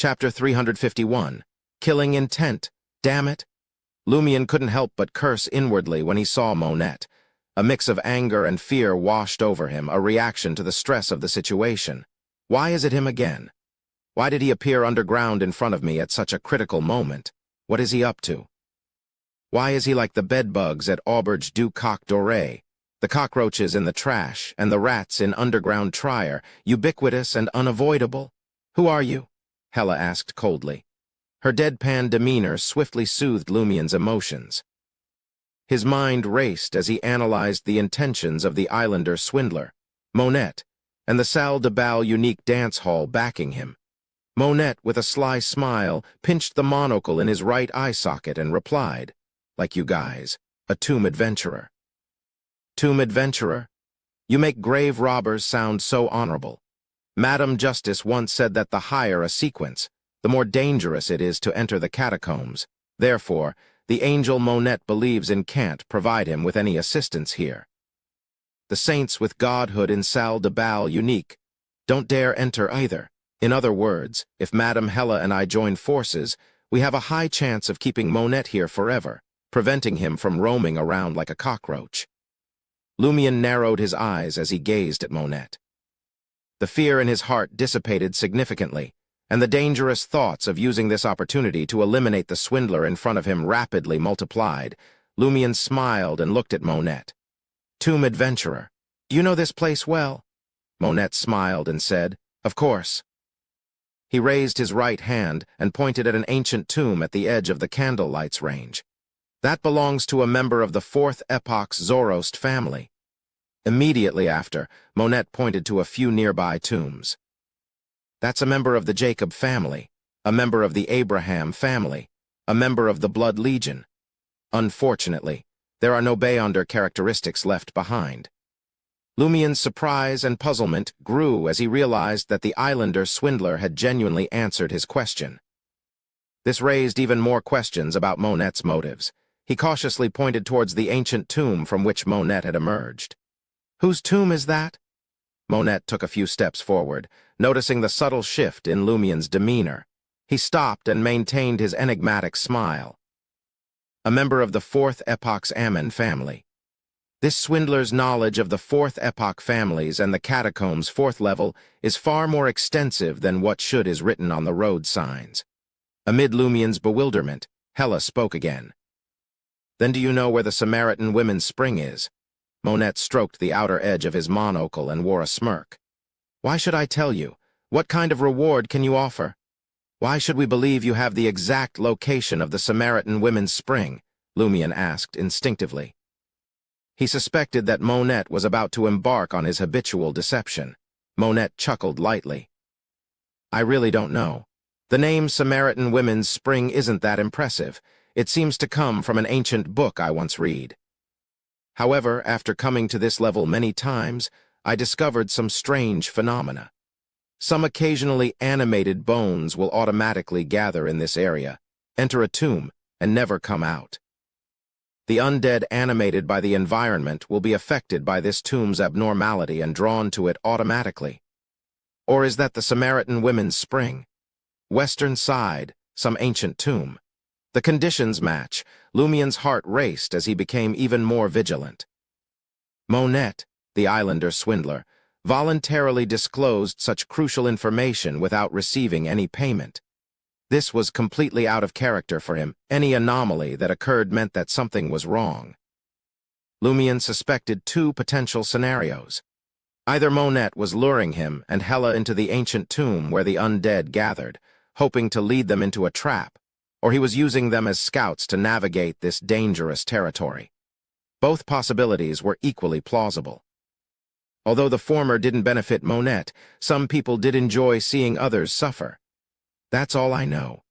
Chapter 351. Killing Intent. Damn it. Lumion couldn't help but curse inwardly when he saw Monette. A mix of anger and fear washed over him, a reaction to the stress of the situation. Why is it him again? Why did he appear underground in front of me at such a critical moment? What is he up to? Why is he like the bedbugs at Auberge du Coq Doré, the cockroaches in the trash, and the rats in underground Trier, ubiquitous and unavoidable? Who are you? Hella asked coldly. Her deadpan demeanor swiftly soothed Lumion's emotions. His mind raced as he analyzed the intentions of the islander swindler, Monette, and the Salle de Bal unique dance hall backing him. Monette, with a sly smile, pinched the monocle in his right eye socket and replied, "Like you guys, a tomb adventurer." Tomb adventurer? You make grave robbers sound so honorable. Madame Justice once said that the higher a sequence, the more dangerous it is to enter the catacombs. Therefore, the angel Monette believes in can't provide him with any assistance here. The saints with godhood in Salle de Bal unique don't dare enter either. In other words, if Madame Hella and I join forces, we have a high chance of keeping Monette here forever, preventing him from roaming around like a cockroach. Lumion narrowed his eyes as he gazed at Monette. The fear in his heart dissipated significantly, and the dangerous thoughts of using this opportunity to eliminate the swindler in front of him rapidly multiplied. Lumion smiled and looked at Monette. Tomb adventurer. You know this place well? Monette smiled and said, Of course. He raised his right hand and pointed at an ancient tomb at the edge of the candlelight's range. That belongs to a member of the Fourth Epoch's Zoroast family. Immediately after, Monette pointed to a few nearby tombs. That's a member of the Jacob family, a member of the Abraham family, a member of the Blood Legion. Unfortunately, there are no Beyonder characteristics left behind. Lumion's surprise and puzzlement grew as he realized that the islander swindler had genuinely answered his question. This raised even more questions about Monette's motives. He cautiously pointed towards the ancient tomb from which Monette had emerged. Whose tomb is that? Monette took a few steps forward, noticing the subtle shift in Lumion's demeanor. He stopped and maintained his enigmatic smile. A member of the Fourth Epoch's Ammon family. This swindler's knowledge of the Fourth Epoch families and the catacombs' fourth level is far more extensive than what should is written on the road signs. Amid Lumion's bewilderment, Hella spoke again. Then do you know where the Samaritan Women's Spring is? Monette stroked the outer edge of his monocle and wore a smirk. Why should I tell you? What kind of reward can you offer? Why should we believe you have the exact location of the Samaritan Women's Spring? Lumion asked instinctively. He suspected that Monette was about to embark on his habitual deception. Monette chuckled lightly. I really don't know. The name Samaritan Women's Spring isn't that impressive. It seems to come from an ancient book I once read. However, after coming to this level many times, I discovered some strange phenomena. Some occasionally animated bones will automatically gather in this area, enter a tomb, and never come out. The undead animated by the environment will be affected by this tomb's abnormality and drawn to it automatically. Or is that the Samaritan Women's Spring? Western side, some ancient tomb. The conditions match. Lumion's heart raced as he became even more vigilant. Monette, the islander swindler, voluntarily disclosed such crucial information without receiving any payment. This was completely out of character for him. Any anomaly that occurred meant that something was wrong. Lumion suspected two potential scenarios. Either Monette was luring him and Hella into the ancient tomb where the undead gathered, hoping to lead them into a trap, or he was using them as scouts to navigate this dangerous territory. Both possibilities were equally plausible. Although the former didn't benefit Monette, some people did enjoy seeing others suffer. That's all I know.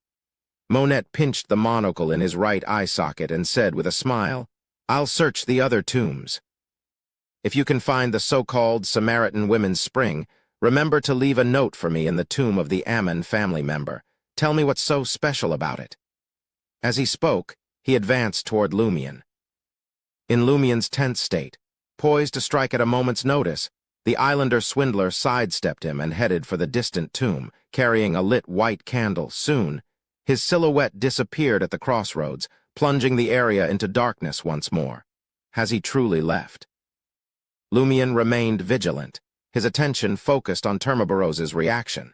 Monette pinched the monocle in his right eye socket and said with a smile, I'll search the other tombs. If you can find the so-called Samaritan Women's Spring, remember to leave a note for me in the tomb of the Ammon family member. Tell me what's so special about it. As he spoke, he advanced toward Lumion. In Lumion's tense state, poised to strike at a moment's notice, The islander swindler sidestepped him and headed for the distant tomb, carrying a lit white candle. Soon, his silhouette disappeared at the crossroads, plunging the area into darkness once more. Has he truly left? Lumion remained vigilant, his attention focused on Termaboros's reaction.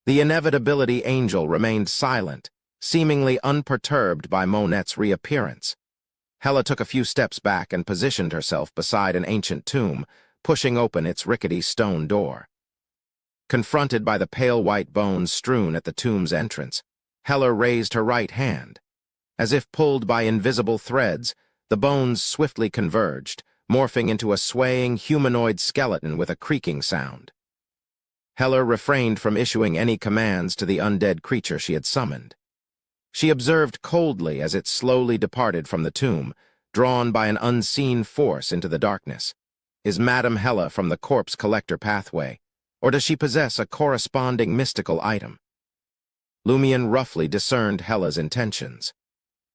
The Inevitability angel remained silent, seemingly unperturbed by Monet's reappearance. Hela took a few steps back and positioned herself beside an ancient tomb, pushing open its rickety stone door. Confronted by the pale white bones strewn at the tomb's entrance, Hela raised her right hand. As if pulled by invisible threads, the bones swiftly converged, morphing into a swaying humanoid skeleton with a creaking sound. Hela refrained from issuing any commands to the undead creature she had summoned. She observed coldly as it slowly departed from the tomb, drawn by an unseen force into the darkness. Is Madame Hela from the corpse collector pathway, or does she possess a corresponding mystical item? Lumion roughly discerned Hela's intentions.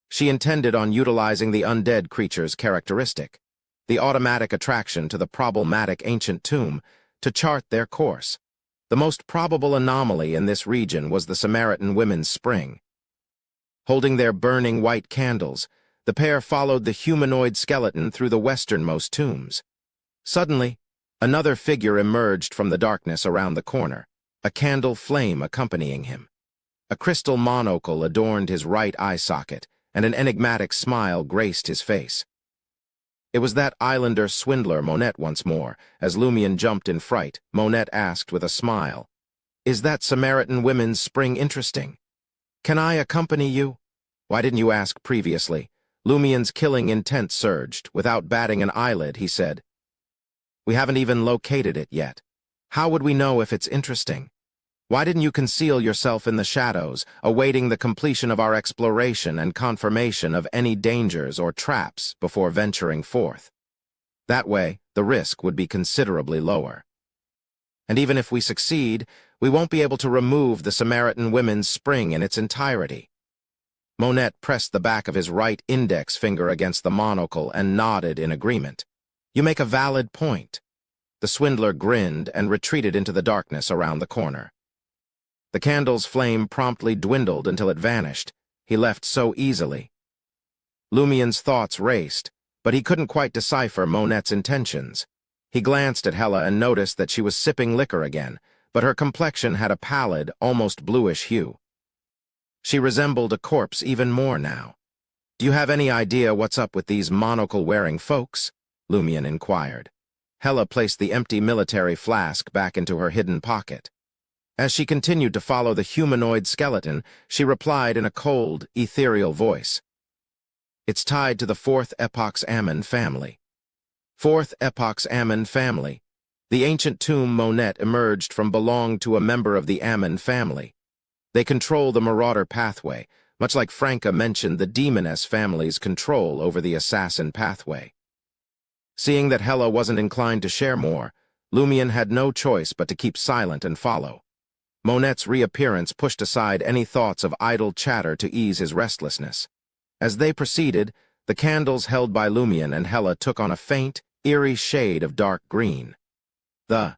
She intended on utilizing the undead creature's characteristic, the automatic attraction to the problematic ancient tomb, to chart their course. The most probable anomaly in this region was the Samaritan women's spring. Holding their burning white candles, the pair followed the humanoid skeleton through the westernmost tombs. Suddenly, another figure emerged from the darkness around the corner, a candle flame accompanying him. A crystal monocle adorned his right eye socket, and an enigmatic smile graced his face. It was that islander swindler Monet once more. As Lumion jumped in fright, Monet asked with a smile, "Is that Samaritan women's spring interesting? Can I accompany you?" "Why didn't you ask previously?" Lumion's killing intent surged. Without batting an eyelid, he said, "We haven't even located it yet. How would we know if it's interesting? Why didn't you conceal yourself in the shadows, awaiting the completion of our exploration and confirmation of any dangers or traps before venturing forth? That way, the risk would be considerably lower. And even if we succeed, we won't be able to remove the Samaritan women's spring in its entirety." Monet pressed the back of his right index finger against the monocle and nodded in agreement. "You make a valid point." The swindler grinned and retreated into the darkness around the corner. The candle's flame promptly dwindled until it vanished. He left so easily. Lumion's thoughts raced, but he couldn't quite decipher Monet's intentions. He glanced at Hela and noticed that she was sipping liquor again, but her complexion had a pallid, almost bluish hue. She resembled a corpse even more now. "Do you have any idea what's up with these monocle-wearing folks?" Lumion inquired. Hela placed the empty military flask back into her hidden pocket. As she continued to follow the humanoid skeleton, she replied in a cold, ethereal voice. "It's tied to the Fourth Epoch's Ammon family." Fourth Epoch's Ammon family. The ancient tomb Monet emerged from belonged to a member of the Ammon family. They control the Marauder pathway, much like Franca mentioned the Demoness family's control over the Assassin pathway. Seeing that Hela wasn't inclined to share more, Lumion had no choice but to keep silent and follow. Monet's reappearance pushed aside any thoughts of idle chatter to ease his restlessness. As they proceeded, the candles held by Lumion and Hela took on a faint, eerie shade of dark green. The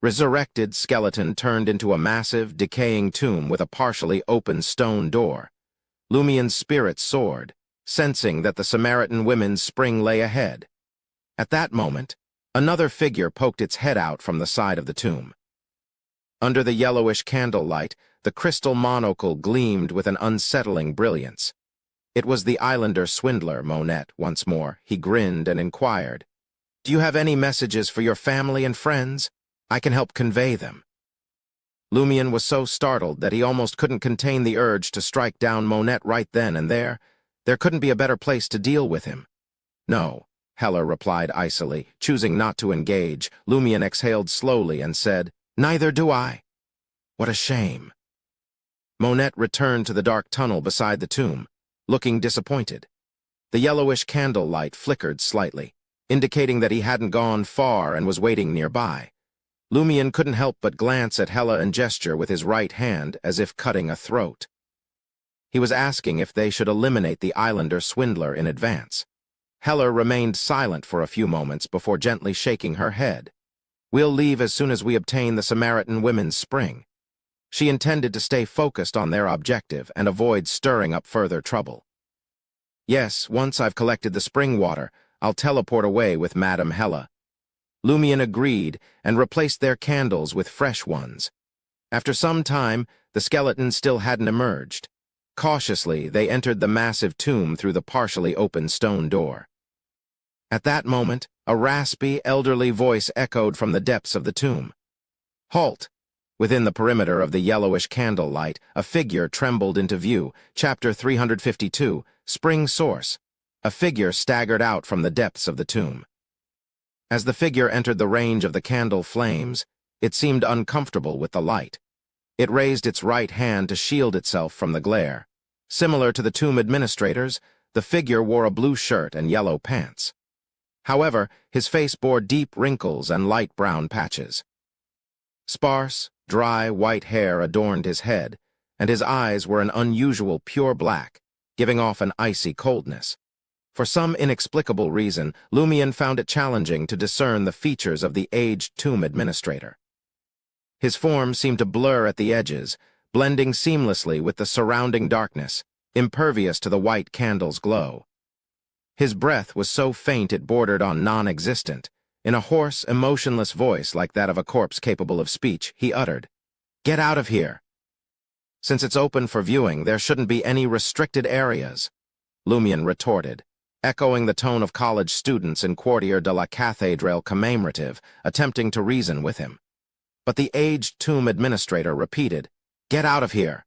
resurrected skeleton turned into a massive, decaying tomb with a partially open stone door. Lumion's spirit soared, sensing that the Samaritan women's spring lay ahead. At that moment, another figure poked its head out from the side of the tomb. Under the yellowish candlelight, the crystal monocle gleamed with an unsettling brilliance. It was the islander swindler, Monet, once more. He grinned and inquired, "Do you have any messages for your family and friends? I can help convey them." Lumion was so startled that he almost couldn't contain the urge to strike down Monet right then and there. There couldn't be a better place to deal with him. "No," Hela replied icily, choosing not to engage. Lumion exhaled slowly and said, "Neither do I." "What a shame." Monet returned to the dark tunnel beside the tomb, looking disappointed. The yellowish candlelight flickered slightly, indicating that he hadn't gone far and was waiting nearby. Lumion couldn't help but glance at Hela and gesture with his right hand as if cutting a throat. He was asking if they should eliminate the islander swindler in advance. Hela remained silent for a few moments before gently shaking her head. We'll leave as soon as we obtain the Samaritan women's spring. She intended to stay focused on their objective and avoid stirring up further trouble. Yes, once I've collected the spring water, I'll teleport away with Madame Hella. Lumion agreed and replaced their candles with fresh ones. After some time, the skeleton still hadn't emerged. Cautiously, they entered the massive tomb through the partially open stone door. At that moment, a raspy, elderly voice echoed from the depths of the tomb. "Halt!" Within the perimeter of the yellowish candlelight, a figure trembled into view. Chapter 352, Spring Source. A figure staggered out from the depths of the tomb. As the figure entered the range of the candle flames, it seemed uncomfortable with the light. It raised its right hand to shield itself from the glare. Similar to the tomb administrators, the figure wore a blue shirt and yellow pants. However, his face bore deep wrinkles and light brown patches. Sparse, dry, white hair adorned his head, and his eyes were an unusual pure black, giving off an icy coldness. For some inexplicable reason, Lumion found it challenging to discern the features of the aged tomb administrator. His form seemed to blur at the edges, blending seamlessly with the surrounding darkness, impervious to the white candle's glow. His breath was so faint it bordered on non-existent. In a hoarse, emotionless voice like that of a corpse capable of speech, he uttered, "Get out of here." "Since it's open for viewing, there shouldn't be any restricted areas," Lumion retorted, echoing the tone of college students in Quartier de la Cathédrale commemorative, attempting to reason with him. But the aged tomb administrator repeated, "Get out of here."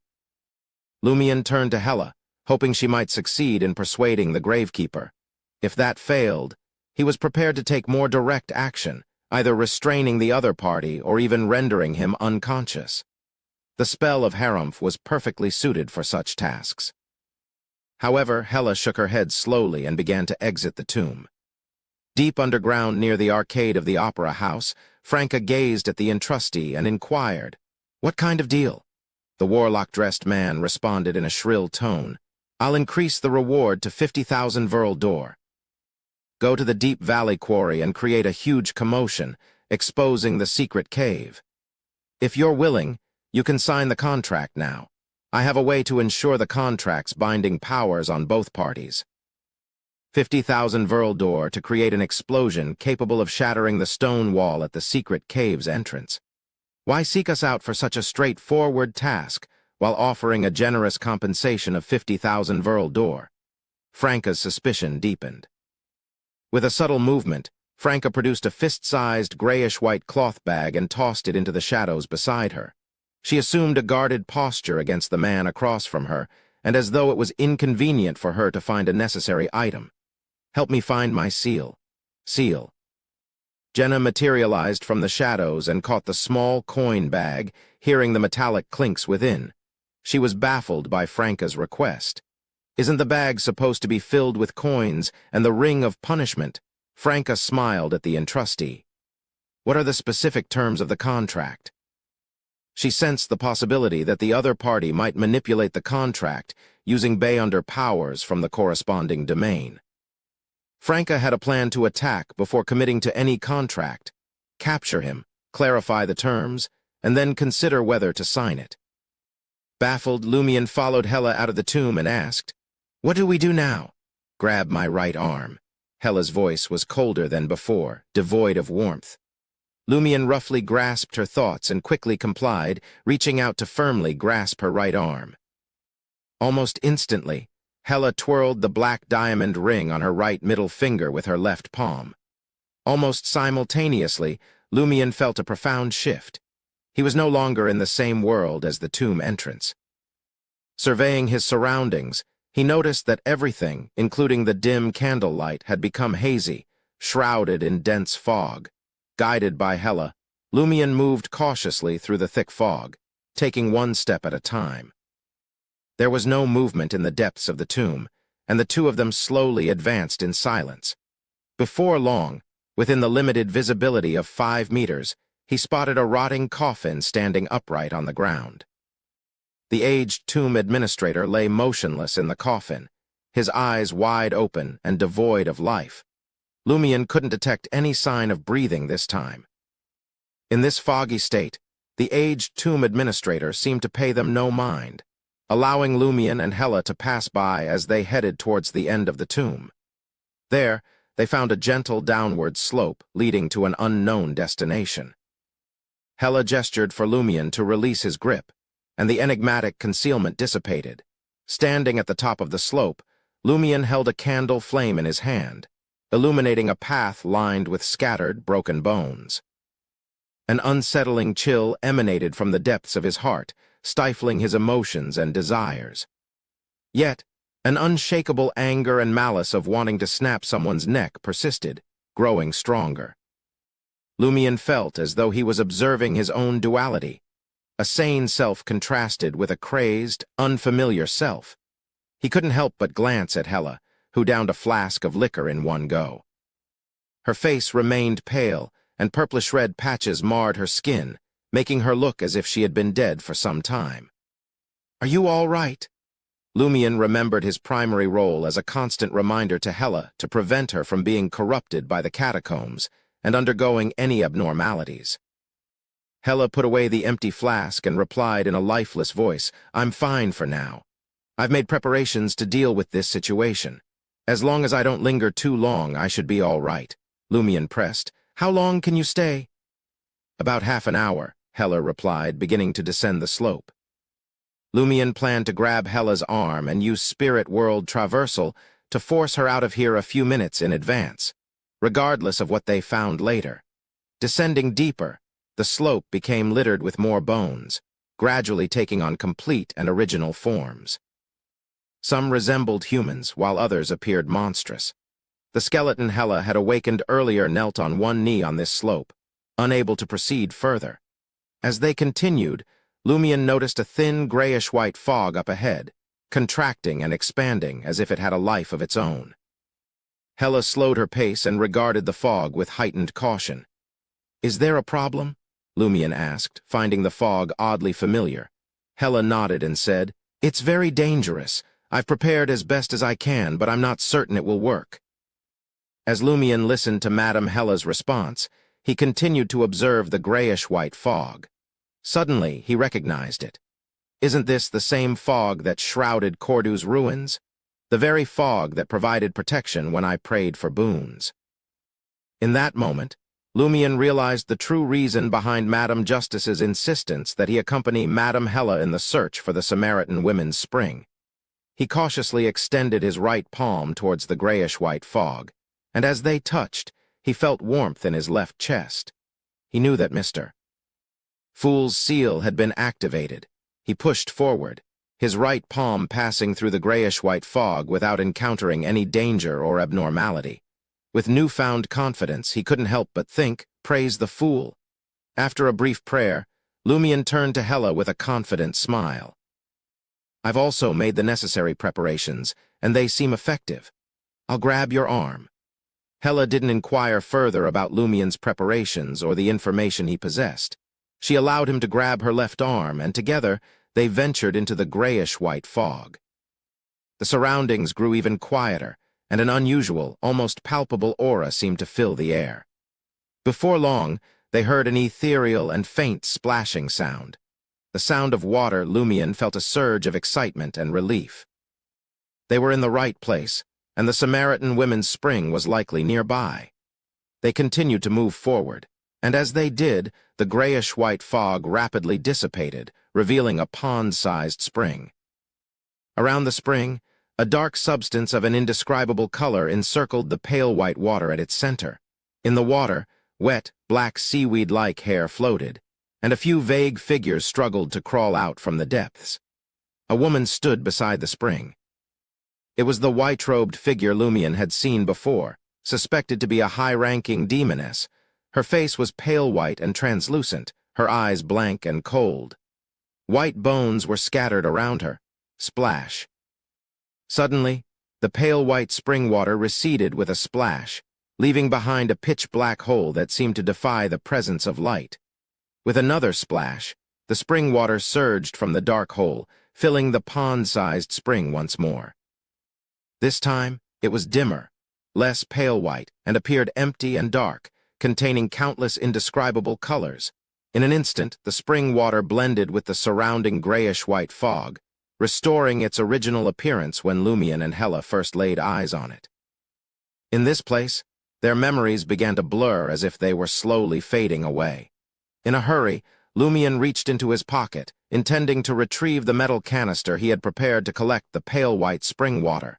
Lumion turned to Hella, hoping she might succeed in persuading the gravekeeper. If that failed, he was prepared to take more direct action, either restraining the other party or even rendering him unconscious. The spell of Harumph was perfectly suited for such tasks. However, Hella shook her head slowly and began to exit the tomb. Deep underground near the arcade of the Opera House, Franca gazed at the entrustee and inquired, "What kind of deal?" The warlock-dressed man responded in a shrill tone, "I'll increase the reward to 50,000 Verl d'Or. Go to the Deep Valley Quarry and create a huge commotion, exposing the secret cave. If you're willing, you can sign the contract now. I have a way to ensure the contract's binding powers on both parties. 50,000 Verl d'Or to create an explosion capable of shattering the stone wall at the secret cave's entrance. Why seek us out for such a straightforward task while offering a generous compensation of 50,000 Verl d'Or?" Franca's suspicion deepened. With a subtle movement, Franca produced a fist-sized, grayish-white cloth bag and tossed it into the shadows beside her. She assumed a guarded posture against the man across from her, and as though it was inconvenient for her to find a necessary item. "Help me find my seal." "Seal." Jenna materialized from the shadows and caught the small coin bag, hearing the metallic clinks within. She was baffled by Franca's request. "Isn't the bag supposed to be filled with coins and the ring of punishment?" Franca smiled at the entrustee. "What are the specific terms of the contract?" She sensed the possibility that the other party might manipulate the contract using Beyonder powers from the corresponding domain. Franca had a plan to attack before committing to any contract, capture him, clarify the terms, and then consider whether to sign it. Baffled, Lumion followed Hella out of the tomb and asked, "What do we do now?" "Grab my right arm." Hella's voice was colder than before, devoid of warmth. Lumion roughly grasped her thoughts and quickly complied, reaching out to firmly grasp her right arm. Almost instantly, Hella twirled the black diamond ring on her right middle finger with her left palm. Almost simultaneously, Lumion felt a profound shift. He was no longer in the same world as the tomb entrance. Surveying his surroundings, he noticed that everything, including the dim candlelight, had become hazy, shrouded in dense fog. Guided by Hella, Lumion moved cautiously through the thick fog, taking one step at a time. There was no movement in the depths of the tomb, and the two of them slowly advanced in silence. Before long, within the limited visibility of 5 meters, he spotted a rotting coffin standing upright on the ground. The aged tomb administrator lay motionless in the coffin, his eyes wide open and devoid of life. Lumion couldn't detect any sign of breathing this time. In this foggy state, the aged tomb administrator seemed to pay them no mind, allowing Lumion and Hela to pass by as they headed towards the end of the tomb. There, they found a gentle downward slope leading to an unknown destination. Hela gestured for Lumion to release his grip, and the enigmatic concealment dissipated. Standing at the top of the slope, Lumion held a candle flame in his hand, illuminating a path lined with scattered, broken bones. An unsettling chill emanated from the depths of his heart, stifling his emotions and desires. Yet, an unshakable anger and malice of wanting to snap someone's neck persisted, growing stronger. Lumion felt as though he was observing his own duality. A sane self contrasted with a crazed, unfamiliar self. He couldn't help but glance at Hela, who downed a flask of liquor in one go. Her face remained pale, and purplish-red patches marred her skin, making her look as if she had been dead for some time. "Are you all right?" Lumion remembered his primary role as a constant reminder to Hela to prevent her from being corrupted by the catacombs and undergoing any abnormalities. Hela put away the empty flask and replied in a lifeless voice, "I'm fine for now. I've made preparations to deal with this situation. As long as I don't linger too long, I should be all right." Lumion pressed, "How long can you stay?" "About half an hour," Hela replied, beginning to descend the slope. Lumion planned to grab Hela's arm and use Spirit World Traversal to force her out of here a few minutes in advance, regardless of what they found later. Descending deeper, the slope became littered with more bones, gradually taking on complete and original forms. Some resembled humans, while others appeared monstrous. The skeleton Hela had awakened earlier knelt on one knee on this slope, unable to proceed further. As they continued, Lumion noticed a thin grayish-white fog up ahead, contracting and expanding as if it had a life of its own. Hela slowed her pace and regarded the fog with heightened caution. "Is there a problem?" Lumion asked, finding the fog oddly familiar. Hela nodded and said, "It's very dangerous. I've prepared as best as I can, but I'm not certain it will work." As Lumion listened to Madame Hela's response, he continued to observe the grayish-white fog. Suddenly, he recognized it. Isn't this the same fog that shrouded Cordu's ruins? The very fog that provided protection when I prayed for boons. In that moment, Lumion realized the true reason behind Madame Justice's insistence that he accompany Madame Hela in the search for the Samaritan women's spring. He cautiously extended his right palm towards the grayish-white fog, and as they touched, he felt warmth in his left chest. He knew that Mr. Fool's seal had been activated. He pushed forward, his right palm passing through the grayish-white fog without encountering any danger or abnormality. With newfound confidence, he couldn't help but think, "Praise the fool." After a brief prayer, Lumion turned to Hela with a confident smile. "I've also made the necessary preparations, and they seem effective. I'll grab your arm." Hela didn't inquire further about Lumion's preparations or the information he possessed. She allowed him to grab her left arm, and together they ventured into the grayish-white fog. The surroundings grew even quieter, and an unusual, almost palpable aura seemed to fill the air. Before long, they heard an ethereal and faint splashing sound. The sound of water. Lumion felt a surge of excitement and relief. They were in the right place, and the Samaritan women's spring was likely nearby. They continued to move forward, and as they did, the grayish-white fog rapidly dissipated, revealing a pond-sized spring. Around the spring, a dark substance of an indescribable color encircled the pale white water at its center. In the water, wet, black seaweed-like hair floated, and a few vague figures struggled to crawl out from the depths. A woman stood beside the spring. It was the white-robed figure Lumion had seen before, suspected to be a high-ranking demoness. Her face was pale white and translucent, her eyes blank and cold. White bones were scattered around her. Splash. Suddenly, the pale white spring water receded with a splash, leaving behind a pitch-black hole that seemed to defy the presence of light. With another splash, the spring water surged from the dark hole, filling the pond-sized spring once more. This time, it was dimmer, less pale white, and appeared empty and dark, containing countless indescribable colors. In an instant, the spring water blended with the surrounding grayish-white fog, restoring its original appearance when Lumion and Hela first laid eyes on it. In this place, their memories began to blur as if they were slowly fading away. In a hurry, Lumion reached into his pocket, intending to retrieve the metal canister he had prepared to collect the pale white spring water,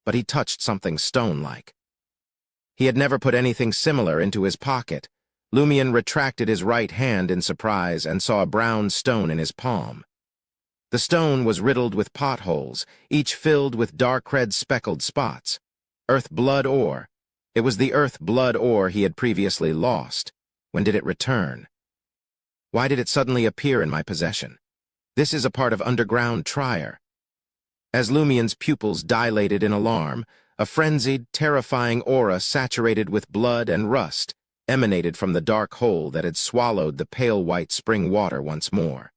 but he touched something stone-like. He had never put anything similar into his pocket. Lumion retracted his right hand in surprise and saw a brown stone in his palm. The stone was riddled with potholes, each filled with dark red speckled spots. Earth blood ore. It was the earth blood ore he had previously lost. When did it return? Why did it suddenly appear in my possession? This is a part of underground Trier. As Lumion's pupils dilated in alarm, a frenzied, terrifying aura saturated with blood and rust emanated from the dark hole that had swallowed the pale white spring water once more.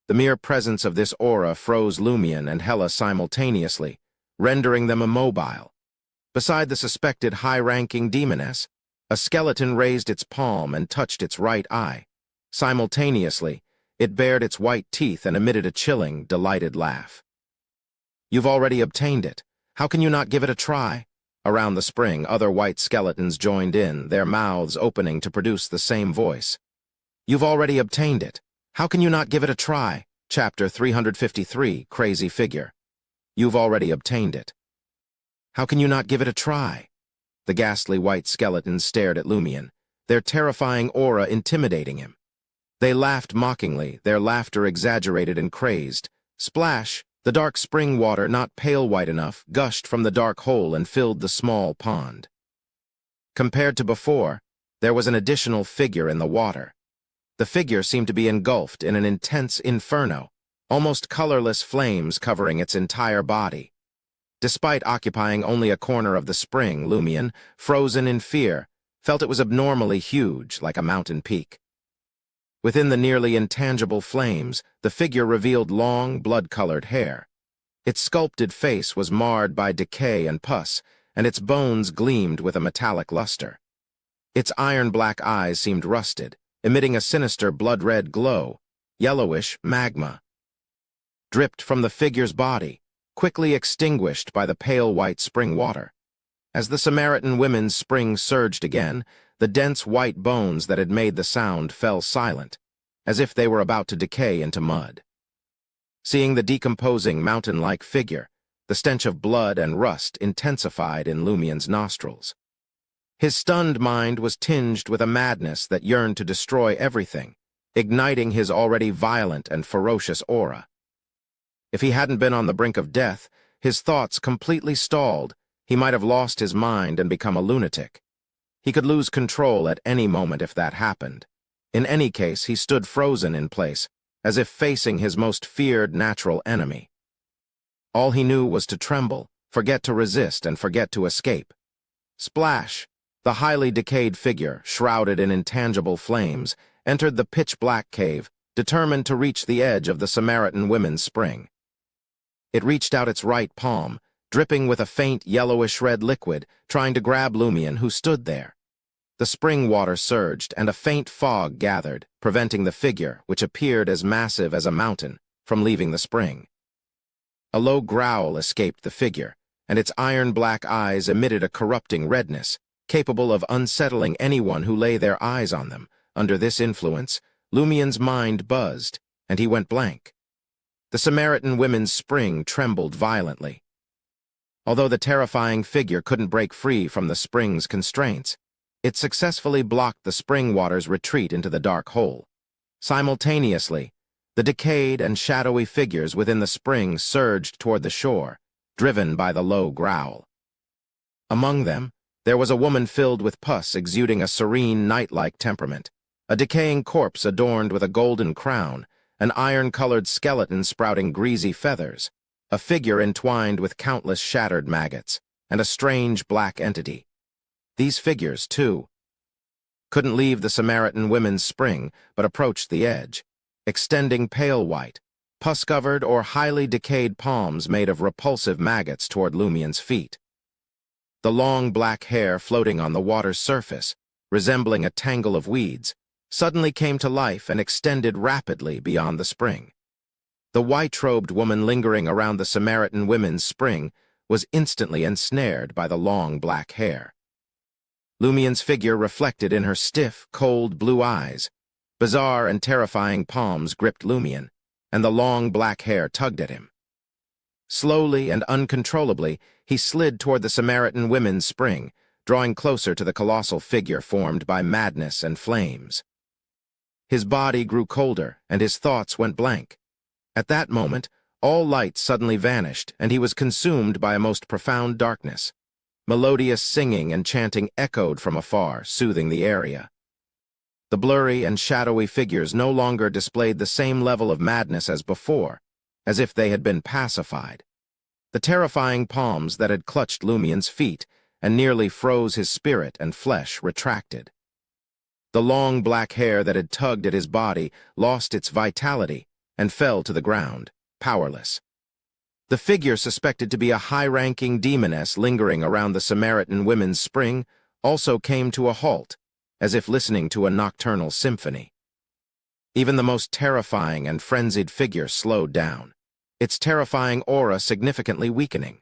The mere presence of this aura froze Lumion and Hela simultaneously, rendering them immobile. Beside the suspected high-ranking demoness, a skeleton raised its palm and touched its right eye. Simultaneously, it bared its white teeth and emitted a chilling, delighted laugh. "You've already obtained it. How can you not give it a try?" Around the spring, other white skeletons joined in, their mouths opening to produce the same voice. "You've already obtained it. How can you not give it a try?" Chapter 353, Crazy Figure. "You've already obtained it. How can you not give it a try?" The ghastly white skeletons stared at Lumion, their terrifying aura intimidating him. They laughed mockingly, their laughter exaggerated and crazed. Splash! The dark spring water, not pale white enough, gushed from the dark hole and filled the small pond. Compared to before, there was an additional figure in the water. The figure seemed to be engulfed in an intense inferno, almost colorless flames covering its entire body. Despite occupying only a corner of the spring, Lumion, frozen in fear, felt it was abnormally huge, like a mountain peak. Within the nearly intangible flames, the figure revealed long, blood-colored hair. Its sculpted face was marred by decay and pus, and its bones gleamed with a metallic luster. Its iron-black eyes seemed rusted, emitting a sinister blood-red glow, yellowish magma. Dripped from the figure's body, quickly extinguished by the pale white spring water. As the Samaritan women's spring surged again, the dense white bones that had made the sound fell silent, as if they were about to decay into mud. Seeing the decomposing mountain-like figure, the stench of blood and rust intensified in Lumion's nostrils. His stunned mind was tinged with a madness that yearned to destroy everything, igniting his already violent and ferocious aura. If he hadn't been on the brink of death, his thoughts completely stalled, he might have lost his mind and become a lunatic. He could lose control at any moment if that happened. In any case, he stood frozen in place, as if facing his most feared natural enemy. All he knew was to tremble, forget to resist, and forget to escape. Splash! The highly decayed figure, shrouded in intangible flames, entered the pitch-black cave, determined to reach the edge of the Samaritan women's spring. It reached out its right palm, dripping with a faint yellowish-red liquid, trying to grab Lumion, who stood there. The spring water surged, and a faint fog gathered, preventing the figure, which appeared as massive as a mountain, from leaving the spring. A low growl escaped the figure, and its iron-black eyes emitted a corrupting redness, capable of unsettling anyone who lay their eyes on them. Under this influence, Lumion's mind buzzed, and he went blank. The Samaritan women's spring trembled violently. Although the terrifying figure couldn't break free from the spring's constraints, it successfully blocked the spring water's retreat into the dark hole. Simultaneously, the decayed and shadowy figures within the spring surged toward the shore, driven by the low growl. Among them, there was a woman filled with pus exuding a serene, knight-like temperament, a decaying corpse adorned with a golden crown, an iron-colored skeleton sprouting greasy feathers, a figure entwined with countless shattered maggots, and a strange black entity. These figures, too, couldn't leave the Samaritan women's spring, but approached the edge, extending pale white, pus-covered or highly decayed palms made of repulsive maggots toward Lumion's feet. The long black hair floating on the water's surface, resembling a tangle of weeds, suddenly came to life and extended rapidly beyond the spring. The white-robed woman lingering around the Samaritan women's spring was instantly ensnared by the long black hair. Lumien's figure reflected in her stiff, cold blue eyes. Bizarre and terrifying palms gripped Lumien, and the long black hair tugged at him. Slowly and uncontrollably, he slid toward the Samaritan women's spring, drawing closer to the colossal figure formed by madness and flames. His body grew colder, and his thoughts went blank. At that moment, all light suddenly vanished, and he was consumed by a most profound darkness. Melodious singing and chanting echoed from afar, soothing the area. The blurry and shadowy figures no longer displayed the same level of madness as before, as if they had been pacified. The terrifying palms that had clutched Lumien's feet and nearly froze his spirit and flesh retracted. The long black hair that had tugged at his body lost its vitality and fell to the ground, powerless. The figure suspected to be a high-ranking demoness lingering around the Samaritan women's spring also came to a halt, as if listening to a nocturnal symphony. Even the most terrifying and frenzied figure slowed down, its terrifying aura significantly weakening.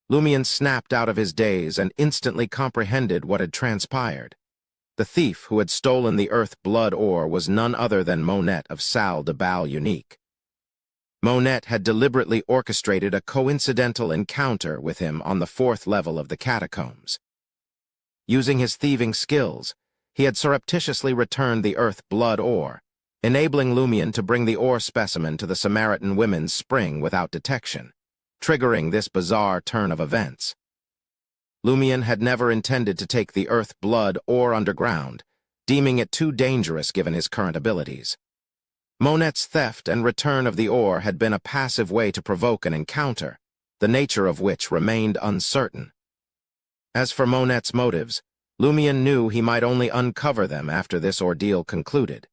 Lumien snapped out of his daze and instantly comprehended what had transpired. The thief who had stolen the Earth Blood ore was none other than Monette of Salle de Bal Unique. Monette had deliberately orchestrated a coincidental encounter with him on the 4th level of the catacombs. Using his thieving skills, he had surreptitiously returned the Earth Blood ore, enabling Lumien to bring the ore specimen to the Samaritan women's spring without detection, triggering this bizarre turn of events. Lumien had never intended to take the Earth Blood ore underground, deeming it too dangerous given his current abilities. Monette's theft and return of the ore had been a passive way to provoke an encounter, the nature of which remained uncertain. As for Monette's motives, Lumien knew he might only uncover them after this ordeal concluded.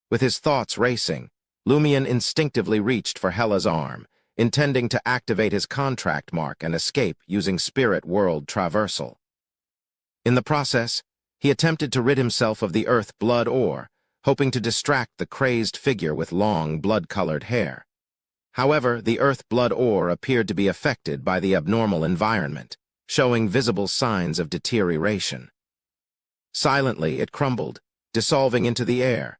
With his thoughts racing, Lumien instinctively reached for Hela's arm, intending to activate his contract mark and escape using Spirit World Traversal. In the process, he attempted to rid himself of the Earth Blood ore, hoping to distract the crazed figure with long, blood-colored hair. However, the Earth Blood ore appeared to be affected by the abnormal environment, showing visible signs of deterioration. Silently, it crumbled, dissolving into the air.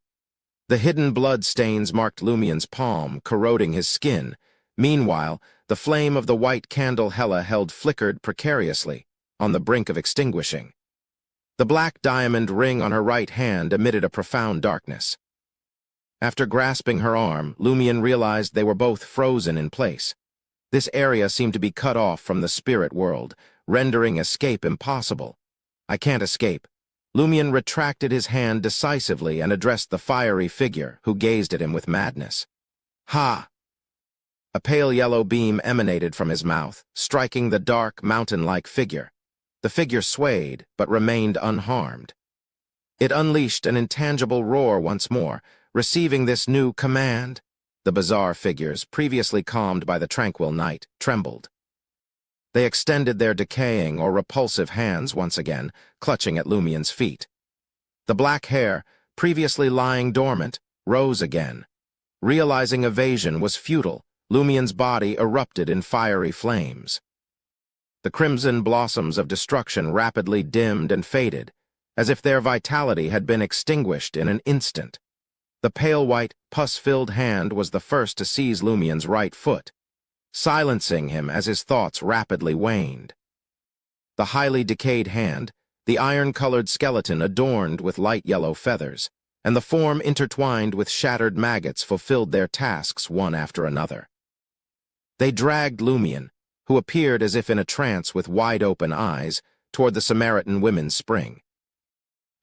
The hidden blood stains marked Lumien's palm, corroding his skin. Meanwhile, the flame of the white candle Hela held flickered precariously, on the brink of extinguishing. The black diamond ring on her right hand emitted a profound darkness. After grasping her arm, Lumien realized they were both frozen in place. This area seemed to be cut off from the spirit world, rendering escape impossible. "I can't escape." Lumien retracted his hand decisively and addressed the fiery figure, who gazed at him with madness. "Ha!" A pale yellow beam emanated from his mouth, striking the dark, mountain-like figure. The figure swayed, but remained unharmed. It unleashed an intangible roar once more, receiving this new command. The bizarre figures, previously calmed by the tranquil night, trembled. They extended their decaying or repulsive hands once again, clutching at Lumien's feet. The black hair, previously lying dormant, rose again. Realizing evasion was futile, Lumien's body erupted in fiery flames. The crimson blossoms of destruction rapidly dimmed and faded, as if their vitality had been extinguished in an instant. The pale white, pus-filled hand was the first to seize Lumien's right foot, silencing him as his thoughts rapidly waned. The highly decayed hand, the iron-colored skeleton adorned with light yellow feathers, and the form intertwined with shattered maggots fulfilled their tasks one after another. They dragged Lumien, who appeared as if in a trance with wide-open eyes, toward the Samaritan women's spring.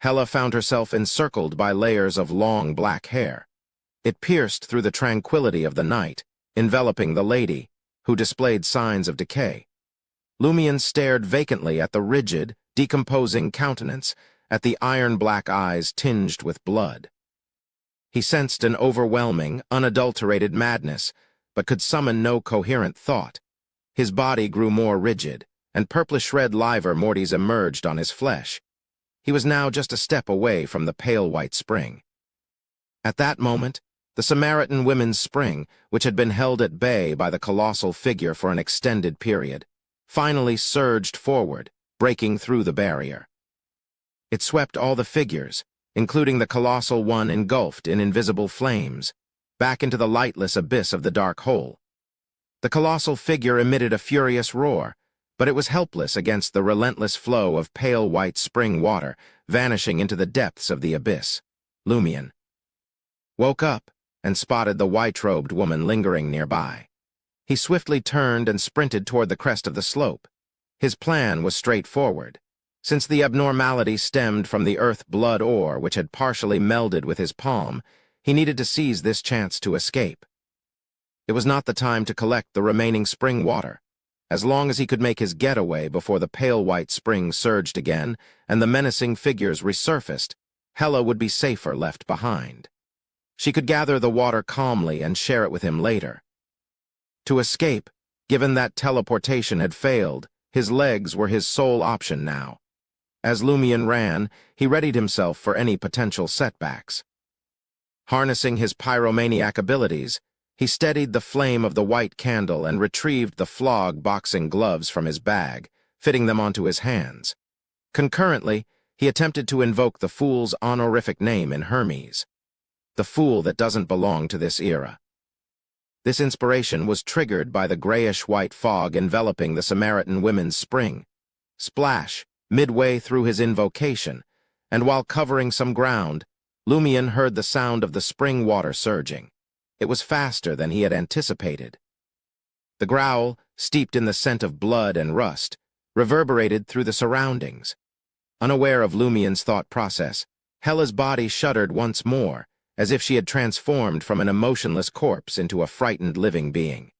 Hela found herself encircled by layers of long black hair. It pierced through the tranquility of the night, enveloping the lady, who displayed signs of decay. Lumien stared vacantly at the rigid, decomposing countenance, at the iron-black eyes tinged with blood. He sensed an overwhelming, unadulterated madness, but could summon no coherent thought. His body grew more rigid, and purplish-red livor mortis emerged on his flesh. He was now just a step away from the pale white spring. At that moment, the Samaritan women's spring, which had been held at bay by the colossal figure for an extended period, finally surged forward, breaking through the barrier. It swept all the figures, including the colossal one engulfed in invisible flames, back into the lightless abyss of the dark hole. The colossal figure emitted a furious roar, but it was helpless against the relentless flow of pale white spring water vanishing into the depths of the abyss. Lumion woke up and spotted the white-robed woman lingering nearby. He swiftly turned and sprinted toward the crest of the slope. His plan was straightforward. Since the abnormality stemmed from the earth blood ore which had partially melded with his palm, he needed to seize this chance to escape. It was not the time to collect the remaining spring water. As long as he could make his getaway before the pale white spring surged again and the menacing figures resurfaced, Hela would be safer left behind. She could gather the water calmly and share it with him later. To escape, given that teleportation had failed, his legs were his sole option now. As Lumion ran, he readied himself for any potential setbacks. Harnessing his pyromaniac abilities, he steadied the flame of the white candle and retrieved the flog boxing gloves from his bag, fitting them onto his hands. Concurrently, he attempted to invoke the fool's honorific name in Hermes. The fool that doesn't belong to this era. This inspiration was triggered by the grayish-white fog enveloping the Samaritan women's spring. Splash, midway through his invocation, and while covering some ground, Lumion heard the sound of the spring water surging. It was faster than he had anticipated. The growl, steeped in the scent of blood and rust, reverberated through the surroundings. Unaware of Lumion's thought process, Hela's body shuddered once more, as if she had transformed from an emotionless corpse into a frightened living being.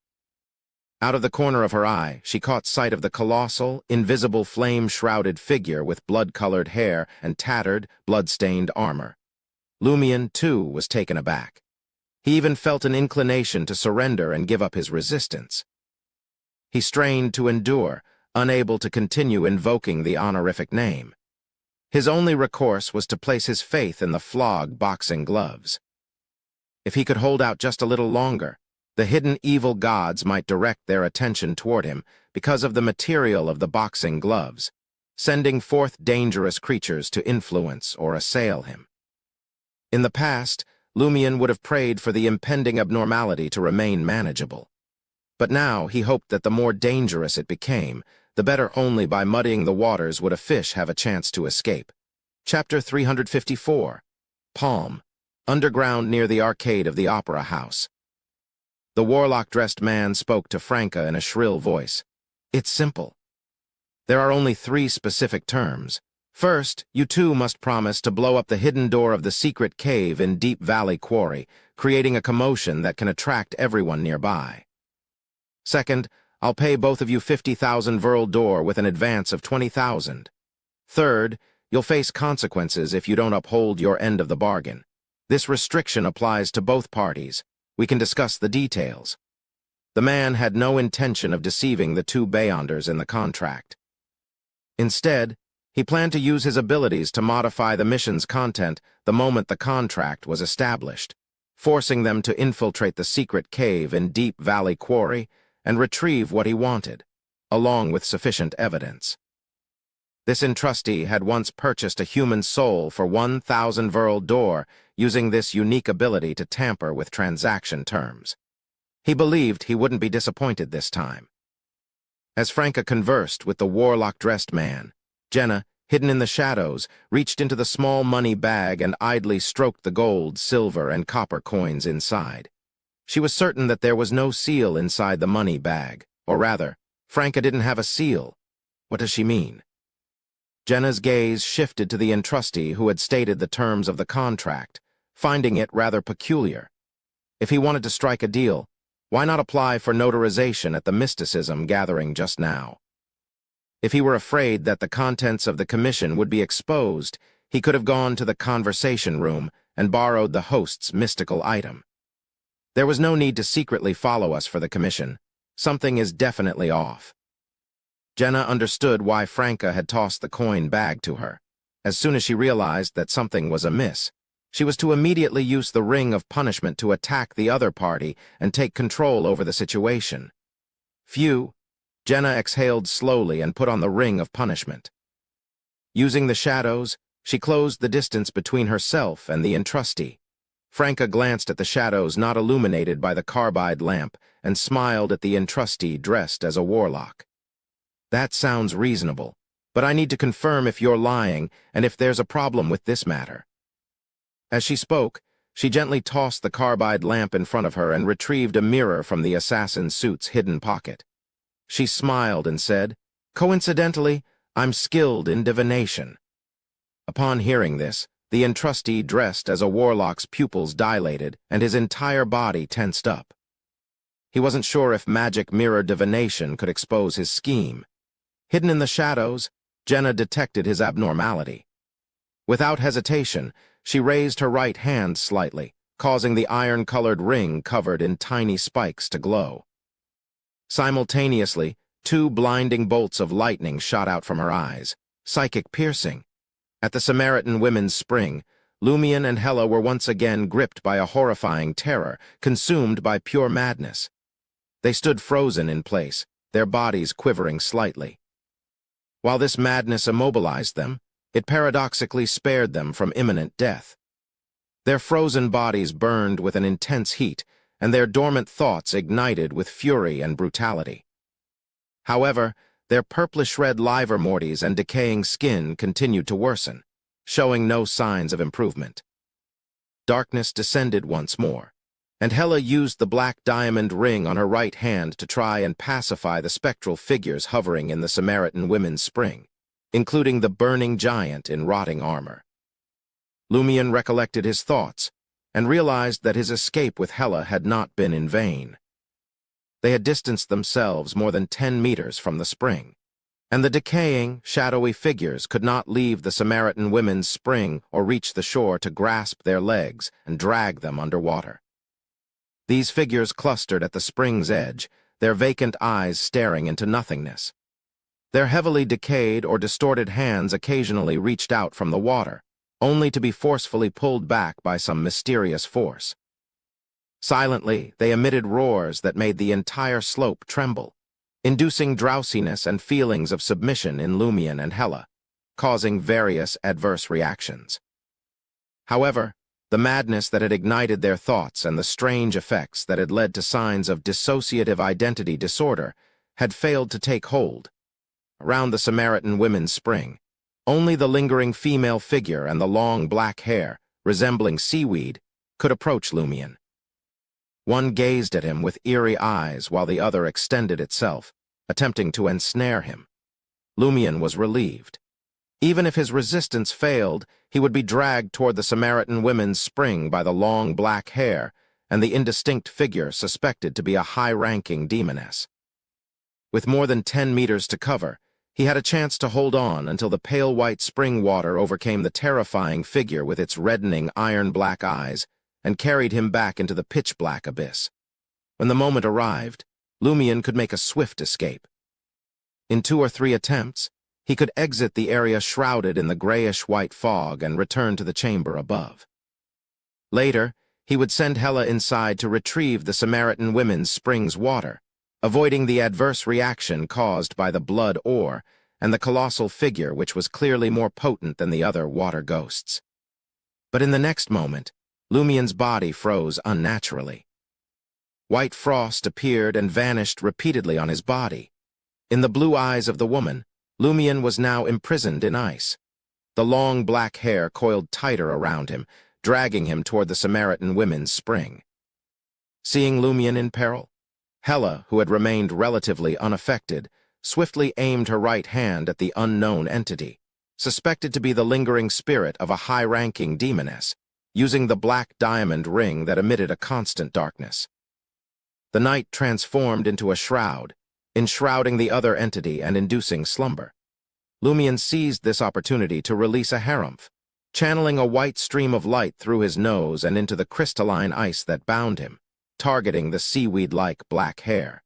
Out of the corner of her eye, she caught sight of the colossal, invisible flame-shrouded figure with blood-colored hair and tattered, blood-stained armor. Lumion, too, was taken aback. He even felt an inclination to surrender and give up his resistance. He strained to endure, unable to continue invoking the honorific name. His only recourse was to place his faith in the flog boxing gloves. If he could hold out just a little longer, the hidden evil gods might direct their attention toward him because of the material of the boxing gloves, sending forth dangerous creatures to influence or assail him. In the past, Lumion would have prayed for the impending abnormality to remain manageable. But now he hoped that the more dangerous it became, the better only by muddying the waters would a fish have a chance to escape. Chapter 354. Palm. Underground near the arcade of the Opera House. The warlock-dressed man spoke to Franca in a shrill voice. It's simple. There are only 3 specific terms. First, you two must promise to blow up the hidden door of the secret cave in Deep Valley Quarry, creating a commotion that can attract everyone nearby. Second, I'll pay both of you 50,000 Verl d'Or with an advance of 20,000. Third, you'll face consequences if you don't uphold your end of the bargain. This restriction applies to both parties. We can discuss the details. The man had no intention of deceiving the 2 Beyonders in the contract. Instead, he planned to use his abilities to modify the mission's content the moment the contract was established, forcing them to infiltrate the secret cave in Deep Valley Quarry and retrieve what he wanted, along with sufficient evidence. This entrustee had once purchased a human soul for 1,000 Verl d'Or using this unique ability to tamper with transaction terms. He believed he wouldn't be disappointed this time. As Franca conversed with the warlock-dressed man, Jenna, hidden in the shadows, reached into the small money bag and idly stroked the gold, silver, and copper coins inside. She was certain that there was no seal inside the money bag, or rather, Franca didn't have a seal. What does she mean? Jenna's gaze shifted to the entrustee who had stated the terms of the contract, finding it rather peculiar. If he wanted to strike a deal, why not apply for notarization at the mysticism gathering just now? If he were afraid that the contents of the commission would be exposed, he could have gone to the conversation room and borrowed the host's mystical item. There was no need to secretly follow us for the commission. Something is definitely off. Jenna understood why Franca had tossed the coin bag to her. As soon as she realized that something was amiss, She was to immediately use the ring of punishment to attack the other party and take control over the situation. Phew! Jenna exhaled slowly and put on the ring of punishment. Using the shadows, she closed the distance between herself and the entrustee. Franca glanced at the shadows not illuminated by the carbide lamp and smiled at the entrustee dressed as a warlock. That sounds reasonable, but I need to confirm if you're lying and if there's a problem with this matter. As she spoke, she gently tossed the carbide lamp in front of her and retrieved a mirror from the assassin's suit's hidden pocket. She smiled and said, "Coincidentally, I'm skilled in divination." Upon hearing this, the entrustee dressed as a warlock's pupils dilated and his entire body tensed up. He wasn't sure if magic mirror divination could expose his scheme. Hidden in the shadows, Jenna detected his abnormality. Without hesitation, she raised her right hand slightly, causing the iron-colored ring covered in tiny spikes to glow. Simultaneously, two blinding bolts of lightning shot out from her eyes, psychic piercing. At the Samaritan Women's Spring, Lumion and Hela were once again gripped by a horrifying terror, consumed by pure madness. They stood frozen in place, their bodies quivering slightly. While this madness immobilized them, it paradoxically spared them from imminent death. Their frozen bodies burned with an intense heat, and their dormant thoughts ignited with fury and brutality. However, their purplish-red livor mortis and decaying skin continued to worsen, showing no signs of improvement. Darkness descended once more, and Hela used the black diamond ring on her right hand to try and pacify the spectral figures hovering in the Samaritan Women's Spring, including the burning giant in rotting armor. Lumion recollected his thoughts and realized that his escape with Hela had not been in vain. They had distanced themselves more than 10 meters from the spring, and the decaying, shadowy figures could not leave the Samaritan Women's Spring or reach the shore to grasp their legs and drag them underwater. These figures clustered at the spring's edge, their vacant eyes staring into nothingness. Their heavily decayed or distorted hands occasionally reached out from the water, only to be forcefully pulled back by some mysterious force. Silently, they emitted roars that made the entire slope tremble, inducing drowsiness and feelings of submission in Lumion and Hela, causing various adverse reactions. However, the madness that had ignited their thoughts and the strange effects that had led to signs of dissociative identity disorder had failed to take hold. Around the Samaritan Women's Spring, only the lingering female figure and the long black hair, resembling seaweed, could approach Lumion. One gazed at him with eerie eyes while the other extended itself, attempting to ensnare him. Lumion was relieved. Even if his resistance failed, he would be dragged toward the Samaritan Women's Spring by the long black hair and the indistinct figure suspected to be a high-ranking demoness. With more than 10 meters to cover, he had a chance to hold on until the pale white spring water overcame the terrifying figure with its reddening iron-black eyes and carried him back into the pitch-black abyss. When the moment arrived, Lumion could make a swift escape. In 2 or 3 attempts, he could exit the area shrouded in the grayish-white fog and return to the chamber above. Later, he would send Hela inside to retrieve the Samaritan Women's Spring's water, avoiding the adverse reaction caused by the blood ore and the colossal figure which was clearly more potent than the other water ghosts. But in the next moment, Lumion's body froze unnaturally. White frost appeared and vanished repeatedly on his body. In the blue eyes of the woman, Lumion was now imprisoned in ice. The long black hair coiled tighter around him, dragging him toward the Samaritan Women's Spring. Seeing Lumion in peril, Hela, who had remained relatively unaffected, swiftly aimed her right hand at the unknown entity, suspected to be the lingering spirit of a high-ranking demoness, using the black diamond ring that emitted a constant darkness. The night transformed into a shroud, enshrouding the other entity and inducing slumber. Lumion seized this opportunity to release a harumph, channeling a white stream of light through his nose and into the crystalline ice that bound him, targeting the seaweed-like black hair.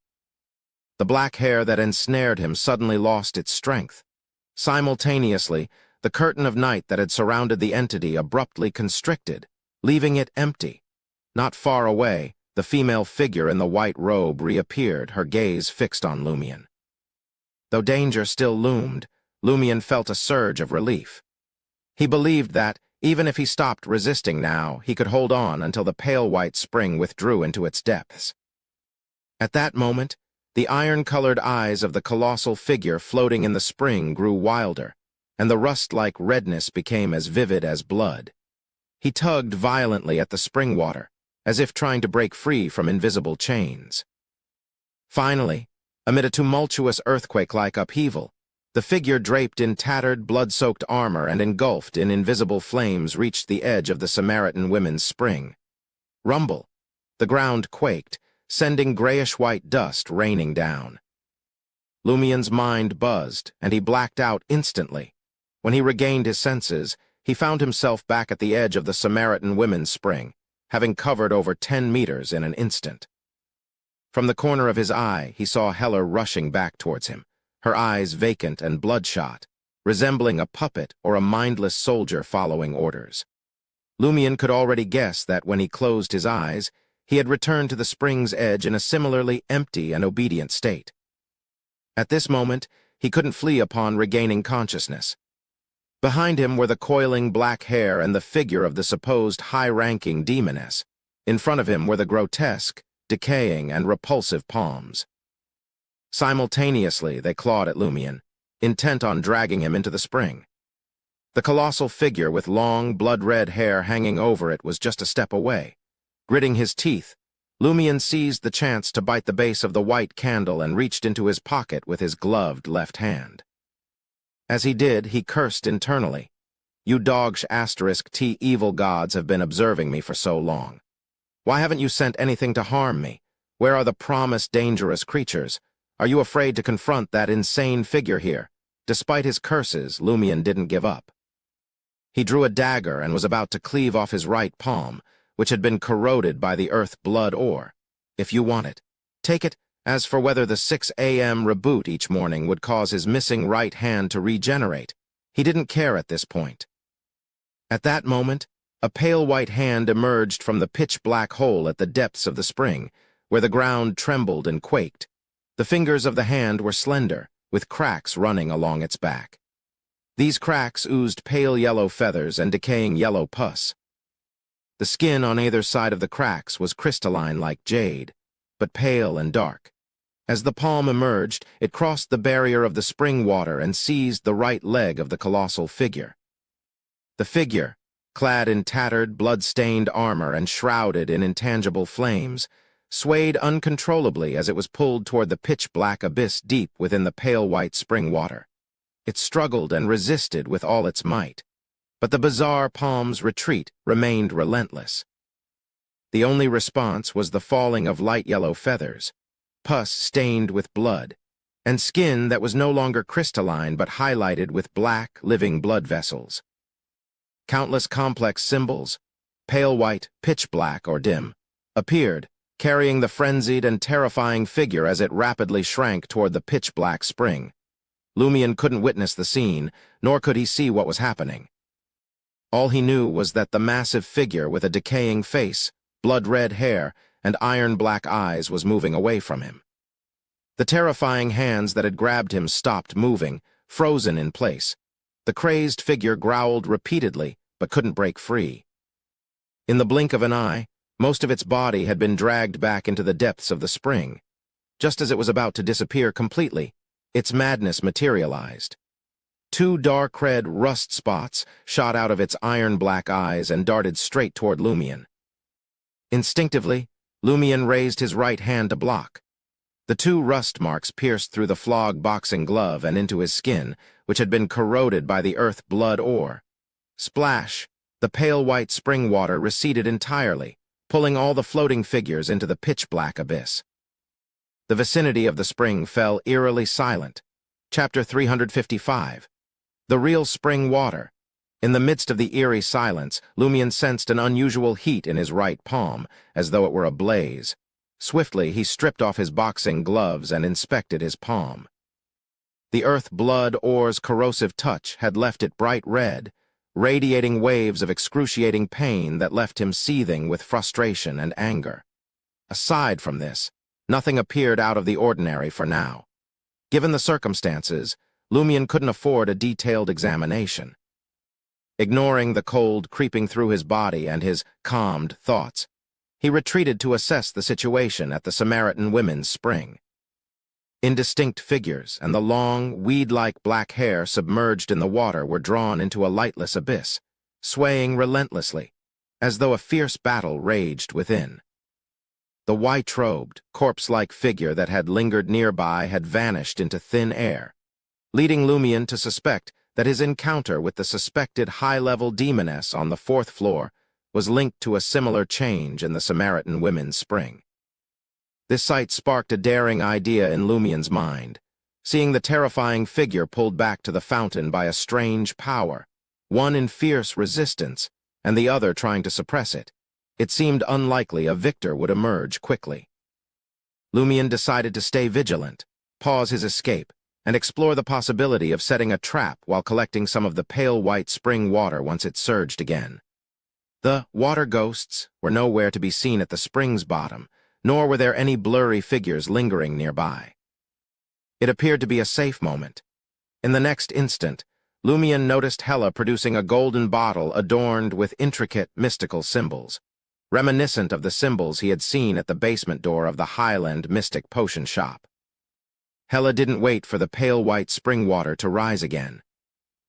The black hair that ensnared him suddenly lost its strength. Simultaneously, the curtain of night that had surrounded the entity abruptly constricted, leaving it empty. Not far away, the female figure in the white robe reappeared, her gaze fixed on Lumion. Though danger still loomed, Lumion felt a surge of relief. He believed that, even if he stopped resisting now, he could hold on until the pale white spring withdrew into its depths. At that moment, the iron-colored eyes of the colossal figure floating in the spring grew wilder, and the rust-like redness became as vivid as blood. He tugged violently at the spring water, as if trying to break free from invisible chains. Finally, amid a tumultuous earthquake-like upheaval, the figure draped in tattered, blood-soaked armor and engulfed in invisible flames reached the edge of the Samaritan women's spring. Rumble! The ground quaked, sending grayish-white dust raining down. Lumion's mind buzzed, and he blacked out instantly. When he regained his senses, he found himself back at the edge of the Samaritan women's spring, having covered over 10 meters in an instant. From the corner of his eye, he saw Heller rushing back towards him, her eyes vacant and bloodshot, resembling a puppet or a mindless soldier following orders. Lumion could already guess that when he closed his eyes, he had returned to the spring's edge in a similarly empty and obedient state. At this moment, he couldn't flee upon regaining consciousness. Behind him were the coiling black hair and the figure of the supposed high-ranking demoness. In front of him were the grotesque, decaying, and repulsive palms. Simultaneously, they clawed at Lumion, intent on dragging him into the spring. The colossal figure with long, blood-red hair hanging over it was just a step away. Gritting his teeth, Lumion seized the chance to bite the base of the white candle and reached into his pocket with his gloved left hand. As he did, he cursed internally. "You dog*T evil gods have been observing me for so long. Why haven't you sent anything to harm me? Where are the promised dangerous creatures? Are you afraid to confront that insane figure here?" Despite his curses, Lumion didn't give up. He drew a dagger and was about to cleave off his right palm, which had been corroded by the earth blood ore. "If you want it, take it." As for whether the 6 a.m. reboot each morning would cause his missing right hand to regenerate, he didn't care at this point. At that moment, a pale white hand emerged from the pitch-black hole at the depths of the spring, where the ground trembled and quaked. The fingers of the hand were slender, with cracks running along its back. These cracks oozed pale yellow feathers and decaying yellow pus. The skin on either side of the cracks was crystalline like jade, but pale and dark. As the palm emerged, it crossed the barrier of the spring water and seized the right leg of the colossal figure. The figure, clad in tattered, blood-stained armor and shrouded in intangible flames, swayed uncontrollably as it was pulled toward the pitch-black abyss deep within the pale white spring water. It struggled and resisted with all its might, but the bizarre palm's retreat remained relentless. The only response was the falling of light yellow feathers, pus stained with blood, and skin that was no longer crystalline but highlighted with black, living blood vessels. Countless complex symbols, pale white, pitch black, or dim, appeared, carrying the frenzied and terrifying figure as it rapidly shrank toward the pitch-black spring. Lumion couldn't witness the scene, nor could he see what was happening. All he knew was that the massive figure with a decaying face, blood-red hair, and iron-black eyes was moving away from him. The terrifying hands that had grabbed him stopped moving, frozen in place. The crazed figure growled repeatedly, but couldn't break free. In the blink of an eye, most of its body had been dragged back into the depths of the spring. Just as it was about to disappear completely, its madness materialized. 2 dark red rust spots shot out of its iron-black eyes and darted straight toward Lumion. Instinctively, Lumion raised his right hand to block. The 2 rust marks pierced through the flog boxing glove and into his skin, which had been corroded by the earth blood ore. Splash! The pale white spring water receded entirely, pulling all the floating figures into the pitch-black abyss. The vicinity of the spring fell eerily silent. Chapter 355. The Real Spring Water. In the midst of the eerie silence, Lumion sensed an unusual heat in his right palm, as though it were ablaze. Swiftly, he stripped off his boxing gloves and inspected his palm. The earth blood ore's corrosive touch had left it bright red, radiating waves of excruciating pain that left him seething with frustration and anger. Aside from this, nothing appeared out of the ordinary for now. Given the circumstances, Lumion couldn't afford a detailed examination. Ignoring the cold creeping through his body and his calmed thoughts, he retreated to assess the situation at the Samaritan Women's Spring. Indistinct figures and the long, weed-like black hair submerged in the water were drawn into a lightless abyss, swaying relentlessly, as though a fierce battle raged within. The white-robed, corpse-like figure that had lingered nearby had vanished into thin air, leading Lumion to suspect that his encounter with the suspected high-level demoness on the 4th floor was linked to a similar change in the Samaritan Women's Spring. This sight sparked a daring idea in Lumion's mind. Seeing the terrifying figure pulled back to the fountain by a strange power, one in fierce resistance and the other trying to suppress it, it seemed unlikely a victor would emerge quickly. Lumion decided to stay vigilant, pause his escape, and explore the possibility of setting a trap while collecting some of the pale white spring water once it surged again. The water ghosts were nowhere to be seen at the spring's bottom, nor were there any blurry figures lingering nearby. It appeared to be a safe moment. In the next instant, Lumion noticed Hela producing a golden bottle adorned with intricate, mystical symbols, reminiscent of the symbols he had seen at the basement door of the Highland Mystic Potion Shop. Hela didn't wait for the pale white spring water to rise again.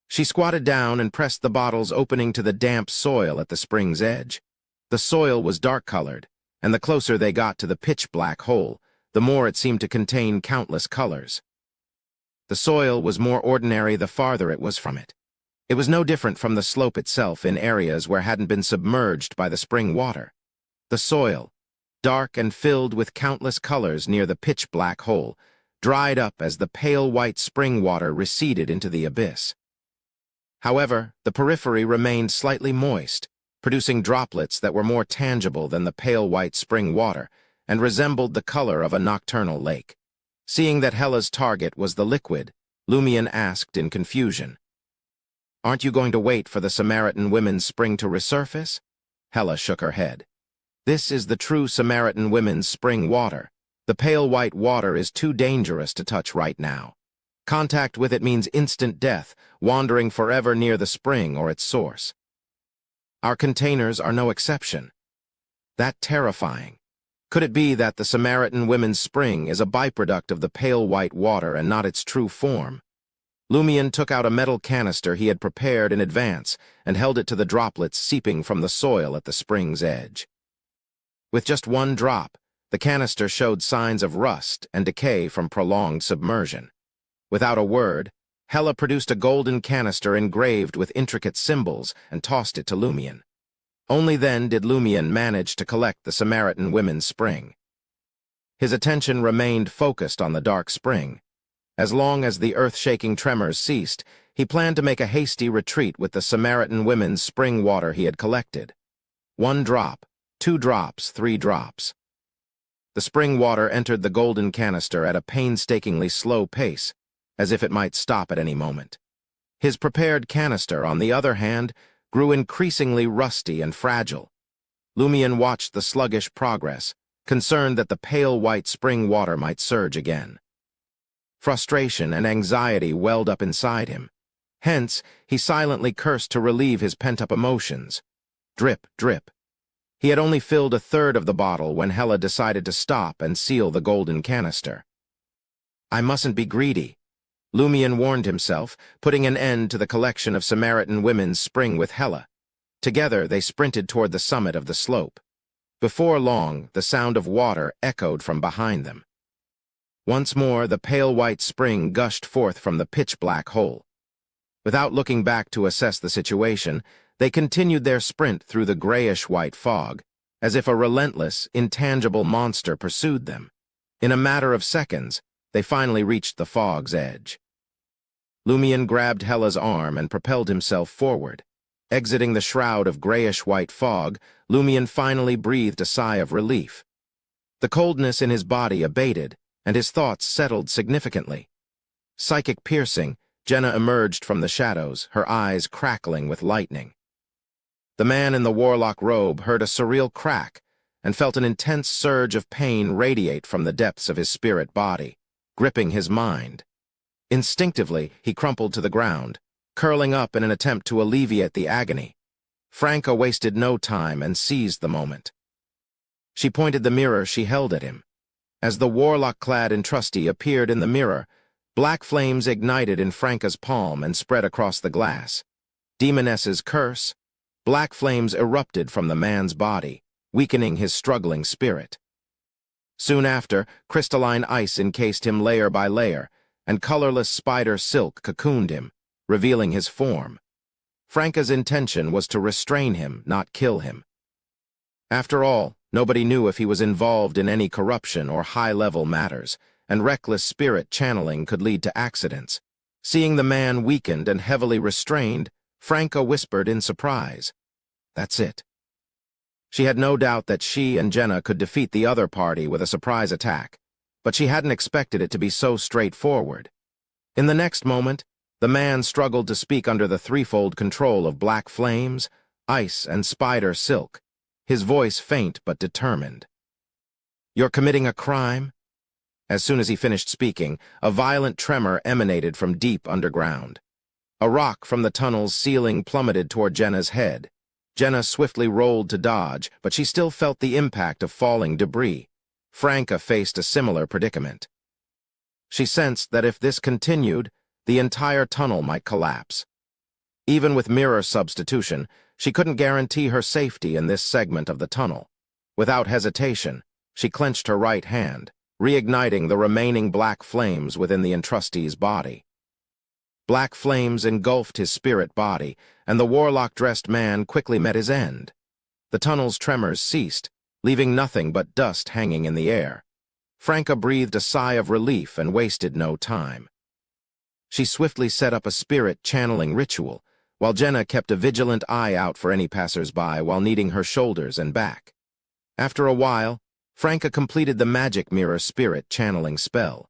She squatted down and pressed the bottle's opening to the damp soil at the spring's edge. The soil was dark-colored, and the closer they got to the pitch-black hole, the more it seemed to contain countless colors. The soil was more ordinary the farther it was from it. It was no different from the slope itself in areas where it hadn't been submerged by the spring water. The soil, dark and filled with countless colors near the pitch-black hole, dried up as the pale white spring water receded into the abyss. However, the periphery remained slightly moist, producing droplets that were more tangible than the pale white spring water and resembled the color of a nocturnal lake. Seeing that Hela's target was the liquid, Lumion asked in confusion, "Aren't you going to wait for the Samaritan Women's Spring to resurface?" Hela shook her head. "This is the true Samaritan Women's Spring water. The pale white water is too dangerous to touch right now. Contact with it means instant death, wandering forever near the spring or its source. Our containers are no exception. That terrifying. Could it be that the Samaritan Women's Spring is a byproduct of the pale white water and not its true form?" Lumion took out a metal canister he had prepared in advance and held it to the droplets seeping from the soil at the spring's edge. With just one drop, the canister showed signs of rust and decay from prolonged submersion. Without a word, Hela produced a golden canister engraved with intricate symbols and tossed it to Lumion. Only then did Lumion manage to collect the Samaritan Women's Spring. His attention remained focused on the dark spring. As long as the earth-shaking tremors ceased, he planned to make a hasty retreat with the Samaritan Women's Spring water he had collected. 1 drop, 2 drops, 3 drops. The spring water entered the golden canister at a painstakingly slow pace, as if it might stop at any moment. His prepared canister, on the other hand, grew increasingly rusty and fragile. Lumion watched the sluggish progress, concerned that the pale white spring water might surge again. Frustration and anxiety welled up inside him. Hence, he silently cursed to relieve his pent-up emotions. Drip, drip. He had only filled a third of the bottle when Hela decided to stop and seal the golden canister. "I mustn't be greedy," Lumion warned himself, putting an end to the collection of Samaritan Women's Spring with Hela. Together, they sprinted toward the summit of the slope. Before long, the sound of water echoed from behind them. Once more, the pale white spring gushed forth from the pitch-black hole. Without looking back to assess the situation, they continued their sprint through the grayish-white fog, as if a relentless, intangible monster pursued them. In a matter of seconds, they finally reached the fog's edge. Lumion grabbed Hela's arm and propelled himself forward. Exiting the shroud of grayish-white fog, Lumion finally breathed a sigh of relief. The coldness in his body abated, and his thoughts settled significantly. Psychic piercing, Jenna emerged from the shadows, her eyes crackling with lightning. The man in the warlock robe heard a surreal crack and felt an intense surge of pain radiate from the depths of his spirit body, gripping his mind. Instinctively, he crumpled to the ground, curling up in an attempt to alleviate the agony. Franca wasted no time and seized the moment. She pointed the mirror she held at him. As the warlock-clad entrustee appeared in the mirror, black flames ignited in Franca's palm and spread across the glass. Demoness's curse, black flames erupted from the man's body, weakening his struggling spirit. Soon after, crystalline ice encased him layer by layer, and colorless spider silk cocooned him, revealing his form. Franca's intention was to restrain him, not kill him. After all, nobody knew if he was involved in any corruption or high-level matters, and reckless spirit channeling could lead to accidents. Seeing the man weakened and heavily restrained, Franca whispered in surprise, "That's it." She had no doubt that she and Jenna could defeat the other party with a surprise attack, but she hadn't expected it to be so straightforward. In the next moment, the man struggled to speak under the threefold control of black flames, ice, and spider silk, his voice faint but determined. "You're committing a crime?" As soon as he finished speaking, a violent tremor emanated from deep underground. A rock from the tunnel's ceiling plummeted toward Jenna's head. Jenna swiftly rolled to dodge, but she still felt the impact of falling debris. Franca faced a similar predicament. She sensed that if this continued, the entire tunnel might collapse. Even with mirror substitution, she couldn't guarantee her safety in this segment of the tunnel. Without hesitation, she clenched her right hand, reigniting the remaining black flames within the entrustee's body. Black flames engulfed his spirit body, and the warlock-dressed man quickly met his end. The tunnel's tremors ceased, leaving nothing but dust hanging in the air. Franca breathed a sigh of relief and wasted no time. She swiftly set up a spirit-channeling ritual, while Jenna kept a vigilant eye out for any passers-by while kneading her shoulders and back. After a while, Franca completed the magic mirror spirit-channeling spell.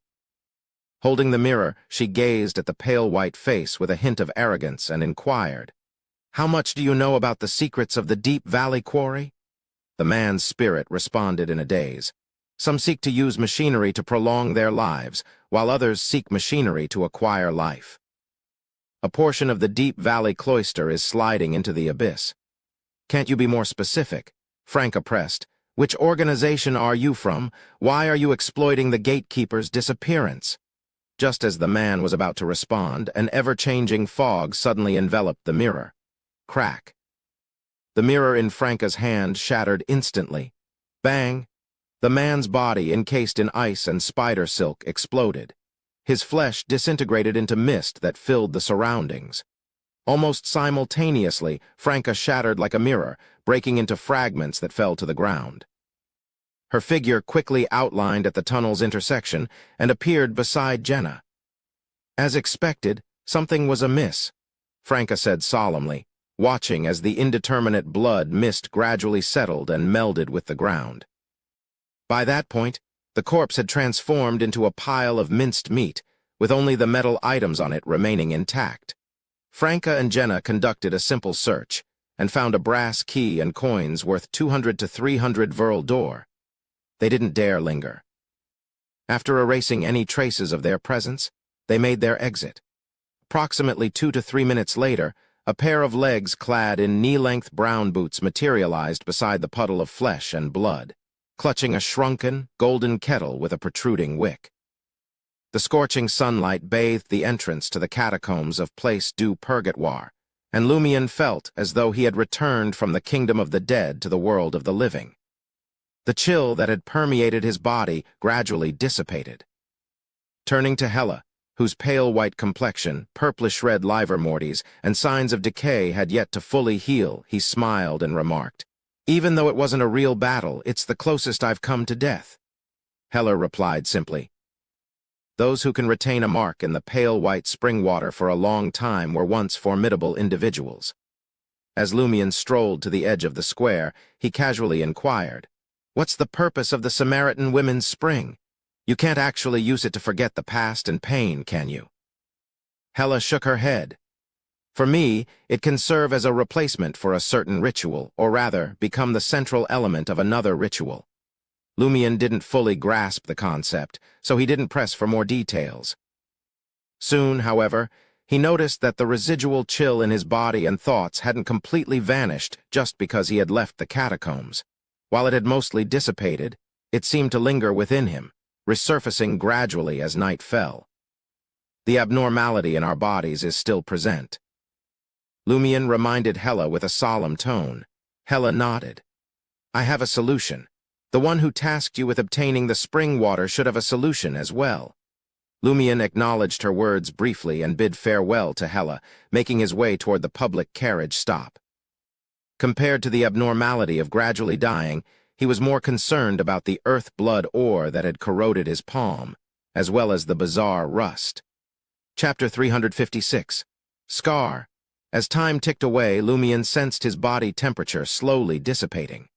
Holding the mirror, she gazed at the pale white face with a hint of arrogance and inquired, "How much do you know about the secrets of the Deep Valley Quarry?" The man's spirit responded in a daze. "Some seek to use machinery to prolong their lives, while others seek machinery to acquire life. A portion of the Deep Valley Cloister is sliding into the abyss." "Can't you be more specific?" Franca pressed. "Which organization are you from? Why are you exploiting the gatekeeper's disappearance?" Just as the man was about to respond, an ever-changing fog suddenly enveloped the mirror. Crack. The mirror in Franca's hand shattered instantly. Bang! The man's body, encased in ice and spider silk, exploded. His flesh disintegrated into mist that filled the surroundings. Almost simultaneously, Franca shattered like a mirror, breaking into fragments that fell to the ground. Her figure quickly outlined at the tunnel's intersection and appeared beside Jenna. As expected, something was amiss, Franca said solemnly, watching as the indeterminate blood mist gradually settled and melded with the ground. By that point, the corpse had transformed into a pile of minced meat, with only the metal items on it remaining intact. Franca and Jenna conducted a simple search and found a brass key and coins worth 200 to 300 Verl d'Or. They didn't dare linger. After erasing any traces of their presence, they made their exit. Approximately 2 to 3 minutes later, a pair of legs clad in knee-length brown boots materialized beside the puddle of flesh and blood, clutching a shrunken, golden kettle with a protruding wick. The scorching sunlight bathed the entrance to the catacombs of Place du Purgatoire, and Lumion felt as though he had returned from the kingdom of the dead to the world of the living. The chill that had permeated his body gradually dissipated. Turning to Hela, whose pale white complexion, purplish-red livor mortis, and signs of decay had yet to fully heal, he smiled and remarked, "Even though it wasn't a real battle, it's the closest I've come to death." Hela replied simply, "Those who can retain a mark in the pale white spring water for a long time were once formidable individuals." As Lumion strolled to the edge of the square, he casually inquired, "What's the purpose of the Samaritan Women's Spring? You can't actually use it to forget the past and pain, can you?" Hela shook her head. For me, it can serve as a replacement for a certain ritual, or rather, become the central element of another ritual. Lumion didn't fully grasp the concept, so he didn't press for more details. Soon, however, he noticed that the residual chill in his body and thoughts hadn't completely vanished just because he had left the catacombs. While it had mostly dissipated, it seemed to linger within him, resurfacing gradually as night fell. The abnormality in our bodies is still present. Lumion reminded Hela with a solemn tone. Hela nodded. I have a solution. The one who tasked you with obtaining the spring water should have a solution as well. Lumion acknowledged her words briefly and bid farewell to Hela, making his way toward the public carriage stop. Compared to the abnormality of gradually dying, he was more concerned about the earth-blood ore that had corroded his palm, as well as the bizarre rust. Chapter 356. Scar. As time ticked away, Lumion sensed his body temperature slowly dissipating.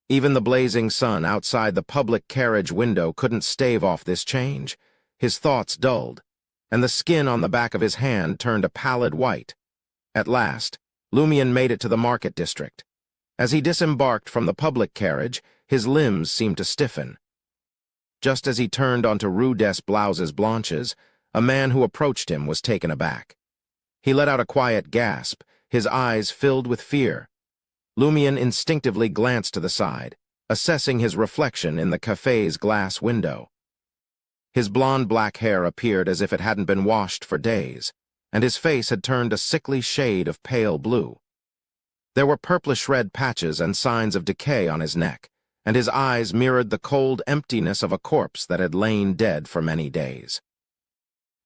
Even the blazing sun outside the public carriage window couldn't stave off this change. His thoughts dulled, and the skin on the back of his hand turned a pallid white. At last, Lumion made it to the market district. As he disembarked from the public carriage, his limbs seemed to stiffen. Just as he turned onto Rue des Blouses Blanches, a man who approached him was taken aback. He let out a quiet gasp, his eyes filled with fear. Lumion instinctively glanced to the side, assessing his reflection in the cafe's glass window. His blonde-black hair appeared as if it hadn't been washed for days, and his face had turned a sickly shade of pale blue. There were purplish-red patches and signs of decay on his neck, and his eyes mirrored the cold emptiness of a corpse that had lain dead for many days.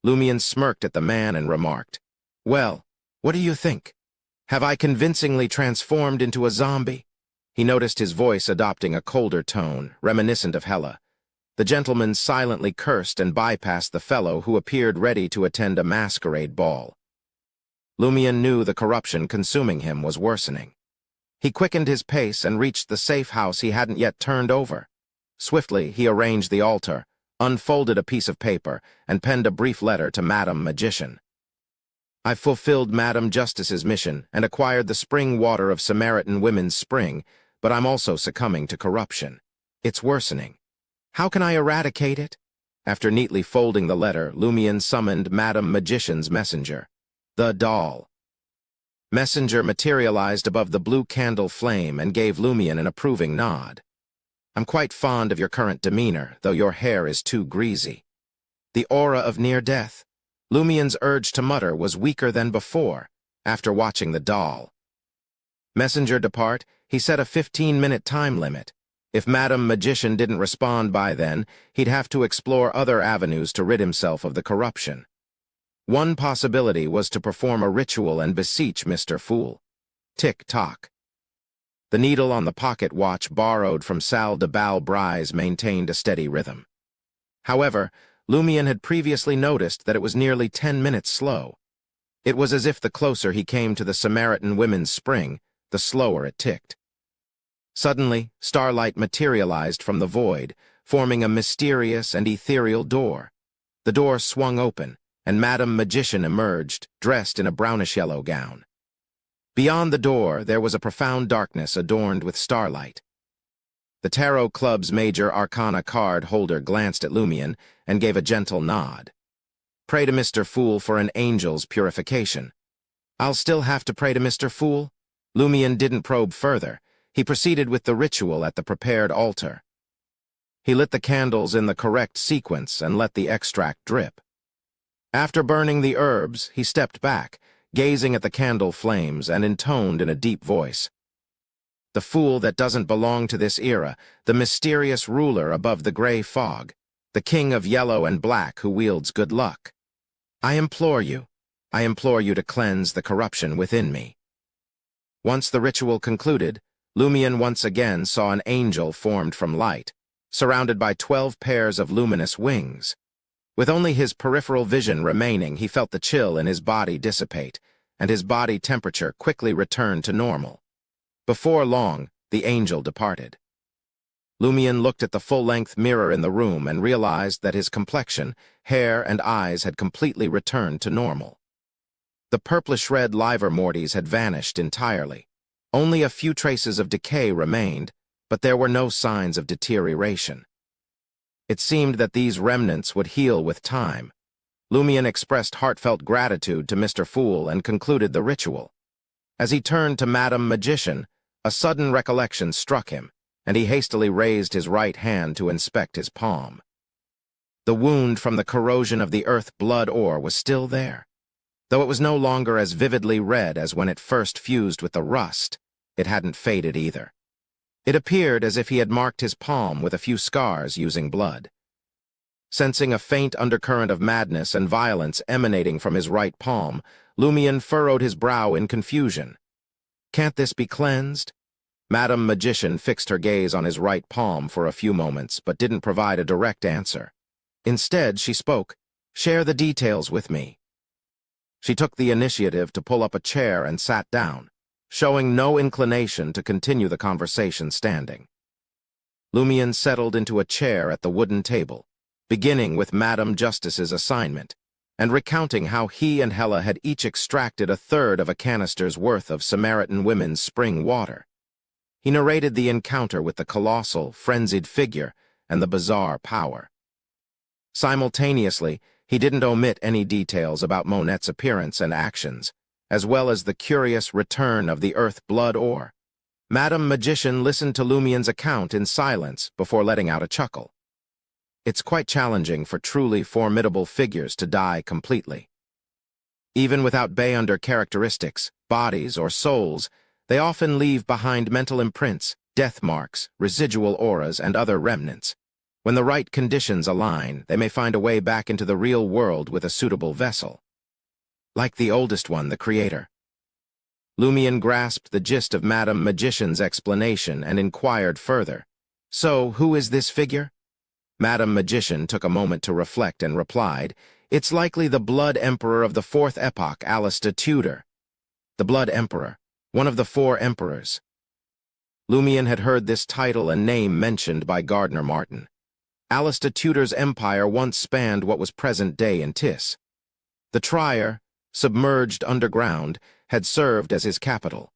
Lumion smirked at the man and remarked, Well, what do you think? Have I convincingly transformed into a zombie? He noticed his voice adopting a colder tone, reminiscent of Hela. The gentleman silently cursed and bypassed the fellow who appeared ready to attend a masquerade ball. Lumion knew the corruption consuming him was worsening. He quickened his pace and reached the safe house he hadn't yet turned over. Swiftly, he arranged the altar, unfolded a piece of paper, and penned a brief letter to Madame Magician. I've fulfilled Madame Justice's mission and acquired the spring water of Samaritan Women's Spring, but I'm also succumbing to corruption. It's worsening. How can I eradicate it? After neatly folding the letter, Lumion summoned Madame Magician's messenger, the doll. Messenger materialized above the blue candle flame and gave Lumion an approving nod. I'm quite fond of your current demeanor, though your hair is too greasy. The aura of near death. Lumion's urge to mutter was weaker than before, after watching the doll. Messenger depart, he set a 15-minute time limit. If Madame Magician didn't respond by then, he'd have to explore other avenues to rid himself of the corruption. One possibility was to perform a ritual and beseech Mr. Fool. Tick-tock. The needle on the pocket watch borrowed from Salle de Bal Brise maintained a steady rhythm. However, Lumion had previously noticed that it was nearly 10 minutes slow. It was as if the closer he came to the Samaritan Women's Spring, the slower it ticked. Suddenly, starlight materialized from the void, forming a mysterious and ethereal door. The door swung open, and Madame Magician emerged, dressed in a brownish-yellow gown. Beyond the door, there was a profound darkness adorned with starlight. The Tarot Club's Major Arcana card holder glanced at Lumion and gave a gentle nod. Pray to Mr. Fool for an angel's purification. I'll still have to pray to Mr. Fool? Lumion didn't probe further. He proceeded with the ritual at the prepared altar. He lit the candles in the correct sequence and let the extract drip. After burning the herbs, he stepped back, gazing at the candle flames and intoned in a deep voice. The fool that doesn't belong to this era, the mysterious ruler above the gray fog, the king of yellow and black who wields good luck. I implore you to cleanse the corruption within me. Once the ritual concluded, Lumion once again saw an angel formed from light, surrounded by 12 pairs of luminous wings. With only his peripheral vision remaining, he felt the chill in his body dissipate, and his body temperature quickly returned to normal. Before long, the angel departed. Lumion looked at the full-length mirror in the room and realized that his complexion, hair, and eyes had completely returned to normal. The purplish-red liver morties had vanished entirely. Only a few traces of decay remained, but there were no signs of deterioration. It seemed that these remnants would heal with time. Lumion expressed heartfelt gratitude to Mr. Fool and concluded the ritual. As he turned to Madam Magician, a sudden recollection struck him, and he hastily raised his right hand to inspect his palm. The wound from the corrosion of the earth blood ore was still there. Though it was no longer as vividly red as when it first fused with the rust, it hadn't faded either. It appeared as if he had marked his palm with a few scars using blood. Sensing a faint undercurrent of madness and violence emanating from his right palm, Lumion furrowed his brow in confusion. Can't this be cleansed? Madam Magician fixed her gaze on his right palm for a few moments, but didn't provide a direct answer. Instead, she spoke, "Share the details with me." She took the initiative to pull up a chair and sat down, showing no inclination to continue the conversation standing. Lumion settled into a chair at the wooden table, beginning with Madam Justice's assignment, and recounting how he and Hela had each extracted a third of a canister's worth of Samaritan women's spring water. He narrated the encounter with the colossal, frenzied figure and the bizarre power. Simultaneously, he didn't omit any details about Monette's appearance and actions, as well as the curious return of the earth blood ore. Madam Magician listened to Lumion's account in silence before letting out a chuckle. It's quite challenging for truly formidable figures to die completely. Even without Beyonder characteristics, bodies, or souls, they often leave behind mental imprints, death marks, residual auras, and other remnants. When the right conditions align, they may find a way back into the real world with a suitable vessel. Like the oldest one, the Creator. Lumion grasped the gist of Madam Magician's explanation and inquired further. So, who is this figure? Madam Magician took a moment to reflect and replied, "It's likely the Blood Emperor of the Fourth Epoch, Alistair Tudor." The Blood Emperor, one of the 4 emperors. Lumion had heard this title and name mentioned by Gardner Martin. Alistair Tudor's empire once spanned what was present-day Intis. The Trier, submerged underground, had served as his capital.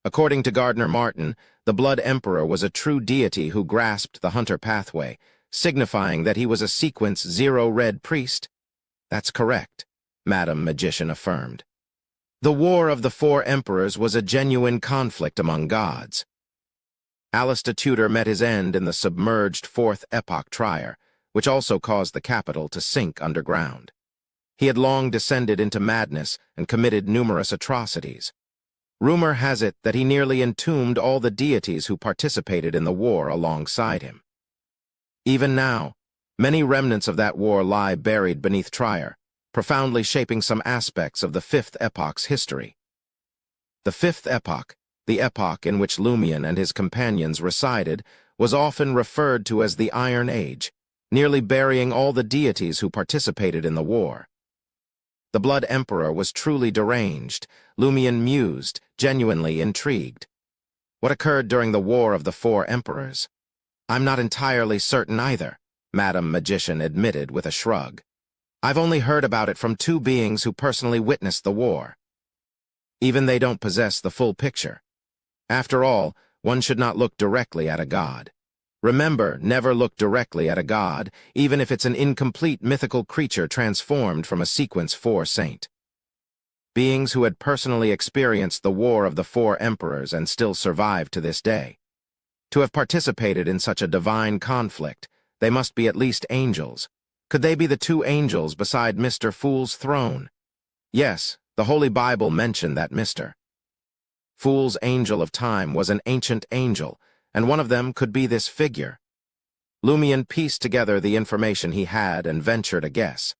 According to Gardner Martin, the Blood Emperor was a true deity who grasped the hunter pathway, signifying that he was a sequence 0 red priest. That's correct, Madam Magician affirmed. The War of the 4 Emperors was a genuine conflict among gods. Alistair Tudor met his end in the submerged 4th Epoch Trier, which also caused the capital to sink underground. He had long descended into madness and committed numerous atrocities. Rumor has it that he nearly entombed all the deities who participated in the war alongside him. Even now, many remnants of that war lie buried beneath Trier, profoundly shaping some aspects of the 5th Epoch's history. The 5th Epoch, the epoch in which Lumion and his companions resided, was often referred to as the Iron Age, nearly burying all the deities who participated in the war. The Blood Emperor was truly deranged, Lumion mused, genuinely intrigued. What occurred during the War of the 4 Emperors? I'm not entirely certain either, Madam Magician admitted with a shrug. I've only heard about it from 2 beings who personally witnessed the war. Even they don't possess the full picture. After all, one should not look directly at a god. Remember, never look directly at a god, even if it's an incomplete mythical creature transformed from a sequence 4 saint. Beings who had personally experienced the War of the 4 Emperors and still survived to this day. To have participated in such a divine conflict, they must be at least angels. Could they be the 2 angels beside Mr. Fool's throne? Yes, the Holy Bible mentioned that Mr. Fool's angel of time was an ancient angel, and one of them could be this figure. Lumion pieced together the information he had and ventured a guess.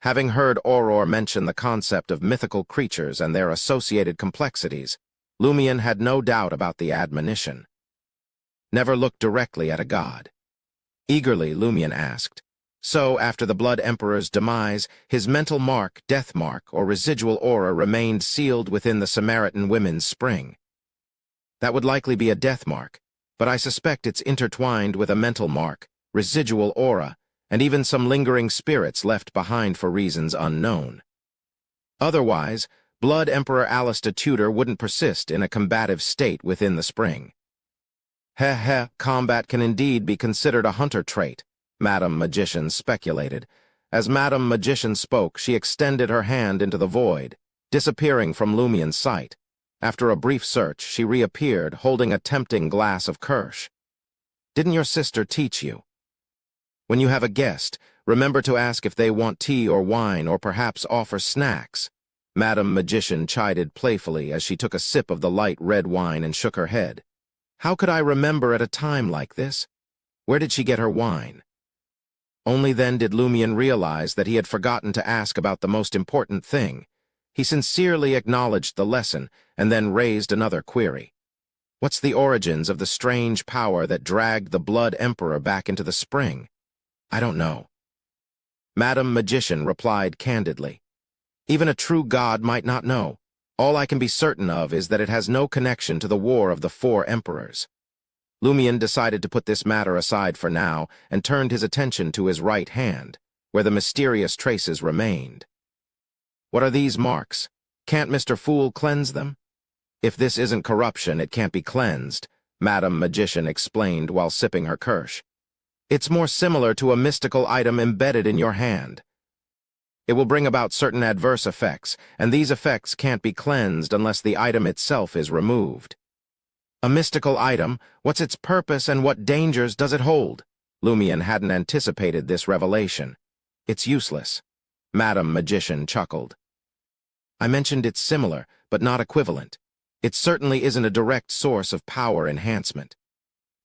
Having heard Auror mention the concept of mythical creatures and their associated complexities, Lumion had no doubt about the admonition. Never look directly at a god. Eagerly, Lumion asked, so after the Blood Emperor's demise, his mental mark, death mark, or residual aura remained sealed within the Samaritan women's spring. That would likely be a death mark, but I suspect it's intertwined with a mental mark, residual aura, and even some lingering spirits left behind for reasons unknown. Otherwise, Blood Emperor Alistair Tudor wouldn't persist in a combative state within the spring. Combat can indeed be considered a hunter trait, Madam Magician speculated. As Madam Magician spoke, she extended her hand into the void, disappearing from Lumian's sight. After a brief search, she reappeared, holding a tempting glass of Kirsch. Didn't your sister teach you? When you have a guest, remember to ask if they want tea or wine or perhaps offer snacks. Madam Magician chided playfully as she took a sip of the light red wine and shook her head. How could I remember at a time like this? Where did she get her wine? Only then did Lumian realize that he had forgotten to ask about the most important thing. He sincerely acknowledged the lesson and then raised another query. What's the origins of the strange power that dragged the Blood Emperor back into the spring? I don't know. Madam Magician replied candidly. Even a true god might not know. All I can be certain of is that it has no connection to the War of the Four Emperors. Lumian decided to put this matter aside for now and turned his attention to his right hand, where the mysterious traces remained. What are these marks? Can't Mr. Fool cleanse them? If this isn't corruption, it can't be cleansed, Madam Magician explained while sipping her Kirsch. It's more similar to a mystical item embedded in your hand. It will bring about certain adverse effects, and these effects can't be cleansed unless the item itself is removed. A mystical item, what's its purpose and what dangers does it hold? Lumian hadn't anticipated this revelation. It's useless. Madam Magician chuckled. I mentioned it's similar, but not equivalent. It certainly isn't a direct source of power enhancement.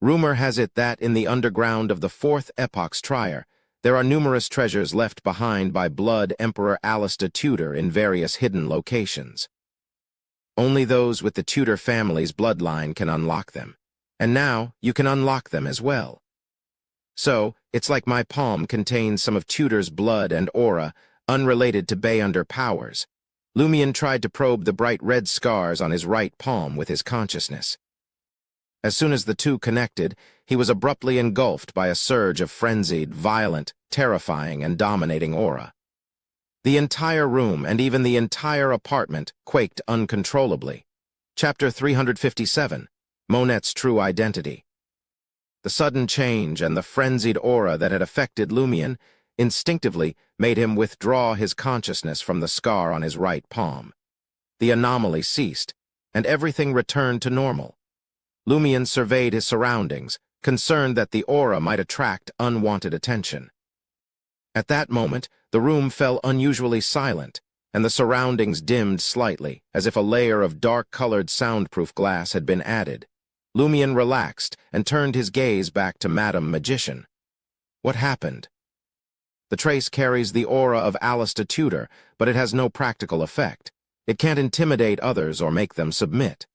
Rumor has it that in the underground of the Fourth Epoch's Trier, there are numerous treasures left behind by Blood Emperor Alistair Tudor in various hidden locations. Only those with the Tudor family's bloodline can unlock them, and now you can unlock them as well. So, it's like my palm contains some of Tudor's blood and aura, unrelated to Bayunder powers. Lumian tried to probe the bright red scars on his right palm with his consciousness. As soon as the two connected, he was abruptly engulfed by a surge of frenzied, violent, terrifying, and dominating aura. The entire room and even the entire apartment quaked uncontrollably. Chapter 357, Monet's True Identity. The sudden change and the frenzied aura that had affected Lumian instinctively made him withdraw his consciousness from the scar on his right palm. The anomaly ceased, and everything returned to normal. Lumian surveyed his surroundings, concerned that the aura might attract unwanted attention. At that moment, the room fell unusually silent, and the surroundings dimmed slightly, as if a layer of dark-colored soundproof glass had been added. Lumian relaxed and turned his gaze back to Madam Magician. What happened? The trace carries the aura of Alistair Tudor, but it has no practical effect. It can't intimidate others or make them submit.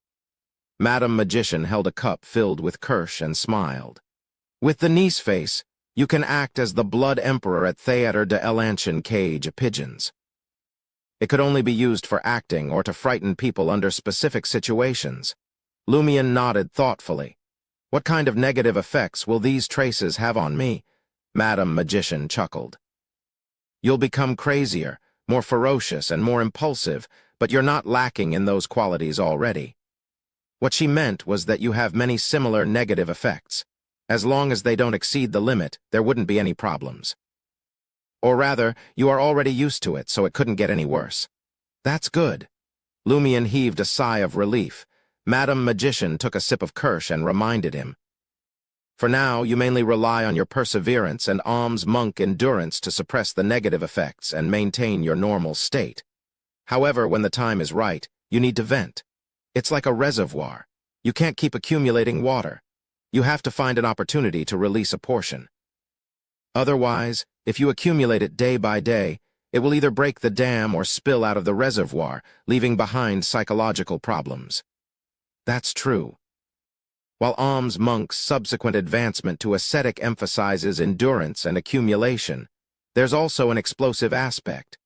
Madam Magician held a cup filled with Kirsch and smiled. With the niece face, you can act as the Blood Emperor at Theater de Elanchen Cage Pigeons. It could only be used for acting or to frighten people under specific situations. Lumian nodded thoughtfully. What kind of negative effects will these traces have on me? Madam Magician chuckled. You'll become crazier, more ferocious, and more impulsive, but you're not lacking in those qualities already. What she meant was that you have many similar negative effects. As long as they don't exceed the limit, there wouldn't be any problems. Or rather, you are already used to it, so it couldn't get any worse. That's good. Lumian heaved a sigh of relief. Madam Magician took a sip of Kirsch and reminded him. For now, you mainly rely on your perseverance and alms monk endurance to suppress the negative effects and maintain your normal state. However, when the time is right, you need to vent. It's like a reservoir. You can't keep accumulating water. You have to find an opportunity to release a portion. Otherwise, if you accumulate it day by day, it will either break the dam or spill out of the reservoir, leaving behind psychological problems. That's true. While alms monk's subsequent advancement to ascetic emphasizes endurance and accumulation, there's also an explosive aspect.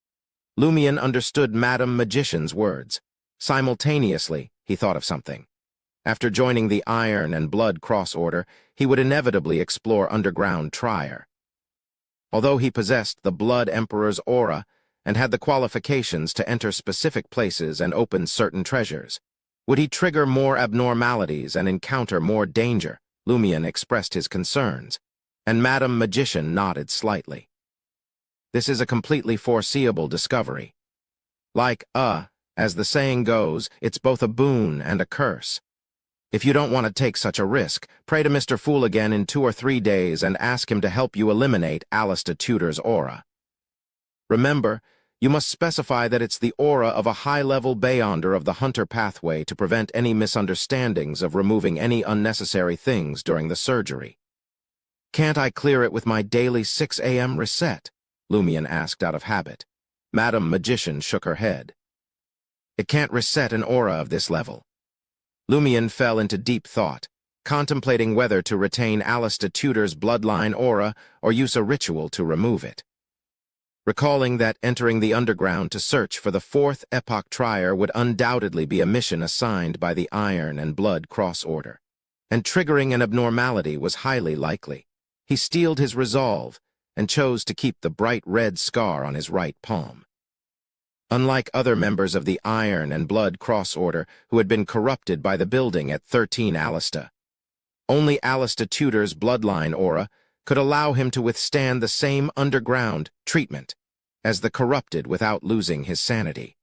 Lumian understood Madam Magician's words. Simultaneously, he thought of something. After joining the Iron and Blood Cross Order, he would inevitably explore underground Trier. Although he possessed the Blood Emperor's aura and had the qualifications to enter specific places and open certain treasures, would he trigger more abnormalities and encounter more danger? Lumion expressed his concerns, and Madame Magician nodded slightly. This is a completely foreseeable discovery. As the saying goes, it's both a boon and a curse. If you don't want to take such a risk, pray to Mr. Fool again in 2 or 3 days and ask him to help you eliminate Alistair Tudor's aura. Remember, you must specify that it's the aura of a high-level Beyonder of the Hunter pathway to prevent any misunderstandings of removing any unnecessary things during the surgery. Can't I clear it with my daily 6 a.m. reset? Lumion asked out of habit. Madame Magician shook her head. It can't reset an aura of this level. Lumion fell into deep thought, contemplating whether to retain Alistair Tudor's bloodline aura or use a ritual to remove it. Recalling that entering the underground to search for the 4th Epoch Trier would undoubtedly be a mission assigned by the Iron and Blood Cross Order, and triggering an abnormality was highly likely, he steeled his resolve and chose to keep the bright red scar on his right palm. Unlike other members of the Iron and Blood Cross Order who had been corrupted by the building at 13 Alistair, only Alistair Tudor's bloodline aura could allow him to withstand the same underground treatment as the corrupted without losing his sanity.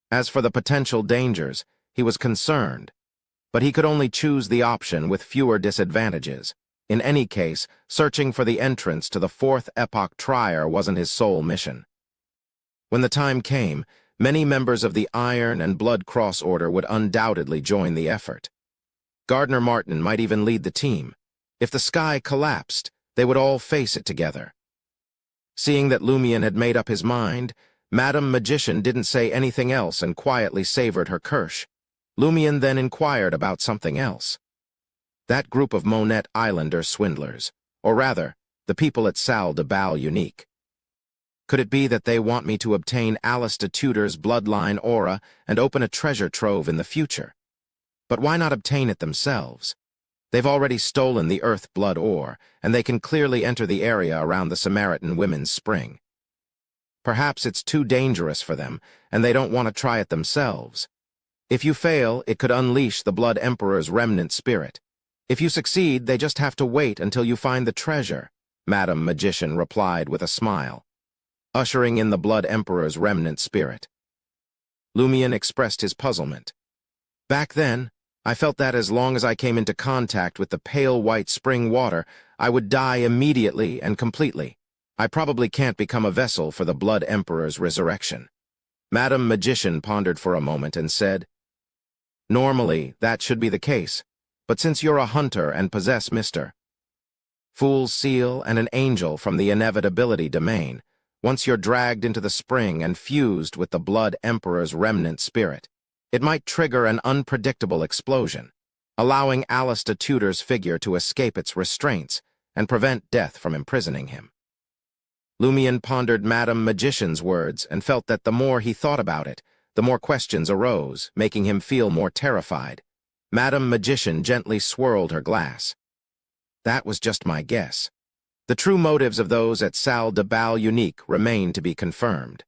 As for the potential dangers, he was concerned, but he could only choose the option with fewer disadvantages. In any case, searching for the entrance to the 4th Epoch Trier wasn't his sole mission. When the time came, many members of the Iron and Blood Cross Order would undoubtedly join the effort. Gardner Martin might even lead the team. If the sky collapsed, they would all face it together. Seeing that Lumion had made up his mind, Madame Magician didn't say anything else and quietly savored her kirsch. Lumion then inquired about something else. That group of Monet Islander swindlers, or rather, the people at Salle de Bal Unique. Could it be that they want me to obtain Alistair Tudor's bloodline aura and open a treasure trove in the future? But why not obtain it themselves? They've already stolen the Earth Blood ore, and they can clearly enter the area around the Samaritan Women's Spring. Perhaps it's too dangerous for them, and they don't want to try it themselves. If you fail, it could unleash the Blood Emperor's remnant spirit. If you succeed, they just have to wait until you find the treasure, Madame Magician replied with a smile, ushering in the Blood Emperor's remnant spirit. Lumion expressed his puzzlement. Back then, I felt that as long as I came into contact with the pale white spring water, I would die immediately and completely. I probably can't become a vessel for the Blood Emperor's resurrection. Madame Magician pondered for a moment and said, Normally, that should be the case, but since you're a hunter and possess Mr. Fool's seal and an angel from the Inevitability domain, once you're dragged into the spring and fused with the Blood Emperor's remnant spirit, it might trigger an unpredictable explosion, allowing Alistair Tudor's figure to escape its restraints and prevent death from imprisoning him. Lumion pondered Madame Magician's words and felt that the more he thought about it, the more questions arose, making him feel more terrified. Madame Magician gently swirled her glass. That was just my guess. The true motives of those at Salle de Bal Unique remain to be confirmed.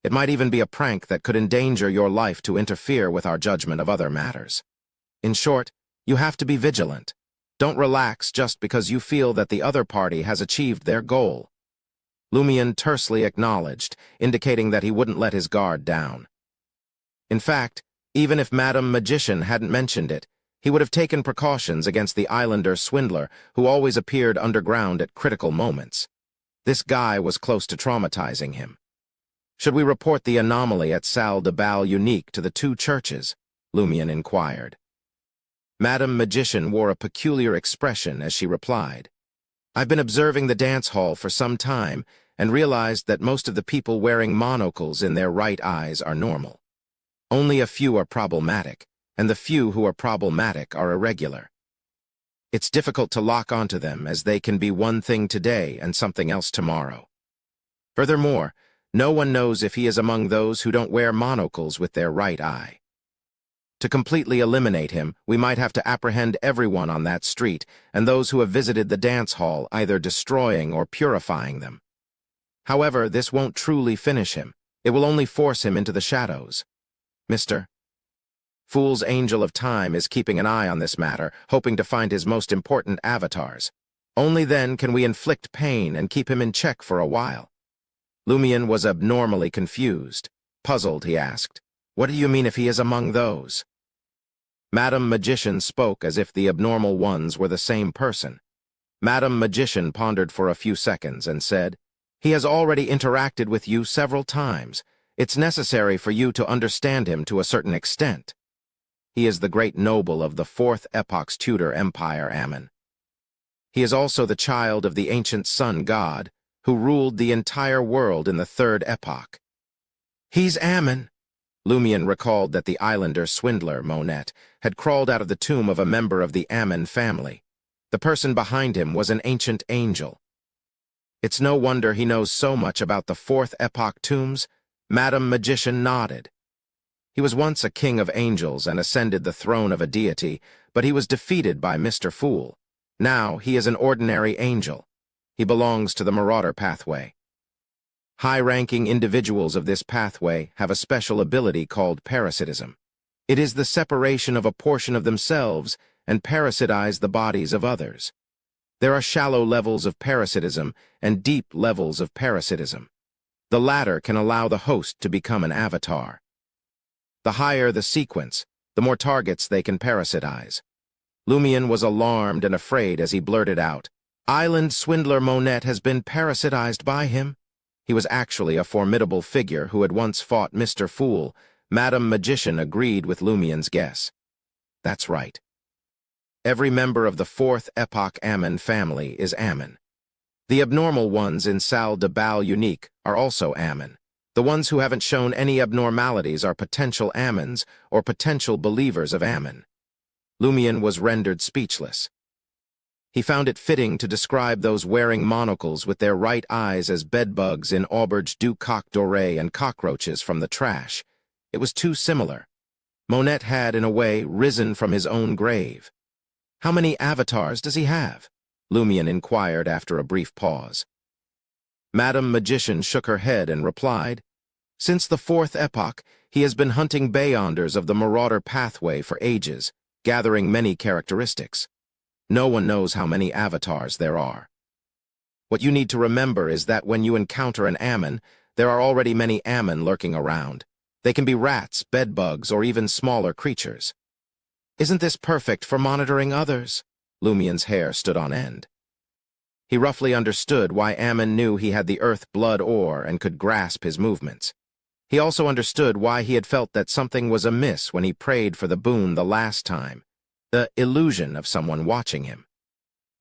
It might even be a prank that could endanger your life to interfere with our judgment of other matters. In short, you have to be vigilant. Don't relax just because you feel that the other party has achieved their goal. Lumion tersely acknowledged, indicating that he wouldn't let his guard down. In fact, even if Madame Magician hadn't mentioned it, he would have taken precautions against the Islander swindler who always appeared underground at critical moments. This guy was close to traumatizing him. Should we report the anomaly at Salle de Bal Unique to the 2 churches? Lumion inquired. Madame Magician wore a peculiar expression as she replied. I've been observing the dance hall for some time and realized that most of the people wearing monocles in their right eyes are normal. Only a few are problematic, and the few who are problematic are irregular. It's difficult to lock onto them as they can be one thing today and something else tomorrow. Furthermore, no one knows if he is among those who don't wear monocles with their right eye. To completely eliminate him, we might have to apprehend everyone on that street, and those who have visited the dance hall, either destroying or purifying them. However, this won't truly finish him. It will only force him into the shadows. Mr. Fool's Angel of Time is keeping an eye on this matter, hoping to find his most important avatars. Only then can we inflict pain and keep him in check for a while. Lumion was abnormally confused. Puzzled, he asked, "What do you mean if he is among those?" Madam Magician spoke as if the abnormal ones were the same person. Madam Magician pondered for a few seconds and said, "He has already interacted with you several times. It's necessary for you to understand him to a certain extent. He is the great noble of the Fourth Epoch's Tudor Empire, Ammon. He is also the child of the ancient sun god, who ruled the entire world in the Third Epoch." "He's Ammon." Lumion recalled that the islander swindler, Monette, had crawled out of the tomb of a member of the Ammon family. The person behind him was an ancient angel. "It's no wonder he knows so much about the Fourth Epoch tombs." Madam Magician nodded. "He was once a king of angels and ascended the throne of a deity, but he was defeated by Mr. Fool. Now he is an ordinary angel. He belongs to the Marauder pathway. High-ranking individuals of this pathway have a special ability called parasitism. It is the separation of a portion of themselves and parasitize the bodies of others. There are shallow levels of parasitism and deep levels of parasitism. The latter can allow the host to become an avatar. The higher the sequence, the more targets they can parasitize." Lumion was alarmed and afraid as he blurted out, "Island swindler Monette has been parasitized by him?" He was actually a formidable figure who had once fought Mr. Fool. Madam Magician agreed with Lumion's guess. "That's right. Every member of the Fourth Epoch Ammon family is Ammon. The abnormal ones in Salle de Bal Unique are also Ammon. The ones who haven't shown any abnormalities are potential Ammons or potential believers of Ammon." Lumion was rendered speechless. He found it fitting to describe those wearing monocles with their right eyes as bedbugs in Auberge du Coq Doré and cockroaches from the trash. It was too similar. Monette had, in a way, risen from his own grave. "How many avatars does he have?" Lumion inquired after a brief pause. Madam Magician shook her head and replied, "Since the Fourth Epoch, he has been hunting Beyonders of the Marauder pathway for ages, gathering many characteristics. No one knows how many avatars there are. What you need to remember is that when you encounter an Ammon, there are already many Ammon lurking around. They can be rats, bedbugs, or even smaller creatures." "Isn't this perfect for monitoring others?" Lumion's hair stood on end. He roughly understood why Ammon knew he had the earth blood ore and could grasp his movements. He also understood why he had felt that something was amiss when he prayed for the boon the last time, the illusion of someone watching him.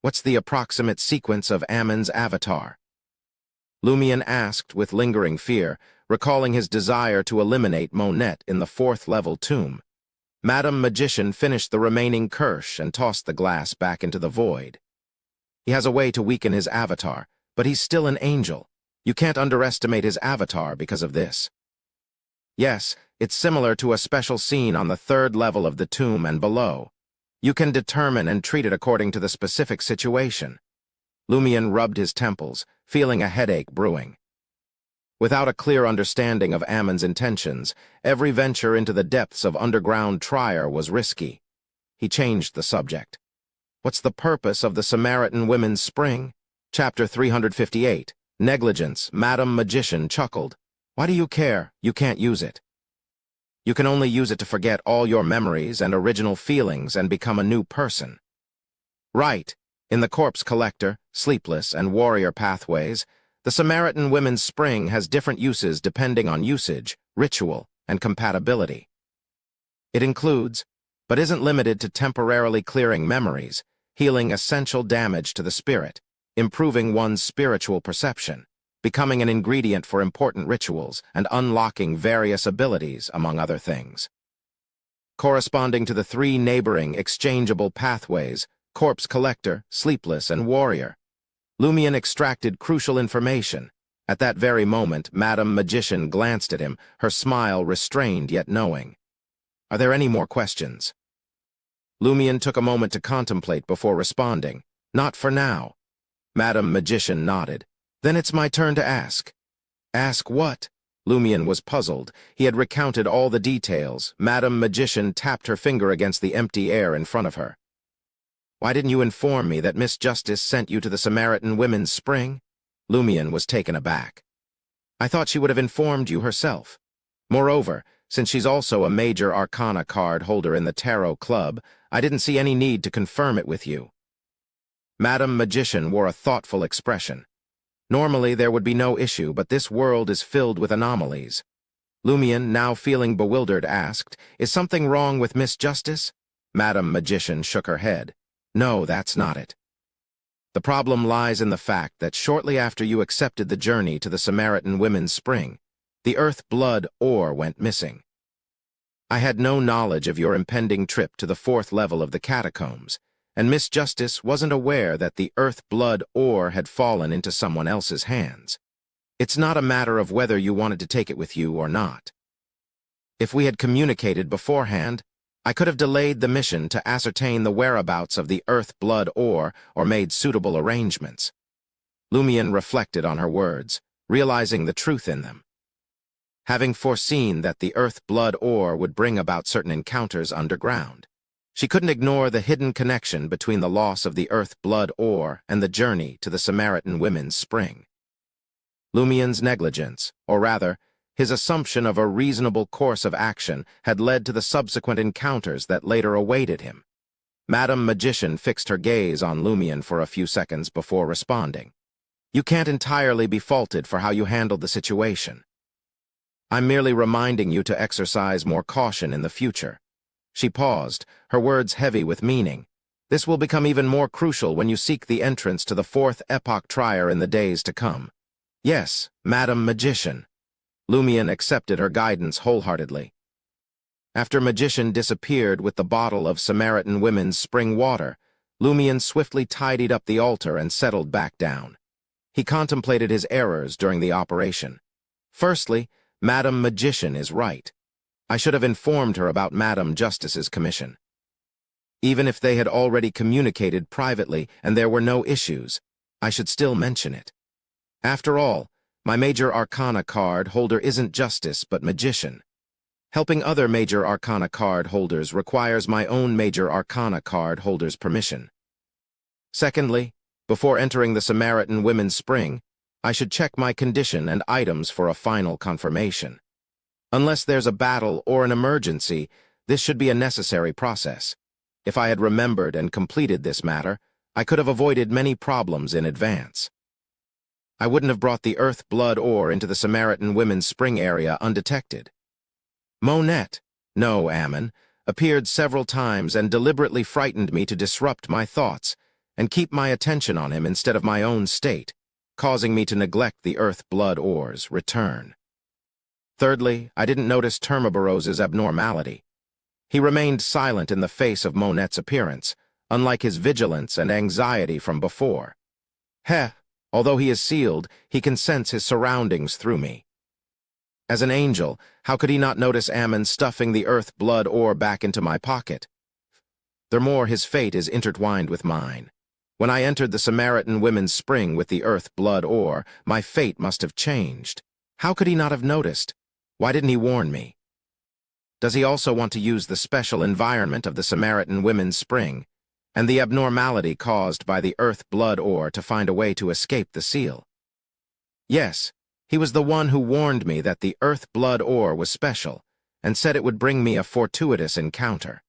"What's the approximate sequence of Ammon's avatar?" Lumion asked with lingering fear, recalling his desire to eliminate Monette in the fourth-level tomb. Madam Magician finished the remaining kirsch and tossed the glass back into the void. "He has a way to weaken his avatar, but he's still an angel. You can't underestimate his avatar because of this. Yes, it's similar to a special scene on the third level of the tomb and below. You can determine and treat it according to the specific situation." Lumion rubbed his temples, feeling a headache brewing. Without a clear understanding of Ammon's intentions, every venture into the depths of underground Trier was risky. He changed the subject. "What's the purpose of the Samaritan Women's Spring?" Chapter 358, Negligence. Madam Magician chuckled. "Why do you care? You can't use it. You can only use it to forget all your memories and original feelings and become a new person." "Right. In the Corpse Collector, Sleepless, and Warrior pathways, the Samaritan Women's Spring has different uses depending on usage, ritual, and compatibility. It includes, but isn't limited to temporarily clearing memories, healing essential damage to the spirit, improving one's spiritual perception, becoming an ingredient for important rituals, and unlocking various abilities, among other things. Corresponding to the three neighboring, exchangeable pathways, Corpse Collector, Sleepless, and Warrior, Lumion extracted crucial information. At that very moment, Madam Magician glanced at him, her smile restrained yet knowing. Are there any more questions? Lumion took a moment to contemplate before responding. Not for now. Madam Magician nodded. Then it's my turn to ask. Ask what? Lumion was puzzled. He had recounted all the details. Madam Magician tapped her finger against the empty air in front of her. Why didn't you inform me that Miss Justice sent you to the Samaritan Women's Spring? Lumion was taken aback. I thought she would have informed you herself. Moreover, since she's also a major arcana card holder in the Tarot Club, I didn't see any need to confirm it with you. Madam Magician wore a thoughtful expression. Normally there would be no issue, but this world is filled with anomalies. Lumion, now feeling bewildered, asked, Is something wrong with Miss Justice? Madam Magician shook her head. No, that's not it. The problem lies in the fact that shortly after you accepted the journey to the Samaritan Women's Spring, the Earth Blood ore went missing. I had no knowledge of your impending trip to the 4th level of the catacombs, and Miss Justice wasn't aware that the Earth Blood ore had fallen into someone else's hands. It's not a matter of whether you wanted to take it with you or not. If we had communicated beforehand, I could have delayed the mission to ascertain the whereabouts of the Earth Blood ore or made suitable arrangements. Lumion reflected on her words, realizing the truth in them. Having foreseen that the Earth Blood ore would bring about certain encounters underground, she couldn't ignore the hidden connection between the loss of the Earth Blood ore and the journey to the Samaritan Women's Spring. Lumion's negligence, or rather, his assumption of a reasonable course of action, had led to the subsequent encounters that later awaited him. Madam Magician fixed her gaze on Lumion for a few seconds before responding. You can't entirely be faulted for how you handled the situation. I'm merely reminding you to exercise more caution in the future. She paused, her words heavy with meaning. This will become even more crucial when you seek the entrance to the 4th Epoch Trier in the days to come. Yes, Madam Magician. Lumion accepted her guidance wholeheartedly. After Magician disappeared with the bottle of Samaritan Women's Spring water, Lumion swiftly tidied up the altar and settled back down. He contemplated his errors during the operation. Firstly, Madam Magician is right. I should have informed her about Madam Justice's commission. Even if they had already communicated privately and there were no issues, I should still mention it. After all, my Major Arcana card holder isn't Justice but Magician. Helping other Major Arcana card holders requires my own Major Arcana card holder's permission. Secondly, before entering the Samaritan Women's Spring, I should check my condition and items for a final confirmation. Unless there's a battle or an emergency, this should be a necessary process. If I had remembered and completed this matter, I could have avoided many problems in advance. I wouldn't have brought the Earth Blood ore into the Samaritan Women's Spring area undetected. Monette, no, Ammon, appeared several times and deliberately frightened me to disrupt my thoughts and keep my attention on him instead of my own state, causing me to neglect the Earth Blood ore's return. Thirdly, I didn't notice Termabarose's abnormality. He remained silent in the face of Monette's appearance, unlike his vigilance and anxiety from before. Although he is sealed, he can sense his surroundings through me. As an angel, how could he not notice Ammon stuffing the Earth Blood ore back into my pocket? Furthermore, his fate is intertwined with mine. When I entered the Samaritan Women's Spring with the Earth Blood ore, my fate must have changed. How could he not have noticed? Why didn't he warn me? Does he also want to use the special environment of the Samaritan Women's Spring and the abnormality caused by the Earth Blood ore to find a way to escape the seal? Yes, he was the one who warned me that the Earth Blood ore was special and said it would bring me a fortuitous encounter.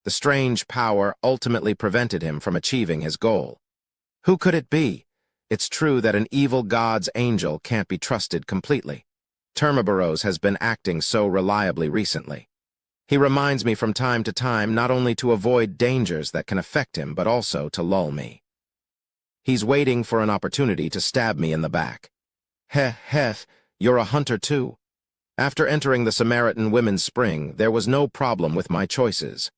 The strange power ultimately prevented him from achieving his goal. Who could it be? It's true that an evil god's angel can't be trusted completely. Termabarose has been acting so reliably recently. He reminds me from time to time not only to avoid dangers that can affect him, but also to lull me. He's waiting for an opportunity to stab me in the back. You're a hunter too. After entering the Samaritan Women's Spring, there was no problem with my choices.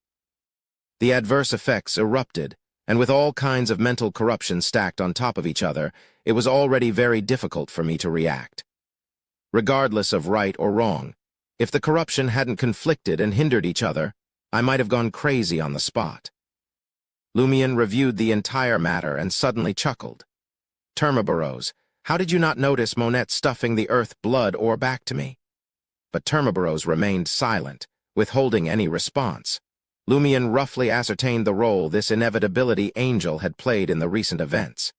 The adverse effects erupted, and with all kinds of mental corruption stacked on top of each other, it was already very difficult for me to react. Regardless of right or wrong, If the corruption hadn't conflicted and hindered each other, I might have gone crazy on the spot. Lumion reviewed the entire matter and suddenly chuckled. Termaboros, how did you not notice Monette stuffing the earth blood ore back to me? But Termaboros remained silent, withholding any response. Lumion roughly ascertained the role this inevitability angel had played in the recent events.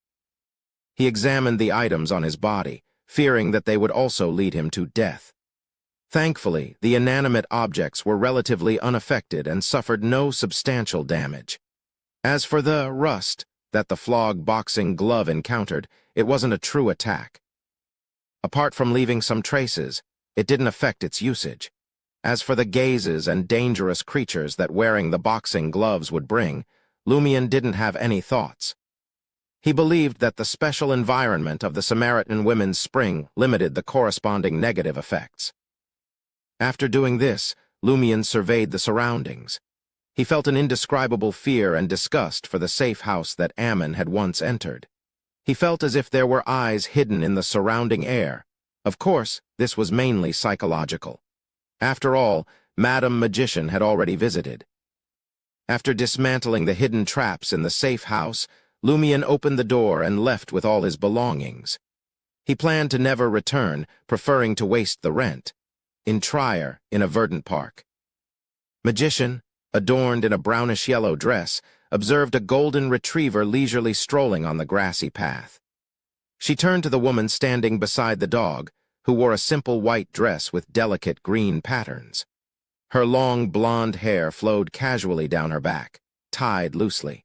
He examined the items on his body, fearing that they would also lead him to death. Thankfully, the inanimate objects were relatively unaffected and suffered no substantial damage. As for the rust that the flog boxing glove encountered, it wasn't a true attack. Apart from leaving some traces, it didn't affect its usage. As for the gazes and dangerous creatures that wearing the boxing gloves would bring, Lumion didn't have any thoughts. He believed that the special environment of the Samaritan women's spring limited the corresponding negative effects. After doing this, Lumion surveyed the surroundings. He felt an indescribable fear and disgust for the safe house that Ammon had once entered. He felt as if there were eyes hidden in the surrounding air. Of course, this was mainly psychological. After all, Madame Magician had already visited. After dismantling the hidden traps in the safe house, Lumion opened the door and left with all his belongings. He planned to never return, preferring to waste the rent. In Trier, in a verdant park. Magician, adorned in a brownish-yellow dress, observed a golden retriever leisurely strolling on the grassy path. She turned to the woman standing beside the dog, who wore a simple white dress with delicate green patterns. Her long blonde hair flowed casually down her back, tied loosely.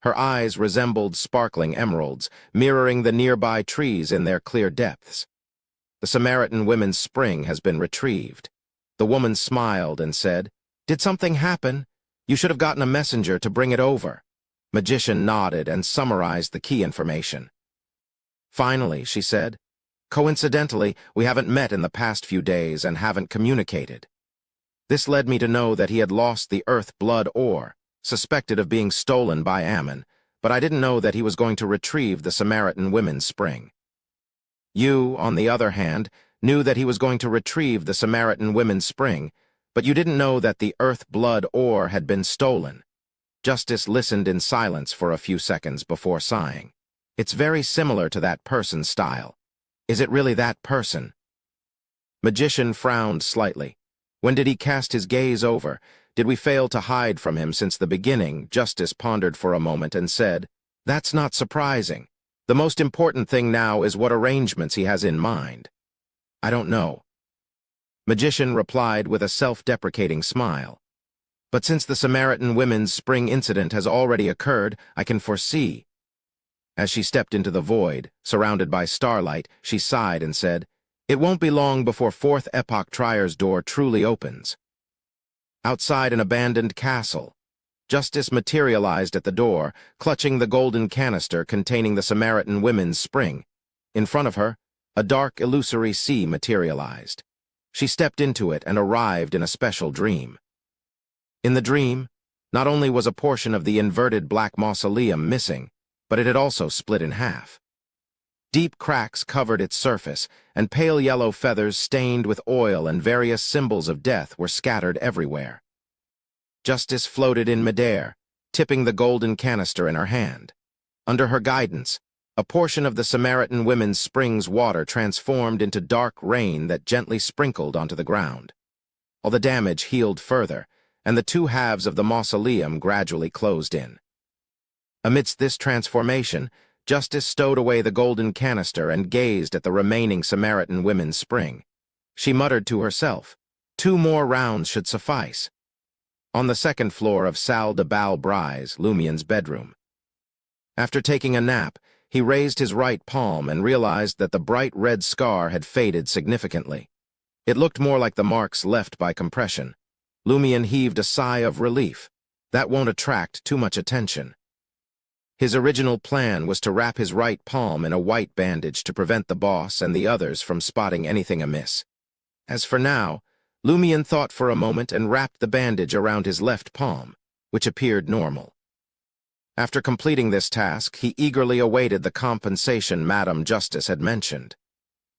Her eyes resembled sparkling emeralds, mirroring the nearby trees in their clear depths. The Samaritan women's spring has been retrieved. The woman smiled and said, "Did something happen? You should have gotten a messenger to bring it over." Magician nodded and summarized the key information. "Finally," she said. "Coincidentally, we haven't met in the past few days and haven't communicated." This led me to know that he had lost the earth blood ore, suspected of being stolen by Ammon, but I didn't know that he was going to retrieve the Samaritan women's spring. You, on the other hand, knew that he was going to retrieve the Samaritan women's spring, but you didn't know that the earth blood ore had been stolen. Justice listened in silence for a few seconds before sighing. It's very similar to that person's style. Is it really that person? Magician frowned slightly. When did he cast his gaze over? Did we fail to hide from him since the beginning? Justice pondered for a moment and said, "That's not surprising. The most important thing now is what arrangements he has in mind." "I don't know." Magician replied with a self-deprecating smile. "But since the Samaritan women's spring incident has already occurred, I can foresee." As she stepped into the void, surrounded by starlight, she sighed and said, "It won't be long before Fourth Epoch Trier's door truly opens." Outside an abandoned castle, Justice materialized at the door, clutching the golden canister containing the Samaritan women's spring. In front of her, a dark, illusory sea materialized. She stepped into it and arrived in a special dream. In the dream, not only was a portion of the inverted black mausoleum missing, but it had also split in half. Deep cracks covered its surface, and pale yellow feathers stained with oil and various symbols of death were scattered everywhere. Justice floated in midair, tipping the golden canister in her hand. Under her guidance, a portion of the Samaritan women's spring's water transformed into dark rain that gently sprinkled onto the ground. All the damage healed further, and the two halves of the mausoleum gradually closed in. Amidst this transformation, Justice stowed away the golden canister and gazed at the remaining Samaritan women's spring. She muttered to herself, 2 more rounds should suffice. On the second floor of Salle de Bal Brise, Lumion's bedroom. After taking a nap, he raised his right palm and realized that the bright red scar had faded significantly. It looked more like the marks left by compression. Lumion heaved a sigh of relief. That won't attract too much attention. His original plan was to wrap his right palm in a white bandage to prevent the boss and the others from spotting anything amiss. As for now, Lumion thought for a moment and wrapped the bandage around his left palm, which appeared normal. After completing this task, he eagerly awaited the compensation Madame Justice had mentioned.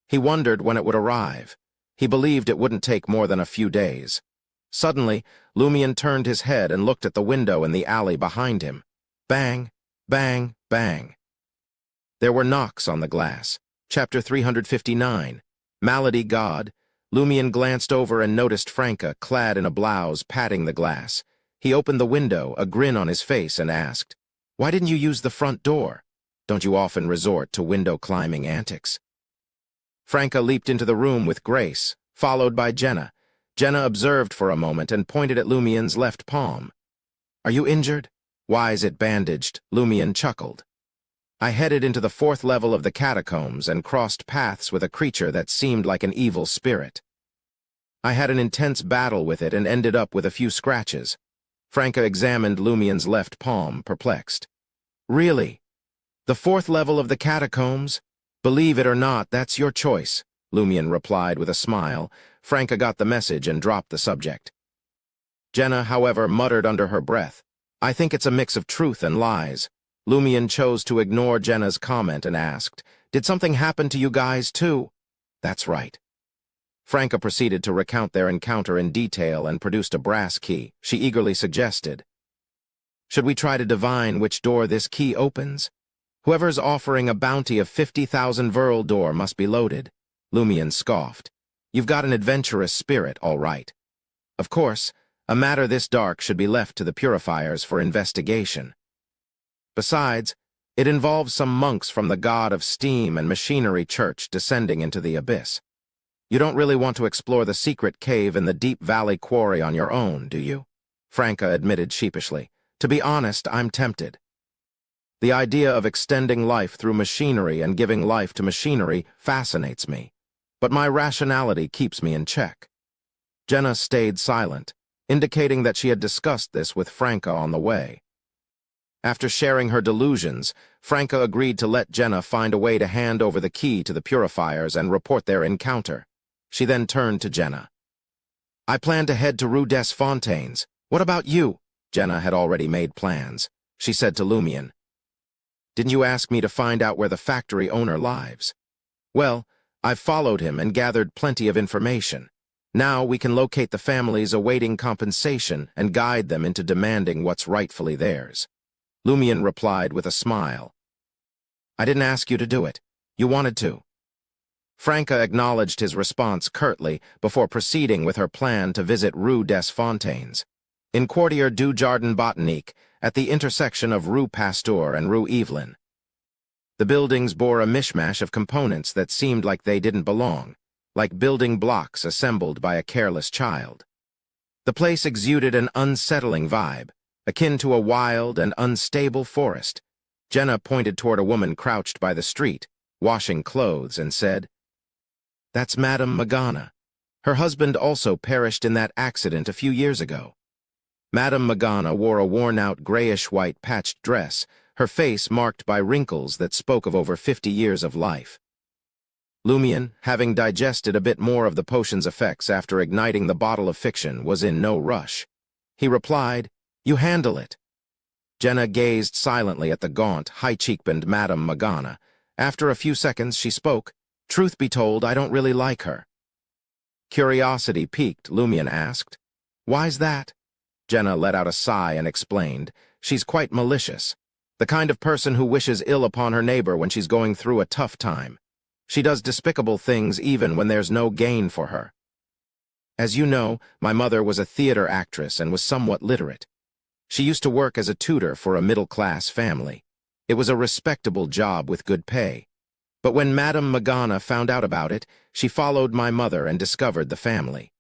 He wondered when it would arrive. He believed it wouldn't take more than a few days. Suddenly, Lumion turned his head and looked at the window in the alley behind him. Bang, bang, bang. There were knocks on the glass. Chapter 359. Malady God. Lumion glanced over and noticed Franca, clad in a blouse, patting the glass. He opened the window, a grin on his face, and asked, "Why didn't you use the front door? Don't you often resort to window-climbing antics?" Franca leaped into the room with grace, followed by Jenna. Jenna observed for a moment and pointed at Lumion's left palm. "Are you injured? Why is it bandaged?" Lumion chuckled. "I headed into the 4th level of the catacombs and crossed paths with a creature that seemed like an evil spirit. I had an intense battle with it and ended up with a few scratches." Franca examined Lumion's left palm, perplexed. "Really? The 4th level of the catacombs? Believe it or not, that's your choice," Lumion replied with a smile. Franca got the message and dropped the subject. Jenna, however, muttered under her breath, "I think it's a mix of truth and lies." Lumion chose to ignore Jenna's comment and asked, "Did something happen to you guys, too?" "That's right." Franca proceeded to recount their encounter in detail and produced a brass key. She eagerly suggested, "Should we try to divine which door this key opens? Whoever's offering a bounty of 50,000 Verl door must be loaded." Lumion scoffed. "You've got an adventurous spirit, all right. Of course, a matter this dark should be left to the purifiers for investigation. Besides, it involves some monks from the god of steam and machinery church descending into the abyss. You don't really want to explore the secret cave in the Deep Valley Quarry on your own, do you?" Franca admitted sheepishly. "To be honest, I'm tempted. The idea of extending life through machinery and giving life to machinery fascinates me, but my rationality keeps me in check." Jenna stayed silent, indicating that she had discussed this with Franca on the way. After sharing her delusions, Franca agreed to let Jenna find a way to hand over the key to the purifiers and report their encounter. She then turned to Jenna. "I plan to head to Rue des Fontaines. What about you?" Jenna had already made plans. She said to Lumion, "Didn't you ask me to find out where the factory owner lives? Well, I've followed him and gathered plenty of information. Now we can locate the families awaiting compensation and guide them into demanding what's rightfully theirs." Lumion replied with a smile. "I didn't ask you to do it. You wanted to." Franca acknowledged his response curtly before proceeding with her plan to visit Rue des Fontaines. In Quartier du Jardin Botanique, at the intersection of Rue Pasteur and Rue Evelyn. The buildings bore a mishmash of components that seemed like they didn't belong, like building blocks assembled by a careless child. The place exuded an unsettling vibe, akin to a wild and unstable forest. Jenna pointed toward a woman crouched by the street, washing clothes, and said, "That's Madame Magana. Her husband also perished in that accident a few years ago." Madame Magana wore a worn-out grayish-white patched dress, her face marked by wrinkles that spoke of over 50 years of life. Lumion, having digested a bit more of the potion's effects after igniting the bottle of fiction, was in no rush. He replied, "You handle it." Jenna gazed silently at the gaunt, high-cheekboned Madame Magana. After a few seconds, she spoke, "Truth be told, I don't really like her." Curiosity piqued, Lumion asked, "Why's that?" Jenna let out a sigh and explained, "She's quite malicious. The kind of person who wishes ill upon her neighbor when she's going through a tough time. She does despicable things even when there's no gain for her. As you know, my mother was a theater actress and was somewhat literate. She used to work as a tutor for a middle-class family. It was a respectable job with good pay. But when Madame Magana found out about it, she followed my mother and discovered the family.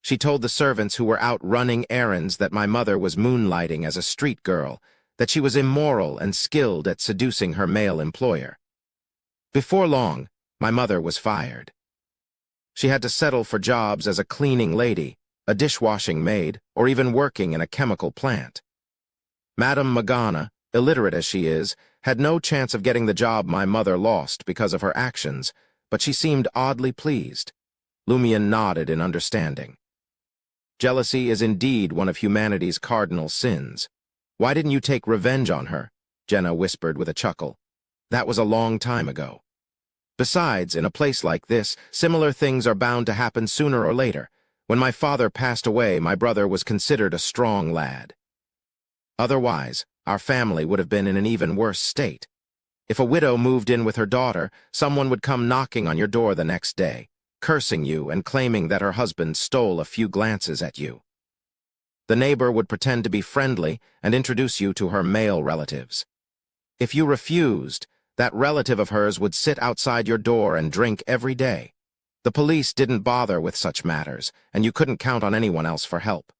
She told the servants who were out running errands that my mother was moonlighting as a street girl, that she was immoral and skilled at seducing her male employer. Before long, my mother was fired. She had to settle for jobs as a cleaning lady, a dishwashing maid, or even working in a chemical plant. Madame Magana, illiterate as she is, had no chance of getting the job my mother lost because of her actions, but she seemed oddly pleased. Lumion nodded in understanding. Jealousy is indeed one of humanity's cardinal sins. Why didn't you take revenge on her? Jenna whispered with a chuckle. That was a long time ago. Besides, in a place like this, similar things are bound to happen sooner or later. When my father passed away, my brother was considered a strong lad. Otherwise, our family would have been in an even worse state. If a widow moved in with her daughter, someone would come knocking on your door the next day, cursing you and claiming that her husband stole a few glances at you. The neighbor would pretend to be friendly and introduce you to her male relatives. If you refused, that relative of hers would sit outside your door and drink every day. The police didn't bother with such matters, and you couldn't count on anyone else for help.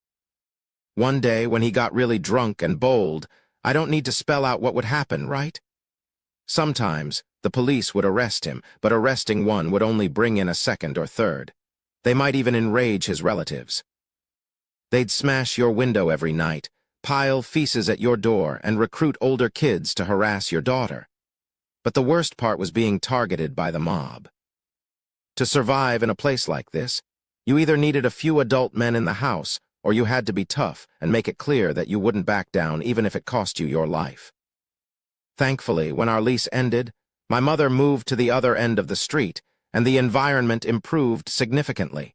One day, when he got really drunk and bold, I don't need to spell out what would happen, right? Sometimes, the police would arrest him, but arresting one would only bring in a second or third. They might even enrage his relatives. They'd smash your window every night, pile feces at your door, and recruit older kids to harass your daughter. But the worst part was being targeted by the mob. To survive in a place like this, you either needed a few adult men in the house, or you had to be tough and make it clear that you wouldn't back down even if it cost you your life. Thankfully, when our lease ended, my mother moved to the other end of the street, and the environment improved significantly.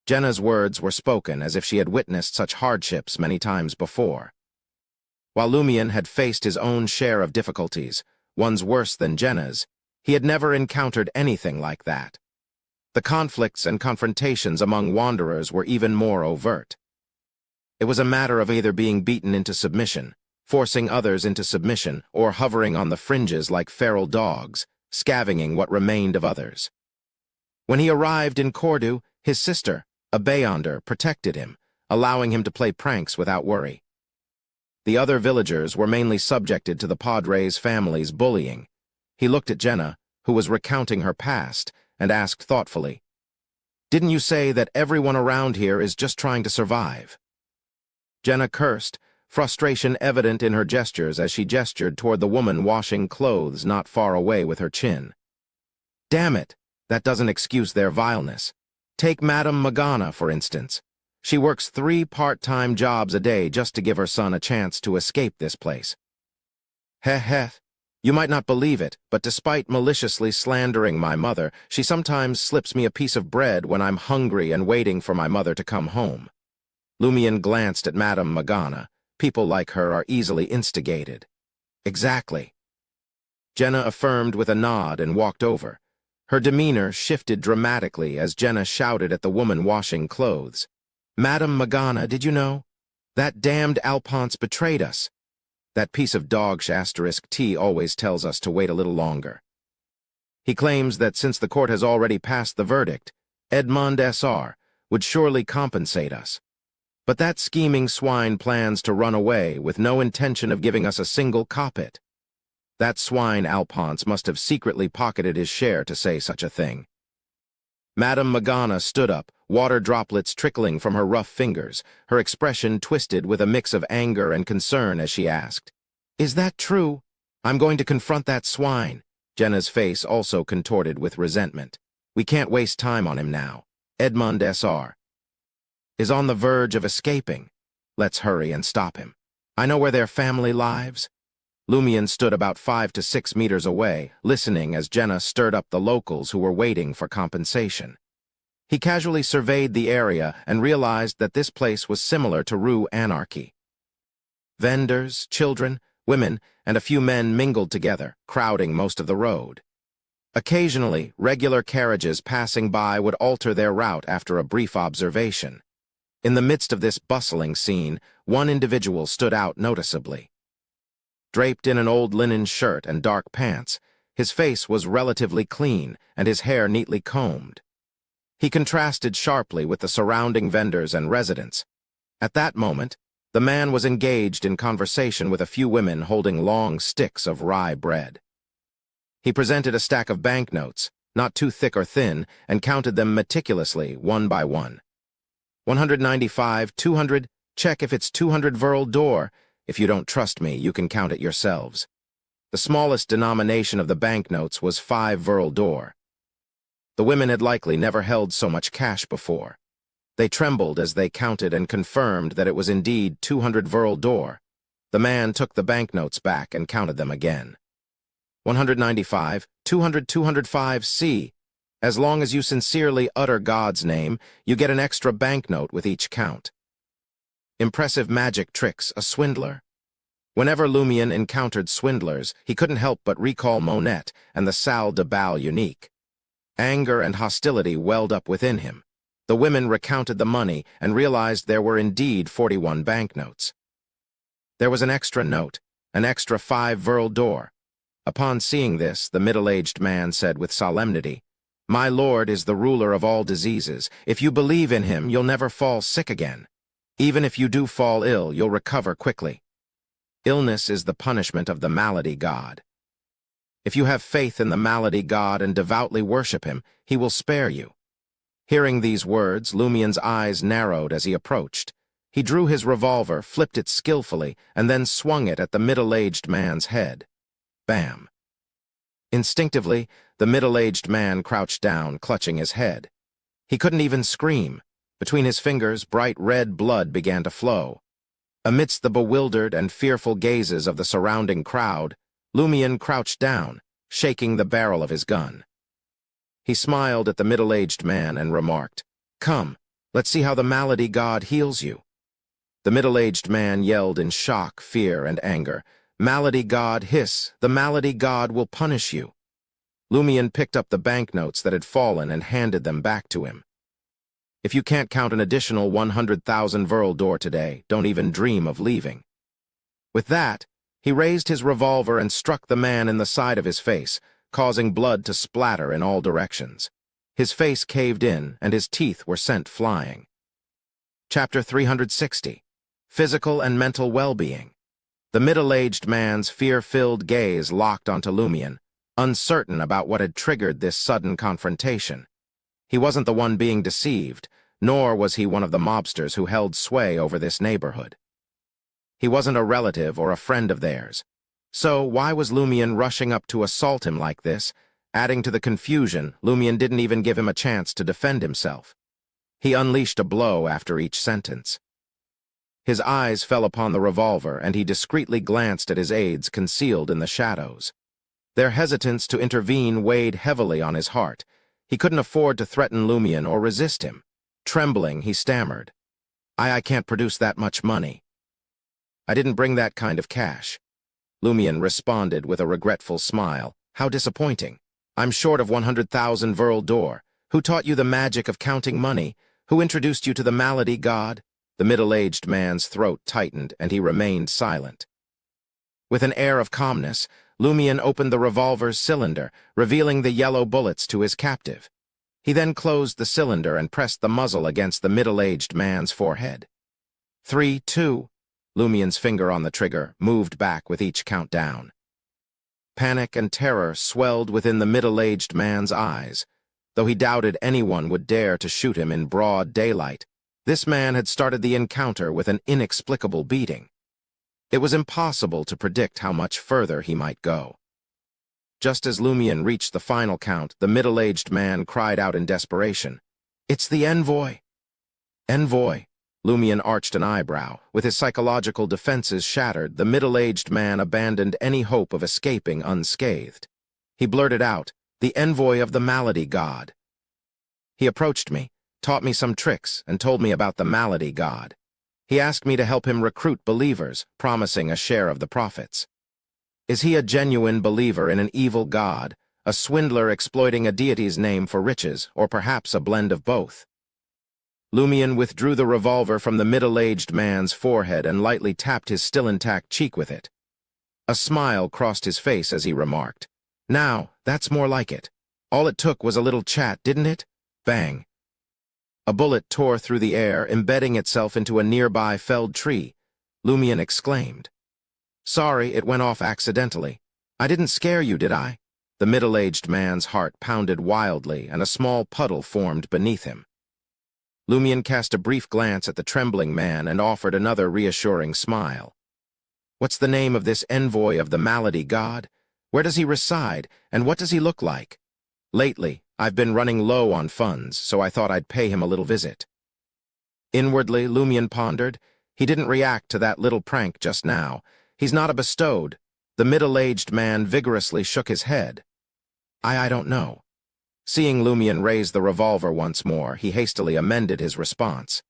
Jenna's words were spoken as if she had witnessed such hardships many times before. While Lumian had faced his own share of difficulties, ones worse than Jenna's, he had never encountered anything like that. The conflicts and confrontations among wanderers were even more overt. It was a matter of either being beaten into submission, forcing others into submission, or hovering on the fringes like feral dogs, scavenging what remained of others. When he arrived in Cordu, his sister, a Beyonder, protected him, allowing him to play pranks without worry. The other villagers were mainly subjected to the Padre's family's bullying. He looked at Jenna, who was recounting her past, and asked thoughtfully, "Didn't you say that everyone around here is just trying to survive?" Jenna cursed, frustration evident in her gestures as she gestured toward the woman washing clothes not far away with her chin. "Damn it, that doesn't excuse their vileness. Take Madame Magana, for instance. She works 3 part-time jobs a day just to give her son a chance to escape this place. Heh. You might not believe it, but despite maliciously slandering my mother, she sometimes slips me a piece of bread when I'm hungry and waiting for my mother to come home." Lumian glanced at Madame Magana. People like her are easily instigated. "Exactly." Jenna affirmed with a nod and walked over. Her demeanor shifted dramatically as Jenna shouted at the woman washing clothes. "Madame Magana, did you know? That damned Alphonse betrayed us. That piece of dog*T always tells us to wait a little longer. He claims that since the court has already passed the verdict, Edmond S.R. would surely compensate us. But that scheming swine plans to run away with no intention of giving us a single kopit. That swine Alphonse must have secretly pocketed his share to say such a thing." Madame Magana stood up, water droplets trickling from her rough fingers, her expression twisted with a mix of anger and concern as she asked, "Is that true? I'm going to confront that swine." Jenna's face also contorted with resentment. "We can't waste time on him now. Edmond S.R. is on the verge of escaping. Let's hurry and stop him. I know where their family lives." Lumian stood about 5 to 6 meters away, listening as Jenna stirred up the locals who were waiting for compensation. He casually surveyed the area and realized that this place was similar to Rue Anarchy. Vendors, children, women, and a few men mingled together, crowding most of the road. Occasionally, regular carriages passing by would alter their route after a brief observation. In the midst of this bustling scene, one individual stood out noticeably. Draped in an old linen shirt and dark pants, his face was relatively clean and his hair neatly combed. He contrasted sharply with the surrounding vendors and residents. At that moment, the man was engaged in conversation with a few women holding long sticks of rye bread. He presented a stack of banknotes, not too thick or thin, and counted them meticulously, one by one. 195, 200, check if it's 200 Verl d'Or. If you don't trust me, you can count it yourselves. The smallest denomination of the banknotes was 5 Verl d'Or. The women had likely never held so much cash before. They trembled as they counted and confirmed that it was indeed 200 Verl d'Or. The man took the banknotes back and counted them again. 195, 200, 205C. As long as you sincerely utter God's name, you get an extra banknote with each count. Impressive magic tricks, a swindler? Whenever Lumion encountered swindlers, he couldn't help but recall Monette and the Salle de Bal unique. Anger and hostility welled up within him. The women recounted the money and realized there were indeed 41 banknotes. There was an extra note, an extra 5 verle d'or. Upon seeing this, the middle-aged man said with solemnity, "My Lord is the ruler of all diseases. If you believe in him, you'll never fall sick again. Even if you do fall ill, you'll recover quickly. Illness is the punishment of the malady god. If you have faith in the malady god and devoutly worship him, he will spare you." Hearing these words, Lumion's eyes narrowed as he approached. He drew his revolver, flipped it skillfully, and then swung it at the middle-aged man's head. Bam! Instinctively, the middle-aged man crouched down, clutching his head. He couldn't even scream. Between his fingers, bright red blood began to flow. Amidst the bewildered and fearful gazes of the surrounding crowd, Lumion crouched down, shaking the barrel of his gun. He smiled at the middle-aged man and remarked, "Come, let's see how the malady god heals you." The middle-aged man yelled in shock, fear, and anger, "Malady god, hiss! The malady god will punish you." Lumion picked up the banknotes that had fallen and handed them back to him. "If you can't count an additional 100,000 verle d'or today, don't even dream of leaving." With that, he raised his revolver and struck the man in the side of his face, causing blood to splatter in all directions. His face caved in, and his teeth were sent flying. Chapter 360. Physical and Mental Well-Being. The middle-aged man's fear-filled gaze locked onto Lumion, uncertain about what had triggered this sudden confrontation. He wasn't the one being deceived, nor was he one of the mobsters who held sway over this neighborhood. He wasn't a relative or a friend of theirs. So why was Lumion rushing up to assault him like this? Adding to the confusion, Lumion didn't even give him a chance to defend himself. He unleashed a blow after each sentence. His eyes fell upon the revolver, and he discreetly glanced at his aides concealed in the shadows. Their hesitance to intervene weighed heavily on his heart. He couldn't afford to threaten Lumion or resist him. Trembling, he stammered, I can't produce that much money. I didn't bring that kind of cash." Lumion responded with a regretful smile. "How disappointing. I'm short of 100,000 verle d'or. Who taught you the magic of counting money? Who introduced you to the malady god?" The middle-aged man's throat tightened, and he remained silent. With an air of calmness, Lumion opened the revolver's cylinder, revealing the yellow bullets to his captive. He then closed the cylinder and pressed the muzzle against the middle-aged man's forehead. 3, 2. Lumion's finger on the trigger moved back with each countdown. Panic and terror swelled within the middle-aged man's eyes. Though he doubted anyone would dare to shoot him in broad daylight, this man had started the encounter with an inexplicable beating. It was impossible to predict how much further he might go. Just as Lumion reached the final count, the middle-aged man cried out in desperation, "It's the envoy!" "Envoy?" Lumion arched an eyebrow. With his psychological defenses shattered, the middle-aged man abandoned any hope of escaping unscathed. He blurted out, "The envoy of the malady god." "He approached me, taught me some tricks, and told me about the malady god. He asked me to help him recruit believers, promising a share of the profits." Is he a genuine believer in an evil god, a swindler exploiting a deity's name for riches, or perhaps a blend of both? Lumion withdrew the revolver from the middle-aged man's forehead and lightly tapped his still-intact cheek with it. A smile crossed his face as he remarked, "Now, that's more like it. All it took was a little chat, didn't it?" Bang! A bullet tore through the air, embedding itself into a nearby felled tree. Lumion exclaimed, "Sorry, it went off accidentally. I didn't scare you, did I?" The middle-aged man's heart pounded wildly, and a small puddle formed beneath him. Lumion cast a brief glance at the trembling man and offered another reassuring smile. "What's the name of this envoy of the malady god? Where does he reside, and what does he look like?" "Lately, I've been running low on funds, so I thought I'd pay him a little visit." Inwardly, Lumion pondered. He didn't react to that little prank just now. He's not a bestowed. The middle-aged man vigorously shook his head. I don't know. Seeing Lumion raise the revolver once more, he hastily amended his response.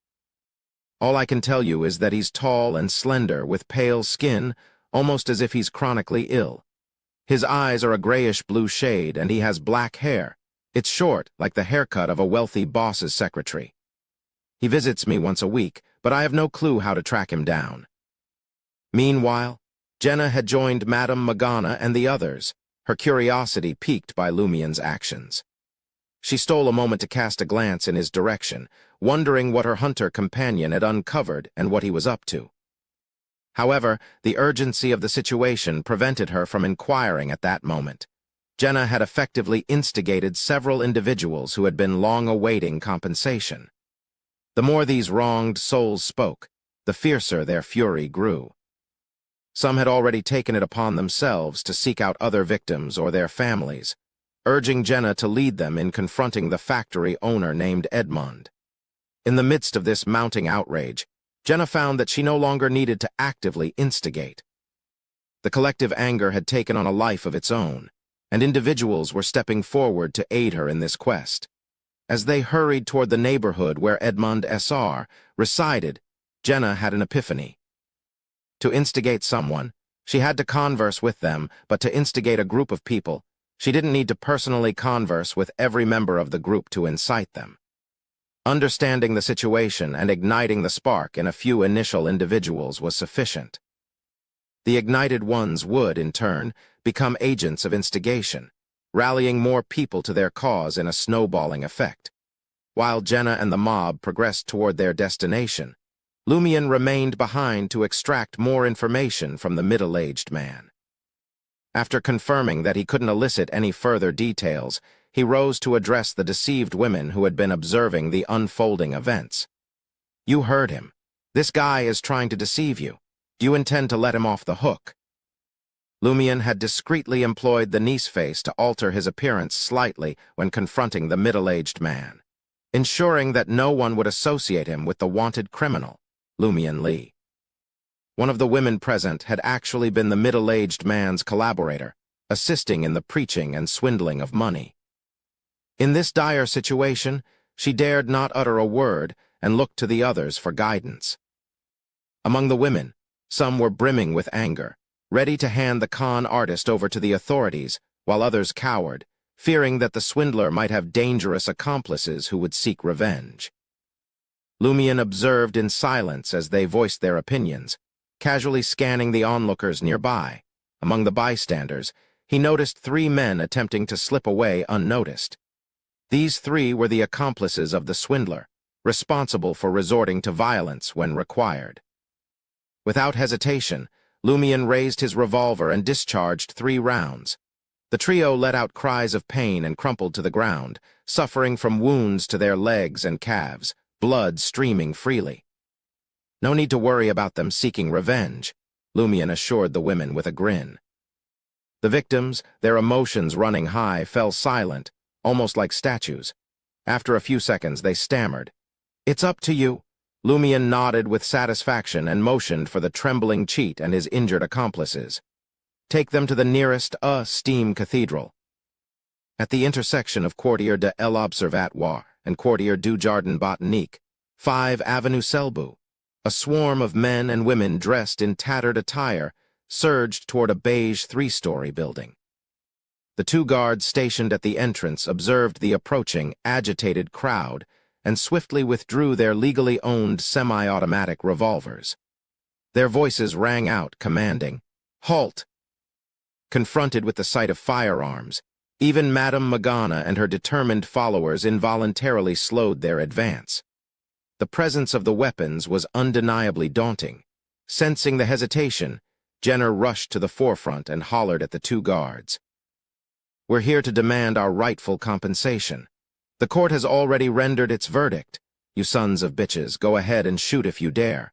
All I can tell you is that he's tall and slender, with pale skin, almost as if he's chronically ill. His eyes are a grayish-blue shade, and he has black hair. It's short, like the haircut of a wealthy boss's secretary. He visits me once a week, but I have no clue how to track him down. Meanwhile, Jenna had joined Madame Magana and the others, her curiosity piqued by Lumion's actions. She stole a moment to cast a glance in his direction, wondering what her hunter companion had uncovered and what he was up to. However, the urgency of the situation prevented her from inquiring at that moment. Jenna had effectively instigated several individuals who had been long awaiting compensation. The more these wronged souls spoke, the fiercer their fury grew. Some had already taken it upon themselves to seek out other victims or their families, urging Jenna to lead them in confronting the factory owner named Edmond. In the midst of this mounting outrage, Jenna found that she no longer needed to actively instigate. The collective anger had taken on a life of its own, and individuals were stepping forward to aid her in this quest. As they hurried toward the neighborhood where Edmond S.R. resided, Jenna had an epiphany. To instigate someone, she had to converse with them, but to instigate a group of people, she didn't need to personally converse with every member of the group to incite them. Understanding the situation and igniting the spark in a few initial individuals was sufficient. The ignited ones would, in turn, become agents of instigation, rallying more people to their cause in a snowballing effect. While Jenna and the mob progressed toward their destination, Lumion remained behind to extract more information from the middle-aged man. After confirming that he couldn't elicit any further details, he rose to address the deceived women who had been observing the unfolding events. You heard him. This guy is trying to deceive you. Do you intend to let him off the hook? Lumion had discreetly employed the niece face to alter his appearance slightly when confronting the middle-aged man, ensuring that no one would associate him with the wanted criminal, Lumion Lee. One of the women present had actually been the middle-aged man's collaborator, assisting in the preaching and swindling of money. In this dire situation, she dared not utter a word and looked to the others for guidance. Among the women, some were brimming with anger, ready to hand the con artist over to the authorities, while others cowered, fearing that the swindler might have dangerous accomplices who would seek revenge. Lumion observed in silence as they voiced their opinions, casually scanning the onlookers nearby. Among the bystanders, he noticed 3 men attempting to slip away unnoticed. These 3 were the accomplices of the swindler, responsible for resorting to violence when required. Without hesitation, Lumion raised his revolver and discharged 3 rounds. The trio let out cries of pain and crumpled to the ground, suffering from wounds to their legs and calves, blood streaming freely. No need to worry about them seeking revenge, Lumion assured the women with a grin. The victims, their emotions running high, fell silent, almost like statues. After a few seconds, they stammered. "It's up to you." Lumion nodded with satisfaction and motioned for the trembling cheat and his injured accomplices. "Take them to the nearest steam cathedral." At the intersection of Quartier de l'Observatoire and Quartier du Jardin Botanique, 5 Avenue Selbu, a swarm of men and women dressed in tattered attire surged toward a beige 3-story building. The 2 guards stationed at the entrance observed the approaching, agitated crowd and swiftly withdrew their legally owned semi-automatic revolvers. Their voices rang out, commanding, "Halt!" Confronted with the sight of firearms, even Madame Magana and her determined followers involuntarily slowed their advance. The presence of the weapons was undeniably daunting. Sensing the hesitation, Jenner rushed to the forefront and hollered at the 2 guards. "We're here to demand our rightful compensation. The court has already rendered its verdict. You sons of bitches, go ahead and shoot if you dare.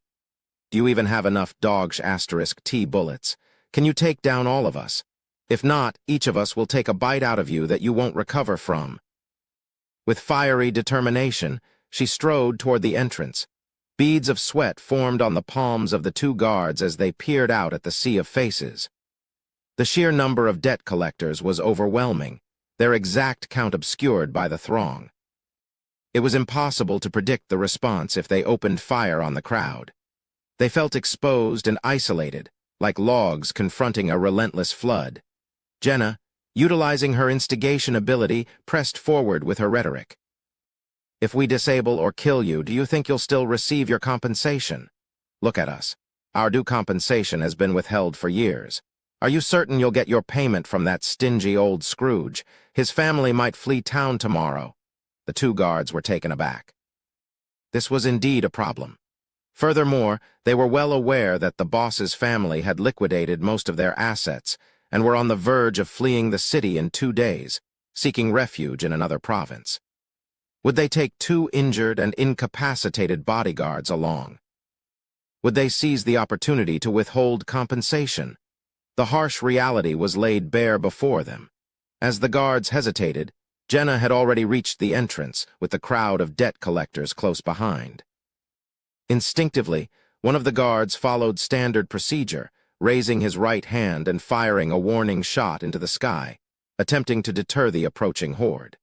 Do you even have enough T bullets? Can you take down all of us? If not, each of us will take a bite out of you that you won't recover from." With fiery determination, she strode toward the entrance. Beads of sweat formed on the palms of the 2 guards as they peered out at the sea of faces. The sheer number of debt collectors was overwhelming, their exact count obscured by the throng. It was impossible to predict the response if they opened fire on the crowd. They felt exposed and isolated, like logs confronting a relentless flood. Jenna, utilizing her instigation ability, pressed forward with her rhetoric. If we disable or kill you, do you think you'll still receive your compensation? Look at us. Our due compensation has been withheld for years. Are you certain you'll get your payment from that stingy old Scrooge? His family might flee town tomorrow. The two guards were taken aback. This was indeed a problem. Furthermore, they were well aware that the boss's family had liquidated most of their assets and were on the verge of fleeing the city in 2 days, seeking refuge in another province. Would they take 2 injured and incapacitated bodyguards along? Would they seize the opportunity to withhold compensation? The harsh reality was laid bare before them. As the guards hesitated, Jenna had already reached the entrance, with the crowd of debt collectors close behind. Instinctively, one of the guards followed standard procedure, raising his right hand and firing a warning shot into the sky, attempting to deter the approaching horde.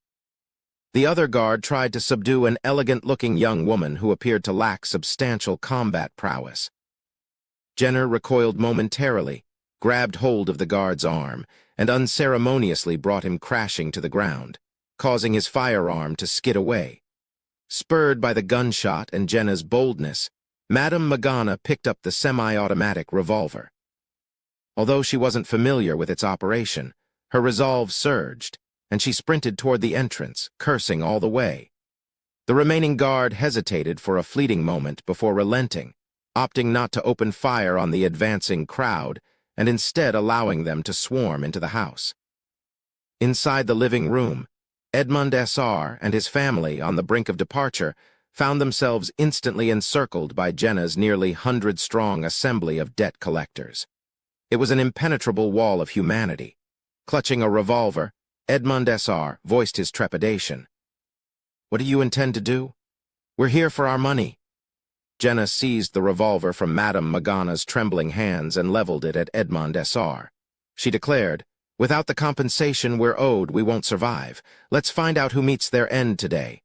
The other guard tried to subdue an elegant-looking young woman who appeared to lack substantial combat prowess. Jenner recoiled momentarily, grabbed hold of the guard's arm, and unceremoniously brought him crashing to the ground, causing his firearm to skid away. Spurred by the gunshot and Jenna's boldness, Madame Magana picked up the semi-automatic revolver. Although she wasn't familiar with its operation, her resolve surged, and she sprinted toward the entrance, cursing all the way. The remaining guard hesitated for a fleeting moment before relenting, opting not to open fire on the advancing crowd and instead allowing them to swarm into the house. Inside the living room, Edmund S.R. and his family, on the brink of departure, found themselves instantly encircled by Jenna's nearly 100-strong assembly of debt collectors. It was an impenetrable wall of humanity. Clutching a revolver, Edmund S.R. voiced his trepidation. "What do you intend to do? We're here for our money." Jenna seized the revolver from Madame Magana's trembling hands and leveled it at Edmund S.R. She declared, "Without the compensation we're owed, we won't survive. Let's find out who meets their end today."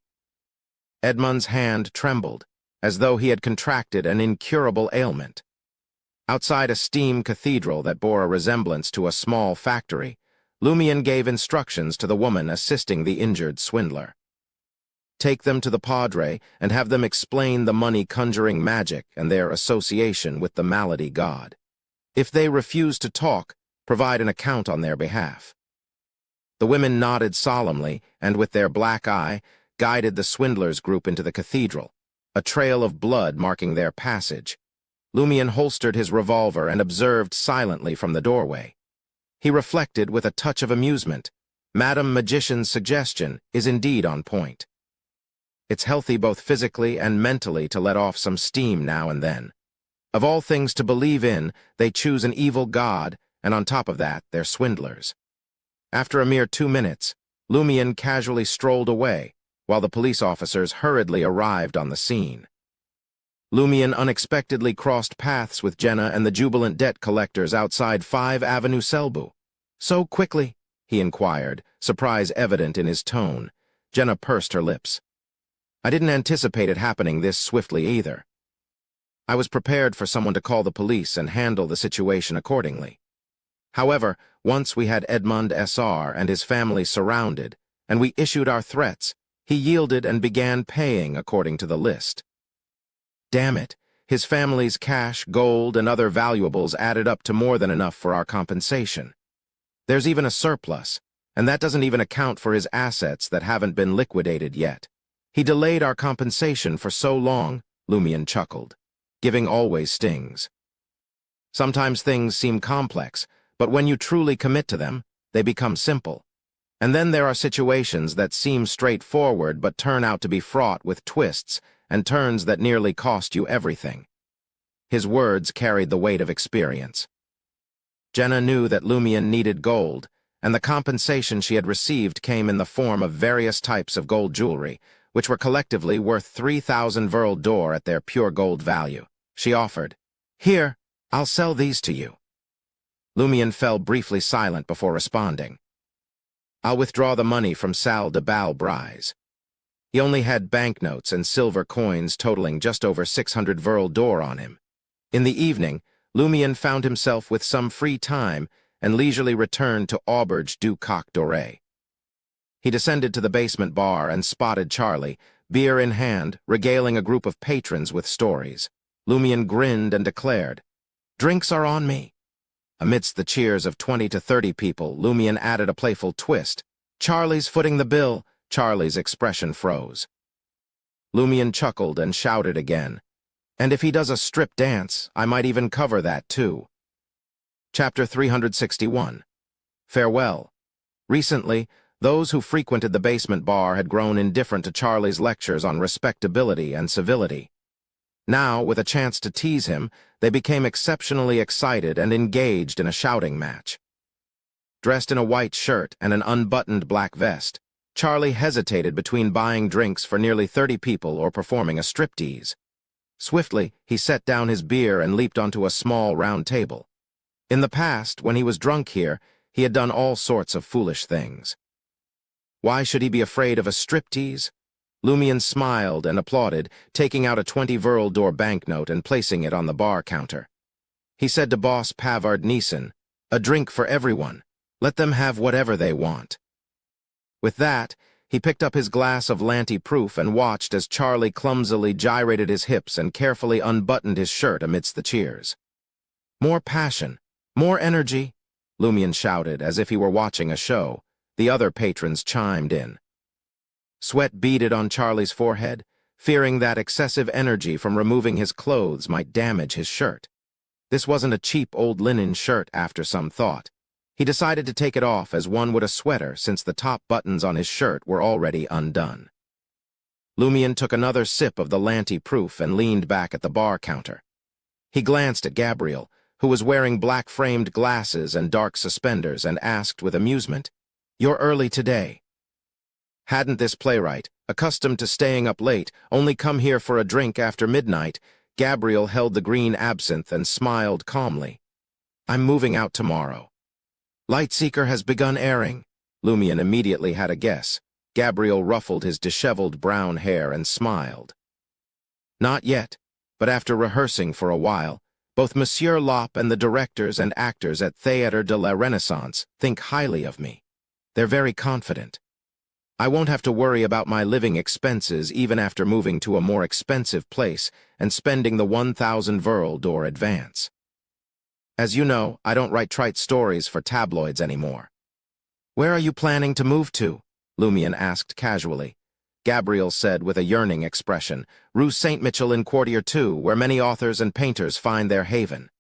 Edmund's hand trembled, as though he had contracted an incurable ailment. Outside a steam cathedral that bore a resemblance to a small factory, Lumion gave instructions to the woman assisting the injured swindler. "Take them to the Padre and have them explain the money-conjuring magic and their association with the malady god. If they refuse to talk, provide an account on their behalf." The women nodded solemnly and, with their black eye, guided the swindlers' group into the cathedral, a trail of blood marking their passage. Lumion holstered his revolver and observed silently from the doorway. He reflected with a touch of amusement. Madame Magician's suggestion is indeed on point. It's healthy both physically and mentally to let off some steam now and then. Of all things to believe in, they choose an evil god, and on top of that, they're swindlers. After a mere 2 minutes, Lumion casually strolled away, while the police officers hurriedly arrived on the scene. Lumion unexpectedly crossed paths with Jenna and the jubilant debt collectors outside 5 Avenue Selbu. "So quickly?" he inquired, surprise evident in his tone. Jenna pursed her lips. "I didn't anticipate it happening this swiftly either. I was prepared for someone to call the police and handle the situation accordingly. However, once we had Edmund S.R. and his family surrounded, and we issued our threats, he yielded and began paying according to the list. Damn it, his family's cash, gold, and other valuables added up to more than enough for our compensation. There's even a surplus, and that doesn't even account for his assets that haven't been liquidated yet. He delayed our compensation for so long," Lumion chuckled. "Giving always stings. Sometimes things seem complex, but when you truly commit to them, they become simple. And then there are situations that seem straightforward but turn out to be fraught with twists and turns that nearly cost you everything." His words carried the weight of experience. Jenna knew that Lumion needed gold, and the compensation she had received came in the form of various types of gold jewelry, which were collectively worth 3,000 Verl d'Or at their pure gold value. She offered, "Here, I'll sell these to you." Lumian fell briefly silent before responding. I'll withdraw the money from Salle de Balbrise. He only had banknotes and silver coins totaling just over 600 Verle d'Or on him. In the evening, Lumian found himself with some free time and leisurely returned to Auberge du Coq Doré. He descended to the basement bar and spotted Charlie, beer in hand, regaling a group of patrons with stories. Lumian grinned and declared, "Drinks are on me." Amidst the cheers of 20 to 30 people, Lumian added a playful twist. "Charlie's footing the bill." Charlie's expression froze. Lumian chuckled and shouted again, "And if he does a strip dance, I might even cover that too." Chapter 361. Farewell. Recently, those who frequented the basement bar had grown indifferent to Charlie's lectures on respectability and civility. Now, with a chance to tease him, they became exceptionally excited and engaged in a shouting match. Dressed in a white shirt and an unbuttoned black vest, Charlie hesitated between buying drinks for nearly 30 people or performing a striptease. Swiftly, he set down his beer and leaped onto a small round table. In the past, when he was drunk here, he had done all sorts of foolish things. Why should he be afraid of a striptease? Lumian smiled and applauded, taking out a 20 Verle d'Or banknote and placing it on the bar counter. He said to boss Pavard Neeson, "A drink for everyone. Let them have whatever they want." With that, he picked up his glass of Lanty-proof and watched as Charlie clumsily gyrated his hips and carefully unbuttoned his shirt amidst the cheers. "More passion, more energy," Lumian shouted as if he were watching a show. The other patrons chimed in. Sweat beaded on Charlie's forehead, fearing that excessive energy from removing his clothes might damage his shirt. This wasn't a cheap old linen shirt after some thought. He decided to take it off as one would a sweater since the top buttons on his shirt were already undone. Lumian took another sip of the Lanty-proof and leaned back at the bar counter. He glanced at Gabriel, who was wearing black-framed glasses and dark suspenders, and asked with amusement, "You're early today." Hadn't this playwright, accustomed to staying up late, only come here for a drink after midnight? Gabriel held the green absinthe and smiled calmly. "I'm moving out tomorrow." "Lightseeker has begun airing." Lumian immediately had a guess. Gabriel ruffled his disheveled brown hair and smiled. "Not yet, but after rehearsing for a while, both Monsieur Lopp and the directors and actors at Théâtre de la Renaissance think highly of me. They're very confident. I won't have to worry about my living expenses even after moving to a more expensive place and spending the 1,000 Verle d'Or advance. As you know, I don't write trite stories for tabloids anymore." "Where are you planning to move to?" Lumian asked casually. Gabriel said with a yearning expression, "Rue Saint-Michel in Quartier 2, where many authors and painters find their haven.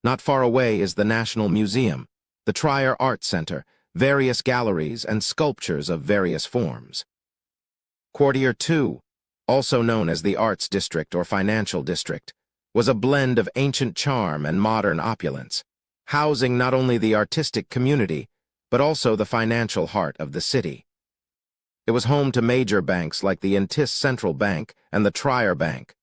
Not far away is the National Museum, the Trier Art Center, various galleries and sculptures of various forms." Quartier 2, also known as the Arts District or Financial District, was a blend of ancient charm and modern opulence, housing not only the artistic community, but also the financial heart of the city. It was home to major banks like the Ainz Central Bank and the Trier Bank,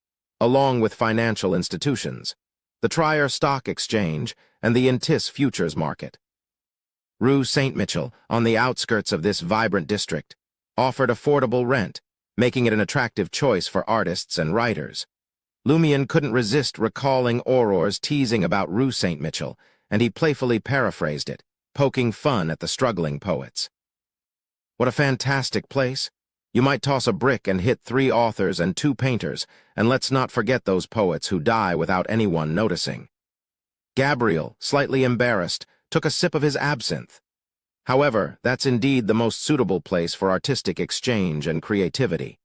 along with financial institutions, the Trier Stock Exchange and the Ainz Futures Market. Rue Saint-Michel, on the outskirts of this vibrant district, offered affordable rent, making it an attractive choice for artists and writers. Lumian couldn't resist recalling Auror's teasing about Rue Saint-Michel, and he playfully paraphrased it, poking fun at the struggling poets. "What a fantastic place. You might toss a brick and hit 3 authors and 2 painters, and let's not forget those poets who die without anyone noticing." Gabriel, slightly embarrassed, took a sip of his absinthe. However, that's indeed the most suitable place for artistic exchange and creativity.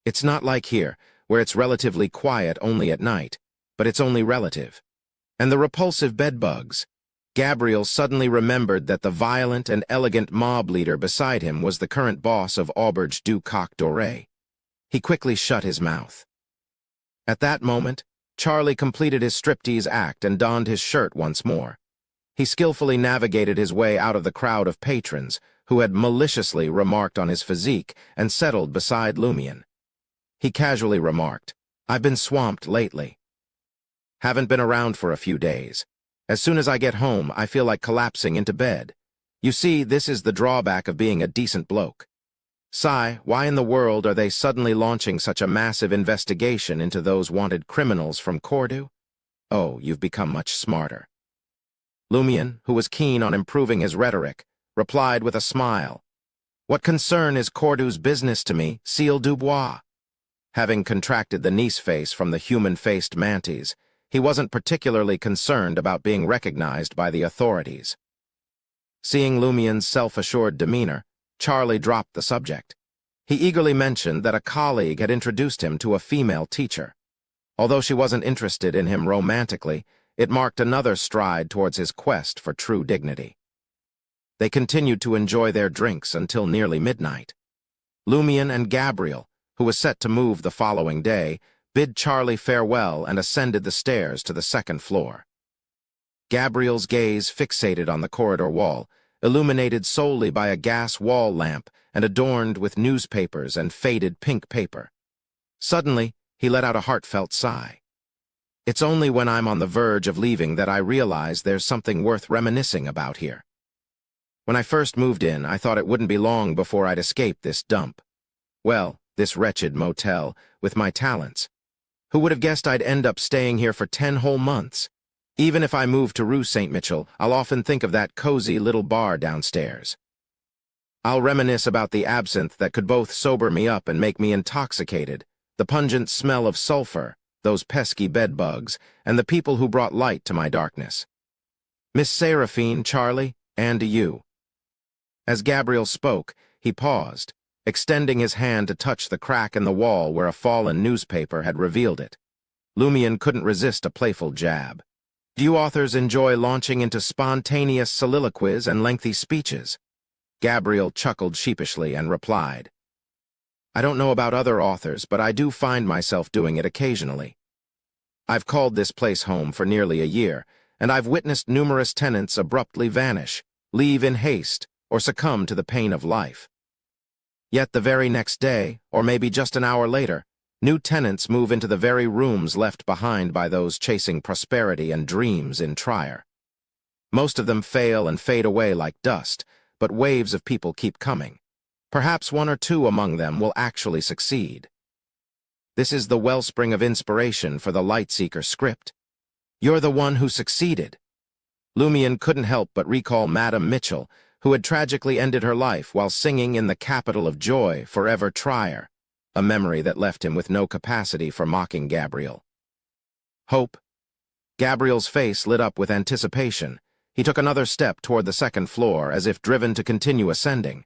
It's not like here, where it's relatively quiet only at night, but it's only relative. And the repulsive bedbugs. Gabriel suddenly remembered that the violent and elegant mob leader beside him was the current boss of Auberge du Coq Doré. He quickly shut his mouth. At that moment, Charlie completed his striptease act and donned his shirt once more. He skillfully navigated his way out of the crowd of patrons who had maliciously remarked on his physique and settled beside Lumian. He casually remarked, "I've been swamped lately. Haven't been around for a few days. As soon as I get home, I feel like collapsing into bed. You see, this is the drawback of being a decent bloke. Sigh, why in the world are they suddenly launching such a massive investigation into those wanted criminals from Cordu? Oh, you've become much smarter. Lumion, who was keen on improving his rhetoric, replied with a smile. What concern is Cordu's business to me, Seal Dubois? Having contracted the niece face from the human-faced manties, he wasn't particularly concerned about being recognized by the authorities. Seeing Lumion's self-assured demeanor, Charlie dropped the subject. He eagerly mentioned that a colleague had introduced him to a female teacher. Although she wasn't interested in him romantically, it marked another stride towards his quest for true dignity. They continued to enjoy their drinks until nearly midnight. Lumion and Gabriel, who was set to move the following day, bid Charlie farewell and ascended the stairs to the second floor. Gabriel's gaze fixated on the corridor wall, illuminated solely by a gas wall lamp and adorned with newspapers and faded pink paper. Suddenly, he let out a heartfelt sigh. It's only when I'm on the verge of leaving that I realize there's something worth reminiscing about here. When I first moved in, I thought it wouldn't be long before I'd escape this dump. Well, this wretched motel, with my talents. Who would have guessed I'd end up staying here for 10 whole months? Even if I move to Rue St. Mitchell, I'll often think of that cozy little bar downstairs. I'll reminisce about the absinthe that could both sober me up and make me intoxicated, the pungent smell of sulfur, those pesky bedbugs, and the people who brought light to my darkness. Miss Seraphine, Charlie, and to you. As Gabriel spoke, he paused, extending his hand to touch the crack in the wall where a fallen newspaper had revealed it. Lumion couldn't resist a playful jab. Do you authors enjoy launching into spontaneous soliloquies and lengthy speeches? Gabriel chuckled sheepishly and replied, I don't know about other authors, but I do find myself doing it occasionally. I've called this place home for nearly a year, and I've witnessed numerous tenants abruptly vanish, leave in haste, or succumb to the pain of life. Yet the very next day, or maybe just an hour later, new tenants move into the very rooms left behind by those chasing prosperity and dreams in Trier. Most of them fail and fade away like dust, but waves of people keep coming. Perhaps one or two among them will actually succeed. This is the wellspring of inspiration for the Lightseeker script. You're the one who succeeded. Lumion couldn't help but recall Madame Mitchell, who had tragically ended her life while singing in the capital of joy, Forever Trier, a memory that left him with no capacity for mocking Gabriel. Hope. Gabriel's face lit up with anticipation. He took another step toward the second floor, as if driven to continue ascending.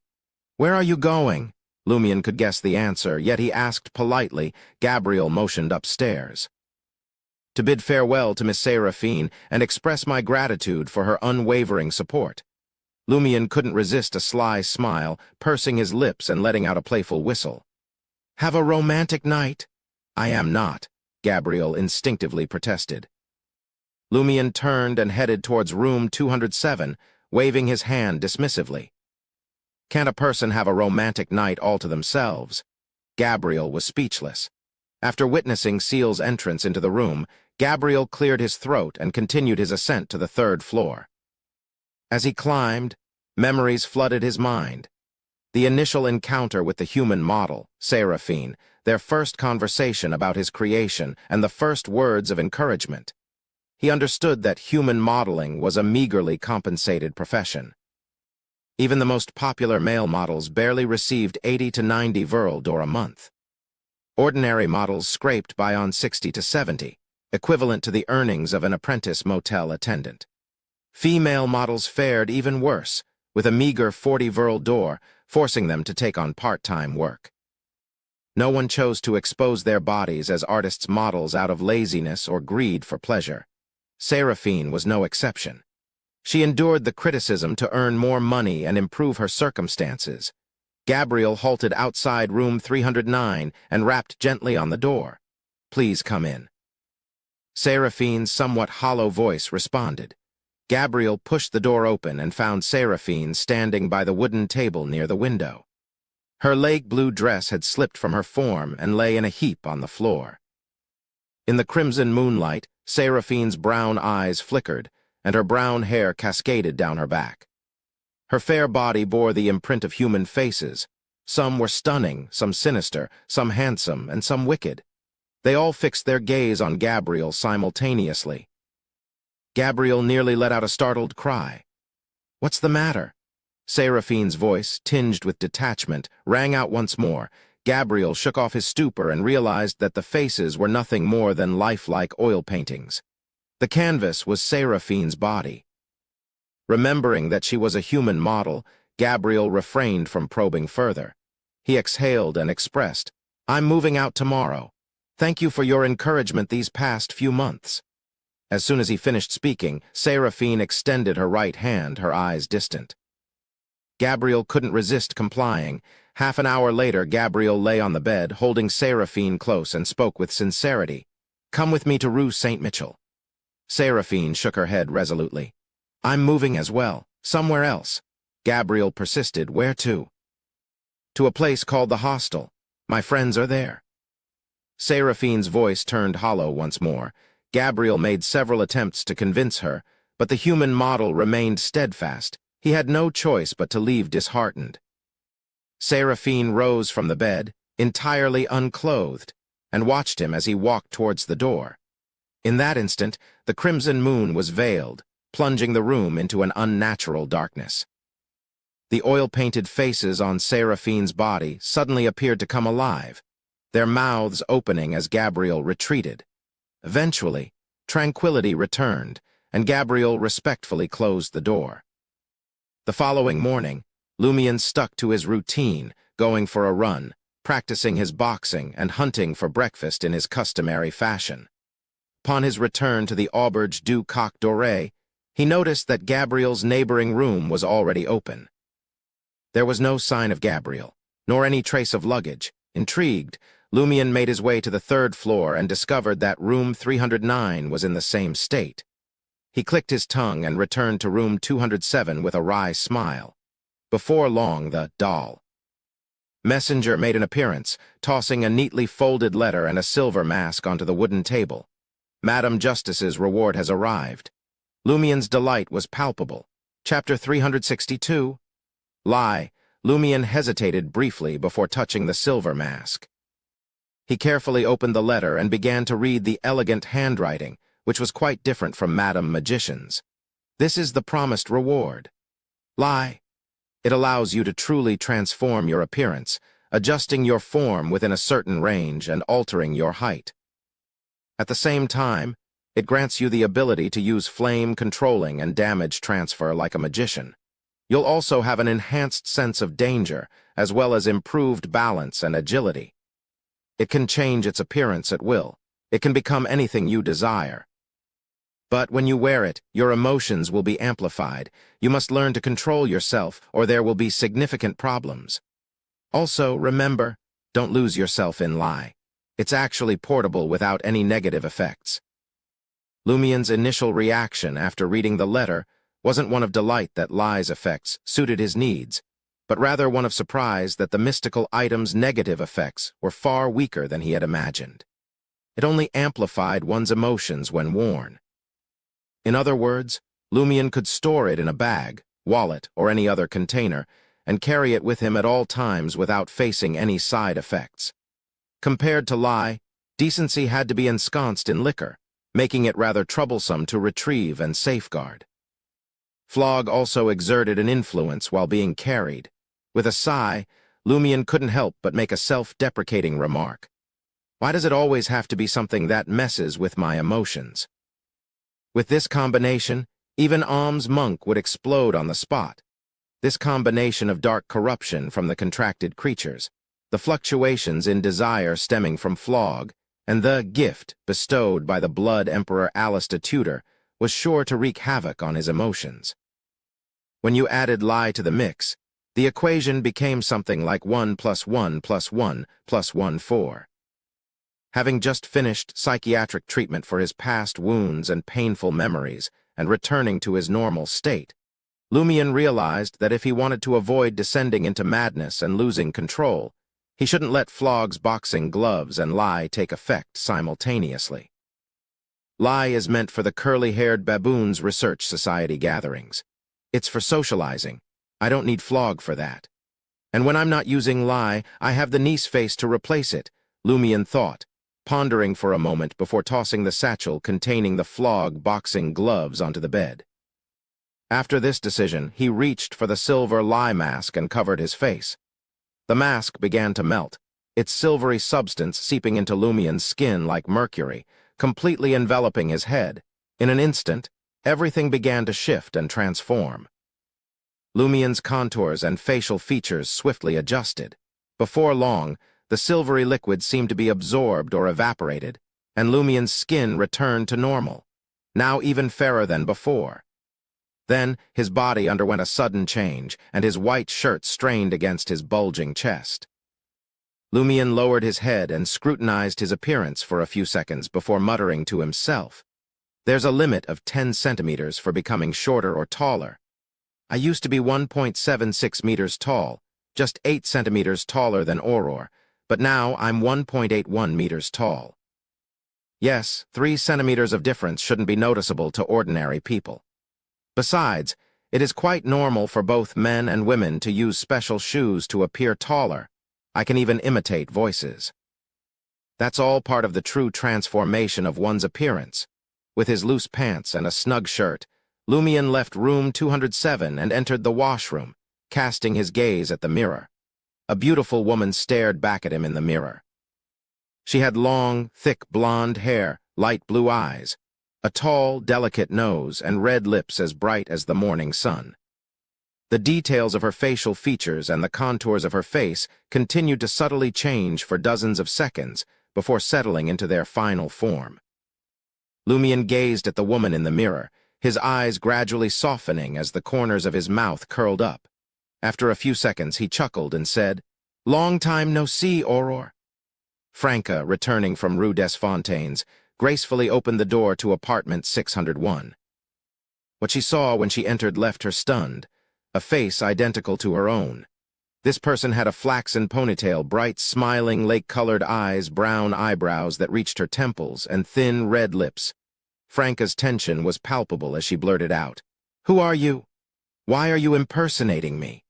Where are you going? Lumion could guess the answer, yet he asked politely. Gabriel motioned upstairs. To bid farewell to Miss Seraphine and express my gratitude for her unwavering support. Lumion couldn't resist a sly smile, pursing his lips and letting out a playful whistle. Have a romantic night? I am not, Gabriel instinctively protested. Lumion turned and headed towards room 207, waving his hand dismissively. Can't a person have a romantic night all to themselves? Gabriel was speechless. After witnessing Seal's entrance into the room, Gabriel cleared his throat and continued his ascent to the third floor. As he climbed, memories flooded his mind. The initial encounter with the human model, Seraphine, their first conversation about his creation, and the first words of encouragement. He understood that human modeling was a meagerly compensated profession. Even the most popular male models barely received 80 to 90 Vrldor a month. Ordinary models scraped by on 60 to 70, equivalent to the earnings of an apprentice motel attendant. Female models fared even worse, with a meager 40 Vrldor, forcing them to take on part-time work. No one chose to expose their bodies as artists' models out of laziness or greed for pleasure. Seraphine was no exception. She endured the criticism to earn more money and improve her circumstances. Gabriel halted outside room 309 and rapped gently on the door. Please come in. Seraphine's somewhat hollow voice responded. Gabriel pushed the door open and found Seraphine standing by the wooden table near the window. Her lake blue dress had slipped from her form and lay in a heap on the floor. In the crimson moonlight, Seraphine's brown eyes flickered, and her brown hair cascaded down her back. Her fair body bore the imprint of human faces. Some were stunning, some sinister, some handsome, and some wicked. They all fixed their gaze on Gabriel simultaneously. Gabriel nearly let out a startled cry. "What's the matter?" Seraphine's voice, tinged with detachment, rang out once more. Gabriel shook off his stupor and realized that the faces were nothing more than lifelike oil paintings. The canvas was Seraphine's body. Remembering that she was a human model, Gabriel refrained from probing further. He exhaled and expressed, "I'm moving out tomorrow. Thank you for your encouragement these past few months." As soon as he finished speaking, Seraphine extended her right hand, her eyes distant. Gabriel couldn't resist complying. Half an hour later, Gabriel lay on the bed, holding Seraphine close, and spoke with sincerity. "Come with me to Rue St. Mitchell." Seraphine shook her head resolutely. "I'm moving as well, somewhere else." Gabriel persisted. "Where to?" "To a place called the Hostel. My friends are there." Seraphine's voice turned hollow once more. Gabriel made several attempts to convince her, but the human model remained steadfast. He had no choice but to leave disheartened. Seraphine rose from the bed, entirely unclothed, and watched him as he walked towards the door. In that instant, the crimson moon was veiled, plunging the room into an unnatural darkness. The oil-painted faces on Seraphine's body suddenly appeared to come alive, their mouths opening as Gabriel retreated. Eventually, tranquility returned, and Gabriel respectfully closed the door. The following morning, Lumian stuck to his routine, going for a run, practicing his boxing, and hunting for breakfast in his customary fashion. Upon his return to the Auberge du Coq Doré, he noticed that Gabriel's neighboring room was already open. There was no sign of Gabriel, nor any trace of luggage. Intrigued, Lumian made his way to the third floor and discovered that room 309 was in the same state. He clicked his tongue and returned to room 207 with a wry smile. Before long, the doll messenger made an appearance, tossing a neatly folded letter and a silver mask onto the wooden table. "Madam Justice's reward has arrived." Lumian's delight was palpable. Chapter 362. Lie. Lumian hesitated briefly before touching the silver mask. He carefully opened the letter and began to read the elegant handwriting, which was quite different from Madam Magician's. "This is the promised reward. Lie. It allows you to truly transform your appearance, adjusting your form within a certain range and altering your height. At the same time, it grants you the ability to use flame controlling and damage transfer like a magician. You'll also have an enhanced sense of danger, as well as improved balance and agility. It can change its appearance at will. It can become anything you desire. But when you wear it, your emotions will be amplified. You must learn to control yourself, or there will be significant problems. Also, remember, don't lose yourself in Lie. It's actually portable without any negative effects." Lumian's initial reaction after reading the letter wasn't one of delight that Lie's effects suited his needs, but rather one of surprise that the mystical item's negative effects were far weaker than he had imagined. It only amplified one's emotions when worn. In other words, Lumian could store it in a bag, wallet, or any other container, and carry it with him at all times without facing any side effects. Compared to Lie, decency had to be ensconced in liquor, making it rather troublesome to retrieve and safeguard. Flog also exerted an influence while being carried. With a sigh, Lumian couldn't help but make a self-deprecating remark. "Why does it always have to be something that messes with my emotions?" With this combination, even Ahm's monk would explode on the spot. This combination of dark corruption from the contracted creatures, the fluctuations in desire stemming from Flog, and the gift bestowed by the Blood Emperor Alistair Tudor was sure to wreak havoc on his emotions. When you added Lie to the mix, the equation became something like 1 + 1 + 1 + 1 4. Having just finished psychiatric treatment for his past wounds and painful memories and returning to his normal state, Lumian realized that if he wanted to avoid descending into madness and losing control, he shouldn't let Flog's boxing gloves and Lie take effect simultaneously. Lie is meant for the curly-haired baboons research society gatherings. It's for socializing. I don't need flog for that. And when I'm not using lie, I have the niece face to replace it, Lumion thought, pondering for a moment before tossing the satchel containing the flog boxing gloves onto the bed. After this decision, he reached for the silver lie mask and covered his face. The mask began to melt, its silvery substance seeping into Lumion's skin like mercury, completely enveloping his head. In an instant, everything began to shift and transform. Lumion's contours and facial features swiftly adjusted. Before long, the silvery liquid seemed to be absorbed or evaporated, and Lumion's skin returned to normal, now even fairer than before. Then, his body underwent a sudden change, and his white shirt strained against his bulging chest. Lumion lowered his head and scrutinized his appearance for a few seconds before muttering to himself, "There's a limit of 10 centimeters for becoming shorter or taller. I used to be 1.76 meters tall, just 8 centimeters taller than Auror, but now I'm 1.81 meters tall. Yes, 3 centimeters of difference shouldn't be noticeable to ordinary people. Besides, it is quite normal for both men and women to use special shoes to appear taller. I can even imitate voices. That's all part of the true transformation of one's appearance." With his loose pants and a snug shirt, Lumion left room 207 and entered the washroom, casting his gaze at the mirror. A beautiful woman stared back at him in the mirror. She had long, thick blonde hair, light blue eyes, a tall, delicate nose, and red lips as bright as the morning sun. The details of her facial features and the contours of her face continued to subtly change for dozens of seconds before settling into their final form. Lumion gazed at the woman in the mirror, his eyes gradually softening as the corners of his mouth curled up. After a few seconds, he chuckled and said, "Long time no see, Auror." Franca, returning from Rue des Fontaines, gracefully opened the door to apartment 601. What she saw when she entered left her stunned, a face identical to her own. This person had a flaxen ponytail, bright, smiling, lake-colored eyes, brown eyebrows that reached her temples, and thin, red lips. Franca's tension was palpable as she blurted out, "Who are you? Why are you impersonating me?"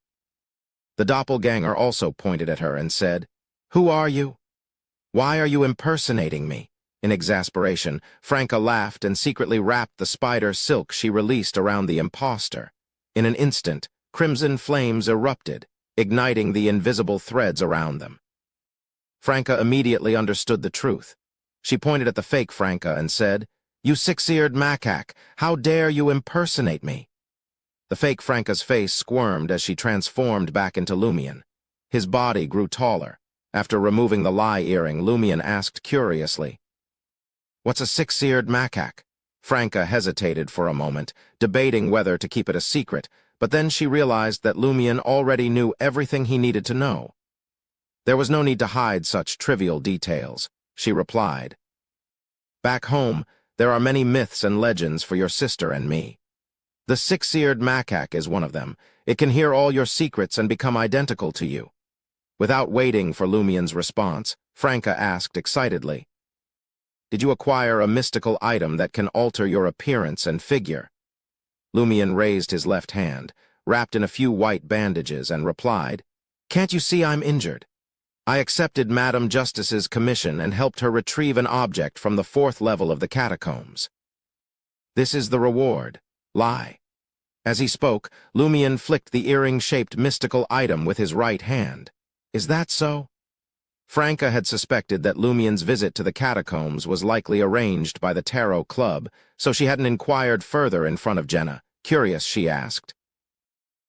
The doppelganger also pointed at her and said, "Who are you? Why are you impersonating me?" In exasperation, Franca laughed and secretly wrapped the spider silk she released around the impostor. In an instant, crimson flames erupted, igniting the invisible threads around them. Franca immediately understood the truth. She pointed at the fake Franca and said, "You six-eared macaque, how dare you impersonate me?" The fake Franca's face squirmed as she transformed back into Lumion. His body grew taller. After removing the lie earring, Lumion asked curiously, "What's a six-eared macaque?" Franca hesitated for a moment, debating whether to keep it a secret, but then she realized that Lumion already knew everything he needed to know. There was no need to hide such trivial details, she replied. "Back home, there are many myths and legends for your sister and me. The six-eared macaque is one of them. It can hear all your secrets and become identical to you." Without waiting for Lumion's response, Franca asked excitedly, "Did you acquire a mystical item that can alter your appearance and figure?" Lumion raised his left hand, wrapped in a few white bandages, and replied, "Can't you see I'm injured? I accepted Madame Justice's commission and helped her retrieve an object from the 4th level of the catacombs. This is the reward. Lie." As he spoke, Lumion flicked the earring-shaped mystical item with his right hand. "Is that so?" Franca had suspected that Lumion's visit to the catacombs was likely arranged by the Tarot Club, so she hadn't inquired further in front of Jenna. Curious, she asked,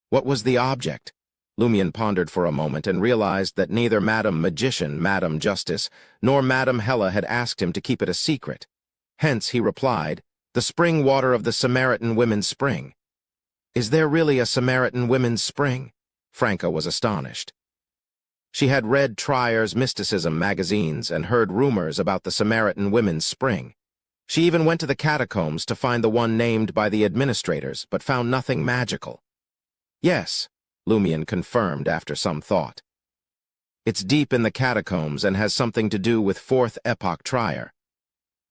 "What was the object?" Lumion pondered for a moment and realized that neither Madame Magician, Madame Justice, nor Madame Hella had asked him to keep it a secret. Hence, he replied, "The spring water of the Samaritan Women's Spring." "Is there really a Samaritan Women's Spring?" Franca was astonished. She had read Trier's mysticism magazines and heard rumors about the Samaritan Women's Spring. She even went to the catacombs to find the one named by the administrators, but found nothing magical. "Yes," Lumion confirmed after some thought. "It's deep in the catacombs and has something to do with 4th Epoch Trier."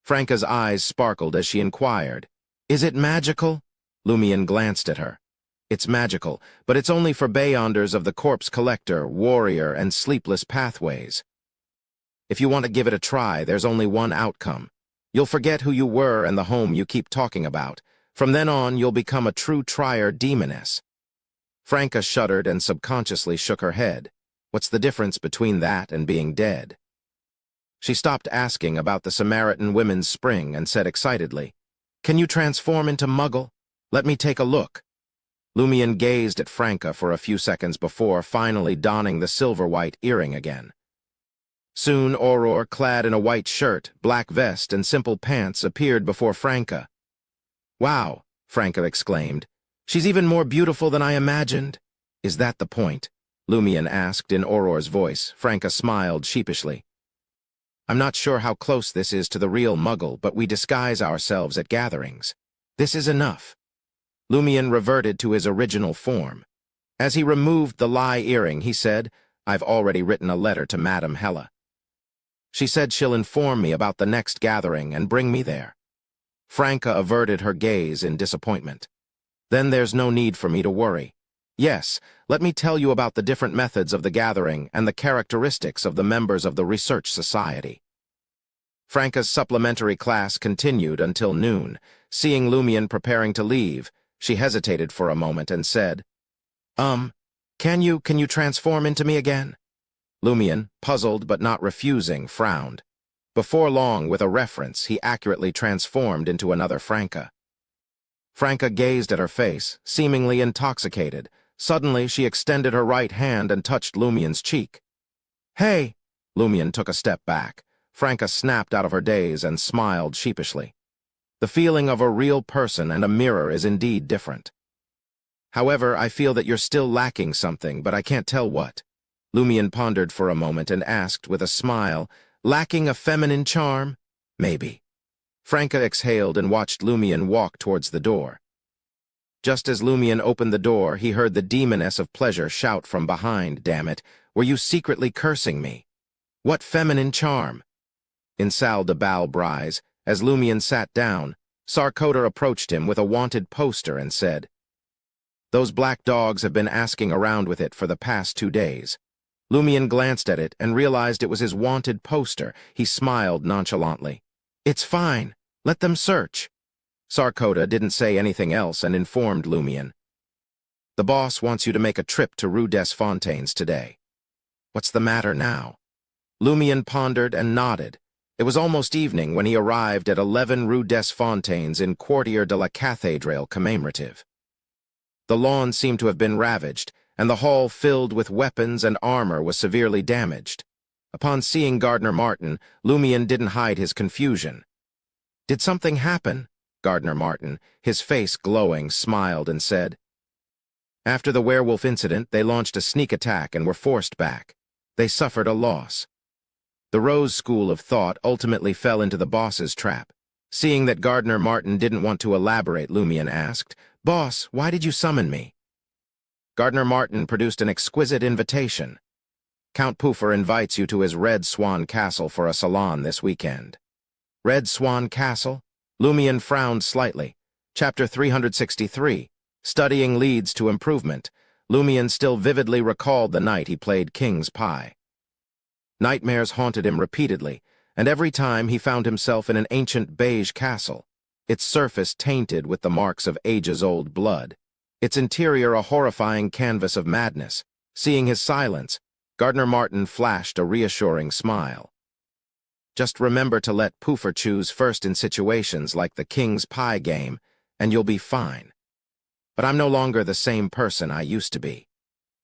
Franca's eyes sparkled as she inquired, "Is it magical?" Lumion glanced at her. "It's magical, but it's only for Beyonders of the Corpse Collector, Warrior, and Sleepless Pathways. If you want to give it a try, there's only one outcome. You'll forget who you were and the home you keep talking about. From then on, you'll become a true trier demoness." Franca shuddered and subconsciously shook her head. What's the difference between that and being dead? She stopped asking about the Samaritan Women's Spring and said excitedly, "Can you transform into Muggle? Let me take a look." Lumion gazed at Franca for a few seconds before finally donning the silver-white earring again. Soon Auror, clad in a white shirt, black vest, and simple pants, appeared before Franca. "Wow," Franca exclaimed. "She's even more beautiful than I imagined." "Is that the point?" Lumion asked in Auror's voice. Franca smiled sheepishly. "I'm not sure how close this is to the real Muggle, but we disguise ourselves at gatherings. This is enough." Lumion reverted to his original form. As he removed the lie earring, he said, "I've already written a letter to Madame Hella. She said she'll inform me about the next gathering and bring me there." Franca averted her gaze in disappointment. "Then there's no need for me to worry. Yes, let me tell you about the different methods of the gathering and the characteristics of the members of the Research Society." Franca's supplementary class continued until noon. Seeing Lumion preparing to leave, she hesitated for a moment and said, Can you transform into me again?" Lumion, puzzled but not refusing, frowned. Before long, with a reference, he accurately transformed into another Franca. Franca gazed at her face, seemingly intoxicated. Suddenly, she extended her right hand and touched Lumion's cheek. "Hey!" Lumion took a step back. Franca snapped out of her daze and smiled sheepishly. The feeling of a real person and a mirror is indeed different. "However, I feel that you're still lacking something, but I can't tell what." Lumion pondered for a moment and asked with a smile, "Lacking a feminine charm?" "Maybe." Franca exhaled and watched Lumion walk towards the door. Just as Lumion opened the door, he heard the demoness of pleasure shout from behind, "Damn it, were you secretly cursing me? What feminine charm?" In salle de bal brise, as Lumion sat down, Sarkota approached him with a wanted poster and said, "Those black dogs have been asking around with it for the past 2 days." Lumion glanced at it and realized it was his wanted poster. He smiled nonchalantly. "It's fine. Let them search." Sarkota didn't say anything else and informed Lumion, "The boss wants you to make a trip to Rue des Fontaines today." "What's the matter now?" Lumion pondered and nodded. It was almost evening when he arrived at 11 Rue des Fontaines in Quartier de la Cathédrale commemorative. The lawn seemed to have been ravaged, and the hall filled with weapons and armor was severely damaged. Upon seeing Gardner Martin, Lumion didn't hide his confusion. "Did something happen?" Gardner Martin, his face glowing, smiled and said, "After the werewolf incident, they launched a sneak attack and were forced back. They suffered a loss." The Rose school of thought ultimately fell into the boss's trap. Seeing that Gardner Martin didn't want to elaborate, Lumion asked, "Boss, why did you summon me?" Gardner Martin produced an exquisite invitation. "Count Poofer invites you to his Red Swan Castle for a salon this weekend." Red Swan Castle? Lumion frowned slightly. Chapter 363, Studying Leads to Improvement. Lumion still vividly recalled the night he played King's Pie. Nightmares haunted him repeatedly, and every time he found himself in an ancient beige castle, its surface tainted with the marks of ages-old blood, its interior a horrifying canvas of madness. Seeing his silence, Gardner Martin flashed a reassuring smile. "Just remember to let Poofer choose first in situations like the King's Pie game, and you'll be fine. But I'm no longer the same person I used to be.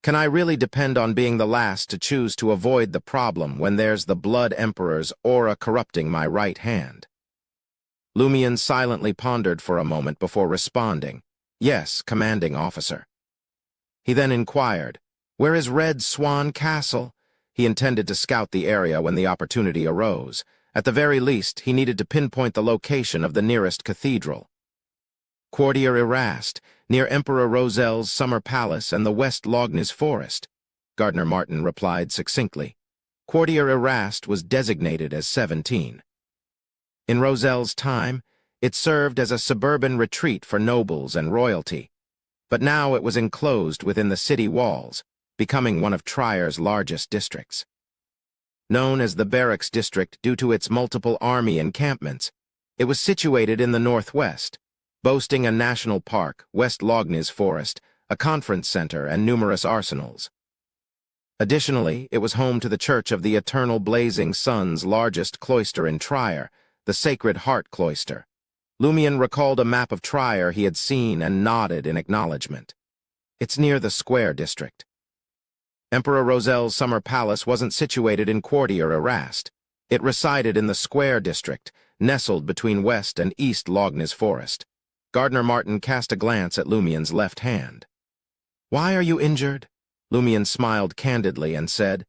Can I really depend on being the last to choose to avoid the problem when there's the Blood Emperor's aura corrupting my right hand?" Lumion silently pondered for a moment before responding, "Yes, commanding officer." He then inquired, "Where is Red Swan Castle?" He intended to scout the area when the opportunity arose. At the very least, he needed to pinpoint the location of the nearest cathedral. "Quartier Erast, near Emperor Rosel's summer palace and the West Logness forest," Gardner Martin replied succinctly. Quartier Erast was designated as 17. In Roselle's time, it served as a suburban retreat for nobles and royalty, but now it was enclosed within the city walls, becoming one of Tryer's largest districts. Known as the Barracks District due to its multiple army encampments, it was situated in the northwest, boasting a national park, West Logness Forest, a conference center, and numerous arsenals. Additionally, it was home to the Church of the Eternal Blazing Sun's largest cloister in Trier, the Sacred Heart Cloister. Lumion recalled a map of Trier he had seen and nodded in acknowledgement. It's near the Square District. Emperor Roselle's summer palace wasn't situated in Quartier Erast. It resided in the Square District, nestled between West and East Logness Forest. Gardner Martin cast a glance at Lumion's left hand. "Why are you injured?" Lumion smiled candidly and said,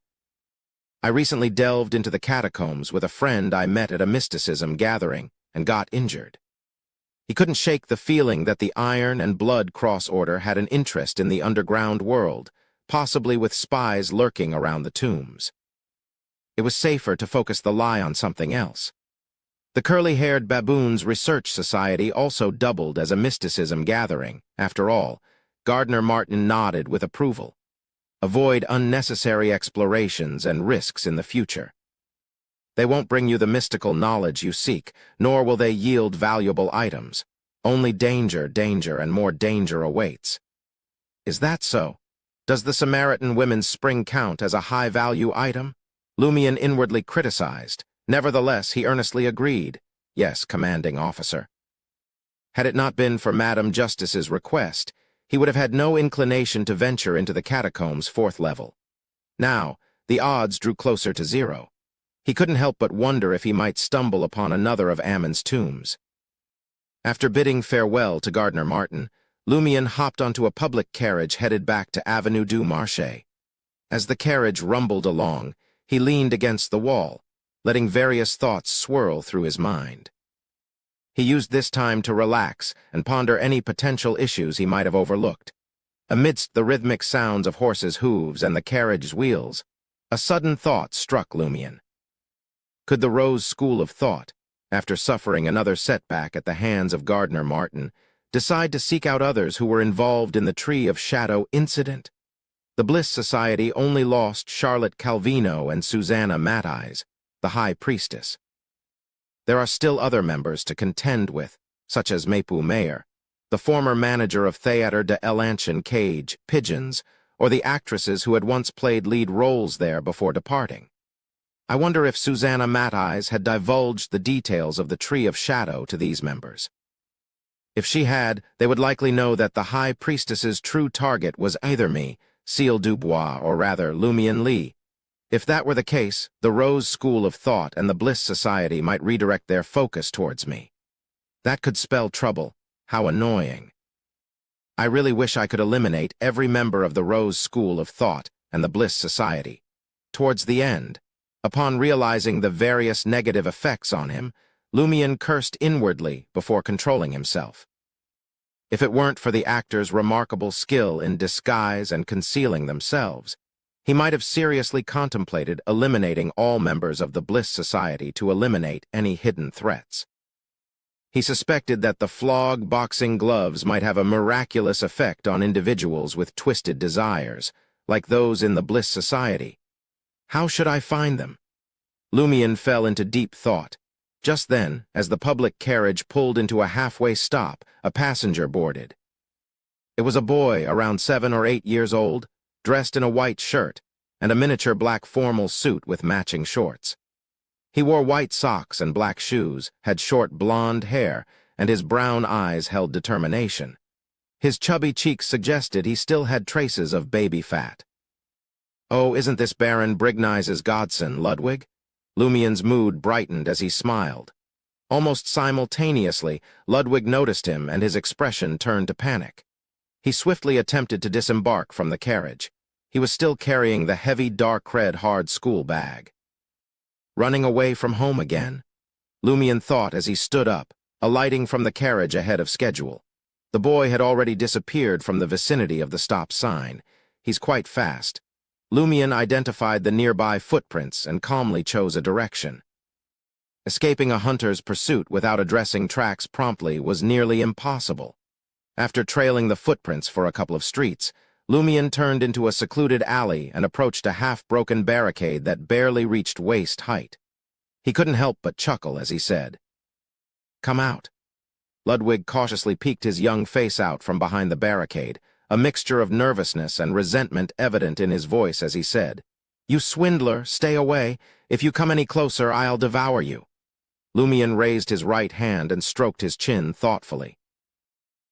"I recently delved into the catacombs with a friend I met at a mysticism gathering and got injured." He couldn't shake the feeling that the Iron and Blood Cross Order had an interest in the underground world, possibly with spies lurking around the tombs. It was safer to focus the lie on something else. The Curly-Haired Baboons Research Society also doubled as a mysticism gathering. After all, Gardner Martin nodded with approval. Avoid unnecessary explorations and risks in the future. They won't bring you the mystical knowledge you seek, nor will they yield valuable items. Only danger, and more danger awaits. Is that so? Does the Samaritan women's spring count as a high-value item? Lumion inwardly criticized. Nevertheless, he earnestly agreed. Yes, commanding officer. Had it not been for Madam Justice's request, he would have had no inclination to venture into the catacombs' 4th level. Now, the odds drew closer to 0. He couldn't help but wonder if he might stumble upon another of Ammon's tombs. After bidding farewell to Gardner Martin, Lumion hopped onto a public carriage headed back to Avenue du Marché. As the carriage rumbled along, he leaned against the wall, letting various thoughts swirl through his mind. He used this time to relax and ponder any potential issues he might have overlooked. Amidst the rhythmic sounds of horses' hooves and the carriage's wheels, a sudden thought struck Lumion. Could the Rose School of Thought, after suffering another setback at the hands of Gardner Martin, decide to seek out others who were involved in the Tree of Shadow incident? The Bliss Society only lost Charlotte Calvino and Susanna Matthijs, the High Priestess. There are still other members to contend with, such as Mapu Mayer, the former manager of Theater de l'Ancien Cage, Pigeons, or the actresses who had once played lead roles there before departing. I wonder if Susanna Matthijs had divulged the details of the Tree of Shadow to these members. If she had, they would likely know that the High Priestess's true target was either me, Cécile Dubois, or rather Lumion Lee. If that were the case, the Rose School of Thought and the Bliss Society might redirect their focus towards me. That could spell trouble. How annoying. I really wish I could eliminate every member of the Rose School of Thought and the Bliss Society. Towards the end, upon realizing the various negative effects on him, Lumion cursed inwardly before controlling himself. If it weren't for the actors' remarkable skill in disguise and concealing themselves, he might have seriously contemplated eliminating all members of the Bliss Society to eliminate any hidden threats. He suspected that the flog boxing gloves might have a miraculous effect on individuals with twisted desires, like those in the Bliss Society. How should I find them? Lumion fell into deep thought. Just then, as the public carriage pulled into a halfway stop, a passenger boarded. It was a boy around 7 or 8 years old, dressed in a white shirt and a miniature black formal suit with matching shorts. He wore white socks and black shoes, had short blonde hair, and his brown eyes held determination. His chubby cheeks suggested he still had traces of baby fat. "Oh, isn't this Baron Brignice's godson, Ludwig?" Lumion's mood brightened as he smiled. Almost simultaneously, Ludwig noticed him and his expression turned to panic. He swiftly attempted to disembark from the carriage. He was still carrying the heavy dark red hard school bag. Running away from home again? Lumion thought as he stood up, alighting from the carriage ahead of schedule. The boy had already disappeared from the vicinity of the stop sign. He's quite fast. Lumion identified the nearby footprints and calmly chose a direction. Escaping a hunter's pursuit without addressing tracks promptly was nearly impossible. After trailing the footprints for a couple of streets, Lumion turned into a secluded alley and approached a half-broken barricade that barely reached waist height. He couldn't help but chuckle as he said, "Come out." Ludwig cautiously peeked his young face out from behind the barricade, a mixture of nervousness and resentment evident in his voice as he said, "You swindler, stay away. If you come any closer, I'll devour you." Lumion raised his right hand and stroked his chin thoughtfully.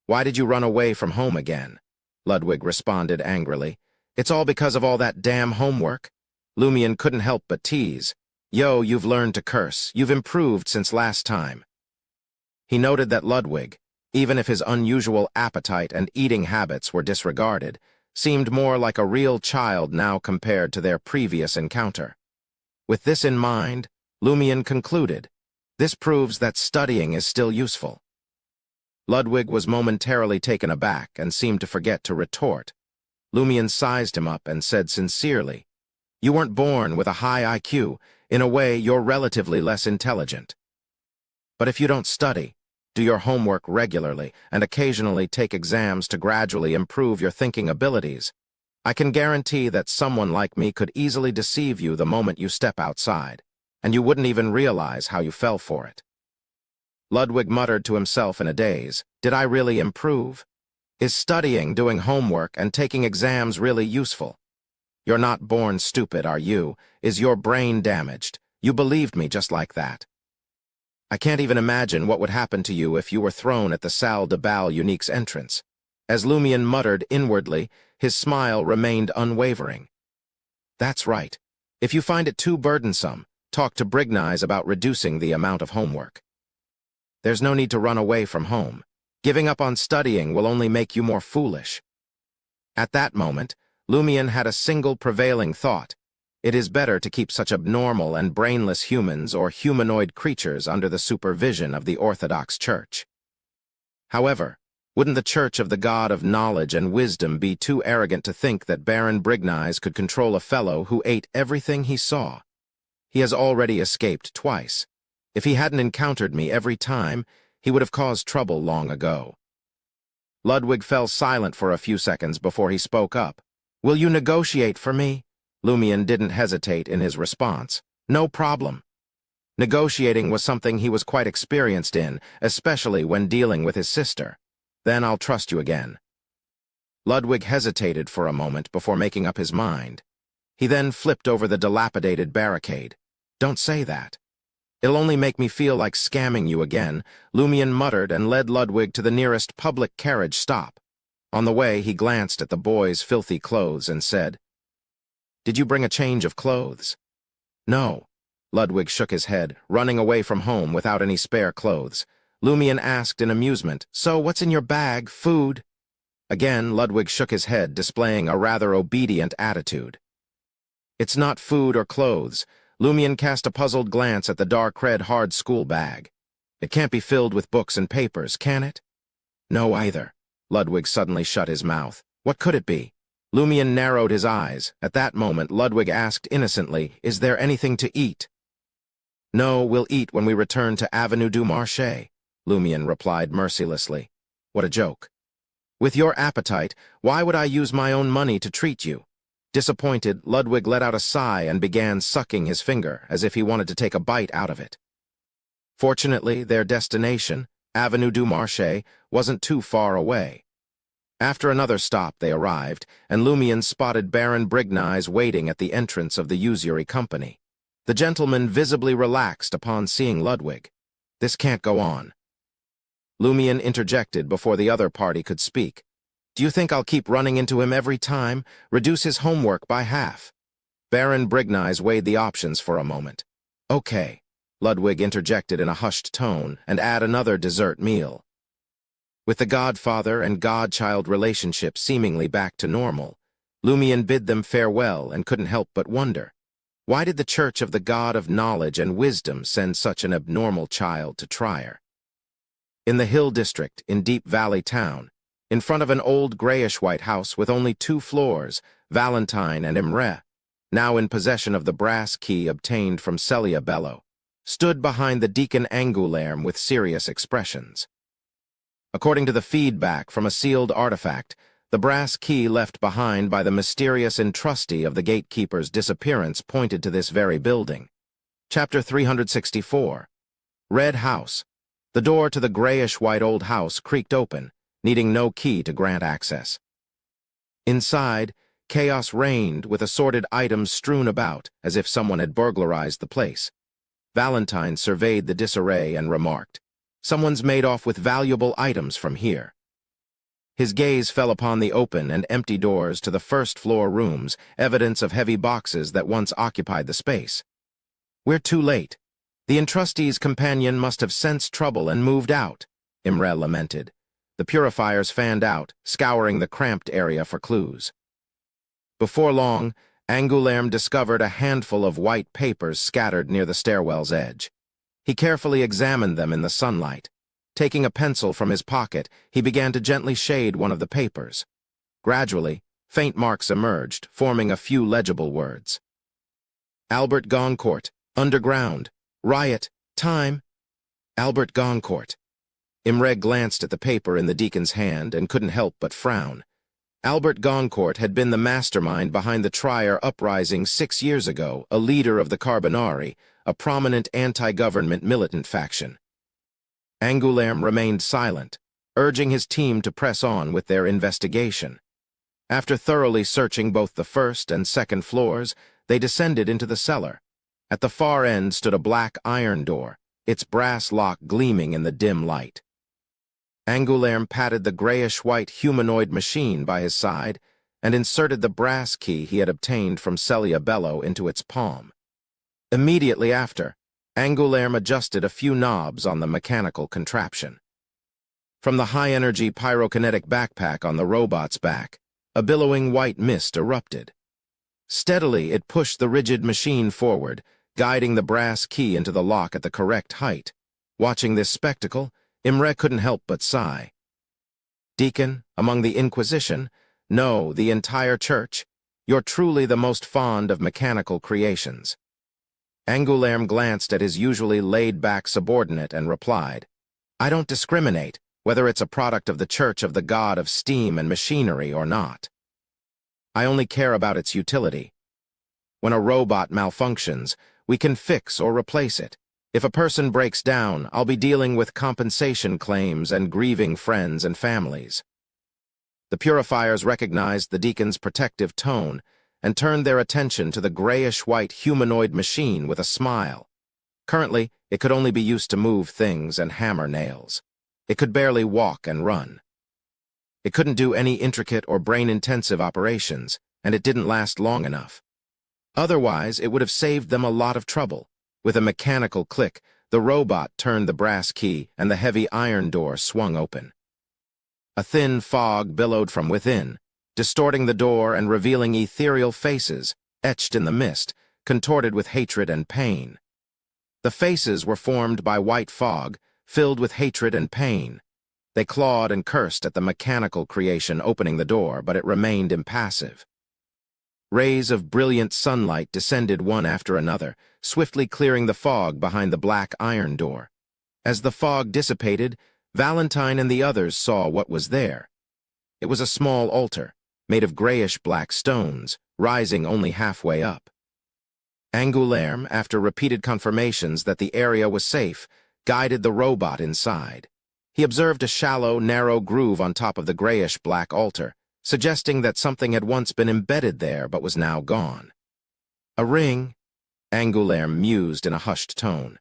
"Why did you run away from home again?" Ludwig responded angrily. "It's all because of all that damn homework." Lumion couldn't help but tease. "Yo, you've learned to curse. You've improved since last time." He noted that Ludwig, even if his unusual appetite and eating habits were disregarded, seemed more like a real child now compared to their previous encounter. With this in mind, Lumion concluded, "This proves that studying is still useful." Ludwig was momentarily taken aback and seemed to forget to retort. Lumion sized him up and said sincerely, "You weren't born with a high IQ. In a way, you're relatively less intelligent. But if you don't study, do your homework regularly, and occasionally take exams to gradually improve your thinking abilities, I can guarantee that someone like me could easily deceive you the moment you step outside, and you wouldn't even realize how you fell for it." Ludwig muttered to himself in a daze, "Did I really improve? Is studying, doing homework, and taking exams really useful? You're not born stupid, are you? Is your brain damaged? You believed me just like that. I can't even imagine what would happen to you if you were thrown at the Salle de Bal Unique's entrance." As Lumion muttered inwardly, his smile remained unwavering. "That's right. If you find it too burdensome, talk to Brignies about reducing the amount of homework. There's no need to run away from home. Giving up on studying will only make you more foolish." At that moment, Lumion had a single prevailing thought. It is better to keep such abnormal and brainless humans or humanoid creatures under the supervision of the Orthodox Church. However, wouldn't the Church of the God of Knowledge and Wisdom be too arrogant to think that Baron Brignies could control a fellow who ate everything he saw? He has already escaped twice. If he hadn't encountered me every time, he would have caused trouble long ago. Ludwig fell silent for a few seconds before he spoke up. "Will you negotiate for me?" Lumion didn't hesitate in his response. "No problem." Negotiating was something he was quite experienced in, especially when dealing with his sister. "Then I'll trust you again." Ludwig hesitated for a moment before making up his mind. He then flipped over the dilapidated barricade. "Don't say that. It'll only make me feel like scamming you again," Lumion muttered and led Ludwig to the nearest public carriage stop. On the way, he glanced at the boy's filthy clothes and said, "Did you bring a change of clothes?" "No." Ludwig shook his head, running away from home without any spare clothes. Lumion asked in amusement, "So what's in your bag? Food?" Again, Ludwig shook his head, displaying a rather obedient attitude. "It's not food or clothes." Lumion cast a puzzled glance at the dark red hard school bag. "It can't be filled with books and papers, can it?" "No, either." Ludwig suddenly shut his mouth. "What could it be?" Lumion narrowed his eyes. At that moment, Ludwig asked innocently, "Is there anything to eat?" "No, we'll eat when we return to Avenue du Marché," Lumion replied mercilessly. "What a joke. With your appetite, why would I use my own money to treat you?" Disappointed, Ludwig let out a sigh and began sucking his finger, as if he wanted to take a bite out of it. Fortunately, their destination, Avenue du Marché, wasn't too far away. After another stop, they arrived, and Lumion spotted Baron Brignies waiting at the entrance of the usury company. The gentleman visibly relaxed upon seeing Ludwig. "This can't go on." Lumion interjected before the other party could speak. "Do you think I'll keep running into him every time? Reduce his homework by half." Baron Brignies weighed the options for a moment. "Okay," Ludwig interjected in a hushed tone, "and add another dessert meal." With the godfather and godchild relationship seemingly back to normal, Lumion bid them farewell and couldn't help but wonder, why did the Church of the God of Knowledge and Wisdom send such an abnormal child to try her? In the Hill District, in Deep Valley Town, in front of an old grayish-white house with only 2 floors, Valentine and Imre, now in possession of the brass key obtained from Celia Bello, stood behind the Deacon Angoulême with serious expressions. According to the feedback from a sealed artifact, the brass key left behind by the mysterious entrustee of the gatekeeper's disappearance pointed to this very building. Chapter 364. Red House. The door to the grayish-white old house creaked open, needing no key to grant access. Inside, chaos reigned with assorted items strewn about as if someone had burglarized the place. Valentine surveyed the disarray and remarked, "Someone's made off with valuable items from here." His gaze fell upon the open and empty doors to the first-floor rooms, evidence of heavy boxes that once occupied the space. "We're too late. The entrustee's companion must have sensed trouble and moved out," Imre lamented. The purifiers fanned out, scouring the cramped area for clues. Before long, Angoulême discovered a handful of white papers scattered near the stairwell's edge. He carefully examined them in the sunlight. Taking a pencil from his pocket, he began to gently shade one of the papers. Gradually, faint marks emerged, forming a few legible words. Albert Goncourt, underground, riot, time. Albert Goncourt. Imre glanced at the paper in the deacon's hand and couldn't help but frown. Albert Goncourt had been the mastermind behind the Trier uprising 6 years ago, a leader of the Carbonari, a prominent anti-government militant faction. Angoulême remained silent, urging his team to press on with their investigation. After thoroughly searching both the first and second floors, they descended into the cellar. At the far end stood a black iron door, its brass lock gleaming in the dim light. Angoulême patted the grayish-white humanoid machine by his side and inserted the brass key he had obtained from Celia Bello into its palm. Immediately after, Angoulême adjusted a few knobs on the mechanical contraption. From the high-energy pyrokinetic backpack on the robot's back, a billowing white mist erupted. Steadily, it pushed the rigid machine forward, guiding the brass key into the lock at the correct height. Watching this spectacle, Imre couldn't help but sigh. "Deacon, among the Inquisition? No, the entire church? You're truly the most fond of mechanical creations." Angoulême glanced at his usually laid-back subordinate and replied, "I don't discriminate whether it's a product of the Church of the God of Steam and Machinery or not. I only care about its utility. When a robot malfunctions, we can fix or replace it. If a person breaks down, I'll be dealing with compensation claims and grieving friends and families." The purifiers recognized the deacon's protective tone and turned their attention to the grayish-white humanoid machine with a smile. Currently, it could only be used to move things and hammer nails. It could barely walk and run. It couldn't do any intricate or brain-intensive operations, and it didn't last long enough. Otherwise, it would have saved them a lot of trouble. With a mechanical click, the robot turned the brass key and the heavy iron door swung open. A thin fog billowed from within, distorting the door and revealing ethereal faces, etched in the mist, contorted with hatred and pain. The faces were formed by white fog, filled with hatred and pain. They clawed and cursed at the mechanical creation opening the door, but it remained impassive. Rays of brilliant sunlight descended one after another, swiftly clearing the fog behind the black iron door. As the fog dissipated, Valentine and the others saw what was there. It was a small altar, made of grayish-black stones, rising only halfway up. Angoulême, after repeated confirmations that the area was safe, guided the robot inside. He observed a shallow, narrow groove on top of the grayish-black altar, suggesting that something had once been embedded there but was now gone. "A ring," Angoulême mused in a hushed tone.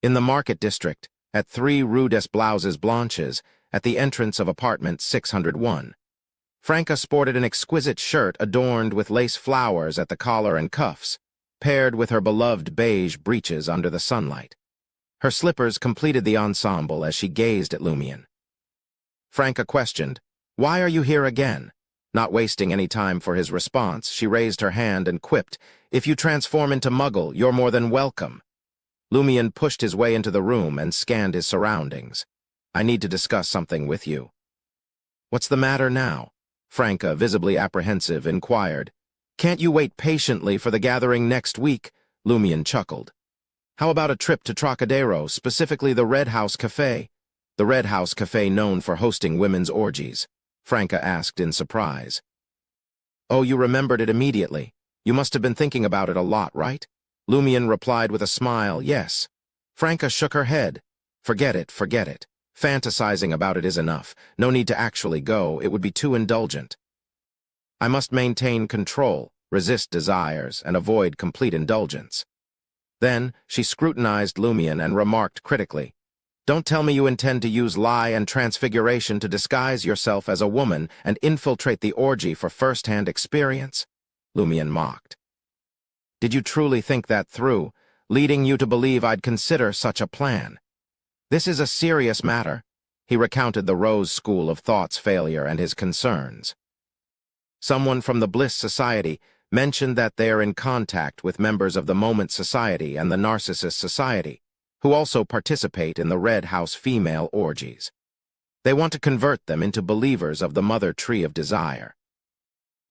In the market district, at 3 Rue des Blouses Blanches, at the entrance of apartment 601. Franca sported an exquisite shirt adorned with lace flowers at the collar and cuffs, paired with her beloved beige breeches under the sunlight. Her slippers completed the ensemble as she gazed at Lumion. Franca questioned, "Why are you here again?" Not wasting any time for his response, she raised her hand and quipped, "If you transform into Muggle, you're more than welcome." Lumion pushed his way into the room and scanned his surroundings. "I need to discuss something with you." "What's the matter now?" Franca, visibly apprehensive, inquired. "Can't you wait patiently for the gathering next week?" Lumion chuckled. How about a trip to Trocadero, specifically the Red House Cafe? The Red House Cafe known for hosting women's orgies, Franca asked in surprise. Oh, you remembered it immediately. You must have been thinking about it a lot, right? Lumian replied with a smile, yes. Franca shook her head. Forget it, forget it. Fantasizing about it is enough. No need to actually go. It would be too indulgent. I must maintain control, resist desires, and avoid complete indulgence. Then, she scrutinized Lumian and remarked critically, Don't tell me you intend to use lie and transfiguration to disguise yourself as a woman and infiltrate the orgy for first-hand experience? Lumian mocked. Did you truly think that through, leading you to believe I'd consider such a plan? This is a serious matter. He recounted the Rose School of Thought's failure and his concerns. Someone from the Bliss Society mentioned that they're in contact with members of the Moment Society and the Narcissist Society, who also participate in the Red House female orgies. They want to convert them into believers of the Mother Tree of Desire.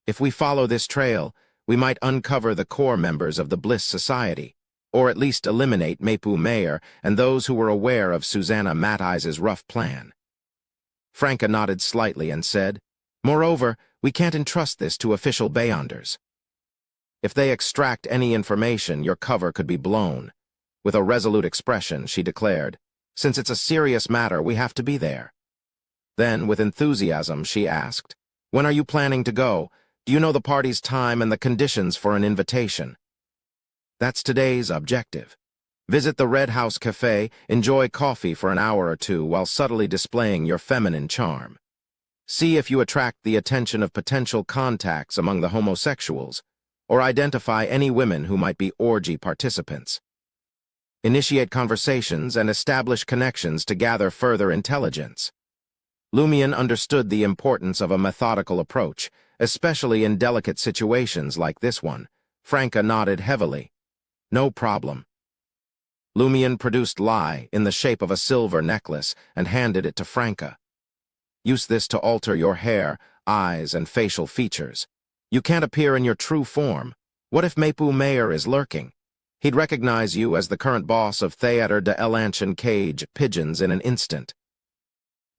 If we follow this trail, we might uncover the core members of the Bliss Society, or at least eliminate Mapu Mayer and those who were aware of Susanna Mattise's rough plan. Franca nodded slightly and said, Moreover, we can't entrust this to official Beyonders. If they extract any information, your cover could be blown. With a resolute expression, she declared, Since it's a serious matter, we have to be there. Then, with enthusiasm, she asked, When are you planning to go? Do you know the party's time and the conditions for an invitation? That's today's objective. Visit the Red House Cafe, enjoy coffee for an hour or two while subtly displaying your feminine charm. See if you attract the attention of potential contacts among the homosexuals, or identify any women who might be orgy participants. Initiate conversations and establish connections to gather further intelligence. Lumian understood the importance of a methodical approach, especially in delicate situations like this one. Franca nodded heavily. No problem. Lumian produced lie in the shape of a silver necklace and handed it to Franca. Use this to alter your hair, eyes, and facial features. You can't appear in your true form. What if Mapu Mayer is lurking? He'd recognize you as the current boss of Theater de Elanchen Cage Pigeons in an instant.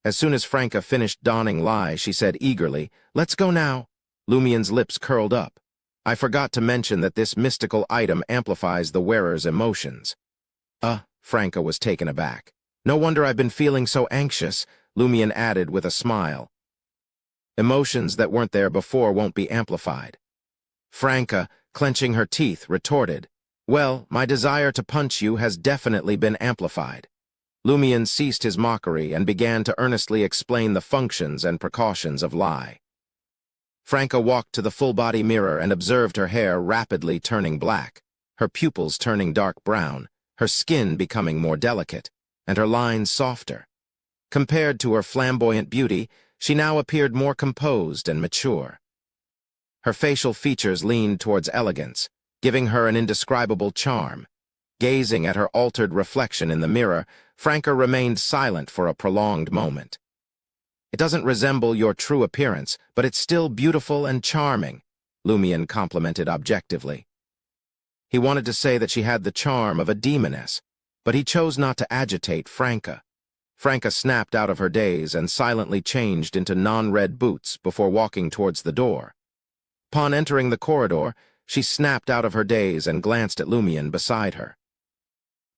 As soon as Franca finished donning lie, she said eagerly, Let's go now. Lumian's lips curled up. I forgot to mention that this mystical item amplifies the wearer's emotions. Franca was taken aback. No wonder I've been feeling so anxious, Lumian added with a smile. Emotions that weren't there before won't be amplified. Franca, clenching her teeth, retorted, Well, my desire to punch you has definitely been amplified. Lumian ceased his mockery and began to earnestly explain the functions and precautions of lie. Franca walked to the full-body mirror and observed her hair rapidly turning black, her pupils turning dark brown, her skin becoming more delicate, and her lines softer. Compared to her flamboyant beauty, she now appeared more composed and mature. Her facial features leaned towards elegance, giving her an indescribable charm. Gazing at her altered reflection in the mirror, Franca remained silent for a prolonged moment. It doesn't resemble your true appearance, but it's still beautiful and charming, Lumian complimented objectively. He wanted to say that she had the charm of a demoness, but he chose not to agitate Franca. Franca snapped out of her daze and silently changed into non-red boots before walking towards the door. Upon entering the corridor, she snapped out of her daze and glanced at Lumian beside her.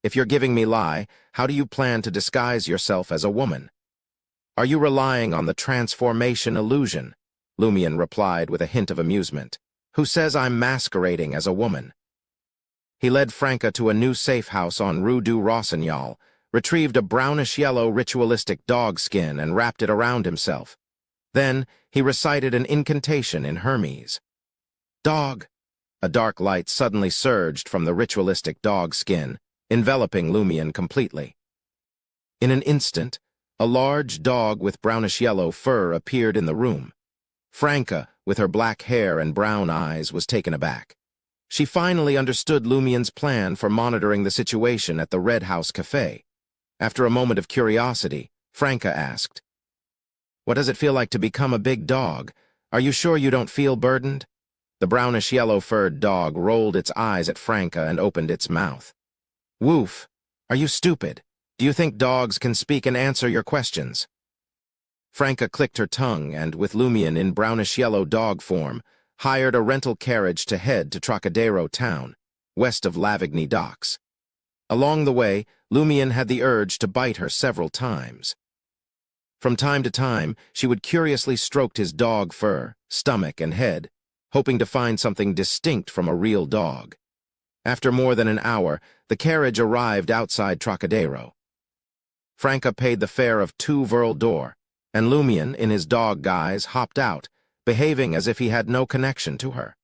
If you're giving me lie, how do you plan to disguise yourself as a woman? Are you relying on the transformation illusion? Lumian replied with a hint of amusement. Who says I'm masquerading as a woman? He led Franca to a new safe house on Rue du Rossignol, retrieved a brownish-yellow ritualistic dog skin and wrapped it around himself. Then he recited an incantation in Hermes. Dog! A dark light suddenly surged from the ritualistic dog skin, enveloping Lumian completely. In an instant, a large dog with brownish-yellow fur appeared in the room. Franca, with her black hair and brown eyes, was taken aback. She finally understood Lumian's plan for monitoring the situation at the Red House Cafe. After a moment of curiosity, Franca asked, What does it feel like to become a big dog? Are you sure you don't feel burdened? The brownish-yellow-furred dog rolled its eyes at Franca and opened its mouth. Woof! Are you stupid? Do you think dogs can speak and answer your questions? Franca clicked her tongue and, with Lumion in brownish-yellow dog form, hired a rental carriage to head to Trocadero town, west of Lavigny docks. Along the way, Lumion had the urge to bite her several times. From time to time, she would curiously stroke his dog fur, stomach, and head, hoping to find something distinct from a real dog. After more than an hour, the carriage arrived outside Trocadero. Franca paid the fare of 2 Verl d'Or, and Lumion, in his dog guise, hopped out, behaving as if he had no connection to her.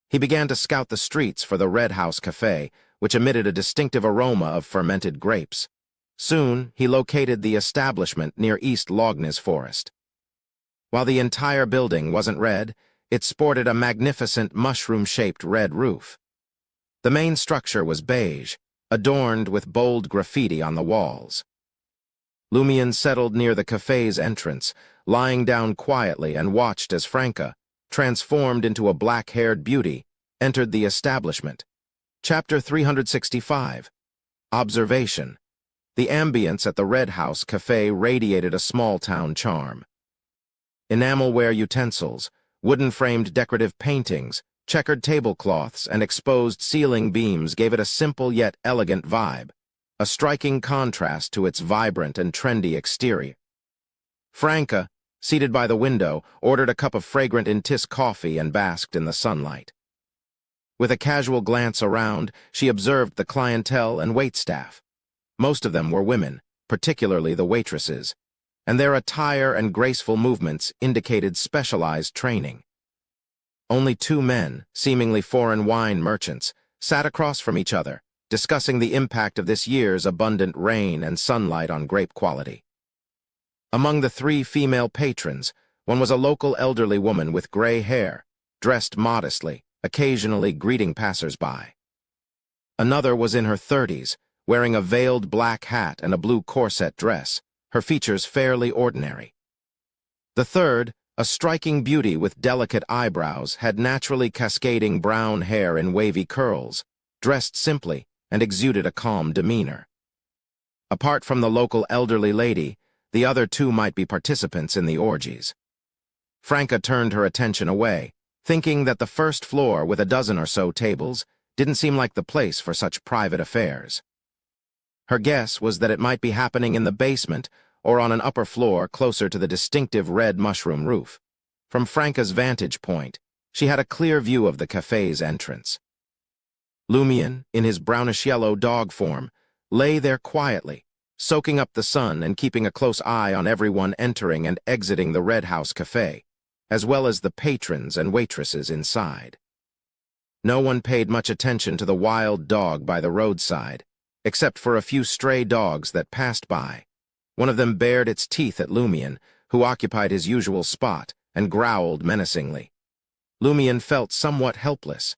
He began to scout the streets for the Red House Café, which emitted a distinctive aroma of fermented grapes. Soon, he located the establishment near East Logness Forest. While the entire building wasn't red, it sported a magnificent mushroom-shaped red roof. The main structure was beige, adorned with bold graffiti on the walls. Lumion settled near the café's entrance, lying down quietly, and watched as Franca, transformed into a black-haired beauty, entered the establishment. Chapter 365. Observation. The ambience at the Red House Café radiated a small-town charm. Enamel-ware utensils, wooden-framed decorative paintings, checkered tablecloths, and exposed ceiling beams gave it a simple yet elegant vibe, a striking contrast to its vibrant and trendy exterior. Franca, seated by the window, ordered a cup of fragrant Intis coffee and basked in the sunlight. With a casual glance around, she observed the clientele and waitstaff. Most of them were women, particularly the waitresses, and their attire and graceful movements indicated specialized training. Only 2 men, seemingly foreign wine merchants, sat across from each other, discussing the impact of this year's abundant rain and sunlight on grape quality. Among the 3 female patrons, one was a local elderly woman with gray hair, dressed modestly, occasionally greeting passers-by. Another was in her 30s, wearing a veiled black hat and a blue corset dress, her features fairly ordinary. The third, a striking beauty with delicate eyebrows, had naturally cascading brown hair in wavy curls, dressed simply, and exuded a calm demeanor. Apart from the local elderly lady, the other 2 might be participants in the orgies. Franca turned her attention away, thinking that the first floor, with a dozen or so tables, didn't seem like the place for such private affairs. Her guess was that it might be happening in the basement or on an upper floor closer to the distinctive red mushroom roof. From Franca's vantage point, she had a clear view of the café's entrance. Lumion, in his brownish-yellow dog form, lay there quietly, soaking up the sun and keeping a close eye on everyone entering and exiting the Red House Café, as well as the patrons and waitresses inside. No one paid much attention to the wild dog by the roadside, except for a few stray dogs that passed by. One of them bared its teeth at Lumion, who occupied his usual spot, and growled menacingly. Lumion felt somewhat helpless.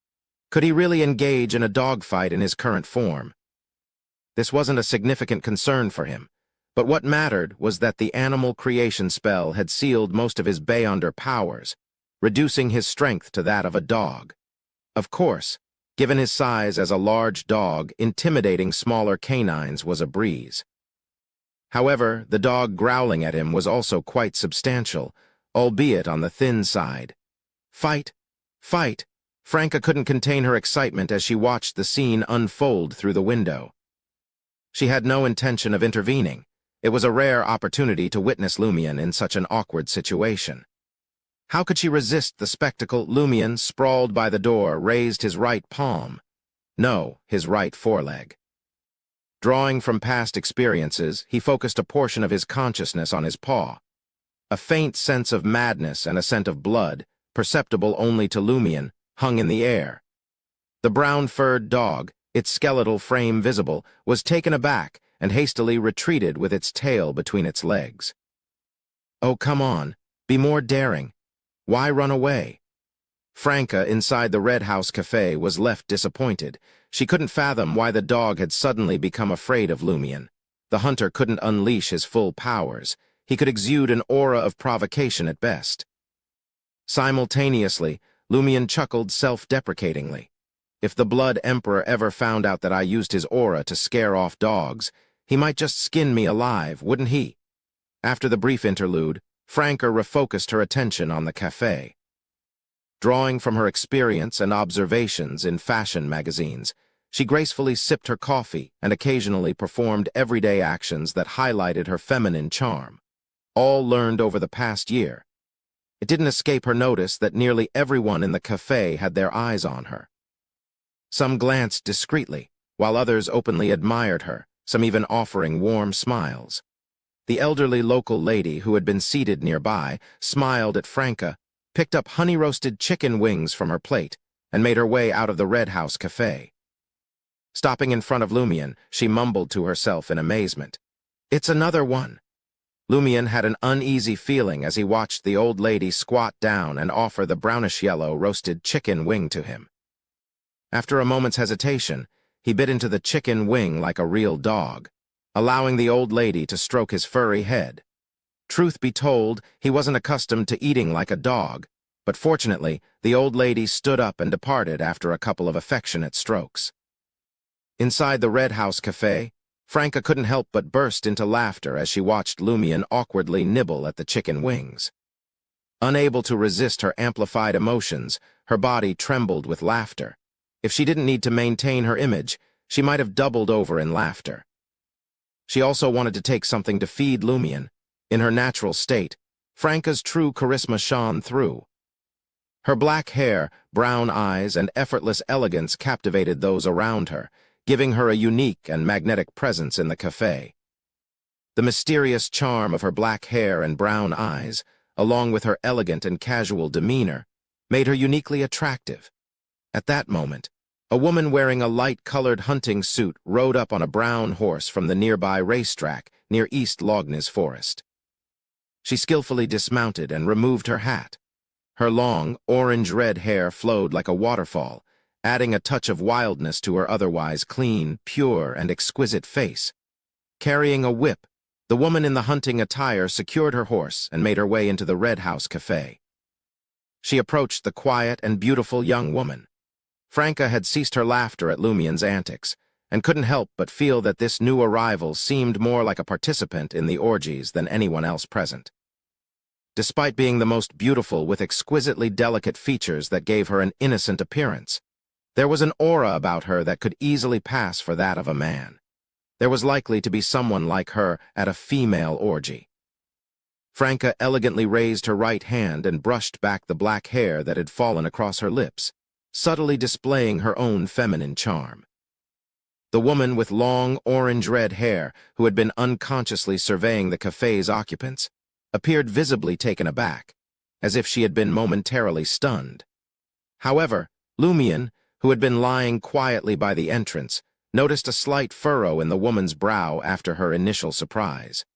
Could he really engage in a dogfight in his current form? This wasn't a significant concern for him, but what mattered was that the animal creation spell had sealed most of his Beyonder powers, reducing his strength to that of a dog. Of course, given his size as a large dog, intimidating smaller canines was a breeze. However, the dog growling at him was also quite substantial, albeit on the thin side. Fight! Fight! Franca couldn't contain her excitement as she watched the scene unfold through the window. She had no intention of intervening. It was a rare opportunity to witness Lumion in such an awkward situation. How could she resist the spectacle? Lumion, sprawled by the door, raised his right palm. No, his right foreleg. Drawing from past experiences, he focused a portion of his consciousness on his paw. A faint sense of madness and a scent of blood, perceptible only to Lumion, hung in the air. The brown-furred dog, its skeletal frame visible, was taken aback and hastily retreated with its tail between its legs. Oh, come on, be more daring. Why run away? Franca, inside the Red House Café, was left disappointed. She couldn't fathom why the dog had suddenly become afraid of Lumion. The hunter couldn't unleash his full powers. He could exude an aura of provocation at best. Simultaneously, Lumion chuckled self-deprecatingly. If the Blood Emperor ever found out that I used his aura to scare off dogs, he might just skin me alive, wouldn't he? After the brief interlude, Franca refocused her attention on the cafe. Drawing from her experience and observations in fashion magazines, she gracefully sipped her coffee and occasionally performed everyday actions that highlighted her feminine charm, all learned over the past year. It didn't escape her notice that nearly everyone in the cafe had their eyes on her. Some glanced discreetly, while others openly admired her, some even offering warm smiles. The elderly local lady who had been seated nearby smiled at Franca, picked up honey-roasted chicken wings from her plate, and made her way out of the Red House Cafe. Stopping in front of Lumion, she mumbled to herself in amazement. "It's another one." Lumion had an uneasy feeling as he watched the old lady squat down and offer the brownish-yellow roasted chicken wing to him. After a moment's hesitation, he bit into the chicken wing like a real dog, allowing the old lady to stroke his furry head. Truth be told, he wasn't accustomed to eating like a dog, but fortunately, the old lady stood up and departed after a couple of affectionate strokes. Inside the Red House Cafe, Franca couldn't help but burst into laughter as she watched Lumion awkwardly nibble at the chicken wings. Unable to resist her amplified emotions, her body trembled with laughter. If she didn't need to maintain her image, she might have doubled over in laughter. She also wanted to take something to feed Lumion. In her natural state, Franca's true charisma shone through. Her black hair, brown eyes, and effortless elegance captivated those around her, giving her a unique and magnetic presence in the cafe. The mysterious charm of her black hair and brown eyes, along with her elegant and casual demeanor, made her uniquely attractive. At that moment, a woman wearing a light-colored hunting suit rode up on a brown horse from the nearby racetrack near East Logness Forest. She skillfully dismounted and removed her hat. Her long, orange-red hair flowed like a waterfall, adding a touch of wildness to her otherwise clean, pure, and exquisite face. Carrying a whip, the woman in the hunting attire secured her horse and made her way into the Red House Cafe. She approached the quiet and beautiful young woman. Franca had ceased her laughter at Lumion's antics, and couldn't help but feel that this new arrival seemed more like a participant in the orgies than anyone else present. Despite being the most beautiful with exquisitely delicate features that gave her an innocent appearance, there was an aura about her that could easily pass for that of a man. There was likely to be someone like her at a female orgy. Franca elegantly raised her right hand and brushed back the black hair that had fallen across her lips, subtly displaying her own feminine charm. The woman with long, orange-red hair, who had been unconsciously surveying the cafe's occupants, appeared visibly taken aback, as if she had been momentarily stunned. However, Lumion, who had been lying quietly by the entrance, noticed a slight furrow in the woman's brow after her initial surprise.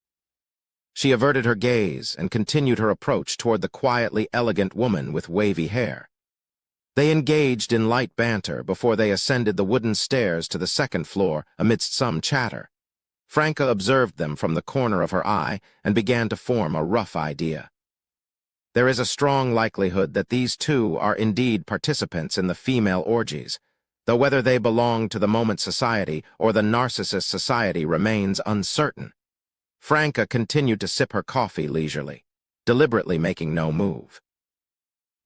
She averted her gaze and continued her approach toward the quietly elegant woman with wavy hair. They engaged in light banter before they ascended the wooden stairs to the second floor amidst some chatter. Franca observed them from the corner of her eye and began to form a rough idea. There is a strong likelihood that these two are indeed participants in the female orgies, though whether they belong to the Moment Society or the Narcissist Society remains uncertain. Franca continued to sip her coffee leisurely, deliberately making no move.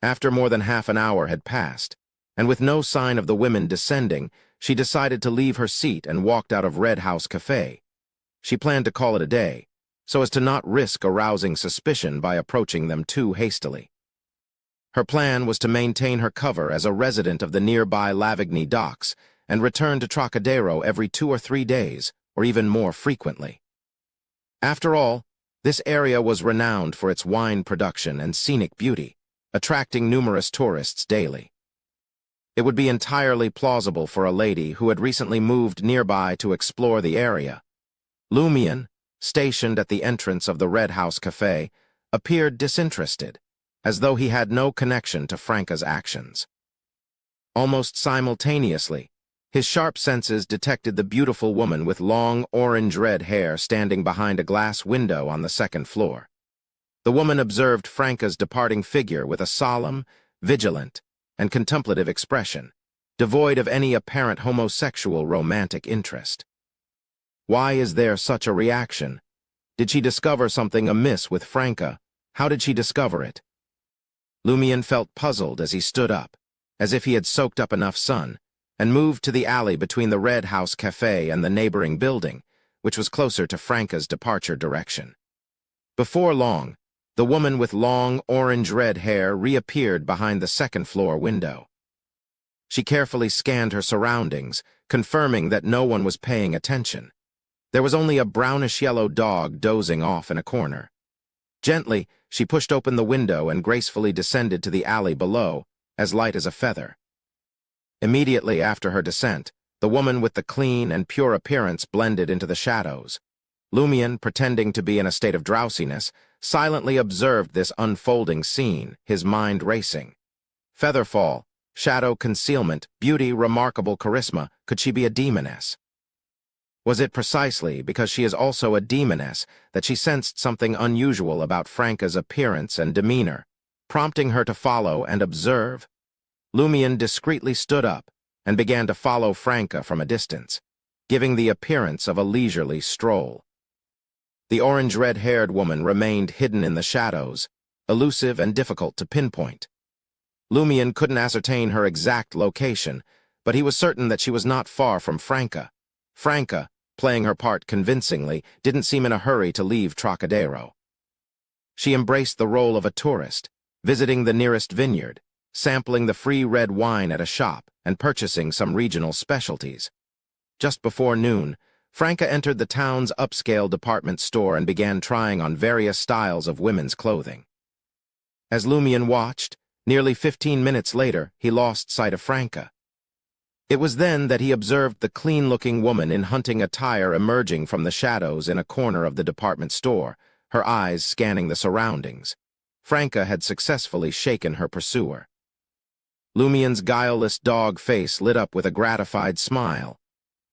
After more than half an hour had passed, and with no sign of the women descending, she decided to leave her seat and walked out of Red House Cafe. She planned to call it a day, so as to not risk arousing suspicion by approaching them too hastily. Her plan was to maintain her cover as a resident of the nearby Lavigny docks and return to Trocadero every 2 or 3 days, or even more frequently. After all, this area was renowned for its wine production and scenic beauty, attracting numerous tourists daily. It would be entirely plausible for a lady who had recently moved nearby to explore the area. Lumion, stationed at the entrance of the Red House Cafe, appeared disinterested, as though he had no connection to Franca's actions. Almost simultaneously, his sharp senses detected the beautiful woman with long orange-red hair standing behind a glass window on the second floor. The woman observed Franca's departing figure with a solemn, vigilant, and contemplative expression, devoid of any apparent homosexual romantic interest. Why is there such a reaction? Did she discover something amiss with Franca? How did she discover it? Lumian felt puzzled as he stood up, as if he had soaked up enough sun, and moved to the alley between the Red House Cafe and the neighboring building, which was closer to Franca's departure direction. Before long, the woman with long, orange-red hair reappeared behind the second-floor window. She carefully scanned her surroundings, confirming that no one was paying attention. There was only a brownish-yellow dog dozing off in a corner. Gently, she pushed open the window and gracefully descended to the alley below, as light as a feather. Immediately after her descent, the woman with the clean and pure appearance blended into the shadows. Lumian, pretending to be in a state of drowsiness, silently observed this unfolding scene, his mind racing. Featherfall, shadow concealment, beauty, remarkable charisma. Could she be a demoness? Was it precisely because she is also a demoness that she sensed something unusual about Franca's appearance and demeanor, prompting her to follow and observe? Lumian discreetly stood up and began to follow Franca from a distance, giving the appearance of a leisurely stroll. The orange-red-haired woman remained hidden in the shadows, elusive and difficult to pinpoint. Lumian couldn't ascertain her exact location, but he was certain that she was not far from Franca. Franca, playing her part convincingly, didn't seem in a hurry to leave Trocadero. She embraced the role of a tourist, visiting the nearest vineyard, sampling the free red wine at a shop, and purchasing some regional specialties. Just before noon, Franca entered the town's upscale department store and began trying on various styles of women's clothing. As Lumian watched, nearly 15 minutes later, he lost sight of Franca. It was then that he observed the clean-looking woman in hunting attire emerging from the shadows in a corner of the department store, her eyes scanning the surroundings. Franca had successfully shaken her pursuer. Lumian's guileless dog face lit up with a gratified smile.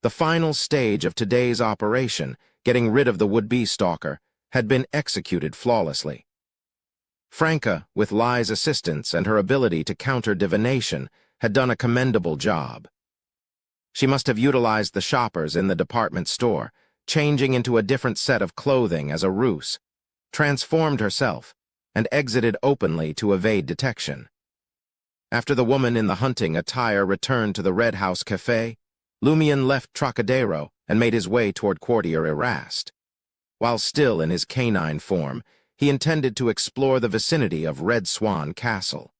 The final stage of today's operation, getting rid of the would-be stalker, had been executed flawlessly. Franca, with Lai's assistance and her ability to counter divination, had done a commendable job. She must have utilized the shoppers in the department store, changing into a different set of clothing as a ruse, transformed herself, and exited openly to evade detection. After the woman in the hunting attire returned to the Red House Cafe, Lumian left Trocadero and made his way toward Quartier Erast. While still in his canine form, he intended to explore the vicinity of Red Swan Castle.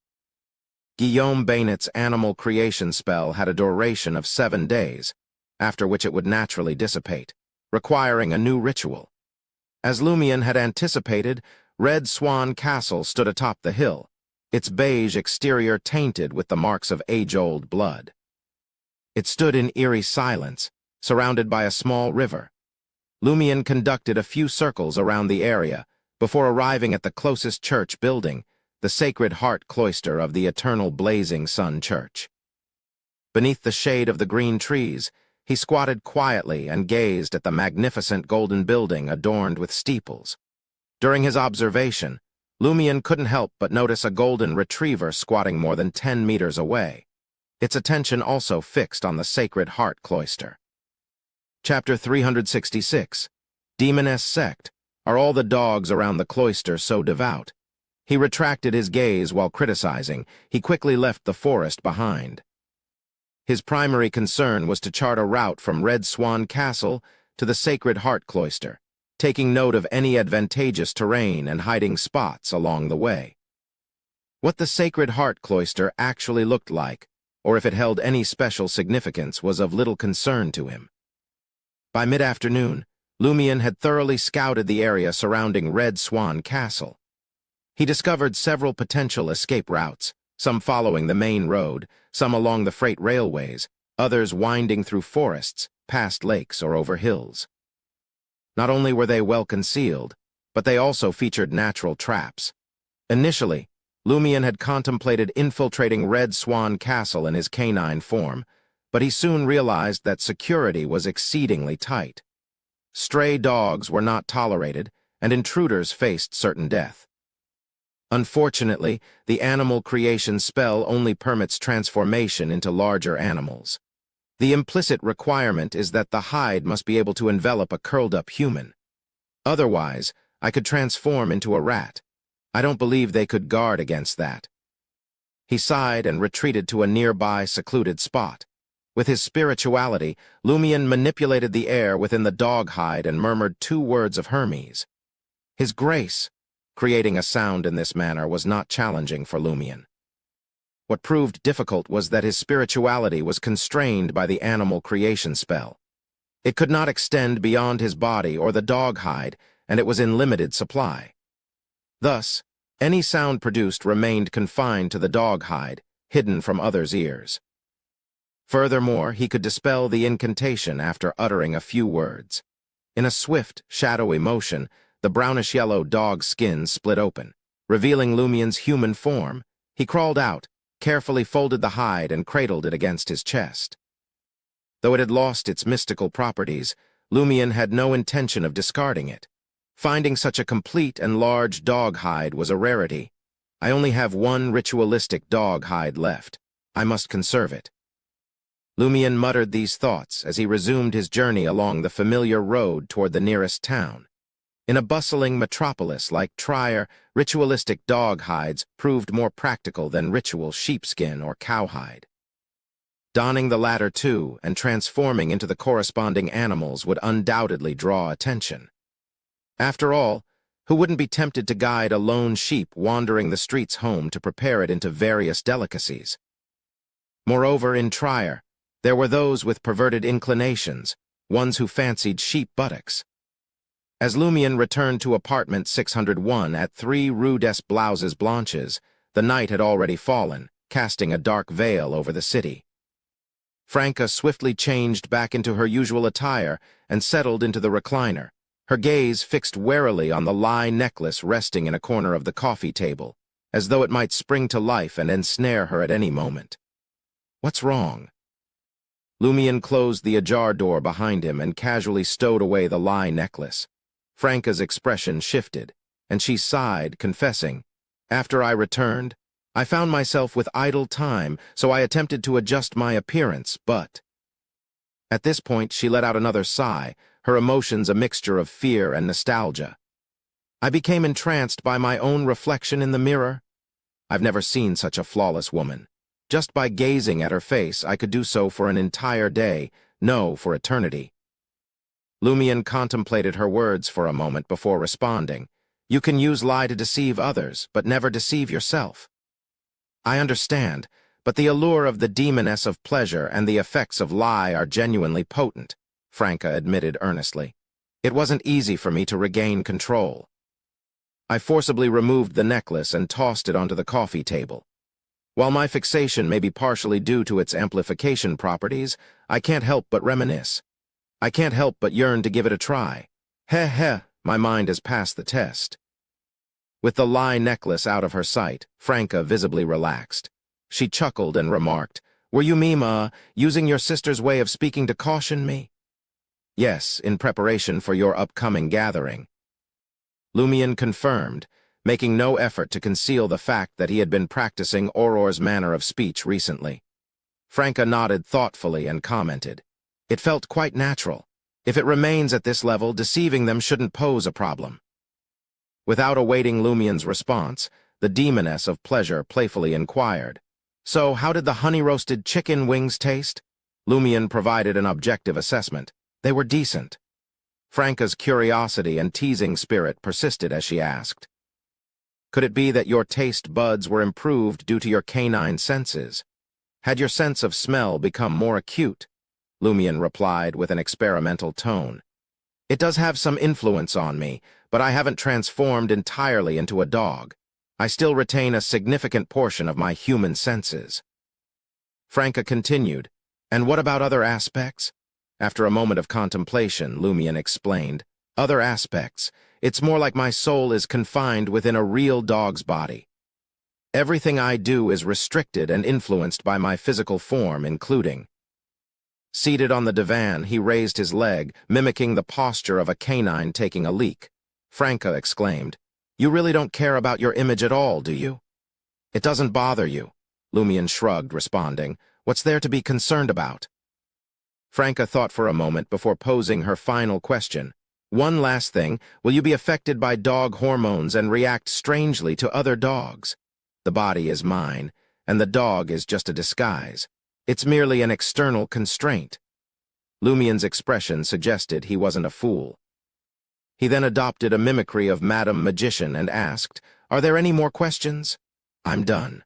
Guillaume Bainet's animal creation spell had a duration of 7 days, after which it would naturally dissipate, requiring a new ritual. As Lumian had anticipated, Red Swan Castle stood atop the hill, its beige exterior tainted with the marks of age-old blood. It stood in eerie silence, surrounded by a small river. Lumian conducted a few circles around the area before arriving at the closest church building, the Sacred Heart Cloister of the Eternal Blazing Sun Church. Beneath the shade of the green trees, he squatted quietly and gazed at the magnificent golden building adorned with steeples. During his observation, Lumian couldn't help but notice a golden retriever squatting more than 10 meters away, its attention also fixed on the Sacred Heart Cloister. Chapter 366. Demoness Sect. Are all the dogs around the cloister so devout? He retracted his gaze while criticizing. He quickly left the forest behind. His primary concern was to chart a route from Red Swan Castle to the Sacred Heart Cloister, taking note of any advantageous terrain and hiding spots along the way. What the Sacred Heart Cloister actually looked like, or if it held any special significance, was of little concern to him. By mid-afternoon, Lumian had thoroughly scouted the area surrounding Red Swan Castle. He discovered several potential escape routes, some following the main road, some along the freight railways, others winding through forests, past lakes, or over hills. Not only were they well concealed, but they also featured natural traps. Initially, Lumian had contemplated infiltrating Red Swan Castle in his canine form, but he soon realized that security was exceedingly tight. Stray dogs were not tolerated, and intruders faced certain death. Unfortunately, the animal creation spell only permits transformation into larger animals. The implicit requirement is that the hide must be able to envelop a curled-up human. Otherwise, I could transform into a rat. I don't believe they could guard against that. He sighed and retreated to a nearby secluded spot. With his spirituality, Lumion manipulated the air within the dog hide and murmured 2 words of Hermes. His grace, creating a sound in this manner, was not challenging for Lumion. What proved difficult was that his spirituality was constrained by the animal creation spell. It could not extend beyond his body or the dog hide, and it was in limited supply. Thus, any sound produced remained confined to the dog hide, hidden from others' ears. Furthermore, he could dispel the incantation after uttering a few words. In a swift, shadowy motion, the brownish-yellow dog's skin split open, revealing Lumion's human form. He crawled out, carefully folded the hide and cradled it against his chest. Though it had lost its mystical properties, Lumion had no intention of discarding it. Finding such a complete and large dog hide was a rarity. I only have one ritualistic dog hide left. I must conserve it. Lumion muttered these thoughts as he resumed his journey along the familiar road toward the nearest town. In a bustling metropolis like Trier, ritualistic dog hides proved more practical than ritual sheepskin or cowhide. Donning the latter too and transforming into the corresponding animals would undoubtedly draw attention. After all, who wouldn't be tempted to guide a lone sheep wandering the streets home to prepare it into various delicacies? Moreover, in Trier, there were those with perverted inclinations, ones who fancied sheep buttocks. As Lumion returned to apartment 601 at 3 Rue des Blouses Blanches, the night had already fallen, casting a dark veil over the city. Franca swiftly changed back into her usual attire and settled into the recliner, her gaze fixed warily on the lie necklace resting in a corner of the coffee table, as though it might spring to life and ensnare her at any moment. What's wrong? Lumion closed the ajar door behind him and casually stowed away the lie necklace. Franca's expression shifted, and she sighed, confessing, "After I returned, I found myself with idle time, so I attempted to adjust my appearance, but—" At this point, she let out another sigh, her emotions a mixture of fear and nostalgia. "I became entranced by my own reflection in the mirror. I've never seen such a flawless woman. Just by gazing at her face, I could do so for an entire day, no, for eternity." Lumion contemplated her words for a moment before responding. "You can use lie to deceive others, but never deceive yourself." "I understand, but the allure of the demoness of pleasure and the effects of lie are genuinely potent," Franca admitted earnestly. "It wasn't easy for me to regain control. I forcibly removed the necklace and tossed it onto the coffee table. While my fixation may be partially due to its amplification properties, I can't help but reminisce. I can't help but yearn to give it a try. Heh, my mind has passed the test." With the lie necklace out of her sight, Franca visibly relaxed. She chuckled and remarked, "Were you using your sister's way of speaking to caution me?" "Yes, in preparation for your upcoming gathering." Lumion confirmed, making no effort to conceal the fact that he had been practicing Auror's manner of speech recently. Franca nodded thoughtfully and commented, "It felt quite natural. If it remains at this level, deceiving them shouldn't pose a problem." Without awaiting Lumion's response, the demoness of pleasure playfully inquired, "So, how did the honey-roasted chicken wings taste?" Lumion provided an objective assessment. "They were decent." Franca's curiosity and teasing spirit persisted as she asked, "Could it be that your taste buds were improved due to your canine senses? Had your sense of smell become more acute?" Lumion replied with an experimental tone. "It does have some influence on me, but I haven't transformed entirely into a dog. I still retain a significant portion of my human senses." Franca continued, "And what about other aspects?" After a moment of contemplation, Lumion explained, "Other aspects. It's more like my soul is confined within a real dog's body. Everything I do is restricted and influenced by my physical form, including—" Seated on the divan, he raised his leg, mimicking the posture of a canine taking a leak. Franca exclaimed, You really don't care about your image at all, do you? It doesn't bother you, Lumian shrugged, responding. What's there to be concerned about? Franca thought for a moment before posing her final question. One last thing, will you be affected by dog hormones and react strangely to other dogs? The body is mine, and the dog is just a disguise. It's merely an external constraint. Lumian's expression suggested he wasn't a fool. He then adopted a mimicry of Madam Magician and asked, "Are there any more questions?" "I'm done."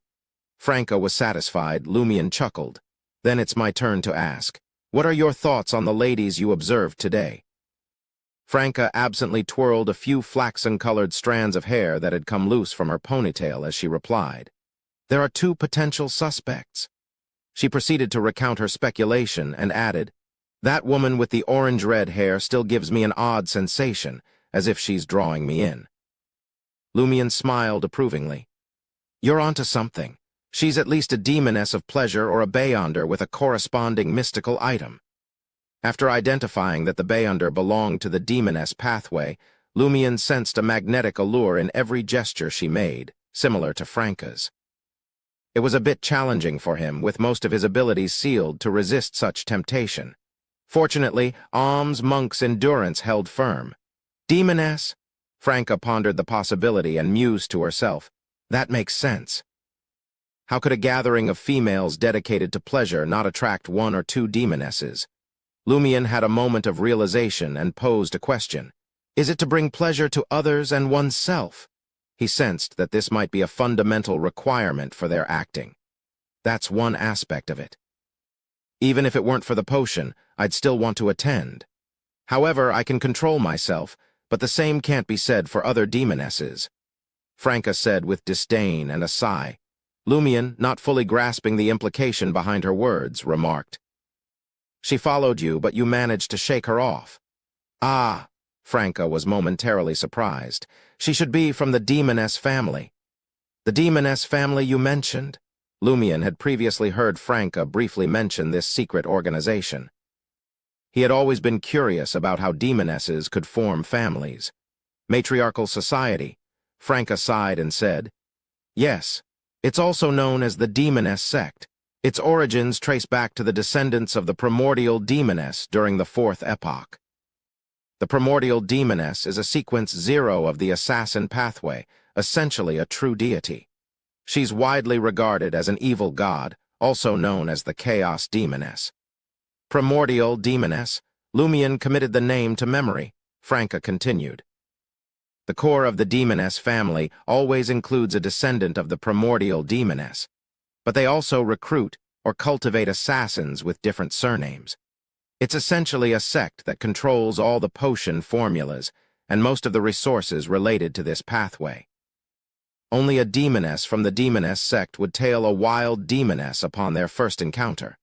Franca was satisfied. Lumian chuckled. "Then it's my turn to ask. What are your thoughts on the ladies you observed today?" Franca absently twirled a few flaxen-colored strands of hair that had come loose from her ponytail as she replied, "There are two potential suspects." She proceeded to recount her speculation and added, "That woman with the orange-red hair still gives me an odd sensation, as if she's drawing me in." Lumian smiled approvingly. "You're onto something. She's at least a demoness of pleasure or a Beyonder with a corresponding mystical item." After identifying that the Beyonder belonged to the demoness pathway, Lumian sensed a magnetic allure in every gesture she made, similar to Franca's. It was a bit challenging for him, with most of his abilities sealed, to resist such temptation. Fortunately, Ainz Monk's endurance held firm. "Demoness?" Franca pondered the possibility and mused to herself. That makes sense. How could a gathering of females dedicated to pleasure not attract one or two demonesses? Lumian had a moment of realization and posed a question. Is it to bring pleasure to others and oneself? He sensed that this might be a fundamental requirement for their acting. That's one aspect of it. Even if it weren't for the potion, I'd still want to attend. However, I can control myself, but the same can't be said for other demonesses. Franca said with disdain and a sigh. Lumian, not fully grasping the implication behind her words, remarked, "She followed you, but you managed to shake her off." "Ah," Franca was momentarily surprised. "She should be from the demoness family." "The demoness family you mentioned?" Lumian had previously heard Franca briefly mention this secret organization. He had always been curious about how demonesses could form families. Matriarchal society. Franca sighed and said, "Yes, it's also known as the demoness sect. Its origins trace back to the descendants of the primordial demoness during the Fourth Epoch. The primordial demoness is a sequence 0 of the assassin pathway, essentially a true deity. She's widely regarded as an evil god, also known as the Chaos Demoness." "Primordial demoness." Lumian committed the name to memory. Franca continued. "The core of the demoness family always includes a descendant of the primordial demoness. But they also recruit or cultivate assassins with different surnames. It's essentially a sect that controls all the potion formulas and most of the resources related to this pathway. Only a demoness from the demoness sect would tail a wild demoness upon their first encounter."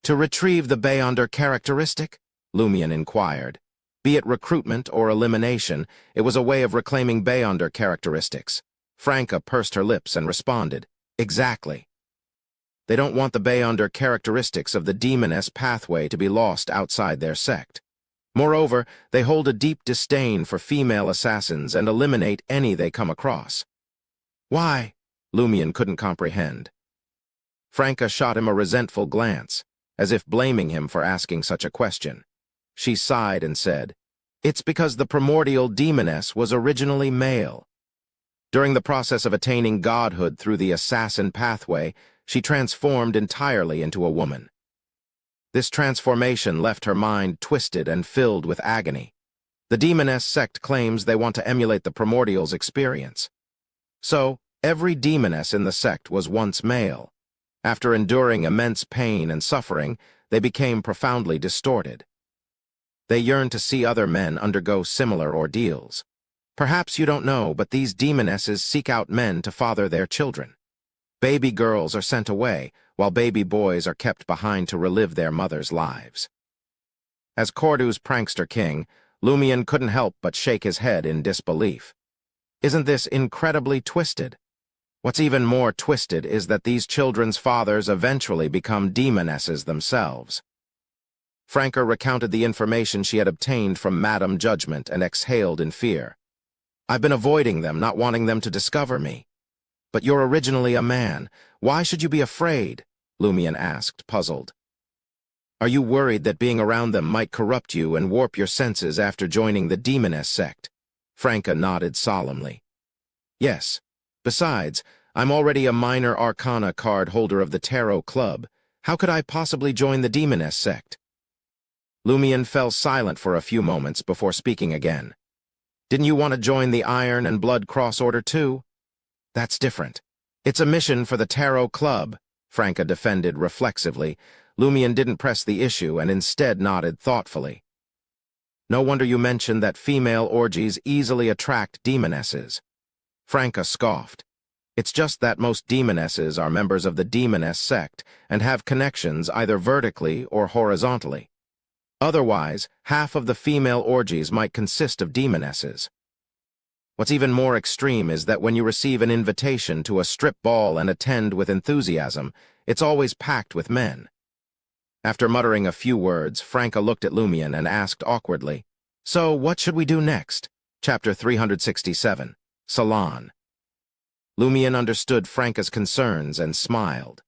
"To retrieve the Beyonder characteristic?" Lumian inquired. Be it recruitment or elimination, it was a way of reclaiming Beyonder characteristics. Franca pursed her lips and responded, "Exactly. They don't want the Beyonder characteristics of the demoness pathway to be lost outside their sect. Moreover, they hold a deep disdain for female assassins and eliminate any they come across." "Why?" Lumian couldn't comprehend. Franca shot him a resentful glance, as if blaming him for asking such a question. She sighed and said, "It's because the primordial demoness was originally male. During the process of attaining godhood through the assassin pathway, she transformed entirely into a woman. This transformation left her mind twisted and filled with agony. The demoness sect claims they want to emulate the primordial's experience. So, every demoness in the sect was once male. After enduring immense pain and suffering, they became profoundly distorted. They yearn to see other men undergo similar ordeals. Perhaps you don't know, but these demonesses seek out men to father their children. Baby girls are sent away, while baby boys are kept behind to relive their mothers' lives." As Cordu's prankster king, Lumian couldn't help but shake his head in disbelief. Isn't this incredibly twisted? What's even more twisted is that these children's fathers eventually become demonesses themselves. Franca recounted the information she had obtained from Madame Judgment and exhaled in fear. I've been avoiding them, not wanting them to discover me. But you're originally a man. Why should you be afraid? Lumion asked, puzzled. Are you worried that being around them might corrupt you and warp your senses after joining the Demoness sect? Franca nodded solemnly. Yes. Besides, I'm already a minor arcana card holder of the Tarot Club. How could I possibly join the Demoness sect? Lumion fell silent for a few moments before speaking again. Didn't you want to join the Iron and Blood Cross Order too? That's different. It's a mission for the Tarot Club, Franca defended reflexively. Lumion didn't press the issue and instead nodded thoughtfully. No wonder you mentioned that female orgies easily attract demonesses. Franca scoffed. It's just that most demonesses are members of the Demoness sect and have connections either vertically or horizontally. Otherwise, half of the female orgies might consist of demonesses. What's even more extreme is that when you receive an invitation to a strip ball and attend with enthusiasm, it's always packed with men. After muttering a few words, Franca looked at Lumion and asked awkwardly, So, what should we do next? Chapter 367, Salon. Lumion understood Franca's concerns and smiled.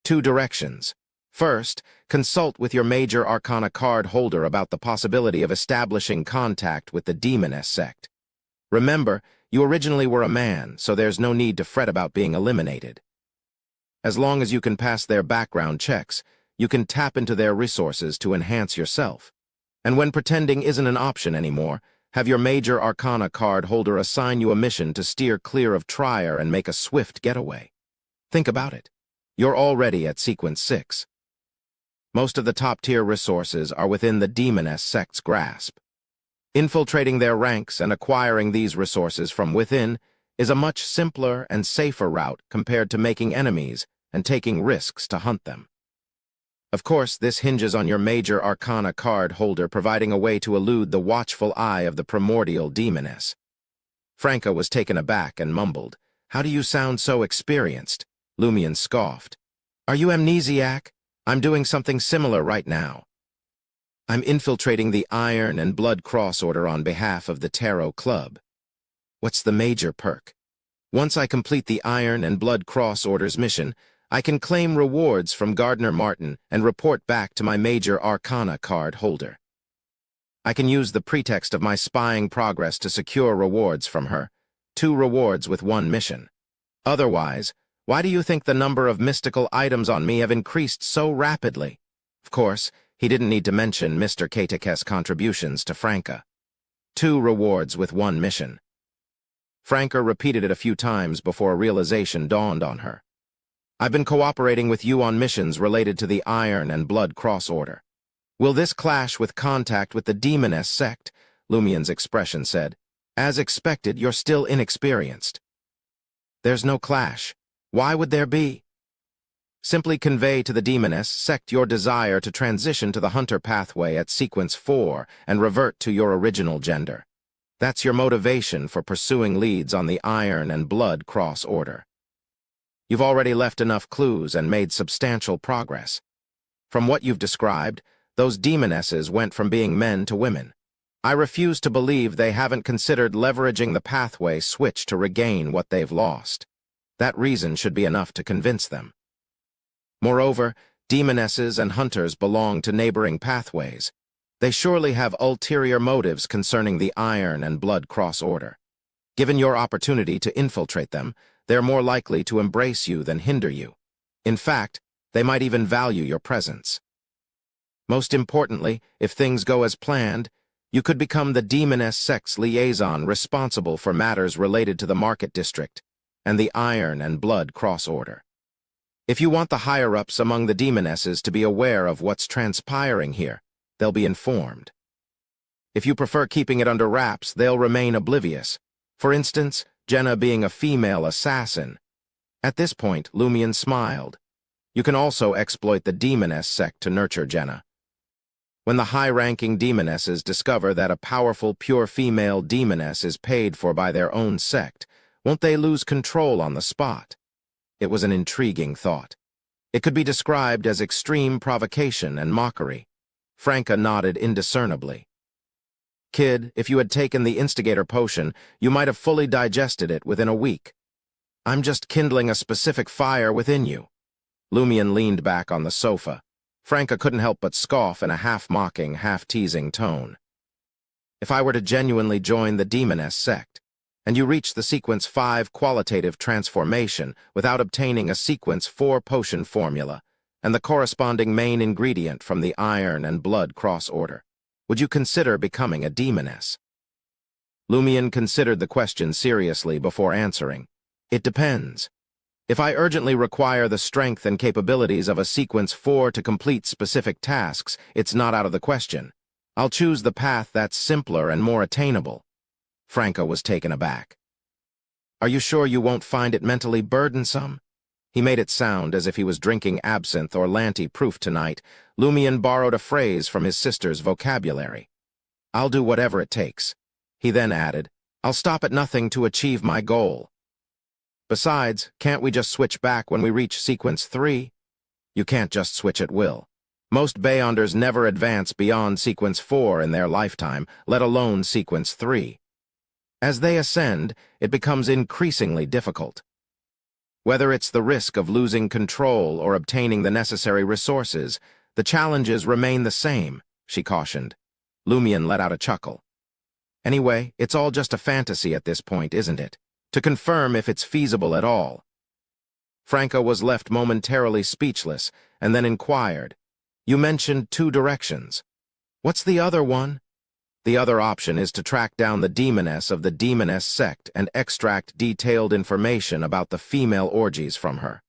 2 directions. First, consult with your major arcana card holder about the possibility of establishing contact with the Demoness sect. Remember, you originally were a man, so there's no need to fret about being eliminated. As long as you can pass their background checks, you can tap into their resources to enhance yourself. And when pretending isn't an option anymore, have your major arcana card holder assign you a mission to steer clear of Trier and make a swift getaway. Think about it. You're already at Sequence 6. Most of the top-tier resources are within the Demoness sect's grasp. Infiltrating their ranks and acquiring these resources from within is a much simpler and safer route compared to making enemies and taking risks to hunt them. Of course, this hinges on your major arcana card holder providing a way to elude the watchful eye of the primordial demoness. Franca was taken aback and mumbled, How do you sound so experienced? Lumion scoffed. Are you amnesiac? I'm doing something similar right now. I'm infiltrating the Iron and Blood Cross Order on behalf of the Tarot Club. What's the major perk? Once I complete the Iron and Blood Cross Order's mission, I can claim rewards from Gardner Martin and report back to my major arcana card holder. I can use the pretext of my spying progress to secure rewards from her, 2 rewards with 1 mission. Otherwise, why do you think the number of mystical items on me have increased so rapidly? Of course, he didn't need to mention Mr. Katakes' contributions to Franca. 2 rewards with 1 mission. Franca repeated it a few times before a realization dawned on her. I've been cooperating with you on missions related to the Iron and Blood Cross Order. Will this clash with contact with the Demoness sect? Lumion's expression said. As expected, you're still inexperienced. There's no clash. Why would there be? Simply convey to the Demoness sect your desire to transition to the Hunter pathway at Sequence 4 and revert to your original gender. That's your motivation for pursuing leads on the Iron and Blood Cross Order. You've already left enough clues and made substantial progress. From what you've described, those demonesses went from being men to women. I refuse to believe they haven't considered leveraging the pathway switch to regain what they've lost. That reason should be enough to convince them. Moreover, demonesses and hunters belong to neighboring pathways. They surely have ulterior motives concerning the Iron and Blood Cross Order. Given your opportunity to infiltrate them, they're more likely to embrace you than hinder you. In fact, they might even value your presence. Most importantly, if things go as planned, you could become the Demoness sect's liaison responsible for matters related to the Market District and the Iron and Blood Cross Order. If you want the higher-ups among the demonesses to be aware of what's transpiring here, they'll be informed. If you prefer keeping it under wraps, they'll remain oblivious. For instance, Jenna being a female assassin. At this point, Lumion smiled. You can also exploit the Demoness sect to nurture Jenna. When the high-ranking demonesses discover that a powerful, pure female demoness is paid for by their own sect, won't they lose control on the spot? It was an intriguing thought. It could be described as extreme provocation and mockery. Franca nodded indiscernibly. Kid, if you had taken the instigator potion, you might have fully digested it within a week. I'm just kindling a specific fire within you. Lumion leaned back on the sofa. Franca couldn't help but scoff in a half-mocking, half-teasing tone. If I were to genuinely join the Demoness sect, and you reach the Sequence 5 qualitative transformation without obtaining a Sequence 4 potion formula and the corresponding main ingredient from the Iron and Blood cross order, would you consider becoming a Demoness? Lumion considered the question seriously before answering. It depends. If I urgently require the strength and capabilities of a Sequence 4 to complete specific tasks, it's not out of the question. I'll choose the path that's simpler and more attainable. Franca was taken aback. Are you sure you won't find it mentally burdensome? He made it sound as if he was drinking absinthe or Lanty-proof tonight. Lumion borrowed a phrase from his sister's vocabulary. I'll do whatever it takes. He then added, I'll stop at nothing to achieve my goal. Besides, can't we just switch back when we reach Sequence 3? You can't just switch at will. Most Beyonders never advance beyond Sequence 4 in their lifetime, let alone Sequence 3. As they ascend, it becomes increasingly difficult. Whether it's the risk of losing control or obtaining the necessary resources, the challenges remain the same, she cautioned. Lumion let out a chuckle. Anyway, it's all just a fantasy at this point, isn't it? To confirm if it's feasible at all. Franca was left momentarily speechless and then inquired, You mentioned 2 directions. What's the other one? The other option is to track down the demoness of the Demoness sect and extract detailed information about the female orgies from her.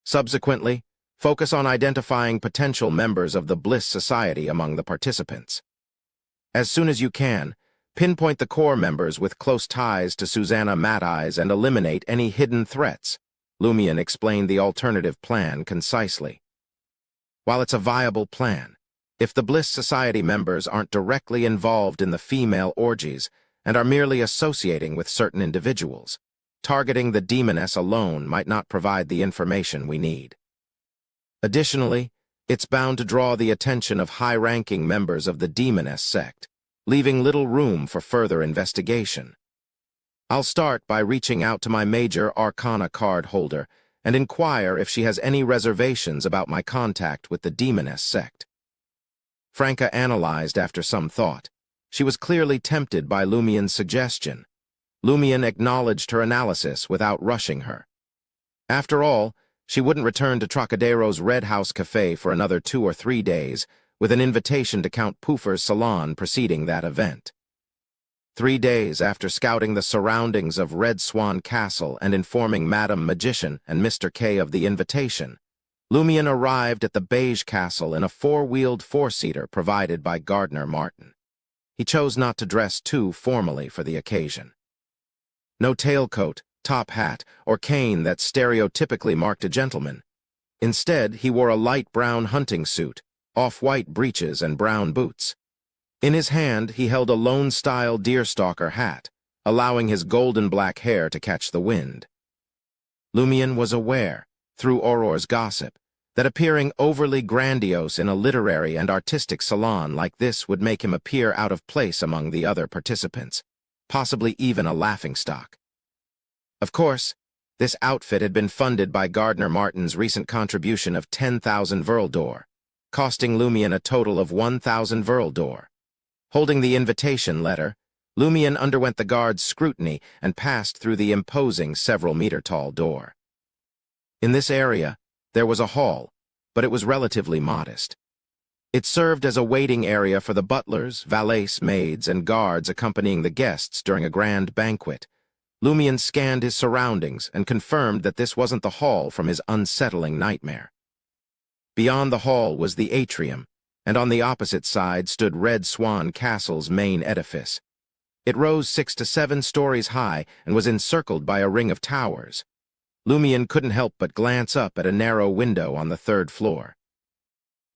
Subsequently, focus on identifying potential members of the Bliss Society among the participants. As soon as you can, pinpoint the core members with close ties to Susanna Matteyes and eliminate any hidden threats. Lumion explained the alternative plan concisely. While it's a viable plan, if the Bliss Society members aren't directly involved in the female orgies and are merely associating with certain individuals, targeting the demoness alone might not provide the information we need. Additionally, it's bound to draw the attention of high-ranking members of the Demoness sect, leaving little room for further investigation. I'll start by reaching out to my major Arcana card holder and inquire if she has any reservations about my contact with the Demoness sect. Franca analyzed after some thought. She was clearly tempted by Lumion's suggestion. Lumion acknowledged her analysis without rushing her. After all, she wouldn't return to Trocadero's Red House Cafe for another 2 or 3 days, with an invitation to Count Poofer's salon preceding that event. 3 days after scouting the surroundings of Red Swan Castle and informing Madame Magician and Mr. K of the invitation, Lumion arrived at the Beige Castle in a 4-wheeled 4-seater provided by Gardner Martin. He chose not to dress too formally for the occasion. No tailcoat, top hat, or cane that stereotypically marked a gentleman. Instead, he wore a light brown hunting suit, off-white breeches, and brown boots. In his hand, he held a Lone-style deerstalker hat, allowing his golden-black hair to catch the wind. Lumion was aware, through Auror's gossip, that appearing overly grandiose in a literary and artistic salon like this would make him appear out of place among the other participants, possibly even a laughingstock. Of course, this outfit had been funded by Gardner Martin's recent contribution of 10,000 Verldor, costing Lumion a total of 1,000 Verldor. Holding the invitation letter, Lumion underwent the guard's scrutiny and passed through the imposing several-meter-tall door. In this area, there was a hall, but it was relatively modest. It served as a waiting area for the butlers, valets, maids, and guards accompanying the guests during a grand banquet. Lumion scanned his surroundings and confirmed that this wasn't the hall from his unsettling nightmare. Beyond the hall was the atrium, and on the opposite side stood Red Swan Castle's main edifice. It rose 6 to 7 stories high and was encircled by a ring of towers. Lumion couldn't help but glance up at a narrow window on the 3rd floor.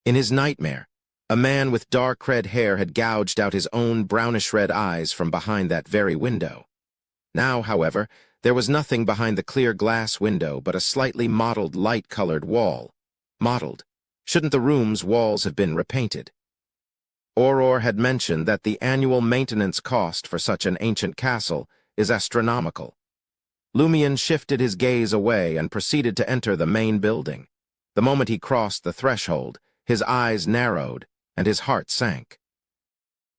In his nightmare, a man with dark red hair had gouged out his own brownish-red eyes from behind that very window. Now, however, there was nothing behind the clear glass window but a slightly mottled light-colored wall. Mottled. Shouldn't the room's walls have been repainted? Auror had mentioned that the annual maintenance cost for such an ancient castle is astronomical. Lumion shifted his gaze away and proceeded to enter the main building. The moment he crossed the threshold, his eyes narrowed and his heart sank.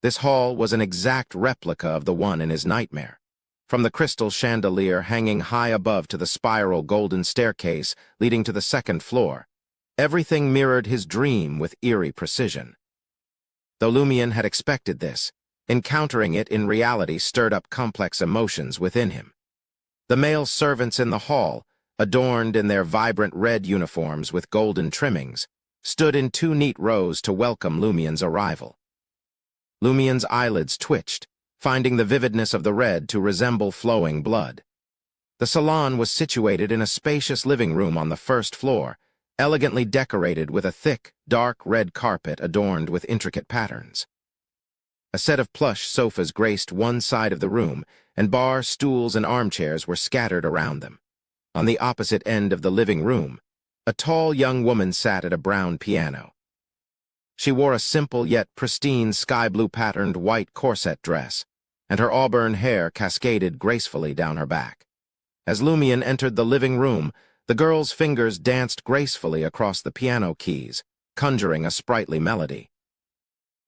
This hall was an exact replica of the one in his nightmare. From the crystal chandelier hanging high above to the spiral golden staircase leading to the second floor, everything mirrored his dream with eerie precision. Though Lumion had expected this, encountering it in reality stirred up complex emotions within him. The male servants in the hall, adorned in their vibrant red uniforms with golden trimmings, stood in 2 neat rows to welcome Lumion's arrival. Lumion's eyelids twitched, finding the vividness of the red to resemble flowing blood. The salon was situated in a spacious living room on the first floor, elegantly decorated with a thick, dark red carpet adorned with intricate patterns. A set of plush sofas graced one side of the room, and bar stools and armchairs were scattered around them. On the opposite end of the living room, a tall young woman sat at a brown piano. She wore a simple yet pristine sky-blue patterned white corset dress, and her auburn hair cascaded gracefully down her back. As Lumion entered the living room, the girl's fingers danced gracefully across the piano keys, conjuring a sprightly melody.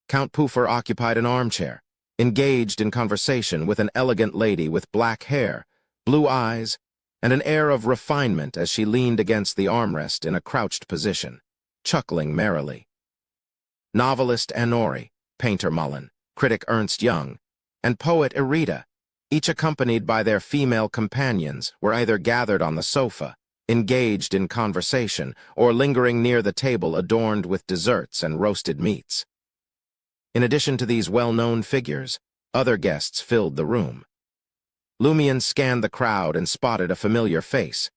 Count Puffer occupied an armchair, engaged in conversation with an elegant lady with black hair, blue eyes, and an air of refinement as she leaned against the armrest in a crouched position, chuckling merrily. Novelist Anori, painter Mullen, critic Ernst Young, and poet Irita, each accompanied by their female companions, were either gathered on the sofa, engaged in conversation, or lingering near the table adorned with desserts and roasted meats. In addition to these well-known figures, other guests filled the room. Lumion scanned the crowd and spotted a familiar face.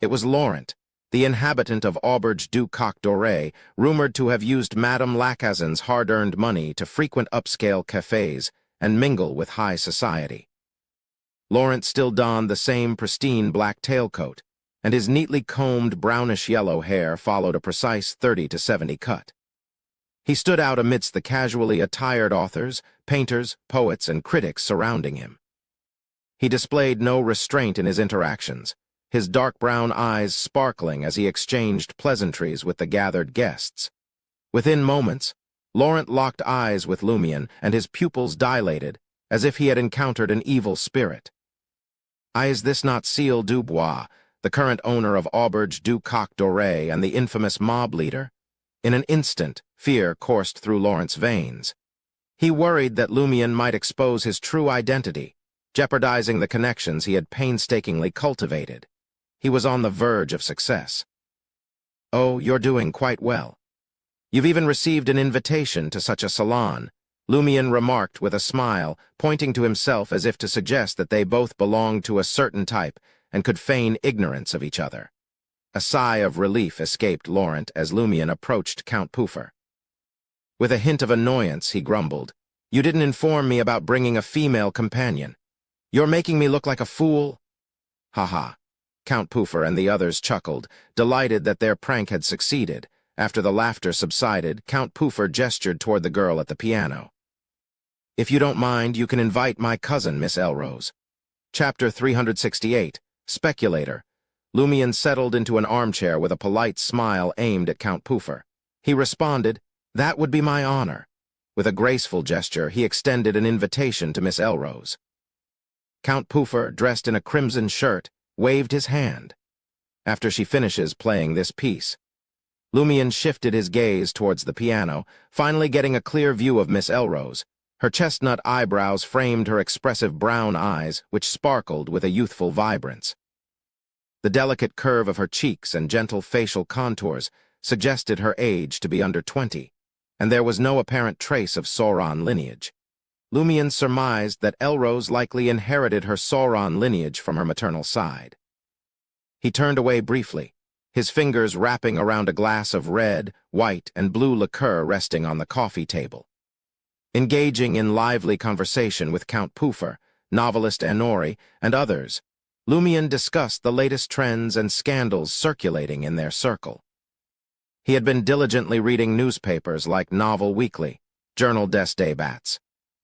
It was Laurent, the inhabitant of Auberge du Coq Doré, rumored to have used Madame Lacazen's hard-earned money to frequent upscale cafes and mingle with high society. Laurent still donned the same pristine black tailcoat, and his neatly combed brownish-yellow hair followed a precise 30 to 70 cut. He stood out amidst the casually attired authors, painters, poets, and critics surrounding him. He displayed no restraint in his interactions, his dark brown eyes sparkling as he exchanged pleasantries with the gathered guests. Within moments, Laurent locked eyes with Lumion, and his pupils dilated, as if he had encountered an evil spirit. Is this not Cécile Dubois, the current owner of Auberge du Coq Doré and the infamous mob leader? In an instant, fear coursed through Laurent's veins. He worried that Lumion might expose his true identity, jeopardizing the connections he had painstakingly cultivated. He was on the verge of success. "Oh, you're doing quite well. You've even received an invitation to such a salon," Lumion remarked with a smile, pointing to himself as if to suggest that they both belonged to a certain type and could feign ignorance of each other. A sigh of relief escaped Laurent as Lumion approached Count Puffer. With a hint of annoyance, he grumbled, "You didn't inform me about bringing a female companion. You're making me look like a fool." "Ha." Count Puffer and the others chuckled, delighted that their prank had succeeded. After the laughter subsided, Count Puffer gestured toward the girl at the piano. "If you don't mind, you can invite my cousin, Miss Elrose." Chapter 368, Speculator. Lumion settled into an armchair with a polite smile aimed at Count Puffer. He responded, "That would be my honor." With a graceful gesture, he extended an invitation to Miss Elrose. Count Puffer, dressed in a crimson shirt, waved his hand. "After she finishes playing this piece." Lumion shifted his gaze towards the piano, finally getting a clear view of Miss Elrose. Her chestnut eyebrows framed her expressive brown eyes, which sparkled with a youthful vibrance. The delicate curve of her cheeks and gentle facial contours suggested her age to be under 20, and there was no apparent trace of Sauron lineage. Lumion surmised that Elrose likely inherited her Sauron lineage from her maternal side. He turned away briefly, his fingers wrapping around a glass of red, white, and blue liqueur resting on the coffee table. Engaging in lively conversation with Count Puffer, novelist Anori, and others, Lumion discussed the latest trends and scandals circulating in their circle. He had been diligently reading newspapers like Novel Weekly, Journal des Débats,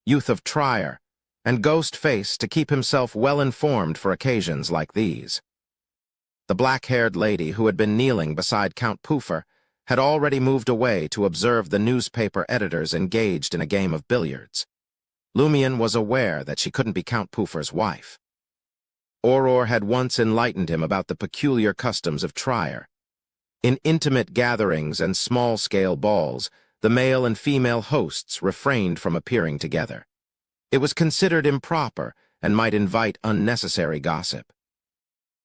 Youth of Trier, and Ghost Face to keep himself well-informed for occasions like these. The black-haired lady who had been kneeling beside Count Puffer had already moved away to observe the newspaper editors engaged in a game of billiards. Lumian was aware that she couldn't be Count Puffer's wife. Auror had once enlightened him about the peculiar customs of Trier. In intimate gatherings and small-scale balls, the male and female hosts refrained from appearing together. It was considered improper and might invite unnecessary gossip.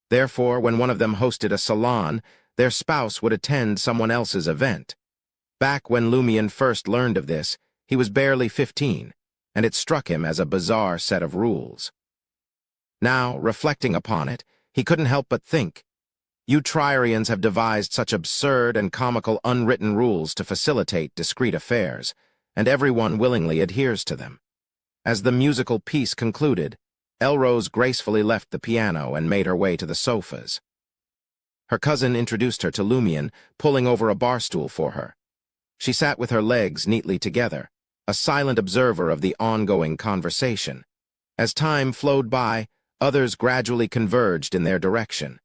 Therefore, when one of them hosted a salon, their spouse would attend someone else's event. Back when Lumian first learned of this, he was barely 15, and it struck him as a bizarre set of rules. Now, reflecting upon it, he couldn't help but think, you Trierians have devised such absurd and comical unwritten rules to facilitate discreet affairs, and everyone willingly adheres to them. As the musical piece concluded, Elrose gracefully left the piano and made her way to the sofas. Her cousin introduced her to Lumian, pulling over a bar stool for her. She sat with her legs neatly together, a silent observer of the ongoing conversation. As time flowed by, others gradually converged in their direction.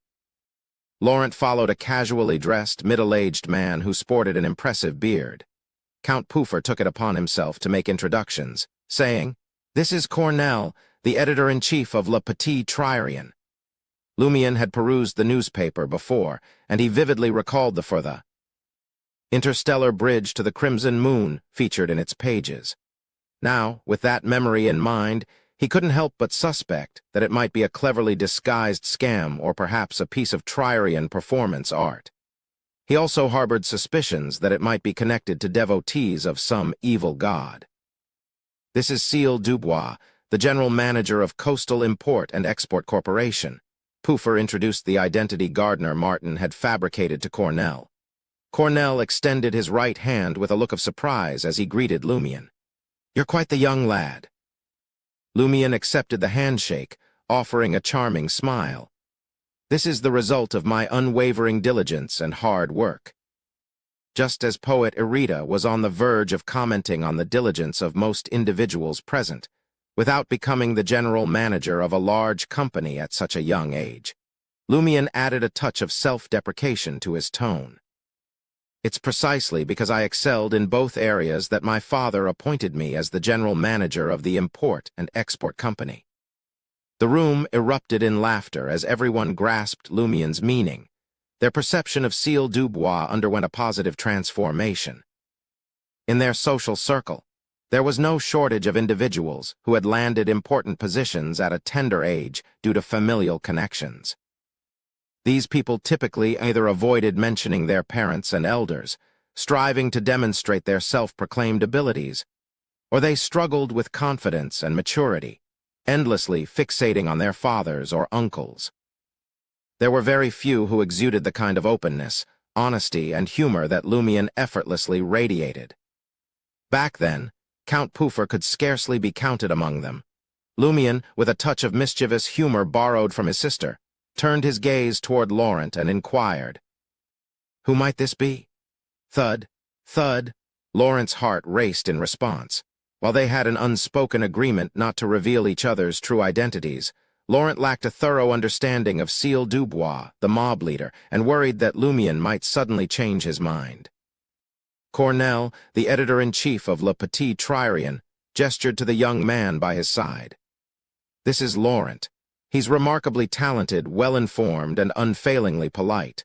Laurent followed a casually dressed, middle-aged man who sported an impressive beard. Count Puffer took it upon himself to make introductions, saying, "This is Cornell, the editor-in-chief of Le Petit Trierian." Lumian had perused the newspaper before, and he vividly recalled the interstellar bridge to the crimson moon featured in its pages. Now, with that memory in mind, he couldn't help but suspect that it might be a cleverly disguised scam or perhaps a piece of Trierian performance art. He also harbored suspicions that it might be connected to devotees of some evil god. "This is Cécile Dubois, the general manager of Coastal Import and Export Corporation." Puffer introduced the identity Gardner Martin had fabricated to Cornell. Cornell extended his right hand with a look of surprise as he greeted Lumian. "You're quite the young lad." Lumian accepted the handshake, offering a charming smile. "This is the result of my unwavering diligence and hard work." Just as poet Irida was on the verge of commenting on the diligence of most individuals present, without becoming the general manager of a large company at such a young age, Lumian added a touch of self-deprecation to his tone. "It's precisely because I excelled in both areas that my father appointed me as the general manager of the Import and Export Company." The room erupted in laughter as everyone grasped Lumian's meaning. Their perception of Cécile Dubois underwent a positive transformation. In their social circle, there was no shortage of individuals who had landed important positions at a tender age due to familial connections. These people typically either avoided mentioning their parents and elders, striving to demonstrate their self-proclaimed abilities, or they struggled with confidence and maturity, endlessly fixating on their fathers or uncles. There were very few who exuded the kind of openness, honesty, and humor that Lumian effortlessly radiated. Back then, Count Puffer could scarcely be counted among them. Lumian, with a touch of mischievous humor borrowed from his sister, turned his gaze toward Laurent and inquired, "Who might this be?" Thud, thud, Laurent's heart raced in response. While they had an unspoken agreement not to reveal each other's true identities, Laurent lacked a thorough understanding of Cécile Dubois, the mob leader, and worried that Lumian might suddenly change his mind. Cornell, the editor-in-chief of Le Petit Trierian, gestured to the young man by his side. "This is Laurent. He's remarkably talented, well-informed, and unfailingly polite.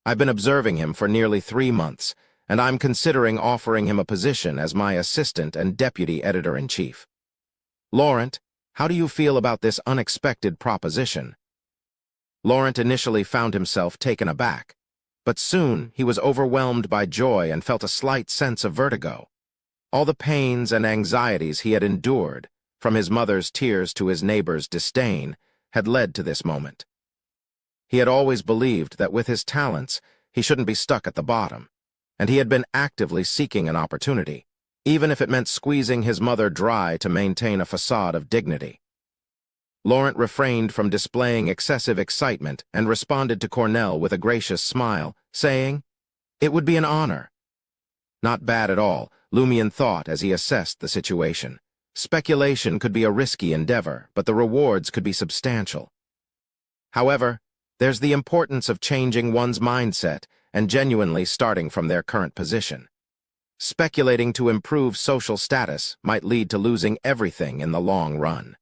I've been observing him for nearly 3 months, and I'm considering offering him a position as my assistant and deputy editor-in-chief. Laurent, how do you feel about this unexpected proposition?" Laurent initially found himself taken aback, but soon he was overwhelmed by joy and felt a slight sense of vertigo. All the pains and anxieties he had endured, from his mother's tears to his neighbor's disdain, had led to this moment. He had always believed that with his talents, he shouldn't be stuck at the bottom, and he had been actively seeking an opportunity, even if it meant squeezing his mother dry to maintain a facade of dignity. Laurent refrained from displaying excessive excitement and responded to Cornell with a gracious smile, saying, "It would be an honor." "Not bad at all," Lumion thought as he assessed the situation. Speculation could be a risky endeavor, but the rewards could be substantial. However, there's the importance of changing one's mindset and genuinely starting from their current position. Speculating to improve social status might lead to losing everything in the long run.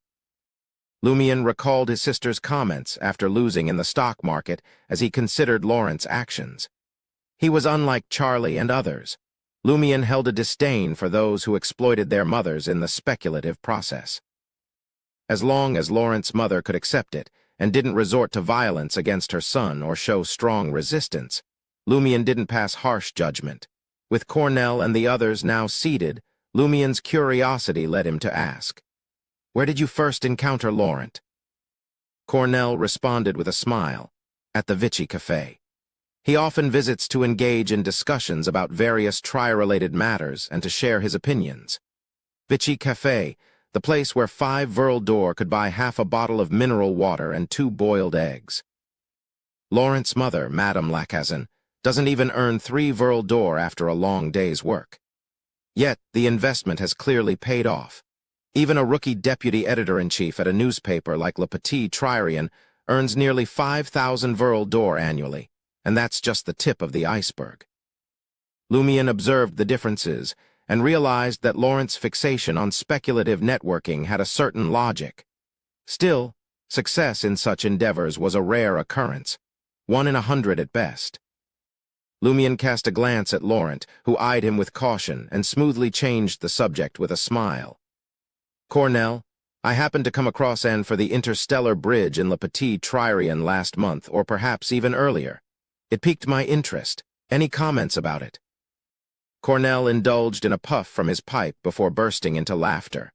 Lumion recalled his sister's comments after losing in the stock market as he considered Lawrence's actions. He was unlike Charlie and others. Lumion held a disdain for those who exploited their mothers in the speculative process. As long as Lawrence's mother could accept it and didn't resort to violence against her son or show strong resistance, Lumion didn't pass harsh judgment. With Cornell and the others now seated, Lumion's curiosity led him to ask, "Where did you first encounter Laurent?" Cornell responded with a smile, "At the Vichy Café. He often visits to engage in discussions about various tri-related matters and to share his opinions. Vichy Café, the place where 5 Verle d'Or could buy half a bottle of mineral water and 2 boiled eggs. Lawrence's mother, Madame Lacazan, doesn't even earn 3 Verle d'Or after a long day's work. Yet, the investment has clearly paid off. Even a rookie deputy editor-in-chief at a newspaper like Le Petit Triarien earns nearly 5,000 Verle d'Or annually, and that's just the tip of the iceberg." Lumion observed the differences and realized that Lawrence's fixation on speculative networking had a certain logic. Still, success in such endeavors was a rare occurrence, 1 in 100 at best. Lumion cast a glance at Laurent, who eyed him with caution and smoothly changed the subject with a smile. "Cornell, I happened to come across N for the interstellar bridge in Le Petit Triarien last month, or perhaps even earlier. It piqued my interest. Any comments about it?" Cornell indulged in a puff from his pipe before bursting into laughter.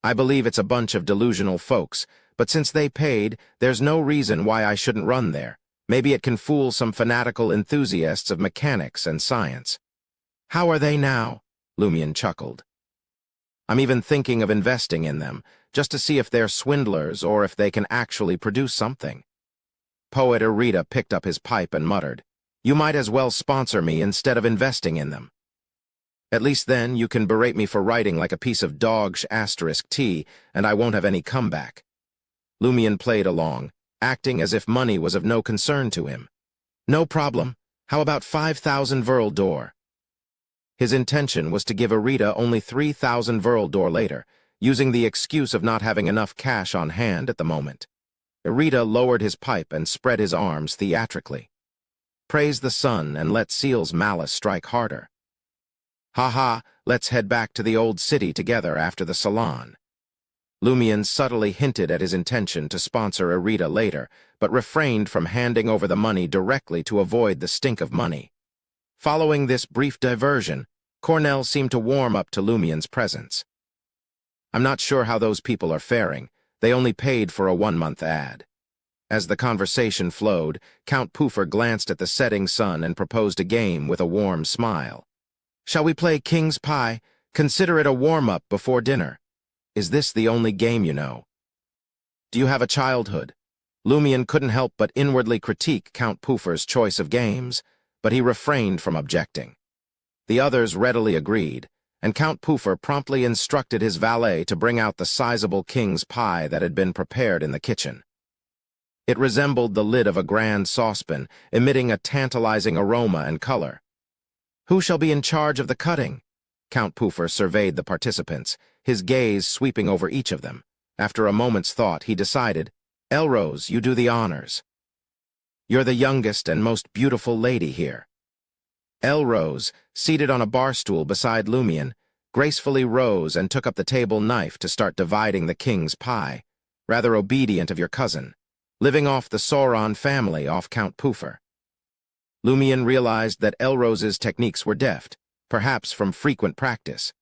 "I believe it's a bunch of delusional folks, but since they paid, there's no reason why I shouldn't run there. Maybe it can fool some fanatical enthusiasts of mechanics and science." "How are they now?" Lumion chuckled. "I'm even thinking of investing in them, just to see if they're swindlers or if they can actually produce something." Poet Arita picked up his pipe and muttered, "You might as well sponsor me instead of investing in them. At least then you can berate me for writing like a piece of dog**T, and I won't have any comeback." Lumion played along, acting as if money was of no concern to him. "No problem. How about 5,000 Verle d'Or?" His intention was to give Arita only 3,000 Verle d'Or later, using the excuse of not having enough cash on hand at the moment. Arita lowered his pipe and spread his arms theatrically. "Praise the sun and let Seal's malice strike harder. Ha ha, let's head back to the old city together after the salon." Lumion subtly hinted at his intention to sponsor Arita later, but refrained from handing over the money directly to avoid the stink of money. Following this brief diversion, Cornell seemed to warm up to Lumion's presence. "I'm not sure how those people are faring. They only paid for a 1-month ad." As the conversation flowed, Count Puffer glanced at the setting sun and proposed a game with a warm smile. "Shall we play King's Pie? Consider it a warm-up before dinner. Is this the only game you know? Do you have a childhood?" Lumion couldn't help but inwardly critique Count Puffer's choice of games, but he refrained from objecting. The others readily agreed, and Count Puffer promptly instructed his valet to bring out the sizable king's pie that had been prepared in the kitchen. It resembled the lid of a grand saucepan, emitting a tantalizing aroma and color. "Who shall be in charge of the cutting?" Count Puffer surveyed the participants, his gaze sweeping over each of them. After a moment's thought, he decided, "Elrose, you do the honors. You're the youngest and most beautiful lady here." Elrose, seated on a bar stool beside Lumion, gracefully rose and took up the table knife to start dividing the king's pie, rather obedient of your cousin, living off the Sauron family off Count Puffer. Lumion realized that Elrose's techniques were deft, perhaps from frequent practice.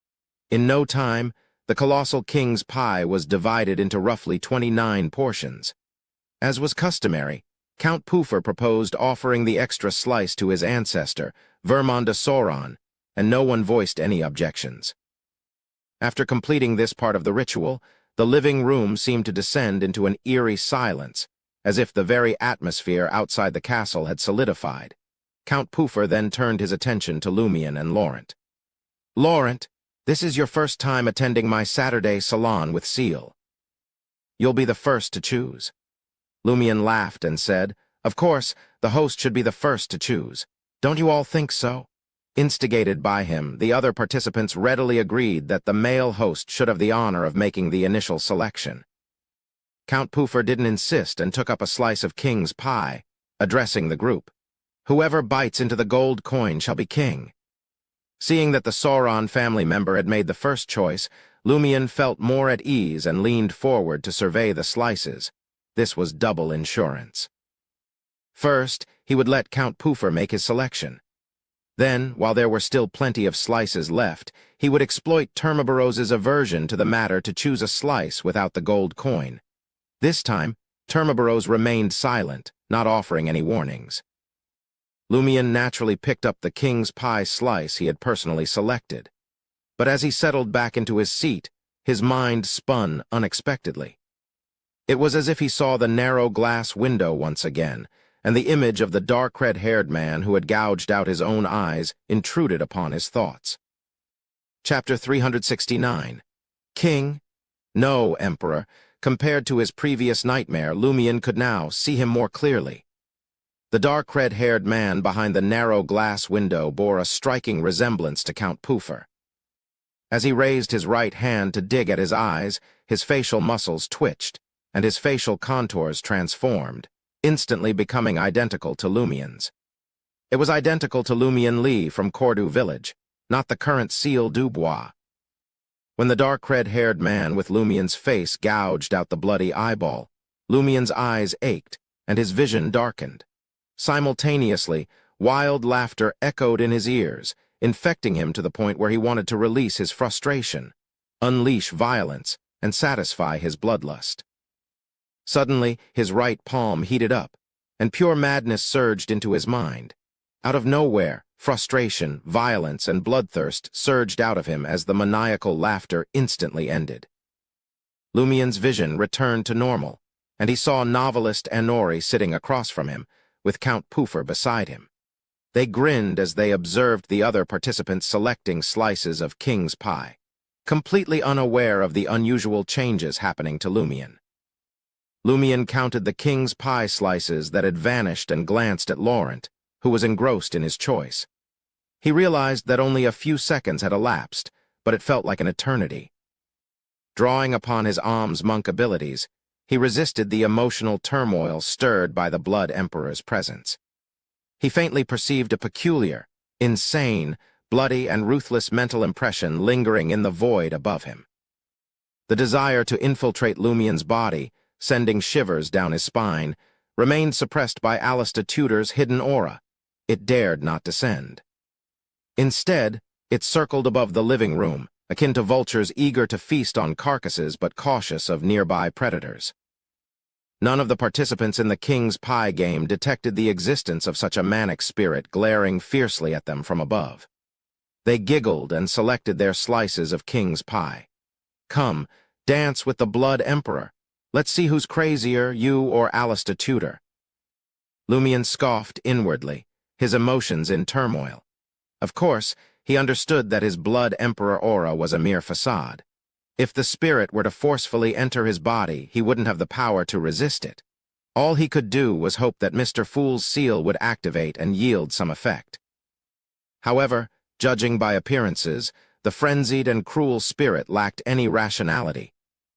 In no time, the colossal king's pie was divided into roughly 29 portions. As was customary, Count Puffer proposed offering the extra slice to his ancestor, Vermond de Sauron, and no one voiced any objections. After completing this part of the ritual, the living room seemed to descend into an eerie silence, as if the very atmosphere outside the castle had solidified. Count Puffer then turned his attention to Lumion and Laurent. Laurent, this is your first time attending my Saturday salon with Seal. You'll be the first to choose. Lumion laughed and said, Of course, the host should be the first to choose. Don't you all think so? Instigated by him, the other participants readily agreed that the male host should have the honor of making the initial selection. Count Poofer didn't insist and took up a slice of king's pie, addressing the group. Whoever bites into the gold coin shall be king. Seeing that the Sauron family member had made the first choice, Lumion felt more at ease and leaned forward to survey the slices. This was double insurance. First, he would let Count Poofer make his selection. Then, while there were still plenty of slices left, he would exploit Termaboros's aversion to the matter to choose a slice without the gold coin. This time, Termaboros remained silent, not offering any warnings. Lumion naturally picked up the king's pie slice he had personally selected. But as he settled back into his seat, his mind spun unexpectedly. It was as if he saw the narrow glass window once again, and the image of the dark red-haired man who had gouged out his own eyes intruded upon his thoughts. Chapter 369. King? No, Emperor. Compared to his previous nightmare, Lumion could now see him more clearly. The dark red-haired man behind the narrow glass window bore a striking resemblance to Count Poofer. As he raised his right hand to dig at his eyes, his facial muscles twitched, and his facial contours transformed, instantly becoming identical to Lumion's. It was identical to Lumion Lee from Cordu village, not the current Seal Dubois. When the dark red-haired man with Lumion's face gouged out the bloody eyeball, Lumion's eyes ached, and his vision darkened. Simultaneously, wild laughter echoed in his ears, infecting him to the point where he wanted to release his frustration, unleash violence, and satisfy his bloodlust. Suddenly, his right palm heated up, and pure madness surged into his mind. Out of nowhere, frustration, violence, and bloodthirst surged out of him as the maniacal laughter instantly ended. Lumion's vision returned to normal, and he saw novelist Anori sitting across from him, with Count Poofer beside him. They grinned as they observed the other participants selecting slices of king's pie, completely unaware of the unusual changes happening to Lumion. Lumion counted the king's pie slices that had vanished and glanced at Laurent, who was engrossed in his choice. He realized that only a few seconds had elapsed, but it felt like an eternity. Drawing upon his alms monk abilities, he resisted the emotional turmoil stirred by the Blood Emperor's presence. He faintly perceived a peculiar, insane, bloody and ruthless mental impression lingering in the void above him. The desire to infiltrate Lumion's body, sending shivers down his spine, remained suppressed by Alistair Tudor's hidden aura. It dared not descend. Instead, it circled above the living room, akin to vultures eager to feast on carcasses but cautious of nearby predators. None of the participants in the King's Pie game detected the existence of such a manic spirit glaring fiercely at them from above. They giggled and selected their slices of King's Pie. Come, dance with the Blood Emperor. Let's see who's crazier, you or Alistair Tudor. Lumion scoffed inwardly, his emotions in turmoil. Of course, he understood that his Blood Emperor aura was a mere facade. If the spirit were to forcefully enter his body, he wouldn't have the power to resist it. All he could do was hope that Mr. Fool's seal would activate and yield some effect. However, judging by appearances, the frenzied and cruel spirit lacked any rationality.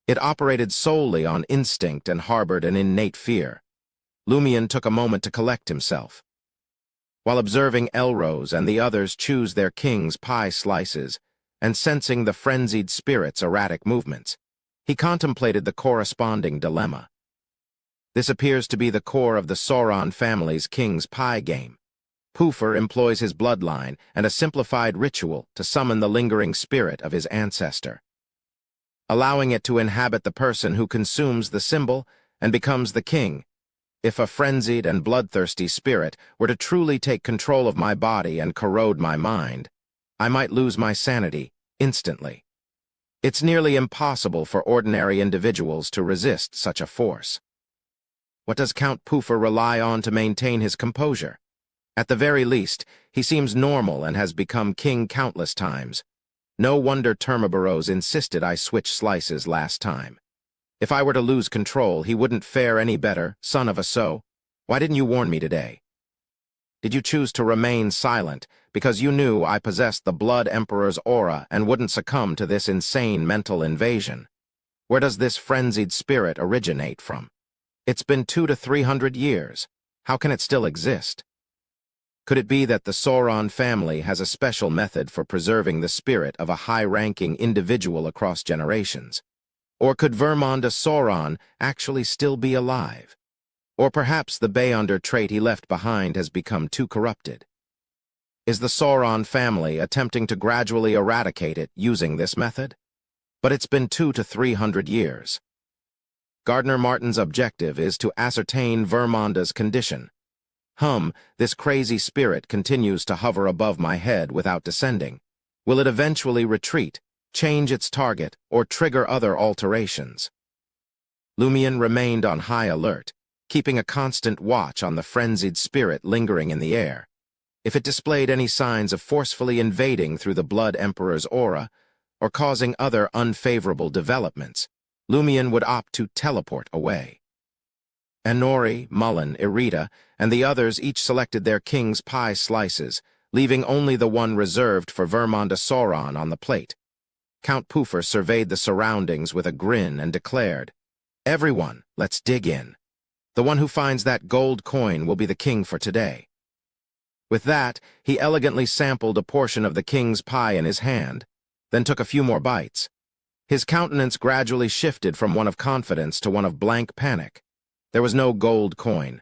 It operated solely on instinct and harbored an innate fear. Lumion took a moment to collect himself. While observing Elrose and the others choose their King's Pie slices, and sensing the frenzied spirit's erratic movements, he contemplated the corresponding dilemma. This appears to be the core of the Sauron family's King's Pie game. Poofer employs his bloodline and a simplified ritual to summon the lingering spirit of his ancestor, allowing it to inhabit the person who consumes the symbol and becomes the king. If a frenzied and bloodthirsty spirit were to truly take control of my body and corrode my mind, I might lose my sanity instantly. It's nearly impossible for ordinary individuals to resist such a force. What does Count Poofer rely on to maintain his composure? At the very least, he seems normal and has become king countless times. No wonder Termaboros insisted I switch slices last time. If I were to lose control, he wouldn't fare any better, son of a so. Why didn't you warn me today? Did you choose to remain silent because you knew I possessed the Blood Emperor's aura and wouldn't succumb to this insane mental invasion? Where does this frenzied spirit originate from? It's been 200 to 300 years. How can it still exist? Could it be that the Sauron family has a special method for preserving the spirit of a high-ranking individual across generations? Or could Vermonda Sauron actually still be alive? Or perhaps the Beyonder trait he left behind has become too corrupted? Is the Sauron family attempting to gradually eradicate it using this method? But it's been 200 to 300 years. Gardner Martin's objective is to ascertain Vermonda's condition. This crazy spirit continues to hover above my head without descending. Will it eventually retreat, change its target, or trigger other alterations? Lumion remained on high alert, keeping a constant watch on the frenzied spirit lingering in the air. If it displayed any signs of forcefully invading through the Blood Emperor's aura, or causing other unfavorable developments, Lumion would opt to teleport away. Anori, Mullen, Irida, and the others each selected their king's pie slices, leaving only the one reserved for Vermonda Sauron on the plate. Count Poofer surveyed the surroundings with a grin and declared, "Everyone, let's dig in. The one who finds that gold coin will be the king for today." With that, he elegantly sampled a portion of the king's pie in his hand, then took a few more bites. His countenance gradually shifted from one of confidence to one of blank panic. There was no gold coin.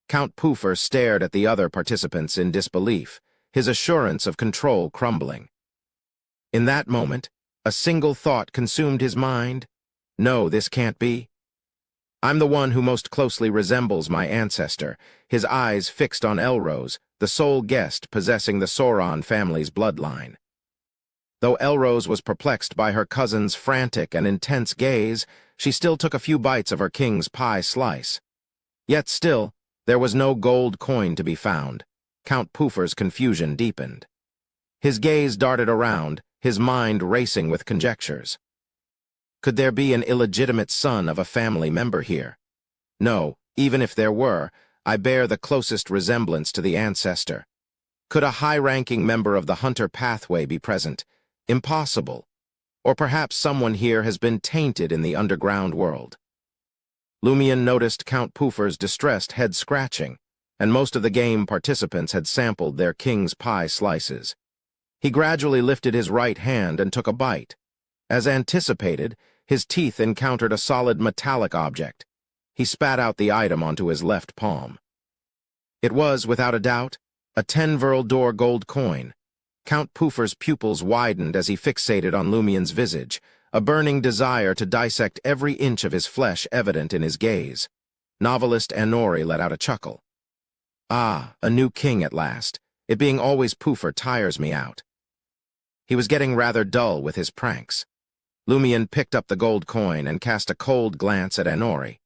Count Poofer stared at the other participants in disbelief, his assurance of control crumbling. In that moment, a single thought consumed his mind. No, this can't be. I'm the one who most closely resembles my ancestor, his eyes fixed on Elrose, the sole guest possessing the Sauron family's bloodline. Though Elrose was perplexed by her cousin's frantic and intense gaze, she still took a few bites of her king's pie slice. Yet still, there was no gold coin to be found. Count Poofer's confusion deepened. His gaze darted around, his mind racing with conjectures. Could there be an illegitimate son of a family member here? No, even if there were, I bear the closest resemblance to the ancestor. Could a high-ranking member of the Hunter pathway be present? Impossible. Or perhaps someone here has been tainted in the underground world. Lumion noticed Count Poofer's distressed head scratching, and most of the game participants had sampled their king's pie slices. He gradually lifted his right hand and took a bite. As anticipated, his teeth encountered a solid metallic object. He spat out the item onto his left palm. It was, without a doubt, a 10-Verldor gold coin. Count Poofer's pupils widened as he fixated on Lumion's visage, a burning desire to dissect every inch of his flesh evident in his gaze. Novelist Anori let out a chuckle. Ah, a new king at last. It being always Poofer tires me out. He was getting rather dull with his pranks. Lumion picked up the gold coin and cast a cold glance at Anori.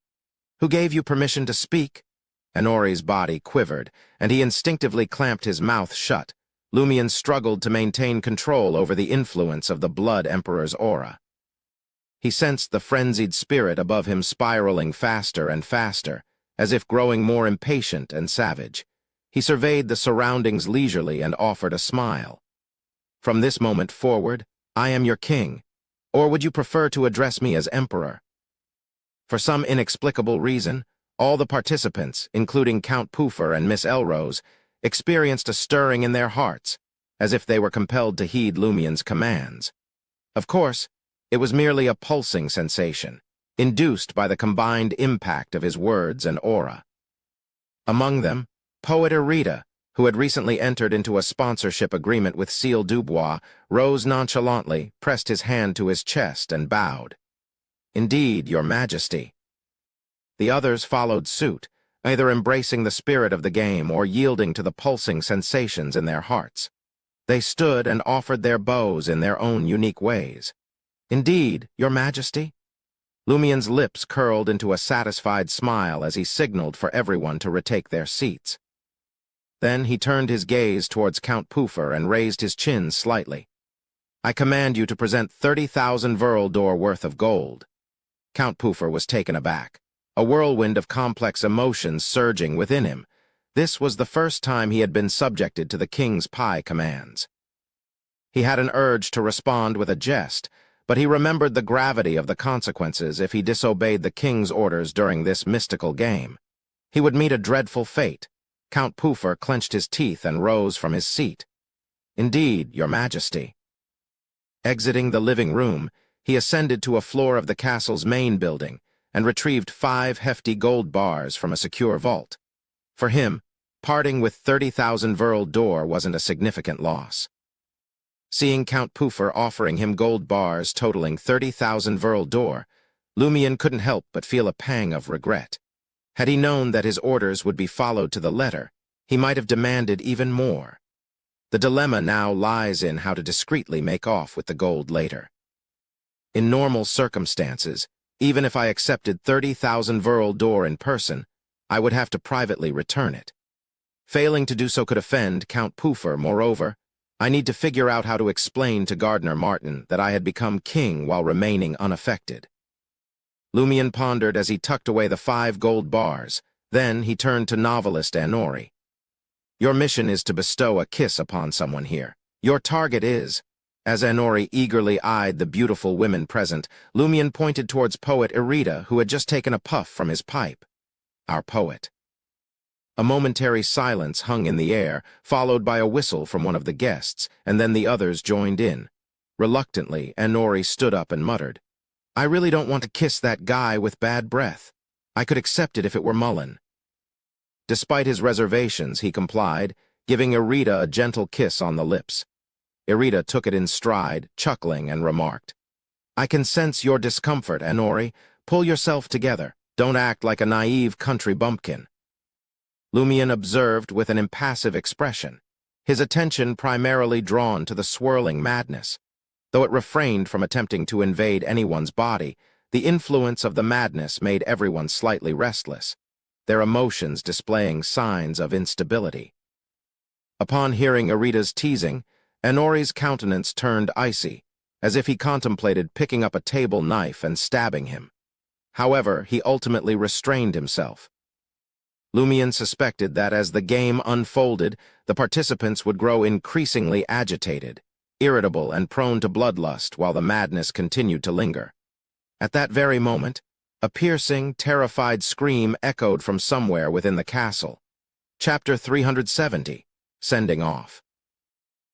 "Who gave you permission to speak?" Anori's body quivered, and he instinctively clamped his mouth shut. Lumion struggled to maintain control over the influence of the Blood Emperor's aura. He sensed the frenzied spirit above him spiraling faster and faster, as if growing more impatient and savage. He surveyed the surroundings leisurely and offered a smile. "From this moment forward, I am your king. Or would you prefer to address me as Emperor?" For some inexplicable reason, all the participants, including Count Poofer and Miss Elrose, experienced a stirring in their hearts, as if they were compelled to heed Lumion's commands. Of course, it was merely a pulsing sensation, induced by the combined impact of his words and aura. Among them, poet Irida, who had recently entered into a sponsorship agreement with Seal Dubois, rose nonchalantly, pressed his hand to his chest, and bowed. "Indeed, Your Majesty." The others followed suit, either embracing the spirit of the game or yielding to the pulsing sensations in their hearts. They stood and offered their bows in their own unique ways. "Indeed, Your Majesty." Lumion's lips curled into a satisfied smile as he signaled for everyone to retake their seats. Then he turned his gaze towards Count Poofer and raised his chin slightly. I command you to present 30,000 Veraldor worth of gold. Count Puffer was taken aback, a whirlwind of complex emotions surging within him. This was the first time he had been subjected to the king's pie commands. He had an urge to respond with a jest, but he remembered the gravity of the consequences if he disobeyed the king's orders during this mystical game. He would meet a dreadful fate. Count Puffer clenched his teeth and rose from his seat. "Indeed, Your Majesty." Exiting the living room, he ascended to a floor of the castle's main building and retrieved 5 hefty gold bars from a secure vault. For him, parting with 30,000 Veraldor wasn't a significant loss. Seeing Count Puffer offering him gold bars totaling 30,000 Veraldor, Lumion couldn't help but feel a pang of regret. Had he known that his orders would be followed to the letter, he might have demanded even more. The dilemma now lies in how to discreetly make off with the gold later. In normal circumstances, even if I accepted 30,000 Veraldor in person, I would have to privately return it. Failing to do so could offend Count Puffer. Moreover, I need to figure out how to explain to Gardner Martin that I had become king while remaining unaffected. Lumion pondered as he tucked away the 5 gold bars. Then he turned to novelist Ainz. "Your mission is to bestow a kiss upon someone here. Your target is..." As Ainz eagerly eyed the beautiful women present, Lumion pointed towards poet Irida, who had just taken a puff from his pipe. "Our poet." A momentary silence hung in the air, followed by a whistle from one of the guests, and then the others joined in. Reluctantly, Ainz stood up and muttered, "I really don't want to kiss that guy with bad breath. I could accept it if it were Mullen." Despite his reservations, he complied, giving Irida a gentle kiss on the lips. Irida took it in stride, chuckling, and remarked, "I can sense your discomfort, Ainz. Pull yourself together. Don't act like a naive country bumpkin." Lumion observed with an impassive expression, his attention primarily drawn to the swirling madness. Though it refrained from attempting to invade anyone's body, the influence of the madness made everyone slightly restless, their emotions displaying signs of instability. Upon hearing Irida's teasing, Ainz's countenance turned icy, as if he contemplated picking up a table knife and stabbing him. However, he ultimately restrained himself. Lumion suspected that as the game unfolded, the participants would grow increasingly agitated, irritable, and prone to bloodlust while the madness continued to linger. At that very moment, a piercing, terrified scream echoed from somewhere within the castle. Chapter 370, Sending Off.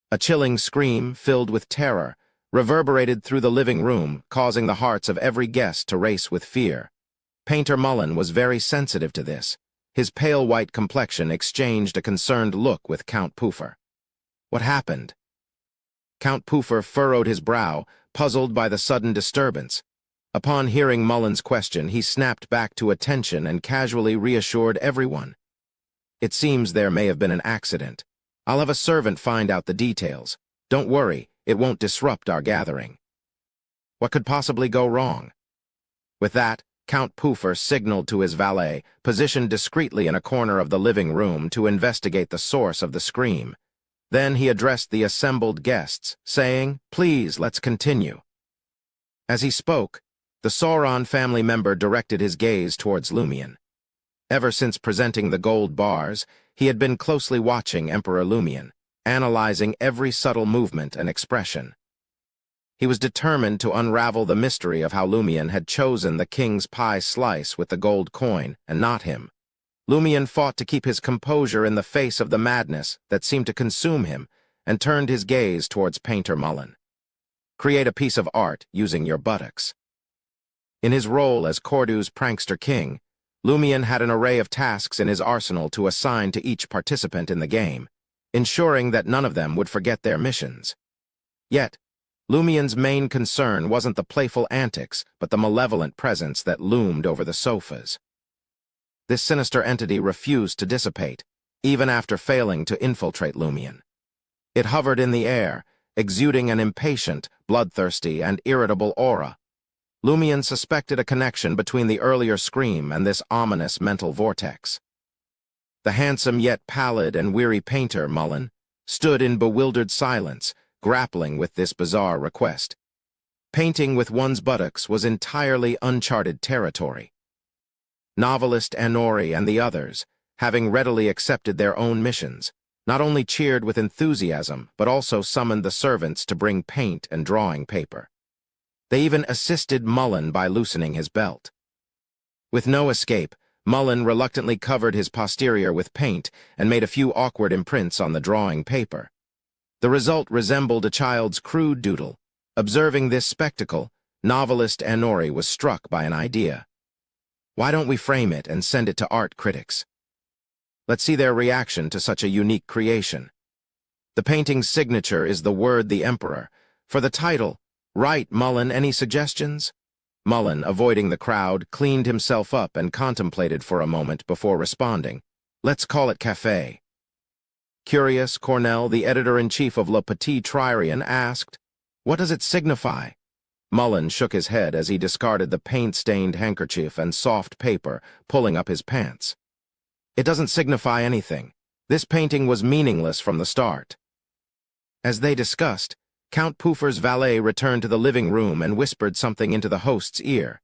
A chilling scream, filled with terror, reverberated through the living room, causing the hearts of every guest to race with fear. Painter Mullen was very sensitive to this. His pale white complexion exchanged a concerned look with Count Puffer. "What happened?" Count Puffer furrowed his brow, puzzled by the sudden disturbance. Upon hearing Mullen's question, he snapped back to attention and casually reassured everyone. "It seems there may have been an accident. I'll have a servant find out the details. Don't worry, it won't disrupt our gathering." What could possibly go wrong? With that, Count Puffer signaled to his valet, positioned discreetly in a corner of the living room, to investigate the source of the scream. Then he addressed the assembled guests, saying, "Please, let's continue." As he spoke, the Sauron family member directed his gaze towards Lumion. Ever since presenting the gold bars, he had been closely watching Emperor Lumion, analyzing every subtle movement and expression. He was determined to unravel the mystery of how Lumion had chosen the king's pie slice with the gold coin, and not him. Lumion fought to keep his composure in the face of the madness that seemed to consume him, and turned his gaze towards Painter Mullen. "Create a piece of art using your buttocks." In his role as Cordu's prankster king, Lumion had an array of tasks in his arsenal to assign to each participant in the game, ensuring that none of them would forget their missions. Yet, Lumion's main concern wasn't the playful antics, but the malevolent presence that loomed over the sofas. This sinister entity refused to dissipate, even after failing to infiltrate Lumion. It hovered in the air, exuding an impatient, bloodthirsty, and irritable aura. Lumion suspected a connection between the earlier scream and this ominous mental vortex. The handsome yet pallid and weary Painter Mullen stood in bewildered silence, grappling with this bizarre request. Painting with one's buttocks was entirely uncharted territory. Novelist Anori and the others, having readily accepted their own missions, not only cheered with enthusiasm but also summoned the servants to bring paint and drawing paper. They even assisted Mullen by loosening his belt. With no escape, Mullen reluctantly covered his posterior with paint and made a few awkward imprints on the drawing paper. The result resembled a child's crude doodle. Observing this spectacle, novelist Anori was struck by an idea. Why don't we frame it and send it to art critics? Let's see their reaction to such a unique creation. The painting's signature is the word "the Emperor." For the title, right, Mullen, any suggestions? Mullen, avoiding the crowd, cleaned himself up and contemplated for a moment before responding. Let's call it Café. Curious, Cornell, the editor-in-chief of Le Petit Triarion, asked, "What does it signify?" Mullen shook his head as he discarded the paint-stained handkerchief and soft paper, pulling up his pants. "It doesn't signify anything. This painting was meaningless from the start." As they discussed, Count Puffer's valet returned to the living room and whispered something into the host's ear.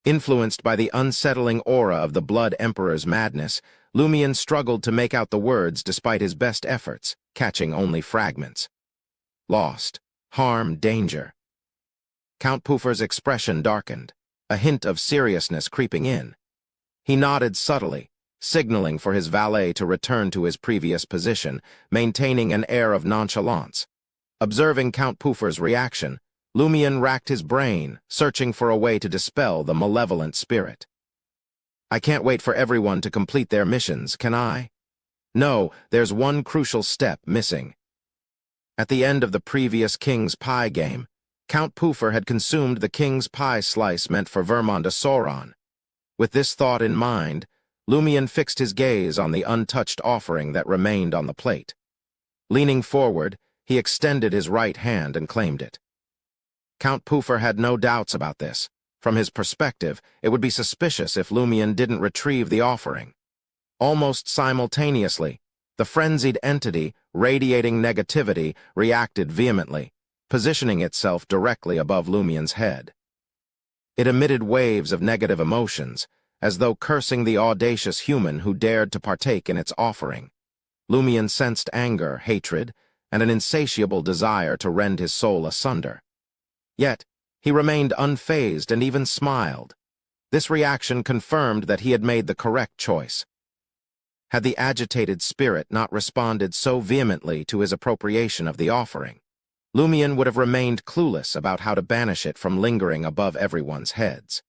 Influenced by the unsettling aura of the Blood Emperor's madness, Lumian struggled to make out the words despite his best efforts, catching only fragments. Lost. Harm. Danger. Count Puffer's expression darkened, a hint of seriousness creeping in. He nodded subtly, signaling for his valet to return to his previous position, maintaining an air of nonchalance. Observing Count Puffer's reaction, Lumian racked his brain, searching for a way to dispel the malevolent spirit. "I can't wait for everyone to complete their missions, can I?" "No, there's one crucial step missing." At the end of the previous King's Pie game, Count Puffer had consumed the King's Pie slice meant for Vermonda Sauron. With this thought in mind, Lumian fixed his gaze on the untouched offering that remained on the plate. Leaning forward, he extended his right hand and claimed it. Count Puffer had no doubts about this. From his perspective, it would be suspicious if Lumian didn't retrieve the offering. Almost simultaneously, the frenzied entity, radiating negativity, reacted vehemently, positioning itself directly above Lumian's head. It emitted waves of negative emotions, as though cursing the audacious human who dared to partake in its offering. Lumian sensed anger, hatred, and an insatiable desire to rend his soul asunder. Yet, he remained unfazed and even smiled. This reaction confirmed that he had made the correct choice. Had the agitated spirit not responded so vehemently to his appropriation of the offering, Lumian would have remained clueless about how to banish it from lingering above everyone's heads.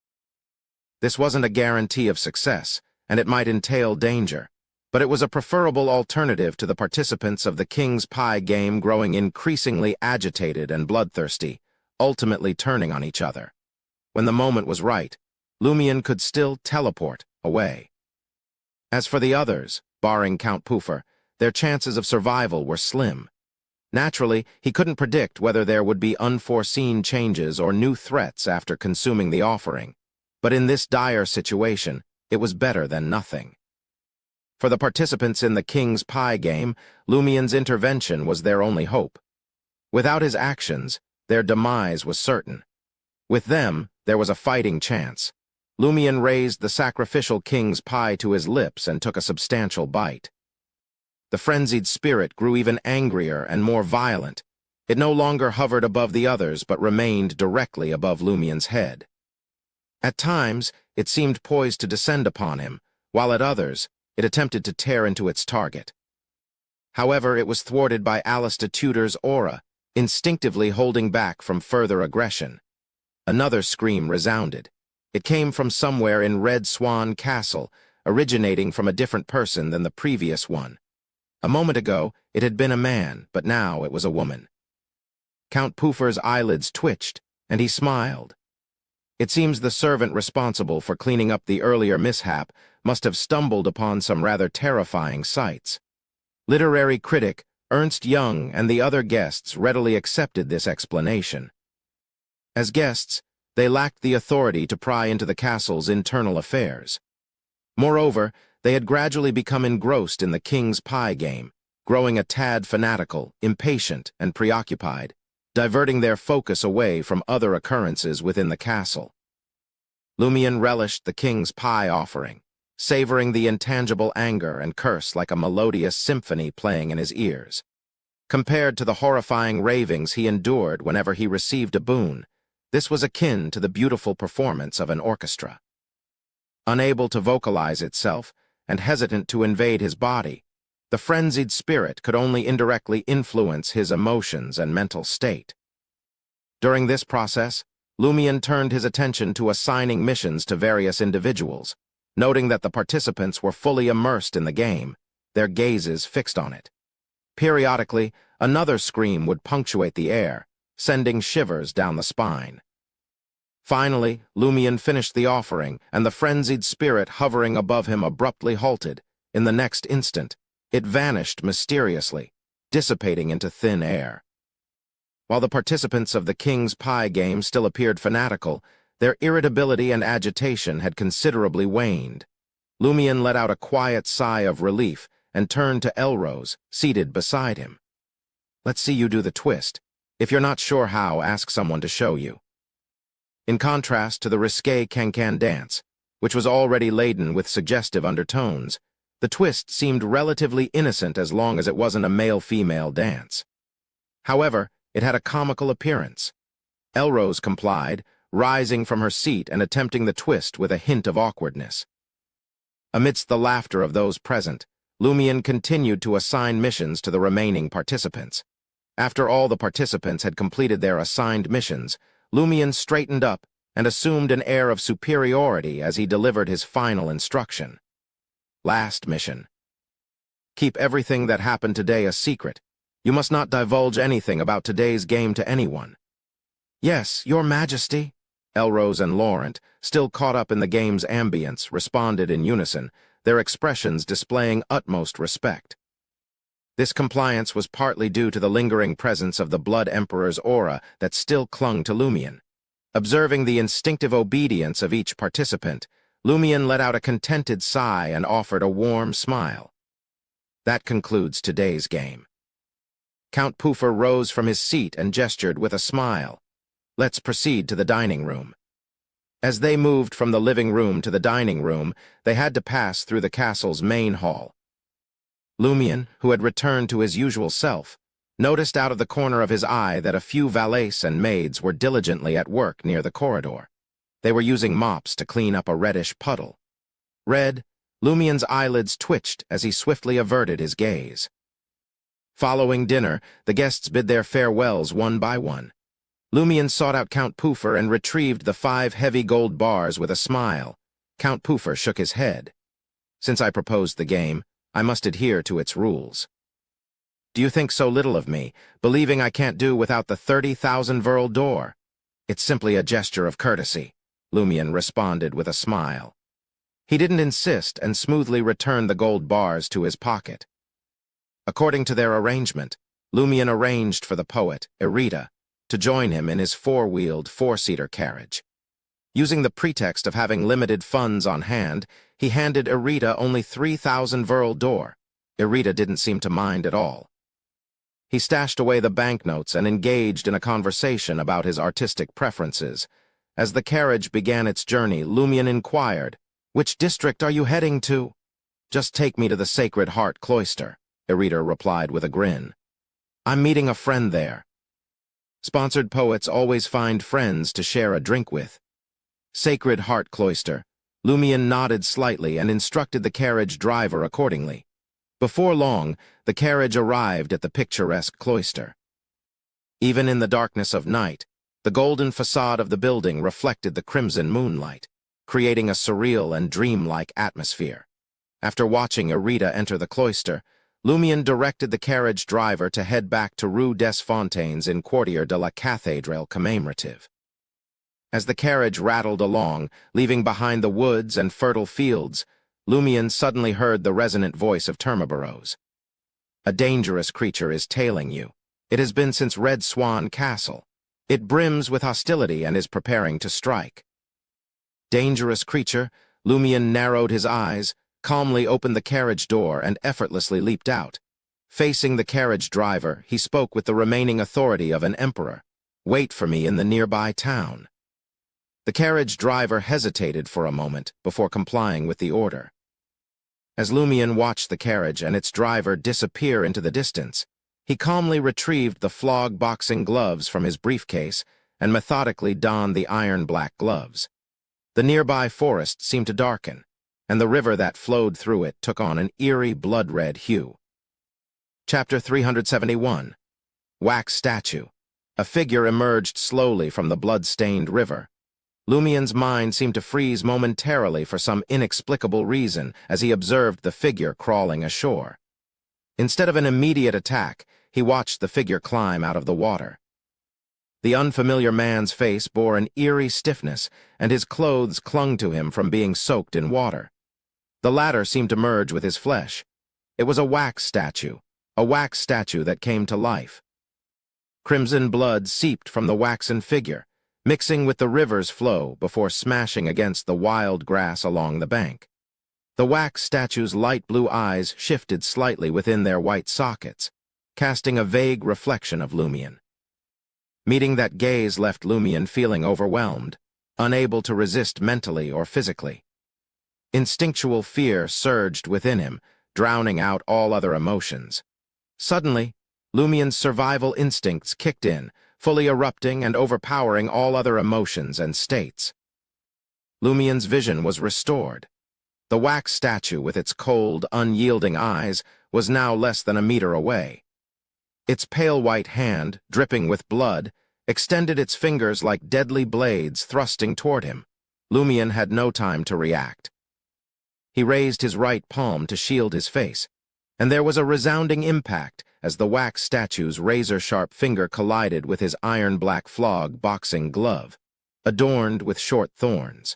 This wasn't a guarantee of success, and it might entail danger, but it was a preferable alternative to the participants of the King's Pie game growing increasingly agitated and bloodthirsty, ultimately turning on each other. When the moment was right, Lumian could still teleport away. As for the others, barring Count Puffer, their chances of survival were slim. Naturally, he couldn't predict whether there would be unforeseen changes or new threats after consuming the offering, but in this dire situation, it was better than nothing. For the participants in the King's Pie game, Lumian's intervention was their only hope. Without his actions, their demise was certain. With them, there was a fighting chance. Lumian raised the sacrificial King's Pie to his lips and took a substantial bite. The frenzied spirit grew even angrier and more violent. It no longer hovered above the others but remained directly above Lumian's head. At times, it seemed poised to descend upon him, while at others, it attempted to tear into its target. However, it was thwarted by Alistair Tudor's aura, instinctively holding back from further aggression. Another scream resounded. It came from somewhere in Red Swan Castle, originating from a different person than the previous one. A moment ago, it had been a man, but now it was a woman. Count Puffer's eyelids twitched, and he smiled. It seems the servant responsible for cleaning up the earlier mishap must have stumbled upon some rather terrifying sights. Literary critic Ernst Young and the other guests readily accepted this explanation. As guests, they lacked the authority to pry into the castle's internal affairs. Moreover, they had gradually become engrossed in the King's Pie game, growing a tad fanatical, impatient, and preoccupied, diverting their focus away from other occurrences within the castle. Lumion relished the king's pie offering, savoring the intangible anger and curse like a melodious symphony playing in his ears. Compared to the horrifying ravings he endured whenever he received a boon, this was akin to the beautiful performance of an orchestra. Unable to vocalize itself and hesitant to invade his body, the frenzied spirit could only indirectly influence his emotions and mental state. During this process, Lumion turned his attention to assigning missions to various individuals, noting that the participants were fully immersed in the game, their gazes fixed on it. Periodically, another scream would punctuate the air, sending shivers down the spine. Finally, Lumion finished the offering, and the frenzied spirit hovering above him abruptly halted. In the next instant, it vanished mysteriously, dissipating into thin air. While the participants of the King's Pie game still appeared fanatical, their irritability and agitation had considerably waned. Lumion let out a quiet sigh of relief and turned to Elrose, seated beside him. "Let's see you do the twist. If you're not sure how, ask someone to show you." In contrast to the risque can-can dance, which was already laden with suggestive undertones, the twist seemed relatively innocent as long as it wasn't a male-female dance. However, it had a comical appearance. Elrose complied, rising from her seat and attempting the twist with a hint of awkwardness. Amidst the laughter of those present, Lumion continued to assign missions to the remaining participants. After all the participants had completed their assigned missions, Lumion straightened up and assumed an air of superiority as he delivered his final instruction. Last mission. Keep everything that happened today a secret. You must not divulge anything about today's game to anyone. "Yes, Your Majesty," Elrose and Laurent, still caught up in the game's ambience, responded in unison, their expressions displaying utmost respect. This compliance was partly due to the lingering presence of the Blood Emperor's aura that still clung to Lumion. Observing the instinctive obedience of each participant, Lumion let out a contented sigh and offered a warm smile. "That concludes today's game." Count Puffer rose from his seat and gestured with a smile. "Let's proceed to the dining room." As they moved from the living room to the dining room, they had to pass through the castle's main hall. Lumion, who had returned to his usual self, noticed out of the corner of his eye that a few valets and maids were diligently at work near the corridor. They were using mops to clean up a reddish puddle. Lumion's eyelids twitched as he swiftly averted his gaze. Following dinner, the guests bid their farewells one by one. Lumion sought out Count Puffer and retrieved the 5 heavy gold bars with a smile. Count Puffer shook his head. "Since I proposed the game, I must adhere to its rules." "Do you think so little of me, believing I can't do without the 30,000 verl door?" "It's simply a gesture of courtesy," Lumion responded with a smile. He didn't insist and smoothly returned the gold bars to his pocket. According to their arrangement, Lumion arranged for the poet, Irita, to join him in his 4-wheeled, 4-seater carriage. Using the pretext of having limited funds on hand, he handed Irita only 3,000 verl door. Irita didn't seem to mind at all. He stashed away the banknotes and engaged in a conversation about his artistic preferences. As the carriage began its journey, Lumion inquired, "Which district are you heading to?" "Just take me to the Sacred Heart Cloister," Irita replied with a grin. "I'm meeting a friend there." Sponsored poets always find friends to share a drink with. Sacred Heart Cloister. Lumion nodded slightly and instructed the carriage driver accordingly. Before long, the carriage arrived at the picturesque cloister. Even in the darkness of night, the golden facade of the building reflected the crimson moonlight, creating a surreal and dreamlike atmosphere. After watching Irita enter the cloister, Lumion directed the carriage driver to head back to Rue des Fontaines in Quartier de la Cathédrale commemorative. As the carriage rattled along, leaving behind the woods and fertile fields, Lumion suddenly heard the resonant voice of Termaburose. "A dangerous creature is tailing you. It has been since Red Swan Castle. It brims with hostility and is preparing to strike." Dangerous creature? Lumion narrowed his eyes, calmly opened the carriage door, and effortlessly leaped out. Facing the carriage driver, he spoke with the remaining authority of an emperor. "Wait for me in the nearby town." The carriage driver hesitated for a moment before complying with the order. As Lumion watched the carriage and its driver disappear into the distance, he calmly retrieved the flog boxing gloves from his briefcase and methodically donned the iron-black gloves. The nearby forest seemed to darken, and the river that flowed through it took on an eerie blood-red hue. Chapter 371. Wax Statue. A figure emerged slowly from the blood-stained river. Lumion's mind seemed to freeze momentarily for some inexplicable reason as he observed the figure crawling ashore. Instead of an immediate attack, he watched the figure climb out of the water. The unfamiliar man's face bore an eerie stiffness, and his clothes clung to him from being soaked in water. The latter seemed to merge with his flesh. It was a wax statue that came to life. Crimson blood seeped from the waxen figure, mixing with the river's flow before smashing against the wild grass along the bank. The wax statue's light blue eyes shifted slightly within their white sockets, casting a vague reflection of Lumion. Meeting that gaze left Lumion feeling overwhelmed, unable to resist mentally or physically. Instinctual fear surged within him, drowning out all other emotions. Suddenly, Lumion's survival instincts kicked in, fully erupting and overpowering all other emotions and states. Lumion's vision was restored. The wax statue, with its cold, unyielding eyes, was now less than a meter away. Its pale white hand, dripping with blood, extended its fingers like deadly blades thrusting toward him. Lumion had no time to react. He raised his right palm to shield his face, and there was a resounding impact as the wax statue's razor-sharp finger collided with his iron-black flog boxing glove, adorned with short thorns.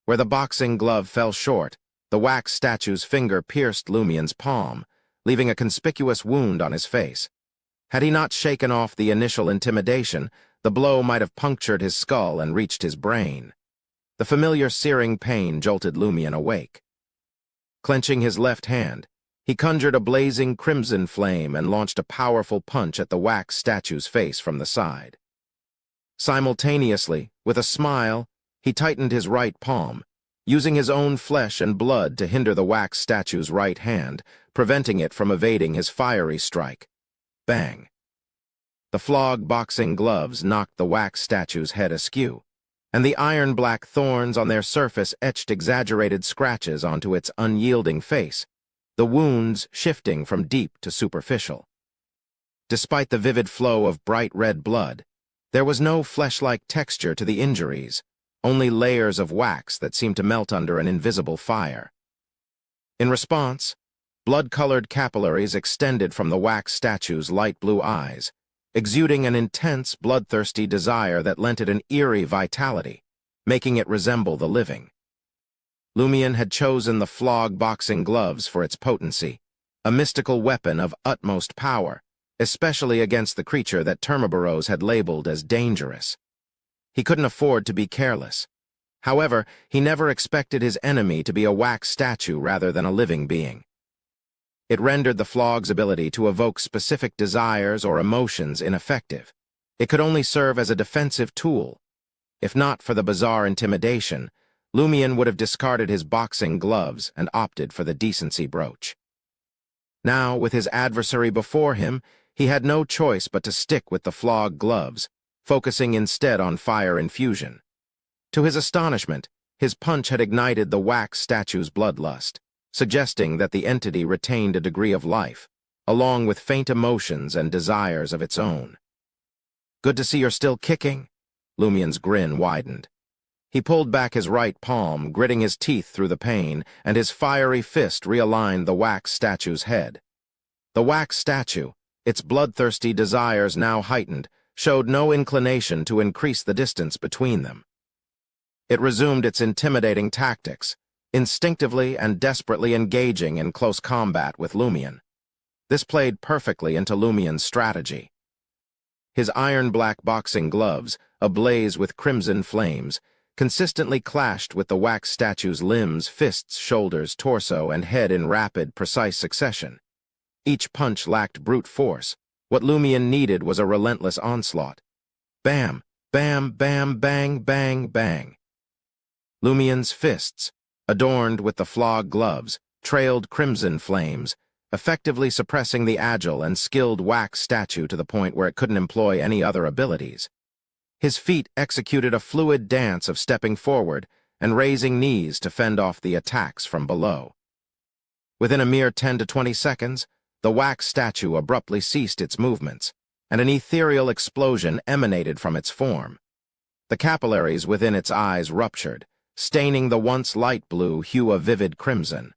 Where the boxing glove fell short, the wax statue's finger pierced Lumion's palm, leaving a conspicuous wound on his face. Had he not shaken off the initial intimidation, the blow might have punctured his skull and reached his brain. The familiar searing pain jolted Lumion awake. Clenching his left hand, he conjured a blazing crimson flame and launched a powerful punch at the wax statue's face from the side. Simultaneously, with a smile, he tightened his right palm, using his own flesh and blood to hinder the wax statue's right hand, preventing it from evading his fiery strike. Bang! The flog boxing gloves knocked the wax statue's head askew, and the iron-black thorns on their surface etched exaggerated scratches onto its unyielding face, the wounds shifting from deep to superficial. Despite the vivid flow of bright red blood, there was no flesh-like texture to the injuries, only layers of wax that seemed to melt under an invisible fire. In response, blood-colored capillaries extended from the wax statue's light blue eyes, exuding an intense, bloodthirsty desire that lent it an eerie vitality, making it resemble the living. Lumion had chosen the flog boxing gloves for its potency, a mystical weapon of utmost power, especially against the creature that Termaboros had labeled as dangerous. He couldn't afford to be careless. However, he never expected his enemy to be a wax statue rather than a living being. It rendered the flog's ability to evoke specific desires or emotions ineffective. It could only serve as a defensive tool. If not for the bizarre intimidation, Lumion would have discarded his boxing gloves and opted for the decency brooch. Now, with his adversary before him, he had no choice but to stick with the flog gloves, focusing instead on fire infusion. To his astonishment, his punch had ignited the wax statue's bloodlust, suggesting that the entity retained a degree of life, along with faint emotions and desires of its own. "Good to see you're still kicking." Lumion's grin widened. He pulled back his right palm, gritting his teeth through the pain, and his fiery fist realigned the wax statue's head. The wax statue, its bloodthirsty desires now heightened, showed no inclination to increase the distance between them. It resumed its intimidating tactics, instinctively and desperately engaging in close combat with Lumion. This played perfectly into Lumion's strategy. His iron-black boxing gloves, ablaze with crimson flames, consistently clashed with the wax statue's limbs, fists, shoulders, torso, and head in rapid, precise succession. Each punch lacked brute force. What Lumion needed was a relentless onslaught. Bam, bam, bam, bang, bang, bang. Lumion's fists, adorned with the flog gloves, trailed crimson flames, effectively suppressing the agile and skilled wax statue to the point where it couldn't employ any other abilities. His feet executed a fluid dance of stepping forward and raising knees to fend off the attacks from below. Within a mere 10 to 20 seconds, the wax statue abruptly ceased its movements, and an ethereal explosion emanated from its form. The capillaries within its eyes ruptured, staining the once light blue hue of vivid crimson.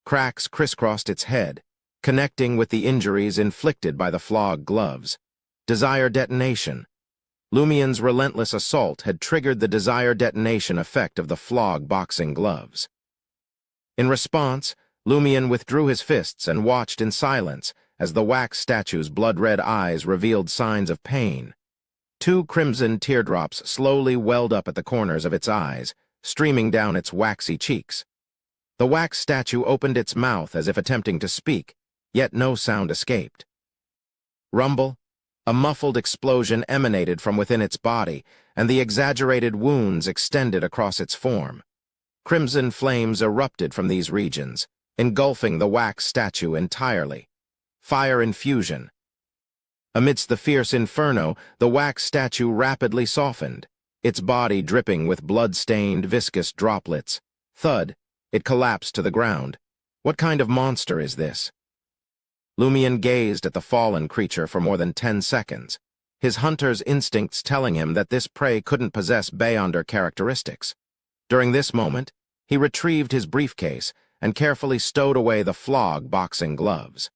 Cracks crisscrossed its head, connecting with the injuries inflicted by the flog gloves. Desire detonation. Lumion's relentless assault had triggered the desire detonation effect of the flog boxing gloves. In response, Lumion withdrew his fists and watched in silence as the wax statue's blood-red eyes revealed signs of pain. 2 crimson teardrops slowly welled up at the corners of its eyes, streaming down its waxy cheeks. The wax statue opened its mouth as if attempting to speak, yet no sound escaped. Rumble. A muffled explosion emanated from within its body, and the exaggerated wounds extended across its form. Crimson flames erupted from these regions, engulfing the wax statue entirely. Fire infusion. Amidst the fierce inferno, the wax statue rapidly softened, its body dripping with blood-stained, viscous droplets. Thud, it collapsed to the ground. What kind of monster is this? Lumion gazed at the fallen creature for more than 10 seconds, his hunter's instincts telling him that this prey couldn't possess Beyonder characteristics. During this moment, he retrieved his briefcase and carefully stowed away the flog boxing gloves.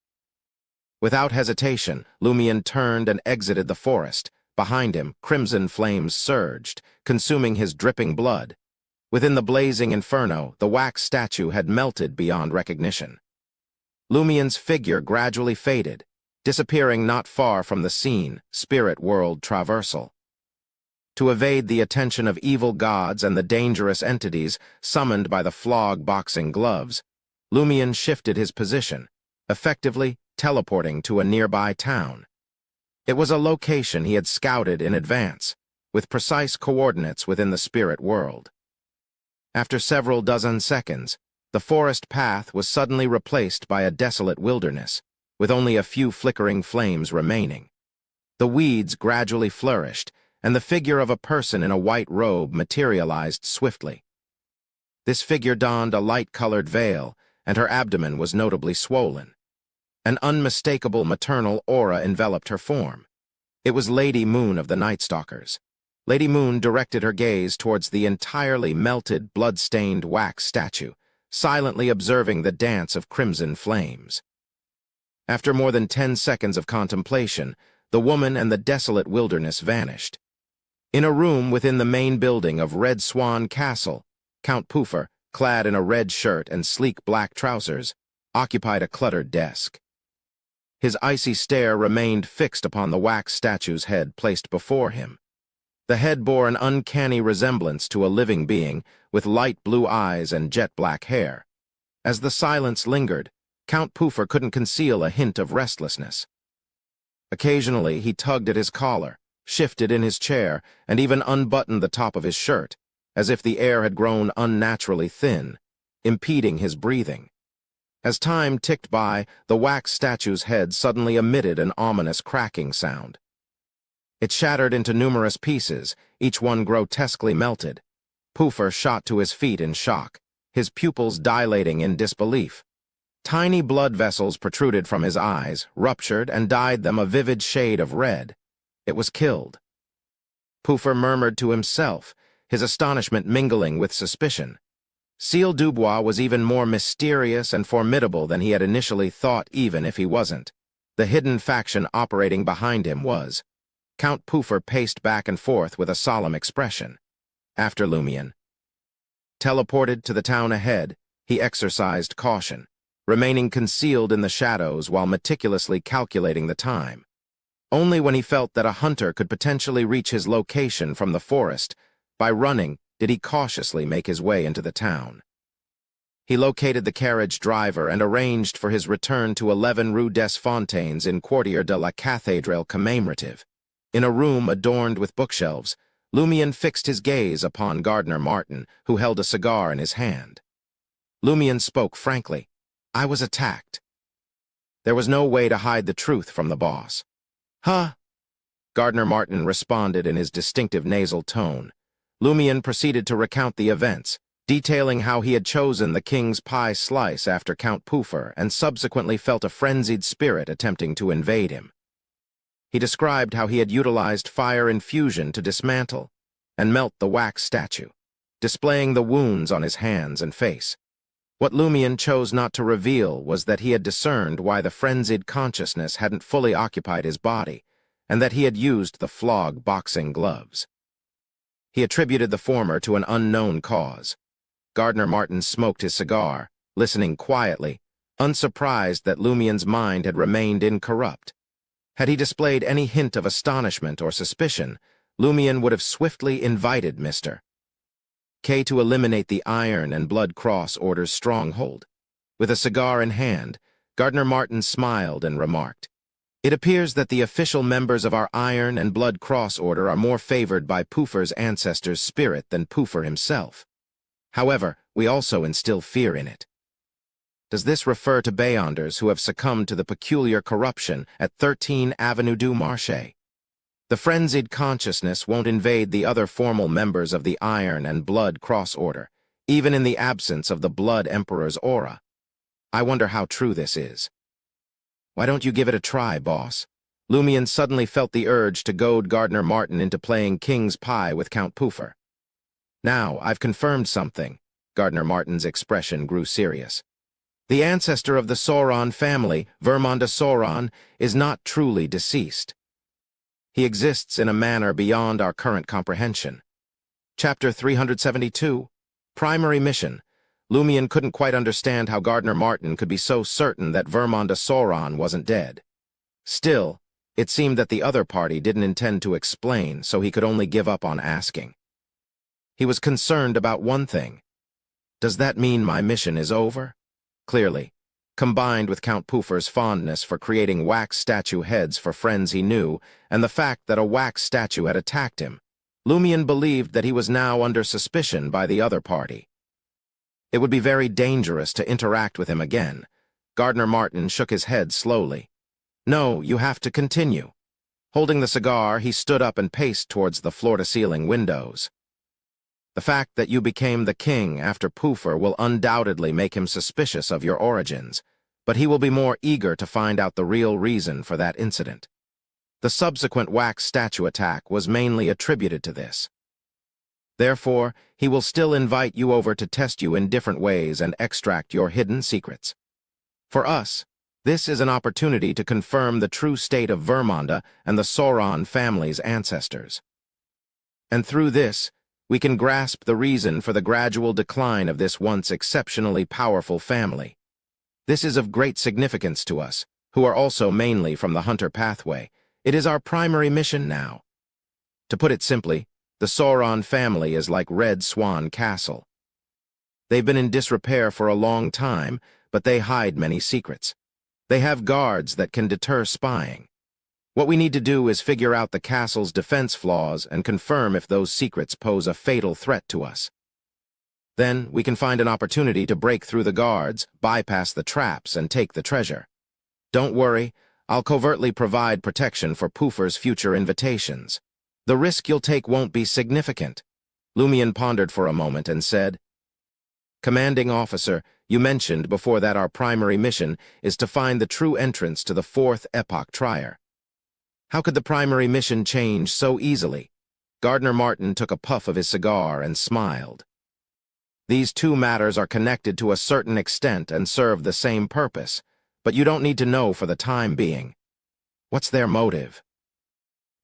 Without hesitation, Lumion turned and exited the forest. Behind him, crimson flames surged, consuming his dripping blood. Within the blazing inferno, the wax statue had melted beyond recognition. Lumion's figure gradually faded, disappearing not far from the scene, spirit world traversal. To evade the attention of evil gods and the dangerous entities summoned by the flog boxing gloves, Lumion shifted his position, effectively teleporting to a nearby town. It was a location he had scouted in advance, with precise coordinates within the spirit world. After several dozen seconds, the forest path was suddenly replaced by a desolate wilderness, with only a few flickering flames remaining. The weeds gradually flourished, and the figure of a person in a white robe materialized swiftly. This figure donned a light-colored veil, and her abdomen was notably swollen. An unmistakable maternal aura enveloped her form. It was Lady Moon of the Night Stalkers. Lady Moon directed her gaze towards the entirely melted, blood-stained wax statue, silently observing the dance of crimson flames. After more than 10 seconds of contemplation, the woman and the desolate wilderness vanished. In a room within the main building of Red Swan Castle, Count Puffer, clad in a red shirt and sleek black trousers, occupied a cluttered desk. His icy stare remained fixed upon the wax statue's head placed before him. The head bore an uncanny resemblance to a living being, with light blue eyes and jet-black hair. As the silence lingered, Count Puffer couldn't conceal a hint of restlessness. Occasionally, he tugged at his collar, shifted in his chair, and even unbuttoned the top of his shirt, as if the air had grown unnaturally thin, impeding his breathing. As time ticked by, the wax statue's head suddenly emitted an ominous cracking sound. It shattered into numerous pieces, each one grotesquely melted. Puffer shot to his feet in shock, his pupils dilating in disbelief. Tiny blood vessels protruded from his eyes, ruptured, and dyed them a vivid shade of red. It was killed. Puffer murmured to himself, his astonishment mingling with suspicion. Seal Dubois was even more mysterious and formidable than he had initially thought, even if he wasn't. The hidden faction operating behind him was. Count Puffer paced back and forth with a solemn expression. After Lumion teleported to the town ahead, he exercised caution, remaining concealed in the shadows while meticulously calculating the time. Only when he felt that a hunter could potentially reach his location from the forest, by running, did he cautiously make his way into the town. He located the carriage driver and arranged for his return to 11 Rue des Fontaines in Quartier de la Cathédrale commemorative. In a room adorned with bookshelves, Lumion fixed his gaze upon Gardner Martin, who held a cigar in his hand. Lumion spoke frankly. "I was attacked." There was no way to hide the truth from the boss. "Huh?" Gardner Martin responded in his distinctive nasal tone. Lumion proceeded to recount the events, detailing how he had chosen the king's pie slice after Count Puffer and subsequently felt a frenzied spirit attempting to invade him. He described how he had utilized fire infusion to dismantle and melt the wax statue, displaying the wounds on his hands and face. What Lumion chose not to reveal was that he had discerned why the frenzied consciousness hadn't fully occupied his body, and that he had used the flog boxing gloves. He attributed the former to an unknown cause. Gardner Martin smoked his cigar, listening quietly, unsurprised that Lumion's mind had remained incorrupt. Had he displayed any hint of astonishment or suspicion, Lumion would have swiftly invited Mr. K to eliminate the Iron and Blood Cross Order's stronghold. With a cigar in hand, Gardner Martin smiled and remarked, "It appears that the official members of our Iron and Blood Cross Order are more favored by Puffer's ancestors' spirit than Puffer himself. However, we also instill fear in it." Does this refer to Beyonders who have succumbed to the peculiar corruption at 13 Avenue du Marché? The frenzied consciousness won't invade the other formal members of the Iron and Blood Cross Order, even in the absence of the Blood Emperor's aura. I wonder how true this is. "Why don't you give it a try, boss?" Lumion suddenly felt the urge to goad Gardner Martin into playing King's Pie with Count Puffer. "Now, I've confirmed something." Gardner Martin's expression grew serious. "The ancestor of the Sauron family, Vermonda Sauron, is not truly deceased. He exists in a manner beyond our current comprehension." Chapter 372, Primary Mission. Lumion couldn't quite understand how Gardner Martin could be so certain that Vermonda Sauron wasn't dead. Still, it seemed that the other party didn't intend to explain, so he could only give up on asking. He was concerned about one thing. Does that mean my mission is over? Clearly, combined with Count Puffer's fondness for creating wax statue heads for friends he knew, and the fact that a wax statue had attacked him, Lumion believed that he was now under suspicion by the other party. It would be very dangerous to interact with him again. Gardner Martin shook his head slowly. "No, you have to continue." Holding the cigar, he stood up and paced towards the floor-to-ceiling windows. "The fact that you became the king after Puffer will undoubtedly make him suspicious of your origins, but he will be more eager to find out the real reason for that incident. The subsequent wax statue attack was mainly attributed to this. Therefore, he will still invite you over to test you in different ways and extract your hidden secrets. For us, this is an opportunity to confirm the true state of Vermonda and the Sauron family's ancestors. And through this, we can grasp the reason for the gradual decline of this once exceptionally powerful family. This is of great significance to us, who are also mainly from the Hunter pathway. It is our primary mission now. To put it simply, the Sauron family is like Red Swan Castle. They've been in disrepair for a long time, but they hide many secrets. They have guards that can deter spying. What we need to do is figure out the castle's defense flaws and confirm if those secrets pose a fatal threat to us. Then we can find an opportunity to break through the guards, bypass the traps, and take the treasure. Don't worry, I'll covertly provide protection for Puffer's future invitations. The risk you'll take won't be significant." Lumion pondered for a moment and said, "Commanding officer, you mentioned before that our primary mission is to find the true entrance to the fourth epoch trier. How could the primary mission change so easily?" Gardner Martin took a puff of his cigar and smiled. "These two matters are connected to a certain extent and serve the same purpose, but you don't need to know for the time being. What's their motive?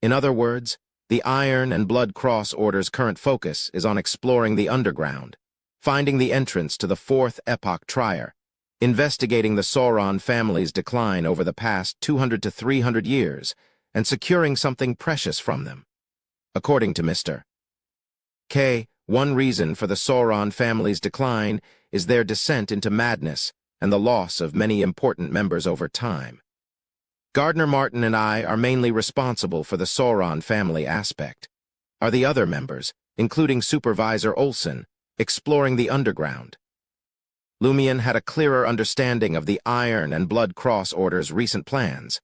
In other words, the Iron and Blood Cross Order's current focus is on exploring the underground, finding the entrance to the fourth epoch trier, investigating the Sauron family's decline over the past 200 to 300 years, and securing something precious from them. According to Mr. One reason for the Sauron family's decline is their descent into madness and the loss of many important members over time. Gardner Martin and I are mainly responsible for the Sauron family aspect. Are the other members, including Supervisor Olson, exploring the underground? Lumion had a clearer understanding of the Iron and Blood Cross Order's recent plans.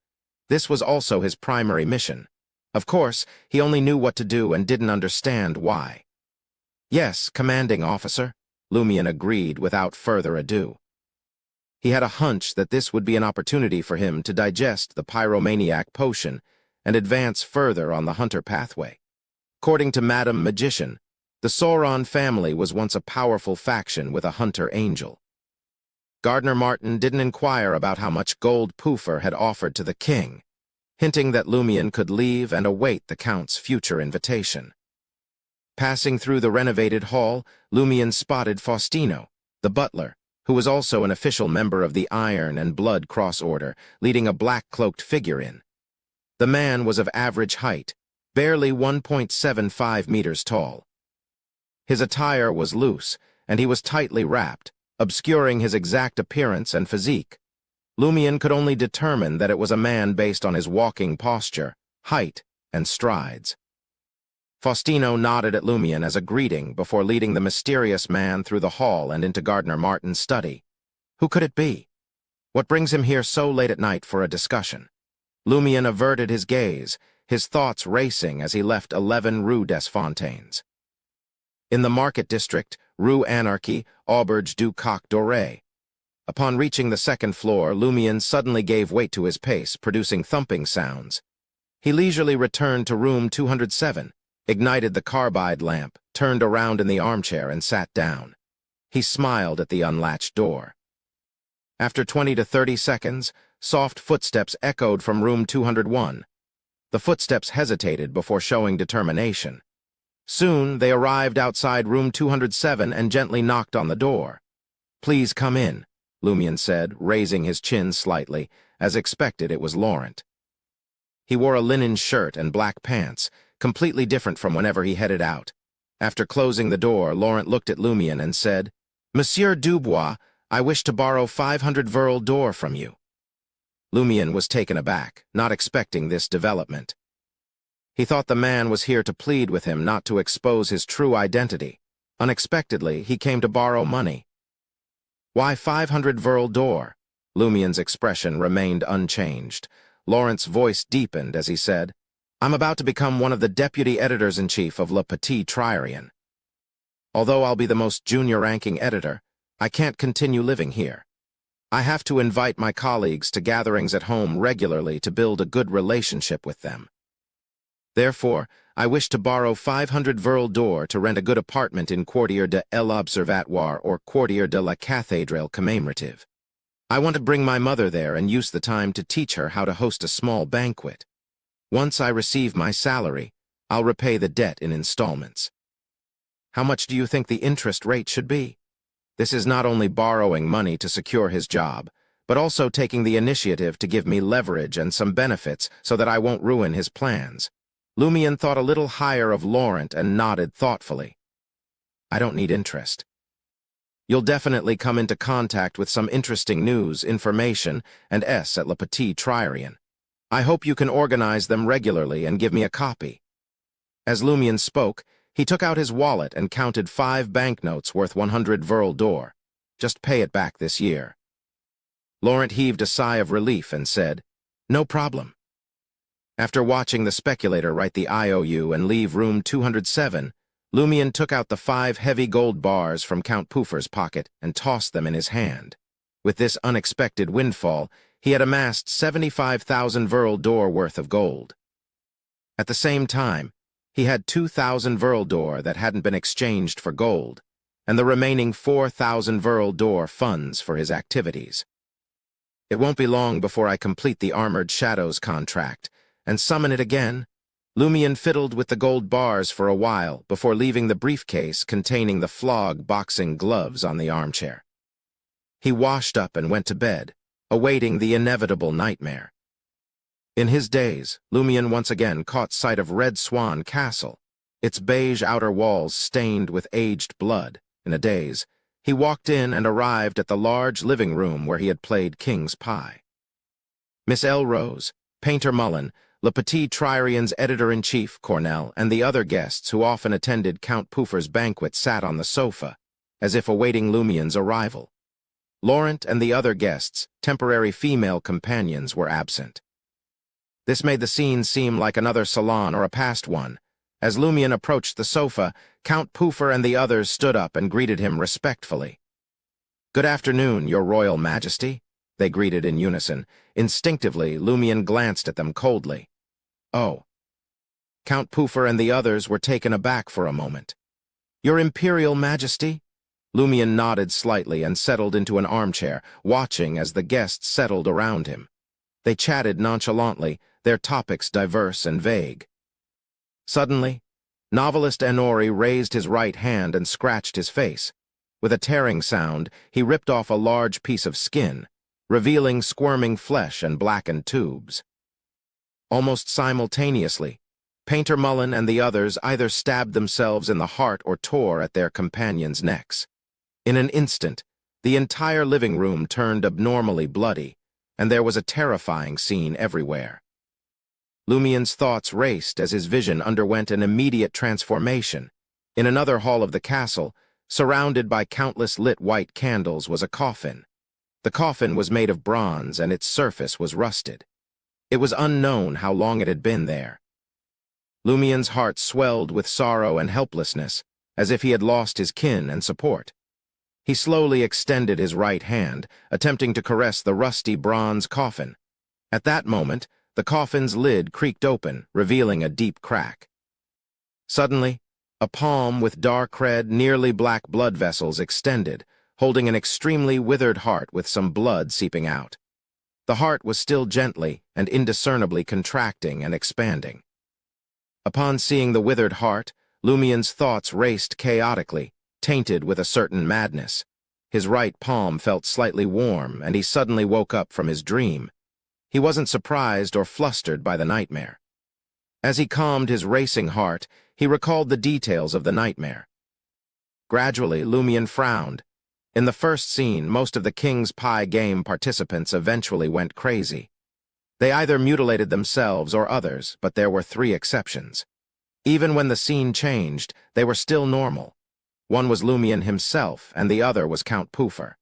This was also his primary mission. Of course, he only knew what to do and didn't understand why. "Yes, commanding officer," Lumion agreed without further ado. He had a hunch that this would be an opportunity for him to digest the pyromaniac potion and advance further on the hunter pathway. According to Madam Magician, the Sauron family was once a powerful faction with a hunter angel. Gardner Martin didn't inquire about how much gold Poofer had offered to the king, hinting that Lumion could leave and await the Count's future invitation. Passing through the renovated hall, Lumion spotted Faustino, the butler, who was also an official member of the Iron and Blood Cross Order, leading a black-cloaked figure in. The man was of average height, barely 1.75 meters tall. His attire was loose, and he was tightly wrapped, obscuring his exact appearance and physique. Lumion could only determine that it was a man based on his walking posture, height, and strides. Faustino nodded at Lumion as a greeting before leading the mysterious man through the hall and into Gardner Martin's study. Who could it be? What brings him here so late at night for a discussion? Lumion averted his gaze, his thoughts racing as he left 11 Rue des Fontaines. In the market district, Rue Anarchy, Auberge du Coq Doré. Upon reaching the second floor, Lumion suddenly gave weight to his pace, producing thumping sounds. He leisurely returned to room 207, ignited the carbide lamp, turned around in the armchair, and sat down. He smiled at the unlatched door. After 20 to 30 seconds, soft footsteps echoed from room 201. The footsteps hesitated before showing determination. Soon, they arrived outside room 207 and gently knocked on the door. "Please come in," Lumion said, raising his chin slightly. As expected, it was Laurent. He wore a linen shirt and black pants, completely different from whenever he headed out. After closing the door, Laurent looked at Lumion and said, "Monsieur Dubois, I wish to borrow 500 Verle d'or from you." Lumion was taken aback, not expecting this development. He thought the man was here to plead with him not to expose his true identity. Unexpectedly, he came to borrow money. "Why 500 Verle d'or?" Lumion's expression remained unchanged. Laurent's voice deepened as he said, "I'm about to become one of the deputy editors-in-chief of Le Petit Triarion. Although I'll be the most junior-ranking editor, I can't continue living here. I have to invite my colleagues to gatherings at home regularly to build a good relationship with them. Therefore, I wish to borrow 500 Verle d'or to rent a good apartment in Quartier de l'Observatoire or Quartier de la Cathédrale commémorative. I want to bring my mother there and use the time to teach her how to host a small banquet. Once I receive my salary, I'll repay the debt in installments. How much do you think the interest rate should be?" This is not only borrowing money to secure his job, but also taking the initiative to give me leverage and some benefits so that I won't ruin his plans. Lumion thought a little higher of Laurent and nodded thoughtfully. "I don't need interest. You'll definitely come into contact with some interesting news, information, and at Le Petit Triarion. I hope you can organize them regularly and give me a copy." As Lumion spoke, he took out his wallet and counted 5 banknotes worth 100 Verle d'or. "Just pay it back this year." Laurent heaved a sigh of relief and said, "No problem." After watching the speculator write the IOU and leave room 207, Lumion took out the 5 heavy gold bars from Count Poofer's pocket and tossed them in his hand. With this unexpected windfall, he had amassed 75,000 Verle d'or worth of gold. At the same time, he had 2,000 Verle d'or that hadn't been exchanged for gold, and the remaining 4,000 Verle d'or funds for his activities. "It won't be long before I complete the Armored Shadows contract, and summon it again." Lumion fiddled with the gold bars for a while before leaving the briefcase containing the flog boxing gloves on the armchair. He washed up and went to bed, awaiting the inevitable nightmare. In his daze, Lumion once again caught sight of Red Swan Castle, its beige outer walls stained with aged blood. In a daze, he walked in and arrived at the large living room where he had played King's Pie. Miss Elrose, Painter Mullen, Le Petit Triarian's editor-in-chief, Cornell, and the other guests who often attended Count Poofer's banquet sat on the sofa, as if awaiting Lumien's arrival. Laurent and the other guests, temporary female companions, were absent. This made the scene seem like another salon or a past one. As Lumien approached the sofa, Count Poofer and the others stood up and greeted him respectfully. "Good afternoon, Your Royal Majesty," they greeted in unison. Instinctively, Lumien glanced at them coldly. "Oh." Count Poofer and the others were taken aback for a moment. "Your Imperial Majesty?" Lumien nodded slightly and settled into an armchair, watching as the guests settled around him. They chatted nonchalantly, their topics diverse and vague. Suddenly, novelist Enori raised his right hand and scratched his face. With a tearing sound, he ripped off a large piece of skin, revealing squirming flesh and blackened tubes. Almost simultaneously, Painter Mullen and the others either stabbed themselves in the heart or tore at their companions' necks. In an instant, the entire living room turned abnormally bloody, and there was a terrifying scene everywhere. Lumien's thoughts raced as his vision underwent an immediate transformation. In another hall of the castle, surrounded by countless lit white candles, was a coffin. The coffin was made of bronze, and its surface was rusted. It was unknown how long it had been there. Lumien's heart swelled with sorrow and helplessness, as if he had lost his kin and support. He slowly extended his right hand, attempting to caress the rusty bronze coffin. At that moment, the coffin's lid creaked open, revealing a deep crack. Suddenly, a palm with dark red, nearly black blood vessels extended, holding an extremely withered heart with some blood seeping out. The heart was still gently and indiscernibly contracting and expanding. Upon seeing the withered heart, Lumien's thoughts raced chaotically, tainted with a certain madness. His right palm felt slightly warm, and he suddenly woke up from his dream. He wasn't surprised or flustered by the nightmare. As he calmed his racing heart, he recalled the details of the nightmare. Gradually, Lumien frowned. In the first scene, most of the King's Pie game participants eventually went crazy. They either mutilated themselves or others, but there were 3 exceptions. Even when the scene changed, they were still normal. One was Lumien himself, and the other was Count Poofer.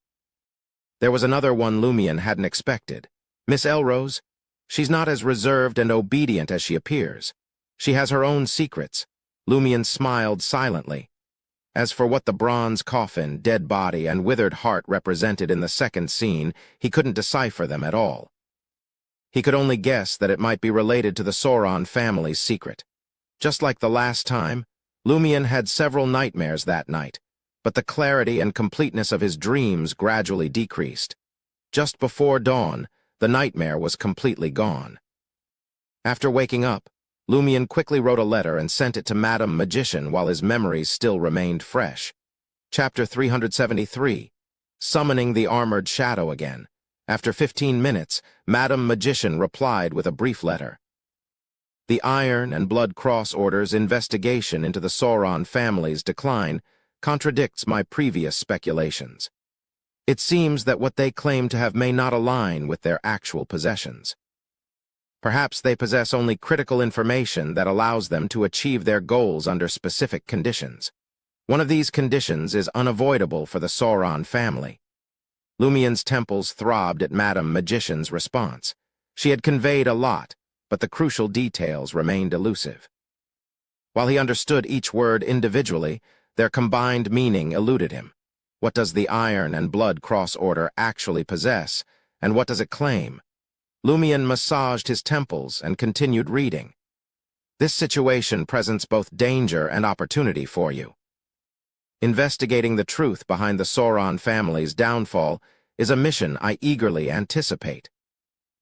There was another one Lumien hadn't expected. Miss Elrose? She's not as reserved and obedient as she appears. She has her own secrets. Lumien smiled silently. As for what the bronze coffin, dead body, and withered heart represented in the second scene, he couldn't decipher them at all. He could only guess that it might be related to the Sauron family's secret. Just like the last time, Lumien had several nightmares that night, but the clarity and completeness of his dreams gradually decreased. Just before dawn, the nightmare was completely gone. After waking up, Lumien quickly wrote a letter and sent it to Madame Magician while his memories still remained fresh. Chapter 373, Summoning the Armored Shadow Again. After 15 minutes, Madame Magician replied with a brief letter. The Iron and Blood Cross Order's investigation into the Sauron family's decline contradicts my previous speculations. It seems that what they claim to have may not align with their actual possessions. Perhaps they possess only critical information that allows them to achieve their goals under specific conditions. One of these conditions is unavoidable for the Sauron family. Lumien's temples throbbed at Madame Magician's response. She had conveyed a lot, but the crucial details remained elusive. While he understood each word individually, their combined meaning eluded him. What does the Iron and Blood Cross Order actually possess, and what does it claim? Lumien massaged his temples and continued reading. This situation presents both danger and opportunity for you. Investigating the truth behind the Sauron family's downfall is a mission I eagerly anticipate.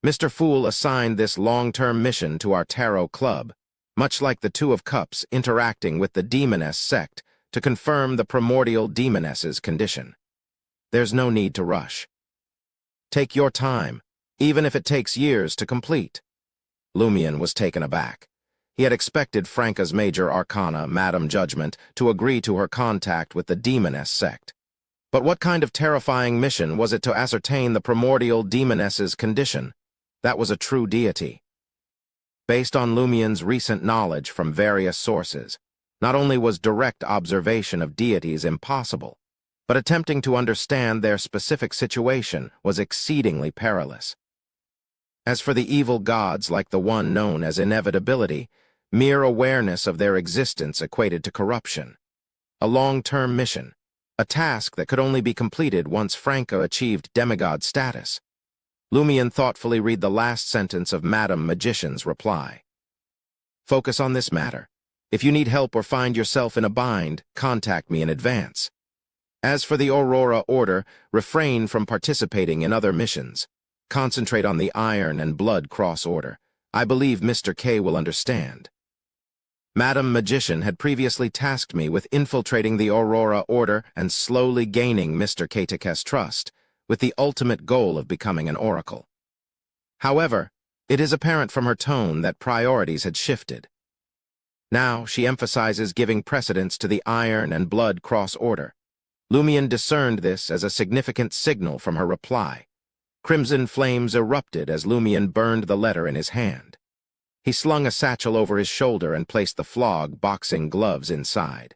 Mr. Fool assigned this long-term mission to our tarot club, much like the Two of Cups interacting with the Demoness sect to confirm the primordial Demoness's condition. There's no need to rush. Take your time, even if it takes years to complete. Lumien was taken aback. He had expected Franca's major arcana, Madam Judgment, to agree to her contact with the demoness sect. But what kind of terrifying mission was it to ascertain the primordial demoness's condition? That was a true deity. Based on Lumien's recent knowledge from various sources, not only was direct observation of deities impossible, but attempting to understand their specific situation was exceedingly perilous. As for the evil gods like the one known as Inevitability, mere awareness of their existence equated to corruption. A long-term mission, a task that could only be completed once Franca achieved demigod status. Lumien thoughtfully read the last sentence of Madam Magician's reply. Focus on this matter. If you need help or find yourself in a bind, contact me in advance. As for the Aurora Order, refrain from participating in other missions. Concentrate on the Iron and Blood Cross Order. I believe Mr. K will understand. Madam Magician had previously tasked me with infiltrating the Aurora Order and slowly gaining Mr. Katake's trust, with the ultimate goal of becoming an oracle. However, it is apparent from her tone that priorities had shifted. Now she emphasizes giving precedence to the Iron and Blood Cross Order. Lumien discerned this as a significant signal from her reply. Crimson flames erupted as Lumien burned the letter in his hand. He slung a satchel over his shoulder and placed the flog boxing gloves inside.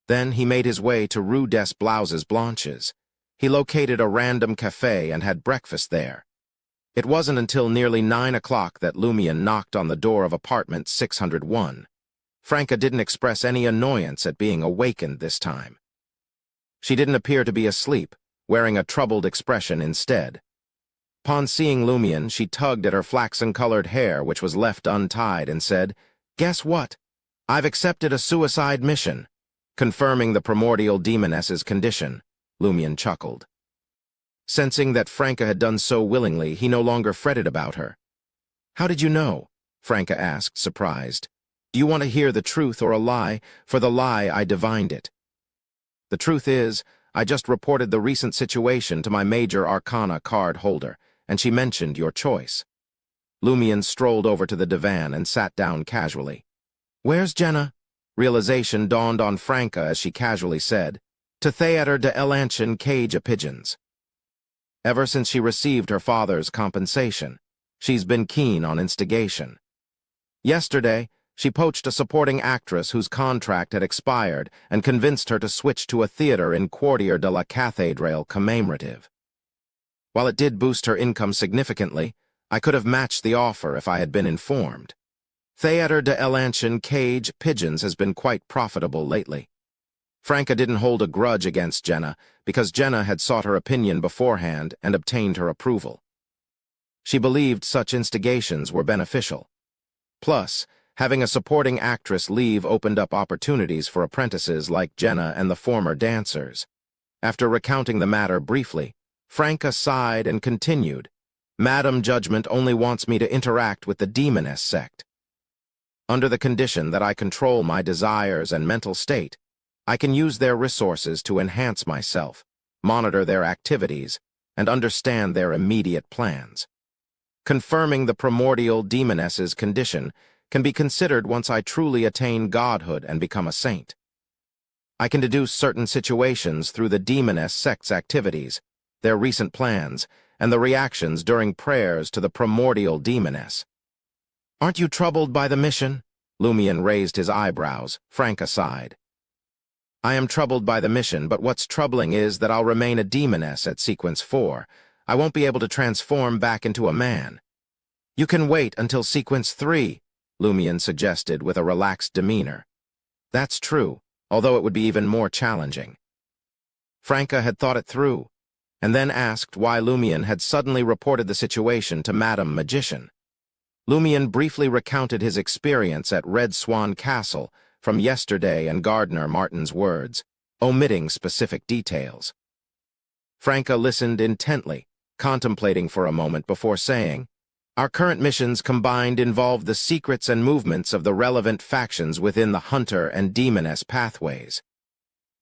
Then he made his way to Rue des Blouses Blanches. He located a random cafe and had breakfast there. It wasn't until nearly 9 o'clock that Lumien knocked on the door of apartment 601. Franca didn't express any annoyance at being awakened this time. She didn't appear to be asleep, wearing a troubled expression instead. Upon seeing Lumien, she tugged at her flaxen-colored hair, which was left untied, and said, "Guess what? I've accepted a suicide mission." Confirming the primordial demoness's condition, Lumien chuckled. Sensing that Franca had done so willingly, he no longer fretted about her. "How did you know?" Franca asked, surprised. "Do you want to hear the truth or a lie? For the lie, I divined it. The truth is, I just reported the recent situation to my major arcana card holder, and she mentioned your choice." Lumien strolled over to the divan and sat down casually. "Where's Jenna?" Realization dawned on Franca as she casually said, "To Theater de Elanchen Cage of Pigeons." Ever since she received her father's compensation, she's been keen on instigation. Yesterday, she poached a supporting actress whose contract had expired and convinced her to switch to a theater in Quartier de la Cathédrale commemorative. While it did boost her income significantly, I could have matched the offer if I had been informed. Theater de Elanchen Cage Pigeons has been quite profitable lately. Franca didn't hold a grudge against Jenna because Jenna had sought her opinion beforehand and obtained her approval. She believed such instigations were beneficial. Plus, having a supporting actress leave opened up opportunities for apprentices like Jenna and the former dancers. After recounting the matter briefly, Franca sighed and continued, "Madam Judgment only wants me to interact with the demoness sect. Under the condition that I control my desires and mental state, I can use their resources to enhance myself, monitor their activities, and understand their immediate plans. Confirming the primordial demoness's condition can be considered once I truly attain godhood and become a saint. I can deduce certain situations through the demoness sect's activities, their recent plans, and the reactions during prayers to the primordial demoness." "Aren't you troubled by the mission?" Lumien raised his eyebrows. Franca sighed. "I am troubled by the mission, but what's troubling is that I'll remain a demoness at Sequence 4. I won't be able to transform back into a man." "You can wait until Sequence 3, Lumien suggested with a relaxed demeanor. "That's true, although it would be even more challenging." Franca had thought it through, and then asked why Lumien had suddenly reported the situation to Madam Magician. Lumien briefly recounted his experience at Red Swan Castle from yesterday and Gardner Martin's words, omitting specific details. Franca listened intently, contemplating for a moment before saying, "Our current missions combined involve the secrets and movements of the relevant factions within the Hunter and Demoness pathways.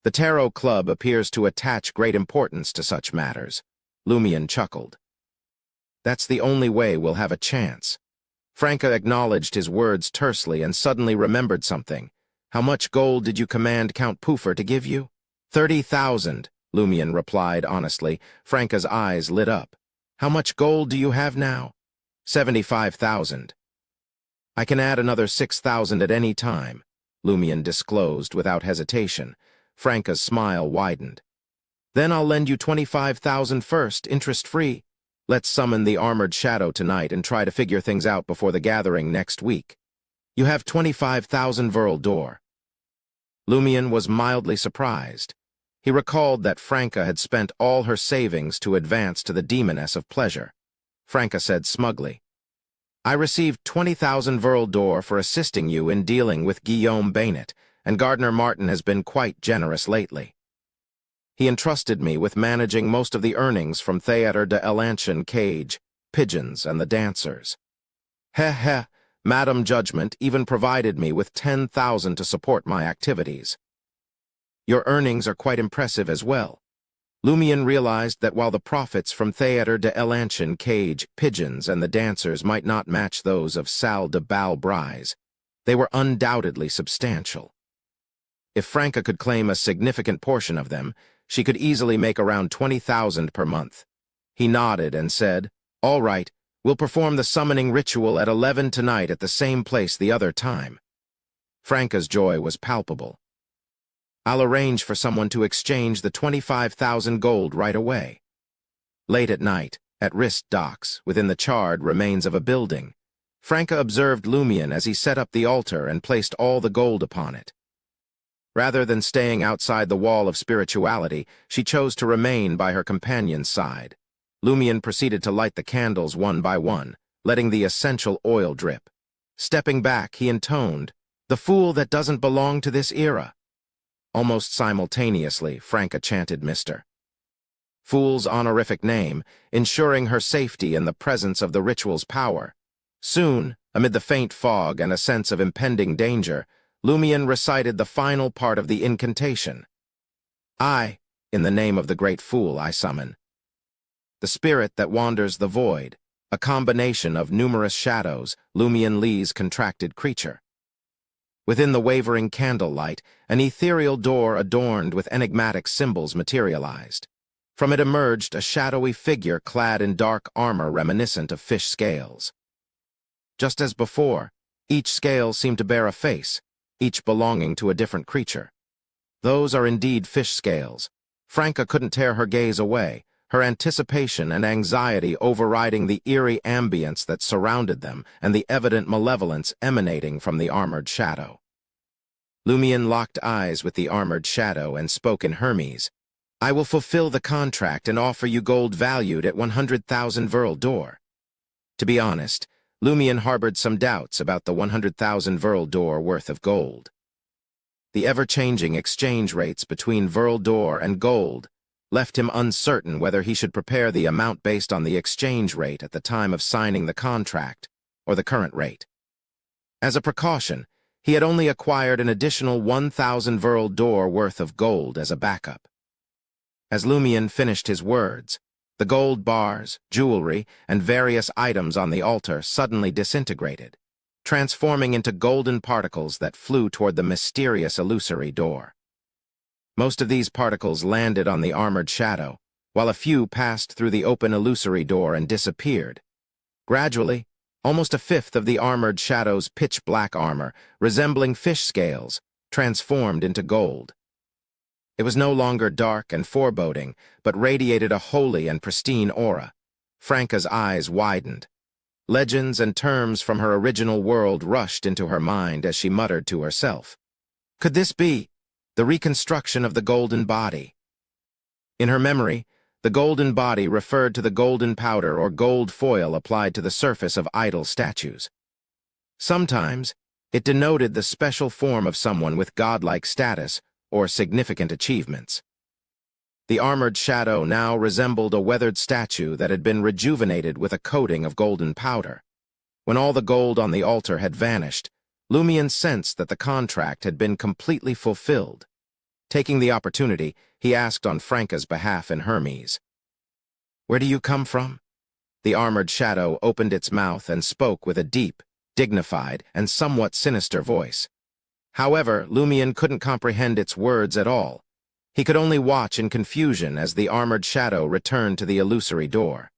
The Tarot Club appears to attach great importance to such matters." Lumien chuckled. "That's the only way we'll have a chance." Franca acknowledged his words tersely and suddenly remembered something. "How much gold did you command Count Puffer to give you?" 30,000, Lumian replied honestly. Franca's eyes lit up. "How much gold do you have now?" 75,000. "I can add another 6,000 at any time," Lumian disclosed without hesitation. Franca's smile widened. "Then I'll lend you 25,000 first, interest-free. Let's summon the armored shadow tonight and try to figure things out before the gathering next week. You have 25,000 Verl d'Or." Lumian was mildly surprised. He recalled that Franca had spent all her savings to advance to the demoness of pleasure. Franca said smugly, "I received 20,000 Verl d'Or for assisting you in dealing with Guillaume Bainet, and Gardner Martin has been quite generous lately. He entrusted me with managing most of the earnings from Theatre de l'Ancien Cage, Pigeons, and the Dancers. Heh, Madame Judgment even provided me with 10,000 to support my activities. Your earnings are quite impressive as well." Lumian realized that while the profits from Theatre de l'Ancien Cage, Pigeons, and the Dancers might not match those of Salle de Bal Brise, they were undoubtedly substantial. If Franca could claim a significant portion of them, she could easily make around 20,000 per month. He nodded and said, "All right, we'll perform the summoning ritual at 11 tonight at the same place the other time." Franca's joy was palpable. "I'll arrange for someone to exchange the 25,000 gold right away." Late at night, at Rist Docks, within the charred remains of a building, Franca observed Lumian as he set up the altar and placed all the gold upon it. Rather than staying outside the wall of spirituality, she chose to remain by her companion's side. Lumian proceeded to light the candles one by one, letting the essential oil drip. Stepping back, he intoned, "The fool that doesn't belong to this era." Almost simultaneously, Franca chanted Mr. Fool's honorific name, ensuring her safety in the presence of the ritual's power. Soon, amid the faint fog and a sense of impending danger, Lumian recited the final part of the incantation. "I, in the name of the great fool, I summon the spirit that wanders the void, a combination of numerous shadows, Lumian Lee's contracted creature." Within the wavering candlelight, an ethereal door adorned with enigmatic symbols materialized. From it emerged a shadowy figure clad in dark armor reminiscent of fish scales. Just as before, each scale seemed to bear a face, each belonging to a different creature. Those are indeed fish scales. Franca couldn't tear her gaze away, her anticipation and anxiety overriding the eerie ambience that surrounded them and the evident malevolence emanating from the armored shadow. Lumian locked eyes with the armored shadow and spoke in Hermes. "I will fulfill the contract and offer you gold valued at 100,000 Verl d'Or." To be honest, Lumian harbored some doubts about the 100,000 Verl d'Or worth of gold. The ever-changing exchange rates between Verl d'Or and gold left him uncertain whether he should prepare the amount based on the exchange rate at the time of signing the contract or the current rate. As a precaution, he had only acquired an additional 1,000 Verl d'Or worth of gold as a backup. As Lumian finished his words, the gold bars, jewelry, and various items on the altar suddenly disintegrated, transforming into golden particles that flew toward the mysterious illusory door. Most of these particles landed on the armored shadow, while a few passed through the open illusory door and disappeared. Gradually, almost a fifth of the armored shadow's pitch-black armor, resembling fish scales, transformed into gold. It was no longer dark and foreboding, but radiated a holy and pristine aura. Franca's eyes widened. Legends and terms from her original world rushed into her mind as she muttered to herself. Could this be the reconstruction of the golden body? In her memory, the golden body referred to the golden powder or gold foil applied to the surface of idol statues. Sometimes, it denoted the special form of someone with godlike status or significant achievements. The armored shadow now resembled a weathered statue that had been rejuvenated with a coating of golden powder. When all the gold on the altar had vanished, Lumian sensed that the contract had been completely fulfilled. Taking the opportunity, he asked on Franca's behalf in Hermes. "Where do you come from?" The armored shadow opened its mouth and spoke with a deep, dignified, and somewhat sinister voice. However, Lumion couldn't comprehend its words at all. He could only watch in confusion as the armored shadow returned to the illusory door.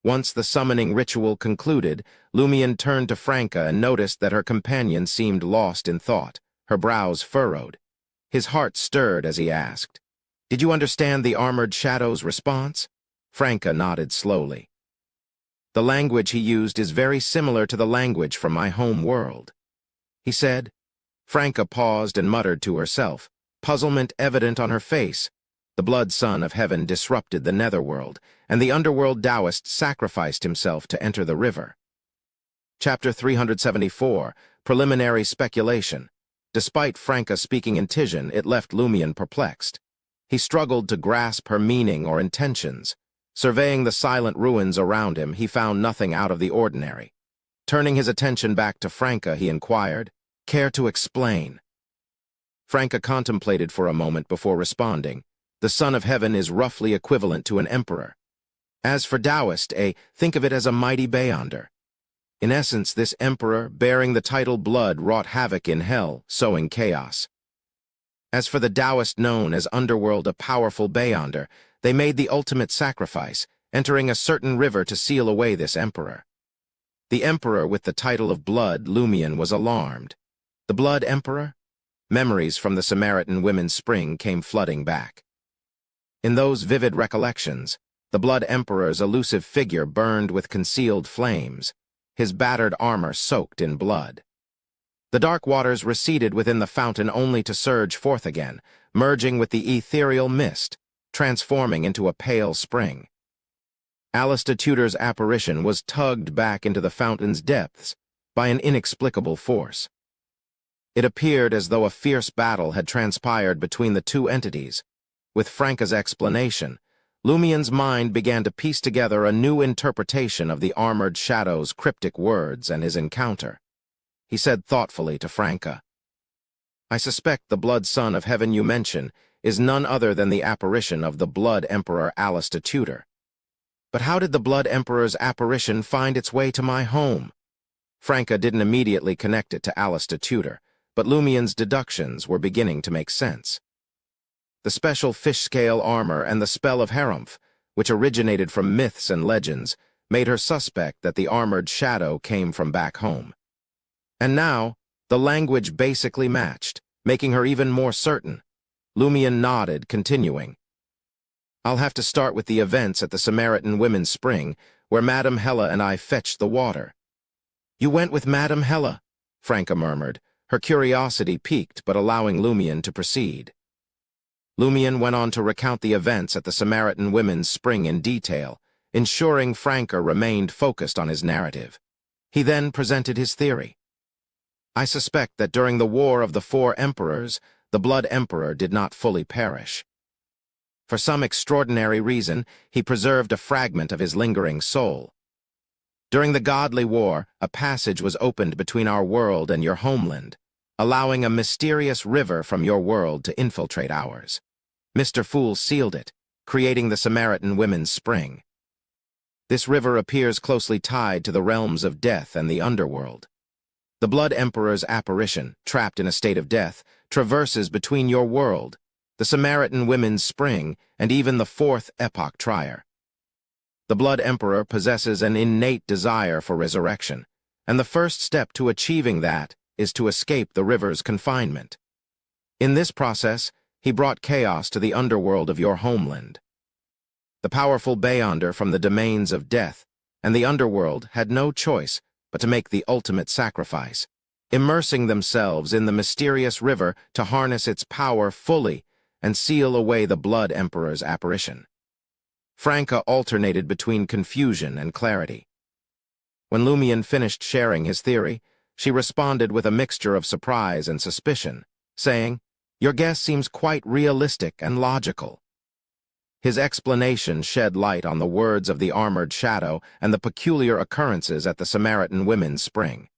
Once the summoning ritual concluded, Lumion turned to Franca and noticed that her companion seemed lost in thought, her brows furrowed. His heart stirred as he asked, "Did you understand the armored shadow's response?" Franca nodded slowly. "The language he used is very similar to the language from my home world," he said. Franca paused and muttered to herself, puzzlement evident on her face. The blood sun of heaven disrupted the netherworld, and the underworld Taoist sacrificed himself to enter the river. Chapter 374, Preliminary Speculation. Despite Franca speaking in Tijin, it left Lumion perplexed. He struggled to grasp her meaning or intentions. Surveying the silent ruins around him, he found nothing out of the ordinary. Turning his attention back to Franca, he inquired, "Care to explain?" Franca contemplated for a moment before responding. The Son of Heaven is roughly equivalent to an emperor. As for Taoist, think of it as a mighty beyonder. In essence, this emperor, bearing the title Blood, wrought havoc in hell, sowing chaos. As for the Taoist known as Underworld, a powerful beyonder, they made the ultimate sacrifice, entering a certain river to seal away this emperor. The emperor with the title of Blood, Lumion, was alarmed. The Blood Emperor? Memories from the Samaritan women's spring came flooding back. In those vivid recollections, the Blood Emperor's elusive figure burned with concealed flames, his battered armor soaked in blood. The dark waters receded within the fountain only to surge forth again, merging with the ethereal mist, transforming into a pale spring. Alistair Tudor's apparition was tugged back into the fountain's depths by an inexplicable force. It appeared as though a fierce battle had transpired between the two entities. With Franca's explanation, Lumion's mind began to piece together a new interpretation of the armored shadow's cryptic words and his encounter. He said thoughtfully to Franca, "I suspect the blood son of heaven you mention is none other than the apparition of the Blood Emperor Alistair Tudor. But how did the Blood Emperor's apparition find its way to my home?" Franca didn't immediately connect it to Alistair Tudor, but Lumion's deductions were beginning to make sense. The special fish-scale armor and the spell of Harumph, which originated from myths and legends, made her suspect that the armored shadow came from back home. And now, the language basically matched, making her even more certain. Lumion nodded, continuing, "I'll have to start with the events at the Samaritan women's spring, where Madame Hella and I fetched the water." "You went with Madame Hella?" Franca murmured, her curiosity piqued but allowing Lumion to proceed. Lumion went on to recount the events at the Samaritan women's spring in detail, ensuring Franca remained focused on his narrative. He then presented his theory. "I suspect that during the War of the Four Emperors, the Blood Emperor did not fully perish. For some extraordinary reason, he preserved a fragment of his lingering soul. During the Godly War, a passage was opened between our world and your homeland, allowing a mysterious river from your world to infiltrate ours. Mr. Fool sealed it, creating the Samaritan women's spring. This river appears closely tied to the realms of death and the underworld. The Blood Emperor's apparition, trapped in a state of death, traverses between your world, the Samaritan women's spring, and even the fourth epoch trier. The Blood Emperor possesses an innate desire for resurrection, and the first step to achieving that is to escape the river's confinement. In this process, he brought chaos to the underworld of your homeland. The powerful beyonder from the domains of death and the underworld had no choice but to make the ultimate sacrifice, immersing themselves in the mysterious river to harness its power fully and seal away the Blood Emperor's apparition." Franca alternated between confusion and clarity. When Lumion finished sharing his theory, she responded with a mixture of surprise and suspicion, saying, "Your guess seems quite realistic and logical." His explanation shed light on the words of the armored shadow and the peculiar occurrences at the Samaritan women's spring.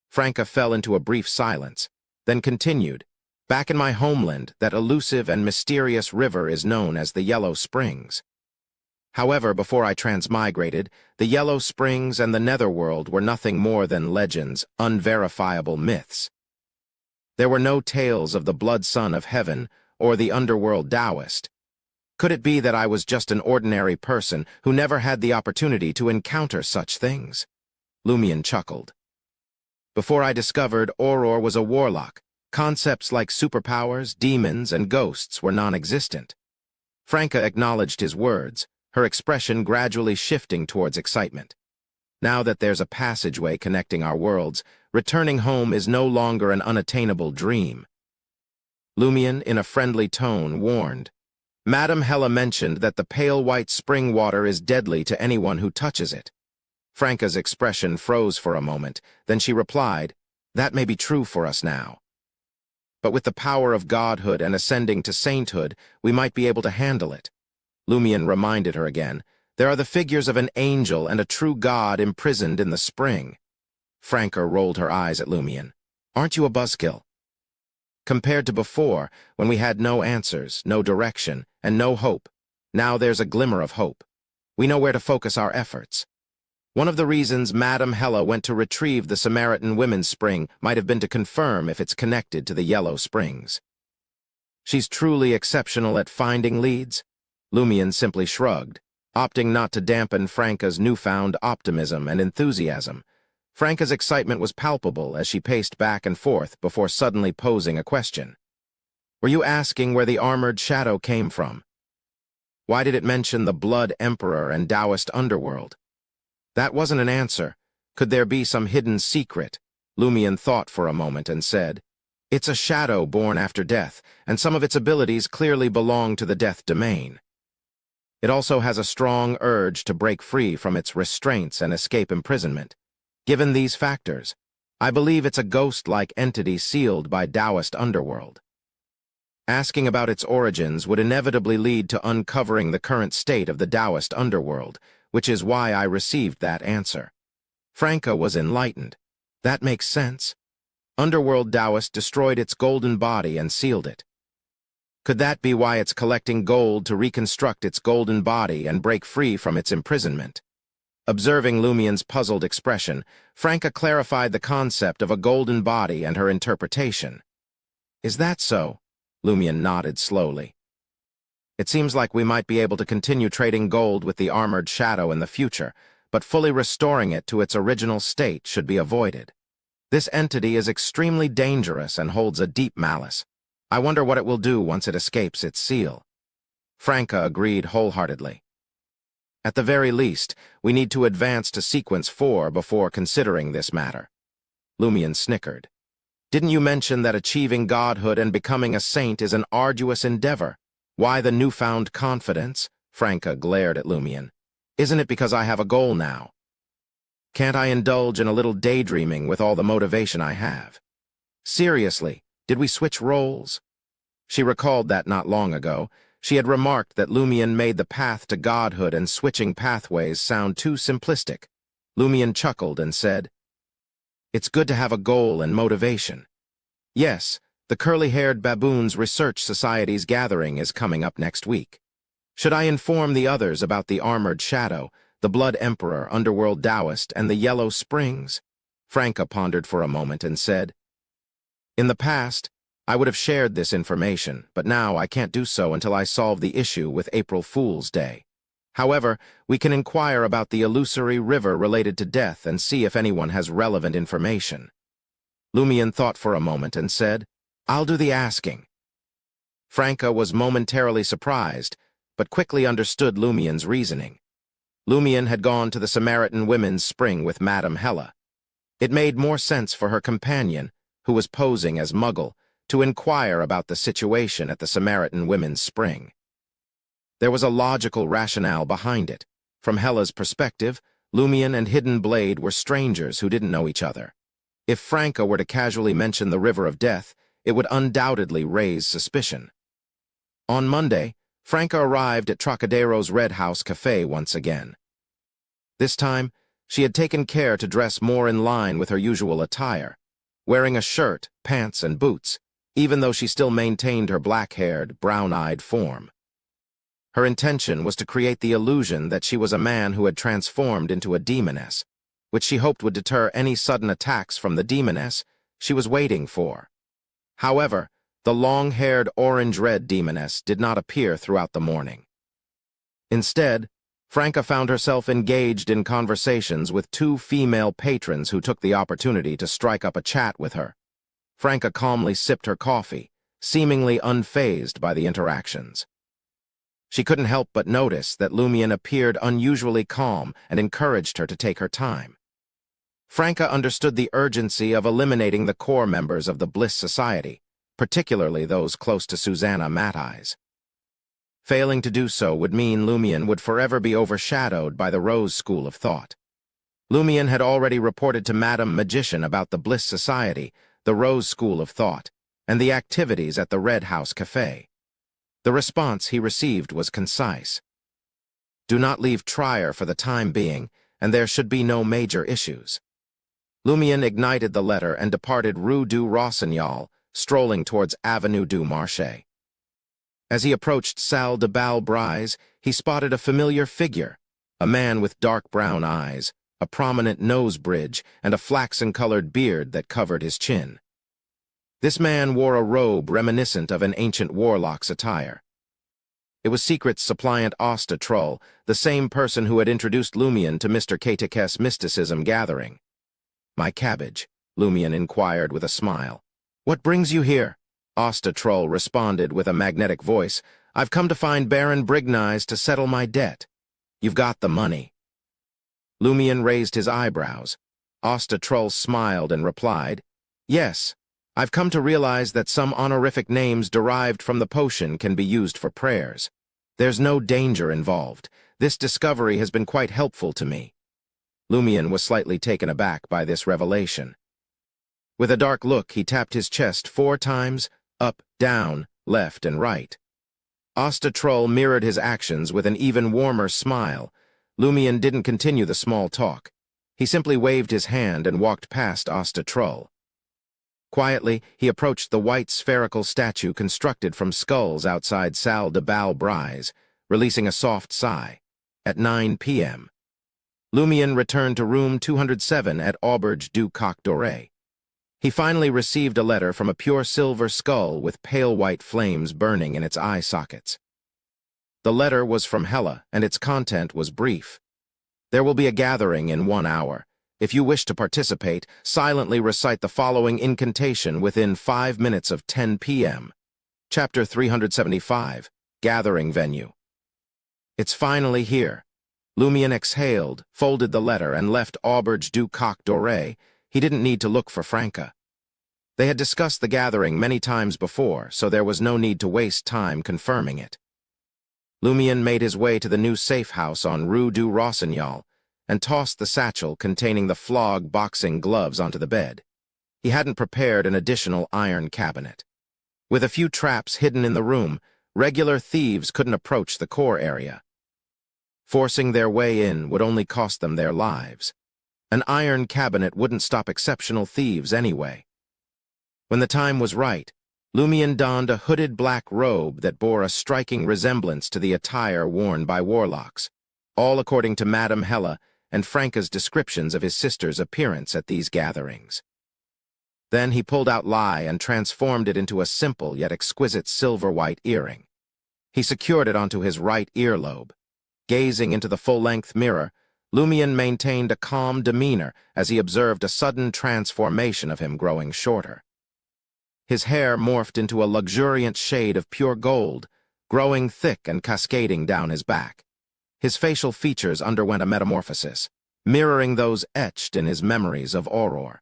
Franca fell into a brief silence, then continued, "Back in my homeland, that elusive and mysterious river is known as the Yellow Springs. However, before I transmigrated, the Yellow Springs and the Netherworld were nothing more than legends, unverifiable myths. There were no tales of the Blood Son of Heaven or the underworld Taoist. Could it be that I was just an ordinary person who never had the opportunity to encounter such things? Lumion chuckled. Before I discovered Auror was a warlock, concepts like superpowers, demons, and ghosts were non-existent. Franca acknowledged his words, her expression gradually shifting towards excitement. Now that there's a passageway connecting our worlds, returning home is no longer an unattainable dream. Lumion, in a friendly tone, warned. Madame Hella mentioned that the pale white spring water is deadly to anyone who touches it. Franca's expression froze for a moment, then she replied, That may be true for us now. But with the power of godhood and ascending to sainthood, we might be able to handle it. Lumion reminded her again, There are the figures of an angel and a true god imprisoned in the spring. Franca rolled her eyes at Lumion. Aren't you a buzzkill? Compared to before, when we had no answers, no direction, and no hope, now there's a glimmer of hope. We know where to focus our efforts. One of the reasons Madame Hella went to retrieve the Samaritan Women's Spring might have been to confirm if it's connected to the Yellow Springs. She's truly exceptional at finding leads? Lumion simply shrugged, opting not to dampen Franca's newfound optimism and enthusiasm. Franca's excitement was palpable as she paced back and forth before suddenly posing a question. Were you asking where the armored shadow came from? Why did it mention the Blood Emperor and Taoist underworld? That wasn't an answer. Could there be some hidden secret? Lumion thought for a moment and said, It's a shadow born after death, and some of its abilities clearly belong to the death domain. It also has a strong urge to break free from its restraints and escape imprisonment. Given these factors, I believe it's a ghost-like entity sealed by Taoist underworld. Asking about its origins would inevitably lead to uncovering the current state of the Taoist underworld, which is why I received that answer. Franca was enlightened. That makes sense. Underworld Taoist destroyed its golden body and sealed it. Could that be why it's collecting gold to reconstruct its golden body and break free from its imprisonment? Observing Lumion's puzzled expression, Franca clarified the concept of a golden body and her interpretation. Is that so? Lumion nodded slowly. It seems like we might be able to continue trading gold with the armored shadow in the future, but fully restoring it to its original state should be avoided. This entity is extremely dangerous and holds a deep malice. I wonder what it will do once it escapes its seal. Franca agreed wholeheartedly. At the very least, we need to advance to Sequence 4 before considering this matter. Lumion snickered. Didn't you mention that achieving godhood and becoming a saint is an arduous endeavor? Why the newfound confidence? Franca glared at Lumion. Isn't it because I have a goal now? Can't I indulge in a little daydreaming with all the motivation I have? Seriously, did we switch roles? She recalled that not long ago. She had remarked that Lumion made the path to godhood and switching pathways sound too simplistic. Lumion chuckled and said, It's good to have a goal and motivation. Yes, the curly-haired baboons research society's gathering is coming up next week. Should I inform the others about the armored shadow, the Blood Emperor, Underworld Taoist, and the Yellow Springs? Franca pondered for a moment and said, In the past, I would have shared this information, but now I can't do so until I solve the issue with April Fool's Day. However, we can inquire about the illusory river related to death and see if anyone has relevant information. Lumion thought for a moment and said, I'll do the asking. Franca was momentarily surprised, but quickly understood Lumion's reasoning. Lumion had gone to the Samaritan Women's Spring with Madame Hella. It made more sense for her companion, who was posing as Muggle, to inquire about the situation at the Samaritan Women's Spring. There was a logical rationale behind it. From Hella's perspective, Lumion and Hidden Blade were strangers who didn't know each other. If Franca were to casually mention the River of Death, it would undoubtedly raise suspicion. On Monday, Franca arrived at Trocadero's Red House Cafe once again. This time, she had taken care to dress more in line with her usual attire, wearing a shirt, pants, and boots, even though she still maintained her black-haired, brown-eyed form. Her intention was to create the illusion that she was a man who had transformed into a demoness, which she hoped would deter any sudden attacks from the demoness she was waiting for. However, the long-haired orange-red demoness did not appear throughout the morning. Instead, Franca found herself engaged in conversations with two female patrons who took the opportunity to strike up a chat with her. Franca calmly sipped her coffee, seemingly unfazed by the interactions. She couldn't help but notice that Lumion appeared unusually calm and encouraged her to take her time. Franca understood the urgency of eliminating the core members of the Bliss Society, particularly those close to Susanna Matthijs. Failing to do so would mean Lumion would forever be overshadowed by the Rose School of Thought. Lumion had already reported to Madame Magician about the Bliss Society, the Rose School of Thought, and the activities at the Red House Café. The response he received was concise. Do not leave Trier for the time being, and there should be no major issues. Lumion ignited the letter and departed Rue du Rossignol, strolling towards Avenue du Marché. As he approached Salle de Bal Brise, he spotted a familiar figure, a man with dark brown eyes, a prominent nose bridge, and a flaxen-colored beard that covered his chin. This man wore a robe reminiscent of an ancient warlock's attire. It was Secret's suppliant Asta Troll, the same person who had introduced Lumion to Mr. Kaitakes' mysticism gathering. "My cabbage," Lumion inquired with a smile. "What brings you here?" Asta Troll responded with a magnetic voice. "I've come to find Baron Brignies to settle my debt." "You've got the money." Lumion raised his eyebrows. Asta Troll smiled and replied, "Yes, I've come to realize that some honorific names derived from the potion can be used for prayers. There's no danger involved. This discovery has been quite helpful to me." Lumion was slightly taken aback by this revelation. With a dark look, he tapped his chest 4 times, up, down, left, and right. Asta Troll mirrored his actions with an even warmer smile. Lumion didn't continue the small talk. He simply waved his hand and walked past Asta Troll. Quietly, he approached the white spherical statue constructed from skulls outside Salle de Bal Brise, releasing a soft sigh. At 9 p.m. Lumion returned to room 207 at Auberge du Coq Doré. He finally received a letter from a pure silver skull with pale white flames burning in its eye sockets. The letter was from Hela, and its content was brief. "There will be a gathering in 1 hour. If you wish to participate, silently recite the following incantation within 5 minutes of 10 p.m. Chapter 375, Gathering Venue." It's finally here. Lumion exhaled, folded the letter, and left Auberge du Coq Doré. He didn't need to look for Franca. They had discussed the gathering many times before, so there was no need to waste time confirming it. Lumion made his way to the new safe house on Rue du Rossignol and tossed the satchel containing the flog boxing gloves onto the bed. He hadn't prepared an additional iron cabinet. With a few traps hidden in the room, regular thieves couldn't approach the core area. Forcing their way in would only cost them their lives. An iron cabinet wouldn't stop exceptional thieves anyway. When the time was right, Lumion donned a hooded black robe that bore a striking resemblance to the attire worn by warlocks, all according to Madame Hela and Franca's descriptions of his sister's appearance at these gatherings. Then he pulled out Lai and transformed it into a simple yet exquisite silver-white earring. He secured it onto his right earlobe. Gazing into the full-length mirror, Lumion maintained a calm demeanor as he observed a sudden transformation of him growing shorter. His hair morphed into a luxuriant shade of pure gold, growing thick and cascading down his back. His facial features underwent a metamorphosis, mirroring those etched in his memories of Aurora.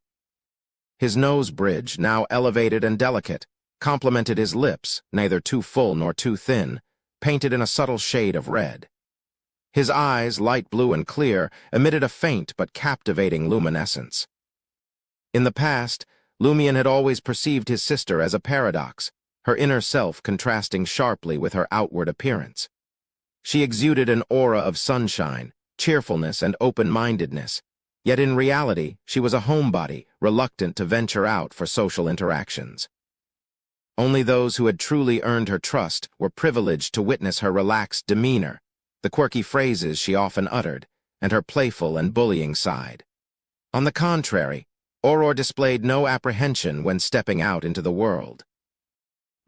His nose bridge, now elevated and delicate, complemented his lips, neither too full nor too thin, painted in a subtle shade of red. His eyes, light blue and clear, emitted a faint but captivating luminescence. In the past, Lumion had always perceived his sister as a paradox, her inner self contrasting sharply with her outward appearance. She exuded an aura of sunshine, cheerfulness, and open-mindedness, yet in reality she was a homebody, reluctant to venture out for social interactions. Only those who had truly earned her trust were privileged to witness her relaxed demeanor, the quirky phrases she often uttered, and her playful and bullying side. On the contrary, Aurora displayed no apprehension when stepping out into the world.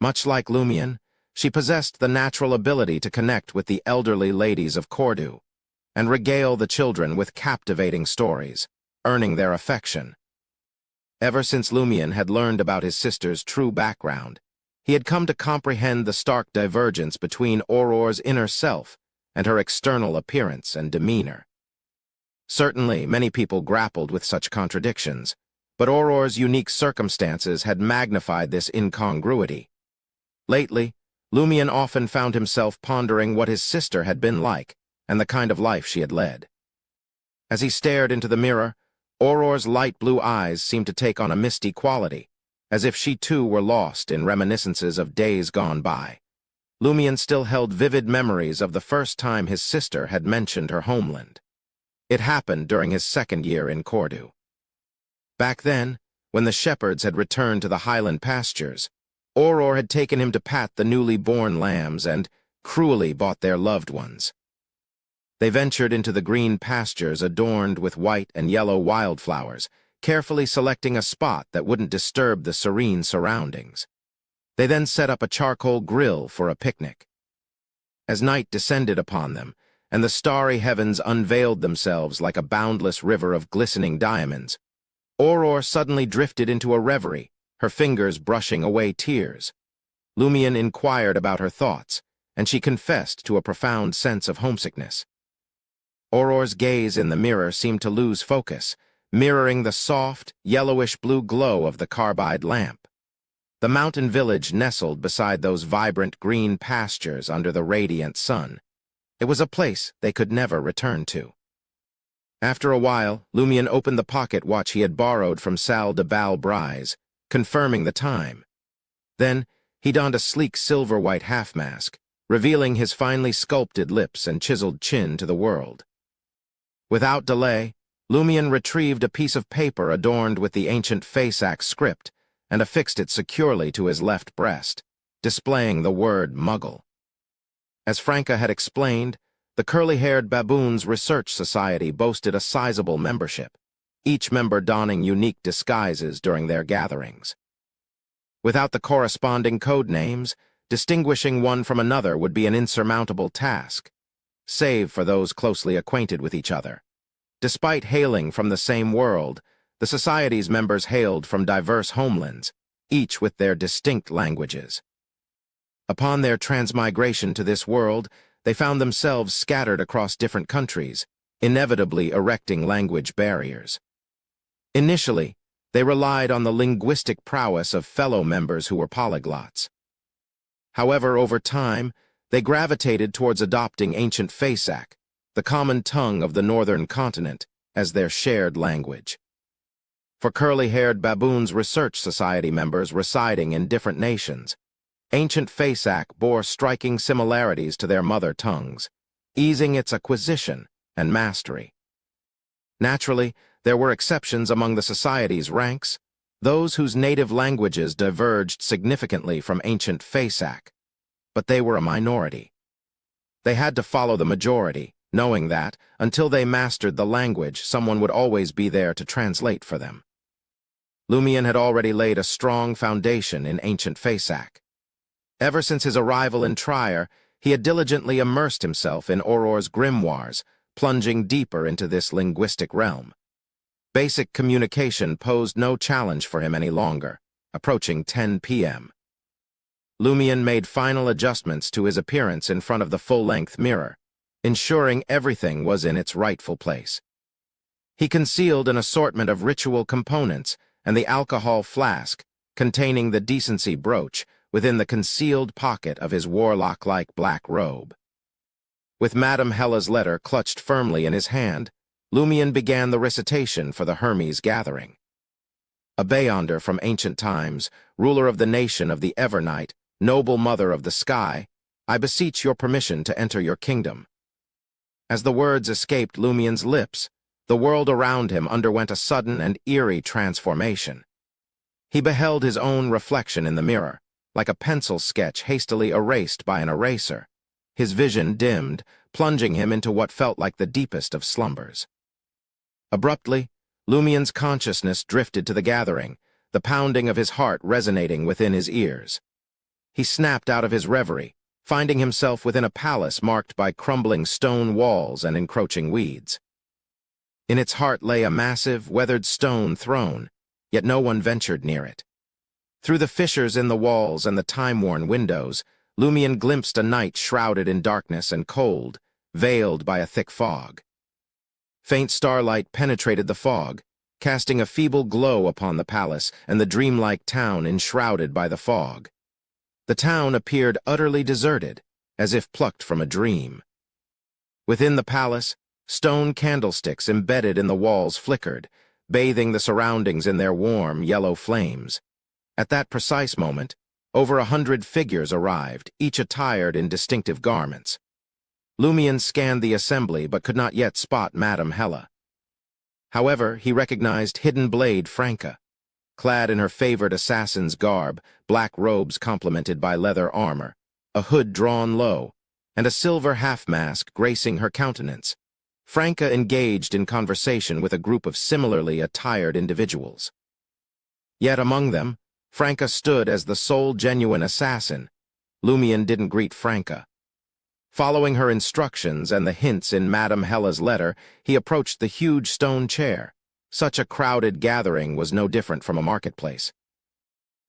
Much like Lumion, she possessed the natural ability to connect with the elderly ladies of Cordu and regale the children with captivating stories, earning their affection. Ever since Lumion had learned about his sister's true background, he had come to comprehend the stark divergence between Aurore's inner self and her external appearance and demeanor. Certainly, many people grappled with such contradictions, but Aurore's unique circumstances had magnified this incongruity. Lately, Lumion often found himself pondering what his sister had been like and the kind of life she had led. As he stared into the mirror, Aurore's light blue eyes seemed to take on a misty quality, as if she too were lost in reminiscences of days gone by. Lumion still held vivid memories of the first time his sister had mentioned her homeland. It happened during his second year in Cordu. Back then, when the shepherds had returned to the highland pastures, Aurore had taken him to pat the newly born lambs and cruelly bought their loved ones. They ventured into the green pastures adorned with white and yellow wildflowers, carefully selecting a spot that wouldn't disturb the serene surroundings. They then set up a charcoal grill for a picnic. As night descended upon them, and the starry heavens unveiled themselves like a boundless river of glistening diamonds, Aurore suddenly drifted into a reverie, her fingers brushing away tears. Lumion inquired about her thoughts, and she confessed to a profound sense of homesickness. Aurore's gaze in the mirror seemed to lose focus, mirroring the soft, yellowish-blue glow of the carbide lamp. The mountain village nestled beside those vibrant green pastures under the radiant sun. It was a place they could never return to. After a while, Lumion opened the pocket watch he had borrowed from Salle de Balbrise, confirming the time. Then, he donned a sleek silver-white half-mask, revealing his finely sculpted lips and chiseled chin to the world. Without delay, Lumion retrieved a piece of paper adorned with the ancient Faesac script and affixed it securely to his left breast, displaying the word Muggle. As Franca had explained, the curly-haired Baboons Research Society boasted a sizable membership, each member donning unique disguises during their gatherings. Without the corresponding code names, distinguishing one from another would be an insurmountable task, save for those closely acquainted with each other. Despite hailing from the same world, the Society's members hailed from diverse homelands, each with their distinct languages. Upon their transmigration to this world, they found themselves scattered across different countries, inevitably erecting language barriers. Initially, they relied on the linguistic prowess of fellow members who were polyglots. However, over time, they gravitated towards adopting ancient Faesac, the common tongue of the northern continent, as their shared language. For curly-haired Baboons Research Society members residing in different nations, ancient Faesac bore striking similarities to their mother tongues, easing its acquisition and mastery. Naturally, there were exceptions among the Society's ranks, those whose native languages diverged significantly from ancient Faesac, but they were a minority. They had to follow the majority, knowing that, until they mastered the language, someone would always be there to translate for them. Lumion had already laid a strong foundation in ancient Faesac. Ever since his arrival in Trier, he had diligently immersed himself in Aurore's grimoires, plunging deeper into this linguistic realm. Basic communication posed no challenge for him any longer, approaching 10 p.m. Lumion made final adjustments to his appearance in front of the full-length mirror, ensuring everything was in its rightful place. He concealed an assortment of ritual components and the alcohol flask containing the decency brooch within the concealed pocket of his warlock-like black robe. With Madame Hella's letter clutched firmly in his hand, Lumion began the recitation for the Hermes gathering. A Beyonder from ancient times, ruler of the nation of the Evernight, noble mother of the sky, I beseech your permission to enter your kingdom. As the words escaped Lumion's lips, the world around him underwent a sudden and eerie transformation. He beheld his own reflection in the mirror, like a pencil sketch hastily erased by an eraser. His vision dimmed, plunging him into what felt like the deepest of slumbers. Abruptly, Lumien's consciousness drifted to the gathering, the pounding of his heart resonating within his ears. He snapped out of his reverie, finding himself within a palace marked by crumbling stone walls and encroaching weeds. In its heart lay a massive, weathered stone throne, yet no one ventured near it. Through the fissures in the walls and the time-worn windows, Lumien glimpsed a night shrouded in darkness and cold, veiled by a thick fog. Faint starlight penetrated the fog, casting a feeble glow upon the palace and the dreamlike town enshrouded by the fog. The town appeared utterly deserted, as if plucked from a dream. Within the palace, stone candlesticks embedded in the walls flickered, bathing the surroundings in their warm, yellow flames. At that precise moment, over 100 figures arrived, each attired in distinctive garments. Lumien scanned the assembly but could not yet spot Madame Hella. However, he recognized Hidden Blade Franca. Clad in her favored assassin's garb, black robes complemented by leather armor, a hood drawn low, and a silver half-mask gracing her countenance, Franca engaged in conversation with a group of similarly attired individuals. Yet among them, Franca stood as the sole genuine assassin. Lumien didn't greet Franca. Following her instructions and the hints in Madame Hella's letter, he approached the huge stone chair. Such a crowded gathering was no different from a marketplace.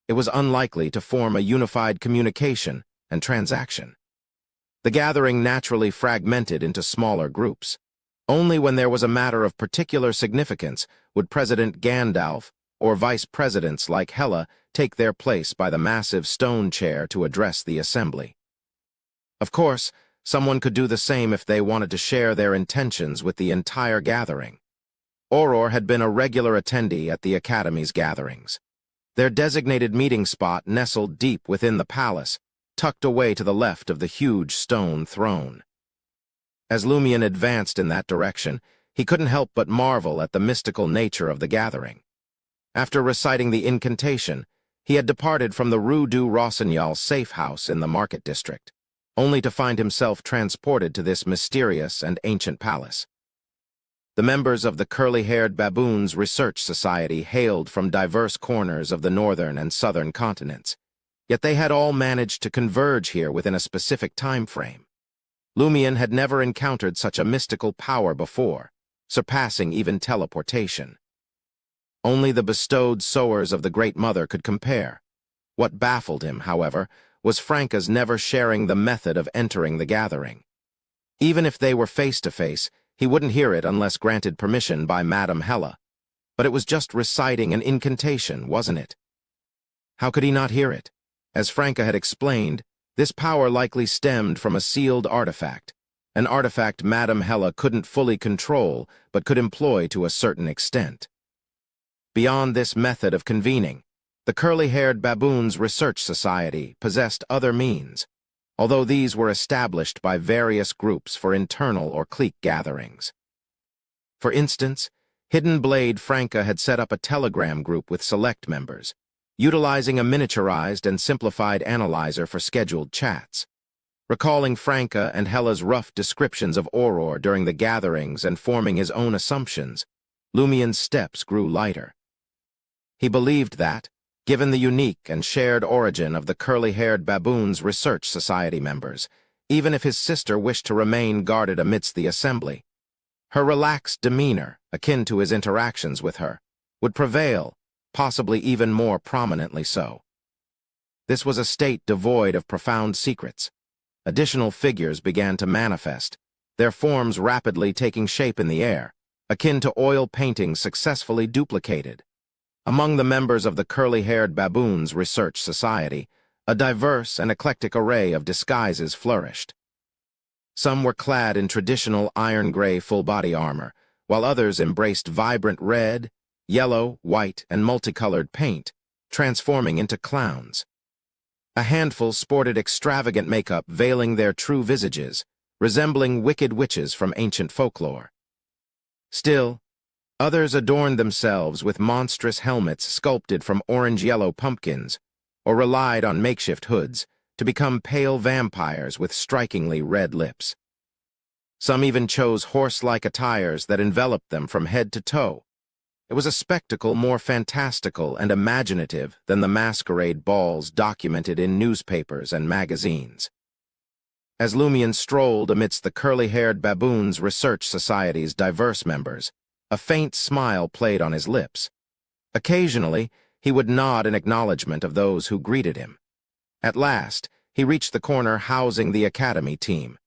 It was unlikely to form a unified communication and transaction. The gathering naturally fragmented into smaller groups. Only when there was a matter of particular significance would President Gandalf or vice presidents like Hella take their place by the massive stone chair to address the assembly. Of course, someone could do the same if they wanted to share their intentions with the entire gathering. Auror had been a regular attendee at the Academy's gatherings. Their designated meeting spot nestled deep within the palace, tucked away to the left of the huge stone throne. As Lumien advanced in that direction, he couldn't help but marvel at the mystical nature of the gathering. After reciting the incantation, he had departed from the Rue du Rossignol safe house in the market district, only to find himself transported to this mysterious and ancient palace. The members of the Curly-Haired Baboons Research Society hailed from diverse corners of the northern and southern continents, yet they had all managed to converge here within a specific time frame. Lumien had never encountered such a mystical power before, surpassing even teleportation. Only the bestowed sowers of the Great Mother could compare. What baffled him, however, was Franca's never sharing the method of entering the gathering. Even if they were face-to-face, he wouldn't hear it unless granted permission by Madame Hella. But it was just reciting an incantation, wasn't it? How could he not hear it? As Franca had explained, this power likely stemmed from a sealed artifact, an artifact Madame Hella couldn't fully control but could employ to a certain extent. Beyond this method of convening, the Curly-Haired Baboons Research Society possessed other means, although these were established by various groups for internal or clique gatherings. For instance, Hidden Blade Franca had set up a Telegram group with select members, utilizing a miniaturized and simplified analyzer for scheduled chats. Recalling Franca and Hella's rough descriptions of Auror during the gatherings and forming his own assumptions, Lumien's steps grew lighter. He believed that, given the unique and shared origin of the Curly-Haired Baboons Research Society members, even if his sister wished to remain guarded amidst the assembly, her relaxed demeanor, akin to his interactions with her, would prevail, possibly even more prominently so. This was a state devoid of profound secrets. Additional figures began to manifest, their forms rapidly taking shape in the air, akin to oil paintings successfully duplicated. Among the members of the Curly-Haired Baboons Research Society, a diverse and eclectic array of disguises flourished. Some were clad in traditional iron-gray full-body armor, while others embraced vibrant red, yellow, white, and multicolored paint, transforming into clowns. A handful sported extravagant makeup veiling their true visages, resembling wicked witches from ancient folklore. Still, others adorned themselves with monstrous helmets sculpted from orange-yellow pumpkins, or relied on makeshift hoods to become pale vampires with strikingly red lips. Some even chose horse-like attires that enveloped them from head to toe. It was a spectacle more fantastical and imaginative than the masquerade balls documented in newspapers and magazines. As Lumion strolled amidst the curly-haired Baboons Research Society's diverse members, a faint smile played on his lips. Occasionally, he would nod in acknowledgement of those who greeted him. At last, he reached the corner housing the Academy team.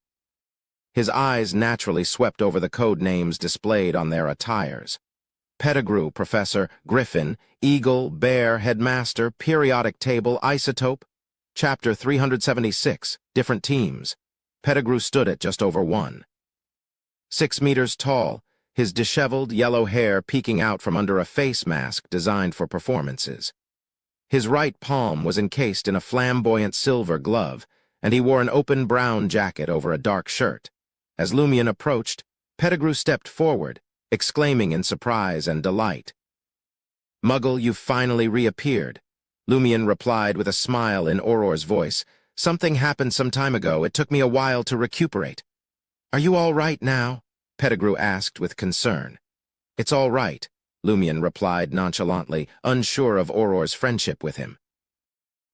His eyes naturally swept over the code names displayed on their attires. Pettigrew, Professor, Griffin, Eagle, Bear, Headmaster, Periodic Table, Isotope. Chapter 376, Different Teams. Pettigrew stood at just over 6 meters tall, his disheveled yellow hair peeking out from under a face mask designed for performances. His right palm was encased in a flamboyant silver glove, and he wore an open brown jacket over a dark shirt. As Lumion approached, Pettigrew stepped forward, exclaiming in surprise and delight. "Muggle, you've finally reappeared," Lumion replied with a smile in Auror's voice. "Something happened some time ago. It took me a while to recuperate." "Are you all right now?" Pettigrew asked with concern. "It's all right," Lumion replied nonchalantly, unsure of Auror's friendship with him.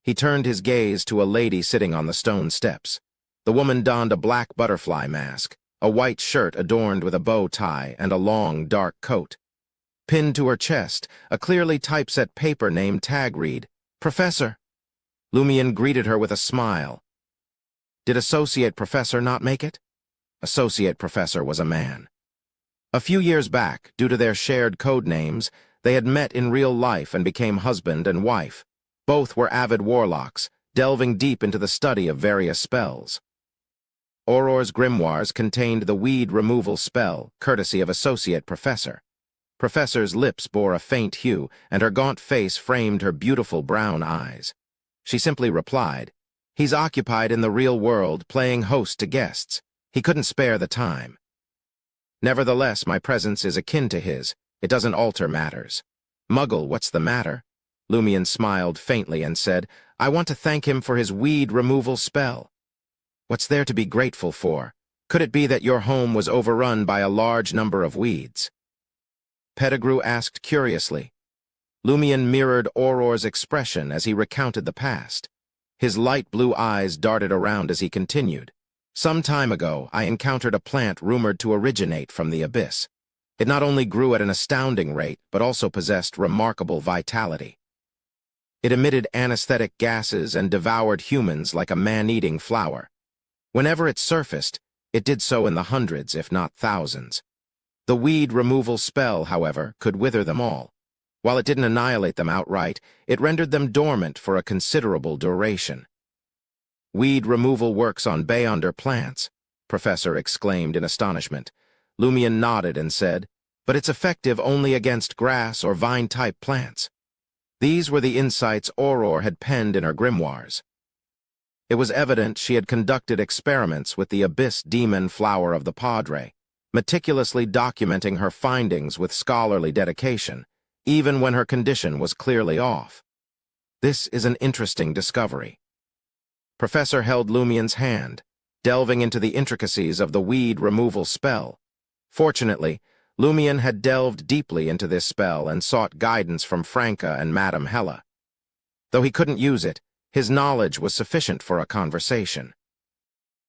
He turned his gaze to a lady sitting on the stone steps. The woman donned a black butterfly mask, a white shirt adorned with a bow tie, and a long, dark coat. Pinned to her chest, a clearly typeset paper name tag read, "Professor." Lumion greeted her with a smile. Did Associate Professor not make it? Associate Professor was a man. A few years back, due to their shared code names, they had met in real life and became husband and wife. Both were avid warlocks, delving deep into the study of various spells. Auror's grimoires contained the weed removal spell, courtesy of Associate Professor. Professor's lips bore a faint hue, and her gaunt face framed her beautiful brown eyes. She simply replied, "He's occupied in the real world, playing host to guests. He couldn't spare the time. Nevertheless, my presence is akin to his. It doesn't alter matters." "Muggle, what's the matter?" Lumion smiled faintly and said, "I want to thank him for his weed removal spell." "What's there to be grateful for? Could it be that your home was overrun by a large number of weeds?" Pettigrew asked curiously. Lumion mirrored Auror's expression as he recounted the past. His light blue eyes darted around as he continued. "Some time ago, I encountered a plant rumored to originate from the abyss. It not only grew at an astounding rate, but also possessed remarkable vitality. It emitted anesthetic gases and devoured humans like a man-eating flower. Whenever it surfaced, it did so in the hundreds, if not thousands. The weed removal spell, however, could wither them all. While it didn't annihilate them outright, it rendered them dormant for a considerable duration." "Weed removal works on Beyonder plants," Professor exclaimed in astonishment. Lumion nodded and said, "But it's effective only against grass or vine-type plants." These were the insights Auror had penned in her grimoires. It was evident she had conducted experiments with the abyss demon flower of the Padre, meticulously documenting her findings with scholarly dedication, even when her condition was clearly off. "This is an interesting discovery." Professor held Lumion's hand, delving into the intricacies of the weed removal spell. Fortunately, Lumion had delved deeply into this spell and sought guidance from Franca and Madame Hella. Though he couldn't use it, his knowledge was sufficient for a conversation.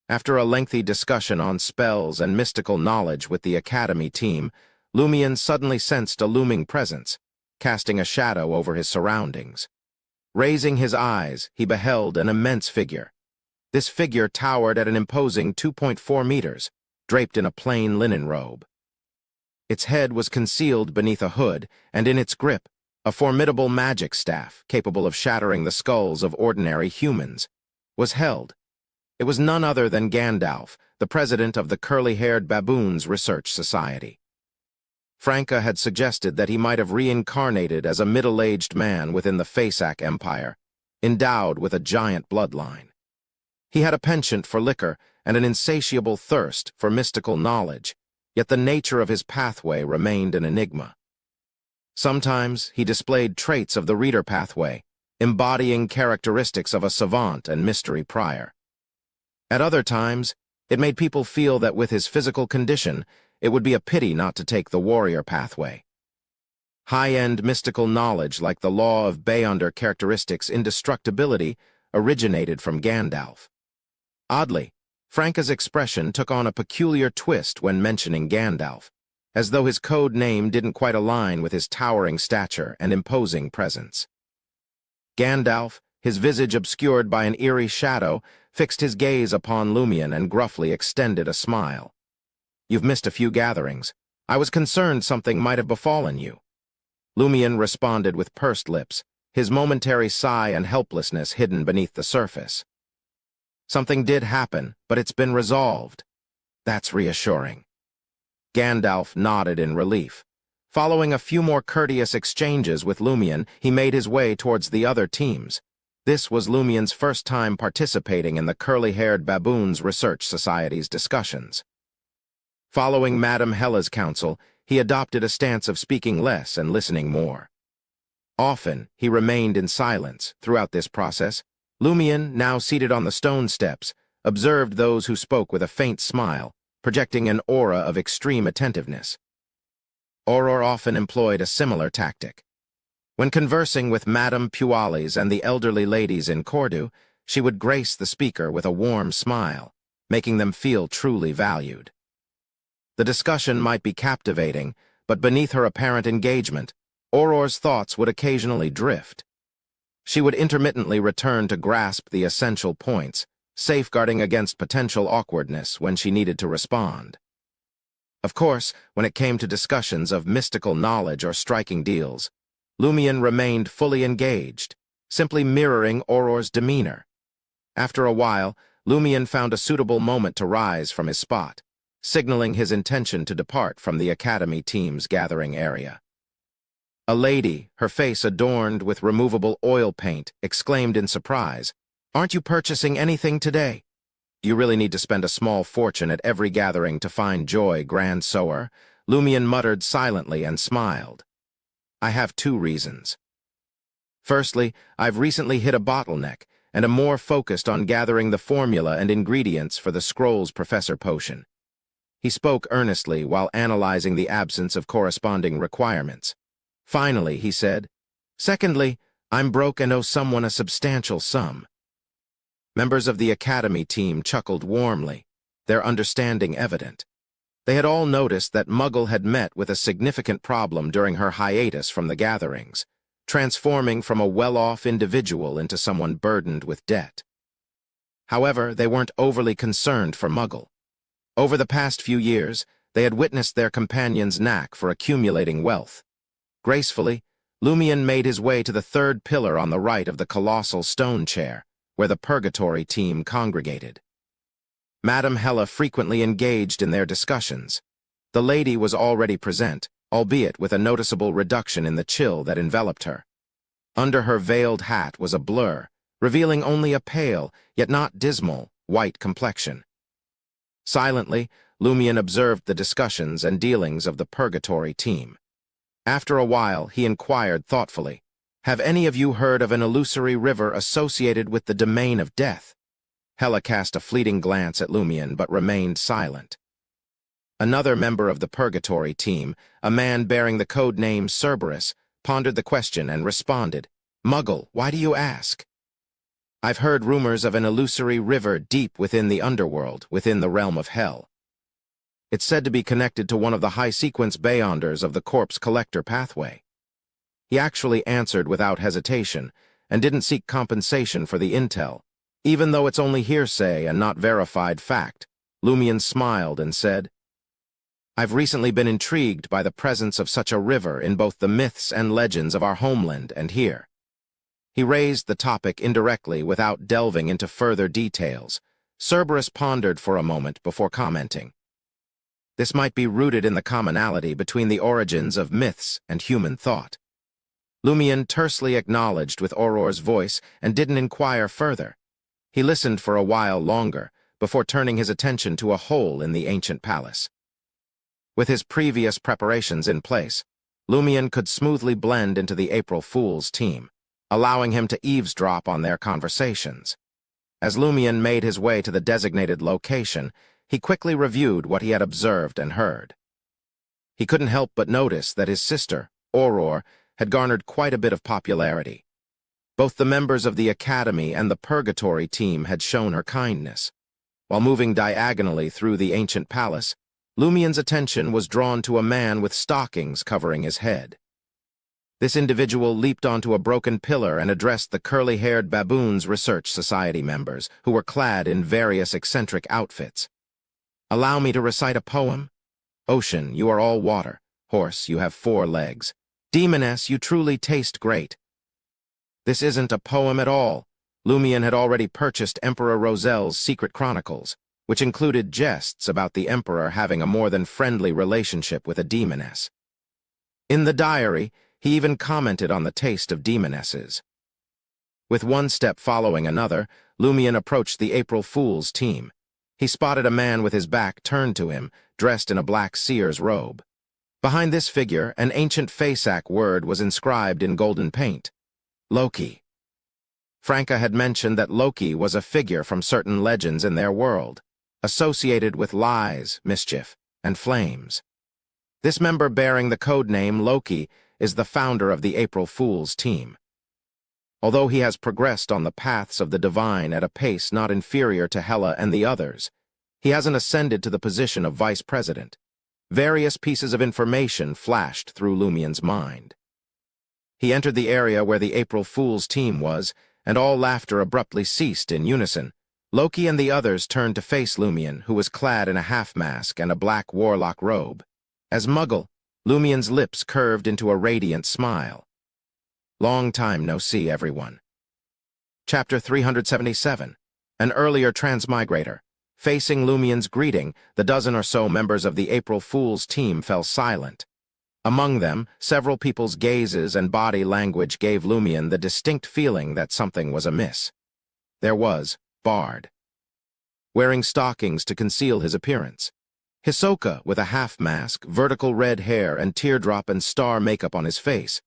After a lengthy discussion on spells and mystical knowledge with the Academy team, Lumion suddenly sensed a looming presence, casting a shadow over his surroundings. Raising his eyes, he beheld an immense figure. This figure towered at an imposing 2.4 meters, draped in a plain linen robe. Its head was concealed beneath a hood, and in its grip, a formidable magic staff, capable of shattering the skulls of ordinary humans, was held. It was none other than Gandalf, the president of the Curly-Haired Baboons Research Society. Franca had suggested that he might have reincarnated as a middle-aged man within the Faceac Empire, endowed with a giant bloodline. He had a penchant for liquor and an insatiable thirst for mystical knowledge, yet the nature of his pathway remained an enigma. Sometimes he displayed traits of the reader pathway, embodying characteristics of a savant and mystery prior. At other times, it made people feel that with his physical condition, it would be a pity not to take the warrior pathway. High-end mystical knowledge like the law of Beyonder characteristics indestructibility originated from Gandalf. Oddly, Franca's expression took on a peculiar twist when mentioning Gandalf, as though his code name didn't quite align with his towering stature and imposing presence. Gandalf, his visage obscured by an eerie shadow, fixed his gaze upon Lumion and gruffly extended a smile. "You've missed a few gatherings. I was concerned something might have befallen you." Lumion responded with pursed lips, his momentary sigh and helplessness hidden beneath the surface. "Something did happen, but it's been resolved." "That's reassuring." Gandalf nodded in relief. Following a few more courteous exchanges with Lumion, he made his way towards the other teams. This was Lumion's first time participating in the curly-haired baboons research society's discussions. Following Madame Hella's counsel, he adopted a stance of speaking less and listening more. Often, he remained in silence throughout this process. Lumion, now seated on the stone steps, observed those who spoke with a faint smile, projecting an aura of extreme attentiveness. Auror often employed a similar tactic. When conversing with Madame Pualis and the elderly ladies in Cordu, she would grace the speaker with a warm smile, making them feel truly valued. The discussion might be captivating, but beneath her apparent engagement, Auror's thoughts would occasionally drift. She would intermittently return to grasp the essential points, safeguarding against potential awkwardness when she needed to respond. Of course, when it came to discussions of mystical knowledge or striking deals, Lumion remained fully engaged, simply mirroring Auror's demeanor. After a while, Lumion found a suitable moment to rise from his spot, signaling his intention to depart from the Academy team's gathering area. A lady, her face adorned with removable oil paint, exclaimed in surprise, "Aren't you purchasing anything today?" "You really need to spend a small fortune at every gathering to find joy, Grand Sower," Lumion muttered silently and smiled. "I have 2 reasons. Firstly, I've recently hit a bottleneck and am more focused on gathering the formula and ingredients for the Scrolls Professor potion." He spoke earnestly while analyzing the absence of corresponding requirements. Finally, he said, "Secondly, I'm broke and owe someone a substantial sum." Members of the Academy team chuckled warmly, their understanding evident. They had all noticed that Muggle had met with a significant problem during her hiatus from the gatherings, transforming from a well-off individual into someone burdened with debt. However, they weren't overly concerned for Muggle. Over the past few years, they had witnessed their companion's knack for accumulating wealth. Gracefully, Lumion made his way to the 3rd pillar on the right of the colossal stone chair, where the Purgatory team congregated. Madame Hella frequently engaged in their discussions. The lady was already present, albeit with a noticeable reduction in the chill that enveloped her. Under her veiled hat was a blur, revealing only a pale, yet not dismal, white complexion. Silently, Lumion observed the discussions and dealings of the Purgatory team. After a while, he inquired thoughtfully, "Have any of you heard of an illusory river associated with the domain of death?" Hella cast a fleeting glance at Lumion but remained silent. Another member of the Purgatory team, a man bearing the code name Cerberus, pondered the question and responded, "Muggle, why do you ask?" "I've heard rumors of an illusory river deep within the underworld, within the realm of hell. It's said to be connected to one of the high-sequence Beyonders of the Corpse Collector pathway." He actually answered without hesitation and didn't seek compensation for the intel. Even though it's only hearsay and not verified fact, Lumion smiled and said, "I've recently been intrigued by the presence of such a river in both the myths and legends of our homeland and here." He raised the topic indirectly without delving into further details. Cerberus pondered for a moment before commenting, "This might be rooted in the commonality between the origins of myths and human thought." Lumion tersely acknowledged with Auror's voice and didn't inquire further. He listened for a while longer before turning his attention to a hole in the ancient palace. With his previous preparations in place, Lumion could smoothly blend into the April Fool's team. allowing him to eavesdrop on their conversations. As Lumion made his way to the designated location, he quickly reviewed what he had observed and heard. He couldn't help but notice that his sister, Aurora, had garnered quite a bit of popularity. Both the members of the Academy and the Purgatory team had shown her kindness. While moving diagonally through the ancient palace, Lumion's attention was drawn to a man with stockings covering his head. This individual leaped onto a broken pillar and addressed the curly-haired Baboons Research Society members, who were clad in various eccentric outfits. "Allow me to recite a poem? Ocean, you are all water. Horse, you have 4 legs. Demoness, you truly taste great." This isn't a poem at all. Lumion had already purchased Emperor Rosel's secret chronicles, which included jests about the Emperor having a more than friendly relationship with a demoness. In the diary, he even commented on the taste of demonesses. With one step following another, Lumion approached the April Fool's team. He spotted a man with his back turned to him, dressed in a black seer's robe. Behind this figure, an ancient Faceac word was inscribed in golden paint: Loki. Franca had mentioned that Loki was a figure from certain legends in their world, associated with lies, mischief, and flames. This member bearing the codename Loki is the founder of the April Fool's team. Although he has progressed on the paths of the divine at a pace not inferior to Hela and the others, he hasn't ascended to the position of vice president. Various pieces of information flashed through Lumion's mind. He entered the area where the April Fool's team was, and all laughter abruptly ceased in unison. Loki and the others turned to face Lumion, who was clad in a half-mask and a black warlock robe. As Muggle, Lumion's lips curved into a radiant smile. "Long time no see, everyone." Chapter 377. An earlier transmigrator. Facing Lumion's greeting, the dozen or so members of the April Fool's team fell silent. Among them, several people's gazes and body language gave Lumion the distinct feeling that something was amiss. There was Bard, wearing stockings to conceal his appearance. Hisoka, with a half-mask, vertical red hair, and teardrop and star makeup on his face.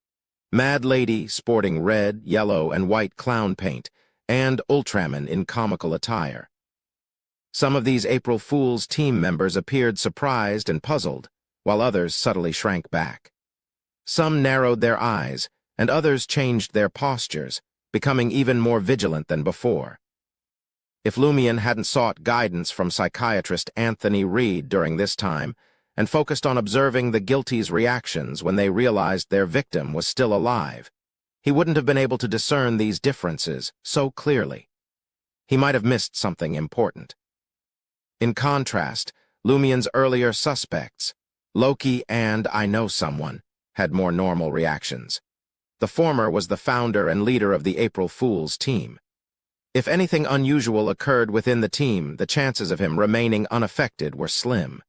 Mad Lady, sporting red, yellow, and white clown paint, and Ultraman in comical attire. Some of these April Fool's team members appeared surprised and puzzled, while others subtly shrank back. Some narrowed their eyes, and others changed their postures, becoming even more vigilant than before. If Lumion hadn't sought guidance from psychiatrist Anthony Reed during this time, and focused on observing the guilty's reactions when they realized their victim was still alive, he wouldn't have been able to discern these differences so clearly. He might have missed something important. In contrast, Lumion's earlier suspects, Loki and I Know Someone, had more normal reactions. The former was the founder and leader of the April Fool's team. If anything unusual occurred within the team, the chances of him remaining unaffected were slim.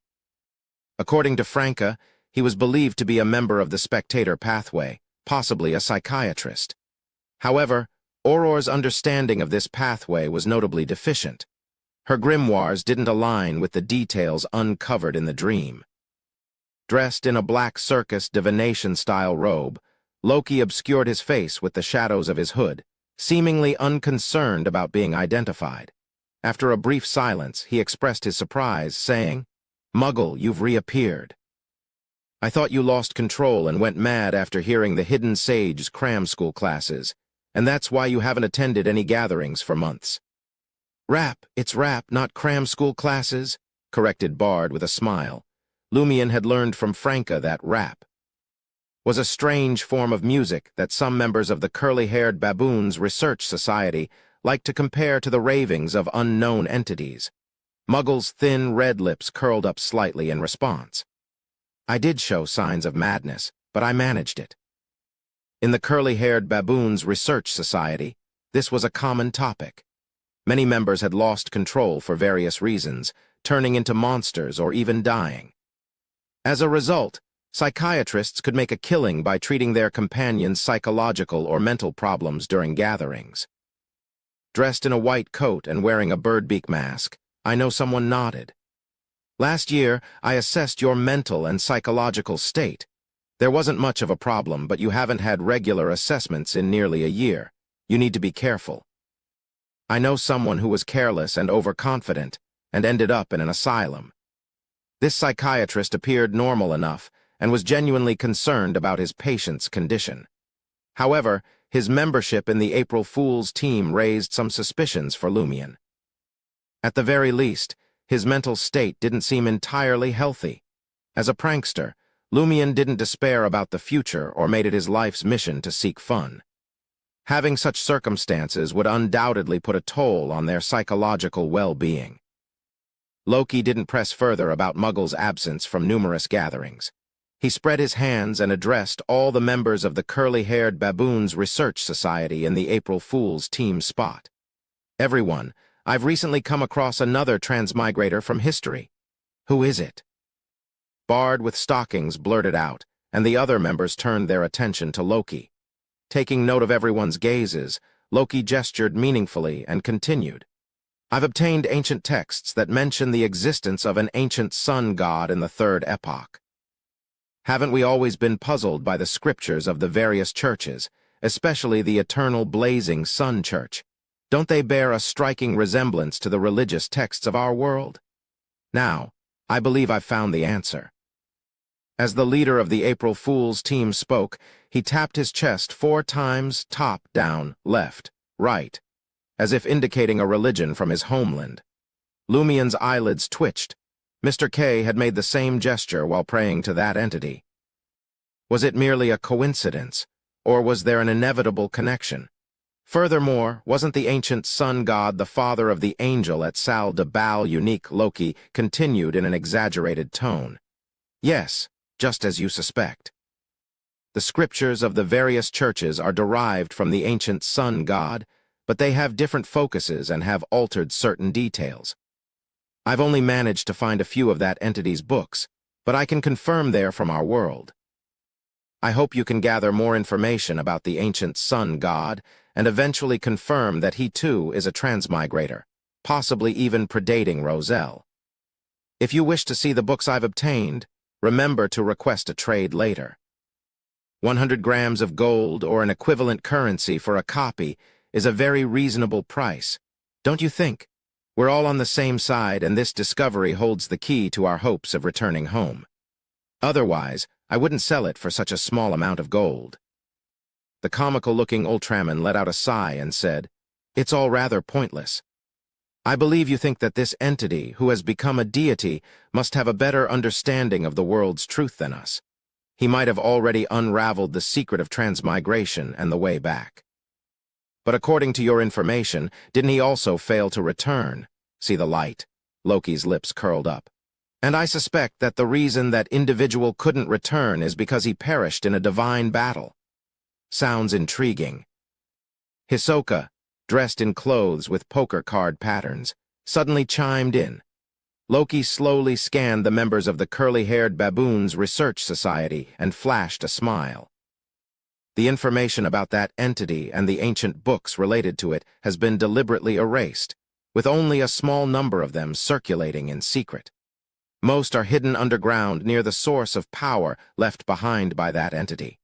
According to Franca, he was believed to be a member of the Spectator Pathway, possibly a psychiatrist. However, Aurora's understanding of this pathway was notably deficient. Her grimoires didn't align with the details uncovered in the dream. Dressed in a black circus divination-style robe, Loki obscured his face with the shadows of his hood, seemingly unconcerned about being identified. After a brief silence, he expressed his surprise, saying, "Muggle, you've reappeared. I thought you lost control and went mad after hearing the Hidden Sage's cram school classes, and that's why you haven't attended any gatherings for months." It's rap, not cram school classes," corrected Bard with a smile. Lumion had learned from Franca that rap was a strange form of music that some members of the curly-haired Baboons Research Society liked to compare to the ravings of unknown entities. Muggle's thin red lips curled up slightly in response. "I did show signs of madness, but I managed it." In the curly-haired Baboons Research Society, this was a common topic. Many members had lost control for various reasons, turning into monsters or even dying. As a result, psychiatrists could make a killing by treating their companions' psychological or mental problems during gatherings. Dressed in a white coat and wearing a birdbeak mask, I Know Someone nodded. "Last year, I assessed your mental and psychological state. There wasn't much of a problem, but you haven't had regular assessments in nearly a year. You need to be careful. I know someone who was careless and overconfident and ended up in an asylum. This psychiatrist appeared normal enough and was genuinely concerned about his patient's condition. However, his membership in the April Fool's team raised some suspicions for Lumion. At the very least, his mental state didn't seem entirely healthy. As a prankster, Lumion didn't despair about the future or made it his life's mission to seek fun. Having such circumstances would undoubtedly put a toll on their psychological well-being. Loki didn't press further about Muggle's absence from numerous gatherings. He spread his hands and addressed all the members of the Curly-Haired Baboons Research Society in the April Fool's team spot. Everyone, I've recently come across another transmigrator from history. Who is it? Bard with Stockings blurted out, and the other members turned their attention to Loki. Taking note of everyone's gazes, Loki gestured meaningfully and continued. I've obtained ancient texts that mention the existence of an ancient sun god in the Third Epoch. Haven't we always been puzzled by the scriptures of the various churches, especially the eternal blazing sun church? Don't they bear a striking resemblance to the religious texts of our world? Now, I believe I've found the answer. As the leader of the April Fool's team spoke, he tapped his chest 4 times, top, down, left, right, as if indicating a religion from his homeland. Lumion's eyelids twitched. Mr. K had made the same gesture while praying to that entity. Was it merely a coincidence, or was there an inevitable connection? Furthermore, wasn't the ancient sun god the father of the angel at Sal de Bal unique? Loki continued in an exaggerated tone. Yes, just as you suspect. The scriptures of the various churches are derived from the ancient sun god, but they have different focuses and have altered certain details. I've only managed to find a few of that entity's books, but I can confirm they're from our world. I hope you can gather more information about the ancient sun god and eventually confirm that he too is a transmigrator, possibly even predating Roselle. If you wish to see the books I've obtained, remember to request a trade later. 100 grams of gold or an equivalent currency for a copy is a very reasonable price, don't you think? We're all on the same side, and this discovery holds the key to our hopes of returning home. Otherwise, I wouldn't sell it for such a small amount of gold. The comical-looking Ultraman let out a sigh and said, It's all rather pointless. I believe you think that this entity, who has become a deity, must have a better understanding of the world's truth than us. He might have already unraveled the secret of transmigration and the way back. But according to your information, didn't he also fail to return? See the light? Loki's lips curled up. And I suspect that the reason that individual couldn't return is because he perished in a divine battle. Sounds intriguing. Hisoka, dressed in clothes with poker card patterns, suddenly chimed in. Loki slowly scanned the members of the Curly-Haired Baboons Research Society and flashed a smile. The information about that entity and the ancient books related to it has been deliberately erased, with only a small number of them circulating in secret. Most are hidden underground near the source of power left behind by that entity.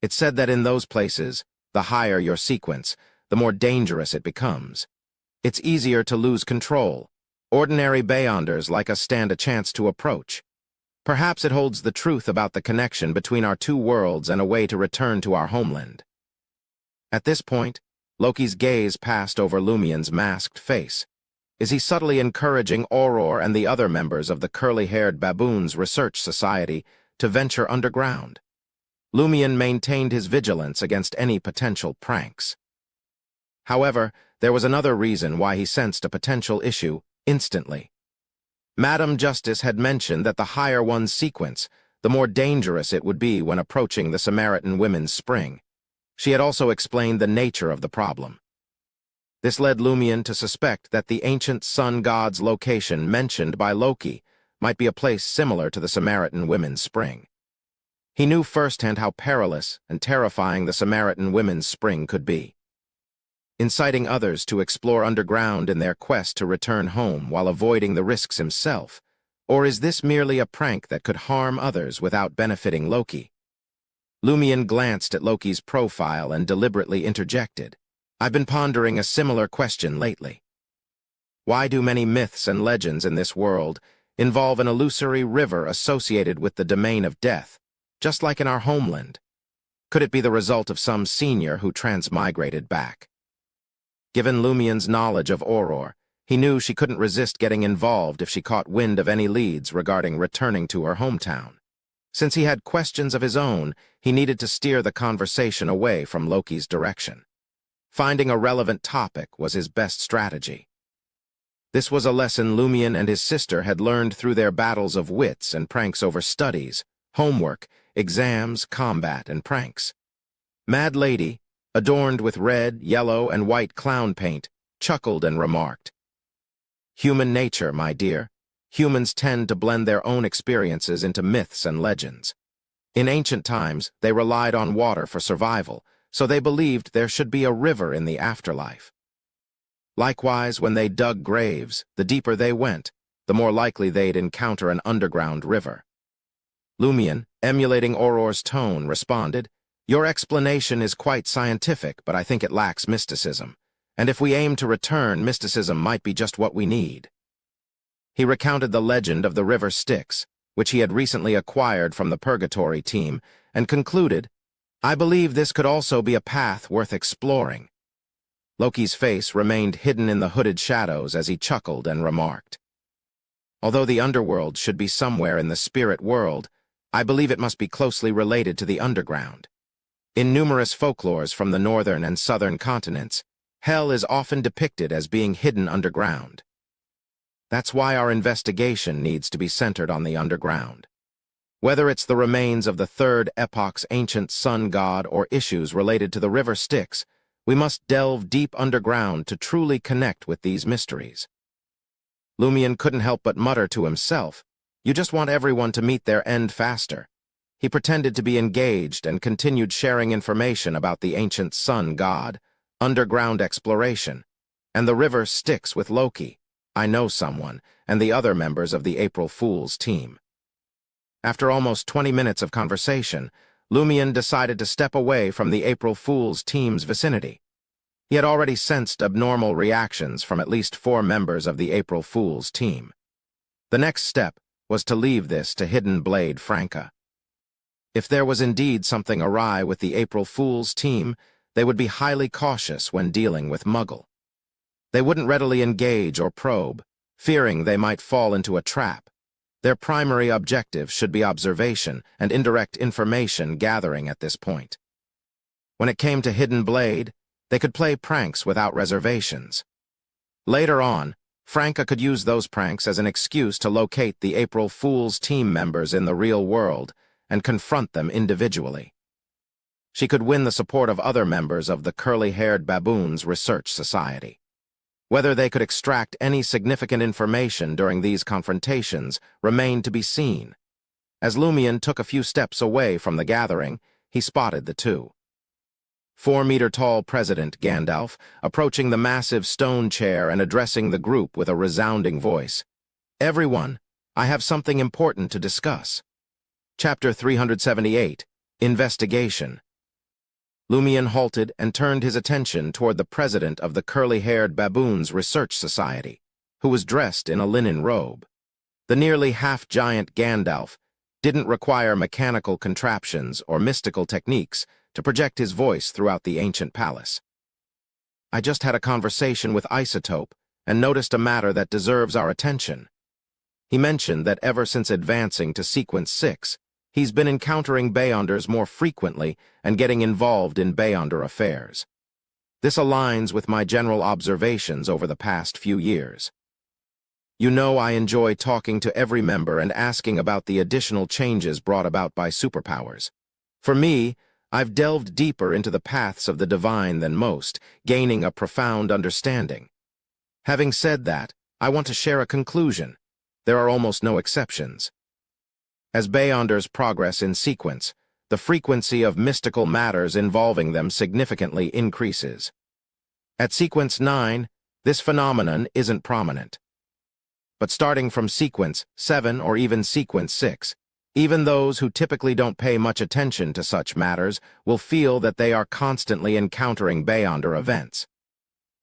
It's said that in those places, the higher your sequence, the more dangerous it becomes. It's easier to lose control. Ordinary Beyonders like us stand a chance to approach. Perhaps it holds the truth about the connection between our two worlds and a way to return to our homeland. At this point, Loki's gaze passed over Lumion's masked face. Is he subtly encouraging Auror and the other members of the Curly-Haired Baboons Research Society to venture underground? Lumion maintained his vigilance against any potential pranks. However, there was another reason why he sensed a potential issue instantly. Madam Justice had mentioned that the higher one's sequence, the more dangerous it would be when approaching the Samaritan Women's Spring. She had also explained the nature of the problem. This led Lumion to suspect that the ancient sun god's location mentioned by Loki might be a place similar to the Samaritan Women's Spring. He knew firsthand how perilous and terrifying the Samaritan Women's Spring could be. Inciting others to explore underground in their quest to return home while avoiding the risks himself Or is this merely a prank that could harm others without benefiting Loki? Lumion glanced at Loki's profile and deliberately interjected. I've been pondering a similar question lately. Why do many myths and legends in this world involve an illusory river associated with the domain of death, just like in our homeland? Could it be the result of some senior who transmigrated back? Given Lumion's knowledge of Auror, he knew she couldn't resist getting involved if she caught wind of any leads regarding returning to her hometown. Since he had questions of his own, he needed to steer the conversation away from Loki's direction. Finding a relevant topic was his best strategy. This was a lesson Lumion and his sister had learned through their battles of wits and pranks over studies, homework, exams, combat, and pranks. Mad Lady, adorned with red, yellow, and white clown paint, chuckled and remarked, "Human nature, my dear. Humans tend to blend their own experiences into myths and legends. In ancient times, they relied on water for survival, so they believed there should be a river in the afterlife. Likewise, when they dug graves, the deeper they went, the more likely they'd encounter an underground river." Lumion, emulating Auror's tone, responded, "Your explanation is quite scientific, but I think it lacks mysticism. And if we aim to return, mysticism might be just what we need." He recounted the legend of the river Styx, which he had recently acquired from the Purgatory team, and concluded, "I believe this could also be a path worth exploring." Loki's face remained hidden in the hooded shadows as he chuckled and remarked, "Although the underworld should be somewhere in the spirit world, I believe it must be closely related to the underground. In numerous folklores from the northern and southern continents, hell is often depicted as being hidden underground. That's why our investigation needs to be centered on the underground. Whether it's the remains of the Third Epoch's ancient sun god or issues related to the river Styx, we must delve deep underground to truly connect with these mysteries." Lumion couldn't help but mutter to himself, "You just want everyone to meet their end faster." He pretended to be engaged and continued sharing information about the ancient sun god, underground exploration, and the river Styx with Loki, I Know Someone, and the other members of the April Fool's team. After almost 20 minutes of conversation, Lumion decided to step away from the April Fool's team's vicinity. He had already sensed abnormal reactions from at least 4 members of the April Fool's team. The next step was to leave this to Hidden Blade Franca. If there was indeed something awry with the April Fool's team, they would be highly cautious when dealing with Muggle. They wouldn't readily engage or probe, fearing they might fall into a trap. Their primary objective should be observation and indirect information gathering at this point. When it came to Hidden Blade, they could play pranks without reservations. Later on, Franca could use those pranks as an excuse to locate the April Fool's team members in the real world and confront them individually. She could win the support of other members of the Curly-Haired Baboons Research Society. Whether they could extract any significant information during these confrontations remained to be seen. As Lumion took a few steps away from the gathering, he spotted the two. 4-meter-tall President Gandalf, approaching the massive stone chair and addressing the group with a resounding voice. "Everyone, I have something important to discuss." Chapter 378, Investigation. Lumion halted and turned his attention toward the president of the Curly-Haired Baboons Research Society, who was dressed in a linen robe. The nearly half-giant Gandalf didn't require mechanical contraptions or mystical techniques to project his voice throughout the ancient palace. "I just had a conversation with Isotope and noticed a matter that deserves our attention." He mentioned that ever since advancing to Sequence 6, he's been encountering Beyonders more frequently and getting involved in Beyonder affairs. This aligns with my general observations over the past few years. You know I enjoy talking to every member and asking about the additional changes brought about by superpowers. For me, I've delved deeper into the paths of the divine than most, gaining a profound understanding. Having said that, I want to share a conclusion. There are almost no exceptions. As Beyonders progress in sequence, the frequency of mystical matters involving them significantly increases. At Sequence 9, this phenomenon isn't prominent. but starting from sequence 7 or even sequence 6, even those who typically don't pay much attention to such matters will feel that they are constantly encountering Beyonder events.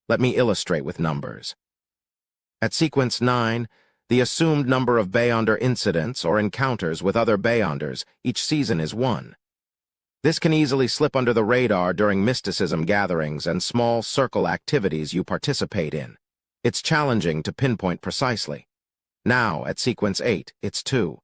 Let me illustrate with numbers. At sequence 9, the assumed number of Beyonder incidents or encounters with other Beyonders each season is 1. This can easily slip under the radar during mysticism gatherings and small circle activities you participate in. It's challenging to pinpoint precisely. Now, at sequence 8, it's 2.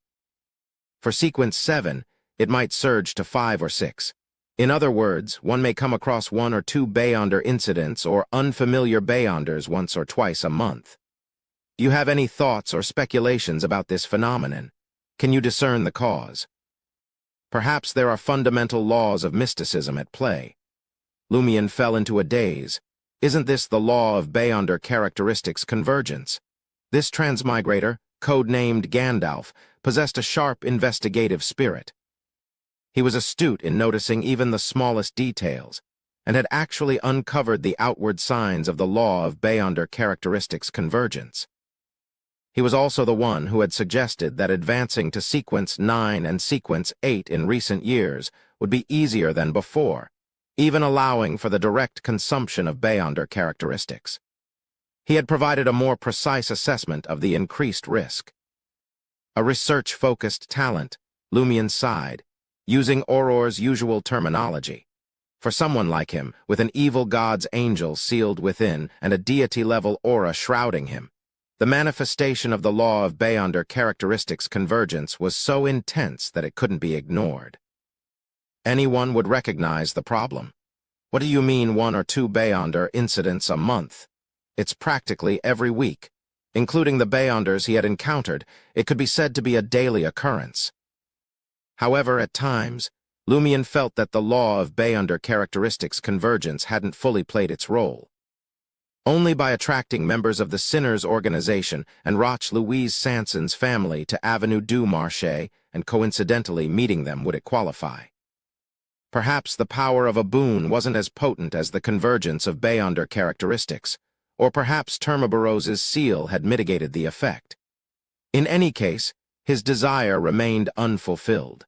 For sequence 7, it might surge to 5 or 6. In other words, one may come across 1 or 2 Beyonder incidents or unfamiliar Beyonders once or twice a month. Do you have any thoughts or speculations about this phenomenon? Can you discern the cause? Perhaps there are fundamental laws of mysticism at play. Lumion fell into a daze. Isn't this the law of Beyonder characteristics convergence? This transmigrator, codenamed Gandalf, possessed a sharp investigative spirit. He was astute in noticing even the smallest details, and had actually uncovered the outward signs of the law of Beyonder characteristics convergence. He was also the one who had suggested that advancing to sequence 9 and sequence 8 in recent years would be easier than before, even allowing for the direct consumption of Beyonder characteristics. He had provided a more precise assessment of the increased risk. A research-focused talent, Lumion sighed, using Auror's usual terminology. For someone like him, with an evil god's angel sealed within and a deity-level aura shrouding him, the manifestation of the law of Beyonder characteristics convergence was so intense that it couldn't be ignored. Anyone would recognize the problem. What do you mean 1 or 2 Beyonder incidents a month? It's practically every week. Including the Beyonders he had encountered, it could be said to be a daily occurrence. However, at times, Lumion felt that the law of Beyonder characteristics convergence hadn't fully played its role. Only by attracting members of the Sinners organization and Roch Louise Sanson's family to Avenue du Marché and coincidentally meeting them would it qualify. Perhaps the power of a boon wasn't as potent as the convergence of Beyonder characteristics, or perhaps Termabarose's seal had mitigated the effect. In any case, his desire remained unfulfilled.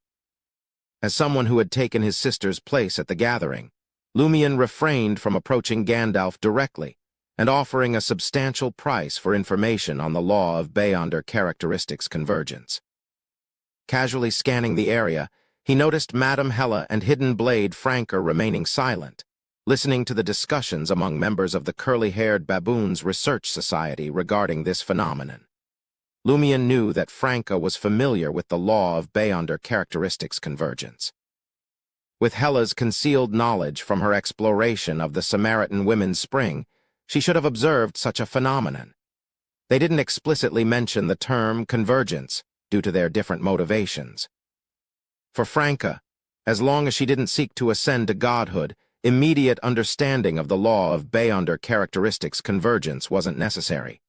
As someone who had taken his sister's place at the gathering, Lumion refrained from approaching Gandalf directly and offering a substantial price for information on the law of Beyonder characteristics convergence. Casually scanning the area, he noticed Madame Hela and Hidden Blade Franker remaining silent, listening to the discussions among members of the curly-haired baboons' research society regarding this phenomenon. Lumion knew that Franca was familiar with the law of Beyonder characteristics convergence. With Hela's concealed knowledge from her exploration of the Samaritan Women's Spring, she should have observed such a phenomenon. They didn't explicitly mention the term convergence due to their different motivations. For Franca, as long as she didn't seek to ascend to godhood, immediate understanding of the law of Beyonder characteristics convergence wasn't necessary.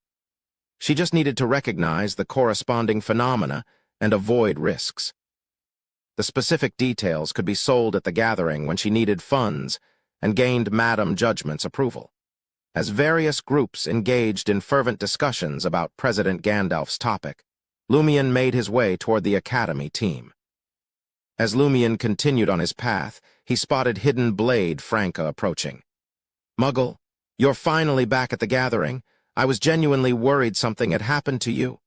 She just needed to recognize the corresponding phenomena and avoid risks. The specific details could be sold at the gathering when she needed funds and gained Madame Judgment's approval. As various groups engaged in fervent discussions about President Gandalf's topic, Lumion made his way toward the Academy team. As Lumion continued on his path, he spotted Hidden Blade Franca approaching. "Muggle, you're finally back at the gathering. I was genuinely worried something had happened to you."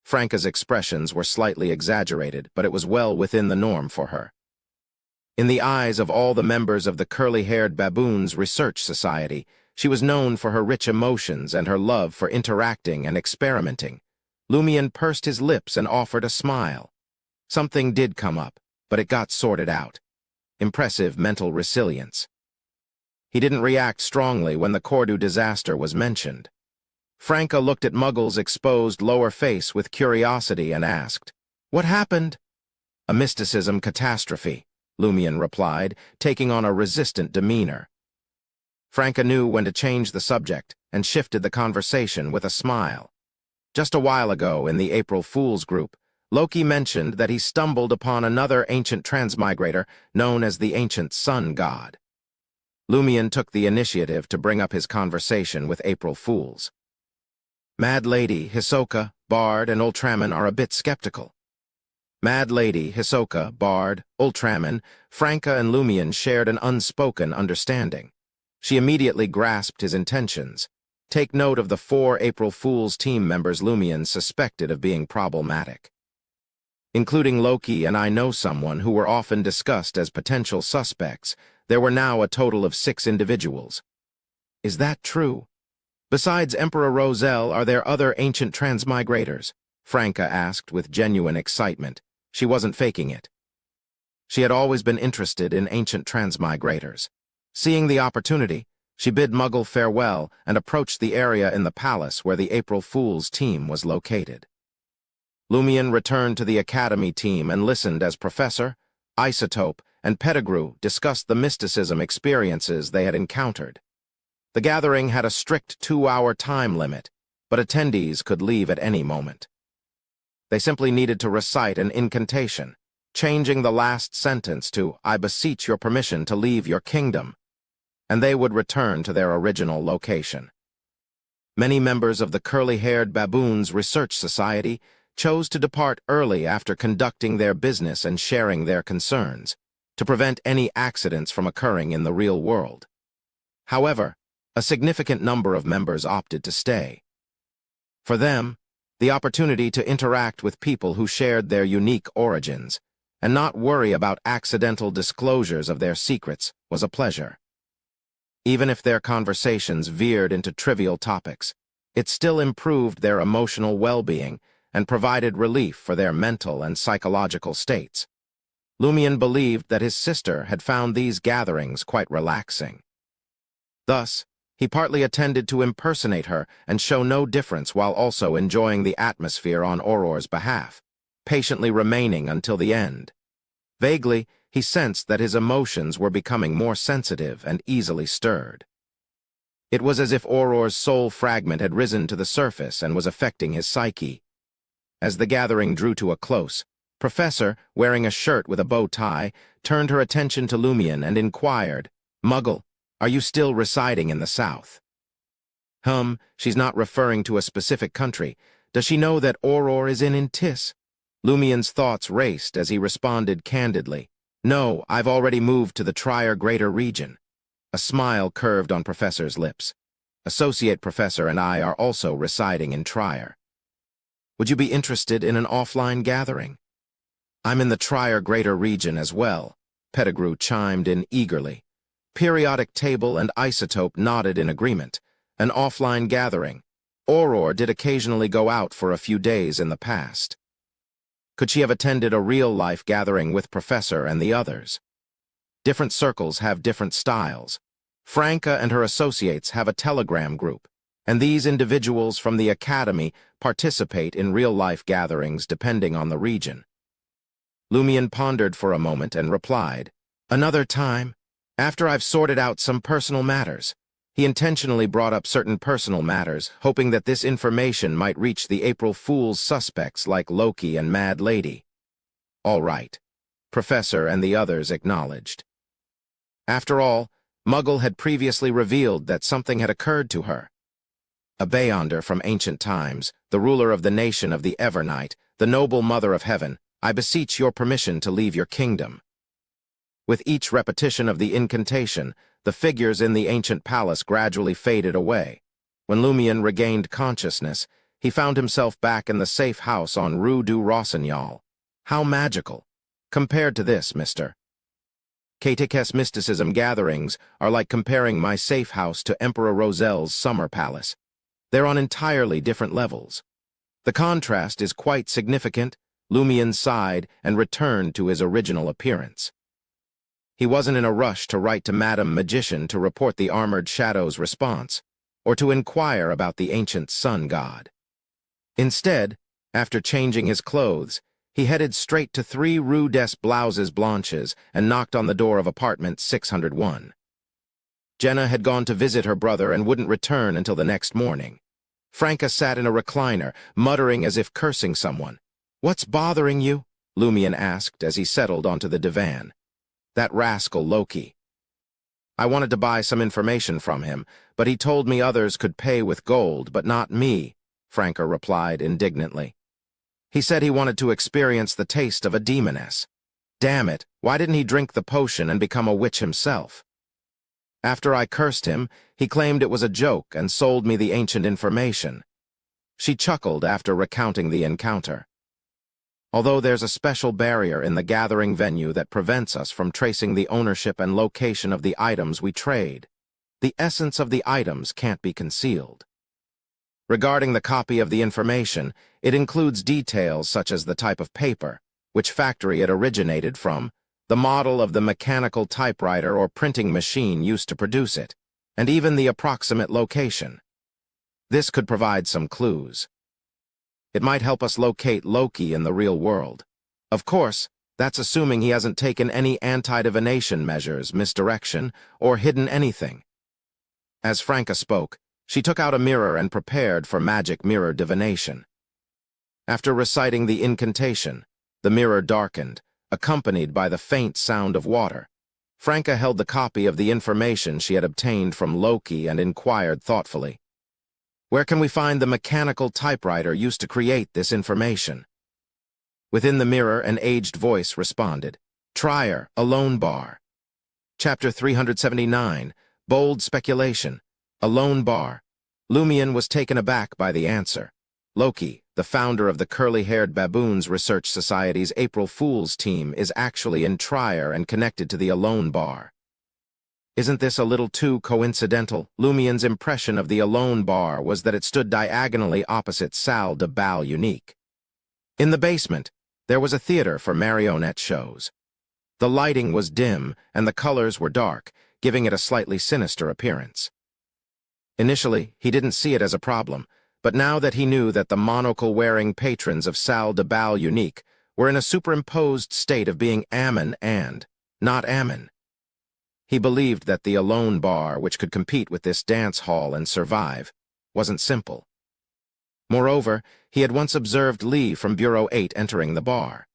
Franca's expressions were slightly exaggerated, but it was well within the norm for her. In the eyes of all the members of the Curly-Haired Baboons Research Society, she was known for her rich emotions and her love for interacting and experimenting. Lumion pursed his lips and offered a smile. Something did come up, but it got sorted out. Impressive mental resilience. He didn't react strongly when the Cordu disaster was mentioned. Franca looked at Muggle's exposed lower face with curiosity and asked, "What happened?" "A mysticism catastrophe," Lumion replied, taking on a resistant demeanor. Franca knew when to change the subject and shifted the conversation with a smile. Just a while ago in the April Fool's group, Loki mentioned that he stumbled upon another ancient transmigrator known as the Ancient Sun God. Lumion took the initiative to bring up his conversation with April Fools. "Mad Lady, Hisoka, Bard, and Ultraman are a bit skeptical. Mad Lady, Hisoka, Bard, Ultraman, Franca, and Lumion shared an unspoken understanding. She immediately grasped his intentions. Take note of the 4 April Fool's team members Lumion suspected of being problematic, including Loki and I Know Someone, who were often discussed as potential suspects. There were now a total of 6 individuals. Is that true? Besides Emperor Roselle, are there other ancient transmigrators? Franca asked with genuine excitement. She wasn't faking it. She had always been interested in ancient transmigrators. Seeing the opportunity, she bid Muggle farewell and approached the area in the palace where the April Fool's team was located. Lumion returned to the Academy team and listened as Professor, Isotope, and Pettigrew discussed the mysticism experiences they had encountered. The gathering had a strict 2-hour time limit, but attendees could leave at any moment. They simply needed to recite an incantation, changing the last sentence to, "I beseech your permission to leave your kingdom," and they would return to their original location. Many members of the Curly-Haired Baboons Research Society chose to depart early after conducting their business and sharing their concerns, to prevent any accidents from occurring in the real world. However, a significant number of members opted to stay. For them, the opportunity to interact with people who shared their unique origins and not worry about accidental disclosures of their secrets was a pleasure. Even if their conversations veered into trivial topics, it still improved their emotional well-being and provided relief for their mental and psychological states. Lumion believed that his sister had found these gatherings quite relaxing. Thus, he partly attended to impersonate her and show no difference while also enjoying the atmosphere on Auror's behalf, patiently remaining until the end. Vaguely, he sensed that his emotions were becoming more sensitive and easily stirred. It was as if Auror's soul fragment had risen to the surface and was affecting his psyche. As the gathering drew to a close, Professor, wearing a shirt with a bow tie, turned her attention to Lumion and inquired, "Muggle, are you still residing in the South?" She's not referring to a specific country. Does she know that Auror is in Intis? Lumion's thoughts raced as he responded candidly, "No, I've already moved to the Trier Greater region." A smile curved on Professor's lips. "Associate Professor and I are also residing in Trier. Would you be interested in an offline gathering?" "I'm in the Trier Greater region as well," Pettigrew chimed in eagerly. Periodic Table and Isotope nodded in agreement. An offline gathering. Auror did occasionally go out for a few days in the past. Could she have attended a real-life gathering with Professor and the others? Different circles have different styles. Franca and her associates have a Telegram group, and these individuals from the Academy participate in real-life gatherings depending on the region. Lumion pondered for a moment and replied, "Another time, after I've sorted out some personal matters." He intentionally brought up certain personal matters, hoping that this information might reach the April Fool's suspects like Loki and Mad Lady. "All right," Professor and the others acknowledged. After all, Muggle had previously revealed that something had occurred to her. A Beyonder from ancient times, the ruler of the nation of the Evernight, the noble mother of heaven, I beseech your permission to leave your kingdom. With each repetition of the incantation, the figures in the ancient palace gradually faded away. When Lumion regained consciousness, he found himself back in the safe house on Rue du Rossignol. How magical! Compared to this, Mr. Katikes mysticism gatherings are like comparing my safe house to Emperor Roselle's summer palace. They're on entirely different levels. The contrast is quite significant. Lumion sighed and returned to his original appearance. He wasn't in a rush to write to Madame Magician to report the Armored Shadow's response, or to inquire about the ancient sun god. Instead, after changing his clothes, he headed straight to 3 Rue des Blouses Blanches and knocked on the door of apartment 601. Jenna had gone to visit her brother and wouldn't return until the next morning. Franca sat in a recliner, muttering as if cursing someone. "What's bothering you?" Lumion asked as he settled onto the divan. "That rascal Loki. I wanted to buy some information from him, but he told me others could pay with gold, but not me." Franca replied indignantly. He said he wanted to experience the taste of a demoness. Damn it, why didn't he drink the potion and become a witch himself? After I cursed him, he claimed it was a joke and sold me the ancient information. She chuckled after recounting the encounter. Although there's a special barrier in the gathering venue that prevents us from tracing the ownership and location of the items we trade, the essence of the items can't be concealed. Regarding the copy of the information, it includes details such as the type of paper, which factory it originated from, the model of the mechanical typewriter or printing machine used to produce it, and even the approximate location. This could provide some clues. It might help us locate Loki in the real world. Of course, that's assuming he hasn't taken any anti-divination measures, misdirection, or hidden anything. As Franca spoke, she took out a mirror and prepared for magic mirror divination. After reciting the incantation, the mirror darkened, accompanied by the faint sound of water. Franca held the copy of the information she had obtained from Loki and inquired thoughtfully, "Where can we find the mechanical typewriter used to create this information?" Within the mirror, an aged voice responded, "Trier, Alone Bar." Chapter 379, Bold Speculation, Alone Bar. Lumion was taken aback by the answer. Loki, the founder of the Curly-Haired Baboons Research Society's April Fool's team, is actually in Trier and connected to the Alone Bar. Isn't this a little too coincidental? Lumion's impression of the Alone Bar was that it stood diagonally opposite Salle de Bal Unique. In the basement, there was a theater for marionette shows. The lighting was dim and the colors were dark, giving it a slightly sinister appearance. Initially, he didn't see it as a problem, but now that he knew that the monocle-wearing patrons of Salle de Bal Unique were in a superimposed state of being Ammon and not Ammon, he believed that the Alone Bar, which could compete with this dance hall and survive, wasn't simple. Moreover, he had once observed Lee from Bureau 8 entering the bar.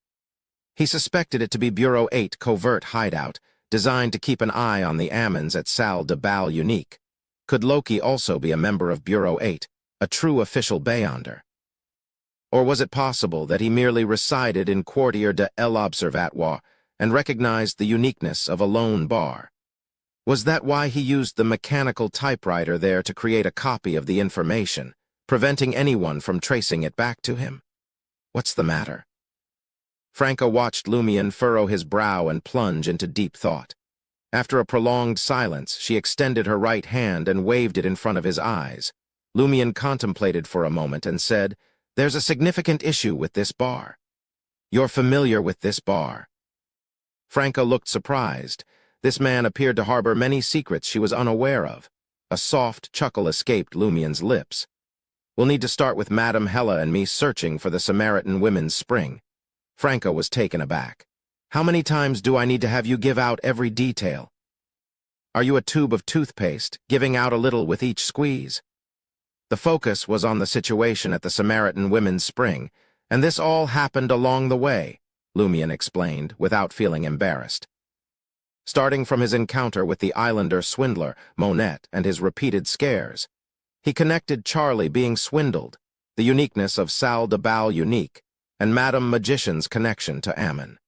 He suspected it to be Bureau 8 covert hideout, designed to keep an eye on the Ammons at Salle de Bal Unique. Could Loki also be a member of Bureau 8, a true official Beyonder? Or was it possible that he merely resided in Quartier de l'Observatoire and recognized the uniqueness of Alone Bar? Was that why he used the mechanical typewriter there to create a copy of the information, preventing anyone from tracing it back to him? What's the matter? Franca watched Lumion furrow his brow and plunge into deep thought. After a prolonged silence, she extended her right hand and waved it in front of his eyes. Lumion contemplated for a moment and said, "There's a significant issue with this bar. You're familiar with this bar." Franca looked surprised. This man appeared to harbor many secrets she was unaware of. A soft chuckle escaped Lumion's lips. "We'll need to start with Madame Hella and me searching for the Samaritan Women's Spring." Franca was taken aback. "How many times do I need to have you give out every detail? Are you a tube of toothpaste, giving out a little with each squeeze?" The focus was on the situation at the Samaritan Women's Spring, and this all happened along the way, Lumion explained, without feeling embarrassed. Starting from his encounter with the islander swindler, Monette, and his repeated scares, he connected Charlie being swindled, the uniqueness of Salle de Bal Unique, and Madame Magician's connection to Ammon.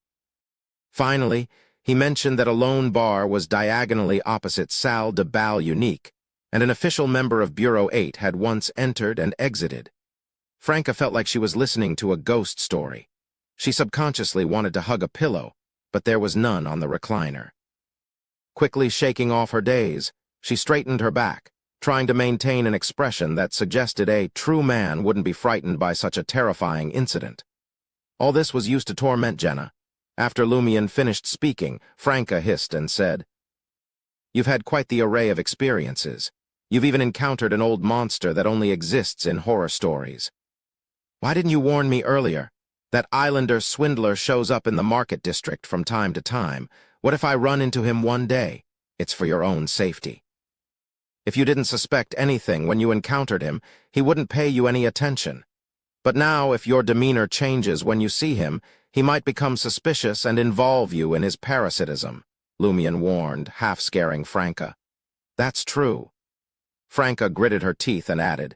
Finally, he mentioned that Alone Bar was diagonally opposite Salle de Bal Unique, and an official member of Bureau 8 had once entered and exited. Franca felt like she was listening to a ghost story. She subconsciously wanted to hug a pillow, but there was none on the recliner. Quickly shaking off her daze, she straightened her back, trying to maintain an expression that suggested a true man wouldn't be frightened by such a terrifying incident. All this was used to torment Jenna. After Lumion finished speaking, Franca hissed and said, "You've had quite the array of experiences. You've even encountered an old monster that only exists in horror stories. Why didn't you warn me earlier? That islander swindler shows up in the market district from time to time. What if I run into him one day? It's for your own safety. If you didn't suspect anything when you encountered him, he wouldn't pay you any attention. But now, if your demeanor changes when you see him, he might become suspicious and involve you in his parasitism," Lumion warned, half scaring Franca. "That's true." Franca gritted her teeth and added,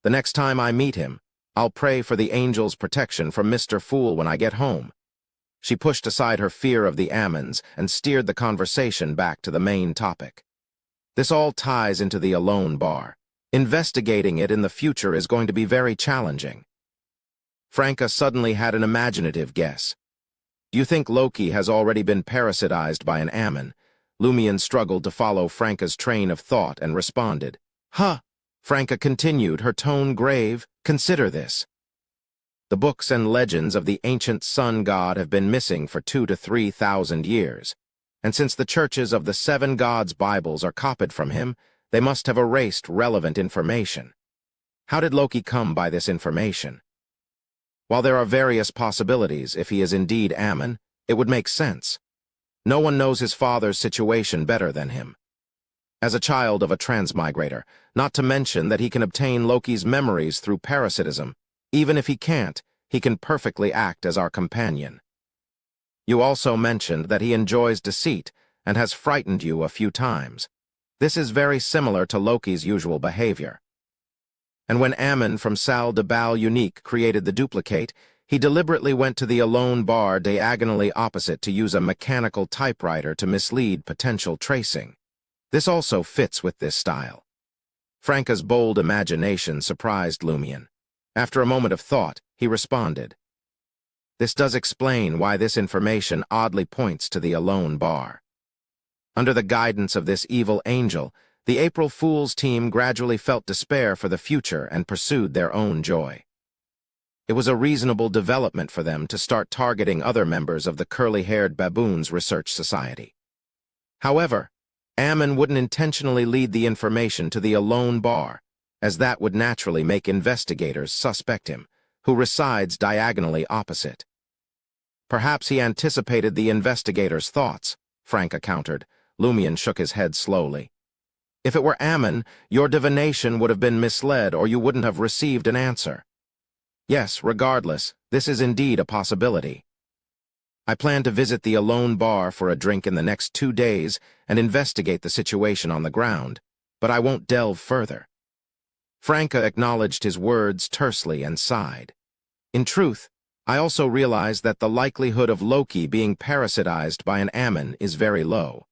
The next time I meet him, I'll pray for the angel's protection from Mr. Fool when I get home." She pushed aside her fear of the Ammons and steered the conversation back to the main topic. This all ties into the Alone Bar. Investigating it in the future is going to be very challenging. Franca suddenly had an imaginative guess. "Do you think Loki has already been parasitized by an Ammon?" Lumion struggled to follow Franca's train of thought and responded, "Huh." Franca continued, her tone grave. "Consider this. The books and legends of the ancient sun god have been missing for 2,000 to 3,000 years, and since the churches of the 7 gods' Bibles are copied from him, they must have erased relevant information. How did Loki come by this information? While there are various possibilities, if he is indeed Ammon, it would make sense. No one knows his father's situation better than him. As a child of a transmigrator, not to mention that he can obtain Loki's memories through parasitism. Even if he can't, he can perfectly act as our companion. You also mentioned that he enjoys deceit and has frightened you a few times. This is very similar to Loki's usual behavior. And when Ammon from Salle de Bal Unique created the duplicate, he deliberately went to the Alone Bar diagonally opposite to use a mechanical typewriter to mislead potential tracing. This also fits with this style. Franca's bold imagination surprised Lumion. After a moment of thought, he responded, "This does explain why this information oddly points to the Alone Bar." Under the guidance of this evil angel, the April Fool's team gradually felt despair for the future and pursued their own joy. It was a reasonable development for them to start targeting other members of the Curly-Haired Baboons Research Society. However, Ammon wouldn't intentionally lead the information to the Alone Bar, as that would naturally make investigators suspect him, who resides diagonally opposite. Perhaps he anticipated the investigators' thoughts, Franca countered. Lumion shook his head slowly. "If it were Ammon, your divination would have been misled or you wouldn't have received an answer. Yes, regardless, this is indeed a possibility. I plan to visit the Alone Bar for a drink in the next 2 days and investigate the situation on the ground, but I won't delve further." Franca acknowledged his words tersely and sighed. "In truth, I also realize that the likelihood of Loki being parasitized by an Ammon is very low.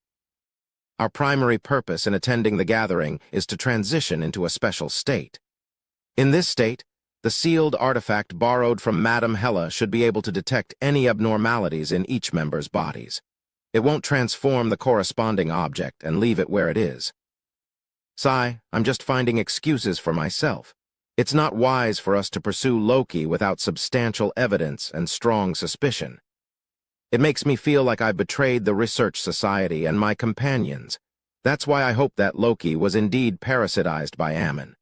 Our primary purpose in attending the gathering is to transition into a special state. In this state, the sealed artifact borrowed from Madame Hela should be able to detect any abnormalities in each member's bodies. It won't transform the corresponding object and leave it where it is. Sigh, I'm just finding excuses for myself. It's not wise for us to pursue Loki without substantial evidence and strong suspicion. It makes me feel like I've betrayed the Research Society and my companions. That's why I hope that Loki was indeed parasitized by Ammon.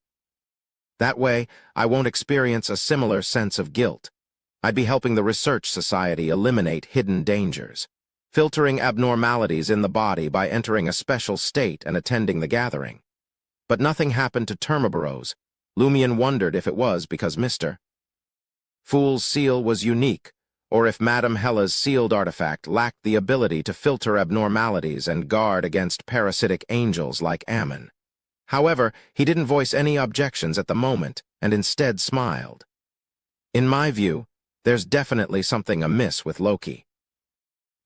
That way, I won't experience a similar sense of guilt. I'd be helping the Research Society eliminate hidden dangers, filtering abnormalities in the body by entering a special state and attending the gathering. But nothing happened to Termaboros. Lumion wondered if it was because Mr. Fool's seal was unique, or if Madame Hela's sealed artifact lacked the ability to filter abnormalities and guard against parasitic angels like Ammon. However, he didn't voice any objections at the moment and instead smiled. In my view, there's definitely something amiss with Loki.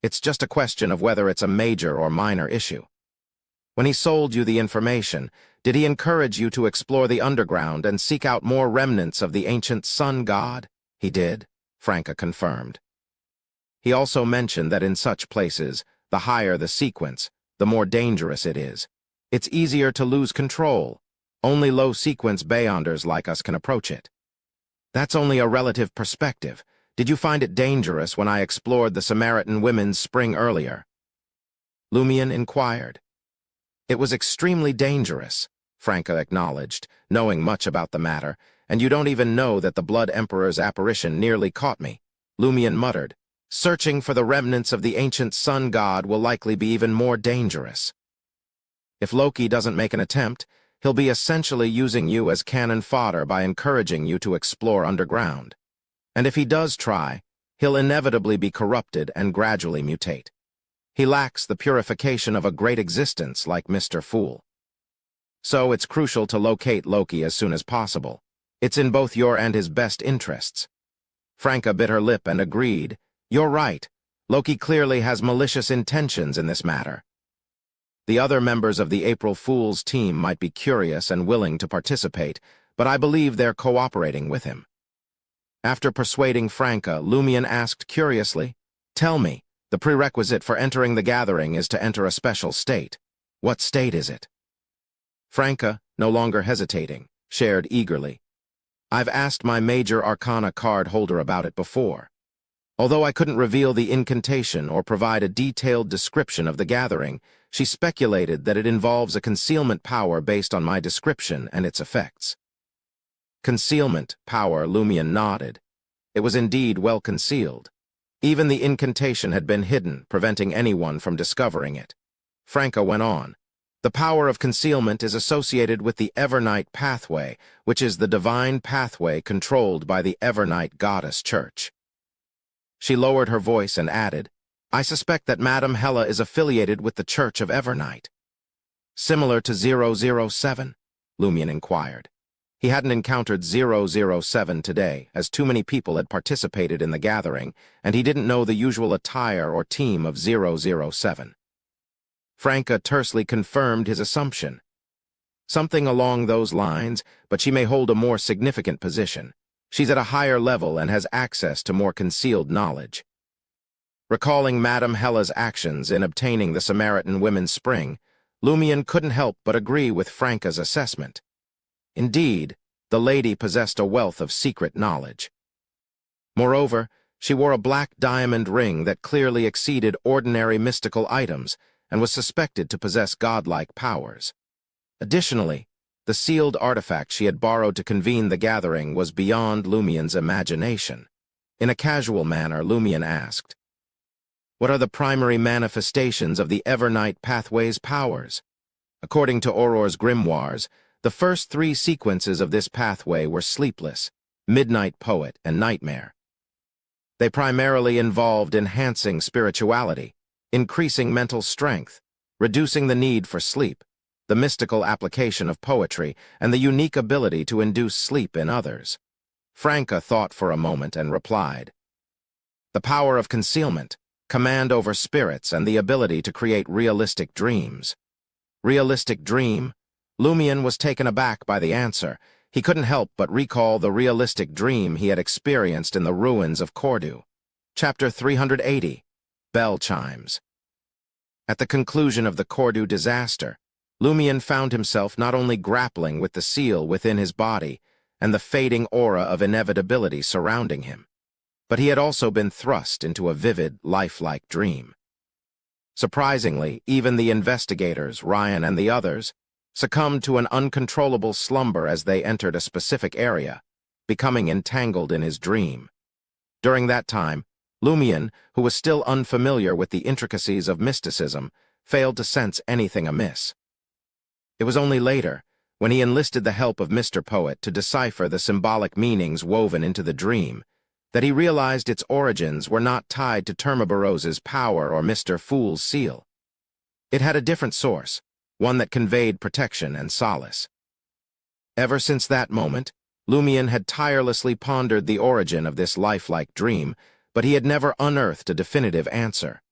It's just a question of whether it's a major or minor issue. When he sold you the information, did he encourage you to explore the underground and seek out more remnants of the ancient sun god? He did, Franca confirmed. He also mentioned that in such places, the higher the sequence, the more dangerous it is. It's easier to lose control. Only low-sequence Beyonders like us can approach it. That's only a relative perspective. Did you find it dangerous when I explored the Samaritan women's spring earlier? Lumion inquired. It was extremely dangerous, Franca acknowledged, knowing much about the matter, and you don't even know that the Blood Emperor's apparition nearly caught me. Lumion muttered. Searching for the remnants of the ancient sun god will likely be even more dangerous. If Loki doesn't make an attempt, he'll be essentially using you as cannon fodder by encouraging you to explore underground. And if he does try, he'll inevitably be corrupted and gradually mutate. He lacks the purification of a great existence like Mr. Fool. So it's crucial to locate Loki as soon as possible. It's in both your and his best interests. Franca bit her lip and agreed. You're right. Loki clearly has malicious intentions in this matter. The other members of the April Fool's team might be curious and willing to participate, but I believe they're cooperating with him. After persuading Franca, Lumion asked curiously, Tell me, the prerequisite for entering the gathering is to enter a special state. What state is it? Franca, no longer hesitating, shared eagerly. I've asked my Major Arcana card holder about it before. Although I couldn't reveal the incantation or provide a detailed description of the gathering, she speculated that it involves a concealment power based on my description and its effects. Concealment power, Lumion nodded. It was indeed well concealed. Even the incantation had been hidden, preventing anyone from discovering it. Franca went on. The power of concealment is associated with the Evernight pathway, which is the divine pathway controlled by the Evernight goddess church. She lowered her voice and added, I suspect that Madame Hela is affiliated with the Church of Evernight. Similar to 007? Lumion inquired. He hadn't encountered 007 today, as too many people had participated in the gathering, and he didn't know the usual attire or team of 007. Franca tersely confirmed his assumption. Something along those lines, but she may hold a more significant position. She's at a higher level and has access to more concealed knowledge. Recalling Madame Hela's actions in obtaining the Samaritan Women's Spring, Lumion couldn't help but agree with Franca's assessment. Indeed, the lady possessed a wealth of secret knowledge. Moreover, she wore a black diamond ring that clearly exceeded ordinary mystical items and was suspected to possess godlike powers. Additionally, the sealed artifact she had borrowed to convene the gathering was beyond Lumion's imagination. In a casual manner, Lumion asked, What are the primary manifestations of the Evernight pathway's powers? According to Auror's grimoires, the first 3 sequences of this pathway were Sleepless, Midnight Poet, and Nightmare. They primarily involved enhancing spirituality, increasing mental strength, reducing the need for sleep, the mystical application of poetry, and the unique ability to induce sleep in others. Franca thought for a moment and replied, The power of concealment, command over spirits, and the ability to create realistic dreams. Realistic dream? Lumion was taken aback by the answer. He couldn't help but recall the realistic dream he had experienced in the ruins of Cordu. Chapter 380. Bell Chimes. At the conclusion of the Cordu disaster, Lumion found himself not only grappling with the seal within his body and the fading aura of inevitability surrounding him, but he had also been thrust into a vivid, lifelike dream. Surprisingly, even the investigators, Ryan and the others, succumbed to an uncontrollable slumber as they entered a specific area, becoming entangled in his dream. During that time, Lumion, who was still unfamiliar with the intricacies of mysticism, failed to sense anything amiss. It was only later, when he enlisted the help of Mr. Poet to decipher the symbolic meanings woven into the dream, that he realized its origins were not tied to Termabarose's power or Mr. Fool's seal. It had a different source, one that conveyed protection and solace. Ever since that moment, Lumion had tirelessly pondered the origin of this lifelike dream, but he had never unearthed a definitive answer.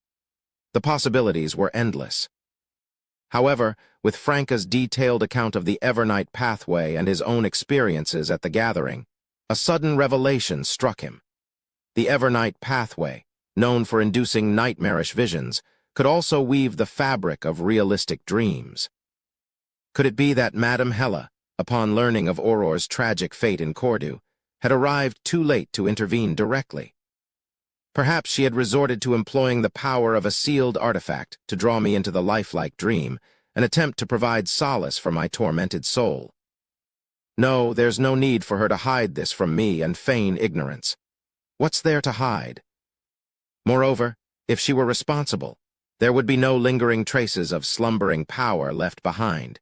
The possibilities were endless. However, with Franca's detailed account of the Evernight pathway and his own experiences at the gathering, a sudden revelation struck him. The Evernight pathway, known for inducing nightmarish visions, could also weave the fabric of realistic dreams. Could it be that Madame Hela, upon learning of Auror's tragic fate in Cordu, had arrived too late to intervene directly? Perhaps she had resorted to employing the power of a sealed artifact to draw me into the lifelike dream, an attempt to provide solace for my tormented soul. No, there's no need for her to hide this from me and feign ignorance. What's there to hide? Moreover, if she were responsible, there would be no lingering traces of slumbering power left behind.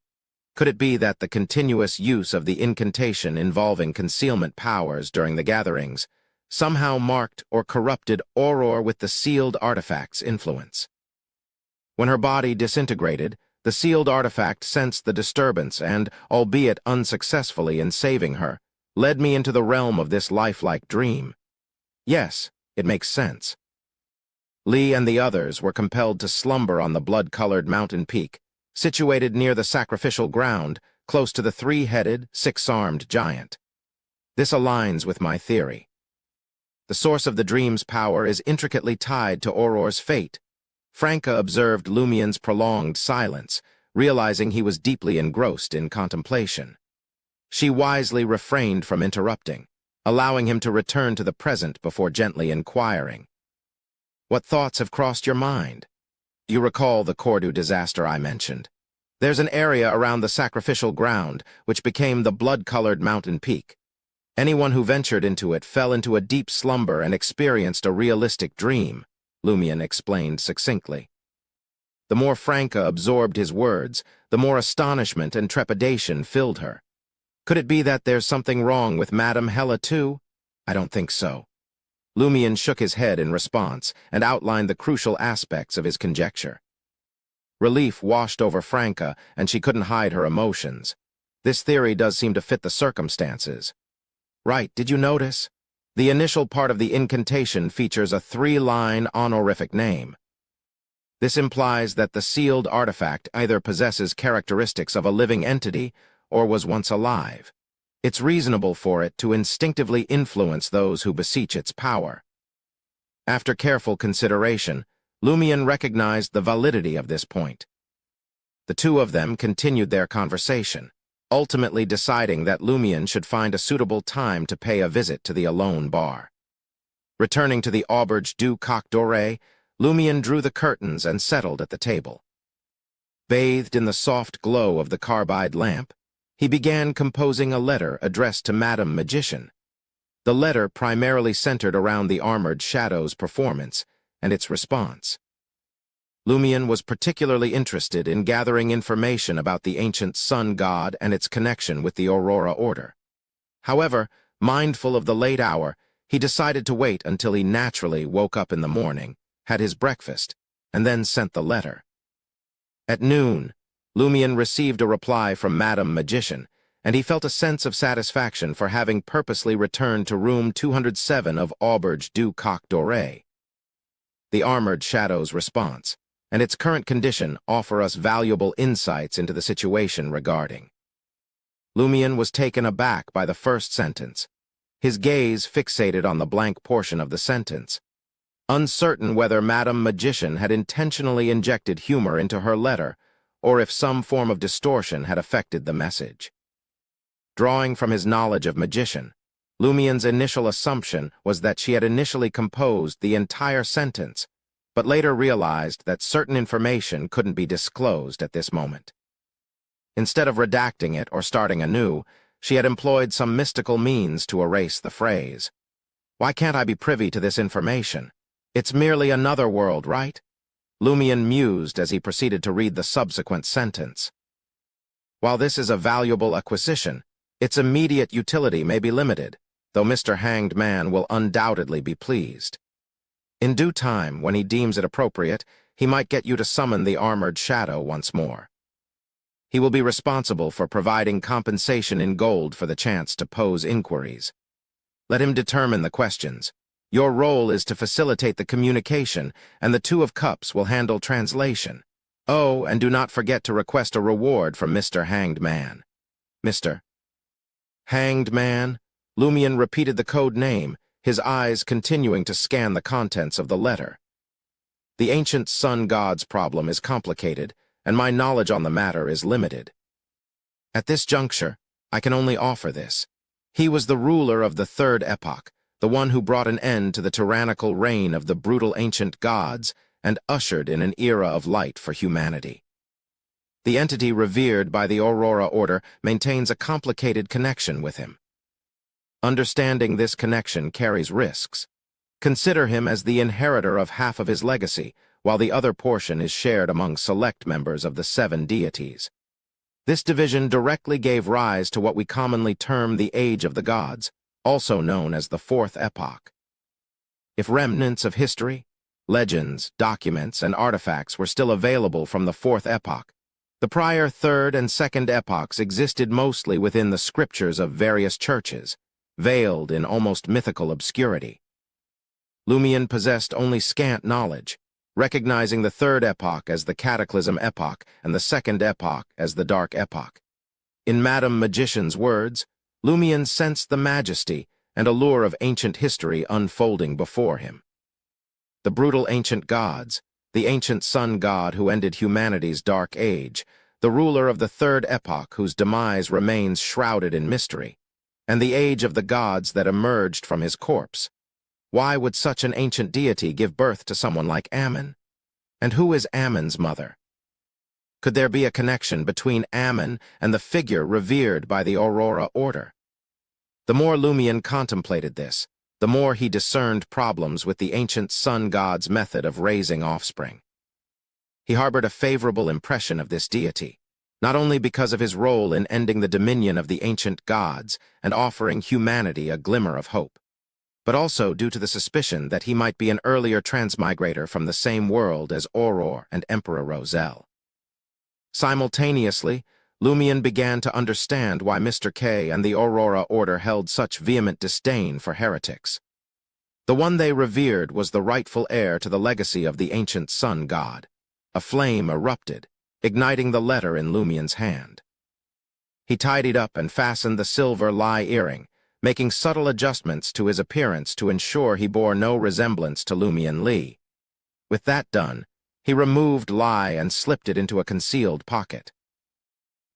Could it be that the continuous use of the incantation involving concealment powers during the gatherings somehow marked or corrupted Auror with the sealed artifact's influence? When her body disintegrated, the sealed artifact sensed the disturbance and, albeit unsuccessfully in saving her, led me into the realm of this lifelike dream. Yes, it makes sense. Lee and the others were compelled to slumber on the blood-colored mountain peak, situated near the sacrificial ground, close to the three-headed, six-armed giant. This aligns with my theory. The source of the dream's power is intricately tied to Auror's fate. Franca observed Lumien's prolonged silence, realizing he was deeply engrossed in contemplation. She wisely refrained from interrupting, allowing him to return to the present before gently inquiring. What thoughts have crossed your mind? You recall the Cordu disaster I mentioned. There's an area around the sacrificial ground which became the blood-colored mountain peak. Anyone who ventured into it fell into a deep slumber and experienced a realistic dream, Lumien explained succinctly. The more Franca absorbed his words, the more astonishment and trepidation filled her. Could it be that there's something wrong with Madame Hella too? I don't think so. Lumien shook his head in response and outlined the crucial aspects of his conjecture. Relief washed over Franca, and she couldn't hide her emotions. This theory does seem to fit the circumstances. Right, did you notice? The initial part of the incantation features a three-line honorific name. This implies that the sealed artifact either possesses characteristics of a living entity or was once alive. It's reasonable for it to instinctively influence those who beseech its power. After careful consideration, Lumien recognized the validity of this point. The two of them continued their conversation, ultimately deciding that Lumien should find a suitable time to pay a visit to the alone bar. Returning to the Auberge du Coq Doré, Lumien drew the curtains and settled at the table. Bathed in the soft glow of the carbide lamp, he began composing a letter addressed to Madame Magician. The letter primarily centered around the armored shadow's performance and its response. Lumien was particularly interested in gathering information about the ancient sun god and its connection with the Aurora Order. However, mindful of the late hour, he decided to wait until he naturally woke up in the morning, had his breakfast, and then sent the letter. At noon, Lumien received a reply from Madame Magician, and he felt a sense of satisfaction for having purposely returned to room 207 of Auberge du Coq Doré. The armored shadow's response and its current condition offer us valuable insights into the situation regarding. Lumien was taken aback by the first sentence, his gaze fixated on the blank portion of the sentence. Uncertain whether Madame Magician had intentionally injected humor into her letter or if some form of distortion had affected the message. Drawing from his knowledge of Magician, Lumien's initial assumption was that she had initially composed the entire sentence, but later realized that certain information couldn't be disclosed at this moment. Instead of redacting it or starting anew, she had employed some mystical means to erase the phrase. Why can't I be privy to this information? It's merely another world, right? Lumien mused as he proceeded to read the subsequent sentence. While this is a valuable acquisition, its immediate utility may be limited, though Mr. Hanged Man will undoubtedly be pleased. In due time, when he deems it appropriate, he might get you to summon the armored shadow once more. He will be responsible for providing compensation in gold for the chance to pose inquiries. Let him determine the questions. Your role is to facilitate the communication, and the Two of Cups will handle translation. Oh, and do not forget to request a reward from Mr. Hanged Man. Mr. Hanged Man? Lumien repeated the code name, his eyes continuing to scan the contents of the letter. The ancient sun god's problem is complicated, and my knowledge on the matter is limited. At this juncture, I can only offer this. He was the ruler of the third epoch, the one who brought an end to the tyrannical reign of the brutal ancient gods and ushered in an era of light for humanity. The entity revered by the Aurora Order maintains a complicated connection with him. Understanding this connection carries risks. Consider him as the inheritor of half of his legacy, while the other portion is shared among select members of the 7 deities. This division directly gave rise to what we commonly term the Age of the Gods, also known as the Fourth Epoch. If remnants of history, legends, documents, and artifacts were still available from the Fourth Epoch, the prior Third and Second Epochs existed mostly within the scriptures of various churches, veiled in almost mythical obscurity. Lumion possessed only scant knowledge, recognizing the third epoch as the Cataclysm Epoch and the second epoch as the Dark Epoch. In Madame Magician's words, Lumion sensed the majesty and allure of ancient history unfolding before him. The brutal ancient gods, the ancient sun god who ended humanity's dark age, the ruler of the third epoch whose demise remains shrouded in mystery, and the age of the gods that emerged from his corpse. Why would such an ancient deity give birth to someone like Ammon? And who is Ammon's mother? Could there be a connection between Ammon and the figure revered by the Aurora Order? The more Lumion contemplated this, the more he discerned problems with the ancient sun god's method of raising offspring. He harbored a favorable impression of this deity, not only because of his role in ending the dominion of the ancient gods and offering humanity a glimmer of hope, but also due to the suspicion that he might be an earlier transmigrator from the same world as Aurora and Emperor Roselle. Simultaneously, Lumion began to understand why Mr. K and the Aurora Order held such vehement disdain for heretics. The one they revered was the rightful heir to the legacy of the ancient sun god. A flame erupted, igniting the letter in Lumion's hand. He tidied up and fastened the silver lie earring, making subtle adjustments to his appearance to ensure he bore no resemblance to Lumion Lee. With that done, he removed lie and slipped it into a concealed pocket.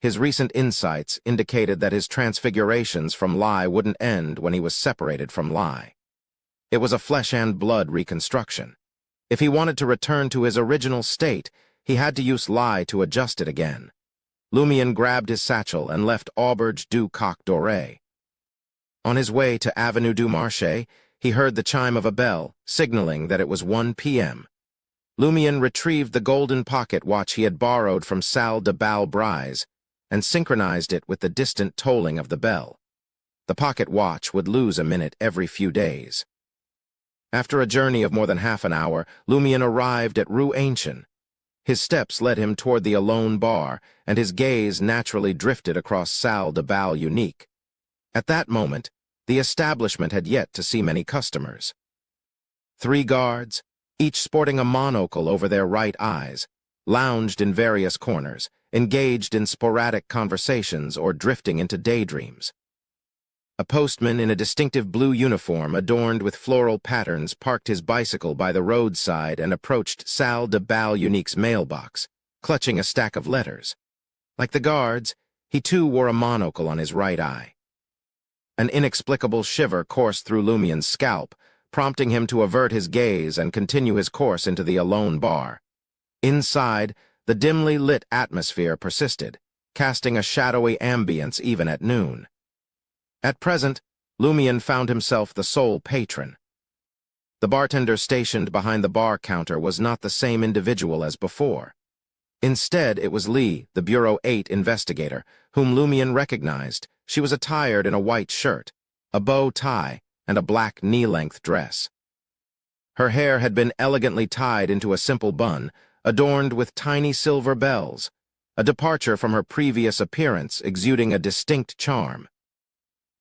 His recent insights indicated that his transfigurations from lie wouldn't end when he was separated from lie. It was a flesh and blood reconstruction. If he wanted to return to his original state, he had to use lie to adjust it again. Lumion grabbed his satchel and left Auberge du Coq Doré. On his way to Avenue du Marché, he heard the chime of a bell, signaling that it was 1 p.m. Lumion retrieved the golden pocket watch he had borrowed from Salle de Balbrise and synchronized it with the distant tolling of the bell. The pocket watch would lose a minute every few days. After a journey of more than half an hour, Lumion arrived at Rue Ancien. His steps led him toward the Alone bar, and his gaze naturally drifted across Salle de Bal Unique. At that moment, the establishment had yet to see many customers. 3 guards, each sporting a monocle over their right eyes, lounged in various corners, engaged in sporadic conversations or drifting into daydreams. A postman in a distinctive blue uniform adorned with floral patterns parked his bicycle by the roadside and approached Salle de Bal Unique's mailbox, clutching a stack of letters. Like the guards, he too wore a monocle on his right eye. An inexplicable shiver coursed through Lumion's scalp, prompting him to avert his gaze and continue his course into the Alone bar. Inside, the dimly lit atmosphere persisted, casting a shadowy ambience even at noon. At present, Lumion found himself the sole patron. The bartender stationed behind the bar counter was not the same individual as before. Instead, it was Lee, the Bureau 8 investigator, whom Lumion recognized. She was attired in a white shirt, a bow tie, and a black knee-length dress. Her hair had been elegantly tied into a simple bun, adorned with tiny silver bells, a departure from her previous appearance exuding a distinct charm.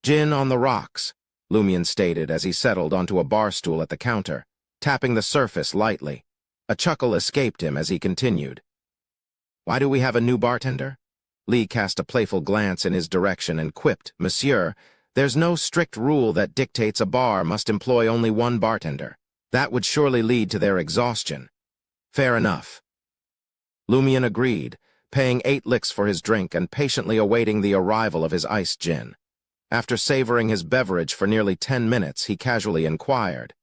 "Gin on the rocks," Lumion stated as he settled onto a bar stool at the counter, tapping the surface lightly. A chuckle escaped him as he continued. "Why do we have a new bartender?" Lee cast a playful glance in his direction and quipped, "Monsieur, there's no strict rule that dictates a bar must employ only one bartender. That would surely lead to their exhaustion." "Fair enough." Lumion agreed, paying 8 licks for his drink and patiently awaiting the arrival of his iced gin. After savoring his beverage for nearly 10 minutes, he casually inquired,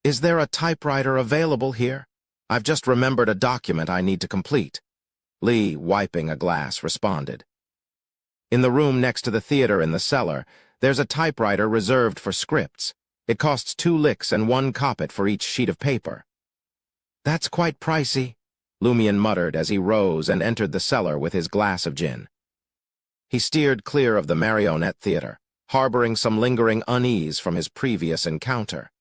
"Is there a typewriter available here? I've just remembered a document I need to complete." Lee, wiping a glass, responded, "In the room next to the theater in the cellar, there's a typewriter reserved for scripts. It costs 2 licks and 1 koppet for each sheet of paper." "That's quite pricey," Lumion muttered as he rose and entered the cellar with his glass of gin. He steered clear of the Marionette Theater, harboring some lingering unease from his previous encounter.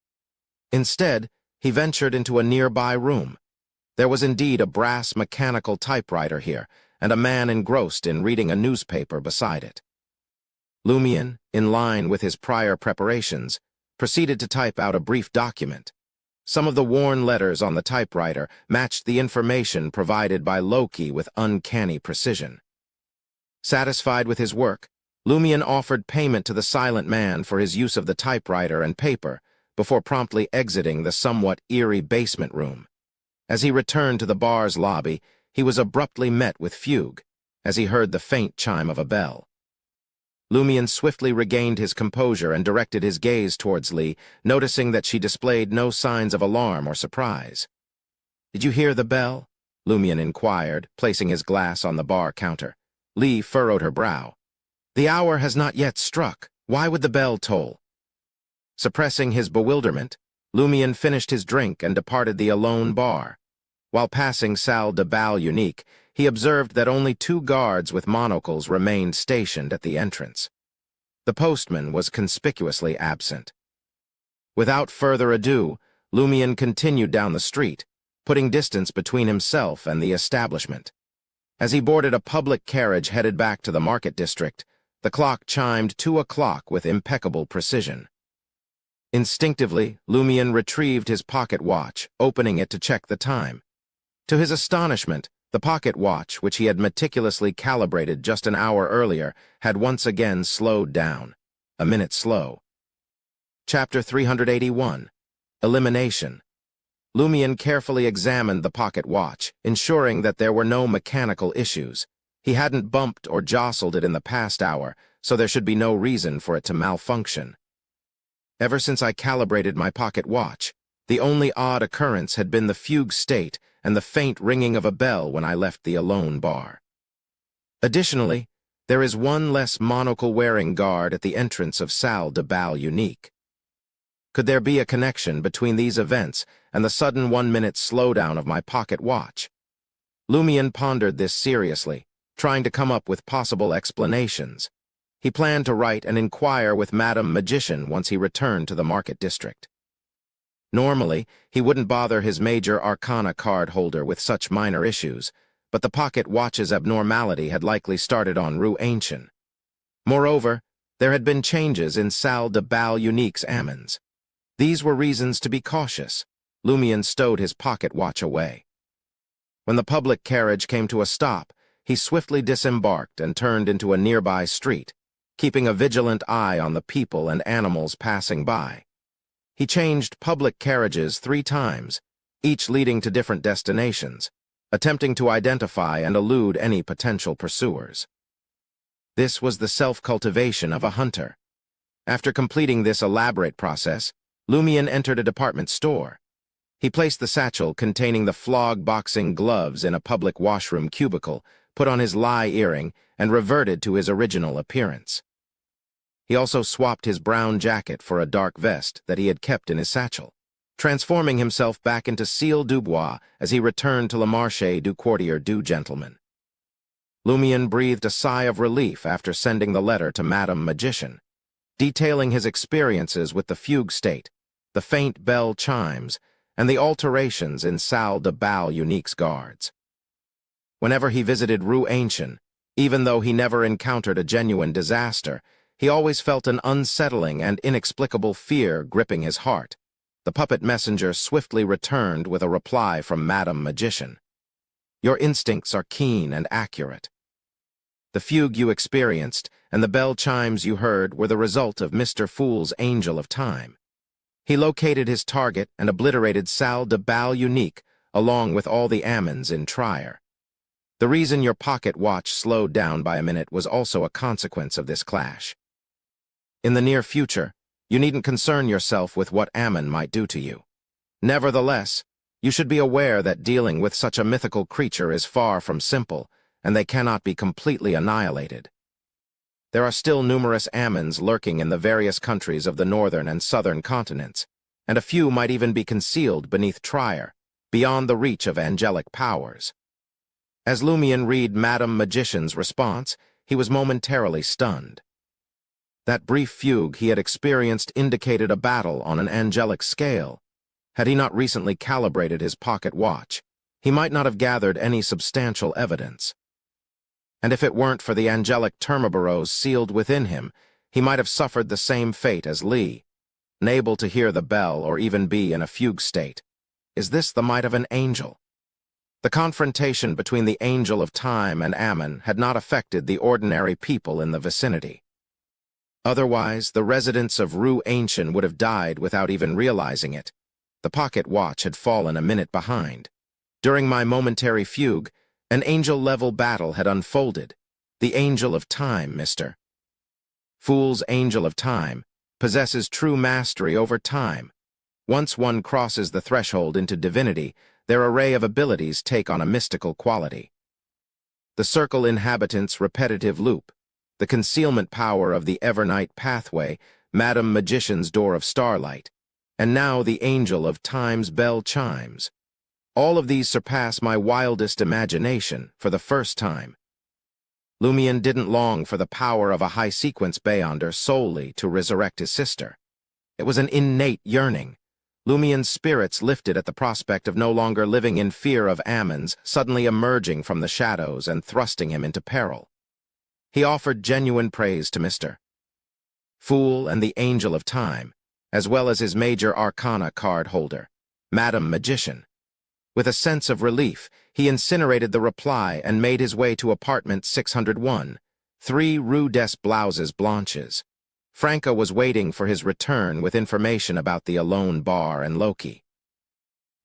Instead, he ventured into a nearby room. There was indeed a brass mechanical typewriter here, and a man engrossed in reading a newspaper beside it. Lumion, in line with his prior preparations, proceeded to type out a brief document. Some of the worn letters on the typewriter matched the information provided by Loki with uncanny precision. Satisfied with his work, Lumion offered payment to the silent man for his use of the typewriter and paper before promptly exiting the somewhat eerie basement room. As he returned to the bar's lobby, he was abruptly met with fugue as he heard the faint chime of a bell. Lumion swiftly regained his composure and directed his gaze towards Lee, noticing that she displayed no signs of alarm or surprise. "Did you hear the bell?" Lumion inquired, placing his glass on the bar counter. Lee furrowed her brow. "The hour has not yet struck. Why would the bell toll?" Suppressing his bewilderment, Lumion finished his drink and departed the alone bar. While passing Salle de Bal Unique, he observed that only 2 guards with monocles remained stationed at the entrance. The postman was conspicuously absent. Without further ado, Lumion continued down the street, putting distance between himself and the establishment. As he boarded a public carriage headed back to the market district, the clock chimed 2 o'clock with impeccable precision. Instinctively, Lumion retrieved his pocket watch, opening it to check the time. To his astonishment, the pocket watch, which he had meticulously calibrated just an hour earlier, had once again slowed down, a minute slow. Chapter 381. Elimination. Lumion carefully examined the pocket watch, ensuring that there were no mechanical issues. He hadn't bumped or jostled it in the past hour, so there should be no reason for it to malfunction. Ever since I calibrated my pocket watch, the only odd occurrence had been the fugue state and the faint ringing of a bell when I left the alone bar. Additionally, there is one less monocle-wearing guard at the entrance of Salle de Bal Unique. Could there be a connection between these events and the sudden 1-minute slowdown of my pocket watch? Lumion pondered this seriously, trying to come up with possible explanations. He planned to write and inquire with Madame Magician once he returned to the market district. Normally, he wouldn't bother his major arcana card holder with such minor issues, but the pocket watch's abnormality had likely started on Rue Ancien. Moreover, there had been changes in Salle de Bal Unique's amens. These were reasons to be cautious. Lumion stowed his pocket watch away. When the public carriage came to a stop, he swiftly disembarked and turned into a nearby street, keeping a vigilant eye on the people and animals passing by. He changed public carriages 3 times, each leading to different destinations, attempting to identify and elude any potential pursuers. This was the self-cultivation of a hunter. After completing this elaborate process, Lumion entered a department store. He placed the satchel containing the flog-boxing gloves in a public washroom cubicle, put on his lie earring, and reverted to his original appearance. He also swapped his brown jacket for a dark vest that he had kept in his satchel, transforming himself back into Cécile Dubois as he returned to Le Marché du Courtier du Gentleman. Lumion breathed a sigh of relief after sending the letter to Madame Magician, detailing his experiences with the fugue state, the faint bell chimes, and the alterations in Salle de Bal Unique's guards. Whenever he visited Rue Ancien, even though he never encountered a genuine disaster, he always felt an unsettling and inexplicable fear gripping his heart. The puppet messenger swiftly returned with a reply from Madame Magician. "Your instincts are keen and accurate. The fugue you experienced and the bell chimes you heard were the result of Mr. Fool's Angel of Time. He located his target and obliterated Salle de Bal Unique along with all the amens in Trier. The reason your pocket watch slowed down by a minute was also a consequence of this clash. In the near future, you needn't concern yourself with what Ammon might do to you. Nevertheless, you should be aware that dealing with such a mythical creature is far from simple, and they cannot be completely annihilated. There are still numerous Ammons lurking in the various countries of the northern and southern continents, and a few might even be concealed beneath Trier, beyond the reach of angelic powers." As Lumion read Madame Magician's response, he was momentarily stunned. That brief fugue he had experienced indicated a battle on an angelic scale. Had he not recently calibrated his pocket watch, he might not have gathered any substantial evidence. And if it weren't for the angelic termiboros sealed within him, he might have suffered the same fate as Lee, unable to hear the bell or even be in a fugue state. Is this the might of an angel? The confrontation between the Angel of Time and Ammon had not affected the ordinary people in the vicinity. Otherwise, the residents of Rue Ancient would have died without even realizing it. The pocket watch had fallen a minute behind. During my momentary fugue, an angel-level battle had unfolded. The Angel of Time, Mr. Fool's Angel of Time possesses true mastery over time. Once one crosses the threshold into divinity, their array of abilities take on a mystical quality. The Circle Inhabitant's repetitive loop, the concealment power of the Evernight pathway, Madam Magician's door of starlight, and now the Angel of Time's bell chimes. All of these surpass my wildest imagination for the first time. Lumion didn't long for the power of a high-sequence Beyonder solely to resurrect his sister. It was an innate yearning. Lumion's spirits lifted at the prospect of no longer living in fear of Ammon's suddenly emerging from the shadows and thrusting him into peril. He offered genuine praise to Mr. Fool and the Angel of Time, as well as his major arcana card holder, Madam Magician. With a sense of relief, he incinerated the reply and made his way to apartment 601, 3 Rue des Blouses Blanches. Franca was waiting for his return with information about the Alone Bar and Loki.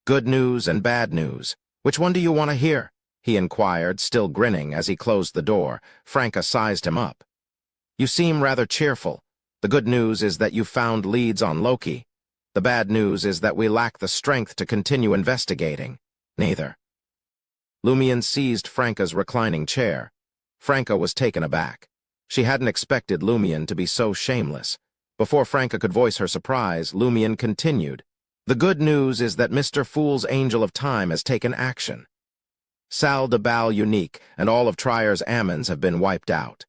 Good news and bad news. Which one do you want to hear? He inquired, still grinning as he closed the door. Franca sized him up. You seem rather cheerful. The good news is that you found leads on Loki. The bad news is that we lack the strength to continue investigating. Neither. Lumion seized Franca's reclining chair. Franca was taken aback. She hadn't expected Lumion to be so shameless. Before Franca could voice her surprise, Lumion continued. The good news is that Mr. Fool's Angel of Time has taken action. Salle de Bal Unique and all of Trier's Ammons have been wiped out.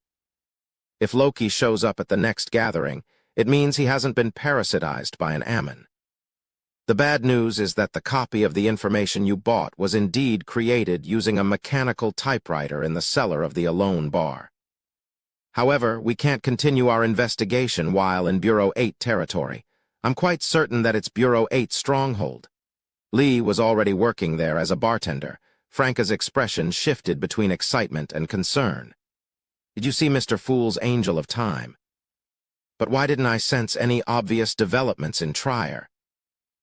If Loki shows up at the next gathering, it means he hasn't been parasitized by an Ammon. The bad news is that the copy of the information you bought was indeed created using a mechanical typewriter in the cellar of the Alone Bar. However, we can't continue our investigation while in Bureau 8 territory. I'm quite certain that it's Bureau 8's stronghold. Lee was already working there as a bartender. Franca's expression shifted between excitement and concern. Did you see Mr. Fool's Angel of Time? But why didn't I sense any obvious developments in Trier?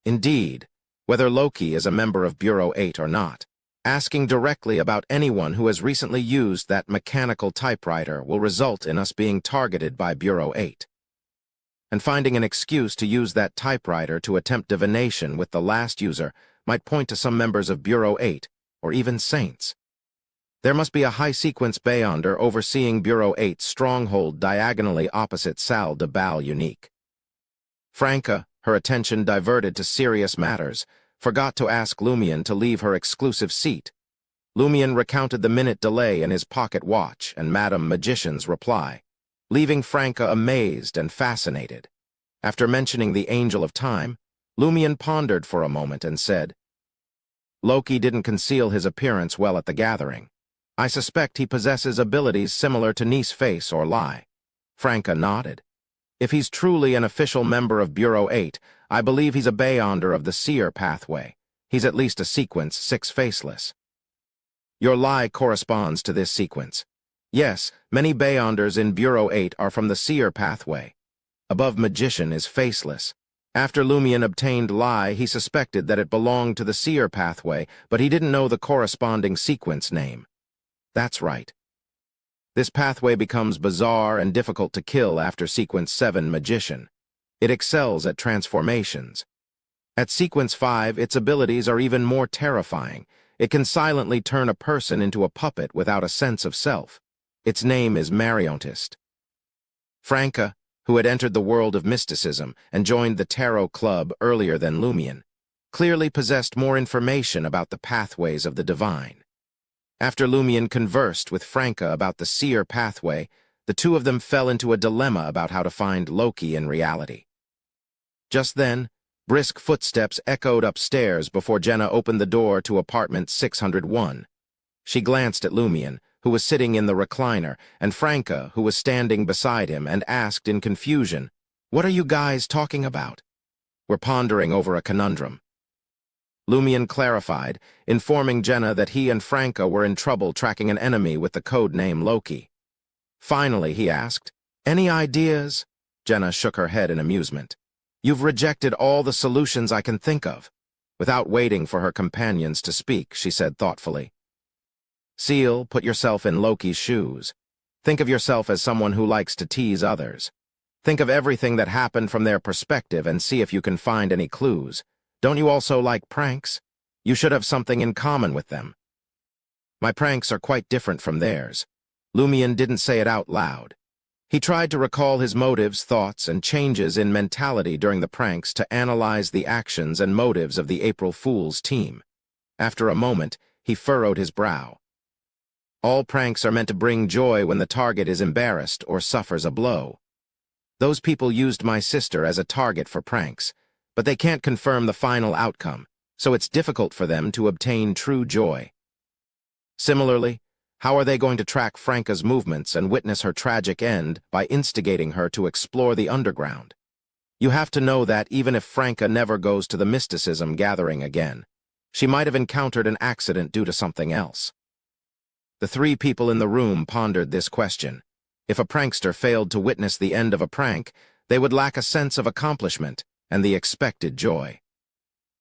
Indeed, whether Loki is a member of Bureau 8 or not, asking directly about anyone who has recently used that mechanical typewriter will result in us being targeted by Bureau 8. And finding an excuse to use that typewriter to attempt divination with the last user might point to some members of Bureau 8, or even saints. There must be a high-sequence Beyonder overseeing Bureau 8's stronghold diagonally opposite Salle de Bal Unique. Franca, her attention diverted to serious matters, forgot to ask Lumion to leave her exclusive seat. Lumion recounted the minute delay in his pocket watch and Madam Magician's reply, leaving Franca amazed and fascinated. After mentioning the Angel of Time, Lumion pondered for a moment and said, Loki didn't conceal his appearance well at the gathering. I suspect he possesses abilities similar to Nice Face or Lie. Franca nodded. If he's truly an official member of Bureau 8, I believe he's a Beyonder of the Seer pathway. He's at least a sequence 6 faceless. Your Lie corresponds to this sequence. Yes, many Beyonders in Bureau 8 are from the Seer pathway. Above Magician is faceless. After Lumion obtained Lie, he suspected that it belonged to the Seer pathway, but he didn't know the corresponding sequence name. That's right. This pathway becomes bizarre and difficult to kill after Sequence 7 Magician. It excels at transformations. At Sequence 5, its abilities are even more terrifying. It can silently turn a person into a puppet without a sense of self. Its name is Mariontist. Franca, who had entered the world of mysticism and joined the Tarot Club earlier than Lumion, clearly possessed more information about the pathways of the divine. After Lumion conversed with Franca about the Seer pathway, the two of them fell into a dilemma about how to find Loki in reality. Just then, brisk footsteps echoed upstairs before Jenna opened the door to apartment 601. She glanced at Lumion, who was sitting in the recliner, and Franca, who was standing beside him, and asked in confusion, "What are you guys talking about?" "We're pondering over a conundrum." Lumian clarified, informing Jenna that he and Franca were in trouble tracking an enemy with the code name Loki. Finally, he asked, "Any ideas?" Jenna shook her head in amusement. "You've rejected all the solutions I can think of." Without waiting for her companions to speak, she said thoughtfully, "Seal, put yourself in Loki's shoes. Think of yourself as someone who likes to tease others. Think of everything that happened from their perspective and see if you can find any clues. Don't you also like pranks? You should have something in common with them." "My pranks are quite different from theirs." Lumian didn't say it out loud. He tried to recall his motives, thoughts, and changes in mentality during the pranks to analyze the actions and motives of the April Fool's team. After a moment, he furrowed his brow. "All pranks are meant to bring joy when the target is embarrassed or suffers a blow. Those people used my sister as a target for pranks, but they can't confirm the final outcome, so it's difficult for them to obtain true joy. Similarly, how are they going to track Franca's movements and witness her tragic end by instigating her to explore the underground? You have to know that even if Franca never goes to the mysticism gathering again, she might have encountered an accident due to something else." The three people in the room pondered this question. If a prankster failed to witness the end of a prank, they would lack a sense of accomplishment and the expected joy.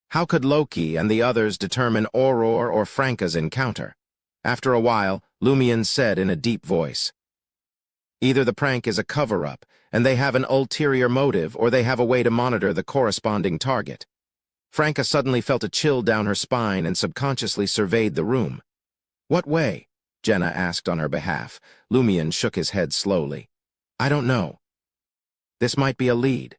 How could Loki and the others determine Auror or Franca's encounter? After a while, Lumian said in a deep voice, "Either the prank is a cover-up, and they have an ulterior motive, or they have a way to monitor the corresponding target." Franca suddenly felt a chill down her spine and subconsciously surveyed the room. "What way?" Jenna asked on her behalf. Lumian shook his head slowly. "I don't know. This might be a lead."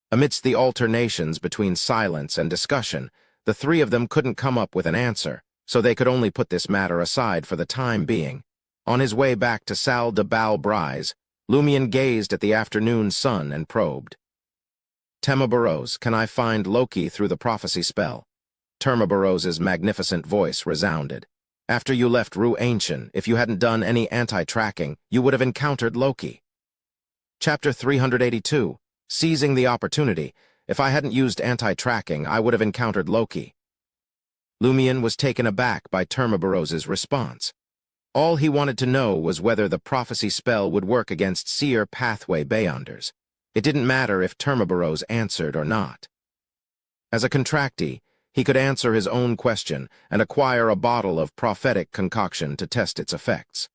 Amidst the alternations between silence and discussion, the three of them couldn't come up with an answer, so they could only put this matter aside for the time being. On his way back to Salle de Balbrise, Lumian gazed at the afternoon sun and probed. "Termaboros, can I find Loki through the prophecy spell?" Termaboros's magnificent voice resounded. "After you left Rue Ancient, if you hadn't done any anti-tracking, you would have encountered Loki." Chapter 382, Seizing the Opportunity. "If I hadn't used anti-tracking, I would have encountered Loki." Lumian was taken aback by Termaboros's response. All he wanted to know was whether the prophecy spell would work against Seer Pathway Beyonders. It didn't matter if Termaboros answered or not. As a contractee, he could answer his own question and acquire a bottle of prophetic concoction to test its effects.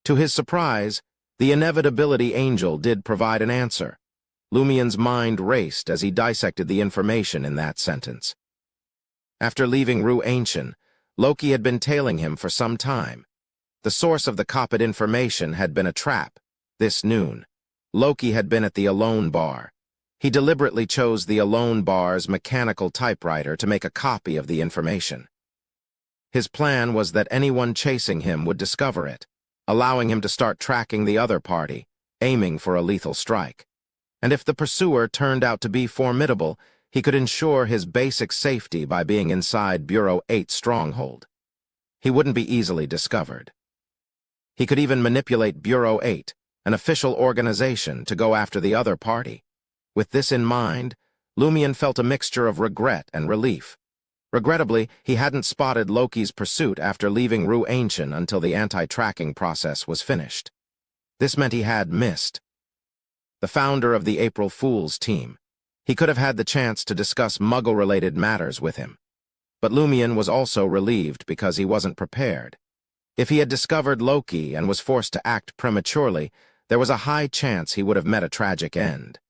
To his surprise, the Inevitability angel did provide an answer. Lumian's mind raced as he dissected the information in that sentence. After leaving Rue Ancient, Loki had been tailing him for some time. The source of the copied information had been a trap. This noon, Loki had been at the Alone Bar. He deliberately chose the Alone Bar's mechanical typewriter to make a copy of the information. His plan was that anyone chasing him would discover it, allowing him to start tracking the other party, aiming for a lethal strike. And if the pursuer turned out to be formidable, he could ensure his basic safety by being inside Bureau 8's stronghold. He wouldn't be easily discovered. He could even manipulate Bureau 8, an official organization, to go after the other party. With this in mind, Lumian felt a mixture of regret and relief. Regrettably, he hadn't spotted Loki's pursuit after leaving Rue Ancient until the anti-tracking process was finished. This meant he had missed the founder of the April Fool's team. He could have had the chance to discuss Muggle-related matters with him. But Lumian was also relieved because he wasn't prepared. If he had discovered Loki and was forced to act prematurely, there was a high chance he would have met a tragic end.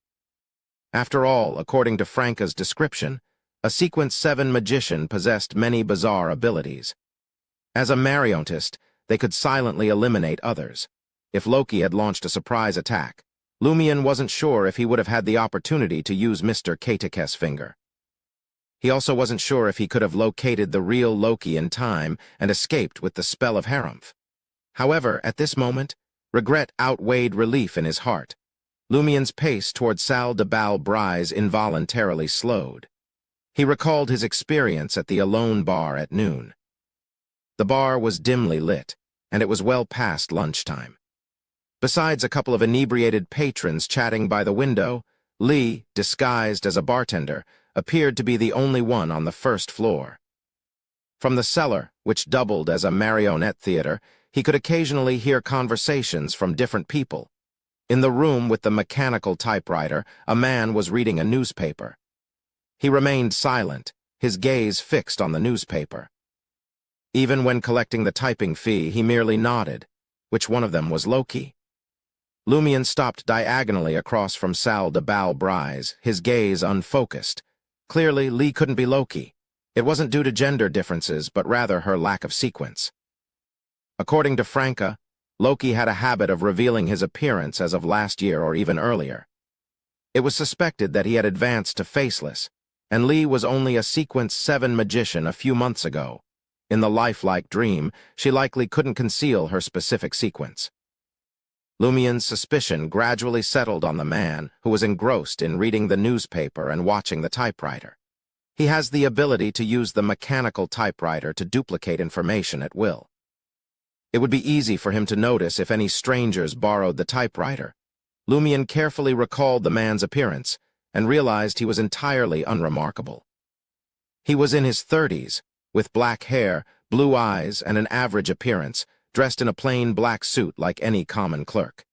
After all, according to Franca's description, a Sequence 7 magician possessed many bizarre abilities. As a marionettist, they could silently eliminate others. If Loki had launched a surprise attack, Lumian wasn't sure if he would have had the opportunity to use Mr. Katakes' finger. He also wasn't sure if he could have located the real Loki in time and escaped with the spell of Harumph. However, at this moment, regret outweighed relief in his heart. Lumian's pace toward Salle de Balbrise involuntarily slowed. He recalled his experience at the Alone Bar at noon. The bar was dimly lit. and it was well past lunchtime. Besides a couple of inebriated patrons chatting by the window, Lee, disguised as a bartender, appeared to be the only one on the first floor. From the cellar, which doubled as a marionette theater, he could occasionally hear conversations from different people. In the room with the mechanical typewriter, a man was reading a newspaper. He remained silent, his gaze fixed on the newspaper. Even when collecting the typing fee, he merely nodded. Which one of them was Loki? Lumian stopped diagonally across from Salle de Bal-Brise, his gaze unfocused. Clearly, Lee couldn't be Loki. It wasn't due to gender differences, but rather her lack of sequence. According to Franca, Loki had a habit of revealing his appearance as of last year or even earlier. It was suspected that he had advanced to faceless, and Lee was only a Sequence 7 magician a few months ago. In the lifelike dream, she likely couldn't conceal her specific sequence. Lumian's suspicion gradually settled on the man who was engrossed in reading the newspaper and watching the typewriter. He has the ability to use the mechanical typewriter to duplicate information at will. It would be easy for him to notice if any strangers borrowed the typewriter. Lumian carefully recalled the man's appearance and realized he was entirely unremarkable. He was in his 30s, with black hair, blue eyes, and an average appearance, dressed in a plain black suit like any common clerk.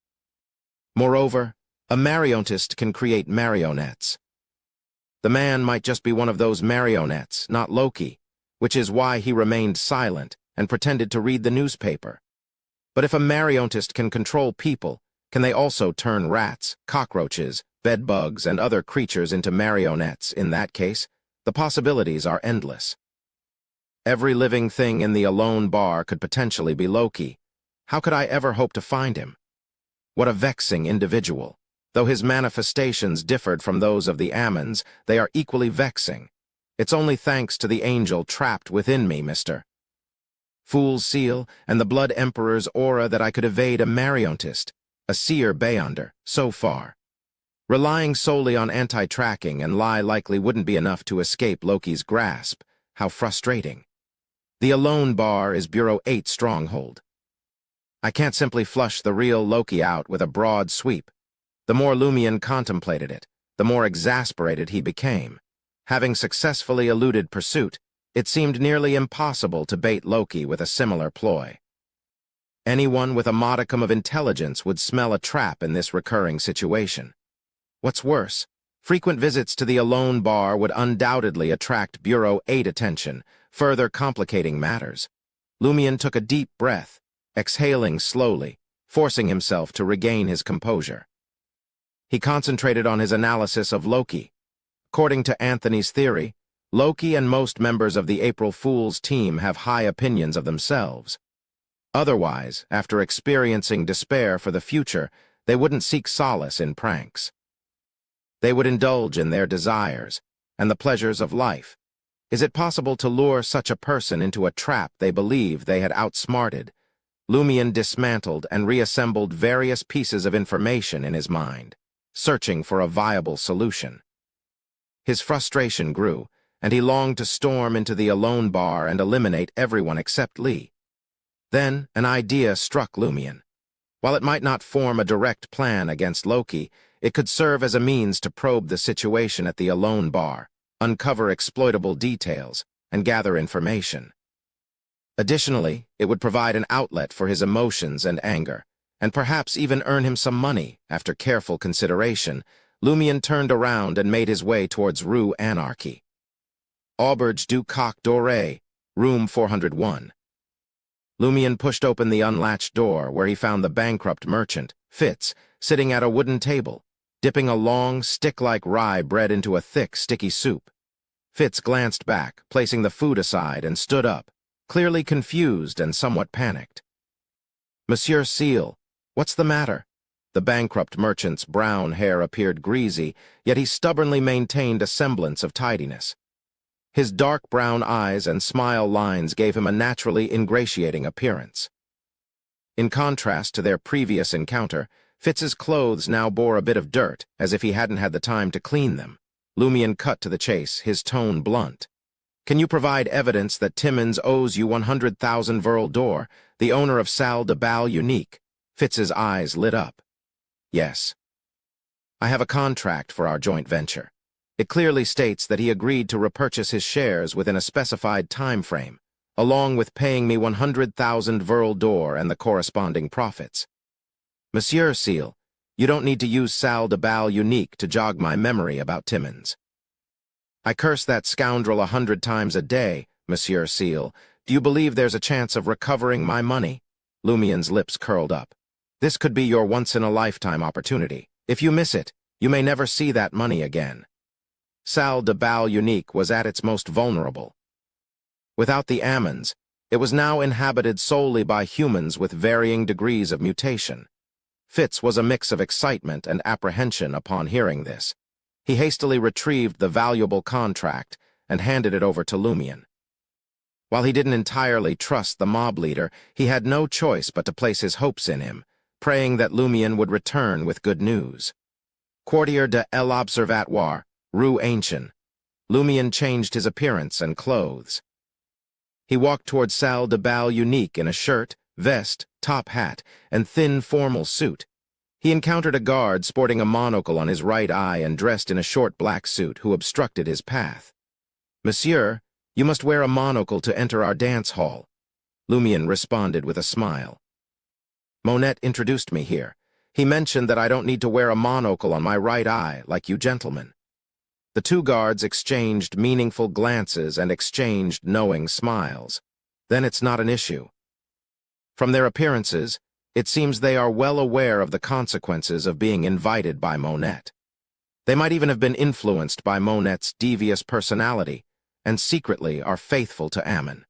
Moreover, a marionnettist can create marionettes. The man might just be one of those marionettes, not Loki, which is why he remained silent and pretended to read the newspaper. But if a marionettist can control people, can they also turn rats, cockroaches, bedbugs, and other creatures into marionettes? In that case, the possibilities are endless. Every living thing in the Alone Bar could potentially be Loki. How could I ever hope to find him? What a vexing individual. Though his manifestations differed from those of the Ainz, they are equally vexing. It's only thanks to the angel trapped within me, Mr. Fool's seal and the Blood Emperor's aura that I could evade a marionettist, a seer beyonder, so far. Relying solely on anti-tracking and lie likely wouldn't be enough to escape Loki's grasp. How frustrating. The Alone Bar is Bureau 8's stronghold. I can't simply flush the real Loki out with a broad sweep. The more Lumian contemplated it, the more exasperated he became. Having successfully eluded pursuit, it seemed nearly impossible to bait Loki with a similar ploy. Anyone with a modicum of intelligence would smell a trap in this recurring situation. What's worse, frequent visits to the Alone Bar would undoubtedly attract Bureau 8 attention, further complicating matters. Lumian took a deep breath, exhaling slowly, forcing himself to regain his composure. He concentrated on his analysis of Loki. According to Anthony's theory, Loki and most members of the April Fool's team have high opinions of themselves. Otherwise, after experiencing despair for the future, they wouldn't seek solace in pranks. They would indulge in their desires and the pleasures of life. Is it possible to lure such a person into a trap they believe they had outsmarted? Lumian dismantled and reassembled various pieces of information in his mind, searching for a viable solution. His frustration grew, and he longed to storm into the Alone Bar and eliminate everyone except Lee. Then an idea struck Lumian. While it might not form a direct plan against Loki, it could serve as a means to probe the situation at the Alone Bar, uncover exploitable details, and gather information. Additionally, it would provide an outlet for his emotions and anger, and perhaps even earn him some money. After careful consideration, Lumian turned around and made his way towards Rue Anarchy. Auberge du Coq Doré, room 401. Lumian pushed open the unlatched door where he found the bankrupt merchant, Fitz, sitting at a wooden table, dipping a long, stick-like rye bread into a thick, sticky soup. Fitz glanced back, placing the food aside, and stood up, clearly confused and somewhat panicked. "Monsieur Seal, what's the matter?" The bankrupt merchant's brown hair appeared greasy, yet he stubbornly maintained a semblance of tidiness. His dark brown eyes and smile lines gave him a naturally ingratiating appearance. In contrast to their previous encounter, Fitz's clothes now bore a bit of dirt, as if he hadn't had the time to clean them. Lumian cut to the chase, his tone blunt. "Can you provide evidence that Timmins owes you 100,000 Verl d'Or? the owner of Salle de Bal Unique. Fitz's eyes lit up. Yes. I have a contract for our joint venture. It clearly states that he agreed to repurchase his shares within a specified time frame, along with paying me 100,000 Verle d'Or and the corresponding profits. Monsieur Seal, you don't need to use Salle de Bal Unique to jog my memory about Timmins. I curse that scoundrel 100 times a day, Monsieur Seal. Do you believe there's a chance of recovering my money? Lumien's lips curled up. This could be your once-in-a-lifetime opportunity. If you miss it, you may never see that money again. Salle de Bal Unique was at its most vulnerable. Without the Ainz, it was now inhabited solely by humans with varying degrees of mutation. Fitz was a mix of excitement and apprehension upon hearing this. He hastily retrieved the valuable contract and handed it over to Lumien. While he didn't entirely trust the mob leader, he had no choice but to place his hopes in him, praying that Lumien would return with good news. Quartier de l'Observatoire, Rue Ancien. Lumien changed his appearance and clothes. He walked toward Salle de Bal Unique in a shirt, vest, top hat, and thin formal suit. He encountered a guard sporting a monocle on his right eye and dressed in a short black suit who obstructed his path. Monsieur, you must wear a monocle to enter our dance hall. Lumien responded with a smile. Monet introduced me here. He mentioned that I don't need to wear a monocle on my right eye like you gentlemen. The two guards exchanged meaningful glances and exchanged knowing smiles. Then it's not an issue. From their appearances, it seems they are well aware of the consequences of being invited by Monet. They might even have been influenced by Monet's devious personality, and secretly are faithful to Ammon.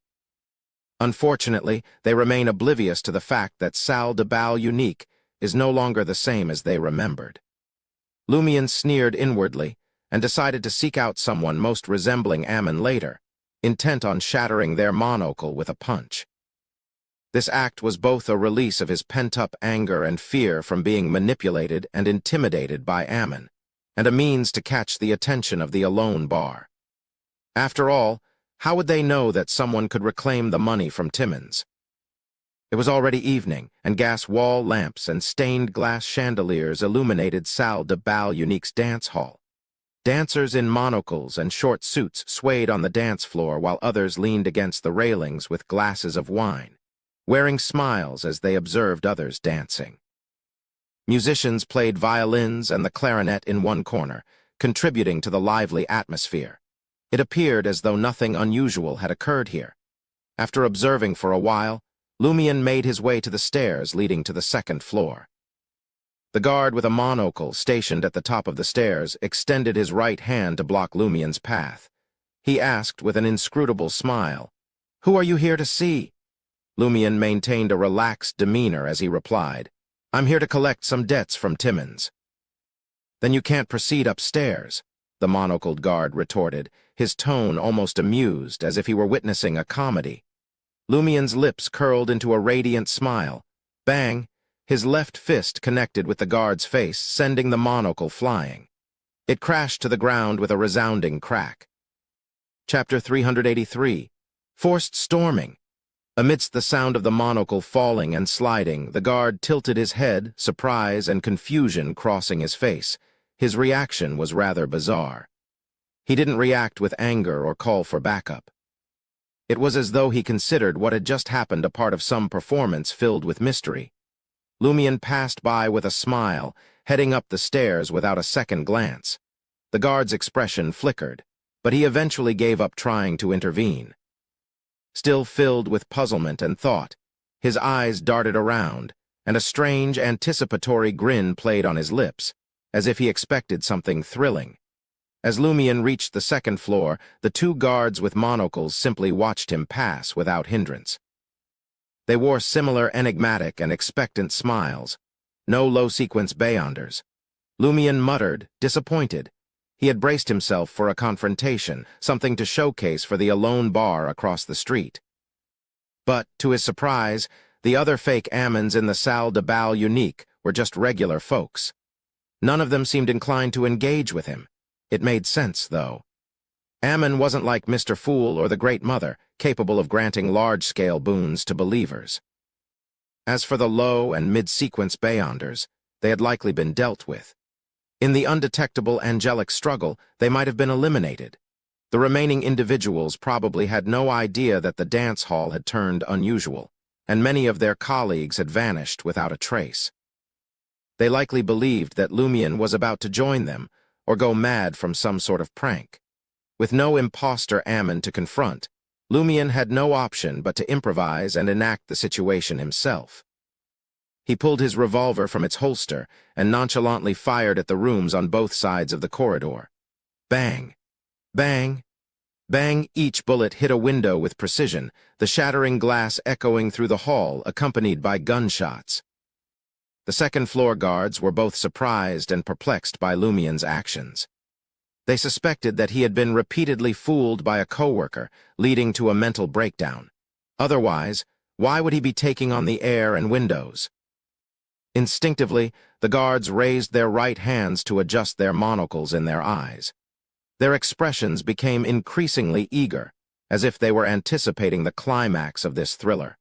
Unfortunately, they remain oblivious to the fact that Salle de Bal Unique is no longer the same as they remembered. Lumien sneered inwardly, and decided to seek out someone most resembling Ammon later, intent on shattering their monocle with a punch. This act was both a release of his pent-up anger and fear from being manipulated and intimidated by Ammon, and a means to catch the attention of the Alone Bar. After all, how would they know that someone could reclaim the money from Timmins? It was already evening, and gas wall lamps and stained glass chandeliers illuminated Salle de Bal Unique's dance hall. Dancers in monocles and short suits swayed on the dance floor while others leaned against the railings with glasses of wine, wearing smiles as they observed others dancing. Musicians played violins and the clarinet in one corner, contributing to the lively atmosphere. It appeared as though nothing unusual had occurred here. After observing for a while, Lumien made his way to the stairs leading to the second floor. The guard with a monocle stationed at the top of the stairs extended his right hand to block Lumien's path. He asked with an inscrutable smile, "Who are you here to see?" Lumien maintained a relaxed demeanor as he replied, "I'm here to collect some debts from Timmins." "Then you can't proceed upstairs," the monocled guard retorted, his tone almost amused, as if he were witnessing a comedy. Lumien's lips curled into a radiant smile. Bang! His left fist connected with the guard's face, sending the monocle flying. It crashed to the ground with a resounding crack. Chapter 383. Forced Storming. Amidst the sound of the monocle falling and sliding, the guard tilted his head, surprise and confusion crossing his face. His reaction was rather bizarre. He didn't react with anger or call for backup. It was as though he considered what had just happened a part of some performance filled with mystery. Lumien passed by with a smile, heading up the stairs without a second glance. The guard's expression flickered, but he eventually gave up trying to intervene. Still filled with puzzlement and thought, his eyes darted around, and a strange, anticipatory grin played on his lips, as if he expected something thrilling. As Lumien reached the second floor, the two guards with monocles simply watched him pass without hindrance. They wore similar enigmatic and expectant smiles, no low-sequence Beyonders. Lumien muttered, disappointed. He had braced himself for a confrontation, something to showcase for the Alone Bar across the street. But, to his surprise, the other fake Ammons in the Salle de Bal Unique were just regular folks. None of them seemed inclined to engage with him. It made sense, though. Ammon wasn't like Mr. Fool or the Great Mother, capable of granting large-scale boons to believers. As for the low and mid-sequence Beyonders, they had likely been dealt with. In the undetectable angelic struggle, they might have been eliminated. The remaining individuals probably had no idea that the dance hall had turned unusual, and many of their colleagues had vanished without a trace. They likely believed that Lumion was about to join them, or go mad from some sort of prank. With no imposter Ammon to confront, Lumion had no option but to improvise and enact the situation himself. He pulled his revolver from its holster and nonchalantly fired at the rooms on both sides of the corridor. Bang! Bang! Bang! Each bullet hit a window with precision, the shattering glass echoing through the hall, accompanied by gunshots. The second-floor guards were both surprised and perplexed by Lumion's actions. They suspected that he had been repeatedly fooled by a coworker, leading to a mental breakdown. Otherwise, why would he be taking on the air and windows? Instinctively, the guards raised their right hands to adjust their monocles in their eyes. Their expressions became increasingly eager, as if they were anticipating the climax of this thriller.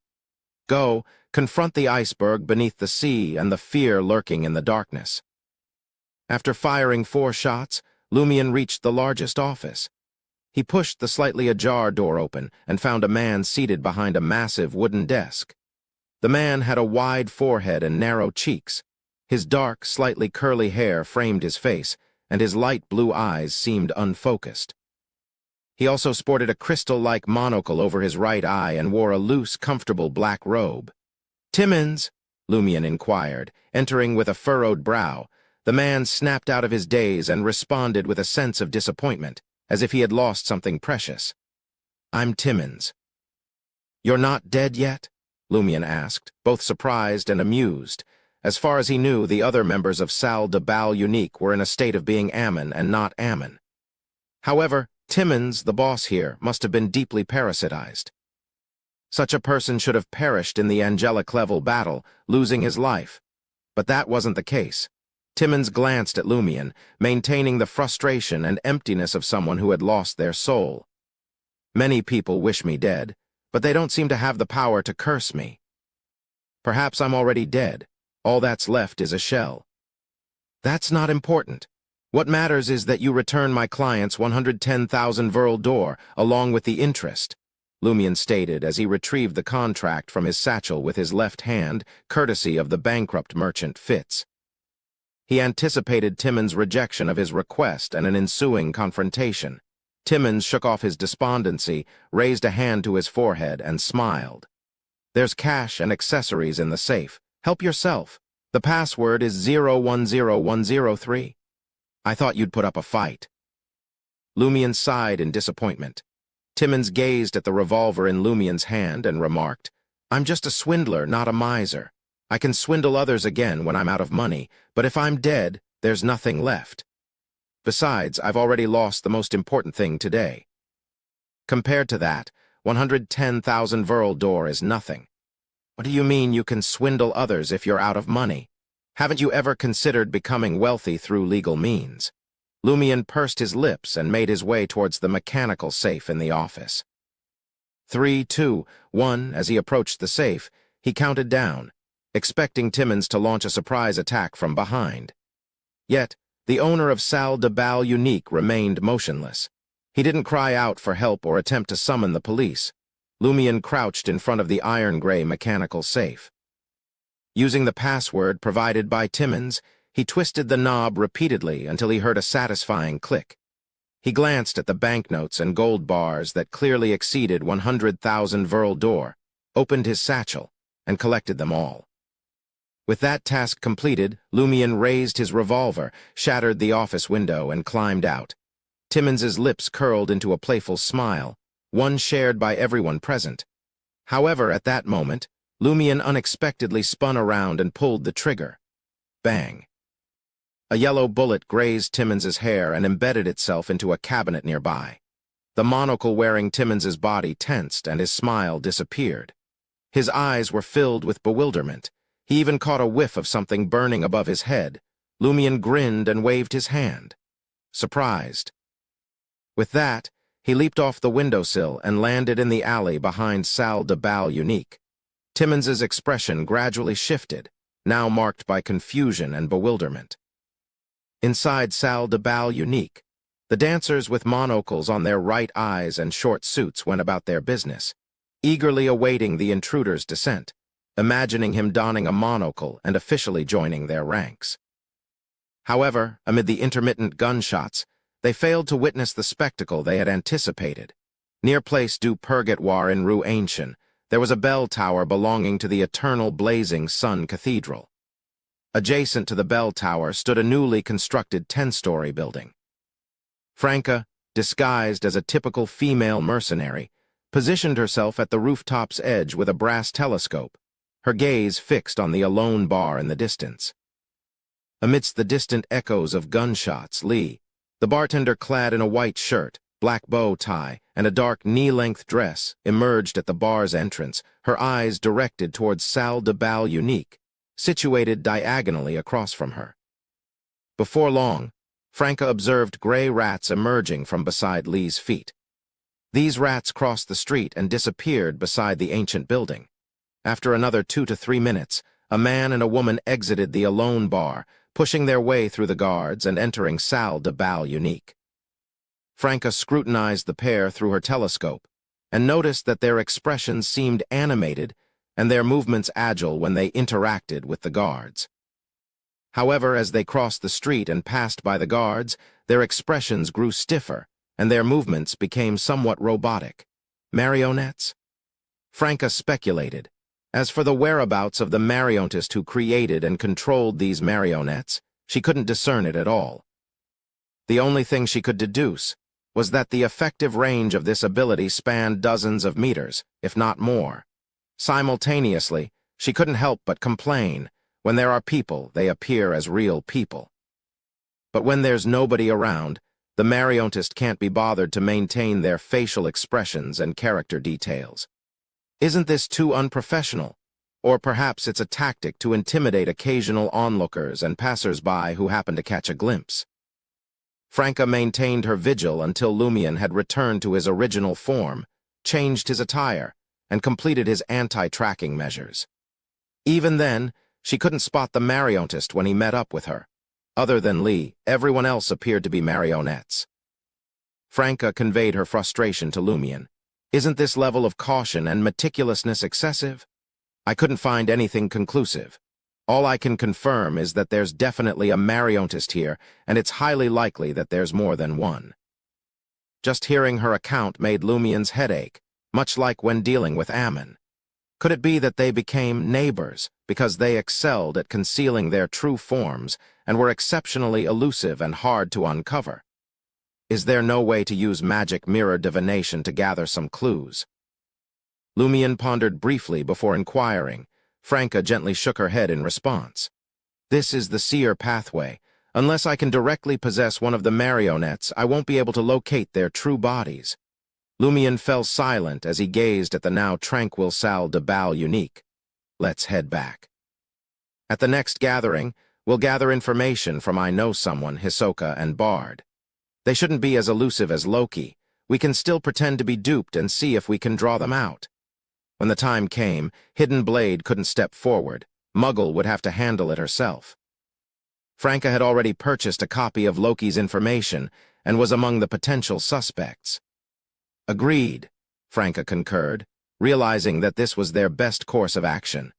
Go, confront the iceberg beneath the sea and the fear lurking in the darkness. After firing 4 shots, Lumion reached the largest office. He pushed the slightly ajar door open and found a man seated behind a massive wooden desk. The man had a wide forehead and narrow cheeks. His dark, slightly curly hair framed his face, and his light blue eyes seemed unfocused. He also sported a crystal-like monocle over his right eye and wore a loose, comfortable black robe. "Timmins?" Lumion inquired, entering with a furrowed brow. The man snapped out of his daze and responded with a sense of disappointment, as if he had lost something precious. "I'm Timmins." "You're not dead yet?" Lumion asked, both surprised and amused. As far as he knew, the other members of Salle de Bal Unique were in a state of being Ammon and not Ammon. However, Timmins, the boss here, must have been deeply parasitized. Such a person should have perished in the angelic-level battle, losing his life. But that wasn't the case. Timmins glanced at Lumion, maintaining the frustration and emptiness of someone who had lost their soul. "Many people wish me dead, but they don't seem to have the power to curse me. Perhaps I'm already dead. All that's left is a shell." "That's not important. What matters is that you return my client's 110,000 Verl d'Or, along with the interest," Lumion stated as he retrieved the contract from his satchel with his left hand, courtesy of the bankrupt merchant Fitz. He anticipated Timmins' rejection of his request and an ensuing confrontation. Timmins shook off his despondency, raised a hand to his forehead, and smiled. "There's cash and accessories in the safe. Help yourself. The password is 010103. I thought you'd put up a fight." Lumion sighed in disappointment. Timmins gazed at the revolver in Lumion's hand and remarked, "I'm just a swindler, not a miser. I can swindle others again when I'm out of money, but if I'm dead, there's nothing left. Besides, I've already lost the most important thing today." Compared to that, 110,000 Verl d'Or is nothing. "What do you mean you can swindle others if you're out of money? Haven't you ever considered becoming wealthy through legal means?" Lumion pursed his lips and made his way towards the mechanical safe in the office. 3, 2, 1. As he approached the safe, he counted down, expecting Timmins to launch a surprise attack from behind. Yet, the owner of Salle de Bal Unique remained motionless. He didn't cry out for help or attempt to summon the police. Lumion crouched in front of the iron-gray mechanical safe. Using the password provided by Timmins, he twisted the knob repeatedly until he heard a satisfying click. He glanced at the banknotes and gold bars that clearly exceeded 100,000 Verl d'Or, opened his satchel, and collected them all. With that task completed, Lumion raised his revolver, shattered the office window, and climbed out. Timmins's lips curled into a playful smile, one shared by everyone present. However, at that moment, Lumion unexpectedly spun around and pulled the trigger. Bang! A yellow bullet grazed Timmins's hair and embedded itself into a cabinet nearby. The monocle wearing Timmins's body tensed and his smile disappeared. His eyes were filled with bewilderment. He even caught a whiff of something burning above his head. Lumion grinned and waved his hand. Surprised. With that, he leaped off the windowsill and landed in the alley behind Salle de Bal Unique. Timmons's expression gradually shifted, now marked by confusion and bewilderment. Inside Salle de Bal Unique, the dancers with monocles on their right eyes and short suits went about their business, eagerly awaiting the intruder's descent, imagining him donning a monocle and officially joining their ranks. However, amid the intermittent gunshots, they failed to witness the spectacle they had anticipated. Near Place du Purgatoire in Rue Ancien, there was a bell tower belonging to the eternal blazing Sun Cathedral. Adjacent to the bell tower stood a newly constructed 10-story building. Franca, disguised as a typical female mercenary, positioned herself at the rooftop's edge with a brass telescope, her gaze fixed on the alone bar in the distance. Amidst the distant echoes of gunshots, Lee, the bartender clad in a white shirt, black bow tie, and a dark knee-length dress, emerged at the bar's entrance, her eyes directed towards Salle de Bal Unique, situated diagonally across from her. Before long, Franca observed gray rats emerging from beside Lee's feet. These rats crossed the street and disappeared beside the ancient building. After another 2 to 3 minutes, a man and a woman exited the alone bar, pushing their way through the guards and entering Salle de Bal Unique. Franca scrutinized the pair through her telescope and noticed that their expressions seemed animated and their movements agile when they interacted with the guards. However, as they crossed the street and passed by the guards, their expressions grew stiffer and their movements became somewhat robotic. Marionettes? Franca speculated. As for the whereabouts of the marionnettist who created and controlled these marionettes, she couldn't discern it at all. The only thing she could deduce was that the effective range of this ability spanned dozens of meters, if not more. Simultaneously, she couldn't help but complain. When there are people, they appear as real people. But when there's nobody around, the marionettist can't be bothered to maintain their facial expressions and character details. Isn't this too unprofessional? Or perhaps it's a tactic to intimidate occasional onlookers and passers-by who happen to catch a glimpse. Franca maintained her vigil until Lumion had returned to his original form, changed his attire, and completed his anti-tracking measures. Even then, she couldn't spot the marionettist when he met up with her. Other than Lee, everyone else appeared to be marionettes. Franca conveyed her frustration to Lumion. Isn't this level of caution and meticulousness excessive? I couldn't find anything conclusive. All I can confirm is that there's definitely a marionettist here, and it's highly likely that there's more than one. Just hearing her account made Lumion's head ache, much like when dealing with Ammon. Could it be that they became neighbors because they excelled at concealing their true forms and were exceptionally elusive and hard to uncover? Is there no way to use magic mirror divination to gather some clues? Lumion pondered briefly before inquiring. Franca gently shook her head in response. This is the seer pathway. Unless I can directly possess one of the marionettes, I won't be able to locate their true bodies. Lumion fell silent as he gazed at the now tranquil Salle de Bal Unique. Let's head back. At the next gathering, we'll gather information from I Know Someone, Hisoka, and Bard. They shouldn't be as elusive as Loki. We can still pretend to be duped and see if we can draw them out. When the time came, Hidden Blade couldn't step forward. Muggle would have to handle it herself. Franca had already purchased a copy of Loki's information and was among the potential suspects. Agreed, Franca concurred, realizing that this was their best course of action.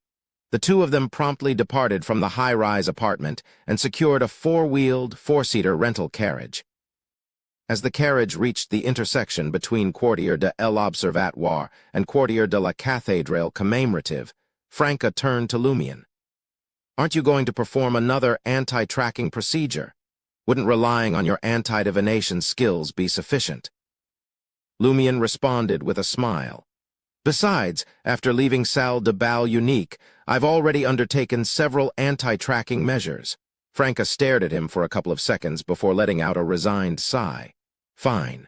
The two of them promptly departed from the high-rise apartment and secured a four-wheeled, four-seater rental carriage. As the carriage reached the intersection between Quartier de l'Observatoire and Quartier de la Cathédrale Commémorative, Franca turned to Lumion. Aren't you going to perform another anti-tracking procedure? Wouldn't relying on your anti-divination skills be sufficient? Lumion responded with a smile. Besides, after leaving Salle de Bal Unique, I've already undertaken several anti-tracking measures. Franca stared at him for a couple of seconds before letting out a resigned sigh. Fine.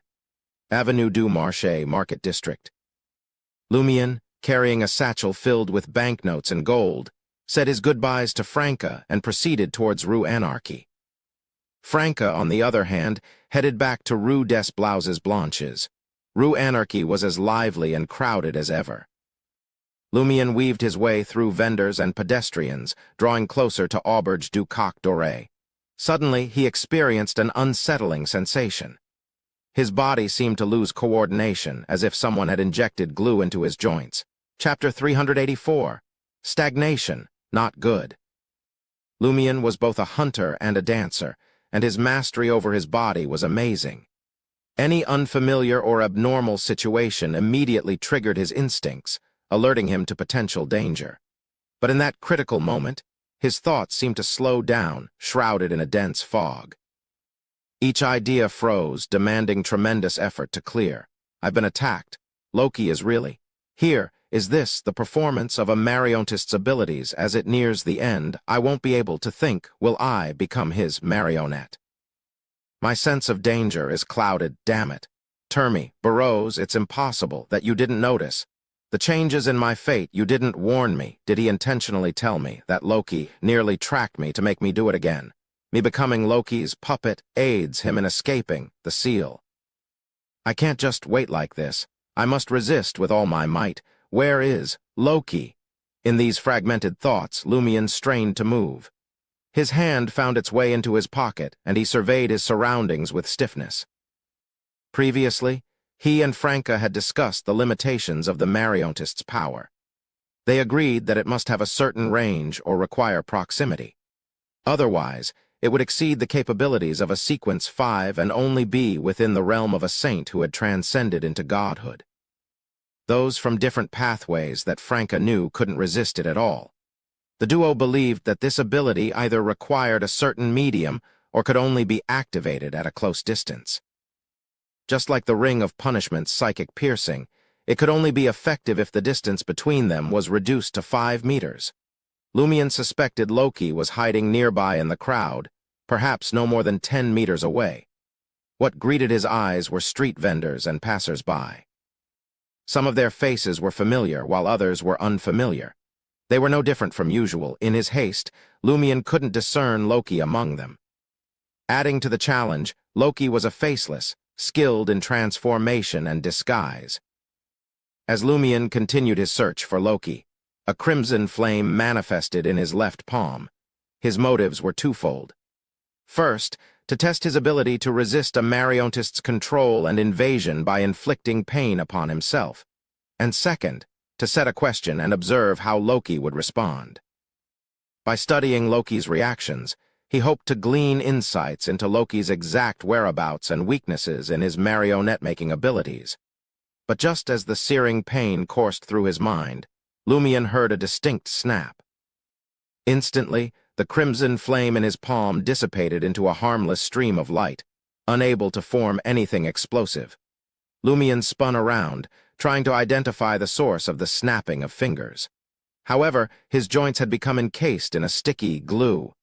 Avenue du Marché, Market District. Lumion, carrying a satchel filled with banknotes and gold, said his goodbyes to Franca and proceeded towards Rue Anarchy. Franca, on the other hand, headed back to Rue des Blouses Blanches. Rue Anarchy was as lively and crowded as ever. Lumion weaved his way through vendors and pedestrians, drawing closer to Auberge du Coq Doré. Suddenly, he experienced an unsettling sensation. His body seemed to lose coordination, as if someone had injected glue into his joints. Chapter 384. Stagnation, not good. Lumion was both a hunter and a dancer, and his mastery over his body was amazing. Any unfamiliar or abnormal situation immediately triggered his instincts, alerting him to potential danger. But in that critical moment, his thoughts seemed to slow down, shrouded in a dense fog. Each idea froze, demanding tremendous effort to clear. I've been attacked. Loki is really here. Is this the performance of a marionettist's abilities? As it nears the end, I won't be able to think. Will I become his marionette? My sense of danger is clouded, damn it. Termy, Burroughs, it's impossible that you didn't notice. The changes in my fate, you didn't warn me. Did he intentionally tell me that Loki nearly tracked me to make me do it again? Me becoming Loki's puppet aids him in escaping the seal. I can't just wait like this. I must resist with all my might. Where is Loki? In these fragmented thoughts, Lumion strained to move. His hand found its way into his pocket, and he surveyed his surroundings with stiffness. Previously, he and Franca had discussed the limitations of the marionettist's power. They agreed that it must have a certain range or require proximity. Otherwise, it would exceed the capabilities of a Sequence 5 and only be within the realm of a saint who had transcended into godhood. Those from different pathways that Franca knew couldn't resist it at all. The duo believed that this ability either required a certain medium or could only be activated at a close distance. Just like the Ring of Punishment's psychic piercing, it could only be effective if the distance between them was reduced to 5 meters. Lumion suspected Loki was hiding nearby in the crowd, perhaps no more than 10 meters away. What greeted his eyes were street vendors and passers-by. Some of their faces were familiar, while others were unfamiliar. They were no different from usual. In his haste, Lumion couldn't discern Loki among them. Adding to the challenge, Loki was a faceless, skilled in transformation and disguise. As Lumion continued his search for Loki, a crimson flame manifested in his left palm. His motives were twofold. First, to test his ability to resist a marionettist's control and invasion by inflicting pain upon himself. And second, to set a question and observe how Loki would respond. By studying Loki's reactions, he hoped to glean insights into Loki's exact whereabouts and weaknesses in his marionette-making abilities. But just as the searing pain coursed through his mind, Lumion heard a distinct snap. Instantly, the crimson flame in his palm dissipated into a harmless stream of light, unable to form anything explosive. Lumion spun around, trying to identify the source of the snapping of fingers. However, his joints had become encased in a sticky glue,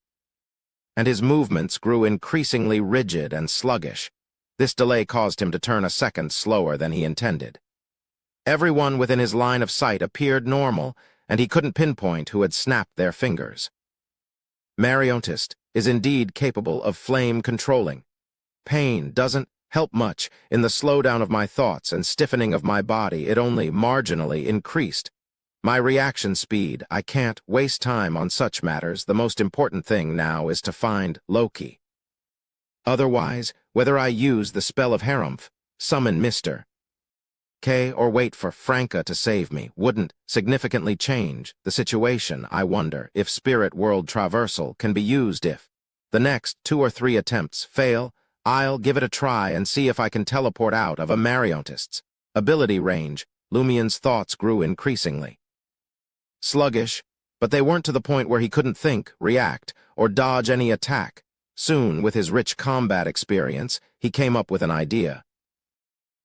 and his movements grew increasingly rigid and sluggish. This delay caused him to turn a second slower than he intended. Everyone within his line of sight appeared normal, and he couldn't pinpoint who had snapped their fingers. Marionettist is indeed capable of flame controlling. Pain doesn't help much in the slowdown of my thoughts and stiffening of my body. It only marginally increased. My reaction speed, I can't waste time on such matters. The most important thing now is to find Loki. Otherwise, whether I use the spell of Harumph, summon Mr. K, or wait for Franca to save me, wouldn't significantly change the situation. I wonder if Spirit World Traversal can be used. If the next 2 or 3 attempts fail, I'll give it a try and see if I can teleport out of a marionettist's ability range. Lumion's thoughts grew increasingly sluggish, but they weren't to the point where he couldn't think, react, or dodge any attack. Soon, with his rich combat experience, he came up with an idea.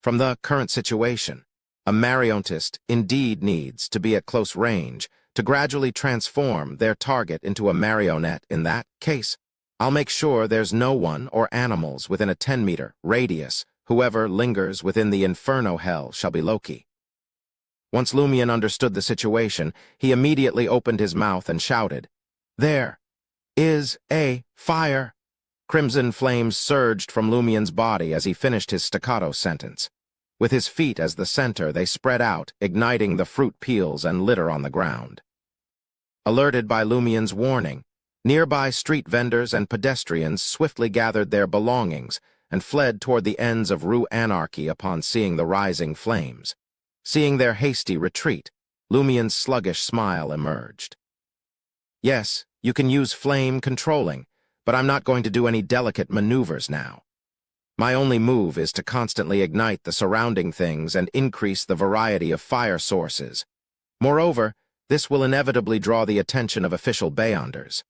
From the current situation, a marionettist indeed needs to be at close range to gradually transform their target into a marionette. In that case, I'll make sure there's no one or animals within a 10-meter radius. Whoever lingers within the inferno hell shall be Loki. Once Lumion understood the situation, he immediately opened his mouth and shouted, "There is a fire!" Crimson flames surged from Lumion's body as he finished his staccato sentence. With his feet as the center, they spread out, igniting the fruit peels and litter on the ground. Alerted by Lumien's warning, nearby street vendors and pedestrians swiftly gathered their belongings and fled toward the ends of Rue Anarchy upon seeing the rising flames. Seeing their hasty retreat, Lumien's sluggish smile emerged. "Yes, you can use flame controlling, but I'm not going to do any delicate maneuvers now. My only move is to constantly ignite the surrounding things and increase the variety of fire sources. Moreover, this will inevitably draw the attention of official Beyonders."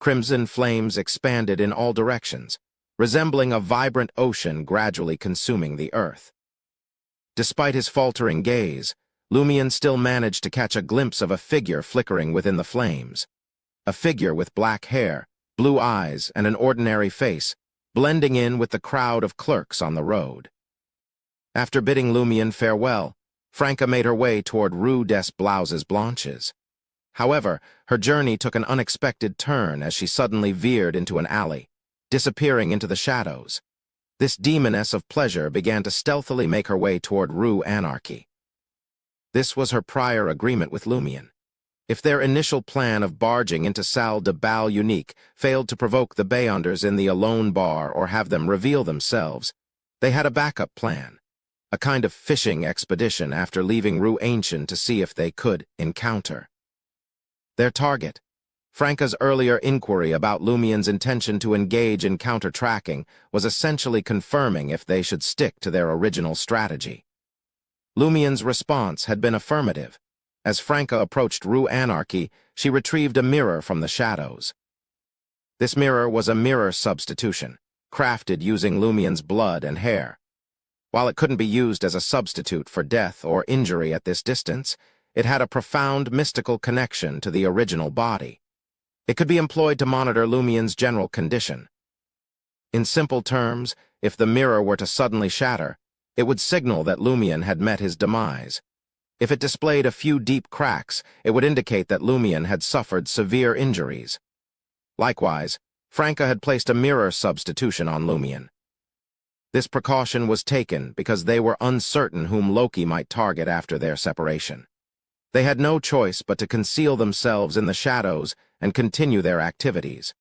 Crimson flames expanded in all directions, resembling a vibrant ocean gradually consuming the earth. Despite his faltering gaze, Lumien still managed to catch a glimpse of a figure flickering within the flames. A figure with black hair, blue eyes, and an ordinary face, blending in with the crowd of clerks on the road. After bidding Lumien farewell, Franca made her way toward Rue des Blouses Blanches. However, her journey took an unexpected turn as she suddenly veered into an alley, disappearing into the shadows. This demoness of pleasure began to stealthily make her way toward Rue Anarchy. This was her prior agreement with Lumien. If their initial plan of barging into Salle de Bal Unique failed to provoke the Beyonders in the Alone Bar or have them reveal themselves, they had a backup plan, a kind of fishing expedition after leaving Rue Ancien to see if they could encounter. Their target, Franca's earlier inquiry about Lumien's intention to engage in counter-tracking, was essentially confirming if they should stick to their original strategy. Lumien's response had been affirmative. As Franca approached Rue Anarchy, she retrieved a mirror from the shadows. This mirror was a mirror substitution, crafted using Lumien's blood and hair. While it couldn't be used as a substitute for death or injury at this distance, it had a profound mystical connection to the original body. It could be employed to monitor Lumien's general condition. In simple terms, if the mirror were to suddenly shatter, it would signal that Lumien had met his demise. If it displayed a few deep cracks, it would indicate that Lumien had suffered severe injuries. Likewise, Franca had placed a mirror substitution on Lumien. This precaution was taken because they were uncertain whom Loki might target after their separation. They had no choice but to conceal themselves in the shadows and continue their activities.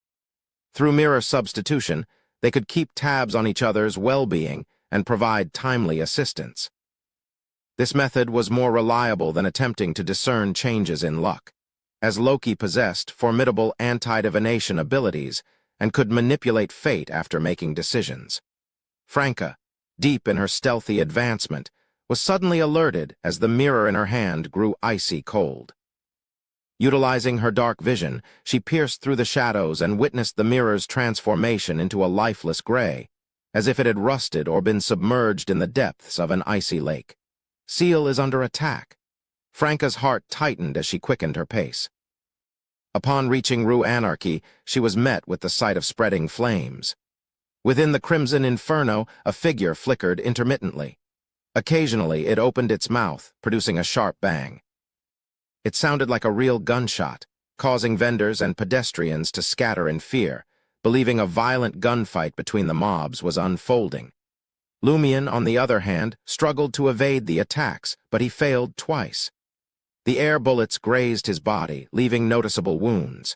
Through mirror substitution, they could keep tabs on each other's well-being and provide timely assistance. This method was more reliable than attempting to discern changes in luck, as Loki possessed formidable anti-divination abilities and could manipulate fate after making decisions. Franca, deep in her stealthy advancement, was suddenly alerted as the mirror in her hand grew icy cold. Utilizing her dark vision, she pierced through the shadows and witnessed the mirror's transformation into a lifeless gray, as if it had rusted or been submerged in the depths of an icy lake. Seal is under attack. Franca's heart tightened as she quickened her pace. Upon reaching Rue Anarchy, she was met with the sight of spreading flames. Within the crimson inferno, a figure flickered intermittently. Occasionally, it opened its mouth, producing a sharp bang. It sounded like a real gunshot, causing vendors and pedestrians to scatter in fear, believing a violent gunfight between the mobs was unfolding. Lumien, on the other hand, struggled to evade the attacks, but he failed twice. The air bullets grazed his body, leaving noticeable wounds.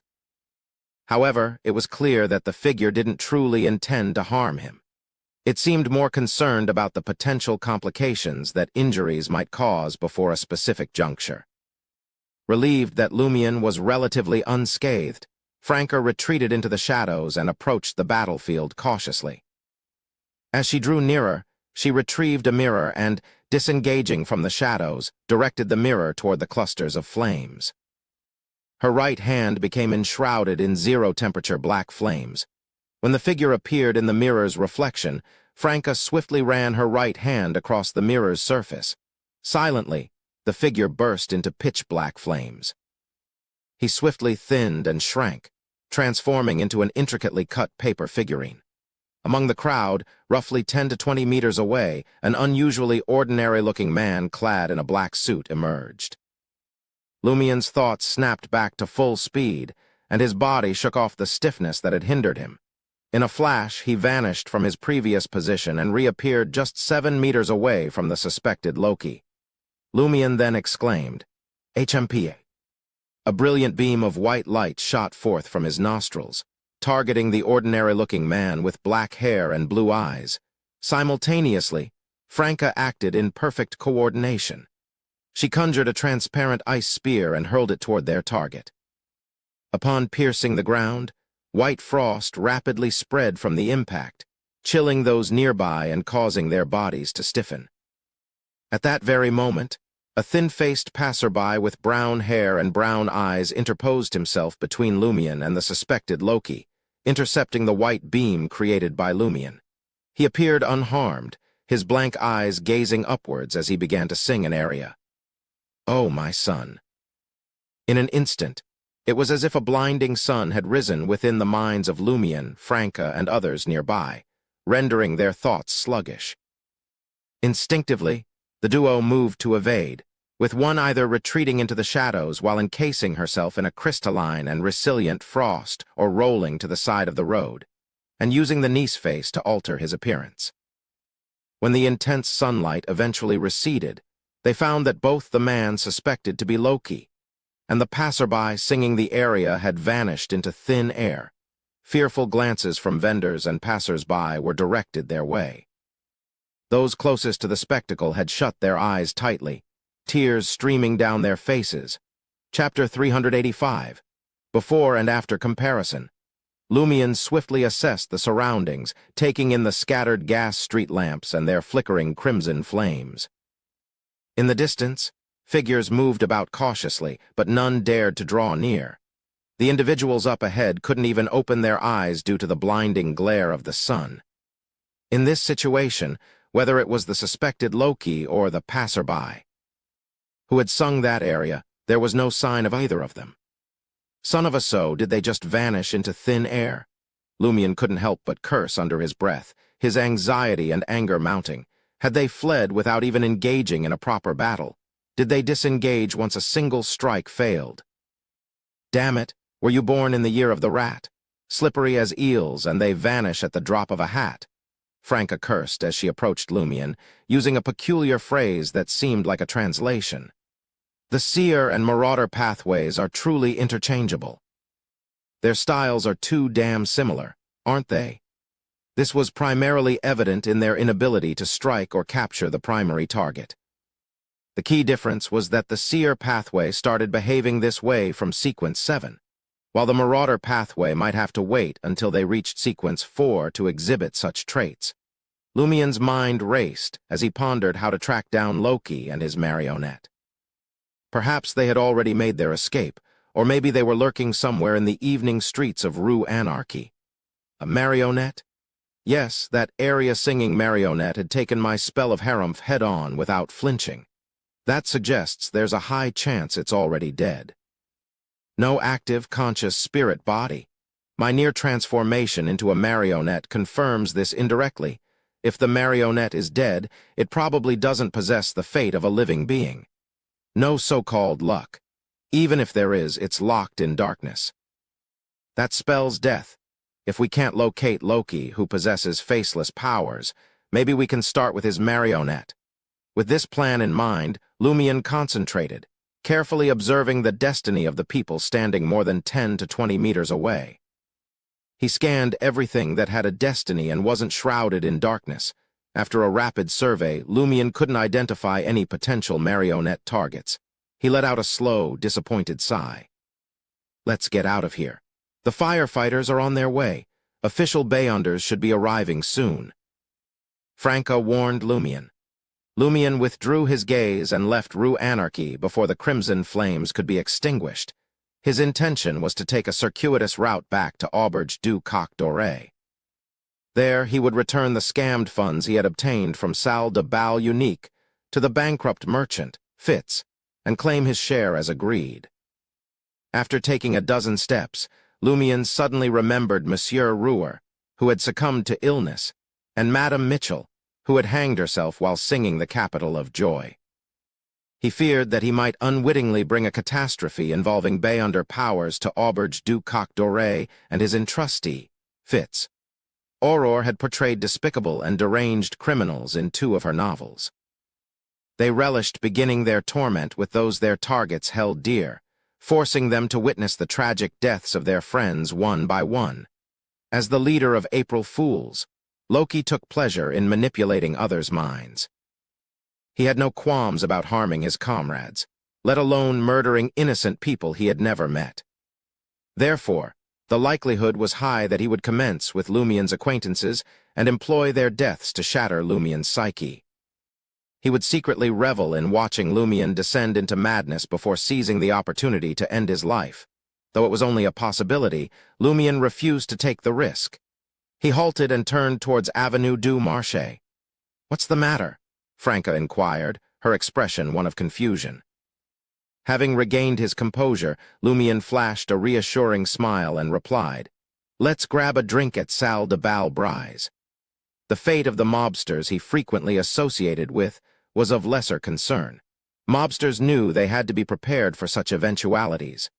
However, it was clear that the figure didn't truly intend to harm him. It seemed more concerned about the potential complications that injuries might cause before a specific juncture. Relieved that Lumien was relatively unscathed, Franca retreated into the shadows and approached the battlefield cautiously. As she drew nearer, she retrieved a mirror and, disengaging from the shadows, directed the mirror toward the clusters of flames. Her right hand became enshrouded in zero-temperature black flames. When the figure appeared in the mirror's reflection, Franca swiftly ran her right hand across the mirror's surface. Silently, the figure burst into pitch-black flames. He swiftly thinned and shrank, transforming into an intricately cut paper figurine. Among the crowd, roughly 10 to 20 meters away, an unusually ordinary-looking man clad in a black suit emerged. Lumien's thoughts snapped back to full speed, and his body shook off the stiffness that had hindered him. In a flash, he vanished from his previous position and reappeared just 7 meters away from the suspected Loki. Lumion then exclaimed, "HMPA." A brilliant beam of white light shot forth from his nostrils, targeting the ordinary-looking man with black hair and blue eyes. Simultaneously, Franca acted in perfect coordination. She conjured a transparent ice spear and hurled it toward their target. Upon piercing the ground, white frost rapidly spread from the impact, chilling those nearby and causing their bodies to stiffen. At that very moment, a thin-faced passerby with brown hair and brown eyes interposed himself between Lumion and the suspected Loki, intercepting the white beam created by Lumion. He appeared unharmed, his blank eyes gazing upwards as he began to sing an aria. "Oh, my son." In an instant, it was as if a blinding sun had risen within the minds of Lumion, Franca, and others nearby, rendering their thoughts sluggish. Instinctively, the duo moved to evade, with one either retreating into the shadows while encasing herself in a crystalline and resilient frost or rolling to the side of the road, and using the Nice face to alter his appearance. When the intense sunlight eventually receded, they found that both the man suspected to be Loki and the passerby singing the aria had vanished into thin air. Fearful glances from vendors and passers-by were directed their way. Those closest to the spectacle had shut their eyes tightly, tears streaming down their faces. Chapter 385. Before and After Comparison. Lumion swiftly assessed the surroundings, taking in the scattered gas street lamps and their flickering crimson flames. In the distance, figures moved about cautiously, but none dared to draw near. The individuals up ahead couldn't even open their eyes due to the blinding glare of the sun. In this situation, whether it was the suspected Loki or the passerby who had sung that aria, there was no sign of either of them. Son of a so, did they just vanish into thin air? Lumion couldn't help but curse under his breath, his anxiety and anger mounting. Had they fled without even engaging in a proper battle? Did they disengage once a single strike failed? Damn it, were you born in the year of the rat? Slippery as eels, and they vanish at the drop of a hat. Franca cursed as she approached Lumion, using a peculiar phrase that seemed like a translation. The seer and marauder pathways are truly interchangeable. Their styles are too damn similar, aren't they? This was primarily evident in their inability to strike or capture the primary target. The key difference was that the seer pathway started behaving this way from sequence 7, while the marauder pathway might have to wait until they reached sequence 4 to exhibit such traits. Lumion's mind raced as he pondered how to track down Loki and his marionette. Perhaps they had already made their escape, or maybe they were lurking somewhere in the evening streets of Rue Anarchy. A marionette? Yes, that aria-singing marionette had taken my spell of harumph head-on without flinching. That suggests there's a high chance it's already dead. No active, conscious spirit body. My near transformation into a marionette confirms this indirectly. If the marionette is dead, it probably doesn't possess the fate of a living being. No so-called luck. Even if there is, it's locked in darkness. That spells death. If we can't locate Loki, who possesses faceless powers, maybe we can start with his marionette. With this plan in mind, Lumion concentrated, carefully observing the destiny of the people standing more than 10 to 20 meters away. He scanned everything that had a destiny and wasn't shrouded in darkness. After a rapid survey, Lumion couldn't identify any potential marionette targets. He let out a slow, disappointed sigh. Let's get out of here. The firefighters are on their way. Official Beyonders should be arriving soon. Franca warned Lumion. Lumion withdrew his gaze and left Rue Anarchy before the crimson flames could be extinguished. His intention was to take a circuitous route back to Auberge du Coq Doré. There, he would return the scammed funds he had obtained from Salle de Bal Unique to the bankrupt merchant, Fitz, and claim his share as agreed. After taking a dozen steps, Lumion suddenly remembered Monsieur Rouer, who had succumbed to illness, and Madame Mitchell, who had hanged herself while singing the capital of joy. He feared that he might unwittingly bring a catastrophe involving Beyonder powers to Auberge du Coq Doré and his entrustee, Fitz. Aurore had portrayed despicable and deranged criminals in 2 of her novels. They relished beginning their torment with those their targets held dear, forcing them to witness the tragic deaths of their friends one by one. As the leader of April Fools, Loki took pleasure in manipulating others' minds. He had no qualms about harming his comrades, let alone murdering innocent people he had never met. Therefore, the likelihood was high that he would commence with Lumien's acquaintances and employ their deaths to shatter Lumien's psyche. He would secretly revel in watching Lumien descend into madness before seizing the opportunity to end his life. Though it was only a possibility, Lumien refused to take the risk. He halted and turned towards Avenue du Marché. "What's the matter?" Franca inquired, her expression one of confusion. Having regained his composure, Lumien flashed a reassuring smile and replied, "Let's grab a drink at Salle de Bal Brise." The fate of the mobsters he frequently associated with was of lesser concern. Mobsters knew they had to be prepared for such eventualities.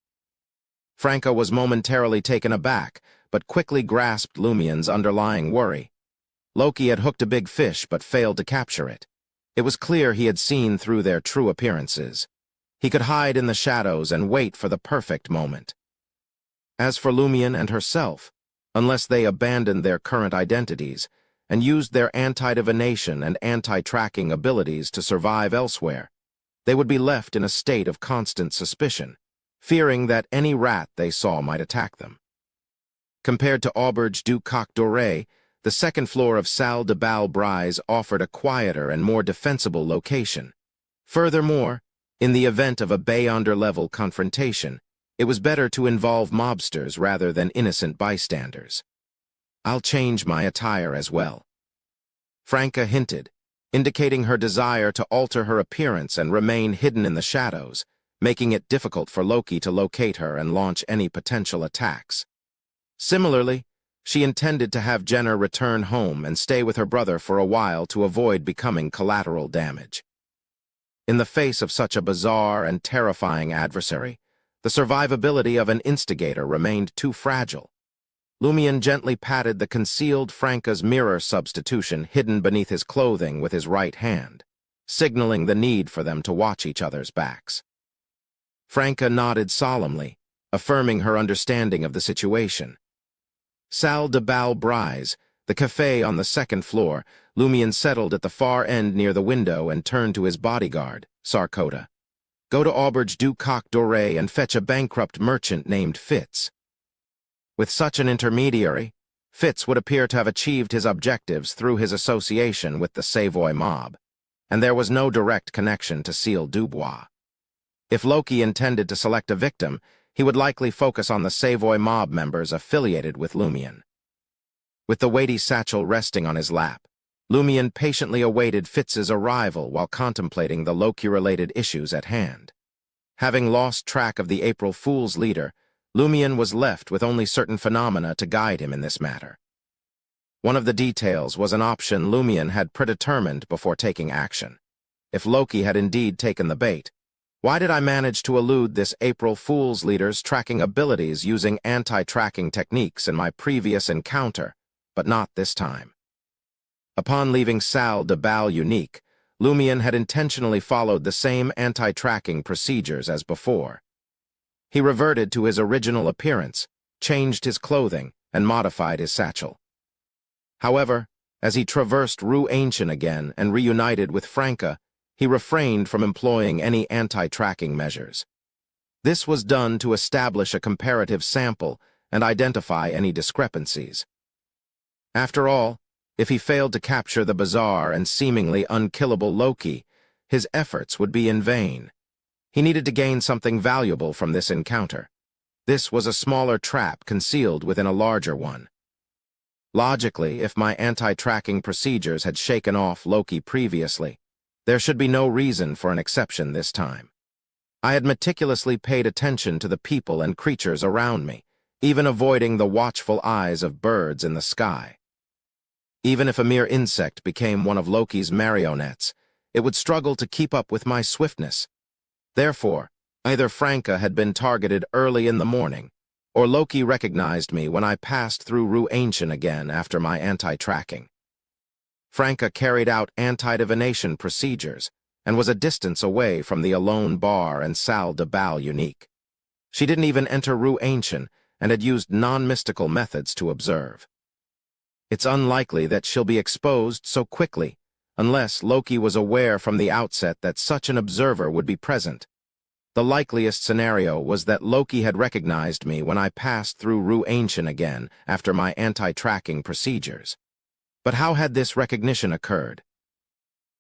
Franca was momentarily taken aback, but quickly grasped Lumien's underlying worry. Loki had hooked a big fish but failed to capture it. It was clear he had seen through their true appearances. He could hide in the shadows and wait for the perfect moment. As for Lumien and herself, unless they abandoned their current identities and used their anti-divination and anti-tracking abilities to survive elsewhere, they would be left in a state of constant suspicion, fearing that any rat they saw might attack them. Compared to Auberge du Coq Doré, the second floor of Salle de Bal Brise offered a quieter and more defensible location. Furthermore, in the event of a Beyonder-level confrontation, it was better to involve mobsters rather than innocent bystanders. "I'll change my attire as well," Franca hinted, indicating her desire to alter her appearance and remain hidden in the shadows, making it difficult for Loki to locate her and launch any potential attacks. Similarly, she intended to have Jenner return home and stay with her brother for a while to avoid becoming collateral damage. In the face of such a bizarre and terrifying adversary, the survivability of an instigator remained too fragile. Lumien gently patted the concealed Franca's mirror substitution hidden beneath his clothing with his right hand, signaling the need for them to watch each other's backs. Franca nodded solemnly, affirming her understanding of the situation. Salle de Bal Brise, the café on the second floor, Lumien settled at the far end near the window and turned to his bodyguard, Sarkota. "Go to Auberge du Coq Doré and fetch a bankrupt merchant named Fitz." With such an intermediary, Fitz would appear to have achieved his objectives through his association with the Savoy mob, and there was no direct connection to Cécile Dubois. If Loki intended to select a victim, he would likely focus on the Savoy mob members affiliated with Lumien. With the weighty satchel resting on his lap, Lumien patiently awaited Fitz's arrival while contemplating the Loki-related issues at hand. Having lost track of the April Fool's leader, Lumien was left with only certain phenomena to guide him in this matter. One of the details was an option Lumien had predetermined before taking action. If Loki had indeed taken the bait, why did I manage to elude this April Fool's leader's tracking abilities using anti-tracking techniques in my previous encounter, but not this time? Upon leaving Salle de Bal Unique, Lumien had intentionally followed the same anti-tracking procedures as before. He reverted to his original appearance, changed his clothing, and modified his satchel. However, as he traversed Rue Ancien again and reunited with Franca, he refrained from employing any anti-tracking measures. This was done to establish a comparative sample and identify any discrepancies. After all, if he failed to capture the bizarre and seemingly unkillable Loki, his efforts would be in vain. He needed to gain something valuable from this encounter. This was a smaller trap concealed within a larger one. Logically, if my anti-tracking procedures had shaken off Loki previously, there should be no reason for an exception this time. I had meticulously paid attention to the people and creatures around me, even avoiding the watchful eyes of birds in the sky. Even if a mere insect became one of Loki's marionettes, it would struggle to keep up with my swiftness. Therefore, either Franca had been targeted early in the morning, or Loki recognized me when I passed through Rue Ancient again after my anti-tracking. Franca carried out anti-divination procedures and was a distance away from the Alone Bar and Salle de Bal Unique. She didn't even enter Rue Ancient and had used non-mystical methods to observe. It's unlikely that she'll be exposed so quickly, unless Loki was aware from the outset that such an observer would be present. The likeliest scenario was that Loki had recognized me when I passed through Rue Ancient again after my anti-tracking procedures. But how had this recognition occurred?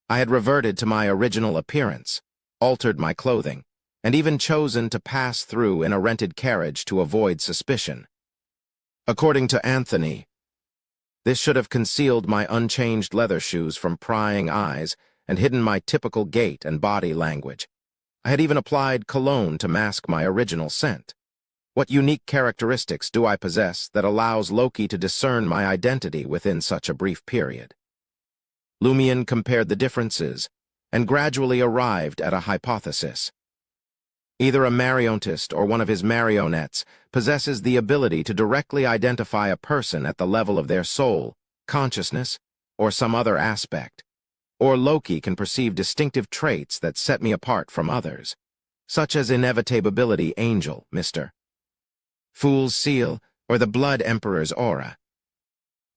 I had reverted to my original appearance, altered my clothing, and even chosen to pass through in a rented carriage to avoid suspicion. According to Anthony, this should have concealed my unchanged leather shoes from prying eyes and hidden my typical gait and body language. I had even applied cologne to mask my original scent. What unique characteristics do I possess that allows Loki to discern my identity within such a brief period? Lumion compared the differences and gradually arrived at a hypothesis. Either a marionettist or one of his marionettes possesses the ability to directly identify a person at the level of their soul, consciousness, or some other aspect. Or Loki can perceive distinctive traits that set me apart from others, such as Inevitability Angel, Mr. Fool's Seal, or the Blood Emperor's aura.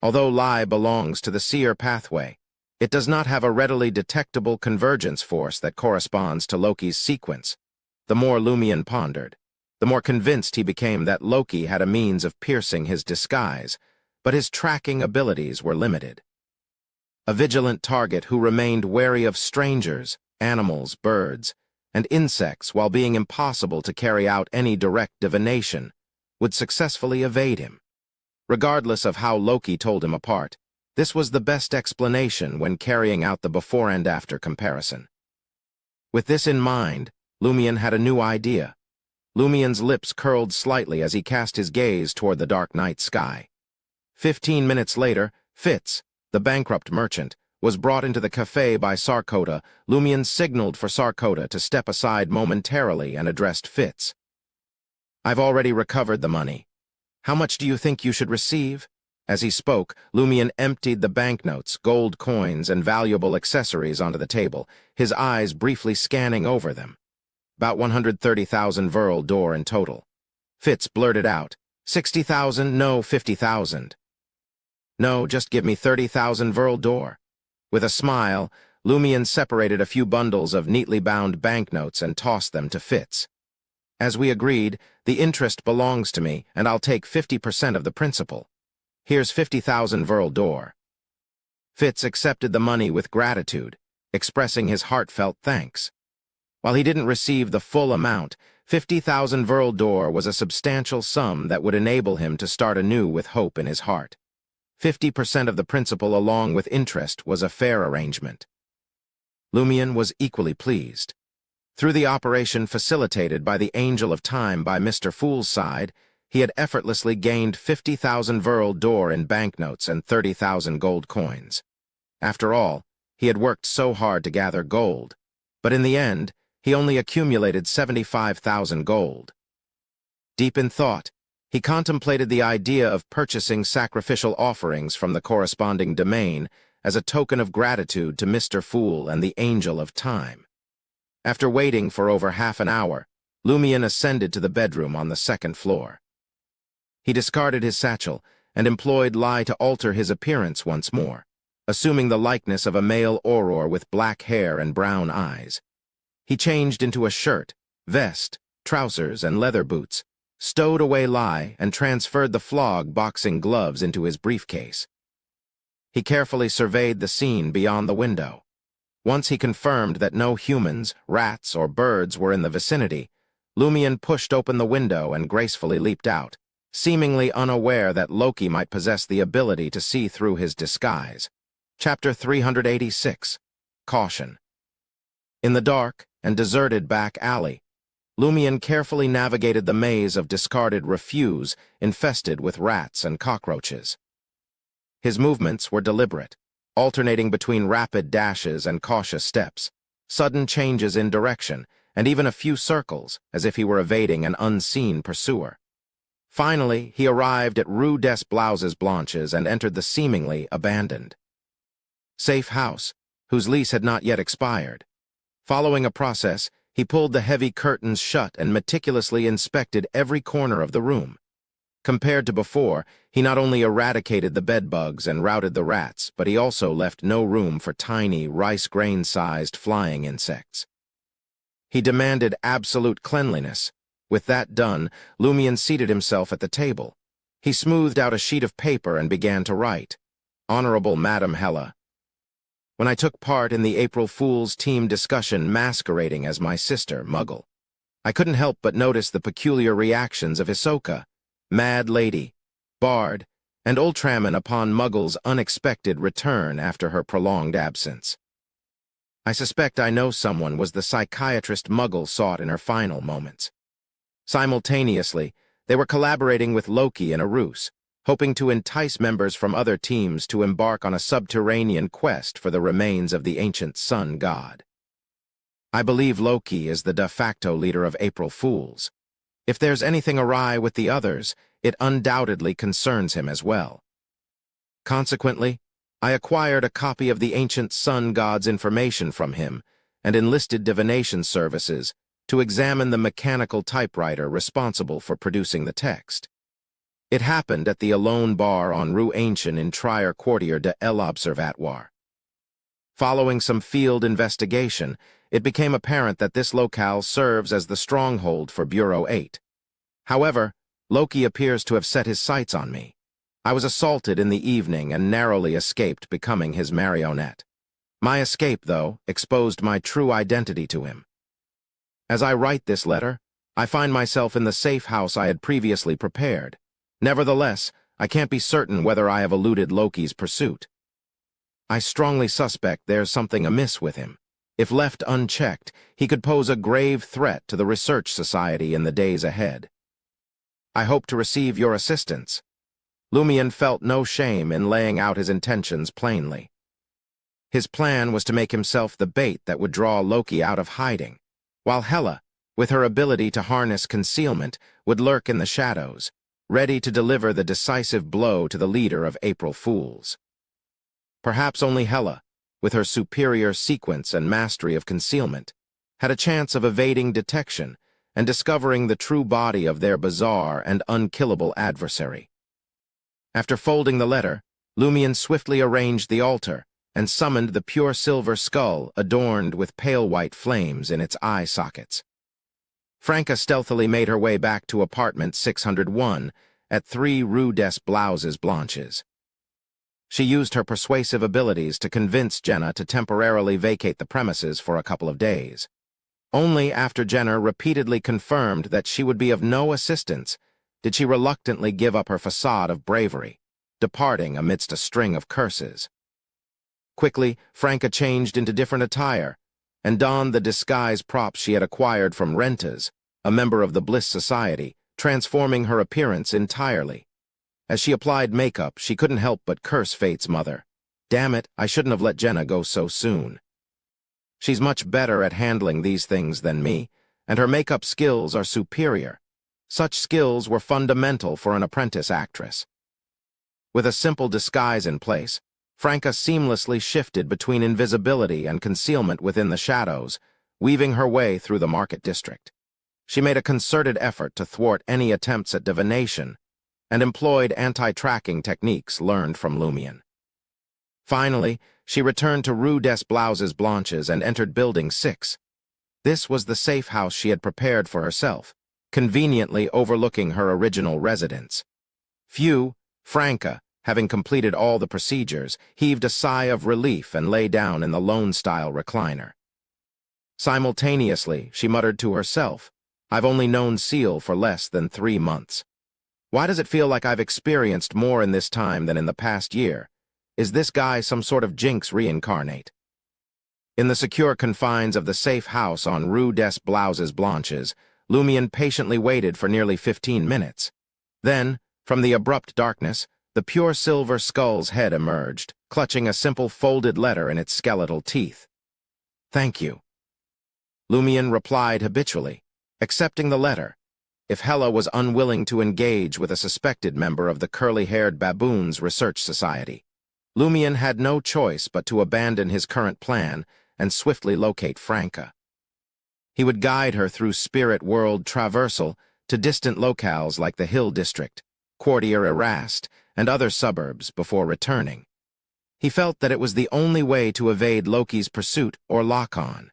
Although Lie belongs to the seer pathway, it does not have a readily detectable convergence force that corresponds to Loki's sequence. The more Lumion pondered, the more convinced he became that Loki had a means of piercing his disguise, but his tracking abilities were limited. A vigilant target who remained wary of strangers, animals, birds, and insects while being impossible to carry out any direct divination would successfully evade him. Regardless of how Loki told him apart, this was the best explanation when carrying out the before and after comparison. With this in mind, Lumion had a new idea. Lumion's lips curled slightly as he cast his gaze toward the dark night sky. 15 minutes later, Fitz, the bankrupt merchant, was brought into the cafe by Sarkota. Lumion signaled for Sarkota to step aside momentarily and addressed Fitz. "I've already recovered the money. How much do you think you should receive?" As he spoke, Lumion emptied the banknotes, gold coins, and valuable accessories onto the table, his eyes briefly scanning over them. "About 130,000 Verl d'Or in total." Fitz blurted out, 60,000, no, 50,000. "No, just give me 30,000 Verl d'Or." With a smile, Lumion separated a few bundles of neatly bound banknotes and tossed them to Fitz. "As we agreed, the interest belongs to me, and I'll take 50% of the principal. Here's 50,000 Verl d'Or." Fitz accepted the money with gratitude, expressing his heartfelt thanks. While he didn't receive the full amount, 50,000 Verl d'Or was a substantial sum that would enable him to start anew with hope in his heart. 50% of the principal along with interest was a fair arrangement. Lumion was equally pleased. Through the operation facilitated by the Angel of Time by Mr. Fool's side, he had effortlessly gained 50,000 Verl d'Or in banknotes and 30,000 gold coins. After all, he had worked so hard to gather gold, but in the end, he only accumulated 75,000 gold. Deep in thought, he contemplated the idea of purchasing sacrificial offerings from the corresponding domain as a token of gratitude to Mr. Fool and the Angel of Time. After waiting for over half an hour, Lumion ascended to the bedroom on the second floor. He discarded his satchel and employed Lie to alter his appearance once more, assuming the likeness of a male auror with black hair and brown eyes. He changed into a shirt, vest, trousers, and leather boots, stowed away Lie, and transferred the flog boxing gloves into his briefcase. He carefully surveyed the scene beyond the window. Once he confirmed that no humans, rats, or birds were in the vicinity, Lumion pushed open the window and gracefully leaped out, seemingly unaware that Loki might possess the ability to see through his disguise. Chapter 386. Caution. In the dark and deserted back alley, Lumion carefully navigated the maze of discarded refuse infested with rats and cockroaches. His movements were deliberate, alternating between rapid dashes and cautious steps, sudden changes in direction, and even a few circles, as if he were evading an unseen pursuer. Finally, he arrived at Rue des Blouses Blanches and entered the seemingly abandoned safe house, whose lease had not yet expired. Following a process, he pulled the heavy curtains shut and meticulously inspected every corner of the room. Compared to before, he not only eradicated the bedbugs and routed the rats, but he also left no room for tiny, rice-grain-sized flying insects. He demanded absolute cleanliness. With that done, Lumion seated himself at the table. He smoothed out a sheet of paper and began to write. Honorable Madam Hella, when I took part in the April Fool's team discussion masquerading as my sister, Muggle, I couldn't help but notice the peculiar reactions of Hisoka, Mad Lady, Bard, and Ultraman upon Muggle's unexpected return after her prolonged absence. I suspect I know someone was the psychiatrist Muggle sought in her final moments. Simultaneously, they were collaborating with Loki in a ruse, hoping to entice members from other teams to embark on a subterranean quest for the remains of the ancient sun god. I believe Loki is the de facto leader of April Fools. If there's anything awry with the others, it undoubtedly concerns him as well. Consequently, I acquired a copy of the ancient sun god's information from him and enlisted divination services to examine the mechanical typewriter responsible for producing the text. It happened at the Alone Bar on Rue Ancien in Trier Quartier de l'Observatoire. Following some field investigation, it became apparent that this locale serves as the stronghold for Bureau 8. However, Loki appears to have set his sights on me. I was assaulted in the evening and narrowly escaped becoming his marionette. My escape, though, exposed my true identity to him. As I write this letter, I find myself in the safe house I had previously prepared. Nevertheless, I can't be certain whether I have eluded Loki's pursuit. I strongly suspect there's something amiss with him. If left unchecked, he could pose a grave threat to the Research Society in the days ahead. I hope to receive your assistance. Lumion felt no shame in laying out his intentions plainly. His plan was to make himself the bait that would draw Loki out of hiding, while Hela, with her ability to harness concealment, would lurk in the shadows, ready to deliver the decisive blow to the leader of April Fools. Perhaps only Hela, with her superior sequence and mastery of concealment, had a chance of evading detection and discovering the true body of their bizarre and unkillable adversary. After folding the letter, Lumion swiftly arranged the altar and summoned the pure silver skull adorned with pale white flames in its eye sockets. Franca stealthily made her way back to apartment 601 at 3 Rue des Blouses Blanches. She used her persuasive abilities to convince Jenna to temporarily vacate the premises for a couple of days. Only after Jenna repeatedly confirmed that she would be of no assistance did she reluctantly give up her facade of bravery, departing amidst a string of curses. Quickly, Franca changed into different attire and donned the disguise props she had acquired from Rentas, a member of the Bliss Society, transforming her appearance entirely. As she applied makeup, she couldn't help but curse Fate's mother. Damn it, I shouldn't have let Jenna go so soon. She's much better at handling these things than me, and her makeup skills are superior. Such skills were fundamental for an apprentice actress. With a simple disguise in place, Franca seamlessly shifted between invisibility and concealment within the shadows, weaving her way through the market district. She made a concerted effort to thwart any attempts at divination and employed anti-tracking techniques learned from Lumion. Finally, she returned to Rue des Blouses Blanches and entered Building 6. This was the safe house she had prepared for herself, conveniently overlooking her original residence. Franca, having completed all the procedures, heaved a sigh of relief and lay down in the lone-style recliner. Simultaneously, she muttered to herself, I've only known Seal for less than 3 months. Why does it feel like I've experienced more in this time than in the past year? Is this guy some sort of Jinx reincarnate? In the secure confines of the safe house on Rue des Blouses Blanches, Lumion patiently waited for nearly 15 minutes. Then, from the abrupt darkness, the pure silver skull's head emerged, clutching a simple folded letter in its skeletal teeth. Thank you. Lumion replied habitually, accepting the letter. if Hela was unwilling to engage with a suspected member of the curly-haired baboons' research society. Lumion had no choice but to abandon his current plan and swiftly locate Franca. He would guide her through spirit world traversal to distant locales like the Hill District, Quartier Erast, and other suburbs before returning. He felt that it was the only way to evade Loki's pursuit or lock-on.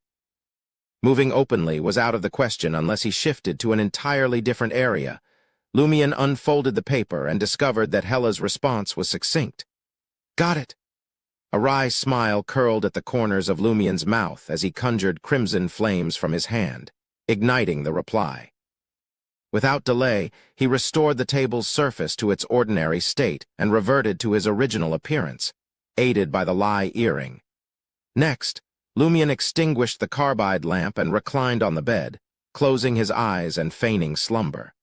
Moving openly was out of the question unless he shifted to an entirely different area. Lumion unfolded the paper and discovered that Hela's response was succinct. "Got it." A wry smile curled at the corners of Lumion's mouth as he conjured crimson flames from his hand, igniting the reply. Without delay, he restored the table's surface to its ordinary state and reverted to his original appearance, aided by the lie earring. Next, Lumion extinguished the carbide lamp and reclined on the bed, closing his eyes and feigning slumber.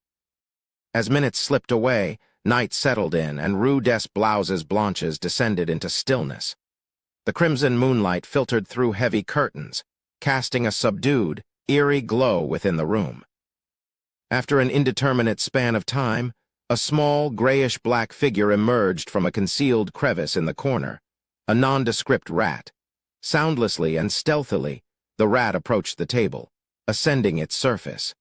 As minutes slipped away, night settled in and Rue des Blouses Blanches descended into stillness. The crimson moonlight filtered through heavy curtains, casting a subdued, eerie glow within the room. After an indeterminate span of time, a small, grayish-black figure emerged from a concealed crevice in the corner, a nondescript rat. Soundlessly and stealthily, the rat approached the table, ascending its surface.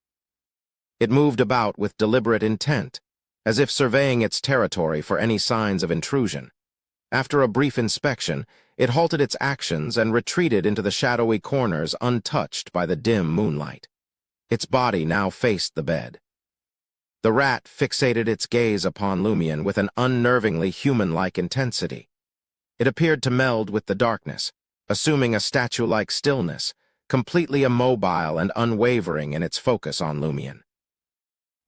It moved about with deliberate intent, as if surveying its territory for any signs of intrusion. After a brief inspection, it halted its actions and retreated into the shadowy corners untouched by the dim moonlight. Its body now faced the bed. The rat fixated its gaze upon Lumion with an unnervingly human-like intensity. It appeared to meld with the darkness, assuming a statue-like stillness, completely immobile and unwavering in its focus on Lumion.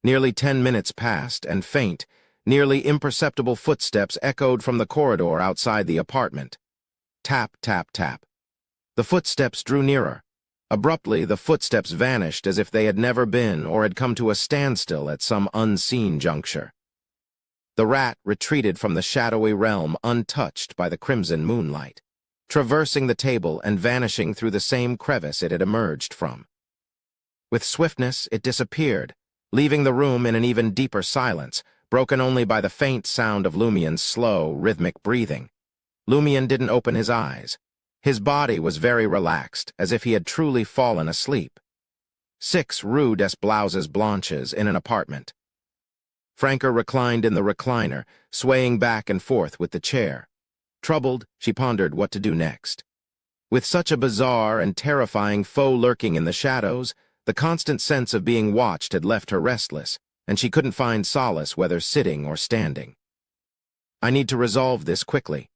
Nearly 10 minutes passed, and faint, nearly imperceptible footsteps echoed from the corridor outside the apartment. Tap, tap, tap. The footsteps drew nearer. Abruptly, the footsteps vanished as if they had never been or had come to a standstill at some unseen juncture. The rat retreated from the shadowy realm untouched by the crimson moonlight, traversing the table and vanishing through the same crevice it had emerged from. With swiftness, it disappeared, leaving the room in an even deeper silence, broken only by the faint sound of Lumion's slow, rhythmic breathing. Lumion didn't open his eyes. His body was very relaxed, as if he had truly fallen asleep. 6 Rue des Blouses Blanches in an apartment. Franca reclined in the recliner, swaying back and forth with the chair. Troubled, she pondered what to do next. With such a bizarre and terrifying foe lurking in the shadows, the constant sense of being watched had left her restless, and she couldn't find solace whether sitting or standing. "I need to resolve this quickly.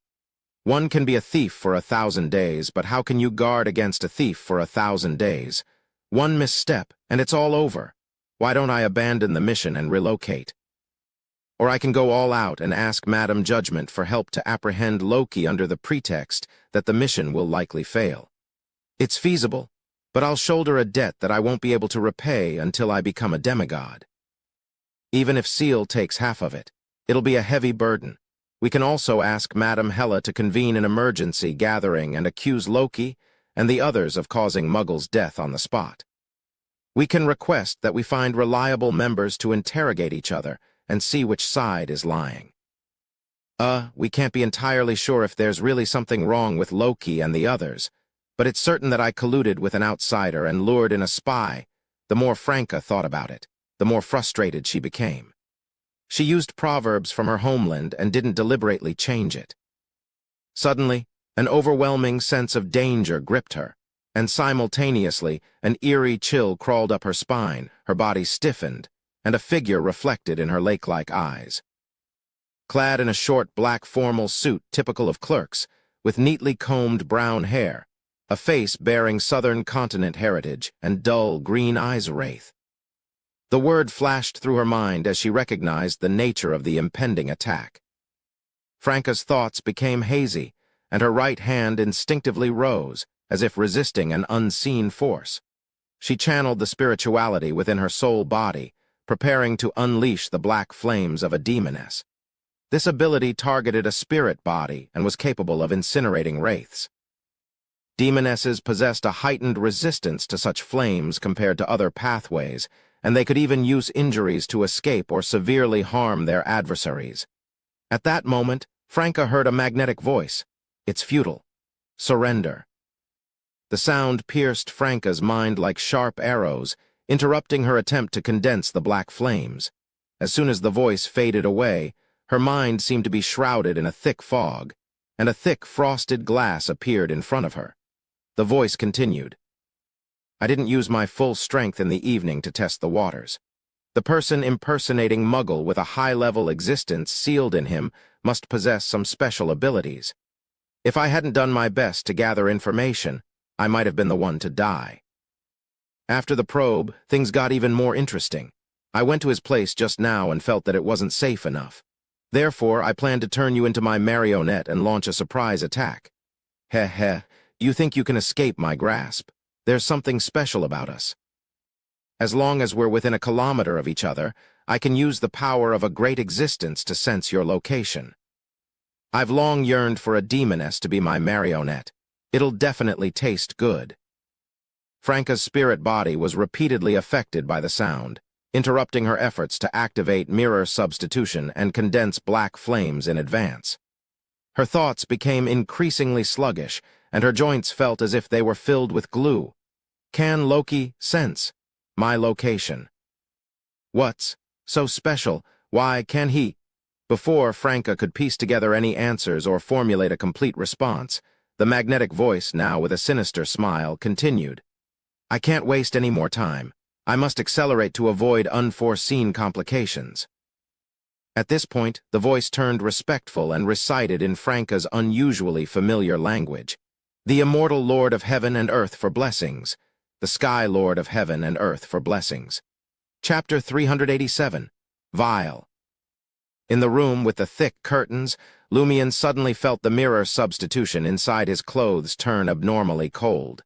One can be a thief for 1,000 days, but how can you guard against a thief for 1,000 days? One misstep, and it's all over. Why don't I abandon the mission and relocate? Or I can go all out and ask Madam Judgment for help to apprehend Loki under the pretext that the mission will likely fail. It's feasible, but I'll shoulder a debt that I won't be able to repay until I become a demigod. Even if Seal takes half of it, it'll be a heavy burden. We can also ask Madam Hela to convene an emergency gathering and accuse Loki and the others of causing Muggle's death on the spot. We can request that we find reliable members to interrogate each other and see which side is lying. We can't be entirely sure if there's really something wrong with Loki and the others, but it's certain that I colluded with an outsider and lured in a spy. The more Franca thought about it, the more frustrated she became. She used proverbs from her homeland and didn't deliberately change it. Suddenly, an overwhelming sense of danger gripped her, and simultaneously, an eerie chill crawled up her spine, her body stiffened, and a figure reflected in her lake-like eyes. Clad in a short black formal suit typical of clerks, with neatly combed brown hair, a face bearing southern continent heritage, and dull green eyes wraith. The word flashed through her mind as she recognized the nature of the impending attack. Franca's thoughts became hazy, and her right hand instinctively rose, as if resisting an unseen force. She channeled the spirituality within her soul body, preparing to unleash the black flames of a demoness. This ability targeted a spirit body and was capable of incinerating wraiths. Demonesses possessed a heightened resistance to such flames compared to other pathways, and they could even use injuries to escape or severely harm their adversaries. At that moment, Franca heard a magnetic voice. "It's futile. Surrender." The sound pierced Franca's mind like sharp arrows, interrupting her attempt to condense the black flames. As soon as the voice faded away, her mind seemed to be shrouded in a thick fog, and a thick frosted glass appeared in front of her. The voice continued. "I didn't use my full strength in the evening to test the waters. The person impersonating Muggle with a high-level existence sealed in him must possess some special abilities. If I hadn't done my best to gather information, I might have been the one to die." After the probe, things got even more interesting. I went to his place just now and felt that it wasn't safe enough. Therefore, I planned to turn you into my marionette and launch a surprise attack. Heh heh, you think you can escape my grasp. There's something special about us. As long as we're within a kilometer of each other, I can use the power of a great existence to sense your location. I've long yearned for a demoness to be my marionette. It'll definitely taste good. Franca's spirit body was repeatedly affected by the sound, interrupting her efforts to activate mirror substitution and condense black flames in advance. Her thoughts became increasingly sluggish, and her joints felt as if they were filled with glue. Can Loki sense my location? What's so special? Why can he? Before Franca could piece together any answers or formulate a complete response, the magnetic voice, now with a sinister smile, continued. "I can't waste any more time. I must accelerate to avoid unforeseen complications." At this point, the voice turned respectful and recited in Franca's unusually familiar language. "The immortal Lord of Heaven and Earth for blessings. The Sky Lord of Heaven and Earth for blessings." Chapter 387. Vile. In the room with the thick curtains, Lumion suddenly felt the mirror substitution inside his clothes turn abnormally cold.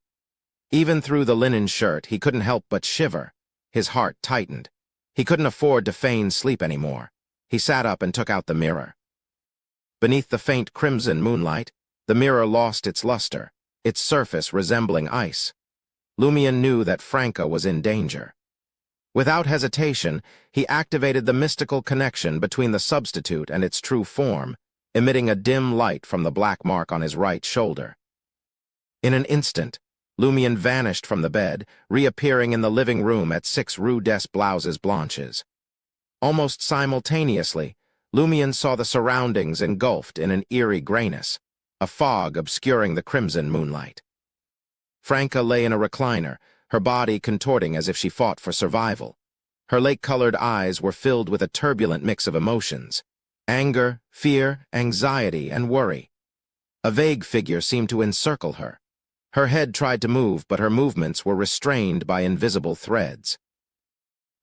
Even through the linen shirt, he couldn't help but shiver. His heart tightened. He couldn't afford to feign sleep anymore. He sat up and took out the mirror. Beneath the faint crimson moonlight, the mirror lost its luster, its surface resembling ice. Lumion knew that Franca was in danger. Without hesitation, he activated the mystical connection between the substitute and its true form, emitting a dim light from the black mark on his right shoulder. In an instant, Lumion vanished from the bed, reappearing in the living room at 6 Rue des Blouses Blanches. Almost simultaneously, Lumion saw the surroundings engulfed in an eerie grayness, a fog obscuring the crimson moonlight. Franca lay in a recliner, her body contorting as if she fought for survival. Her lake-colored eyes were filled with a turbulent mix of emotions: anger, fear, anxiety, and worry. A vague figure seemed to encircle her. Her head tried to move, but her movements were restrained by invisible threads.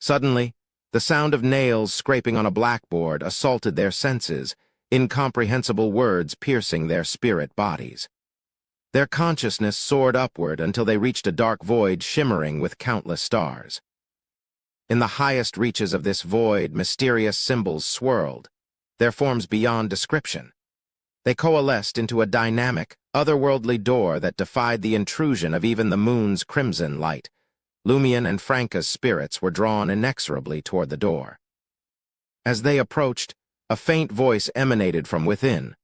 Suddenly, the sound of nails scraping on a blackboard assaulted their senses, incomprehensible words piercing their spirit bodies. Their consciousness soared upward until they reached a dark void shimmering with countless stars. In the highest reaches of this void, mysterious symbols swirled, their forms beyond description. They coalesced into a dynamic, otherworldly door that defied the intrusion of even the moon's crimson light. Lumion and Franca's spirits were drawn inexorably toward the door. As they approached, a faint voice emanated from within,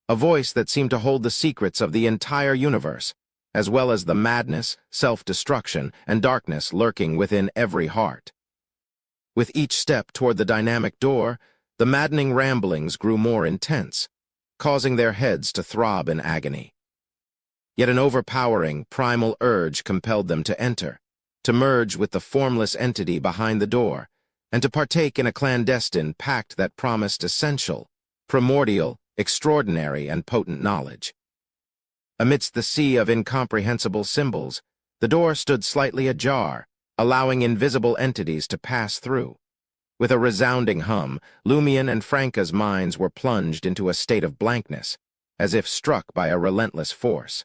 a voice that seemed to hold the secrets of the entire universe, as well as the madness, self-destruction, and darkness lurking within every heart. With each step toward the dynamic door, the maddening ramblings grew more intense, causing their heads to throb in agony. Yet an overpowering, primal urge compelled them to enter, to merge with the formless entity behind the door, and to partake in a clandestine pact that promised essential, primordial, extraordinary, and potent knowledge. Amidst the sea of incomprehensible symbols, the door stood slightly ajar, allowing invisible entities to pass through. With a resounding hum, Lumion and Franca's minds were plunged into a state of blankness, as if struck by a relentless force.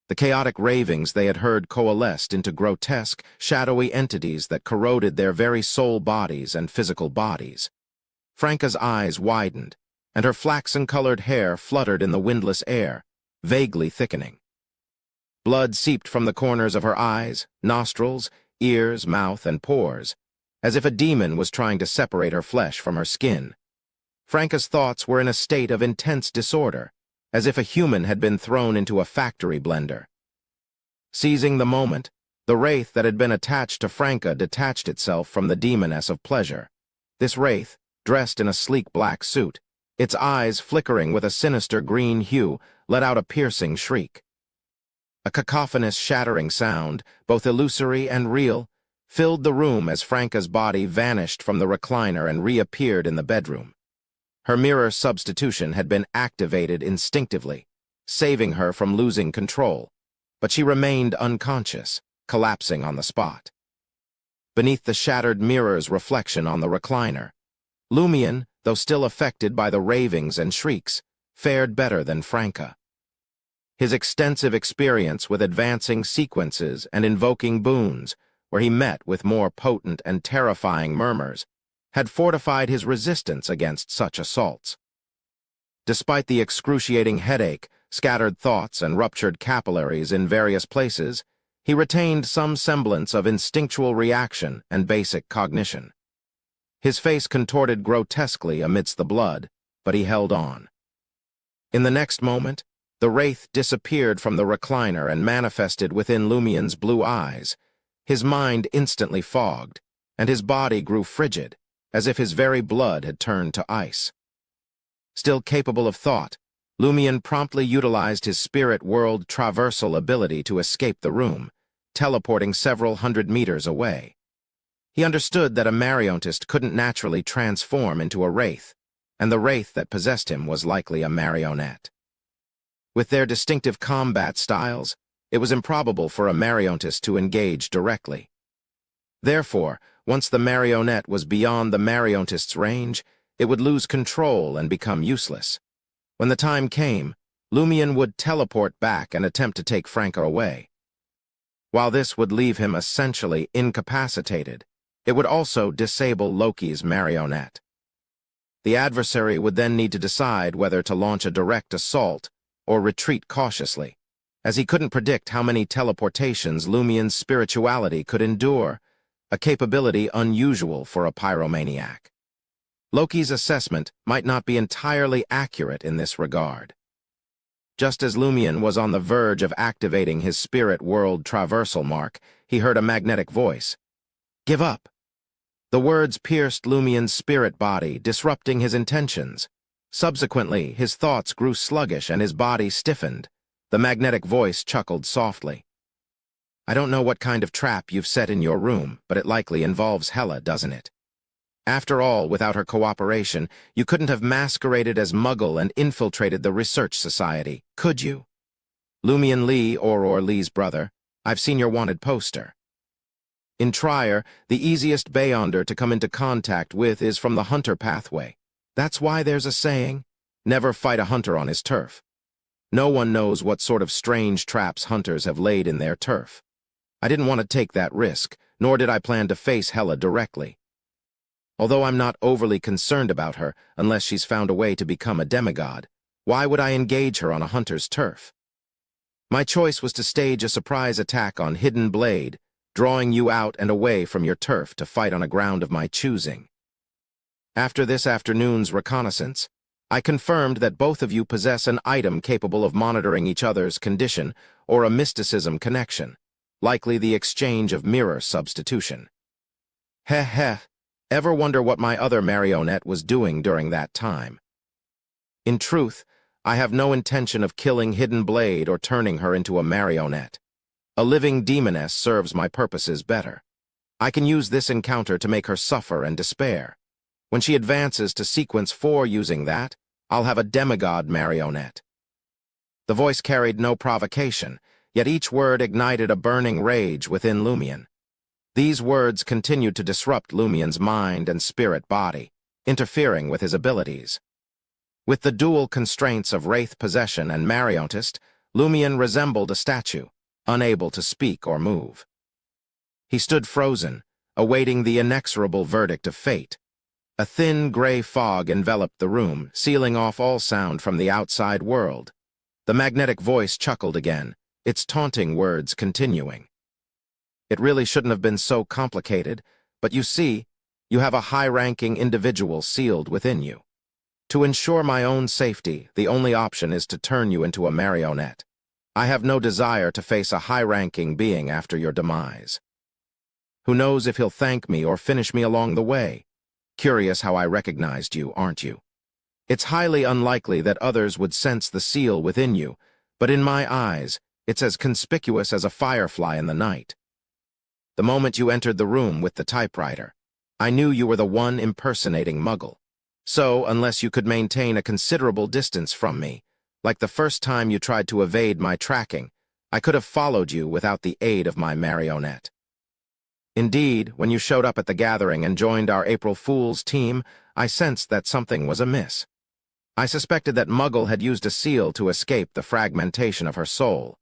The chaotic ravings they had heard coalesced into grotesque, shadowy entities that corroded their very soul bodies and physical bodies. Franca's eyes widened, and her flaxen-colored hair fluttered in the windless air, vaguely thickening. Blood seeped from the corners of her eyes, nostrils, ears, mouth, and pores, as if a demon was trying to separate her flesh from her skin. Franca's thoughts were in a state of intense disorder, as if a human had been thrown into a factory blender. Seizing the moment, the wraith that had been attached to Franca detached itself from the demoness of pleasure. This wraith, dressed in a sleek black suit, its eyes flickering with a sinister green hue, let out a piercing shriek. A cacophonous shattering sound, both illusory and real, filled the room as Franca's body vanished from the recliner and reappeared in the bedroom. Her mirror substitution had been activated instinctively, saving her from losing control, but she remained unconscious, collapsing on the spot. Beneath the shattered mirror's reflection on the recliner, Lumion, though still affected by the ravings and shrieks, fared better than Franca. His extensive experience with advancing sequences and invoking boons, where he met with more potent and terrifying murmurs, had fortified his resistance against such assaults. Despite the excruciating headache, scattered thoughts, and ruptured capillaries in various places, he retained some semblance of instinctual reaction and basic cognition. His face contorted grotesquely amidst the blood, but he held on. In the next moment, the wraith disappeared from the recliner and manifested within Lumion's blue eyes. His mind instantly fogged, and his body grew frigid, as if his very blood had turned to ice. Still capable of thought, Lumion promptly utilized his spirit world traversal ability to escape the room, teleporting several hundred meters away. He understood that a marionettist couldn't naturally transform into a wraith, and the wraith that possessed him was likely a marionette. With their distinctive combat styles, it was improbable for a marionettist to engage directly. Therefore, once the marionette was beyond the marionettist's range, it would lose control and become useless. When the time came, Lumion would teleport back and attempt to take Franca away. While this would leave him essentially incapacitated, it would also disable Loki's marionette. The adversary would then need to decide whether to launch a direct assault or retreat cautiously, as he couldn't predict how many teleportations Lumion's spirituality could endure, a capability unusual for a pyromaniac. Loki's assessment might not be entirely accurate in this regard. Just as Lumion was on the verge of activating his spirit world traversal mark, he heard a magnetic voice. "Give up." The words pierced Lumion's spirit body, disrupting his intentions. Subsequently, his thoughts grew sluggish and his body stiffened. The magnetic voice chuckled softly. "I don't know what kind of trap you've set in your room, but it likely involves Hela, doesn't it? After all, without her cooperation, you couldn't have masqueraded as Muggle and infiltrated the research society, could you? Lumion Lee, Auror Lee's brother, I've seen your wanted poster. In Trier, the easiest Beyonder to come into contact with is from the hunter pathway. That's why there's a saying, never fight a hunter on his turf. No one knows what sort of strange traps hunters have laid in their turf. I didn't want to take that risk, nor did I plan to face Hela directly. Although I'm not overly concerned about her unless she's found a way to become a demigod, why would I engage her on a hunter's turf? My choice was to stage a surprise attack on Hidden Blade, drawing you out and away from your turf to fight on a ground of my choosing. After this afternoon's reconnaissance, I confirmed that both of you possess an item capable of monitoring each other's condition or a mysticism connection, likely the exchange of mirror substitution. Heh heh. Ever wonder what my other marionette was doing during that time? In truth, I have no intention of killing Hidden Blade or turning her into a marionette. A living demoness serves my purposes better. I can use this encounter to make her suffer and despair. When she advances to sequence 4 using that, I'll have a demigod marionette. The voice carried no provocation, yet each word ignited a burning rage within Lumion. These words continued to disrupt Lumion's mind and spirit body, interfering with his abilities. With the dual constraints of wraith possession and marionettist, Lumion resembled a statue, unable to speak or move. He stood frozen, awaiting the inexorable verdict of fate. A thin gray fog enveloped the room, sealing off all sound from the outside world. The magnetic voice chuckled again, its taunting words continuing. It really shouldn't have been so complicated, but you see, you have a high-ranking individual sealed within you. To ensure my own safety, the only option is to turn you into a marionette. I have no desire to face a high-ranking being after your demise. Who knows if he'll thank me or finish me along the way? Curious how I recognized you, aren't you? It's highly unlikely that others would sense the seal within you, but in my eyes, it's as conspicuous as a firefly in the night. The moment you entered the room with the typewriter, I knew you were the one impersonating Muggle. So, unless you could maintain a considerable distance from me, like the first time you tried to evade my tracking, I could have followed you without the aid of my marionette. Indeed, when you showed up at the gathering and joined our April Fool's team, I sensed that something was amiss. I suspected that Muggle had used a seal to escape the fragmentation of her soul.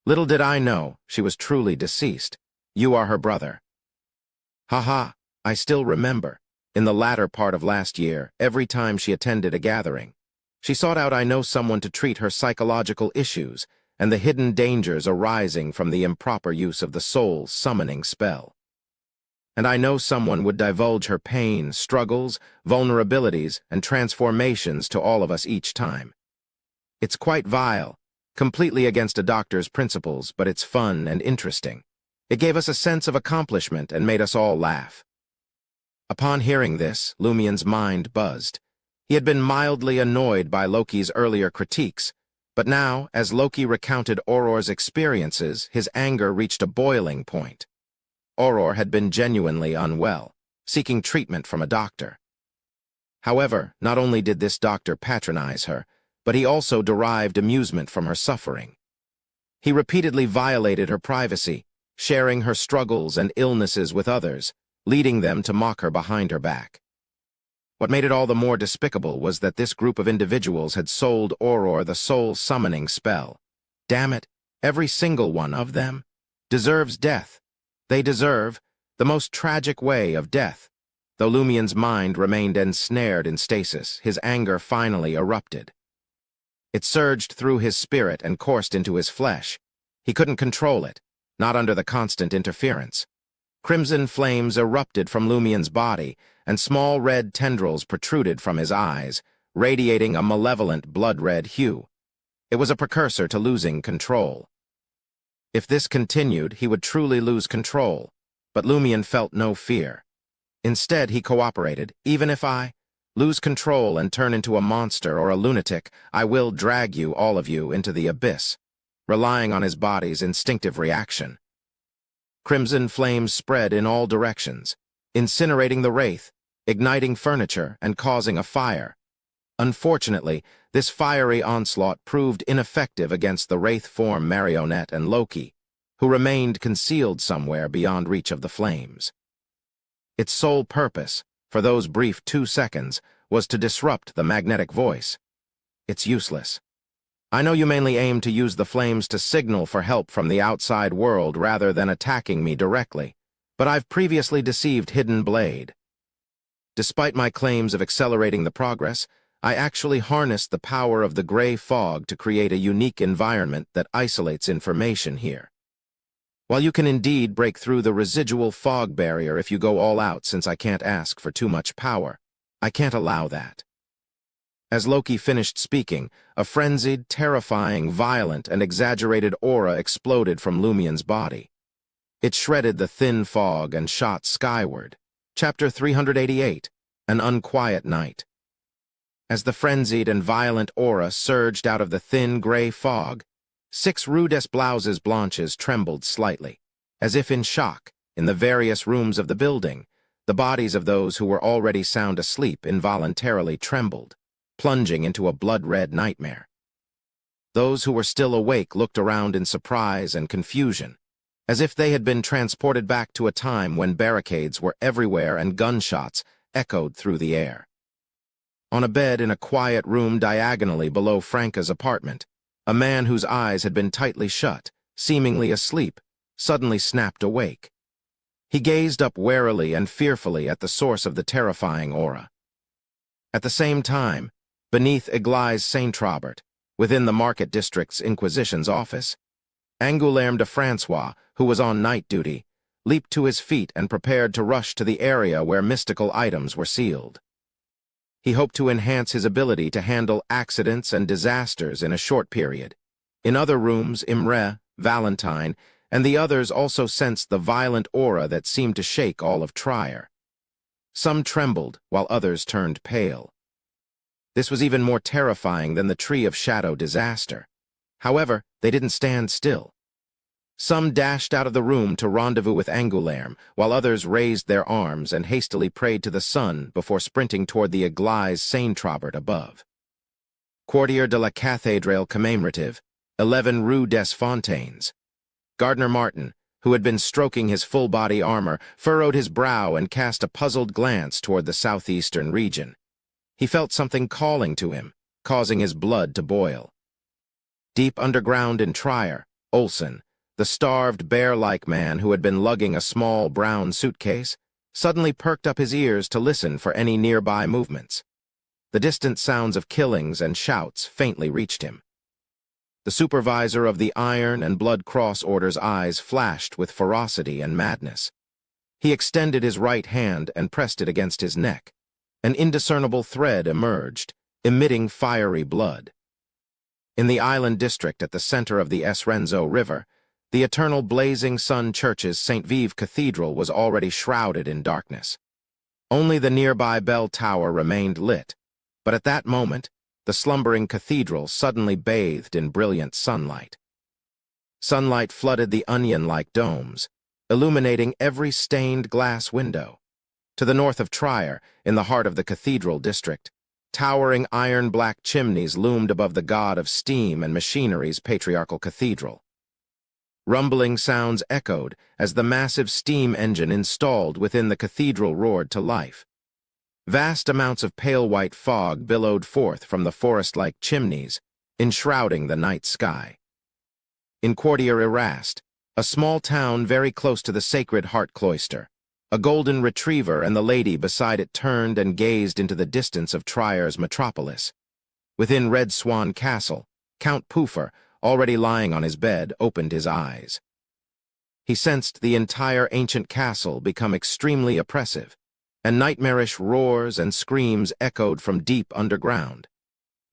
Little did I know, she was truly deceased. You are her brother. Haha, I still remember. In the latter part of last year, every time she attended a gathering, she sought out I know someone to treat her psychological issues and the hidden dangers arising from the improper use of the soul's summoning spell. And I know someone would divulge her pain, struggles, vulnerabilities, and transformations to all of us each time. It's quite vile, completely against a doctor's principles, but it's fun and interesting. It gave us a sense of accomplishment and made us all laugh. Upon hearing this, Lumien's mind buzzed. He had been mildly annoyed by Loki's earlier critiques, but now, as Loki recounted Auror's experiences, his anger reached a boiling point. Auror had been genuinely unwell, seeking treatment from a doctor. However, not only did this doctor patronize her, but he also derived amusement from her suffering. He repeatedly violated her privacy, sharing her struggles and illnesses with others, leading them to mock her behind her back. What made it all the more despicable was that this group of individuals had sold Auror the soul summoning spell. Damn it, every single one of them deserves death. They deserve the most tragic way of death. Though Lumien's mind remained ensnared in stasis, his anger finally erupted. It surged through his spirit and coursed into his flesh. He couldn't control it, not under the constant interference. Crimson flames erupted from Lumien's body, and small red tendrils protruded from his eyes, radiating a malevolent blood-red hue. It was a precursor to losing control. If this continued, he would truly lose control, but Lumien felt no fear. Instead, he cooperated. Even if I lose control and turn into a monster or a lunatic, I will drag you, all of you, into the abyss, relying on his body's instinctive reaction. Crimson flames spread in all directions, incinerating the wraith, igniting furniture, and causing a fire. Unfortunately, this fiery onslaught proved ineffective against the wraith form Marionette and Loki, who remained concealed somewhere beyond reach of the flames. Its sole purpose, for those brief 2 seconds, was to disrupt the magnetic voice. It's useless. I know you mainly aim to use the flames to signal for help from the outside world rather than attacking me directly, but I've previously deceived Hidden Blade. Despite my claims of accelerating the progress, I actually harnessed the power of the gray fog to create a unique environment that isolates information here. While you can indeed break through the residual fog barrier if you go all out, since I can't ask for too much power, I can't allow that. As Loki finished speaking, a frenzied, terrifying, violent, and exaggerated aura exploded from Lumien's body. It shredded the thin fog and shot skyward. Chapter 388, An Unquiet Night. As the frenzied and violent aura surged out of the thin gray fog, 6 Rue des Blouses Blanches trembled slightly. As if in shock, in the various rooms of the building, the bodies of those who were already sound asleep involuntarily trembled, plunging into a blood-red nightmare. Those who were still awake looked around in surprise and confusion, as if they had been transported back to a time when barricades were everywhere and gunshots echoed through the air. On a bed in a quiet room diagonally below Franca's apartment, a man whose eyes had been tightly shut, seemingly asleep, suddenly snapped awake. He gazed up warily and fearfully at the source of the terrifying aura. At the same time, beneath Église Saint-Robert, within the Market District's Inquisition's office, Angoulême de François, who was on night duty, leaped to his feet and prepared to rush to the area where mystical items were sealed. He hoped to enhance his ability to handle accidents and disasters in a short period. In other rooms, Imre, Valentine, and the others also sensed the violent aura that seemed to shake all of Trier. Some trembled, while others turned pale. This was even more terrifying than the Tree of Shadow disaster. However, they didn't stand still. Some dashed out of the room to rendezvous with Angoulême, while others raised their arms and hastily prayed to the sun before sprinting toward the Église Saint-Trobert above. Quartier de la Cathédrale Commémorative, 11 Rue des Fontaines. Gardner Martin, who had been stroking his full-body armor, furrowed his brow and cast a puzzled glance toward the southeastern region. He felt something calling to him, causing his blood to boil. Deep underground in Trier, Olsen, the starved, bear-like man who had been lugging a small brown suitcase, suddenly perked up his ears to listen for any nearby movements. The distant sounds of killings and shouts faintly reached him. The supervisor of the Iron and Blood Cross Order's eyes flashed with ferocity and madness. He extended his right hand and pressed it against his neck. An indiscernible thread emerged, emitting fiery blood. In the island district at the center of the Esrenzo River, the eternal blazing sun church's St. Vive Cathedral was already shrouded in darkness. Only the nearby bell tower remained lit, but at that moment, the slumbering cathedral suddenly bathed in brilliant sunlight. Sunlight flooded the onion-like domes, illuminating every stained glass window. To the north of Trier, in the heart of the cathedral district, towering iron-black chimneys loomed above the god of steam and machinery's patriarchal cathedral. Rumbling sounds echoed as the massive steam engine installed within the cathedral roared to life. Vast amounts of pale white fog billowed forth from the forest-like chimneys, enshrouding the night sky. In Quartier Erast, a small town very close to the Sacred Heart Cloister, a golden retriever and the lady beside it turned and gazed into the distance of Trier's metropolis. Within Red Swan Castle, Count Puffer, already lying on his bed, opened his eyes. He sensed the entire ancient castle become extremely oppressive, and nightmarish roars and screams echoed from deep underground.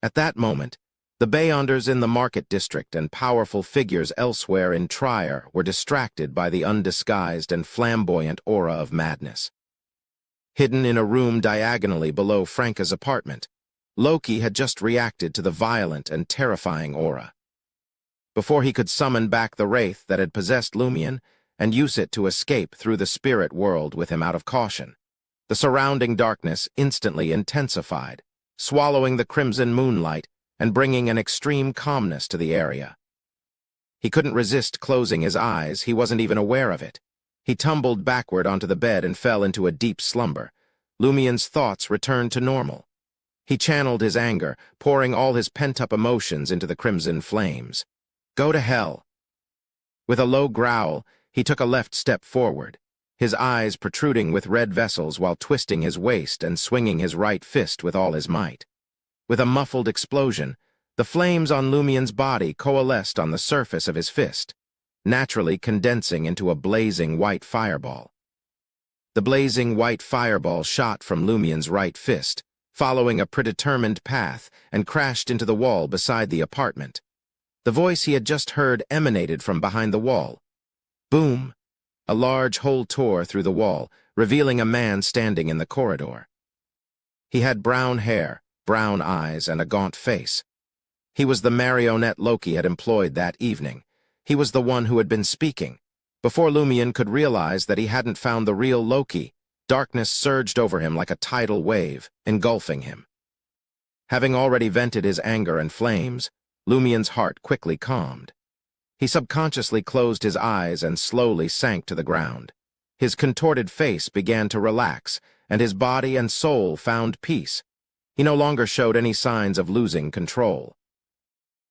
At that moment, the Beyonders in the market district and powerful figures elsewhere in Trier were distracted by the undisguised and flamboyant aura of madness. Hidden in a room diagonally below Franca's apartment, Loki had just reacted to the violent and terrifying aura. Before he could summon back the wraith that had possessed Lumion and use it to escape through the spirit world with him out of caution, the surrounding darkness instantly intensified, swallowing the crimson moonlight and bringing an extreme calmness to the area. He couldn't resist closing his eyes, he wasn't even aware of it. He tumbled backward onto the bed and fell into a deep slumber. Lumion's thoughts returned to normal. He channeled his anger, pouring all his pent-up emotions into the crimson flames. Go to hell. With a low growl, he took a left step forward, his eyes protruding with red vessels while twisting his waist and swinging his right fist with all his might. With a muffled explosion, the flames on Lumion's body coalesced on the surface of his fist, naturally condensing into a blazing white fireball. The blazing white fireball shot from Lumion's right fist, following a predetermined path, and crashed into the wall beside the apartment. The voice he had just heard emanated from behind the wall. Boom! A large hole tore through the wall, revealing a man standing in the corridor. He had brown hair, brown eyes, and a gaunt face. He was the marionette Loki had employed that evening. He was the one who had been speaking. Before Lumion could realize that he hadn't found the real Loki, darkness surged over him like a tidal wave, engulfing him. Having already vented his anger and flames, Lumion's heart quickly calmed. He subconsciously closed his eyes and slowly sank to the ground. His contorted face began to relax, and his body and soul found peace. He no longer showed any signs of losing control.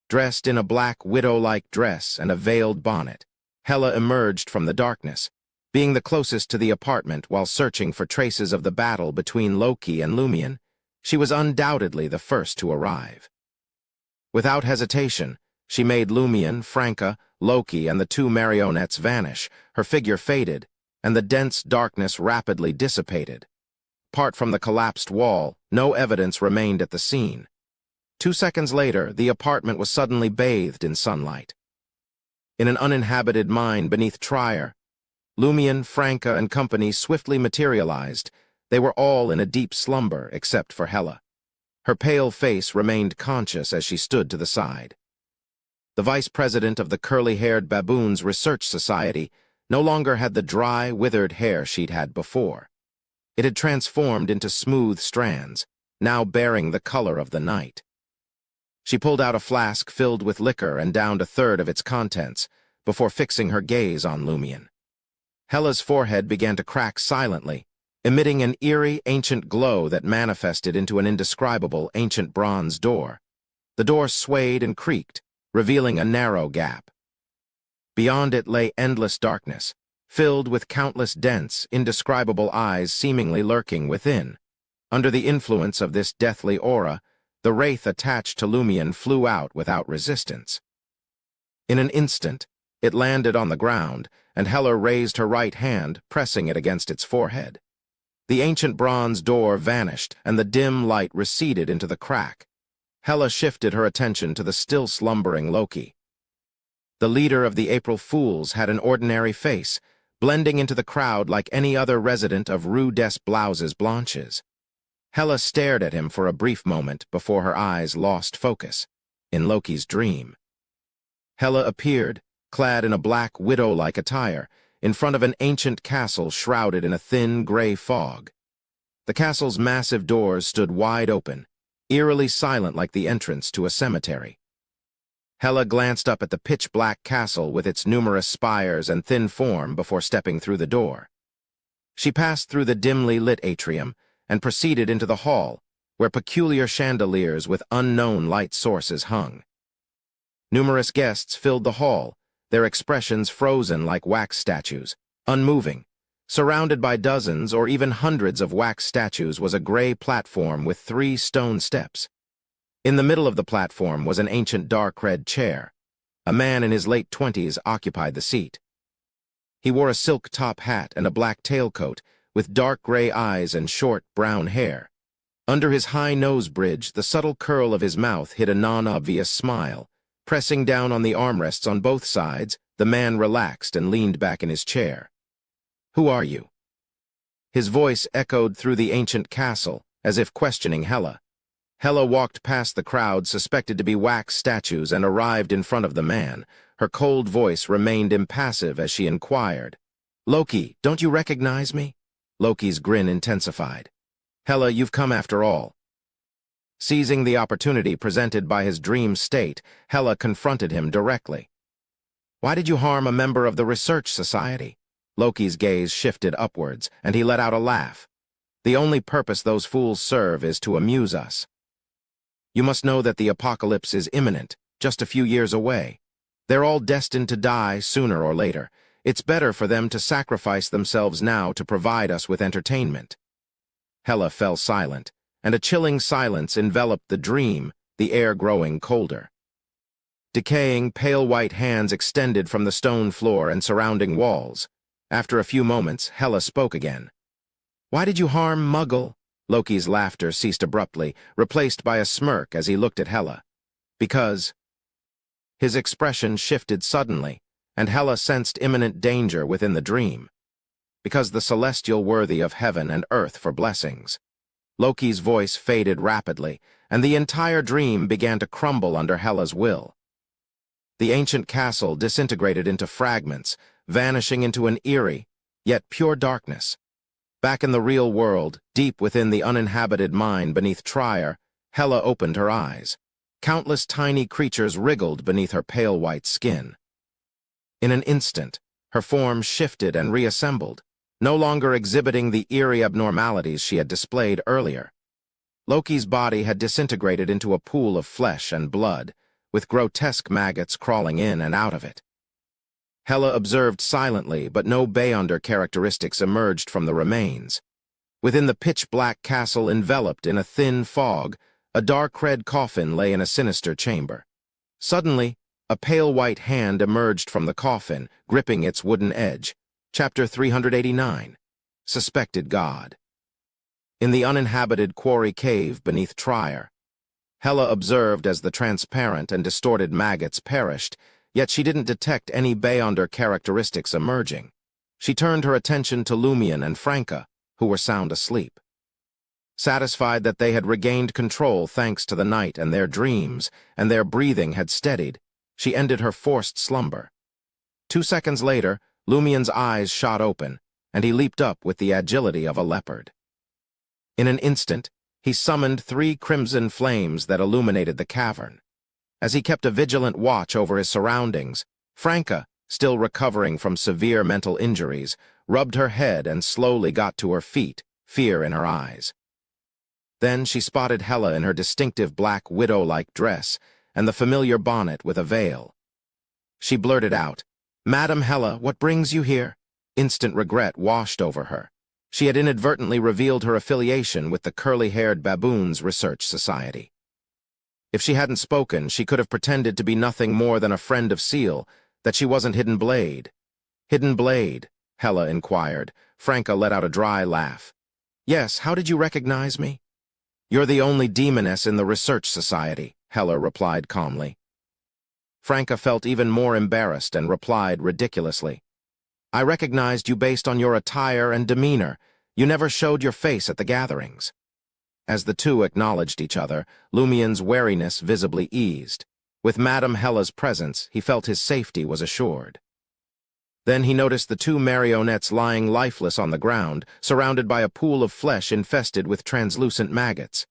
Dressed in a black widow-like dress and a veiled bonnet, Hela emerged from the darkness, being the closest to the apartment while searching for traces of the battle between Loki and Lumion. She was undoubtedly the first to arrive. Without hesitation, she made Lumion, Franca, Loki, and the two marionettes vanish. Her figure faded, and the dense darkness rapidly dissipated. Apart from the collapsed wall, no evidence remained at the scene. 2 seconds later, the apartment was suddenly bathed in sunlight. In an uninhabited mine beneath Trier, Lumion, Franca, and company swiftly materialized. They were all in a deep slumber, except for Hella. Her pale face remained conscious as she stood to the side. The vice president of the Curly-Haired Baboons Research Society no longer had the dry, withered hair she'd had before. It had transformed into smooth strands, now bearing the color of the night. She pulled out a flask filled with liquor and downed a third of its contents before fixing her gaze on Lumion. Hella's forehead began to crack silently, emitting an eerie, ancient glow that manifested into an indescribable, ancient bronze door. The door swayed and creaked, revealing a narrow gap. Beyond it lay endless darkness, filled with countless dense, indescribable eyes seemingly lurking within. Under the influence of this deathly aura, the wraith attached to Lumion flew out without resistance. In an instant, it landed on the ground, and Hella raised her right hand, pressing it against its forehead. The ancient bronze door vanished, and the dim light receded into the crack. Hella shifted her attention to the still slumbering Loki. The leader of the April Fools had an ordinary face, blending into the crowd like any other resident of Rue des Blouses Blanches. Hella stared at him for a brief moment before her eyes lost focus. In Loki's dream, Hella appeared, clad in a black, widow-like attire, in front of an ancient castle shrouded in a thin, gray fog. The castle's massive doors stood wide open, eerily silent like the entrance to a cemetery. Hella glanced up at the pitch-black castle with its numerous spires and thin form before stepping through the door. She passed through the dimly lit atrium and proceeded into the hall, where peculiar chandeliers with unknown light sources hung. Numerous guests filled the hall, their expressions frozen like wax statues, unmoving. Surrounded by dozens or even hundreds of wax statues was a gray platform with 3 stone steps. In the middle of the platform was an ancient dark-red chair. A man in his late 20s occupied the seat. He wore a silk top hat and a black tailcoat, with dark gray eyes and short, brown hair. Under his high nose bridge, the subtle curl of his mouth hid a non-obvious smile. Pressing down on the armrests on both sides, the man relaxed and leaned back in his chair. "Who are you?" His voice echoed through the ancient castle, as if questioning Hella. Hella walked past the crowd suspected to be wax statues and arrived in front of the man. Her cold voice remained impassive as she inquired, "Loki, don't you recognize me?" Loki's grin intensified. "Hella, you've come after all." Seizing the opportunity presented by his dream state, Hella confronted him directly. "Why did you harm a member of the Research Society?" Loki's gaze shifted upwards, and he let out a laugh. "The only purpose those fools serve is to amuse us. You must know that the apocalypse is imminent, just a few years away. They're all destined to die sooner or later. It's better for them to sacrifice themselves now to provide us with entertainment." Hella fell silent, and a chilling silence enveloped the dream, the air growing colder. Decaying, pale white hands extended from the stone floor and surrounding walls. After a few moments, Hella spoke again. "Why did you harm Muggle?" Loki's laughter ceased abruptly, replaced by a smirk as he looked at Hella. "Because—" His expression shifted suddenly, and Hella sensed imminent danger within the dream. "Because the celestial worthy of heaven and earth for blessings." Loki's voice faded rapidly, and the entire dream began to crumble under Hella's will. The ancient castle disintegrated into fragments, vanishing into an eerie, yet pure darkness. Back in the real world, deep within the uninhabited mine beneath Trier, Hella opened her eyes. Countless tiny creatures wriggled beneath her pale white skin. In an instant, her form shifted and reassembled, no longer exhibiting the eerie abnormalities she had displayed earlier. Loki's body had disintegrated into a pool of flesh and blood, with grotesque maggots crawling in and out of it. Hella observed silently, but no Beyonder characteristics emerged from the remains. Within the pitch-black castle enveloped in a thin fog, a dark red coffin lay in a sinister chamber. Suddenly, a pale white hand emerged from the coffin, gripping its wooden edge. Chapter 389. Suspected God. In the uninhabited quarry cave beneath Trier, Hela observed as the transparent and distorted maggots perished, yet she didn't detect any Beyonder characteristics emerging. She turned her attention to Lumion and Franca, who were sound asleep. Satisfied that they had regained control thanks to the night and their dreams, and their breathing had steadied, she ended her forced slumber. 2 seconds later, Lumion's eyes shot open, and he leaped up with the agility of a leopard. In an instant, he summoned 3 crimson flames that illuminated the cavern. As he kept a vigilant watch over his surroundings, Franca, still recovering from severe mental injuries, rubbed her head and slowly got to her feet, fear in her eyes. Then she spotted Hela in her distinctive black widow-like dress and the familiar bonnet with a veil. She blurted out, "Madam Hela, what brings you here?" Instant regret washed over her. She had inadvertently revealed her affiliation with the curly-haired Baboons Research Society. If she hadn't spoken, she could have pretended to be nothing more than a friend of Seal, that she wasn't Hidden Blade. "Hidden Blade?" Hela inquired. Franca let out a dry laugh. "Yes, how did you recognize me?" "You're the only demoness in the Research Society," Hela replied calmly. Franca felt even more embarrassed and replied ridiculously, "I recognized you based on your attire and demeanor. You never showed your face at the gatherings." As the two acknowledged each other, Lumion's wariness visibly eased. With Madame Hela's presence, he felt his safety was assured. Then he noticed the 2 marionettes lying lifeless on the ground, surrounded by a pool of flesh infested with translucent maggots.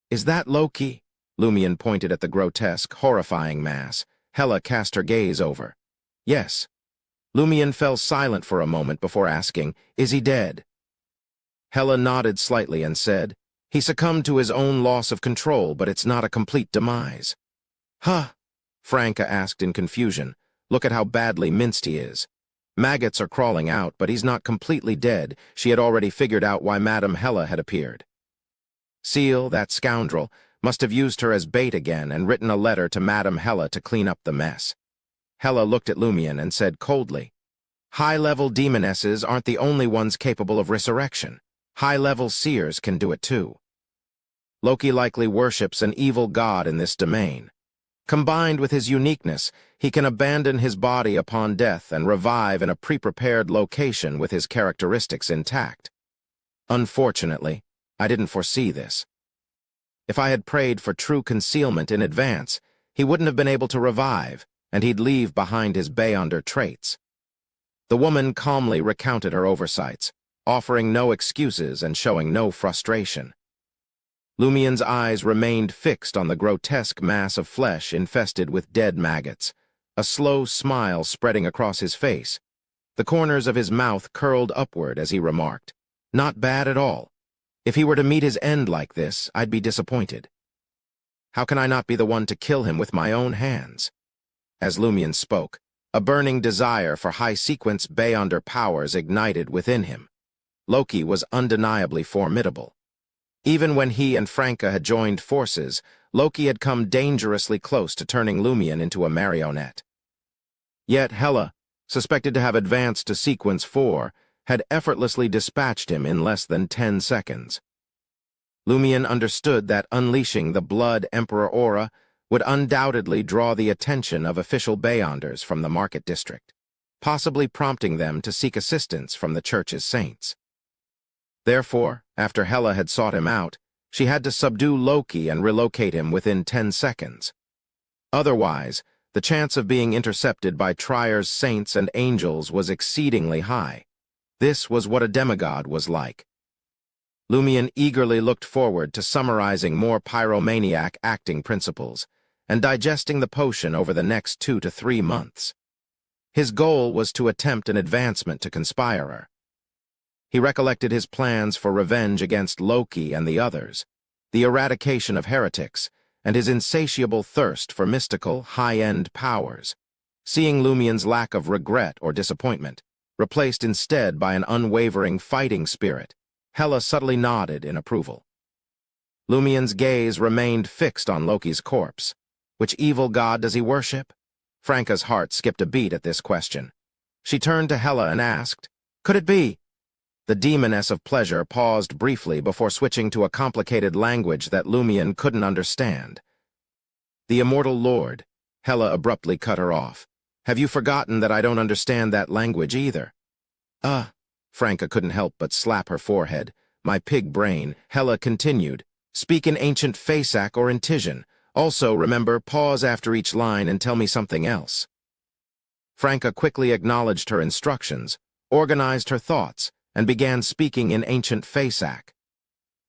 "Is that Loki?" Lumion pointed at the grotesque, horrifying mass. Hela cast her gaze over. "Yes." Lumion fell silent for a moment before asking, "Is he dead?" Hela nodded slightly and said, "He succumbed to his own loss of control, but it's not a complete demise." "Huh?" Franca asked in confusion. "Look at how badly minced he is. Maggots are crawling out, but he's not completely dead." She had already figured out why Madame Hela had appeared. Seal, that scoundrel, must have used her as bait again and written a letter to Madame Hela to clean up the mess. Hela looked at Lumion and said coldly, "High-level demonesses aren't the only ones capable of resurrection. High-level seers can do it too. Loki likely worships an evil god in this domain. Combined with his uniqueness, he can abandon his body upon death and revive in a pre-prepared location with his characteristics intact. Unfortunately, I didn't foresee this. If I had prayed for true concealment in advance, he wouldn't have been able to revive, and he'd leave behind his Beyonder traits." The woman calmly recounted her oversights, offering no excuses and showing no frustration. Lumion's eyes remained fixed on the grotesque mass of flesh infested with dead maggots, a slow smile spreading across his face. The corners of his mouth curled upward as he remarked, "Not bad at all. If he were to meet his end like this, I'd be disappointed. How can I not be the one to kill him with my own hands?" As Lumion spoke, a burning desire for high-sequence Beyonder powers ignited within him. Loki was undeniably formidable. Even when he and Franca had joined forces, Loki had come dangerously close to turning Lumion into a marionette. Yet Hela, suspected to have advanced to Sequence 4, had effortlessly dispatched him in less than 10 seconds. Lumion understood that unleashing the Blood Emperor aura would undoubtedly draw the attention of official Beyonders from the Market District, possibly prompting them to seek assistance from the Church's saints. Therefore, after Hela had sought him out, she had to subdue Loki and relocate him within 10 seconds. Otherwise, the chance of being intercepted by Trier's saints and angels was exceedingly high. This was what a demigod was like. Lumion eagerly looked forward to summarizing more pyromaniac acting principles and digesting the potion over the next 2 to 3 months. His goal was to attempt an advancement to Conspirer. He recollected his plans for revenge against Loki and the others, the eradication of heretics, and his insatiable thirst for mystical, high-end powers. Seeing Lumion's lack of regret or disappointment, replaced instead by an unwavering fighting spirit, Hela subtly nodded in approval. Lumion's gaze remained fixed on Loki's corpse. Which evil god does he worship? Franca's heart skipped a beat at this question. She turned to Hela and asked, Could it be? The demoness of pleasure paused briefly before switching to a complicated language that Lumion couldn't understand. The immortal lord. Hela abruptly cut her off. Have you forgotten that I don't understand that language either? Franca couldn't help but slap her forehead. My pig brain. Hela continued. Speak in ancient Fasak or in Tisian. Also, remember, pause after each line and tell me something else. Franca quickly acknowledged her instructions, organized her thoughts, and began speaking in ancient Fasak.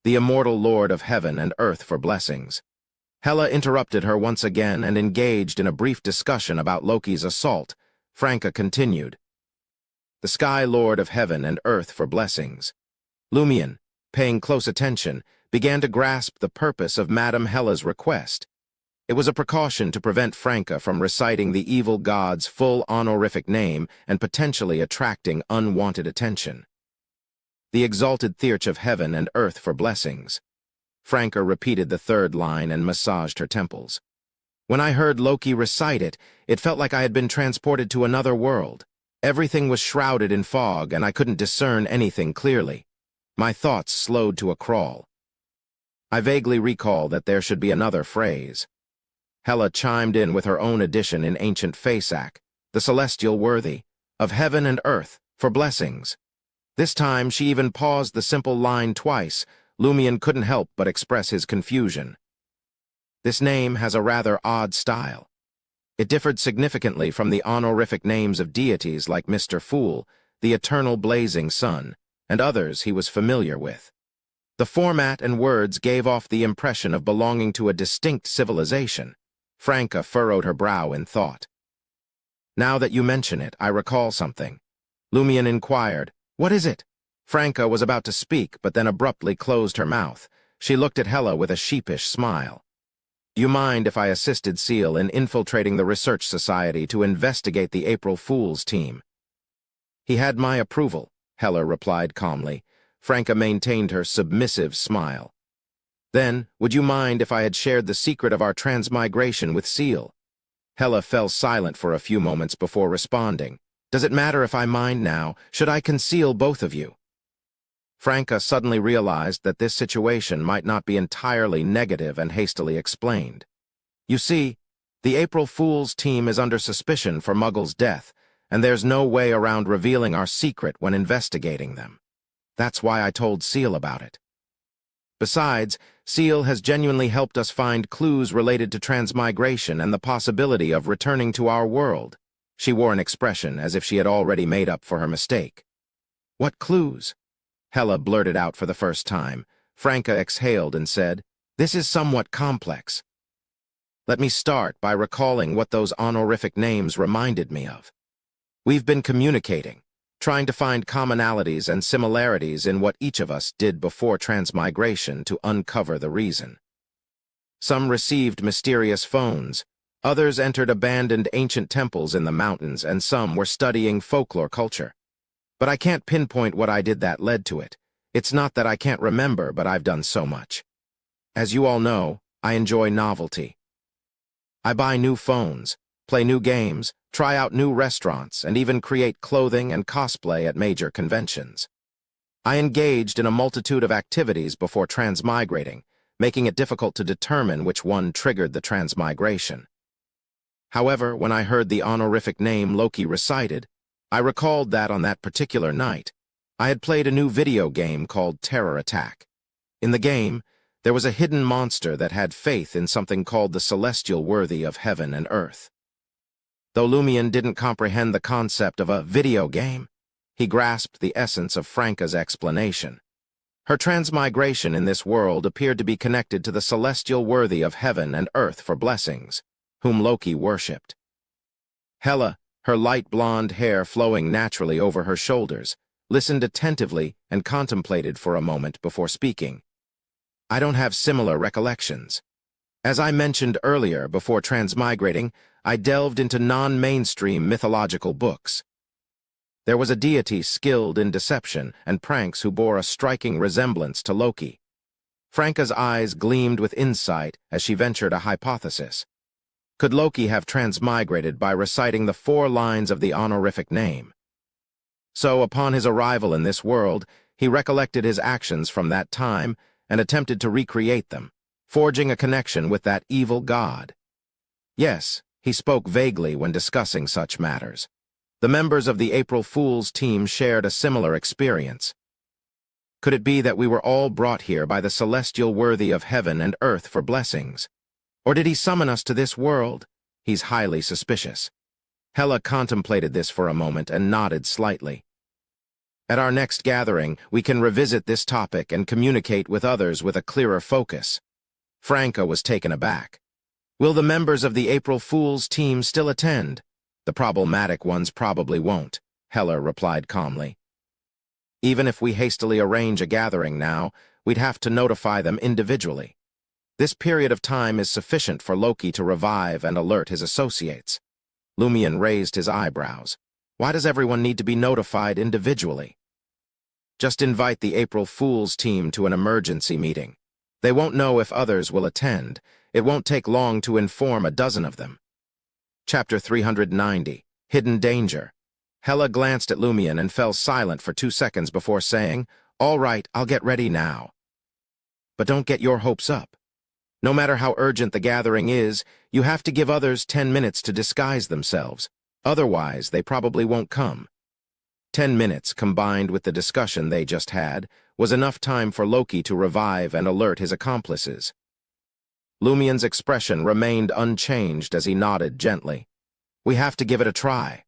The immortal lord of heaven and earth for blessings. Hela interrupted her once again and engaged in a brief discussion about Loki's assault. Franca continued. The sky lord of heaven and earth for blessings. Lumion, paying close attention, began to grasp the purpose of Madame Hela's request. It was a precaution to prevent Franca from reciting the evil god's full honorific name and potentially attracting unwanted attention. The exalted Theurge of heaven and earth for blessings. Franca repeated the third line and massaged her temples. When I heard Loki recite it, it felt like I had been transported to another world. Everything was shrouded in fog, and I couldn't discern anything clearly. My thoughts slowed to a crawl. I vaguely recall that there should be another phrase. Hela chimed in with her own addition in ancient Fasak, the celestial worthy, of heaven and earth, for blessings. This time she even paused the simple line twice. Lumion couldn't help but express his confusion. This name has a rather odd style. It differed significantly from the honorific names of deities like Mr. Fool, the eternal blazing sun, and others he was familiar with. The format and words gave off the impression of belonging to a distinct civilization. Franca furrowed her brow in thought. Now that you mention it, I recall something. Lumion inquired, What is it? Franca was about to speak, but then abruptly closed her mouth. She looked at Hela with a sheepish smile. Do you mind if I assisted Seal in infiltrating the research society to investigate the April Fool's team? He had my approval, Hela replied calmly. Franca maintained her submissive smile. Then, would you mind if I had shared the secret of our transmigration with Seal? Hela fell silent for a few moments before responding. Does it matter if I mind now? Should I conceal both of you? Franca suddenly realized that this situation might not be entirely negative and hastily explained. You see, the April Fool's team is under suspicion for Muggle's death, and there's no way around revealing our secret when investigating them. That's why I told Seal about it. Besides, Seal has genuinely helped us find clues related to transmigration and the possibility of returning to our world. She wore an expression as if she had already made up for her mistake. What clues? Hela blurted out for the first time. Franca exhaled and said, This is somewhat complex. Let me start by recalling what those honorific names reminded me of. We've been communicating, trying to find commonalities and similarities in what each of us did before transmigration to uncover the reason. Some received mysterious phones, others entered abandoned ancient temples in the mountains, and some were studying folklore culture. But I can't pinpoint what I did that led to it. It's not that I can't remember, but I've done so much. As you all know, I enjoy novelty. I buy new phones, play new games, try out new restaurants, and even create clothing and cosplay at major conventions. I engaged in a multitude of activities before transmigrating, making it difficult to determine which one triggered the transmigration. However, when I heard the honorific name Loki recited, I recalled that on that particular night, I had played a new video game called Terror Attack. In the game, there was a hidden monster that had faith in something called the celestial worthy of heaven and earth. Though Lumion didn't comprehend the concept of a video game, he grasped the essence of Franca's explanation. Her transmigration in this world appeared to be connected to the celestial worthy of heaven and earth for blessings, whom Loki worshipped. Hela, her light blonde hair flowing naturally over her shoulders, listened attentively and contemplated for a moment before speaking. I don't have similar recollections. As I mentioned earlier, before transmigrating, I delved into non-mainstream mythological books. There was a deity skilled in deception and pranks who bore a striking resemblance to Loki. Franca's eyes gleamed with insight as she ventured a hypothesis. Could Loki have transmigrated by reciting the 4 lines of the honorific name? So, upon his arrival in this world, he recollected his actions from that time and attempted to recreate them, forging a connection with that evil god. Yes, he spoke vaguely when discussing such matters. The members of the April Fool's team shared a similar experience. Could it be that we were all brought here by the celestial worthy of heaven and earth for blessings? Or did he summon us to this world? He's highly suspicious. Hela contemplated this for a moment and nodded slightly. At our next gathering, we can revisit this topic and communicate with others with a clearer focus. Franca was taken aback. Will the members of the April Fool's team still attend? The problematic ones probably won't, Hela replied calmly. Even if we hastily arrange a gathering now, we'd have to notify them individually. This period of time is sufficient for Loki to revive and alert his associates. Lumion raised his eyebrows. Why does everyone need to be notified individually? Just invite the April Fool's team to an emergency meeting. They won't know if others will attend. It won't take long to inform a dozen of them. Chapter 390, Hidden Danger. Hela glanced at Lumion and fell silent for 2 seconds before saying, "All right, I'll get ready now." But don't get your hopes up. No matter how urgent the gathering is, you have to give others 10 minutes to disguise themselves. Otherwise, they probably won't come. 10 minutes, combined with the discussion they just had, was enough time for Loki to revive and alert his accomplices. Lumion's expression remained unchanged as he nodded gently. We have to give it a try.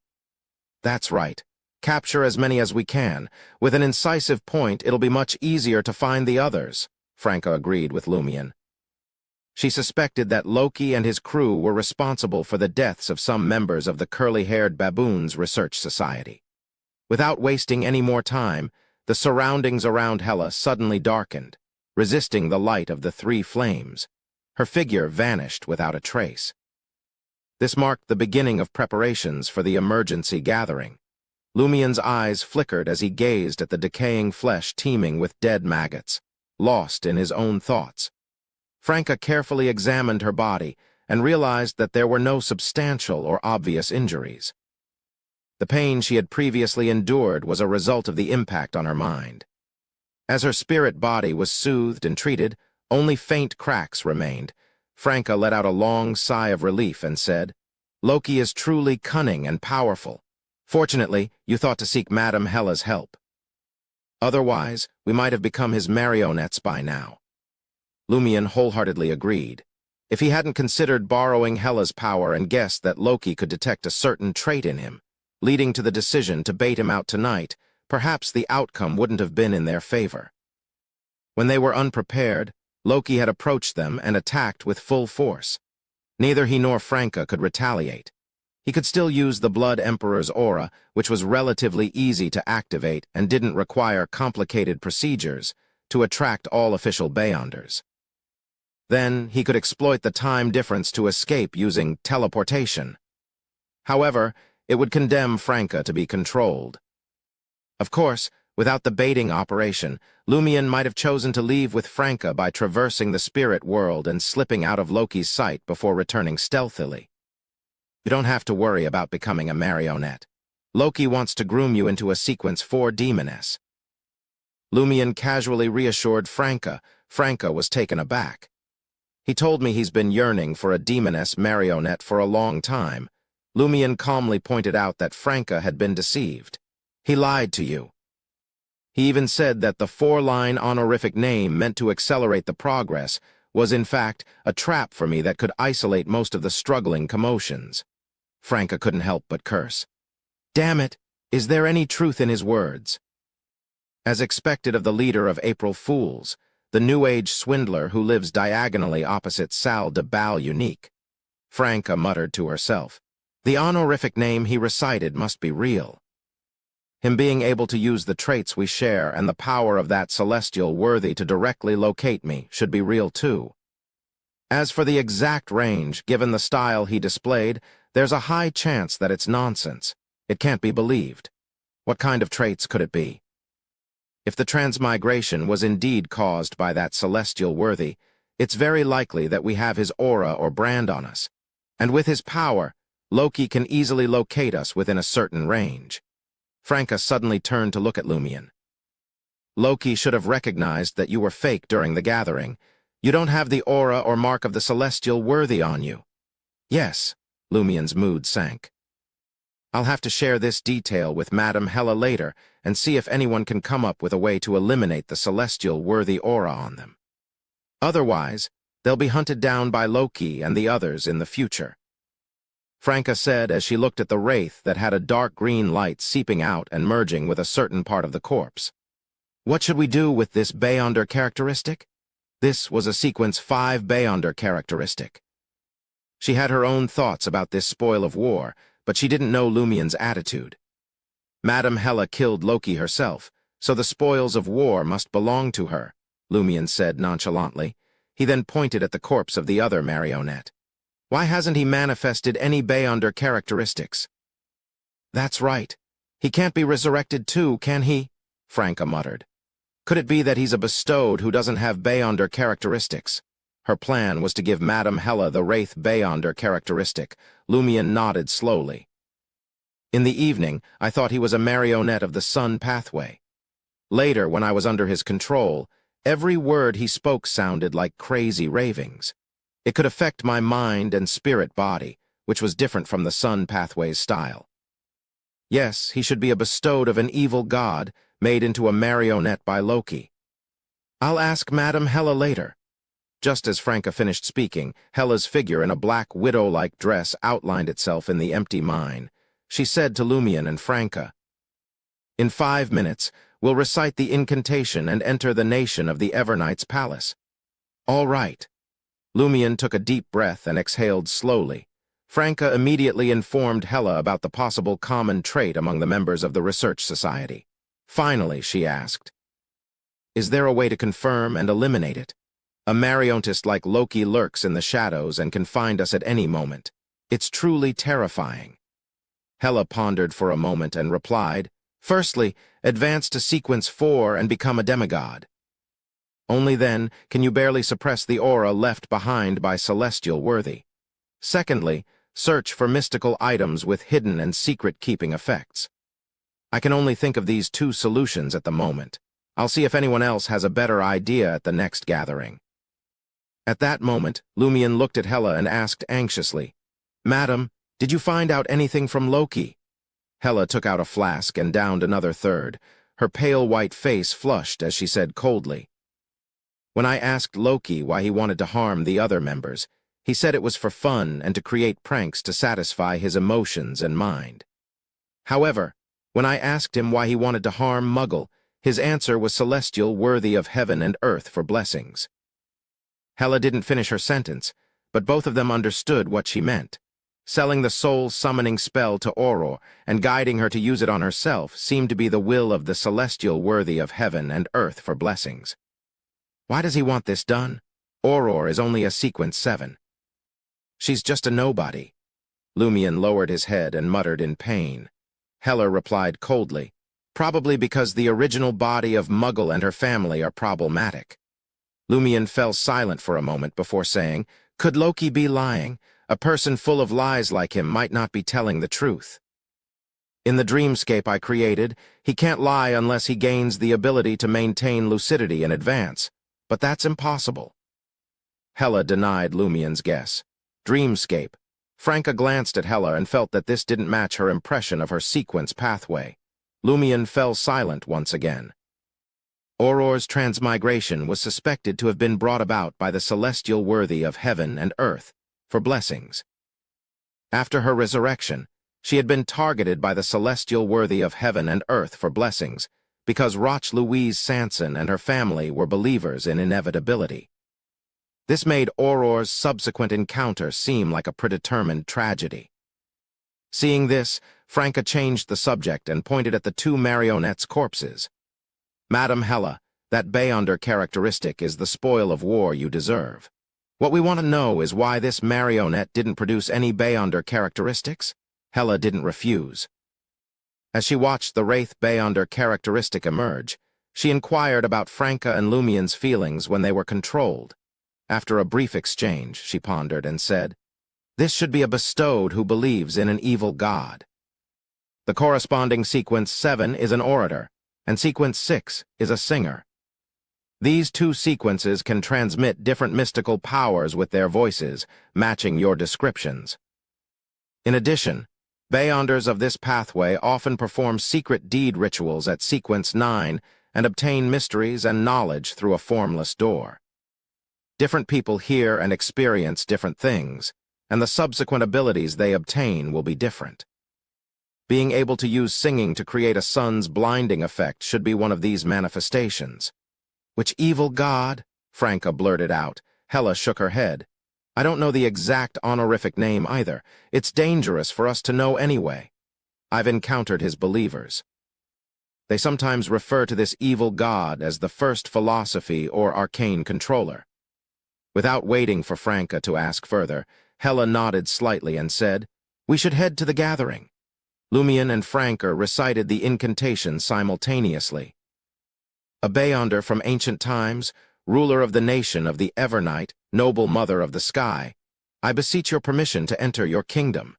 That's right. Capture as many as we can. With an incisive point, it'll be much easier to find the others, Franca agreed with Lumion. She suspected that Loki and his crew were responsible for the deaths of some members of the Curly-Haired Baboons Research Society. Without wasting any more time, the surroundings around Hela suddenly darkened, resisting the light of the 3 flames. Her figure vanished without a trace. This marked the beginning of preparations for the emergency gathering. Lumion's eyes flickered as he gazed at the decaying flesh teeming with dead maggots, lost in his own thoughts. Franca carefully examined her body and realized that there were no substantial or obvious injuries. The pain she had previously endured was a result of the impact on her mind. As her spirit body was soothed and treated, only faint cracks remained. Franca let out a long sigh of relief and said, "Loki is truly cunning and powerful. Fortunately, you thought to seek Madame Hela's help. Otherwise, we might have become his marionettes by now." Lumion wholeheartedly agreed. If he hadn't considered borrowing Hela's power and guessed that Loki could detect a certain trait in him, leading to the decision to bait him out tonight, perhaps the outcome wouldn't have been in their favor. When they were unprepared, Loki had approached them and attacked with full force. Neither he nor Franca could retaliate. He could still use the Blood Emperor's aura, which was relatively easy to activate and didn't require complicated procedures, to attract all official Beyonders. Then he could exploit the time difference to escape using teleportation. However, it would condemn Franca to be controlled. Of course, without the baiting operation, Lumion might have chosen to leave with Franca by traversing the spirit world and slipping out of Loki's sight before returning stealthily. You don't have to worry about becoming a marionette. Loki wants to groom you into a Sequence 4 demoness. Lumion casually reassured Franca. Franca was taken aback. He told me he's been yearning for a demoness marionette for a long time. Lumion calmly pointed out that Franca had been deceived. He lied to you. He even said that the 4-line honorific name meant to accelerate the progress was in fact a trap for me that could isolate most of the struggling commotions. Franca couldn't help but curse. Damn it, is there any truth in his words? As expected of the leader of April Fools, the New Age swindler who lives diagonally opposite Salle de Bal Unique, Franca muttered to herself. The honorific name he recited must be real. Him being able to use the traits we share and the power of that celestial worthy to directly locate me should be real too. As for the exact range, given the style he displayed, there's a high chance that it's nonsense. It can't be believed. What kind of traits could it be? If the transmigration was indeed caused by that celestial worthy, it's very likely that we have his aura or brand on us. And with his power, Loki can easily locate us within a certain range. Franca suddenly turned to look at Lumion. Loki should have recognized that you were fake during the gathering. You don't have the aura or mark of the celestial worthy on you. Yes, Lumion's mood sank. I'll have to share this detail with Madame Hela later and see if anyone can come up with a way to eliminate the celestial worthy aura on them. Otherwise, they'll be hunted down by Loki and the others in the future. Franca said as she looked at the wraith that had a dark green light seeping out and merging with a certain part of the corpse. What should we do with this Beyonder characteristic? This was a Sequence 5 Beyonder characteristic. She had her own thoughts about this spoil of war, but she didn't know Lumion's attitude. Madame Hela killed Loki herself, so the spoils of war must belong to her, Lumion said nonchalantly. He then pointed at the corpse of the other marionette. Why hasn't he manifested any Beyonder characteristics? That's right. He can't be resurrected too, can he? Franca muttered. Could it be that he's a bestowed who doesn't have Beyonder characteristics? Her plan was to give Madame Hela the Wraith Beyonder characteristic. Lumion nodded slowly. In the evening, I thought he was a marionette of the Sun pathway. Later, when I was under his control, every word he spoke sounded like crazy ravings. It could affect my mind and spirit body, which was different from the Sun pathway's style. Yes, he should be a bestowed of an evil god, made into a marionette by Loki. I'll ask Madame Hela later. Just as Franca finished speaking, Hela's figure in a black widow-like dress outlined itself in the empty mine. She said to Lumion and Franca, "In 5 minutes, we'll recite the incantation and enter the nation of the Everknight's palace." All right. Lumion took a deep breath and exhaled slowly. Franca immediately informed Hela about the possible common trait among the members of the Research Society. Finally, she asked, "Is there a way to confirm and eliminate it? A marionettist like Loki lurks in the shadows and can find us at any moment. It's truly terrifying." Hela pondered for a moment and replied, "Firstly, advance to Sequence 4 and become a demigod. Only then can you barely suppress the aura left behind by celestial worthy. Secondly, search for mystical items with hidden and secret-keeping effects. I can only think of these 2 solutions at the moment. I'll see if anyone else has a better idea at the next gathering." At that moment, Lumion looked at Hela and asked anxiously, "Madam, did you find out anything from Loki?" Hela took out a flask and downed another third. Her pale white face flushed as she said coldly, "When I asked Loki why he wanted to harm the other members, he said it was for fun and to create pranks to satisfy his emotions and mind. However, when I asked him why he wanted to harm Muggle, his answer was celestial worthy of heaven and earth for blessings." Hela didn't finish her sentence, but both of them understood what she meant. Selling the soul-summoning spell to Auror and guiding her to use it on herself seemed to be the will of the celestial worthy of heaven and earth for blessings. Why does he want this done? Auror is only a Sequence 7. She's just a nobody. Lumion lowered his head and muttered in pain. Hela replied coldly, "Probably because the original body of Muggle and her family are problematic." Lumion fell silent for a moment before saying, "Could Loki be lying? A person full of lies like him might not be telling the truth. In the dreamscape I created, he can't lie unless he gains the ability to maintain lucidity in advance, but that's impossible." Hela denied Lumion's guess. Dreamscape. Franca glanced at Hela and felt that this didn't match her impression of her sequence pathway. Lumion fell silent once again. Auror's transmigration was suspected to have been brought about by the celestial worthy of heaven and earth for blessings. After her resurrection, she had been targeted by the celestial worthy of heaven and earth for blessings because Roch Louise Sanson and her family were believers in inevitability. This made Auror's subsequent encounter seem like a predetermined tragedy. Seeing this, Franca changed the subject and pointed at the 2 marionettes' corpses. "Madame Hela, that Beyonder characteristic is the spoil of war you deserve. What we want to know is why this marionette didn't produce any Beyonder characteristics." Hela didn't refuse. As she watched the Wraith Beyonder characteristic emerge, she inquired about Franca and Lumion's feelings when they were controlled. After a brief exchange, she pondered and said, "This should be a bestowed who believes in an evil god." The corresponding sequence 7 is an orator, and sequence 6 is a singer. These two sequences can transmit different mystical powers with their voices, matching your descriptions. In addition, Beyonders of this pathway often perform secret deed rituals at sequence 9 and obtain mysteries and knowledge through a formless door. Different people hear and experience different things, and the subsequent abilities they obtain will be different. Being able to use singing to create a sun's blinding effect should be one of these manifestations. Which evil god? Franca blurted out. Hella shook her head. I don't know the exact honorific name either. It's dangerous for us to know anyway. I've encountered his believers. They sometimes refer to this evil god as the first philosophy or arcane controller. Without waiting for Franca to ask further, Hella nodded slightly and said, "We should head to the gathering." Lumion and Franca recited the incantation simultaneously. A Beyonder from ancient times, ruler of the nation of the Evernight, noble mother of the sky, I beseech your permission to enter your kingdom.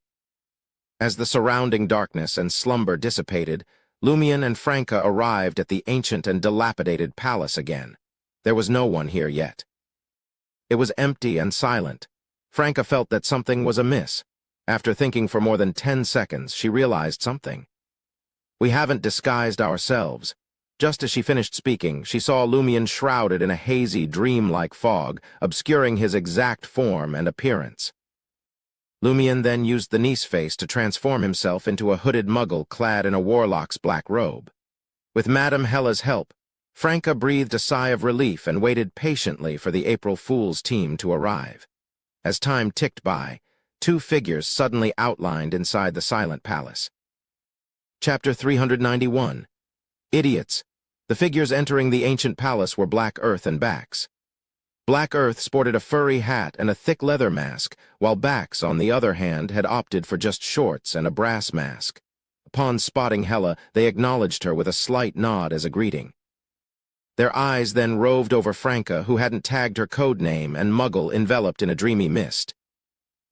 As the surrounding darkness and slumber dissipated, Lumion and Franca arrived at the ancient and dilapidated palace again. There was no one here yet. It was empty and silent. Franca felt that something was amiss. After thinking for more than 10 seconds, she realized something. We haven't disguised ourselves. Just as she finished speaking, she saw Lumion shrouded in a hazy, dreamlike fog, obscuring his exact form and appearance. Lumion then used the niece face to transform himself into a hooded muggle clad in a warlock's black robe. With Madame Hella's help, Franca breathed a sigh of relief and waited patiently for the April Fool's team to arrive. As time ticked by, two figures suddenly outlined inside the silent palace. Chapter 391. Idiots. The figures entering the ancient palace were Black Earth and Bax. Black Earth sported a furry hat and a thick leather mask, while Bax, on the other hand, had opted for just shorts and a brass mask. Upon spotting Hella, they acknowledged her with a slight nod as a greeting. Their eyes then roved over Franca, who hadn't tagged her code name, and Muggle enveloped in a dreamy mist.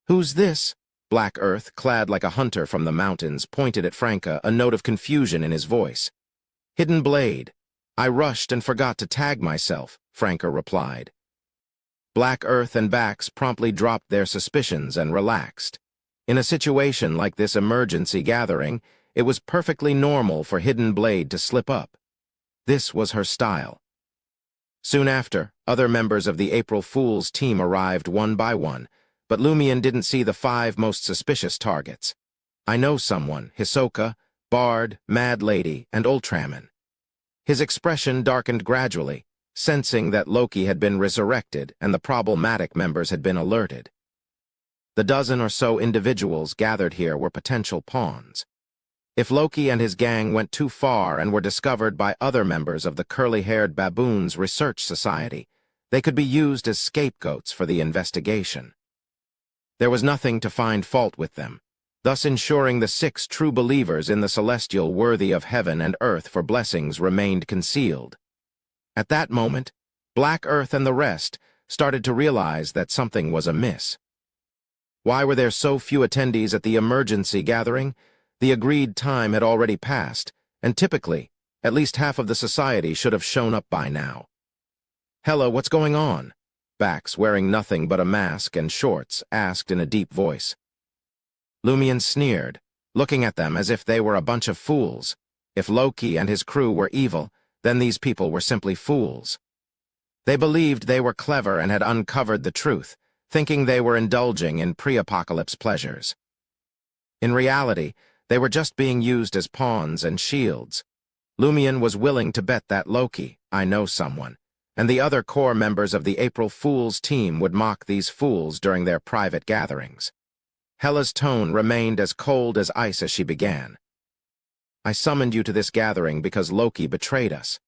"Who's this?" Black Earth, clad like a hunter from the mountains, pointed at Franca, a note of confusion in his voice. "Hidden Blade. I rushed and forgot to tag myself," Franca replied. Black Earth and Bax promptly dropped their suspicions and relaxed. In a situation like this emergency gathering, it was perfectly normal for Hidden Blade to slip up. This was her style. Soon after, other members of the April Fool's team arrived one by one, but Lumion didn't see the 5 most suspicious targets. I know someone: Hisoka, Bard, Mad Lady, and Ultraman. His expression darkened gradually, sensing that Loki had been resurrected and the problematic members had been alerted. The dozen or so individuals gathered here were potential pawns. If Loki and his gang went too far and were discovered by other members of the Curly-Haired Baboons Research Society, they could be used as scapegoats for the investigation. There was nothing to find fault with them, thus ensuring the 6 true believers in the celestial worthy of heaven and earth for blessings remained concealed. At that moment, Black Earth and the rest started to realize that something was amiss. Why were there so few attendees at the emergency gathering? The agreed time had already passed, and typically, at least half of the society should have shown up by now. "Hella, what's going on?" Bax, wearing nothing but a mask and shorts, asked in a deep voice. Lumion sneered, looking at them as if they were a bunch of fools. If Loki and his crew were evil, then these people were simply fools. They believed they were clever and had uncovered the truth, thinking they were indulging in pre-apocalypse pleasures. In reality, they were just being used as pawns and shields. Lumion was willing to bet that Loki, I know someone, and the other core members of the April Fool's team would mock these fools during their private gatherings. Hella's tone remained as cold as ice as she began. "I summoned you to this gathering because Loki betrayed us."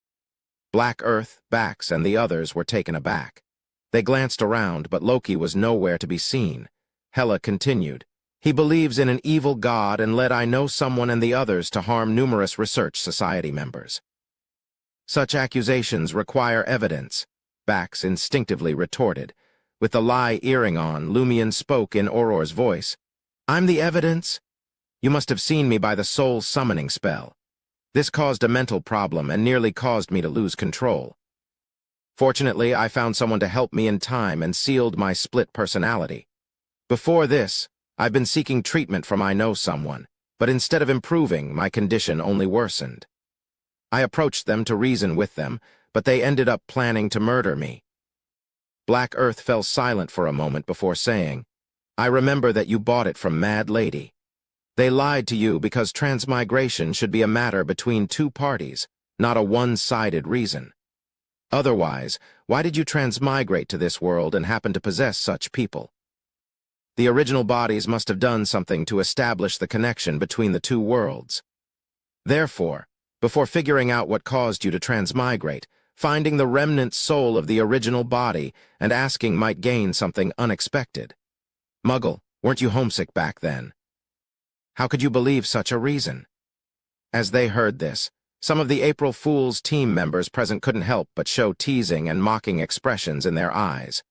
Black Earth, Bax, and the others were taken aback. They glanced around, but Loki was nowhere to be seen. Hella continued, "He believes in an evil god and led I know someone and the others to harm numerous Research Society members." "Such accusations require evidence," Bax instinctively retorted. With the lie earring on, Lumion spoke in Auror's voice. "I'm the evidence." You must have seen me by the soul summoning spell. This caused a mental problem and nearly caused me to lose control. Fortunately, I found someone to help me in time and sealed my split personality. Before this, I've been seeking treatment from I know someone, but instead of improving, my condition only worsened. I approached them to reason with them, but they ended up planning to murder me. Black Earth fell silent for a moment before saying, I remember that you bought it from Mad Lady. They lied to you because transmigration should be a matter between two parties, not a one-sided reason. Otherwise, why did you transmigrate to this world and happen to possess such people? The original bodies must have done something to establish the connection between the two worlds. Therefore, before figuring out what caused you to transmigrate, finding the remnant soul of the original body and asking might gain something unexpected. Muggle, weren't you homesick back then? How could you believe such a reason? As they heard this, some of the April Fool's team members present couldn't help but show teasing and mocking expressions in their eyes.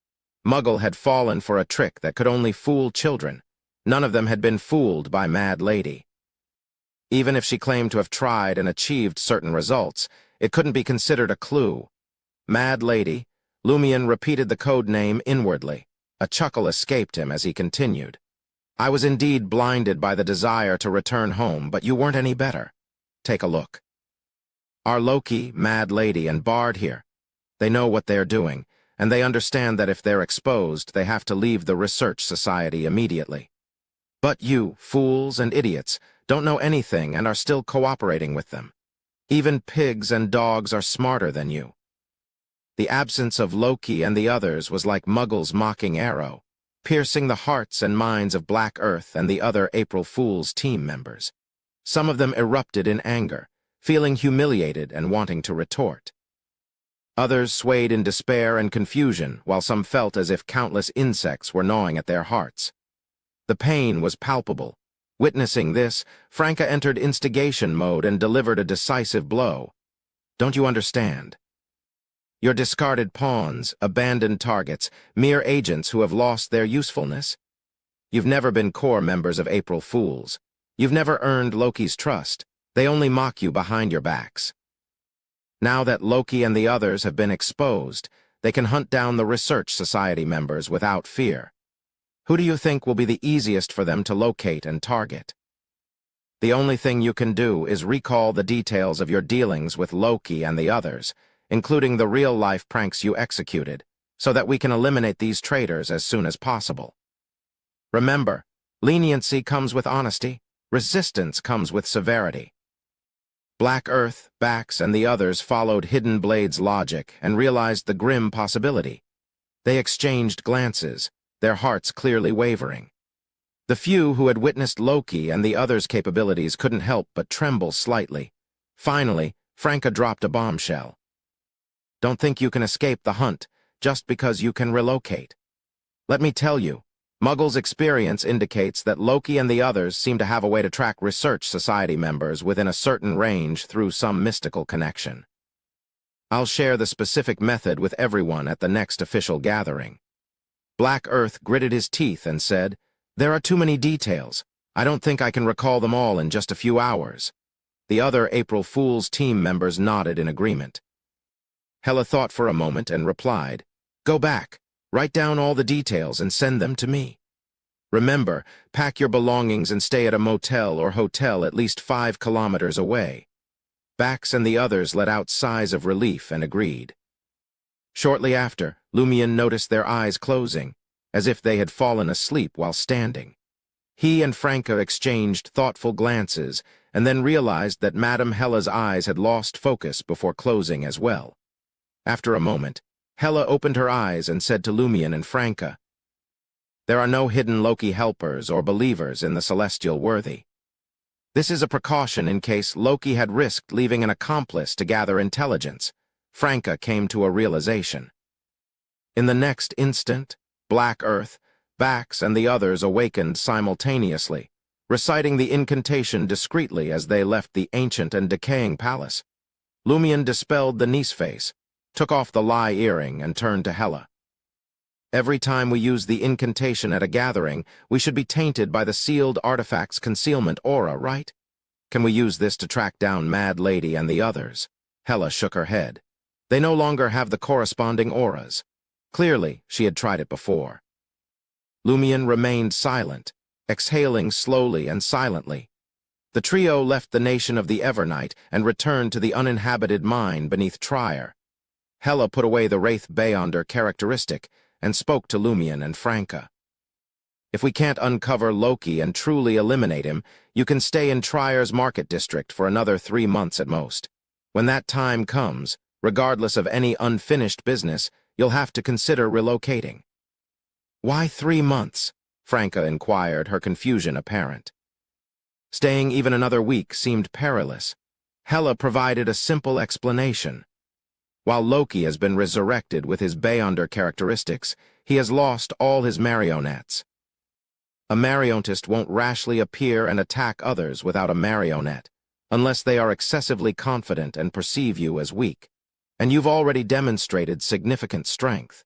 Muggle had fallen for a trick that could only fool children. None of them had been fooled by Mad Lady. Even if she claimed to have tried and achieved certain results, it couldn't be considered a clue. Mad Lady, Lumion repeated the code name inwardly. A chuckle escaped him as he continued. I was indeed blinded by the desire to return home, but you weren't any better. Take a look. Are Loki, Mad Lady, and Bard here? They know what they're doing, and they understand that if they're exposed, they have to leave the Research Society immediately. But you, fools and idiots, don't know anything and are still cooperating with them. Even pigs and dogs are smarter than you. The absence of Loki and the others was like Muggle's mocking arrow, piercing the hearts and minds of Black Earth and the other April Fool's team members. Some of them erupted in anger, feeling humiliated and wanting to retort. Others swayed in despair and confusion, while some felt as if countless insects were gnawing at their hearts. The pain was palpable. Witnessing this, Franca entered instigation mode and delivered a decisive blow. Don't you understand? You're discarded pawns, abandoned targets, mere agents who have lost their usefulness. You've never been core members of April Fools. You've never earned Loki's trust. They only mock you behind your backs. Now that Loki and the others have been exposed, they can hunt down the Research Society members without fear. Who do you think will be the easiest for them to locate and target? The only thing you can do is recall the details of your dealings with Loki and the others, including the real-life pranks you executed, so that we can eliminate these traitors as soon as possible. Remember, leniency comes with honesty, resistance comes with severity. Black Earth, Bax, and the others followed Hidden Blade's logic and realized the grim possibility. They exchanged glances, their hearts clearly wavering. The few who had witnessed Loki and the others' capabilities couldn't help but tremble slightly. Finally, Franca dropped a bombshell. Don't think you can escape the hunt just because you can relocate. Let me tell you, Muggle's experience indicates that Loki and the others seem to have a way to track Research Society members within a certain range through some mystical connection. I'll share the specific method with everyone at the next official gathering. Black Earth gritted his teeth and said, There are too many details. I don't think I can recall them all in just a few hours. The other April Fool's team members nodded in agreement. Hela thought for a moment and replied, Go back, write down all the details and send them to me. Remember, pack your belongings and stay at a motel or hotel at least 5 kilometers away. Bax and the others let out sighs of relief and agreed. Shortly after, Lumion noticed their eyes closing, as if they had fallen asleep while standing. He and Franca exchanged thoughtful glances and then realized that Madame Hela's eyes had lost focus before closing as well. After a moment, Hela opened her eyes and said to Lumion and Franca, There are no hidden Loki helpers or believers in the Celestial Worthy. This is a precaution in case Loki had risked leaving an accomplice to gather intelligence. Franca came to a realization. In the next instant, Black Earth, Bax, and the others awakened simultaneously, reciting the incantation discreetly as they left the ancient and decaying palace. Lumion dispelled the niece face, took off the lie earring, and turned to Hela. Every time we use the incantation at a gathering, we should be tainted by the sealed artifact's concealment aura, right? Can we use this to track down Mad Lady and the others? Hela shook her head. They no longer have the corresponding auras. Clearly, she had tried it before. Lumion remained silent, exhaling slowly and silently. The trio left the nation of the Evernight and returned to the uninhabited mine beneath Trier. Hela put away the Wraith Beyonder characteristic and spoke to Lumion and Franca. If we can't uncover Loki and truly eliminate him, you can stay in Trier's market district for another 3 months at most. When that time comes, regardless of any unfinished business, you'll have to consider relocating. Why 3 months? Franca inquired, her confusion apparent. Staying even another week seemed perilous. Hela provided a simple explanation. While Loki has been resurrected with his Beyonder characteristics, he has lost all his marionettes. A marionetist won't rashly appear and attack others without a marionette, unless they are excessively confident and perceive you as weak, and you've already demonstrated significant strength.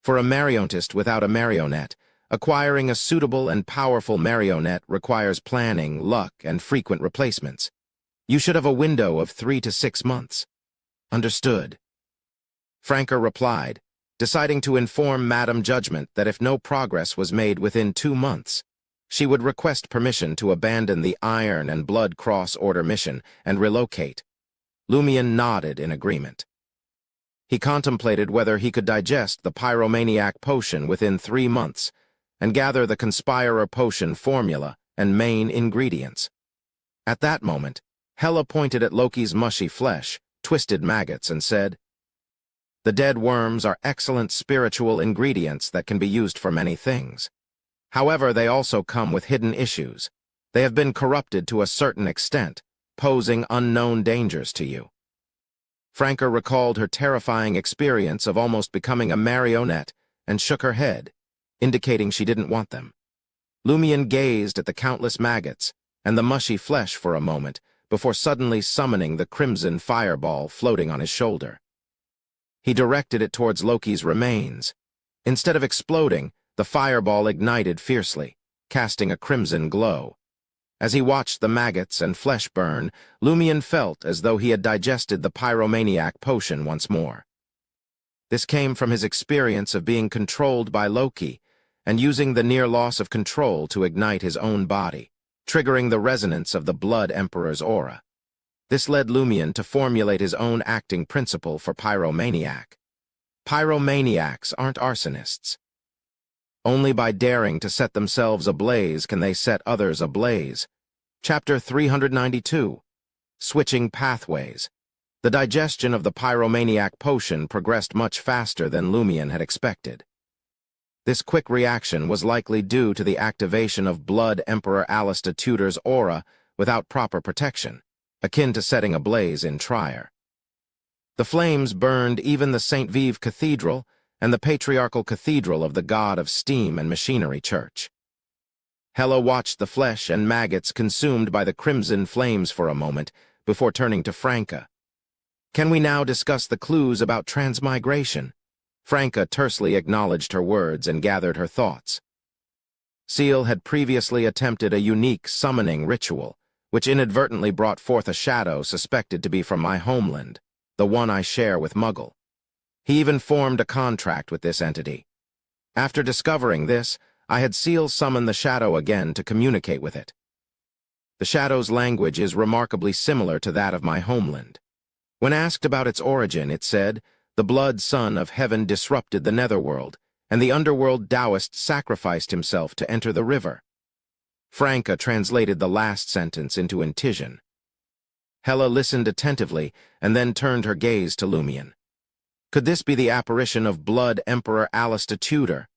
For a marionetist without a marionette, acquiring a suitable and powerful marionette requires planning, luck, and frequent replacements. You should have a window of 3 to 6 months. Understood. Franca replied, deciding to inform Madame Judgment that if no progress was made within 2 months, she would request permission to abandon the Iron and Blood Cross Order mission and relocate. Lumion nodded in agreement. He contemplated whether he could digest the pyromaniac potion within 3 months and gather the conspirer potion formula and main ingredients. At that moment, Hela pointed at Loki's mushy flesh, twisted maggots, and said, "The dead worms are excellent spiritual ingredients that can be used for many things. However, they also come with hidden issues. They have been corrupted to a certain extent, posing unknown dangers to you." Franca recalled her terrifying experience of almost becoming a marionette and shook her head, indicating she didn't want them. Lumion gazed at the countless maggots and the mushy flesh for a moment before suddenly summoning the crimson fireball floating on his shoulder. He directed it towards Loki's remains. Instead of exploding, the fireball ignited fiercely, casting a crimson glow. As he watched the maggots and flesh burn, Lumion felt as though he had digested the pyromaniac potion once more. This came from his experience of being controlled by Loki and using the near loss of control to ignite his own body, triggering the resonance of the Blood Emperor's aura. This led Lumion to formulate his own acting principle for pyromaniac. Pyromaniacs aren't arsonists. Only by daring to set themselves ablaze can they set others ablaze. Chapter 392. Switching Pathways. The digestion of the pyromaniac potion progressed much faster than Lumion had expected. This quick reaction was likely due to the activation of Blood Emperor Alistair Tudor's aura without proper protection, akin to setting a blaze in Trier. The flames burned even the St. Vive Cathedral and the patriarchal cathedral of the God of Steam and Machinery Church. Hela watched the flesh and maggots consumed by the crimson flames for a moment before turning to Franca. "Can we now discuss the clues about transmigration?" Franca tersely acknowledged her words and gathered her thoughts. Seal had previously attempted a unique summoning ritual, which inadvertently brought forth a shadow suspected to be from my homeland, the one I share with Muggle. He even formed a contract with this entity. After discovering this, I had Seal summon the shadow again to communicate with it. The shadow's language is remarkably similar to that of my homeland. When asked about its origin, it said, "The blood sun of heaven disrupted the netherworld, and the underworld Taoist sacrificed himself to enter the river." Franca translated the last sentence into Intijan. Hela listened attentively and then turned her gaze to Lumion. Could this be the apparition of Blood Emperor Alistair Tudor?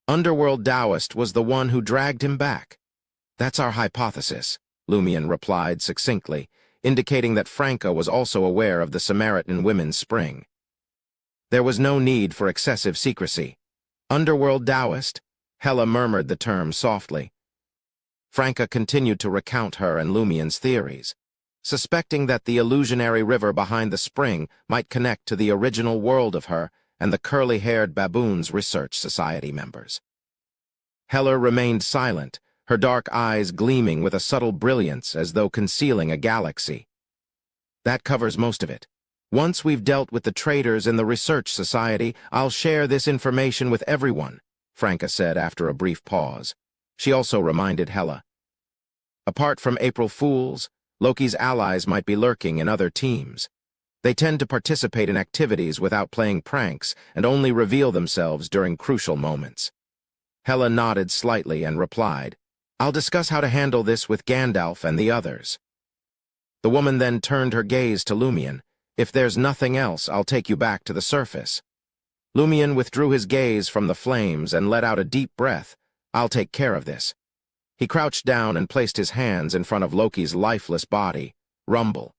Underworld Taoist was the one who dragged him back. "That's our hypothesis," Lumion replied succinctly, indicating that Franca was also aware of the Samaritan women's spring. There was no need for excessive secrecy. "Underworld Taoist?" Hela murmured the term softly. Franca continued to recount her and Lumion's theories, suspecting that the illusionary river behind the spring might connect to the original world of her and the curly-haired Baboons Research Society members. Hela remained silent, her dark eyes gleaming with a subtle brilliance as though concealing a galaxy. That covers most of it. Once we've dealt with the traitors in the Research Society, I'll share this information with everyone, Franca said after a brief pause. She also reminded Hela. Apart from April Fools, Loki's allies might be lurking in other teams. They tend to participate in activities without playing pranks and only reveal themselves during crucial moments. Hela nodded slightly and replied, I'll discuss how to handle this with Gandalf and the others. The woman then turned her gaze to Lumion. If there's nothing else, I'll take you back to the surface. Lumion withdrew his gaze from the flames and let out a deep breath. I'll take care of this. He crouched down and placed his hands in front of Loki's lifeless body. Rumble.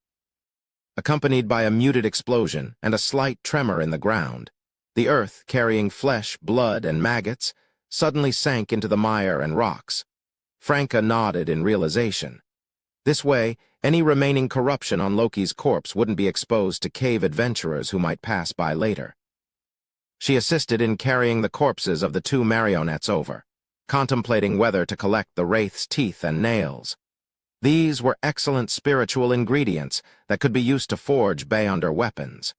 Accompanied by a muted explosion and a slight tremor in the ground, the earth, carrying flesh, blood, and maggots, suddenly sank into the mire and rocks. Franca nodded in realization. This way, any remaining corruption on Loki's corpse wouldn't be exposed to cave adventurers who might pass by later. She assisted in carrying the corpses of the two marionettes over, contemplating whether to collect the wraith's teeth and nails. These were excellent spiritual ingredients that could be used to forge Beyonder weapons.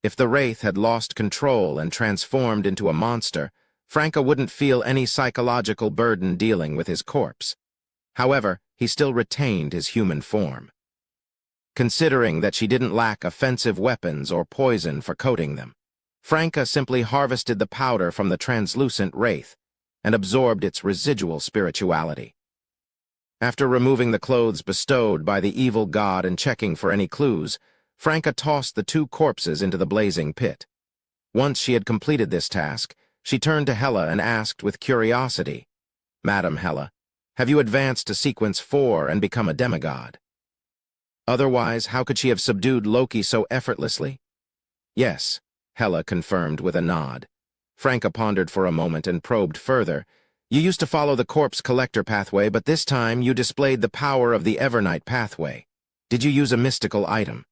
If the wraith had lost control and transformed into a monster, Franca wouldn't feel any psychological burden dealing with his corpse. However, he still retained his human form. Considering that she didn't lack offensive weapons or poison for coating them, Franca simply harvested the powder from the translucent wraith and absorbed its residual spirituality. After removing the clothes bestowed by the evil god and checking for any clues, Franca tossed the two corpses into the blazing pit. Once she had completed this task, she turned to Hela and asked with curiosity, Madam Hela, have you advanced to Sequence 4 and become a demigod? Otherwise, how could she have subdued Loki so effortlessly? Yes, Hela confirmed with a nod. Franca pondered for a moment and probed further. You used to follow the corpse collector pathway, but this time you displayed the power of the Evernight pathway. Did you use a mystical item?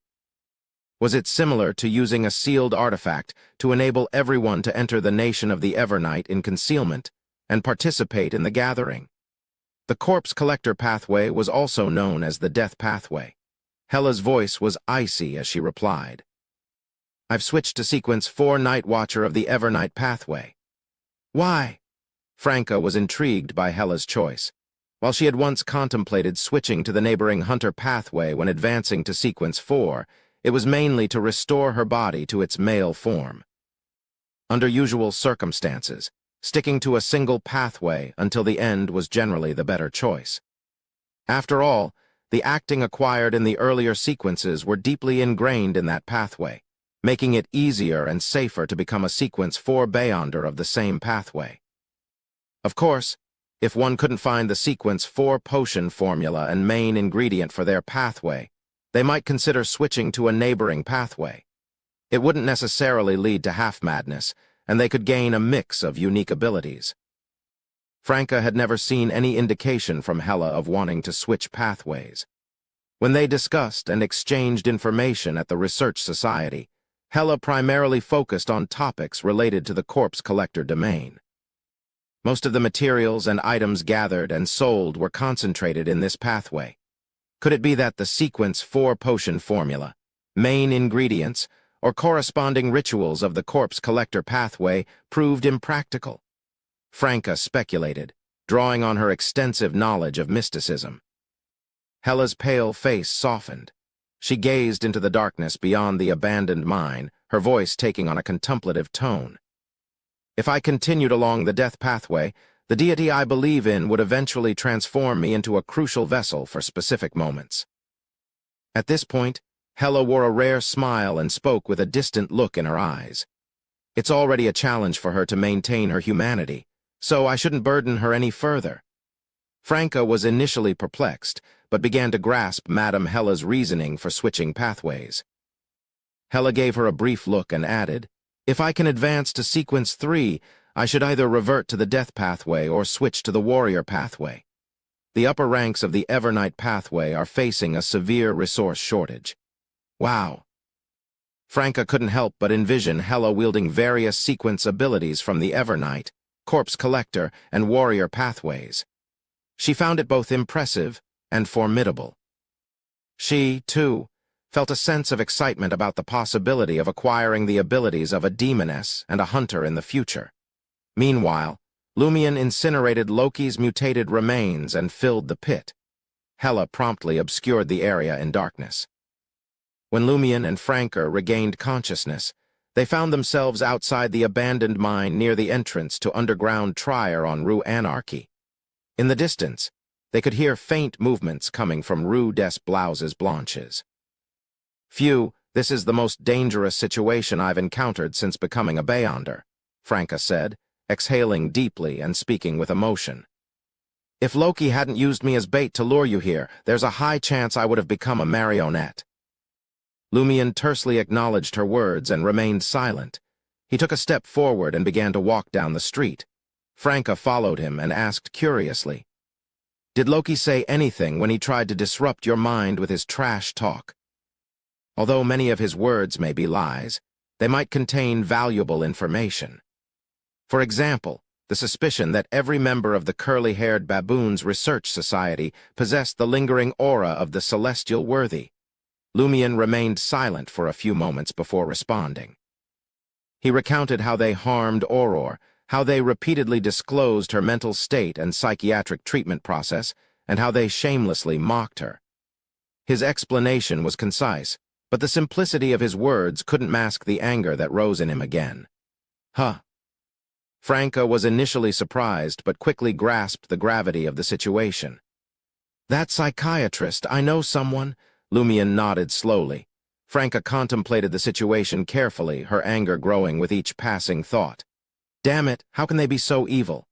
Was it similar to using a sealed artifact to enable everyone to enter the nation of the Evernight in concealment and participate in the gathering? The corpse collector pathway was also known as the death pathway. Hela's voice was icy as she replied. I've switched to Sequence 4 Night Watcher of the Evernight pathway. Why? Franca was intrigued by Hela's choice. While she had once contemplated switching to the neighboring Hunter pathway when advancing to Sequence 4, it was mainly to restore her body to its male form. Under usual circumstances, sticking to a single pathway until the end was generally the better choice. After all, the acting acquired in the earlier sequences were deeply ingrained in that pathway, making it easier and safer to become a Sequence 4 Beyonder of the same pathway. Of course, if one couldn't find the Sequence 4 potion formula and main ingredient for their pathway, they might consider switching to a neighboring pathway. It wouldn't necessarily lead to half-madness, and they could gain a mix of unique abilities. Franca had never seen any indication from Hela of wanting to switch pathways. When they discussed and exchanged information at the Research Society, Hela primarily focused on topics related to the corpse collector domain. Most of the materials and items gathered and sold were concentrated in this pathway. Could it be that the Sequence 4 potion formula, main ingredients, or corresponding rituals of the corpse collector pathway proved impractical? Franca speculated, drawing on her extensive knowledge of mysticism. Hela's pale face softened. She gazed into the darkness beyond the abandoned mine, her voice taking on a contemplative tone. If I continued along the death pathway, the deity I believe in would eventually transform me into a crucial vessel for specific moments. At this point, Hela wore a rare smile and spoke with a distant look in her eyes. It's already a challenge for her to maintain her humanity, so I shouldn't burden her any further. Franca was initially perplexed, but began to grasp Madame Hela's reasoning for switching pathways. Hela gave her a brief look and added, If I can advance to Sequence 3, I should either revert to the death pathway or switch to the warrior pathway. The upper ranks of the Evernight pathway are facing a severe resource shortage. Wow. Franca couldn't help but envision Hela wielding various sequence abilities from the Evernight, Corpse Collector, and Warrior pathways. She found it both impressive and formidable. She, too, felt a sense of excitement about the possibility of acquiring the abilities of a demoness and a hunter in the future. Meanwhile, Lumion incinerated Loki's mutated remains and filled the pit. Hela promptly obscured the area in darkness. When Lumion and Franca regained consciousness, they found themselves outside the abandoned mine near the entrance to underground Trier on Rue Anarchy. In the distance, they could hear faint movements coming from Rue des Blouses Blanches. "Phew, this is the most dangerous situation I've encountered since becoming a Beyonder," Franca said, exhaling deeply and speaking with emotion. "If Loki hadn't used me as bait to lure you here, there's a high chance I would have become a marionette." Lumion tersely acknowledged her words and remained silent. He took a step forward and began to walk down the street. Franca followed him and asked curiously, "Did Loki say anything when he tried to disrupt your mind with his trash talk? Although many of his words may be lies, they might contain valuable information. For example, the suspicion that every member of the Curly-Haired Baboons Research Society possessed the lingering aura of the celestial worthy." Lumion remained silent for a few moments before responding. He recounted how they harmed Auror, how they repeatedly disclosed her mental state and psychiatric treatment process, and how they shamelessly mocked her. His explanation was concise, but the simplicity of his words couldn't mask the anger that rose in him again. "Huh." Franca was initially surprised, but quickly grasped the gravity of the situation. "That psychiatrist, I know someone." Lumion nodded slowly. Franca contemplated the situation carefully, her anger growing with each passing thought. "Damn it, how can they be so evil?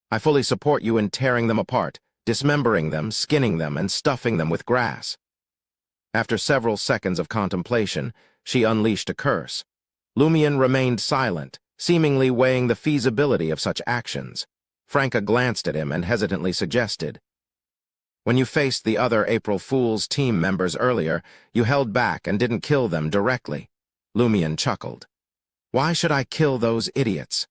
I fully support you in tearing them apart, dismembering them, skinning them, and stuffing them with grass." After several seconds of contemplation, she unleashed a curse. Lumion remained silent, seemingly weighing the feasibility of such actions. Franca glanced at him and hesitantly suggested, "When you faced the other April Fool's team members earlier, you held back and didn't kill them directly." Lumion chuckled. "Why should I kill those idiots?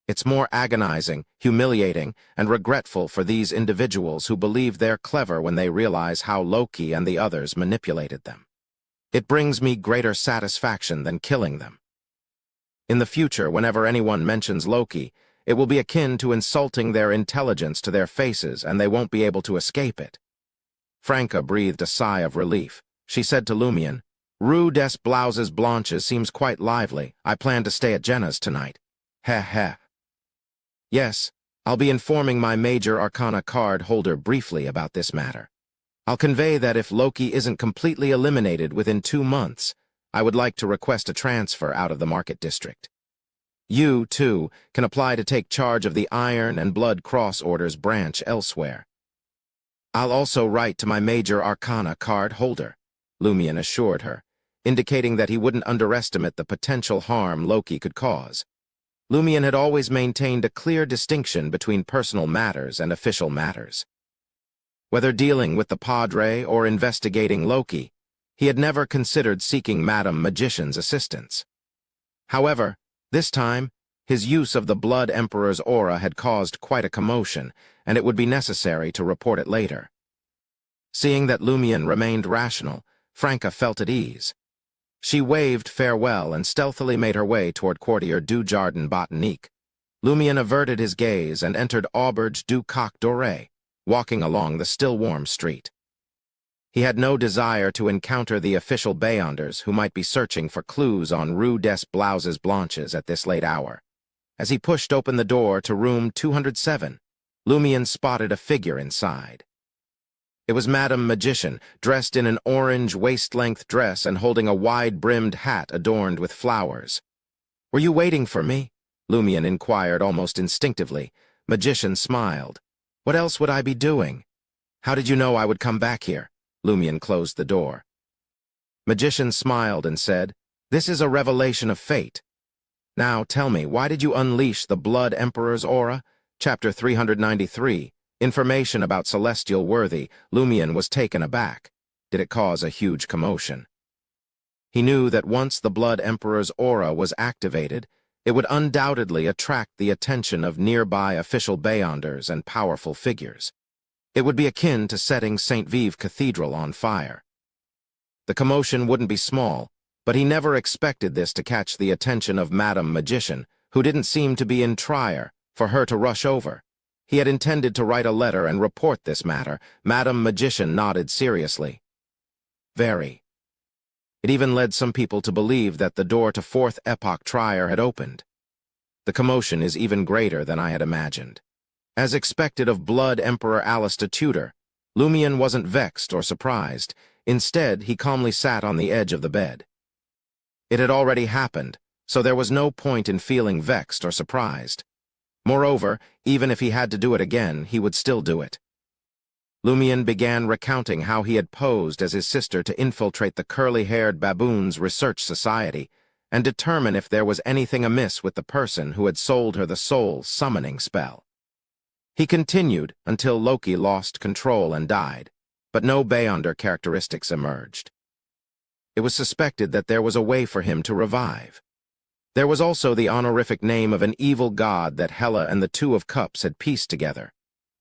It's more agonizing, humiliating, and regretful for these individuals who believe they're clever when they realize how Loki and the others manipulated them. It brings me greater satisfaction than killing them. In the future, whenever anyone mentions Loki, it will be akin to insulting their intelligence to their faces, and they won't be able to escape it." Franca breathed a sigh of relief. She said to Lumion, "Rue des Blouses Blanches seems quite lively. I plan to stay at Jenna's tonight." "Heh heh." "Yes, I'll be informing my Major Arcana card holder briefly about this matter. I'll convey that if Loki isn't completely eliminated within 2 months, I would like to request a transfer out of the Market District. You, too, can apply to take charge of the Iron and Blood Cross Orders branch elsewhere." "I'll also write to my Major Arcana card holder," Lumion assured her, indicating that he wouldn't underestimate the potential harm Loki could cause. Lumion had always maintained a clear distinction between personal matters and official matters. Whether dealing with the Padre or investigating Loki, he had never considered seeking Madame Magician's assistance. However, this time, his use of the Blood Emperor's aura had caused quite a commotion, and it would be necessary to report it later. Seeing that Lumion remained rational, Franca felt at ease. She waved farewell and stealthily made her way toward Quartier du Jardin Botanique. Lumion averted his gaze and entered Auberge du Coq Doré, walking along the still-warm street. He had no desire to encounter the official Beyonders who might be searching for clues on Rue des Blouses Blanches at this late hour. As he pushed open the door to room 207, Lumion spotted a figure inside. It was Madame Magician, dressed in an orange waist-length dress and holding a wide-brimmed hat adorned with flowers. "Were you waiting for me?" Lumion inquired almost instinctively. Magician smiled. "What else would I be doing?" "How did you know I would come back here?" Lumion closed the door. Magician smiled and said, "This is a revelation of fate. Now tell me, why did you unleash the Blood Emperor's aura?" Chapter 393, Information about Celestial Worthy. Lumion was taken aback. Did it cause a huge commotion? He knew that once the Blood Emperor's aura was activated, it would undoubtedly attract the attention of nearby official Beyonders and powerful figures. It would be akin to setting St. Vive Cathedral on fire. The commotion wouldn't be small, but he never expected this to catch the attention of Madame Magician, who didn't seem to be in Trier, for her to rush over. He had intended to write a letter and report this matter. Madame Magician nodded seriously. Very. It even led some people to believe that the door to Fourth Epoch Trier had opened. The commotion is even greater than I had imagined. As expected of Blood Emperor Alistair Tudor, Lumion wasn't vexed or surprised. Instead, he calmly sat on the edge of the bed. It had already happened, so there was no point in feeling vexed or surprised. Moreover, even if he had to do it again, he would still do it. Lumion began recounting how he had posed as his sister to infiltrate the curly-haired baboon's research society and determine if there was anything amiss with the person who had sold her the soul summoning spell. He continued until Loki lost control and died, but no Beyonder characteristics emerged. It was suspected that there was a way for him to revive. There was also the honorific name of an evil god that Hela and the Two of Cups had pieced together.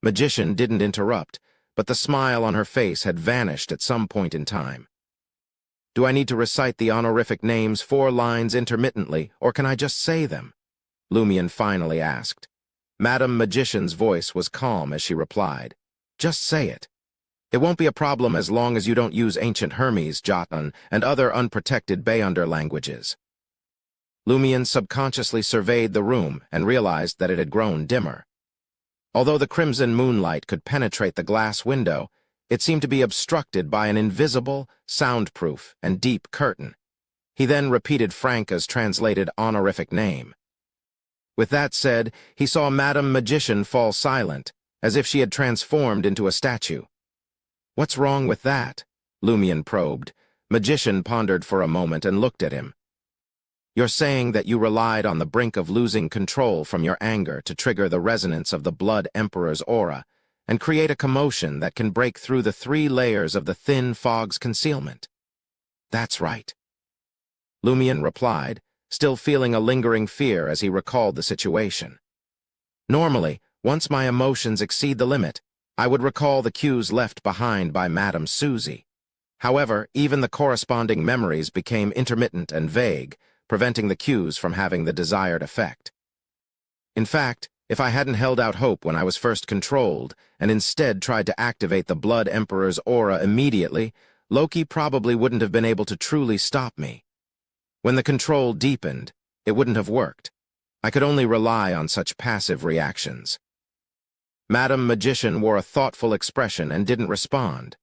Magician didn't interrupt, but the smile on her face had vanished at some point in time. Do I need to recite the honorific names 4 lines intermittently, or can I just say them? Lumion finally asked. Madame Magician's voice was calm as she replied. Just say it. It won't be a problem as long as you don't use ancient Hermes, Jotun, and other unprotected Beyonder languages. Lumion subconsciously surveyed the room and realized that it had grown dimmer. Although the crimson moonlight could penetrate the glass window, it seemed to be obstructed by an invisible, soundproof, and deep curtain. He then repeated Franca's translated honorific name. With that said, he saw Madame Magician fall silent, as if she had transformed into a statue. What's wrong with that? Lumion probed. Magician pondered for a moment and looked at him. You're saying that you relied on the brink of losing control from your anger to trigger the resonance of the Blood Emperor's aura and create a commotion that can break through the 3 layers of the thin fog's concealment. That's right. Lumion replied, still feeling a lingering fear as he recalled the situation. Normally, once my emotions exceed the limit, I would recall the cues left behind by Madame Susie. However, even the corresponding memories became intermittent and vague, preventing the cues from having the desired effect. In fact, if I hadn't held out hope when I was first controlled and instead tried to activate the Blood Emperor's aura immediately, Loki probably wouldn't have been able to truly stop me. When the control deepened, it wouldn't have worked. I could only rely on such passive reactions. Madame Magician wore a thoughtful expression and didn't respond.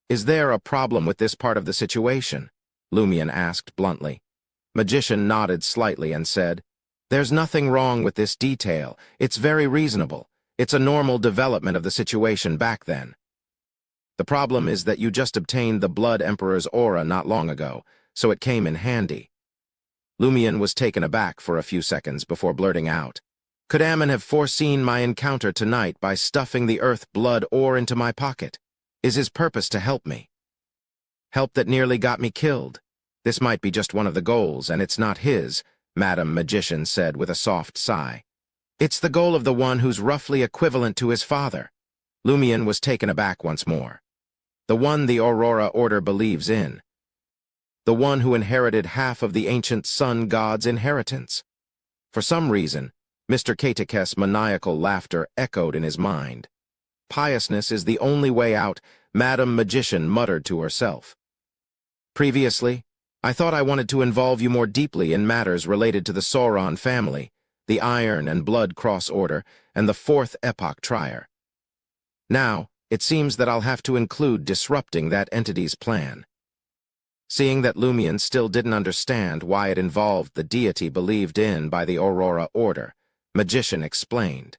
Is there a problem with this part of the situation? Lumion asked bluntly. Magician nodded slightly and said, There's nothing wrong with this detail. It's very reasonable. It's a normal development of the situation back then. The problem is that you just obtained the Blood Emperor's aura not long ago, so it came in handy. Lumion was taken aback for a few seconds before blurting out, Could Ammon have foreseen my encounter tonight by stuffing the Earth Blood ore into my pocket? Is his purpose to help me? Help that nearly got me killed. This might be just one of the goals, and it's not his, Madame Magician said with a soft sigh. It's the goal of the one who's roughly equivalent to his father. Lumion was taken aback once more. The one the Aurora Order believes in. The one who inherited half of the ancient sun god's inheritance. For some reason, Mr. Katakes' maniacal laughter echoed in his mind. Piousness is the only way out, Madame Magician muttered to herself. Previously, I thought I wanted to involve you more deeply in matters related to the Sauron family, the Iron and Blood Cross Order, and the Fourth Epoch Trier. Now, it seems that I'll have to include disrupting that entity's plan. Seeing that Lumion still didn't understand why it involved the deity believed in by the Aurora Order, Magician explained.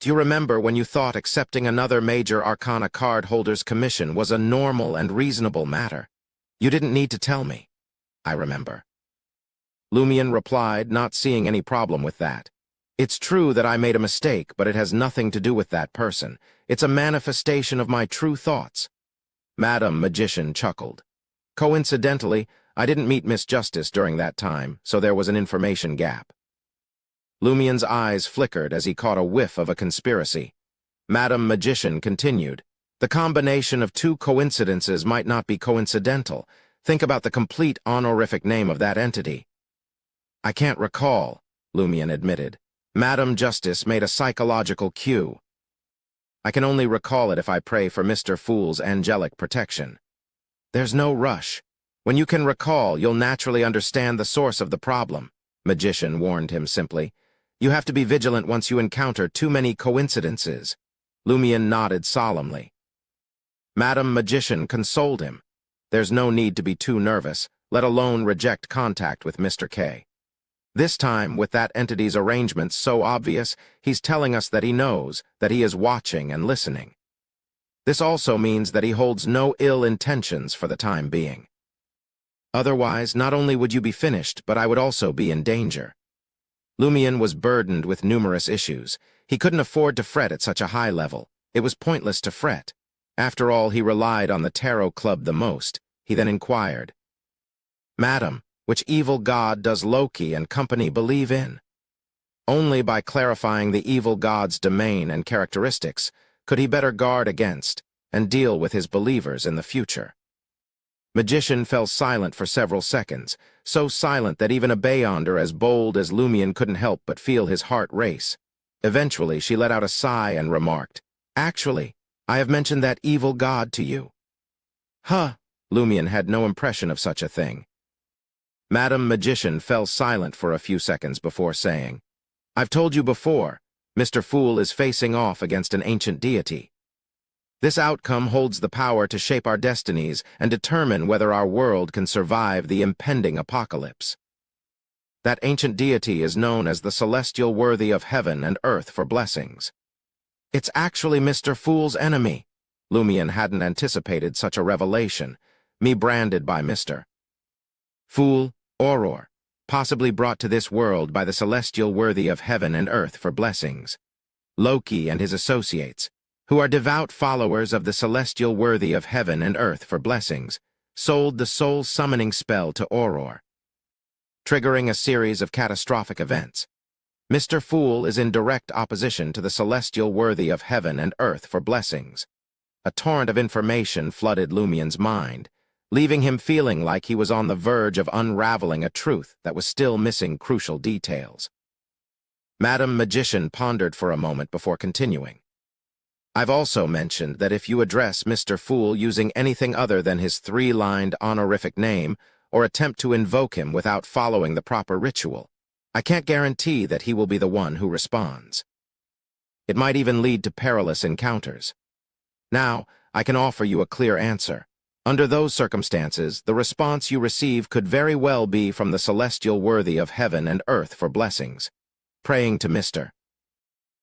Do you remember when you thought accepting another major Arcana card holder's commission was a normal and reasonable matter? You didn't need to tell me. I remember. Lumion replied, not seeing any problem with that. It's true that I made a mistake, but it has nothing to do with that person. It's a manifestation of my true thoughts. Madame Magician chuckled. Coincidentally, I didn't meet Miss Justice during that time, so there was an information gap. Lumien's eyes flickered as he caught a whiff of a conspiracy. Madam Magician continued. The combination of two coincidences might not be coincidental. Think about the complete honorific name of that entity. I can't recall, Lumien admitted. Madam Justice made a psychological cue. I can only recall it if I pray for Mr. Fool's angelic protection. There's no rush. When you can recall, you'll naturally understand the source of the problem, Magician warned him simply. You have to be vigilant once you encounter too many coincidences. Lumien nodded solemnly. Madam Magician consoled him. There's no need to be too nervous, let alone reject contact with Mr. K. This time, with that entity's arrangements so obvious, he's telling us that he knows, that he is watching and listening. This also means that he holds no ill intentions for the time being. Otherwise, not only would you be finished, but I would also be in danger. Lumien was burdened with numerous issues. He couldn't afford to fret at such a high level. It was pointless to fret. After all, he relied on the Tarot Club the most. He then inquired, Madam, which evil god does Loki and company believe in? Only by clarifying the evil god's domain and characteristics could he better guard against and deal with his believers in the future. Magician fell silent for several seconds, so silent that even a Beyonder as bold as Lumien couldn't help but feel his heart race. Eventually, she let out a sigh and remarked, Actually, I have mentioned that evil god to you. Huh, Lumien had no impression of such a thing. Madam Magician fell silent for a few seconds before saying, I've told you before, Mr. Fool is facing off against an ancient deity. This outcome holds the power to shape our destinies and determine whether our world can survive the impending apocalypse. That ancient deity is known as the celestial worthy of heaven and earth for blessings. It's actually Mr. Fool's enemy. Lumien hadn't anticipated such a revelation, me branded by Mr. Fool, Auror, possibly brought to this world by the celestial worthy of heaven and earth for blessings. Loki and his associates, who are devout followers of the celestial worthy of heaven and earth for blessings, sold the soul-summoning spell to Auror, triggering a series of catastrophic events. Mr. Fool is in direct opposition to the celestial worthy of heaven and earth for blessings. A torrent of information flooded Lumien's mind, leaving him feeling like he was on the verge of unraveling a truth that was still missing crucial details. Madam Magician pondered for a moment before continuing. I've also mentioned that if you address Mr. Fool using anything other than his three-lined honorific name or attempt to invoke him without following the proper ritual, I can't guarantee that he will be the one who responds. It might even lead to perilous encounters. Now, I can offer you a clear answer. Under those circumstances, the response you receive could very well be from the celestial worthy of heaven and earth for blessings. Praying to Mr.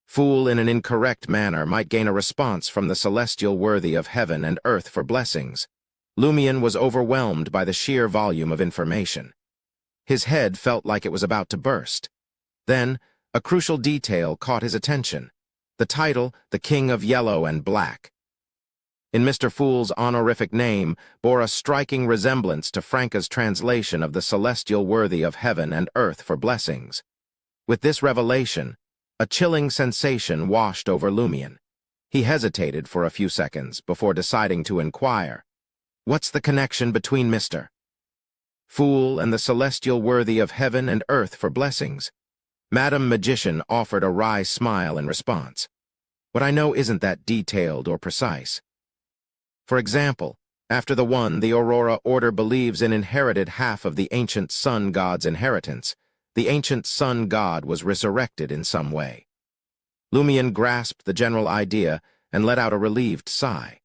Fool in an incorrect manner might gain a response from the celestial worthy of heaven and earth for blessings. Lumien was overwhelmed by the sheer volume of information. His head felt like it was about to burst. Then, a crucial detail caught his attention. The title, The King of Yellow and Black, in Mr. Fool's honorific name, bore a striking resemblance to Franca's translation of the celestial worthy of heaven and earth for blessings. With this revelation, a chilling sensation washed over Lumien. He hesitated for a few seconds before deciding to inquire, What's the connection between Mr. Fool and the celestial worthy of heaven and earth for blessings? Madam Magician offered a wry smile in response. What I know isn't that detailed or precise. For example, after the one, the Aurora Order believes in inherited half of the ancient sun god's inheritance. The ancient sun god was resurrected in some way. Lumien grasped the general idea and let out a relieved sigh.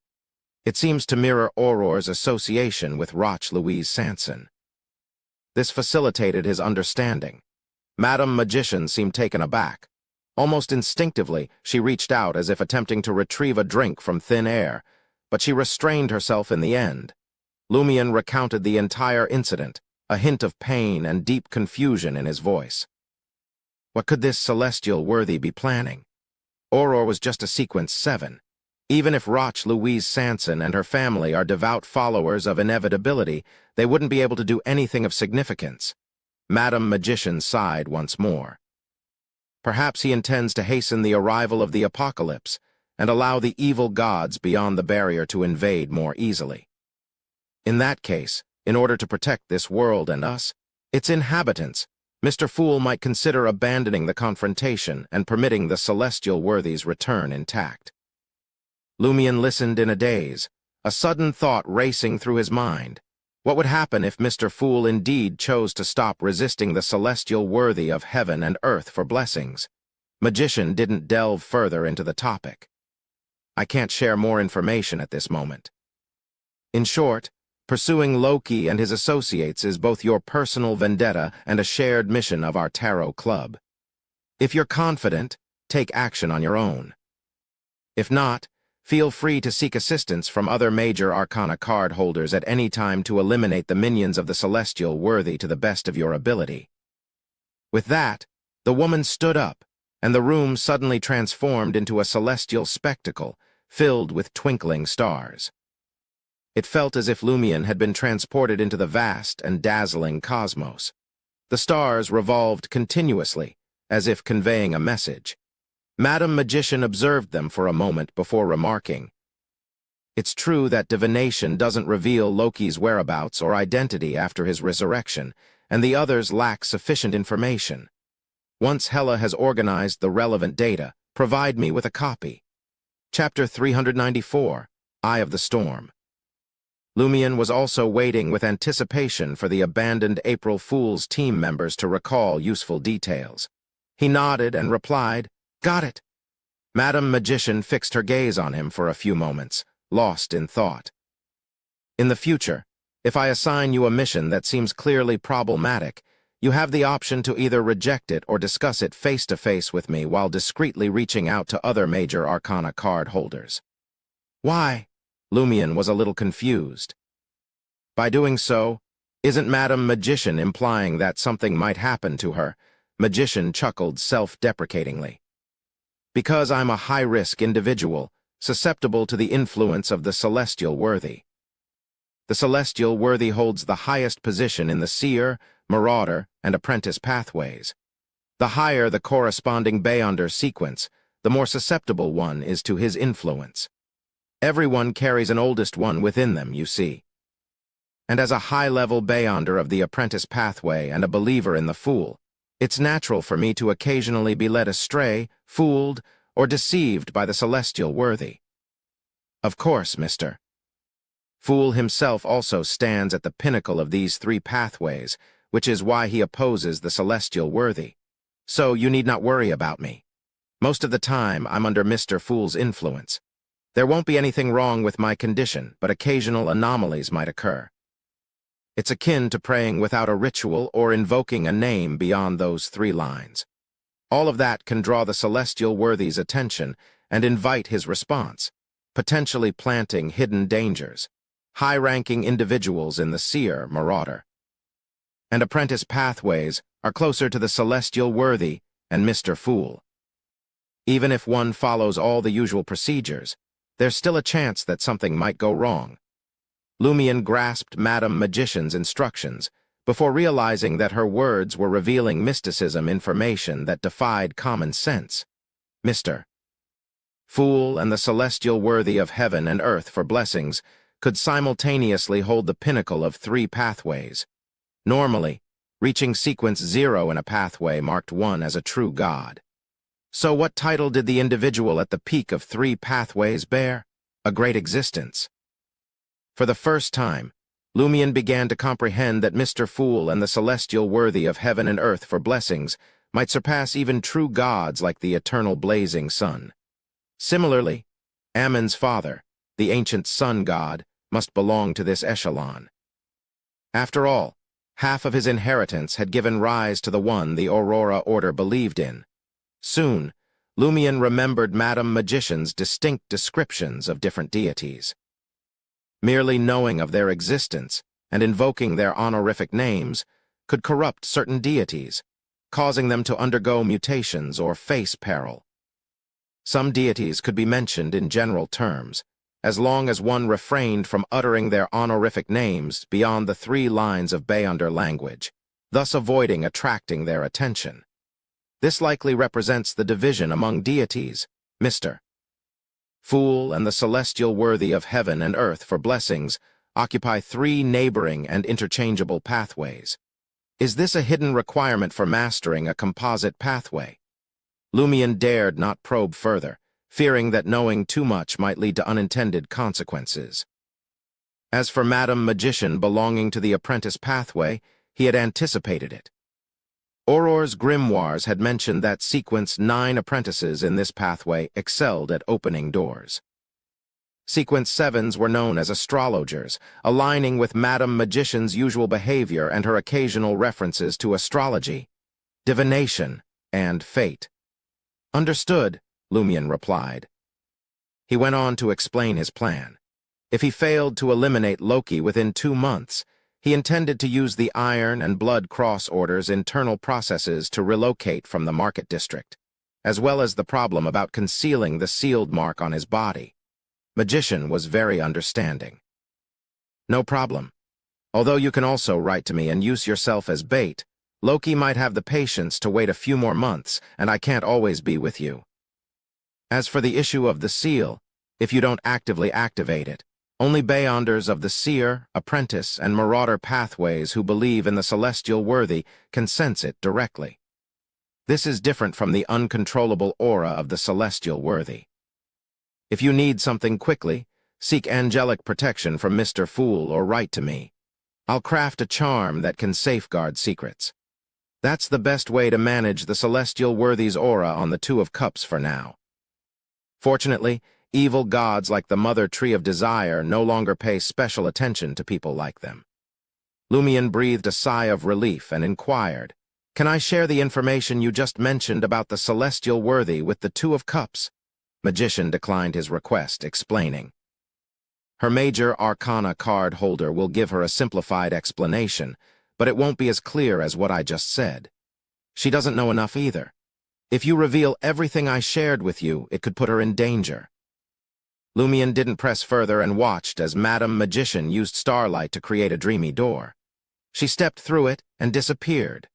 It seems to mirror Auror's association with Roch Louise Sanson. This facilitated his understanding. Madam Magician seemed taken aback. Almost instinctively, she reached out as if attempting to retrieve a drink from thin air, but she restrained herself in the end. Lumien recounted the entire incident, a hint of pain and deep confusion in his voice. What could this celestial worthy be planning? Auror was just a sequence 7. Even if Roch Louise Sanson and her family are devout followers of Inevitability, they wouldn't be able to do anything of significance. Madam Magician sighed once more. Perhaps he intends to hasten the arrival of the apocalypse and allow the evil gods beyond the barrier to invade more easily. In that case, in order to protect this world and us, its inhabitants, Mr. Fool might consider abandoning the confrontation and permitting the celestial worthies return intact. Lumion listened in a daze, a sudden thought racing through his mind. What would happen if Mr. Fool indeed chose to stop resisting the celestial worthy of heaven and earth for blessings? Magician didn't delve further into the topic. I can't share more information at this moment. In short, pursuing Loki and his associates is both your personal vendetta and a shared mission of our Tarot Club. If you're confident, take action on your own. If not, feel free to seek assistance from other major Arcana card holders at any time to eliminate the minions of the celestial worthy to the best of your ability. With that, the woman stood up, and the room suddenly transformed into a celestial spectacle filled with twinkling stars. It felt as if Lumion had been transported into the vast and dazzling cosmos. The stars revolved continuously, as if conveying a message. Madam Magician observed them for a moment before remarking, "It's true that divination doesn't reveal Loki's whereabouts or identity after his resurrection, and the others lack sufficient information. Once Hela has organized the relevant data, provide me with a copy." Chapter 394, Eye of the Storm. Lumion was also waiting with anticipation for the abandoned April Fool's team members to recall useful details. He nodded and replied, "Got it." Madam Magician fixed her gaze on him for a few moments, lost in thought. "In the future, if I assign you a mission that seems clearly problematic, you have the option to either reject it or discuss it face-to-face with me while discreetly reaching out to other major Arcana card holders." "Why?" Lumion was a little confused. "By doing so, isn't Madam Magician implying that something might happen to her?" Magician chuckled self-deprecatingly. "Because I'm a high-risk individual, susceptible to the influence of the celestial worthy. The celestial worthy holds the highest position in the seer, marauder, and apprentice pathways. The higher the corresponding Beyonder sequence, the more susceptible one is to his influence. Everyone carries an oldest one within them, you see. And as a high-level Beyonder of the apprentice pathway and a believer in the Fool, it's natural for me to occasionally be led astray, fooled, or deceived by the celestial worthy. Of course, Mr. Fool himself also stands at the pinnacle of these three pathways, which is why he opposes the celestial worthy. So you need not worry about me. Most of the time, I'm under Mr. Fool's influence. There won't be anything wrong with my condition, but occasional anomalies might occur. It's akin to praying without a ritual or invoking a name beyond those 3 lines. All of that can draw the celestial worthy's attention and invite his response, potentially planting hidden dangers, high-ranking individuals in the seer marauder. And apprentice pathways are closer to the celestial worthy and Mr. Fool. Even if one follows all the usual procedures, there's still a chance that something might go wrong. Lumion grasped Madam Magician's instructions before realizing that her words were revealing mysticism information that defied common sense. Mr. Fool and the celestial worthy of heaven and earth for blessings could simultaneously hold the pinnacle of 3 pathways. Normally, reaching sequence 0 in a pathway marked one as a true god. So what title did the individual at the peak of 3 pathways bear? A great existence. For the first time, Lumion began to comprehend that Mr. Fool and the celestial worthy of heaven and earth for blessings might surpass even true gods like the eternal blazing sun. Similarly, Ammon's father, the ancient sun god, must belong to this echelon. After all, half of his inheritance had given rise to the one the Aurora Order believed in. Soon, Lumion remembered Madam Magician's distinct descriptions of different deities. Merely knowing of their existence and invoking their honorific names could corrupt certain deities, causing them to undergo mutations or face peril. Some deities could be mentioned in general terms, as long as one refrained from uttering their honorific names beyond the 3 lines of Beyonder language, thus avoiding attracting their attention. This likely represents the division among deities, Mr. Fool and the celestial worthy of heaven and earth for blessings occupy 3 neighboring and interchangeable pathways. Is this a hidden requirement for mastering a composite pathway? Lumion dared not probe further, fearing that knowing too much might lead to unintended consequences. As for Madam Magician belonging to the apprentice pathway, he had anticipated it. Auror's grimoires had mentioned that sequence 9 apprentices in this pathway excelled at opening doors. Sequence 7s were known as astrologers, aligning with Madam Magician's usual behavior and her occasional references to astrology, divination, and fate. Understood, Lumion replied. He went on to explain his plan. If he failed to eliminate Loki within 2 months, he intended to use the Iron and Blood Cross Order's internal processes to relocate from the market district, as well as the problem about concealing the sealed mark on his body. Magician was very understanding. No problem. Although you can also write to me and use yourself as bait, Loki might have the patience to wait a few more months, and I can't always be with you. As for the issue of the seal, if you don't actively activate it, only Beyonders of the Seer, Apprentice, and Marauder pathways who believe in the celestial worthy can sense it directly. This is different from the uncontrollable aura of the celestial worthy. If you need something quickly, seek angelic protection from Mr. Fool or write to me. I'll craft a charm that can safeguard secrets. That's the best way to manage the celestial worthy's aura on the 2 of Cups for now. Fortunately, evil gods like the Mother Tree of Desire no longer pay special attention to people like them. Lumion breathed a sigh of relief and inquired, "Can I share the information you just mentioned about the celestial worthy with the 2 of Cups?" Magician declined his request, explaining. Her major arcana card holder will give her a simplified explanation, but it won't be as clear as what I just said. She doesn't know enough either. If you reveal everything I shared with you, it could put her in danger. Lumion didn't press further and watched as Madam Magician used starlight to create a dreamy door. She stepped through it and disappeared.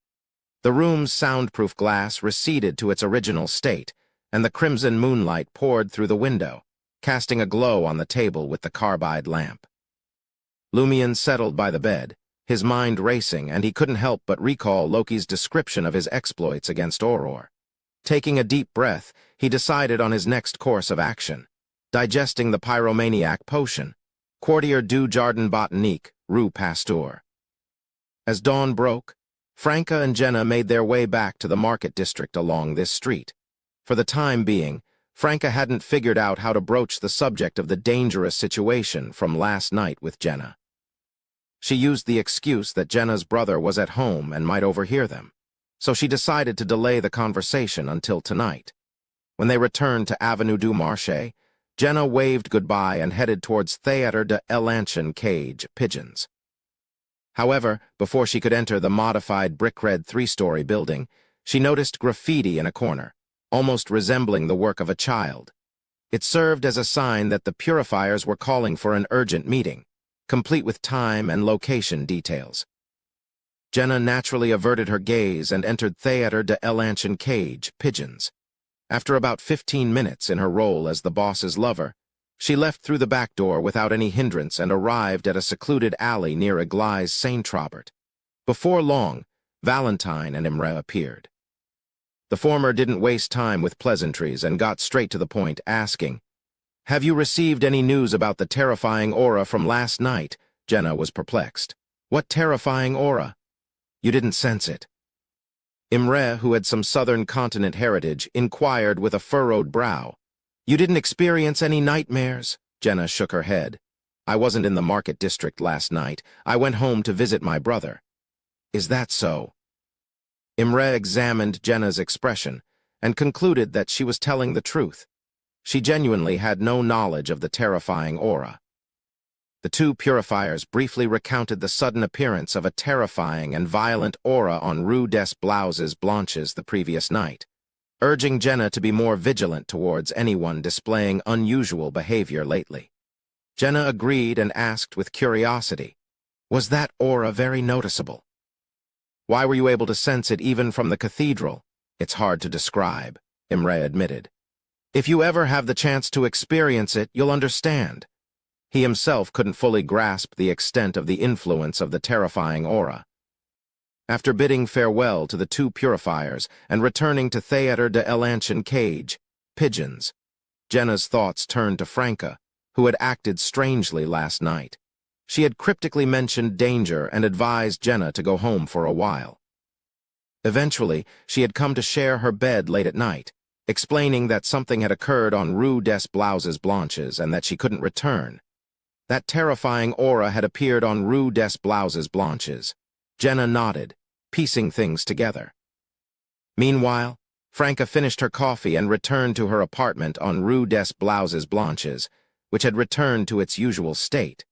The room's soundproof glass receded to its original state, and the crimson moonlight poured through the window, casting a glow on the table with the carbide lamp. Lumion settled by the bed, his mind racing, and he couldn't help but recall Loki's description of his exploits against Auror. Taking a deep breath, he decided on his next course of action, digesting the pyromaniac potion, Quartier du Jardin Botanique, Rue Pasteur. As dawn broke, Franca and Jenna made their way back to the market district along this street. For the time being, Franca hadn't figured out how to broach the subject of the dangerous situation from last night with Jenna. She used the excuse that Jenna's brother was at home and might overhear them, so she decided to delay the conversation until tonight. When they returned to Avenue du Marché, Jenna waved goodbye and headed towards Théâtre de l'Ancien Cage, Pigeons. However, before she could enter the modified brick-red 3-story building, she noticed graffiti in a corner, almost resembling the work of a child. It served as a sign that the purifiers were calling for an urgent meeting, complete with time and location details. Jenna naturally averted her gaze and entered Théâtre de l'Ancien Cage, Pigeons. After about 15 minutes in her role as the boss's lover, she left through the back door without any hindrance and arrived at a secluded alley near Église Saint-Trobert. Before long, Valentine and Imre appeared. The former didn't waste time with pleasantries and got straight to the point, asking, "Have you received any news about the terrifying aura from last night?" Jenna was perplexed. "What terrifying aura?" "You didn't sense it." Imre, who had some southern continent heritage, inquired with a furrowed brow. "You didn't experience any nightmares?" Jenna shook her head. "I wasn't in the market district last night. I went home to visit my brother." "Is that so?" Imre examined Jenna's expression and concluded that she was telling the truth. She genuinely had no knowledge of the terrifying aura. The 2 purifiers briefly recounted the sudden appearance of a terrifying and violent aura on Rue des Blouses Blanches the previous night. urging Jenna to be more vigilant towards anyone displaying unusual behavior lately. Jenna agreed and asked with curiosity, "Was that aura very noticeable?" "Why were you able to sense it even from the cathedral?" "It's hard to describe," Imre admitted. "If you ever have the chance to experience it, you'll understand." He himself couldn't fully grasp the extent of the influence of the terrifying aura. After bidding farewell to the two purifiers and returning to Theater de Elanchen Cage, Pigeons, Jenna's thoughts turned to Franca, who had acted strangely last night. She had cryptically mentioned danger and advised Jenna to go home for a while. Eventually, she had come to share her bed late at night, explaining that something had occurred on Rue des Blouses Blanches and that she couldn't return. That terrifying aura had appeared on Rue des Blouses Blanches. Jenna nodded, piecing things together. Meanwhile, Franca finished her coffee and returned to her apartment on Rue des Blouses Blanches, which had returned to its usual state.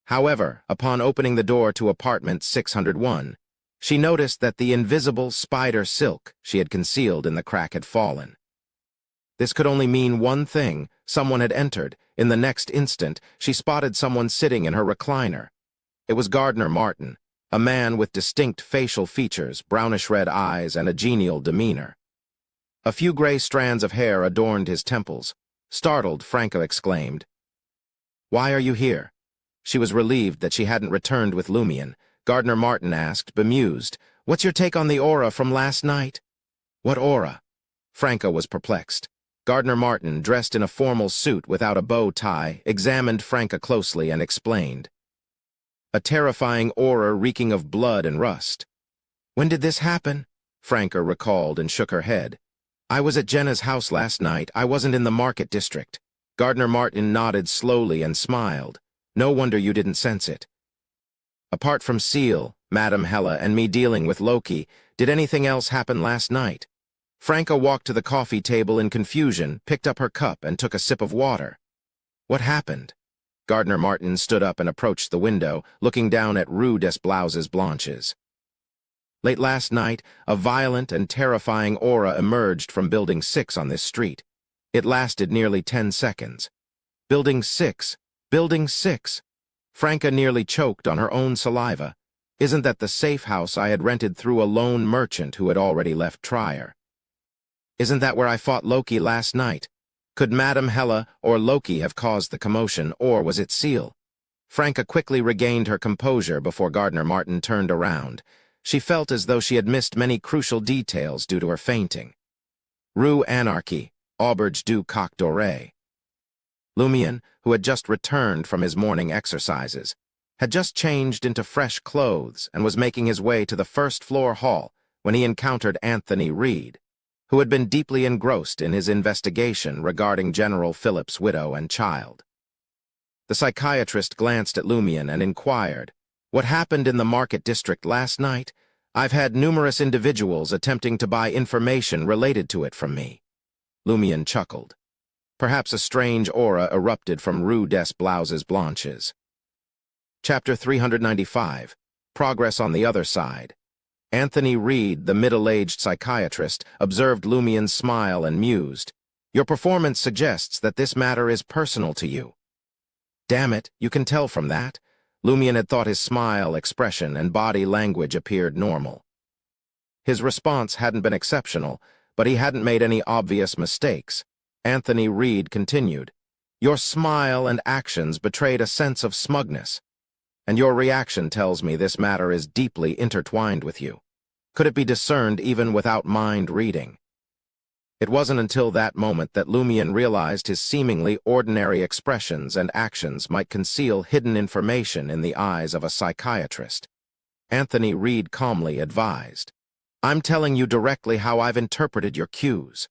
However, upon opening the door to apartment 601, she noticed that the invisible spider silk she had concealed in the crack had fallen. This could only mean one thing: someone had entered. In the next instant, she spotted someone sitting in her recliner. It was Gardner Martin, a man with distinct facial features, brownish-red eyes, and a genial demeanor. A few gray strands of hair adorned his temples. Startled, Franca exclaimed, "Why are you here?" She was relieved that she hadn't returned with Lumion. Gardner Martin asked, bemused, "What's your take on the aura from last night?" "What aura?" Franca was perplexed. Gardner Martin, dressed in a formal suit without a bow tie, examined Franca closely and explained. "A terrifying aura reeking of blood and rust." "When did this happen?" Franca recalled and shook her head. "I was at Jenna's house last night. I wasn't in the market district." Gardner Martin nodded slowly and smiled. "No wonder you didn't sense it." "Apart from Seal, Madame Hella, and me dealing with Loki, did anything else happen last night?" Franca walked to the coffee table in confusion, picked up her cup, and took a sip of water. "What happened?" Gardner Martin stood up and approached the window, looking down at Rue des Blouses Blanches. "Late last night, a violent and terrifying aura emerged from Building 6 on this street. It lasted nearly 10 seconds. Building 6? Building 6? Franca nearly choked on her own saliva. Isn't that the safe house I had rented through a lone merchant who had already left Trier? Isn't that where I fought Loki last night? Could Madame Hella or Loki have caused the commotion, or was it Seal?" Franca quickly regained her composure before Gardner Martin turned around. She felt as though she had missed many crucial details due to her fainting. "Rue Anarchy, Auberge du Coq Doré." Lumion, who had just returned from his morning exercises, had just changed into fresh clothes and was making his way to the first-floor hall when he encountered Anthony Reed, who had been deeply engrossed in his investigation regarding General Philip's widow and child. The psychiatrist glanced at Lumion and inquired, "What happened in the market district last night? I've had numerous individuals attempting to buy information related to it from me." Lumion chuckled. Perhaps a strange aura erupted from Rue des Blouses Blanches. Chapter 395, Progress on the Other Side. Anthony Reed, the middle-aged psychiatrist, observed Lumion's smile and mused, "Your performance suggests that this matter is personal to you." "Damn it, you can tell from that." Lumion had thought his smile, expression, and body language appeared normal. His response hadn't been exceptional, but he hadn't made any obvious mistakes. Anthony Reed continued, "Your smile and actions betrayed a sense of smugness, and your reaction tells me this matter is deeply intertwined with you. Could it be discerned even without mind reading?" It wasn't until that moment that Lumion realized his seemingly ordinary expressions and actions might conceal hidden information in the eyes of a psychiatrist. Anthony Reed calmly advised, "I'm telling you directly how I've interpreted your cues.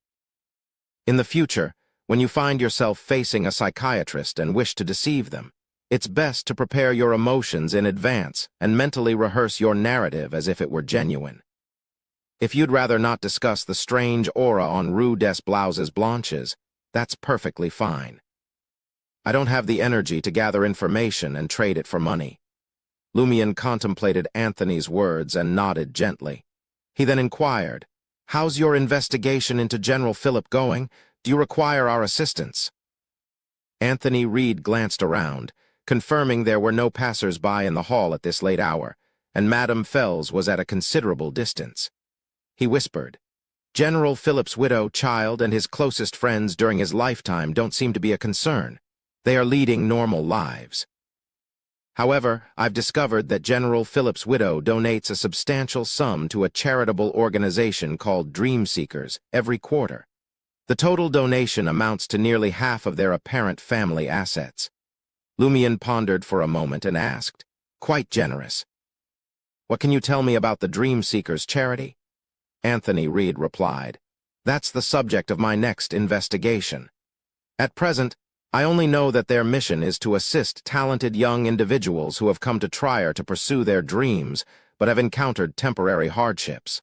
In the future, when you find yourself facing a psychiatrist and wish to deceive them, it's best to prepare your emotions in advance and mentally rehearse your narrative as if it were genuine. If you'd rather not discuss the strange aura on Rue des Blouses Blanches, that's perfectly fine. I don't have the energy to gather information and trade it for money." Lumion contemplated Anthony's words and nodded gently. He then inquired, How's your investigation into General Philip going? Do you require our assistance? Anthony Reed glanced around, confirming there were no passers-by in the hall at this late hour, and Madame Fells was at a considerable distance. He whispered, "General Philip's widow, child, and his closest friends during his lifetime don't seem to be a concern. They are leading normal lives. However, I've discovered that General Philip's widow donates a substantial sum to a charitable organization called Dream Seekers every quarter. The total donation amounts to nearly half of their apparent family assets." Lumion pondered for a moment and asked, "Quite generous. What can you tell me about the Dream Seekers charity?" Anthony Reed replied, "That's the subject of my next investigation. At present, I only know that their mission is to assist talented young individuals who have come to Trier to pursue their dreams but have encountered temporary hardships.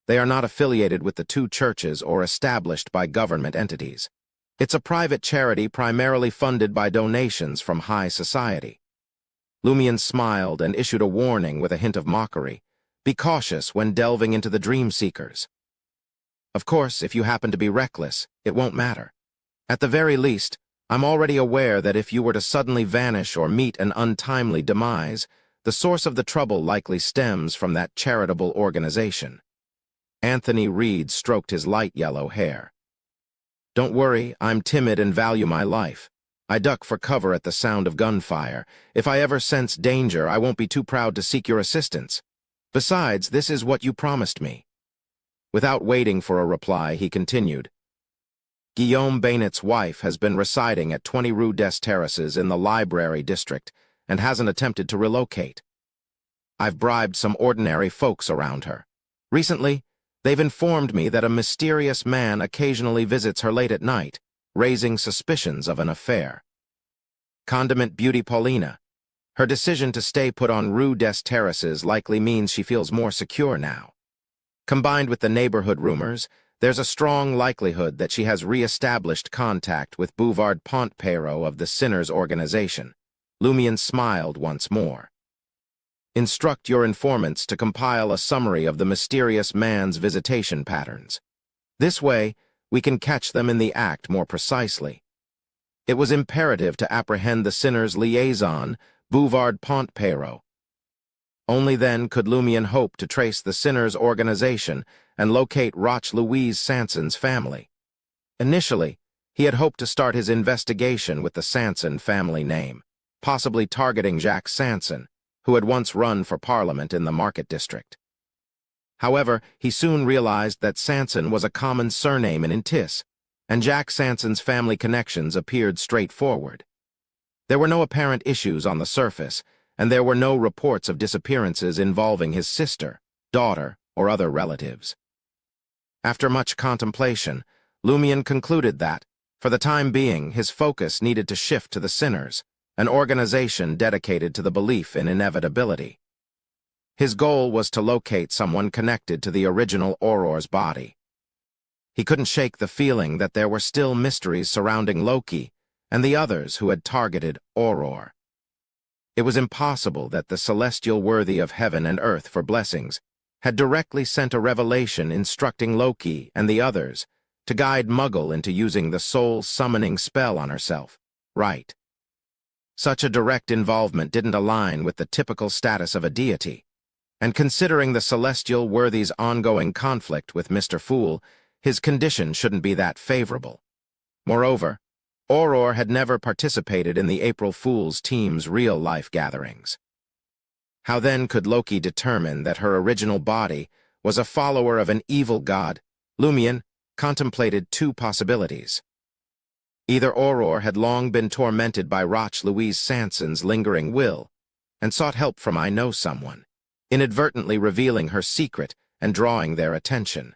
They are not affiliated with the two churches or established by government entities. It's a private charity primarily funded by donations from high society." Lumion smiled and issued a warning with a hint of mockery. "Be cautious when delving into the Dream Seekers. Of course, if you happen to be reckless, it won't matter. At the very least, I'm already aware that if you were to suddenly vanish or meet an untimely demise, the source of the trouble likely stems from that charitable organization." Anthony Reed stroked his light yellow hair. "Don't worry, I'm timid and value my life. I duck for cover at the sound of gunfire. If I ever sense danger, I won't be too proud to seek your assistance. Besides, this is what you promised me." Without waiting for a reply, he continued, "Guillaume Bainet's wife has been residing at 20 Rue des Terraces in the Library District and hasn't attempted to relocate. I've bribed some ordinary folks around her. Recently, they've informed me that a mysterious man occasionally visits her late at night, raising suspicions of an affair. Condiment Beauty Paulina. Her decision to stay put on Rue des Terraces likely means she feels more secure now. Combined with the neighborhood rumors, there's a strong likelihood that she has re-established contact with Bouvard Pontpeyro of the Sinners Organization." Lumion smiled once more. "Instruct your informants to compile a summary of the mysterious man's visitation patterns. This way, we can catch them in the act more precisely. It was imperative to apprehend the sinner's liaison, Bouvard Pontpeyro. Only then could Lumion hope to trace the sinner's organization and locate Roch Louise Sanson's family. Initially, he had hoped to start his investigation with the Sanson family name, possibly targeting Jacques Sanson, who had once run for Parliament in the Market District. However, he soon realized that Sanson was a common surname in Intis, and Jacques Sanson's family connections appeared straightforward. There were no apparent issues on the surface, and there were no reports of disappearances involving his sister, daughter, or other relatives. After much contemplation, Lumion concluded that, for the time being, his focus needed to shift to the Sinners, an organization dedicated to the belief in inevitability. His goal was to locate someone connected to the original Auror's body. He couldn't shake the feeling that there were still mysteries surrounding Loki and the others who had targeted Auror. It was impossible that the celestial worthy of heaven and earth for blessings had directly sent a revelation instructing Loki and the others to guide Muggle into using the soul-summoning spell on herself. Right. Such a direct involvement didn't align with the typical status of a deity, and considering the celestial worthy's ongoing conflict with Mr. Fool, his condition shouldn't be that favorable. Moreover, Auror had never participated in the April Fool's team's real-life gatherings. How then could Loki determine that her original body was a follower of an evil god? Lumion contemplated two possibilities. Either Auror had long been tormented by Roch Louise Sanson's lingering will, and sought help from I Know Someone, inadvertently revealing her secret and drawing their attention.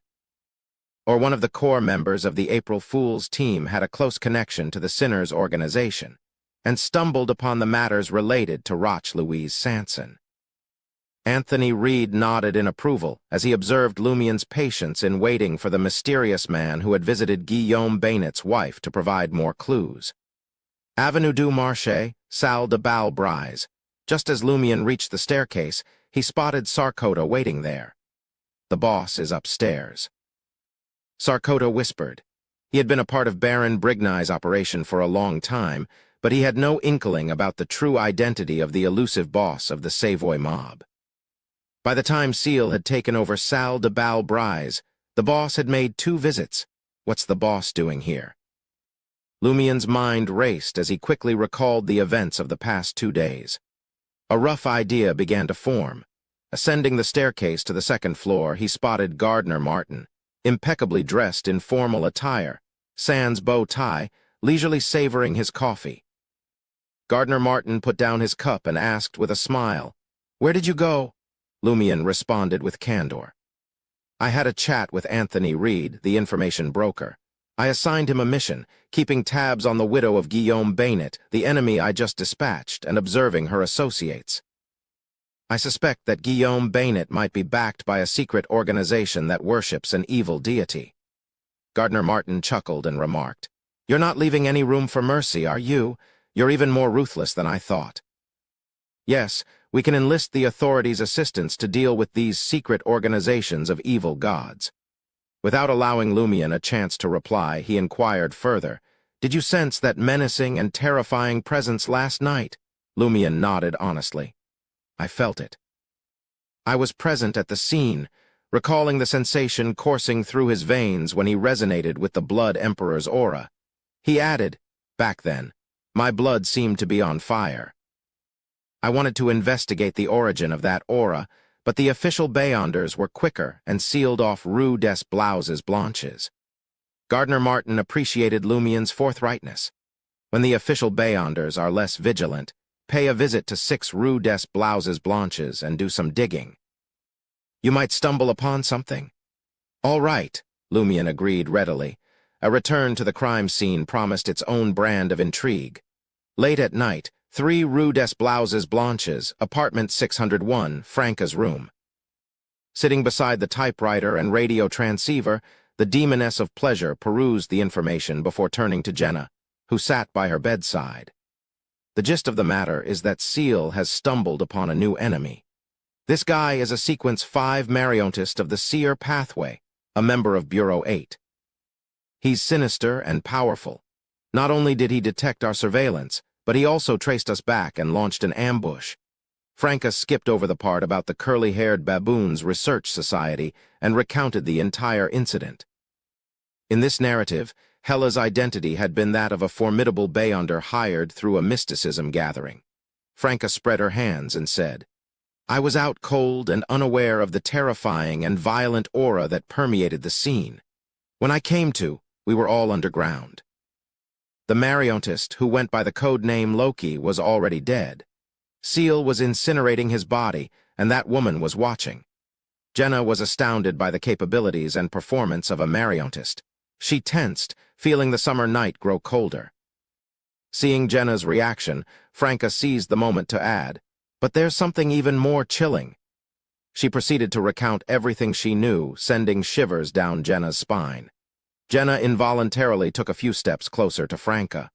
Or one of the core members of the April Fool's team had a close connection to the Sinners organization, and stumbled upon the matters related to Roch Louise Sanson. Anthony Reed nodded in approval as he observed Lumion's patience in waiting for the mysterious man who had visited Guillaume Bainet's wife to provide more clues. Avenue du Marché, Salle de Bal Brise. Just as Lumion reached the staircase, he spotted Sarkota waiting there. The boss is upstairs. Sarkota whispered. He had been a part of Baron Brignai's operation for a long time, but he had no inkling about the true identity of the elusive boss of the Savoy mob. By the time Seal had taken over Salle de Bal-Brise, the boss had made 2 visits. What's the boss doing here? Lumien's mind raced as he quickly recalled the events of the past 2 days. A rough idea began to form. Ascending the staircase to the 2nd floor, he spotted Gardner Martin, impeccably dressed in formal attire, sans bow tie, leisurely savoring his coffee. Gardner Martin put down his cup and asked with a smile, "Where did you go?" Lumien responded with candor. "I had a chat with Anthony Reed, the information broker. I assigned him a mission, keeping tabs on the widow of Guillaume Bainet, the enemy I just dispatched, and observing her associates. I suspect that Guillaume Bainet might be backed by a secret organization that worships an evil deity." Gardner Martin chuckled and remarked, "You're not leaving any room for mercy, are you? You're even more ruthless than I thought." "Yes, we can enlist the authorities' assistance to deal with these secret organizations of evil gods." Without allowing Lumien a chance to reply, he inquired further, "Did you sense that menacing and terrifying presence last night?" Lumien nodded honestly. "I felt it. I was present at the scene, recalling the sensation coursing through his veins when he resonated with the Blood Emperor's aura." He added, "Back then, my blood seemed to be on fire. I wanted to investigate the origin of that aura, but the official Beyonders were quicker and sealed off Rue des Blouses Blanches." Gardner Martin appreciated Lumien's forthrightness. When the official Beyonders are less vigilant, pay a visit to 6 Rue des Blouses Blanches and do some digging. You might stumble upon something. "All right," Lumien agreed readily. A return to the crime scene promised its own brand of intrigue. Late at night, 3 Rue des Blouses Blanches, apartment 601, Franca's room. Sitting beside the typewriter and radio transceiver, the demoness of pleasure perused the information before turning to Jenna, who sat by her bedside. "The gist of the matter is that Seal has stumbled upon a new enemy. This guy is a Sequence 5 Mariontist of the Seer Pathway, a member of Bureau 8. He's sinister and powerful. Not only did he detect our surveillance, but he also traced us back and launched an ambush." Franca skipped over the part about the curly-haired baboons research society and recounted the entire incident. In this narrative, Hella's identity had been that of a formidable Beyonder hired through a mysticism gathering. Franca spread her hands and said, "I was out cold and unaware of the terrifying and violent aura that permeated the scene. When I came to, we were all underground. The Mariontist, who went by the code name Loki, was already dead. Seal was incinerating his body, and that woman was watching." Jenna was astounded by the capabilities and performance of a Mariontist. She tensed, feeling the summer night grow colder. Seeing Jenna's reaction, Franca seized the moment to add, "But there's something even more chilling." She proceeded to recount everything she knew, sending shivers down Jenna's spine. Jenna involuntarily took a few steps closer to Franca.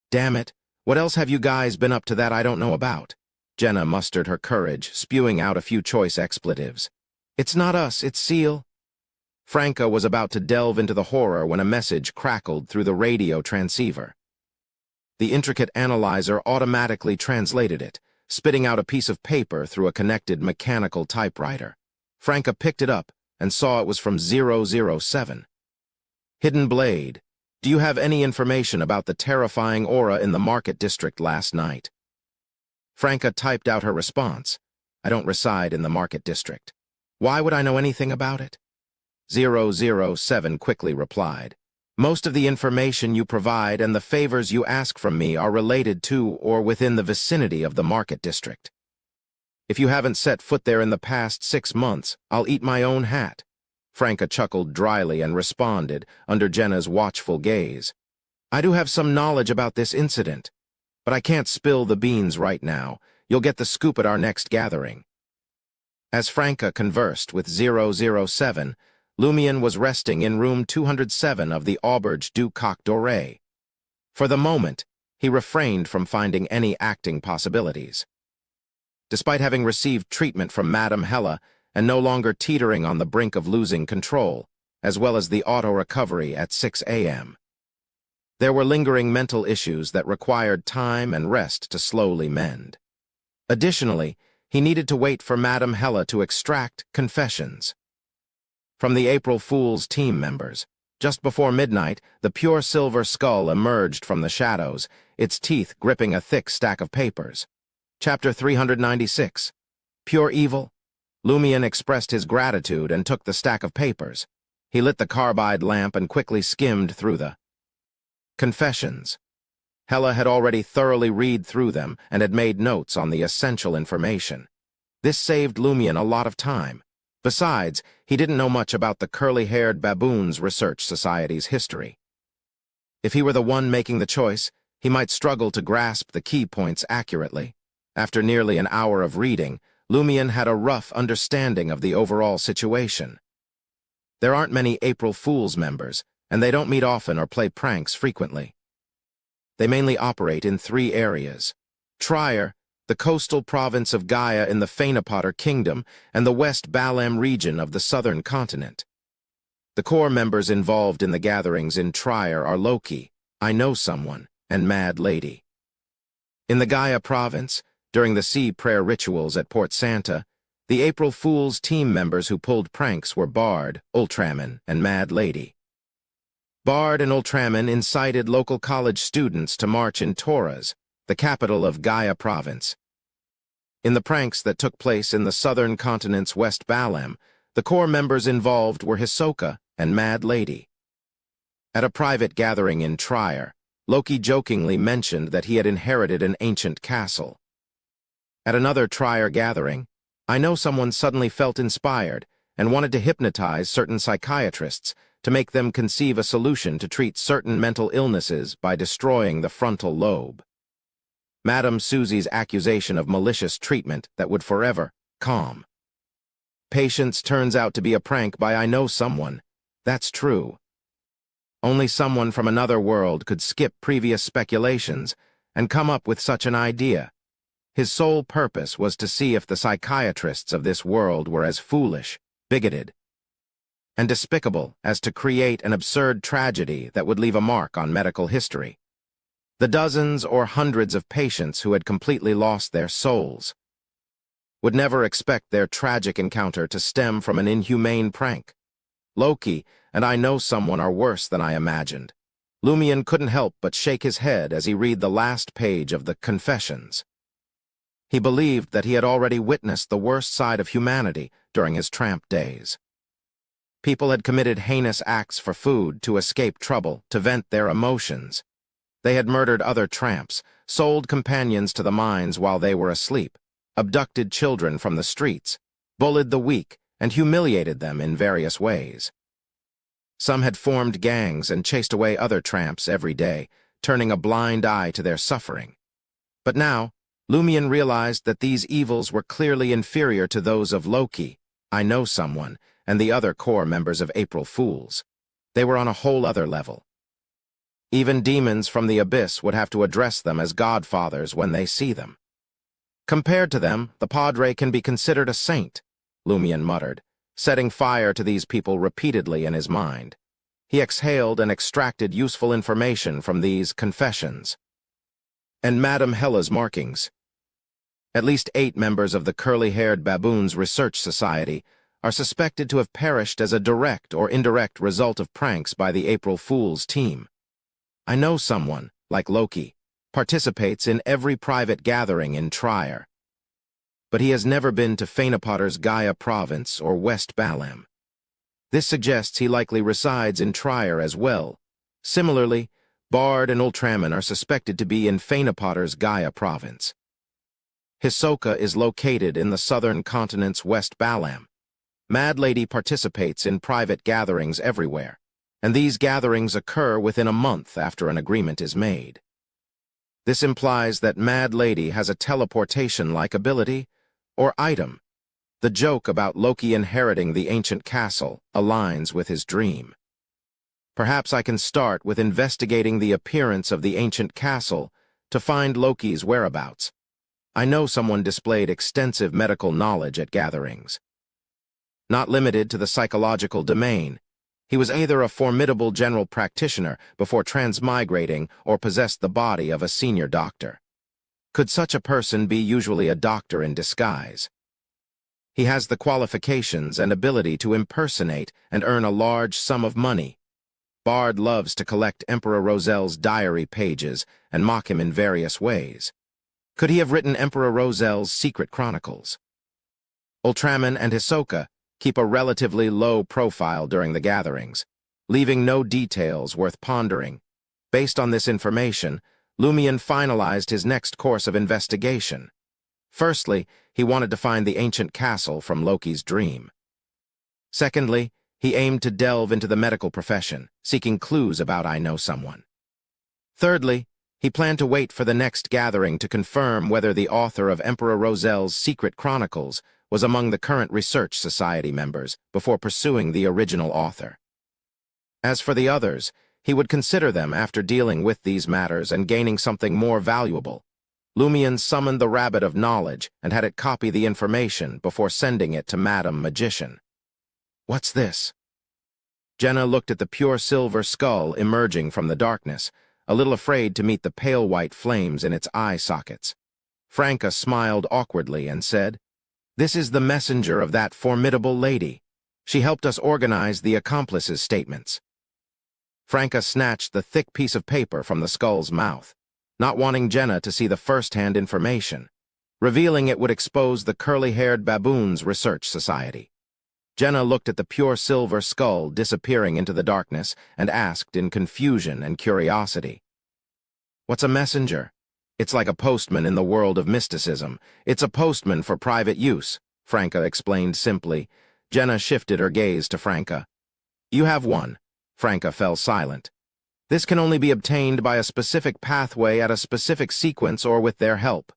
"Damn it, what else have you guys been up to that I don't know about?" Jenna mustered her courage, spewing out a few choice expletives. "It's not us, it's Seal." Franca was about to delve into the horror when a message crackled through the radio transceiver. The intricate analyzer automatically translated it, spitting out a piece of paper through a connected mechanical typewriter. Franca picked it up and saw it was from 007. "Hidden Blade, do you have any information about the terrifying aura in the Market District last night?" Franca typed out her response. "I don't reside in the Market District. Why would I know anything about it?" 007 quickly replied, "Most of the information you provide and the favors you ask from me are related to or within the vicinity of the Market District. If you haven't set foot there in the past 6 months, I'll eat my own hat." Franca chuckled dryly and responded, under Jenna's watchful gaze, "I do have some knowledge about this incident, but I can't spill the beans right now. You'll get the scoop at our next gathering." As Franca conversed with 007, Lumien was resting in room 207 of the Auberge du Coq Doré. For the moment, he refrained from finding any acting possibilities. Despite having received treatment from Madame Hella and no longer teetering on the brink of losing control, as well as the auto-recovery at 6 a.m. There were lingering mental issues that required time and rest to slowly mend. Additionally, he needed to wait for Madame Hella to extract confessions from the April Fool's team members. Just before midnight, the pure silver skull emerged from the shadows, its teeth gripping a thick stack of papers. Chapter 396. Pure Evil? Lumion expressed his gratitude and took the stack of papers. He lit the carbide lamp and quickly skimmed through the confessions. Hella had already thoroughly read through them and had made notes on the essential information. This saved Lumion a lot of time. Besides, he didn't know much about the Curly-Haired Baboons Research Society's history. If he were the one making the choice, he might struggle to grasp the key points accurately. After nearly an hour of reading, Lumion had a rough understanding of the overall situation. There aren't many April Fool's members, and they don't meet often or play pranks frequently. They mainly operate in 3 areas: Trier, the coastal province of Gaia in the Phaenopotter Kingdom, and the West Balam region of the southern continent. The core members involved in the gatherings in Trier are Loki, I Know Someone, and Mad Lady. In the Gaia province, during the sea prayer rituals at Port Santa, the April Fool's team members who pulled pranks were Bard, Ultraman, and Mad Lady. Bard and Ultraman incited local college students to march in Torres, the capital of Gaia province. In the pranks that took place in the southern continent's West Balam, the core members involved were Hisoka and Mad Lady. At a private gathering in Trier, Loki jokingly mentioned that he had inherited an ancient castle. At another Trier gathering, I Know Someone suddenly felt inspired and wanted to hypnotize certain psychiatrists to make them conceive a solution to treat certain mental illnesses by destroying the frontal lobe. Madame Susie's accusation of malicious treatment that would forever calm patients turns out to be a prank by I Know Someone. That's true. Only someone from another world could skip previous speculations and come up with such an idea. His sole purpose was to see if the psychiatrists of this world were as foolish, bigoted, and despicable as to create an absurd tragedy that would leave a mark on medical history. The dozens or hundreds of patients who had completely lost their souls would never expect their tragic encounter to stem from an inhumane prank. Loki and I Know Someone are worse than I imagined. Lumion couldn't help but shake his head as he read the last page of the confessions. He believed that he had already witnessed the worst side of humanity during his tramp days. People had committed heinous acts for food, to escape trouble, to vent their emotions. They had murdered other tramps, sold companions to the mines while they were asleep, abducted children from the streets, bullied the weak, and humiliated them in various ways. Some had formed gangs and chased away other tramps every day, turning a blind eye to their suffering. But now, Lumion realized that these evils were clearly inferior to those of Loki, I Know Someone, and the other core members of April Fools. They were on a whole other level. Even demons from the abyss would have to address them as godfathers when they see them. Compared to them, the Padre can be considered a saint, Lumion muttered, setting fire to these people repeatedly in his mind. He exhaled and extracted useful information from these confessions. And Madame Hella's markings. At least 8 members of the Curly-Haired Baboons Research Society are suspected to have perished as a direct or indirect result of pranks by the April Fool's team. I Know Someone, like Loki, participates in every private gathering in Trier. But he has never been to Phaenopotter's Gaia province or West Balam. This suggests he likely resides in Trier as well. Similarly, Bard and Ultraman are suspected to be in Phaenopotter's Gaia province. Hisoka is located in the southern continent's West Balam. Mad Lady participates in private gatherings everywhere, and these gatherings occur within a month after an agreement is made. This implies that Mad Lady has a teleportation-like ability or item. The joke about Loki inheriting the ancient castle aligns with his dream. Perhaps I can start with investigating the appearance of the ancient castle to find Loki's whereabouts. I Know Someone displayed extensive medical knowledge at gatherings. not limited to the psychological domain. He was either a formidable general practitioner before transmigrating or possessed the body of a senior doctor. Could such a person be usually a doctor in disguise? He has the qualifications and ability to impersonate and earn a large sum of money. Bard loves to collect Emperor Rozel's diary pages and mock him in various ways. Could he have written Emperor Rozel's secret chronicles? Ultraman and Hisoka keep a relatively low profile during the gatherings, leaving no details worth pondering. Based on this information, Lumion finalized his next course of investigation. Firstly, he wanted to find the ancient castle from Loki's dream. Secondly, he aimed to delve into the medical profession, seeking clues about I Know Someone. Thirdly, he planned to wait for the next gathering to confirm whether the author of Emperor Rozel's secret chronicles was among the current Research Society members before pursuing the original author. As for the others, he would consider them after dealing with these matters and gaining something more valuable. Lumion summoned the Rabbit of Knowledge and had it copy the information before sending it to Madam Magician. What's this? Jenna looked at the pure silver skull emerging from the darkness, a little afraid to meet the pale white flames in its eye sockets. Franca smiled awkwardly and said, "This is the messenger of that formidable lady. She helped us organize the accomplices' statements." Franca snatched the thick piece of paper from the skull's mouth, not wanting Jenna to see the first-hand information. Revealing it would expose the curly-haired baboon's research society. Jenna looked at the pure silver skull disappearing into the darkness and asked in confusion and curiosity, "What's a messenger?" "It's like a postman in the world of mysticism. It's a postman for private use," Franca explained simply. Jenna shifted her gaze to Franca. "You have one." Franca fell silent. "This can only be obtained by a specific pathway at a specific sequence or with their help."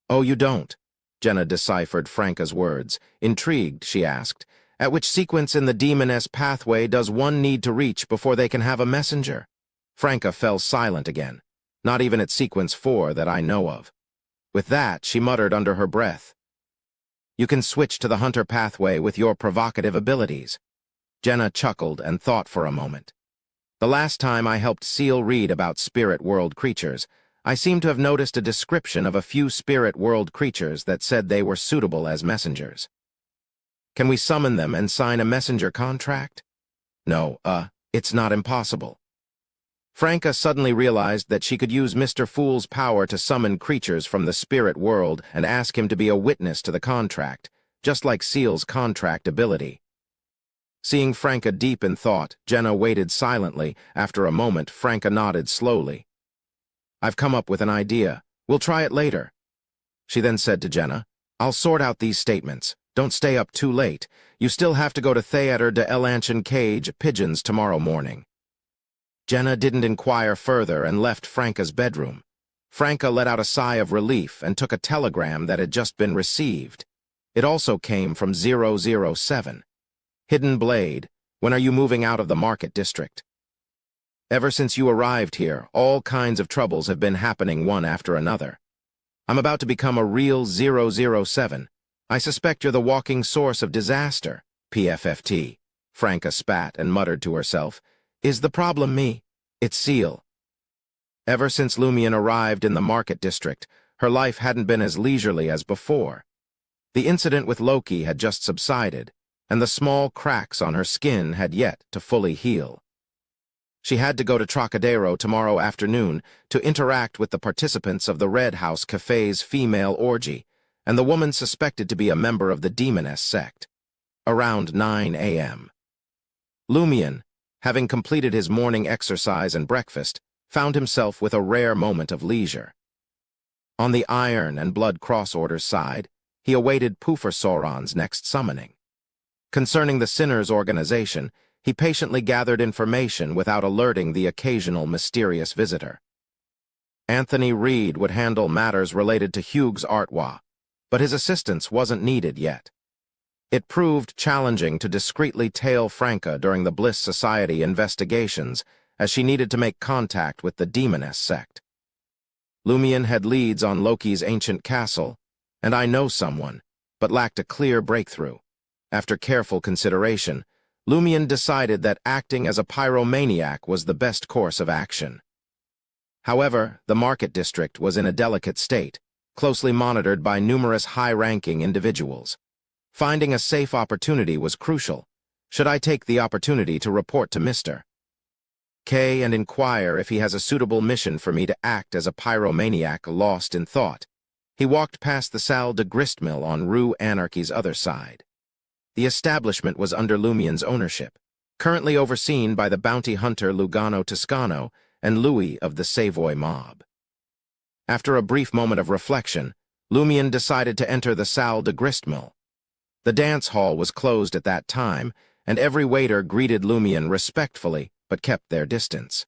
"Oh, you don't?" Jenna deciphered Franca's words. Intrigued, she asked, "At which sequence in the demoness pathway does one need to reach before they can have a messenger?" Franca fell silent again. "Not even at sequence 4 that I know of." With that, she muttered under her breath, "You can switch to the hunter pathway with your provocative abilities." Jenna chuckled and thought for a moment. "The last time I helped Seal read about spirit world creatures, I seem to have noticed a description of a few spirit world creatures that said they were suitable as messengers. Can we summon them and sign a messenger contract?" "No, it's not impossible." Franca suddenly realized that she could use Mr. Fool's power to summon creatures from the spirit world and ask him to be a witness to the contract, just like Seal's contract ability. Seeing Franca deep in thought, Jenna waited silently. After a moment, Franca nodded slowly. "I've come up with an idea. We'll try it later." She then said to Jenna, "I'll sort out these statements. Don't stay up too late. You still have to go to Theater de Elanchen Cage Pigeons tomorrow morning." Jenna didn't inquire further and left Franca's bedroom. Franca let out a sigh of relief and took a telegram that had just been received. It also came from 007. "Hidden Blade, when are you moving out of the Market District? Ever since you arrived here, all kinds of troubles have been happening one after another. I'm about to become a real 007. I suspect you're the walking source of disaster, PFFT." Franca spat and muttered to herself, "Is the problem me? It's Seal." Ever since Lumion arrived in the Market District, her life hadn't been as leisurely as before. The incident with Loki had just subsided, and the small cracks on her skin had yet to fully heal. She had to go to Trocadero tomorrow afternoon to interact with the participants of the Red House Cafe's female orgy, and the woman suspected to be a member of the Demoness sect. Around 9 a.m. Lumion, having completed his morning exercise and breakfast, found himself with a rare moment of leisure. On the Iron and Blood Cross Order's side, he awaited Poofer Sauron's next summoning. Concerning the Sinners' organization, he patiently gathered information without alerting the occasional mysterious visitor. Anthony Reed would handle matters related to Hugues Artois, but his assistance wasn't needed yet. It proved challenging to discreetly tail Franca during the Bliss Society investigations, as she needed to make contact with the Demoness sect. Lumion had leads on Loki's ancient castle, and I Know Someone, but lacked a clear breakthrough. After careful consideration, Lumion decided that acting as a pyromaniac was the best course of action. However, the market district was in a delicate state, closely monitored by numerous high-ranking individuals. Finding a safe opportunity was crucial. Should I take the opportunity to report to Mr. K and inquire if he has a suitable mission for me to act as a pyromaniac lost in thought? He walked past the Salle de Gristmill on Rue Anarchy's other side. The establishment was under Lumion's ownership, currently overseen by the bounty hunter Lugano Toscano and Louis of the Savoy mob. After a brief moment of reflection, Lumion decided to enter the Salle de Gristmill. The dance hall was closed at that time, and every waiter greeted Lumion respectfully but kept their distance.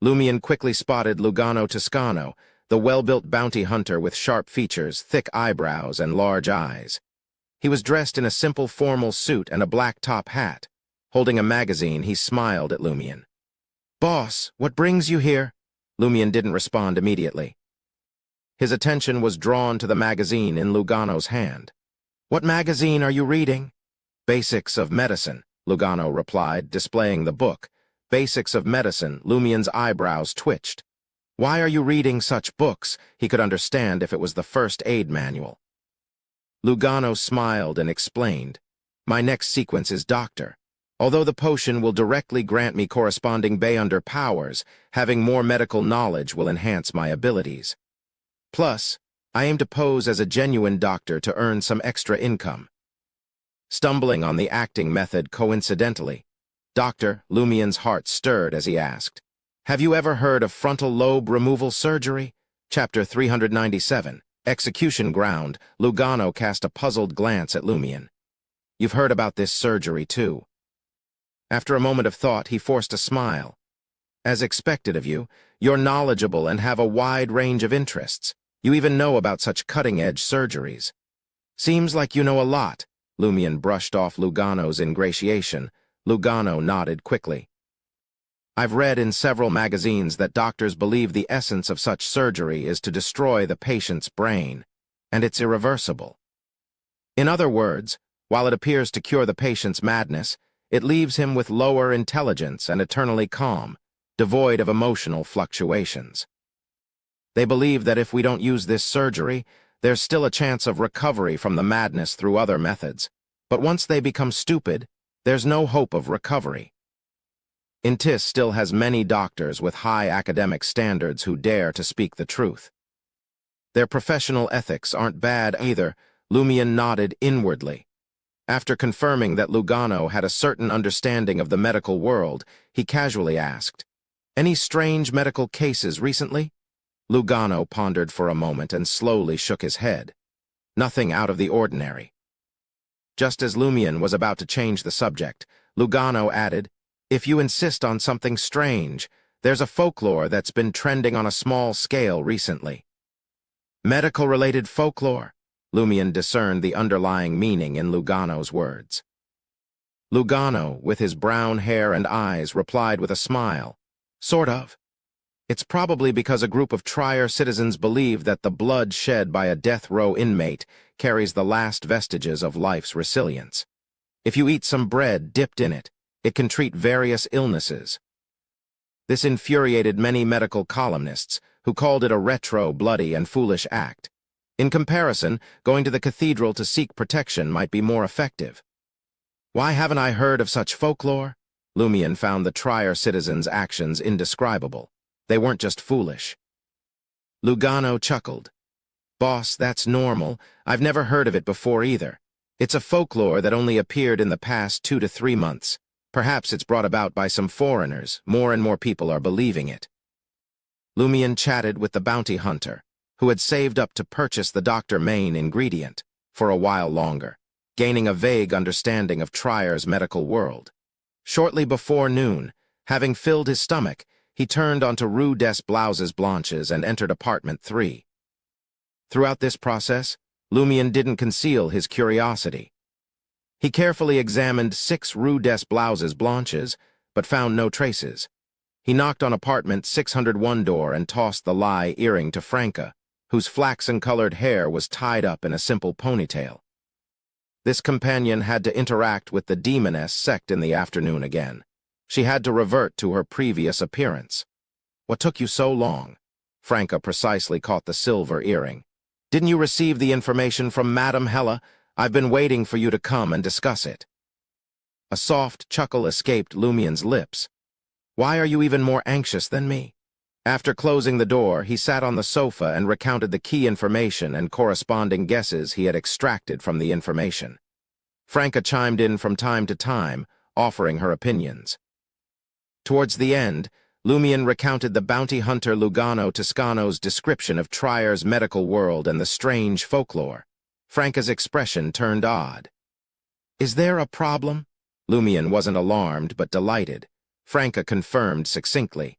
Lumion quickly spotted Lugano Toscano, the well-built bounty hunter with sharp features, thick eyebrows, and large eyes. He was dressed in a simple formal suit and a black top hat. Holding a magazine, he smiled at Lumion. "Boss, what brings you here?" Lumion didn't respond immediately. His attention was drawn to the magazine in Lugano's hand. "What magazine are you reading?" "Basics of Medicine," Lugano replied, displaying the book. "Basics of Medicine." Lumion's eyebrows twitched. "Why are you reading such books?" He could understand if it was the first aid manual. Lugano smiled and explained, "My next sequence is doctor. Although the potion will directly grant me corresponding Beyonder powers, having more medical knowledge will enhance my abilities. Plus, I aim to pose as a genuine doctor to earn some extra income." Stumbling on the acting method coincidentally, Lumion's heart stirred as he asked, "Have you ever heard of frontal lobe removal surgery?" Chapter 397, Execution Ground. Lugano cast a puzzled glance at Lumion. "You've heard about this surgery, too." After a moment of thought, he forced a smile. "As expected of you, you're knowledgeable and have a wide range of interests. You even know about such cutting-edge surgeries." "Seems like you know a lot." Lumion brushed off Lugano's ingratiation. Lugano nodded quickly. "I've read in several magazines that doctors believe the essence of such surgery is to destroy the patient's brain, and it's irreversible. In other words, while it appears to cure the patient's madness, it leaves him with lower intelligence and eternally calm, devoid of emotional fluctuations. They believe that if we don't use this surgery, there's still a chance of recovery from the madness through other methods, but once they become stupid, there's no hope of recovery. Intis still has many doctors with high academic standards who dare to speak the truth. Their professional ethics aren't bad either." Lumion nodded inwardly. After confirming that Lugano had a certain understanding of the medical world, he casually asked, "Any strange medical cases recently?" Lugano pondered for a moment and slowly shook his head. "Nothing out of the ordinary." Just as Lumion was about to change the subject, Lugano added, "If you insist on something strange, there's a folklore that's been trending on a small scale recently." "Medical-related folklore?" Lumion discerned the underlying meaning in Lugano's words. Lugano, with his brown hair and eyes, replied with a smile, "Sort of. It's probably because a group of Trier citizens believe that the blood shed by a death row inmate carries the last vestiges of life's resilience. If you eat some bread dipped in it, it can treat various illnesses." This infuriated many medical columnists, who called it a retro, bloody, and foolish act. In comparison, going to the cathedral to seek protection might be more effective. "Why haven't I heard of such folklore?" Lumion found the Trier citizens' actions indescribable. They weren't just foolish. Lugano chuckled. "Boss, that's normal. I've never heard of it before either. It's a folklore that only appeared in the past 2 to 3 months. Perhaps it's brought about by some foreigners. More and more people are believing it." Lumion chatted with the bounty hunter, who had saved up to purchase the Dr. Main ingredient, for a while longer, gaining a vague understanding of Trier's medical world. Shortly before noon, having filled his stomach, he turned onto Rue des Blouses Blanches and entered apartment 3. Throughout this process, Lumion didn't conceal his curiosity. He carefully examined 6 Rue des Blouses Blanches, but found no traces. He knocked on apartment 601 door and tossed the lie earring to Franca, whose flaxen-colored hair was tied up in a simple ponytail. This companion had to interact with the demoness sect in the afternoon again. She had to revert to her previous appearance. What took you so long? Franca precisely caught the silver earring. Didn't you receive the information from Madame Hella? I've been waiting for you to come and discuss it. A soft chuckle escaped Lumien's lips. Why are you even more anxious than me? After closing the door, he sat on the sofa and recounted the key information and corresponding guesses he had extracted from the information. Franca chimed in from time to time, offering her opinions. Towards the end, Lumien recounted the bounty hunter Lugano Toscano's description of Trier's medical world and the strange folklore. Franca's expression turned odd. Is there a problem? Lumien wasn't alarmed but delighted. Franca confirmed succinctly.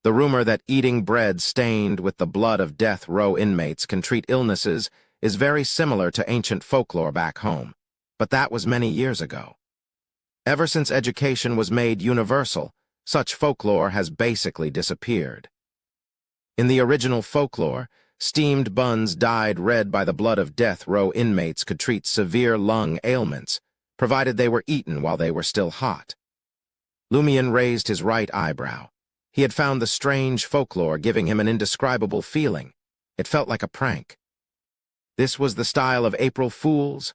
The rumor that eating bread stained with the blood of death row inmates can treat illnesses is very similar to ancient folklore back home, but that was many years ago. Ever since education was made universal, such folklore has basically disappeared. In the original folklore, steamed buns dyed red by the blood of death row inmates could treat severe lung ailments, provided they were eaten while they were still hot. Lumien raised his right eyebrow. He had found the strange folklore giving him an indescribable feeling. It felt like a prank. This was the style of April Fools?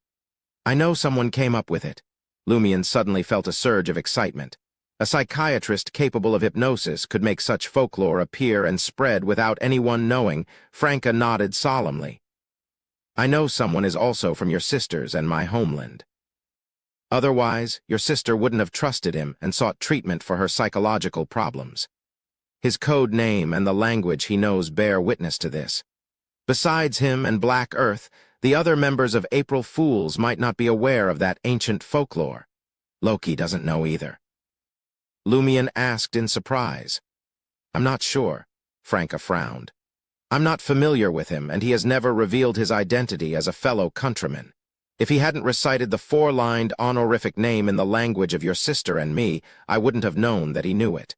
I know someone came up with it. Lumien suddenly felt a surge of excitement. A psychiatrist capable of hypnosis could make such folklore appear and spread without anyone knowing. Franca nodded solemnly. I know someone is also from your sister's and my homeland. Otherwise, your sister wouldn't have trusted him and sought treatment for her psychological problems. His code name and the language he knows bear witness to this. Besides him and Black Earth, the other members of April Fools might not be aware of that ancient folklore. Loki doesn't know either. Lumien asked in surprise. I'm not sure, Franca frowned. I'm not familiar with him, and he has never revealed his identity as a fellow countryman. If he hadn't recited the four-lined honorific name in the language of your sister and me, I wouldn't have known that he knew it.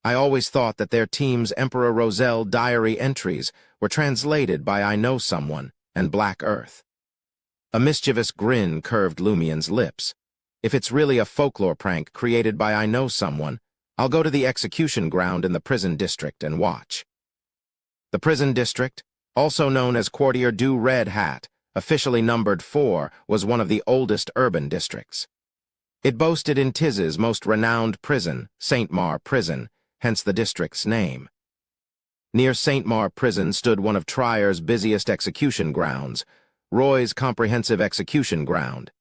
I always thought that their team's Emperor Roselle diary entries were translated by I Know Someone and Black Earth. A mischievous grin curved Lumien's lips. If it's really a folklore prank created by I Know Someone, I'll go to the execution ground in the prison district and watch. The prison district, also known as Quartier du Red Hat, officially numbered 4, was one of the oldest urban districts. It boasted Intiz's most renowned prison, St. Mar Prison, hence the district's name. Near St. Mar Prison stood one of Trier's busiest execution grounds, Roy's Comprehensive Execution Ground.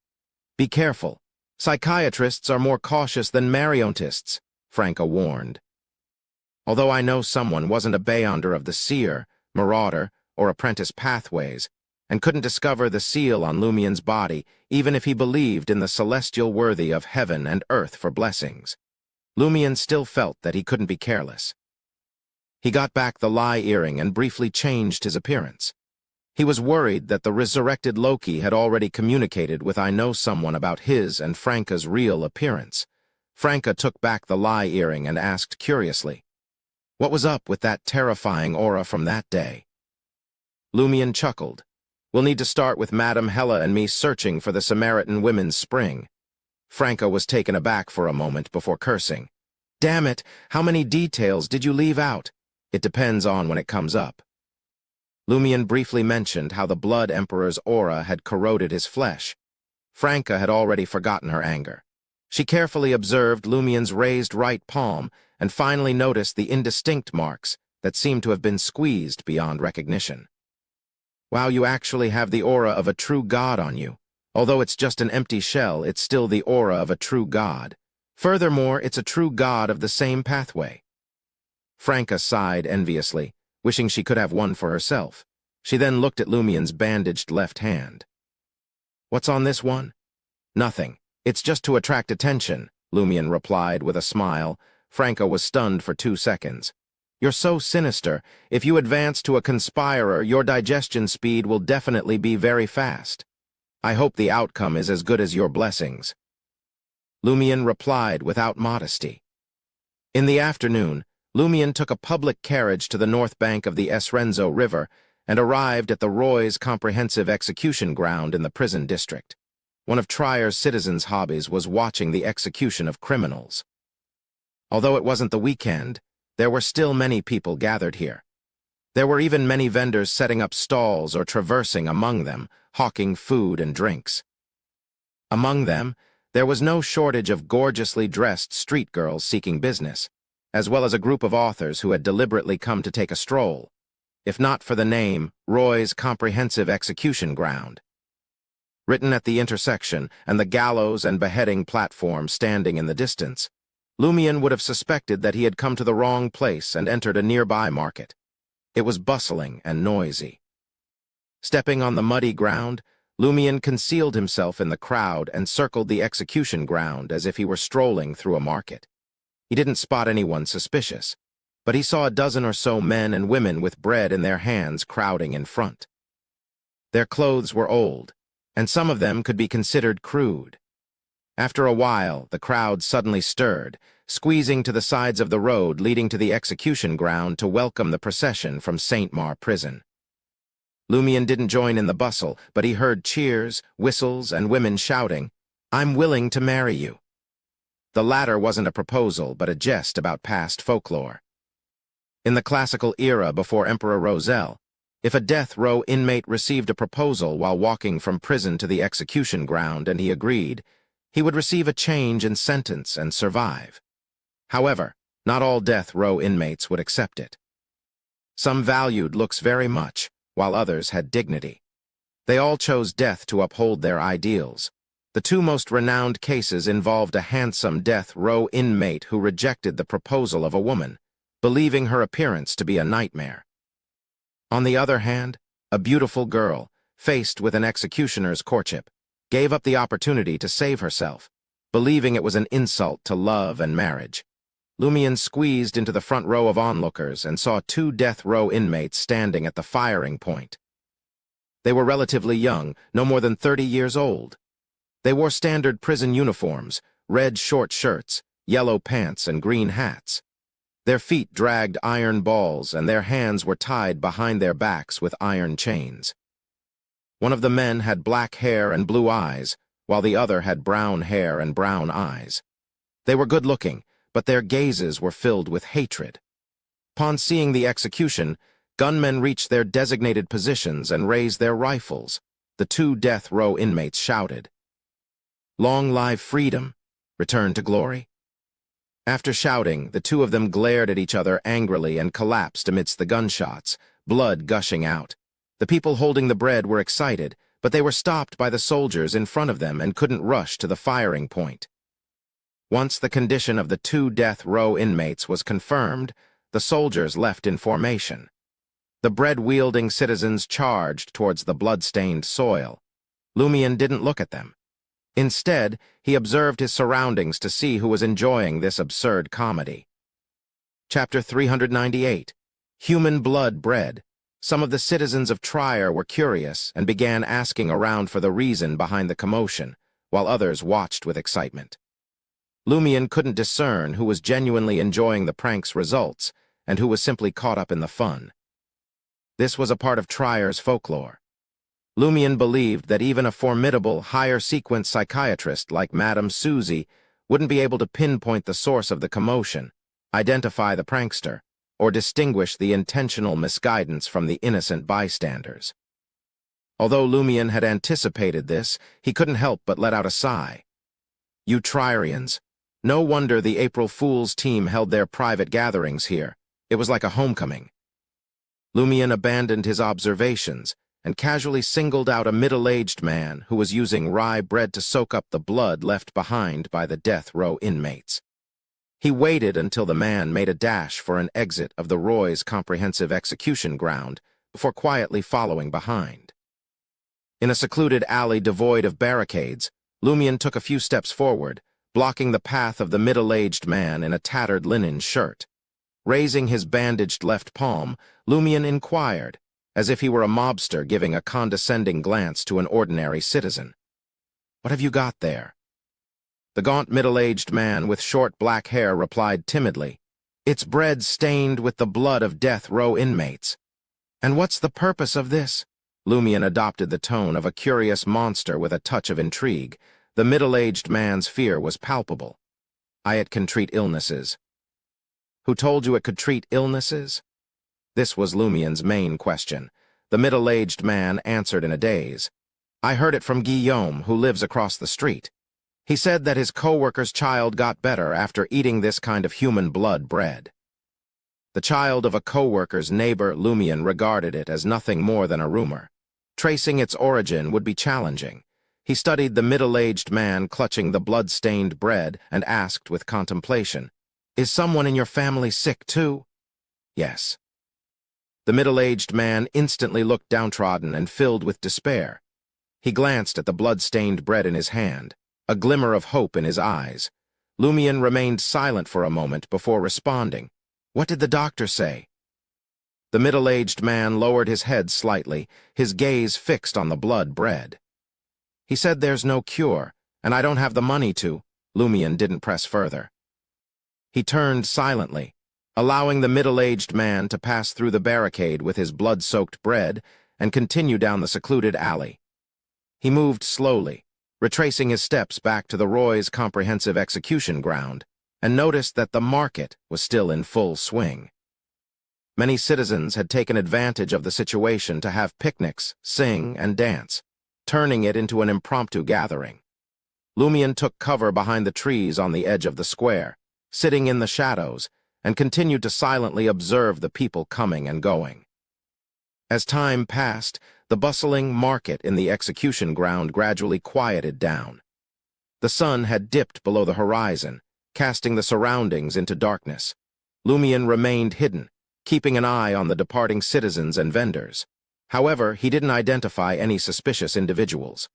Be careful. Psychiatrists are more cautious than marionetists, Franca warned. Although I Know Someone wasn't a beyonder of the seer, marauder, or apprentice pathways, and couldn't discover the seal on Lumien's body, even if he believed in the celestial worthy of heaven and earth for blessings. Lumien still felt that he couldn't be careless. He got back the lie earring and briefly changed his appearance. He was worried that the resurrected Loki had already communicated with I Know Someone about his and Franca's real appearance. Franca took back the lie earring and asked curiously, what was up with that terrifying aura from that day? Lumien chuckled. We'll need to start with Madame Hella and me searching for the Samaritan Women's Spring. Franca was taken aback for a moment before cursing. Damn it, how many details did you leave out? It depends on when it comes up. Lumien briefly mentioned how the Blood Emperor's aura had corroded his flesh. Franca had already forgotten her anger. She carefully observed Lumien's raised right palm and finally noticed the indistinct marks that seemed to have been squeezed beyond recognition. Wow, you actually have the aura of a true god on you. Although it's just an empty shell, it's still the aura of a true god. Furthermore, it's a true god of the same pathway. Franca sighed enviously, wishing she could have one for herself. She then looked at Lumien's bandaged left hand. What's on this one? Nothing. It's just to attract attention, Lumien replied with a smile. Franca was stunned for 2 seconds. You're so sinister. If you advance to a conspirer, your digestion speed will definitely be very fast. I hope the outcome is as good as your blessings. Lumien replied without modesty. In the afternoon, Lumien took a public carriage to the north bank of the Esrenzo River and arrived at the Roy's Comprehensive Execution Ground in the prison district. One of Trier's citizens' hobbies was watching the execution of criminals. Although it wasn't the weekend, there were still many people gathered here. There were even many vendors setting up stalls or traversing among them, hawking food and drinks. Among them, there was no shortage of gorgeously dressed street girls seeking business, as well as a group of authors who had deliberately come to take a stroll, if not for the name Roy's Comprehensive Execution Ground. Written at the intersection and the gallows and beheading platform standing in the distance, Lumion would have suspected that he had come to the wrong place and entered a nearby market. It was bustling and noisy. Stepping on the muddy ground, Lumion concealed himself in the crowd and circled the execution ground as if he were strolling through a market. He didn't spot anyone suspicious, but he saw a dozen or so men and women with bread in their hands crowding in front. Their clothes were old, and some of them could be considered crude. After a while, the crowd suddenly stirred, squeezing to the sides of the road leading to the execution ground to welcome the procession from St. Mar prison. Lumion didn't join in the bustle, but he heard cheers, whistles, and women shouting, "I'm willing to marry you." The latter wasn't a proposal, but a jest about past folklore. In the classical era before Emperor Roselle, if a death row inmate received a proposal while walking from prison to the execution ground and he agreed, he would receive a change in sentence and survive. However, not all death row inmates would accept it. Some valued looks very much, while others had dignity. They all chose death to uphold their ideals. The two most renowned cases involved a handsome death row inmate who rejected the proposal of a woman, believing her appearance to be a nightmare. On the other hand, a beautiful girl, faced with an executioner's courtship, gave up the opportunity to save herself, believing it was an insult to love and marriage. Lumion squeezed into the front row of onlookers and saw two death row inmates standing at the firing point. They were relatively young, no more than 30 years old. They wore standard prison uniforms, red short shirts, yellow pants, and green hats. Their feet dragged iron balls, and their hands were tied behind their backs with iron chains. One of the men had black hair and blue eyes, while the other had brown hair and brown eyes. They were good-looking, but their gazes were filled with hatred. Upon seeing the execution, gunmen reached their designated positions and raised their rifles. The two death row inmates shouted, "Long live freedom! Return to glory!" After shouting, the two of them glared at each other angrily and collapsed amidst the gunshots, blood gushing out. The people holding the bread were excited, but they were stopped by the soldiers in front of them and couldn't rush to the firing point. Once the condition of the two death row inmates was confirmed, the soldiers left in formation. The bread-wielding citizens charged towards the blood-stained soil. Lumion didn't look at them. Instead, he observed his surroundings to see who was enjoying this absurd comedy. Chapter 398. Human Blood Bread. Some of the citizens of Trier were curious and began asking around for the reason behind the commotion, while others watched with excitement. Lumion couldn't discern who was genuinely enjoying the prank's results and who was simply caught up in the fun. This was a part of Trier's folklore. Lumion believed that even a formidable, higher-sequence psychiatrist like Madame Susie wouldn't be able to pinpoint the source of the commotion, identify the prankster, or distinguish the intentional misguidance from the innocent bystanders. Although Lumion had anticipated this, he couldn't help but let out a sigh. You Trierians, no wonder the April Fool's team held their private gatherings here. It was like a homecoming. Lumion abandoned his observations and casually singled out a middle-aged man who was using rye bread to soak up the blood left behind by the death row inmates. He waited until the man made a dash for an exit of the Roy's Comprehensive Execution Ground before quietly following behind. In a secluded alley devoid of barricades, Lumion took a few steps forward, blocking the path of the middle-aged man in a tattered linen shirt. Raising his bandaged left palm, Lumion inquired, as if he were a mobster giving a condescending glance to an ordinary citizen. "What have you got there?" The gaunt middle-aged man with short black hair replied timidly, "It's bread stained with the blood of death row inmates." And what's the purpose of this? Lumion adopted the tone of a curious monster with a touch of intrigue. The middle-aged man's fear was palpable. It can treat illnesses. Who told you it could treat illnesses? This was Lumion's main question. The middle-aged man answered in a daze. I heard it from Guillaume, who lives across the street. He said that his co-worker's child got better after eating this kind of human blood bread. The child of a co-worker's neighbor, Lumion, regarded it as nothing more than a rumor. Tracing its origin would be challenging. He studied the middle-aged man clutching the blood-stained bread and asked with contemplation, Is someone in your family sick too? Yes. The middle-aged man instantly looked downtrodden and filled with despair. He glanced at the blood-stained bread in his hand, a glimmer of hope in his eyes. Lumion remained silent for a moment before responding. What did the doctor say? The middle-aged man lowered his head slightly, his gaze fixed on the blood bread. He said there's no cure, and I don't have the money to. Lumion didn't press further. He turned silently, allowing the middle-aged man to pass through the barricade with his blood-soaked bread and continue down the secluded alley. He moved slowly, retracing his steps back to the Roy's comprehensive execution ground, and noticed that the market was still in full swing. Many citizens had taken advantage of the situation to have picnics, sing, and dance, turning it into an impromptu gathering. Lumion took cover behind the trees on the edge of the square, sitting in the shadows, and continued to silently observe the people coming and going. As time passed, the bustling market in the execution ground gradually quieted down. The sun had dipped below the horizon, casting the surroundings into darkness. Lumion remained hidden, keeping an eye on the departing citizens and vendors. However, he didn't identify any suspicious individuals.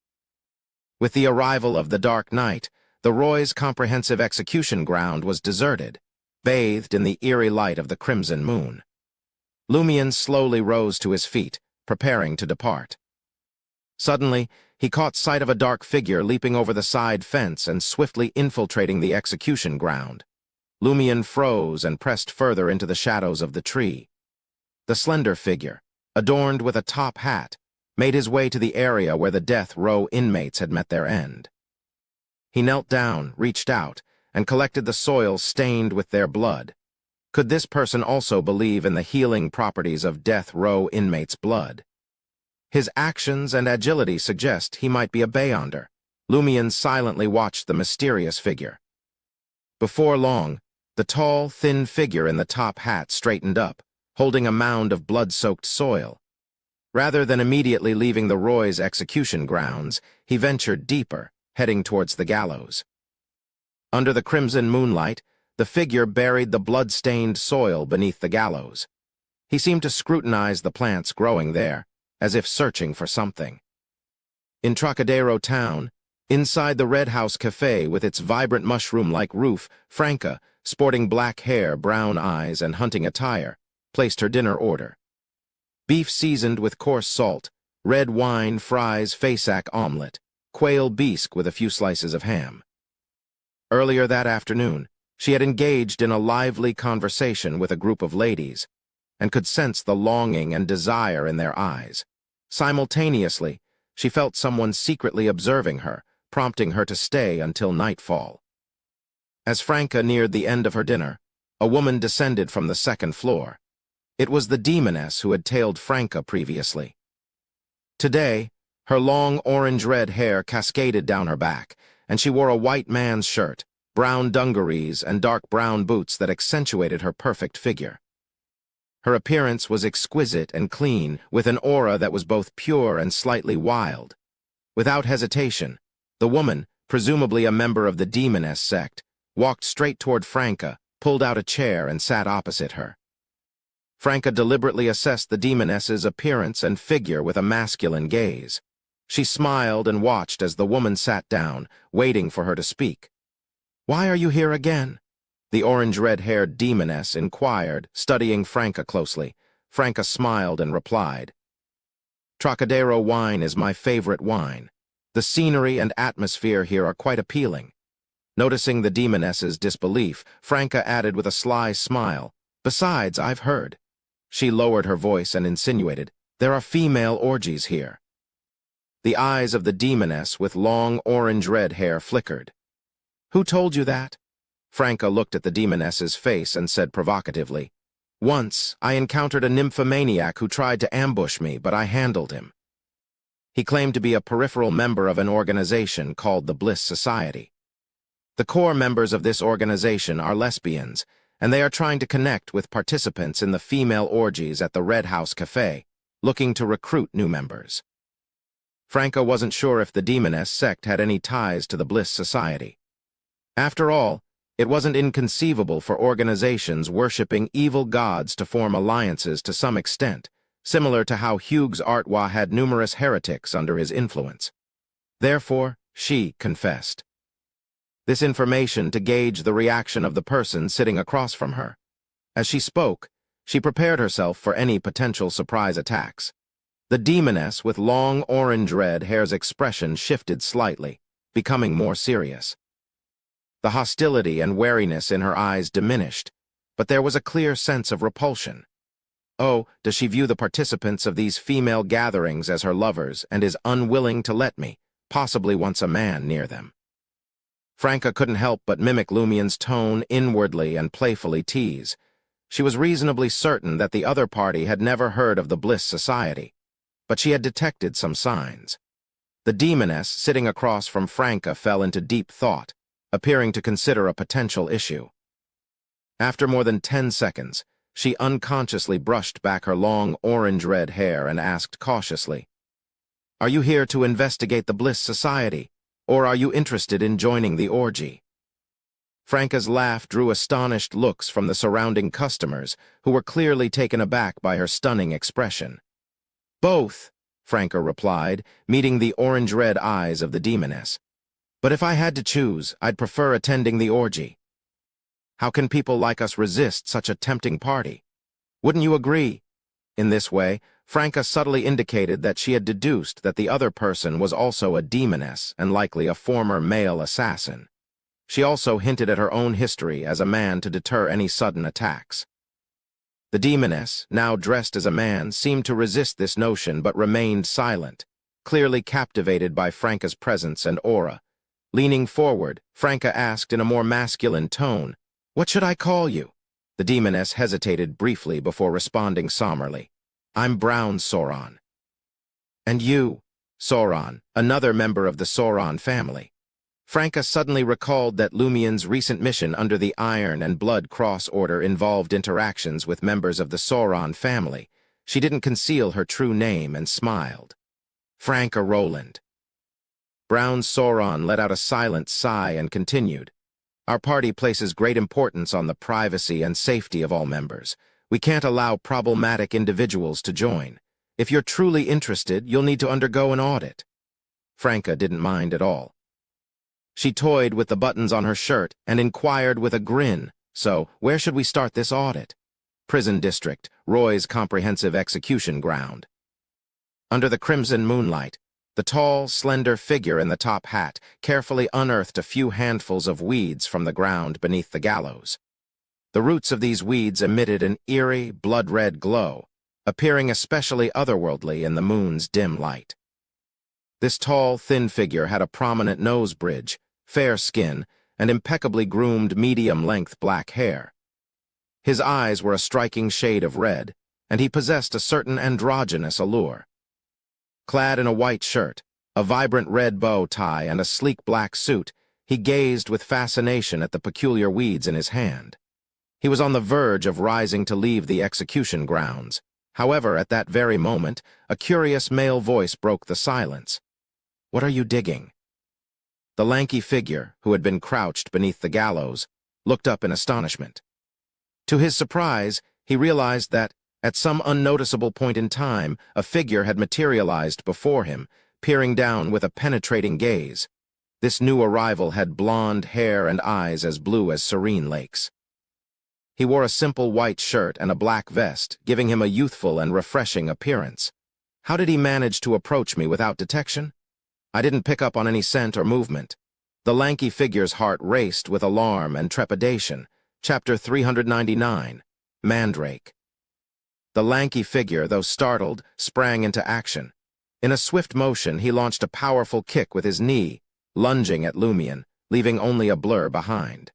With the arrival of the dark night, the Roy's comprehensive execution ground was deserted, bathed in the eerie light of the crimson moon. Lumion slowly rose to his feet, preparing to depart. Suddenly, he caught sight of a dark figure leaping over the side fence and swiftly infiltrating the execution ground. Lumion froze and pressed further into the shadows of the tree. The slender figure, adorned with a top hat, made his way to the area where the death row inmates had met their end. He knelt down, reached out, and collected the soil stained with their blood. Could this person also believe in the healing properties of death row inmates' blood? His actions and agility suggest he might be a Beyonder. Lumion silently watched the mysterious figure. Before long, the tall, thin figure in the top hat straightened up, holding a mound of blood-soaked soil. Rather than immediately leaving the Roy's execution grounds, he ventured deeper, heading towards the gallows. Under the crimson moonlight, the figure buried the blood-stained soil beneath the gallows. He seemed to scrutinize the plants growing there, as if searching for something. In Trocadero town, inside the Red House Cafe with its vibrant mushroom-like roof, Franca, sporting black hair, brown eyes, and hunting attire, placed her dinner order. Beef seasoned with coarse salt, red wine, fries, Faysac omelet, quail bisque with a few slices of ham. Earlier that afternoon, she had engaged in a lively conversation with a group of ladies, and could sense the longing and desire in their eyes. Simultaneously, she felt someone secretly observing her, prompting her to stay until nightfall. As Franca neared the end of her dinner, a woman descended from the second floor. It was the demoness who had tailed Franca previously. Today, her long orange-red hair cascaded down her back, and she wore a white man's shirt, brown dungarees, and dark brown boots that accentuated her perfect figure. Her appearance was exquisite and clean, with an aura that was both pure and slightly wild. Without hesitation, the woman, presumably a member of the demoness sect, walked straight toward Franca, pulled out a chair, and sat opposite her. Franca deliberately assessed the demoness's appearance and figure with a masculine gaze. She smiled and watched as the woman sat down, waiting for her to speak. "Why are you here again?" the orange-red-haired demoness inquired, studying Franca closely. Franca smiled and replied, "Trocadero wine is my favorite wine. The scenery and atmosphere here are quite appealing." Noticing the demoness's disbelief, Franca added with a sly smile, "Besides, I've heard." She lowered her voice and insinuated, "There are female orgies here." The eyes of the demoness with long orange-red hair flickered. "Who told you that?" Franca looked at the demoness's face and said provocatively, "Once, I encountered a nymphomaniac who tried to ambush me, but I handled him." He claimed to be a peripheral member of an organization called the Bliss Society. The core members of this organization are lesbians, and they are trying to connect with participants in the female orgies at the Red House Cafe, looking to recruit new members. Franca wasn't sure if the demoness sect had any ties to the Bliss Society. After all, it wasn't inconceivable for organizations worshipping evil gods to form alliances to some extent, similar to how Hughes Artois had numerous heretics under his influence. Therefore, she confessed. This information to gauge the reaction of the person sitting across from her. As she spoke, she prepared herself for any potential surprise attacks. The demoness with long orange-red hair's expression shifted slightly, becoming more serious. The hostility and wariness in her eyes diminished, but there was a clear sense of repulsion. Oh, does she view the participants of these female gatherings as her lovers and is unwilling to let me, possibly wants a man near them? Franca couldn't help but mimic Lumien's tone inwardly and playfully tease. She was reasonably certain that the other party had never heard of the Bliss Society, but she had detected some signs. The demoness sitting across from Franca fell into deep thought, appearing to consider a potential issue. After more than 10 seconds, she unconsciously brushed back her long orange-red hair and asked cautiously, "Are you here to investigate the Bliss Society, or are you interested in joining the orgy?" Franca's laugh drew astonished looks from the surrounding customers, who were clearly taken aback by her stunning expression. "Both," Franca replied, meeting the orange-red eyes of the demoness. "But if I had to choose, I'd prefer attending the orgy. How can people like us resist such a tempting party? Wouldn't you agree?" In this way, Franca subtly indicated that she had deduced that the other person was also a demoness and likely a former male assassin. She also hinted at her own history as a man to deter any sudden attacks. The demoness, now dressed as a man, seemed to resist this notion but remained silent, clearly captivated by Franca's presence and aura. Leaning forward, Franca asked in a more masculine tone, "What should I call you?" The demoness hesitated briefly before responding somberly, "I'm Brown Sauron." "And you?" Sauron, another member of the Sauron family. Franca suddenly recalled that Lumien's recent mission under the Iron and Blood Cross Order involved interactions with members of the Sauron family. She didn't conceal her true name and smiled. "Franca Roland." Brown Sauron let out a silent sigh and continued, "Our party places great importance on the privacy and safety of all members. We can't allow problematic individuals to join. If you're truly interested, you'll need to undergo an audit." Franca didn't mind at all. She toyed with the buttons on her shirt and inquired with a grin, "So, where should we start this audit?" "Prison District, Roy's comprehensive execution ground." Under the crimson moonlight, the tall, slender figure in the top hat carefully unearthed a few handfuls of weeds from the ground beneath the gallows. The roots of these weeds emitted an eerie, blood-red glow, appearing especially otherworldly in the moon's dim light. This tall, thin figure had a prominent nose bridge, fair skin, and impeccably groomed medium-length black hair. His eyes were a striking shade of red, and he possessed a certain androgynous allure. Clad in a white shirt, a vibrant red bow tie, and a sleek black suit, he gazed with fascination at the peculiar weeds in his hand. He was on the verge of rising to leave the execution grounds. However, at that very moment, a curious male voice broke the silence. "What are you digging?" The lanky figure, who had been crouched beneath the gallows, looked up in astonishment. To his surprise, he realized that, at some unnoticeable point in time, a figure had materialized before him, peering down with a penetrating gaze. This new arrival had blonde hair and eyes as blue as serene lakes. He wore a simple white shirt and a black vest, giving him a youthful and refreshing appearance. How did he manage to approach me without detection? I didn't pick up on any scent or movement. The lanky figure's heart raced with alarm and trepidation. Chapter 399, Mandrake. The lanky figure, though startled, sprang into action. In a swift motion, he launched a powerful kick with his knee, lunging at Lumion, leaving only a blur behind.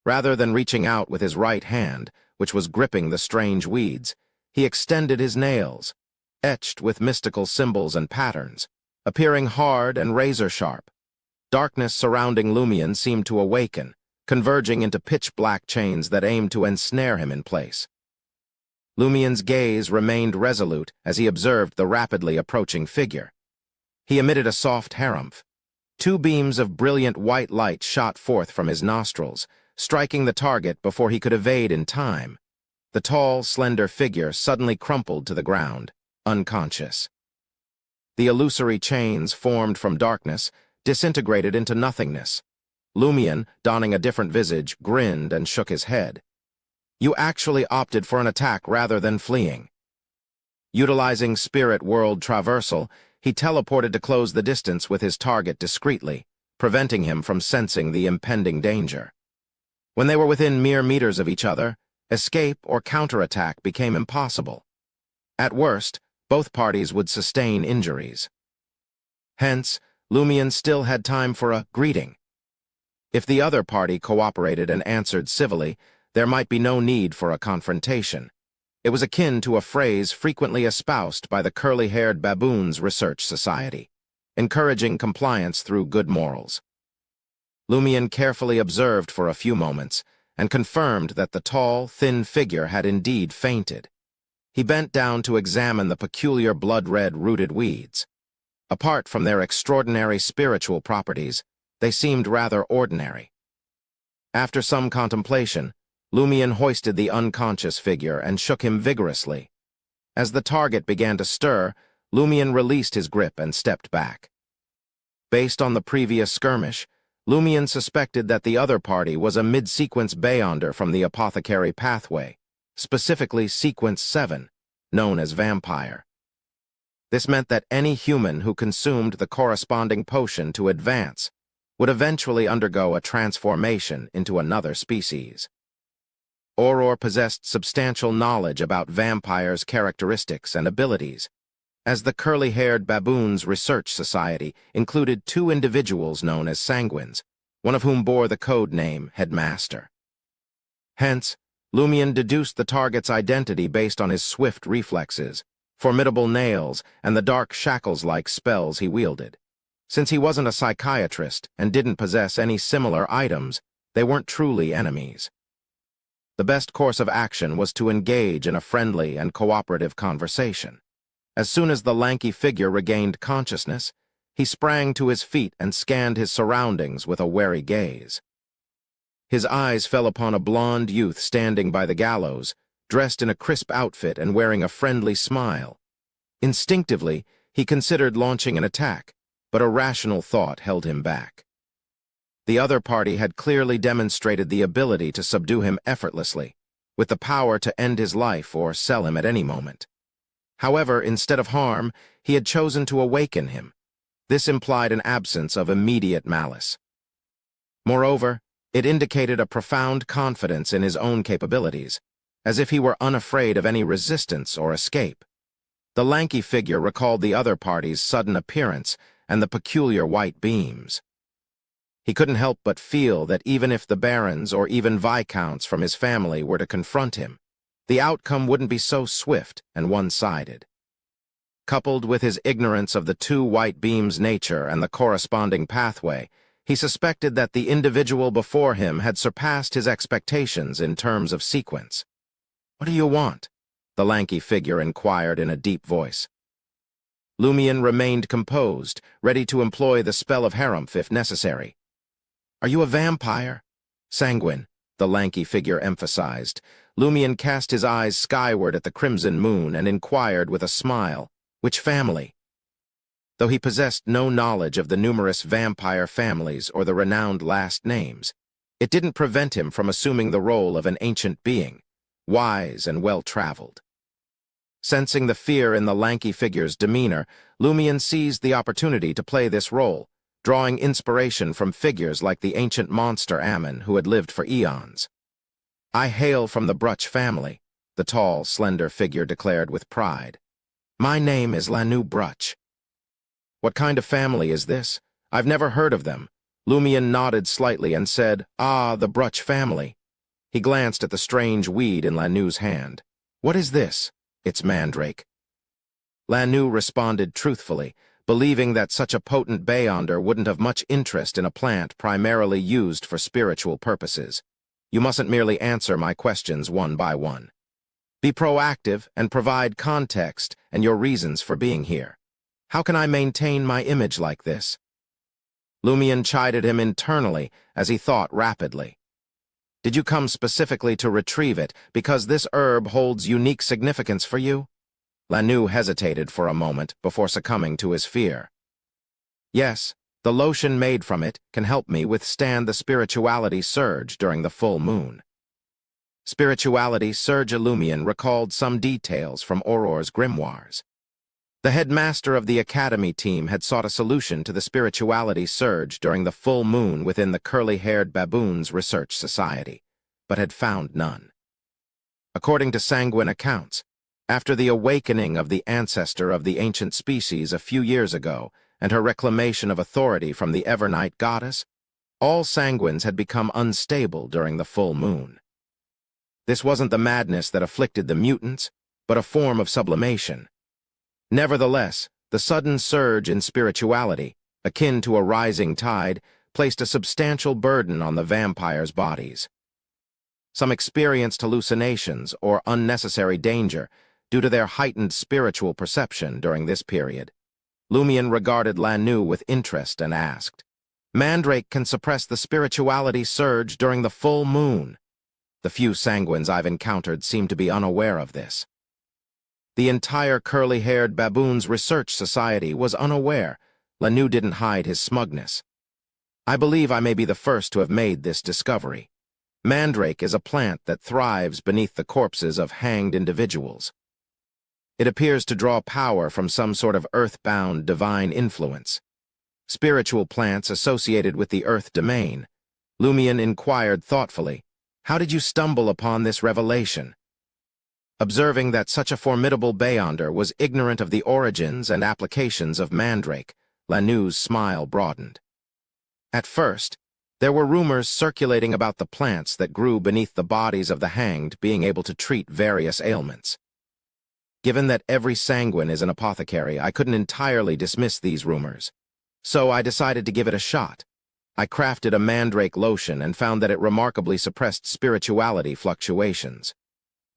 Rather than reaching out with his right hand, which was gripping the strange weeds, he extended his nails, etched with mystical symbols and patterns, appearing hard and razor-sharp. Darkness surrounding Lumion seemed to awaken, converging into pitch-black chains that aimed to ensnare him in place. Lumion's gaze remained resolute as he observed the rapidly approaching figure. He emitted a soft harumph. Two beams of brilliant white light shot forth from his nostrils, striking the target before he could evade in time. The tall, slender figure suddenly crumpled to the ground, unconscious. The illusory chains formed from darkness disintegrated into nothingness. Lumion, donning a different visage, grinned and shook his head. You actually opted for an attack rather than fleeing. Utilizing spirit world traversal, he teleported to close the distance with his target discreetly, preventing him from sensing the impending danger. When they were within mere meters of each other, escape or counterattack became impossible. At worst, both parties would sustain injuries. Hence, Lumion still had time for a greeting. If the other party cooperated and answered civilly, there might be no need for a confrontation. It was akin to a phrase frequently espoused by the curly-haired baboons research society, encouraging compliance through good morals. Lumion carefully observed for a few moments and confirmed that the tall, thin figure had indeed fainted. He bent down to examine the peculiar blood-red rooted weeds. Apart from their extraordinary spiritual properties, they seemed rather ordinary. After some contemplation, Lumion hoisted the unconscious figure and shook him vigorously. As the target began to stir, Lumion released his grip and stepped back. Based on the previous skirmish, Lumion suspected that the other party was a mid-sequence Beyonder from the apothecary pathway, specifically Sequence 7, known as Vampire. This meant that any human who consumed the corresponding potion to advance would eventually undergo a transformation into another species. Auror possessed substantial knowledge about vampires' characteristics and abilities, as the curly-haired baboons research society included two individuals known as Sanguines, one of whom bore the code name Headmaster. Hence, Lumion deduced the target's identity based on his swift reflexes, formidable nails, and the dark shackles-like spells he wielded. Since he wasn't a psychiatrist and didn't possess any similar items, they weren't truly enemies. The best course of action was to engage in a friendly and cooperative conversation. As soon as the lanky figure regained consciousness, he sprang to his feet and scanned his surroundings with a wary gaze. His eyes fell upon a blond youth standing by the gallows, dressed in a crisp outfit and wearing a friendly smile. Instinctively, he considered launching an attack, but a rational thought held him back. The other party had clearly demonstrated the ability to subdue him effortlessly, with the power to end his life or sell him at any moment. However, instead of harm, he had chosen to awaken him. This implied an absence of immediate malice. Moreover, it indicated a profound confidence in his own capabilities, as if he were unafraid of any resistance or escape. The lanky figure recalled the other party's sudden appearance and the peculiar white beams. He couldn't help but feel that even if the barons or even viscounts from his family were to confront him, the outcome wouldn't be so swift and one-sided. Coupled with his ignorance of the two white beams' nature and the corresponding pathway, he suspected that the individual before him had surpassed his expectations in terms of sequence. "What do you want?" the lanky figure inquired in a deep voice. Lumion remained composed, ready to employ the spell of harumph if necessary. "Are you a vampire?" "Sanguine," the lanky figure emphasized. Lumion cast his eyes skyward at the crimson moon and inquired with a smile, "Which family?" Though he possessed no knowledge of the numerous vampire families or the renowned last names, it didn't prevent him from assuming the role of an ancient being, wise and well-traveled. Sensing the fear in the lanky figure's demeanor, Lumion seized the opportunity to play this role, drawing inspiration from figures like the ancient monster Ammon who had lived for eons. "I hail from the Brutch family," the tall, slender figure declared with pride. "My name is Lanu Brutch." "What kind of family is this? I've never heard of them." Lumion nodded slightly and said, "Ah, the Brutch family." He glanced at the strange weed in Lanu's hand. "What is this?" "It's mandrake." Lanu responded truthfully, believing that such a potent beyonder wouldn't have much interest in a plant primarily used for spiritual purposes. "You mustn't merely answer my questions one by one. Be proactive and provide context and your reasons for being here. How can I maintain my image like this?" Lumion chided him internally as he thought rapidly. "Did you come specifically to retrieve it because this herb holds unique significance for you?" Lanu hesitated for a moment before succumbing to his fear. "Yes, the lotion made from it can help me withstand the spirituality surge during the full moon." Spirituality surge. Lumion recalled some details from Auror's grimoires. The headmaster of the academy team had sought a solution to the spirituality surge during the full moon within the curly-haired baboons research society, but had found none. According to sanguine accounts, after the awakening of the ancestor of the ancient species a few years ago and her reclamation of authority from the Evernight goddess, all sanguines had become unstable during the full moon. This wasn't the madness that afflicted the mutants, but a form of sublimation. Nevertheless, the sudden surge in spirituality, akin to a rising tide, placed a substantial burden on the vampires' bodies. Some experienced hallucinations or unnecessary danger due to their heightened spiritual perception during this period. Lumion regarded Lanu with interest and asked, "Mandrake can suppress the spirituality surge during the full moon." The few sanguines I've encountered seem to be unaware of this. The entire curly-haired baboons research society was unaware. Lanu didn't hide his smugness. "I believe I may be the first to have made this discovery. Mandrake is a plant that thrives beneath the corpses of hanged individuals. It appears to draw power from some sort of earth-bound divine influence. Spiritual plants associated with the earth domain." Lumion inquired thoughtfully, "How did you stumble upon this revelation?" Observing that such a formidable beyonder was ignorant of the origins and applications of mandrake, Lanu's smile broadened. "At first, there were rumors circulating about the plants that grew beneath the bodies of the hanged being able to treat various ailments. Given that every sanguine is an apothecary, I couldn't entirely dismiss these rumors. So I decided to give it a shot. I crafted a mandrake lotion and found that it remarkably suppressed spirituality fluctuations."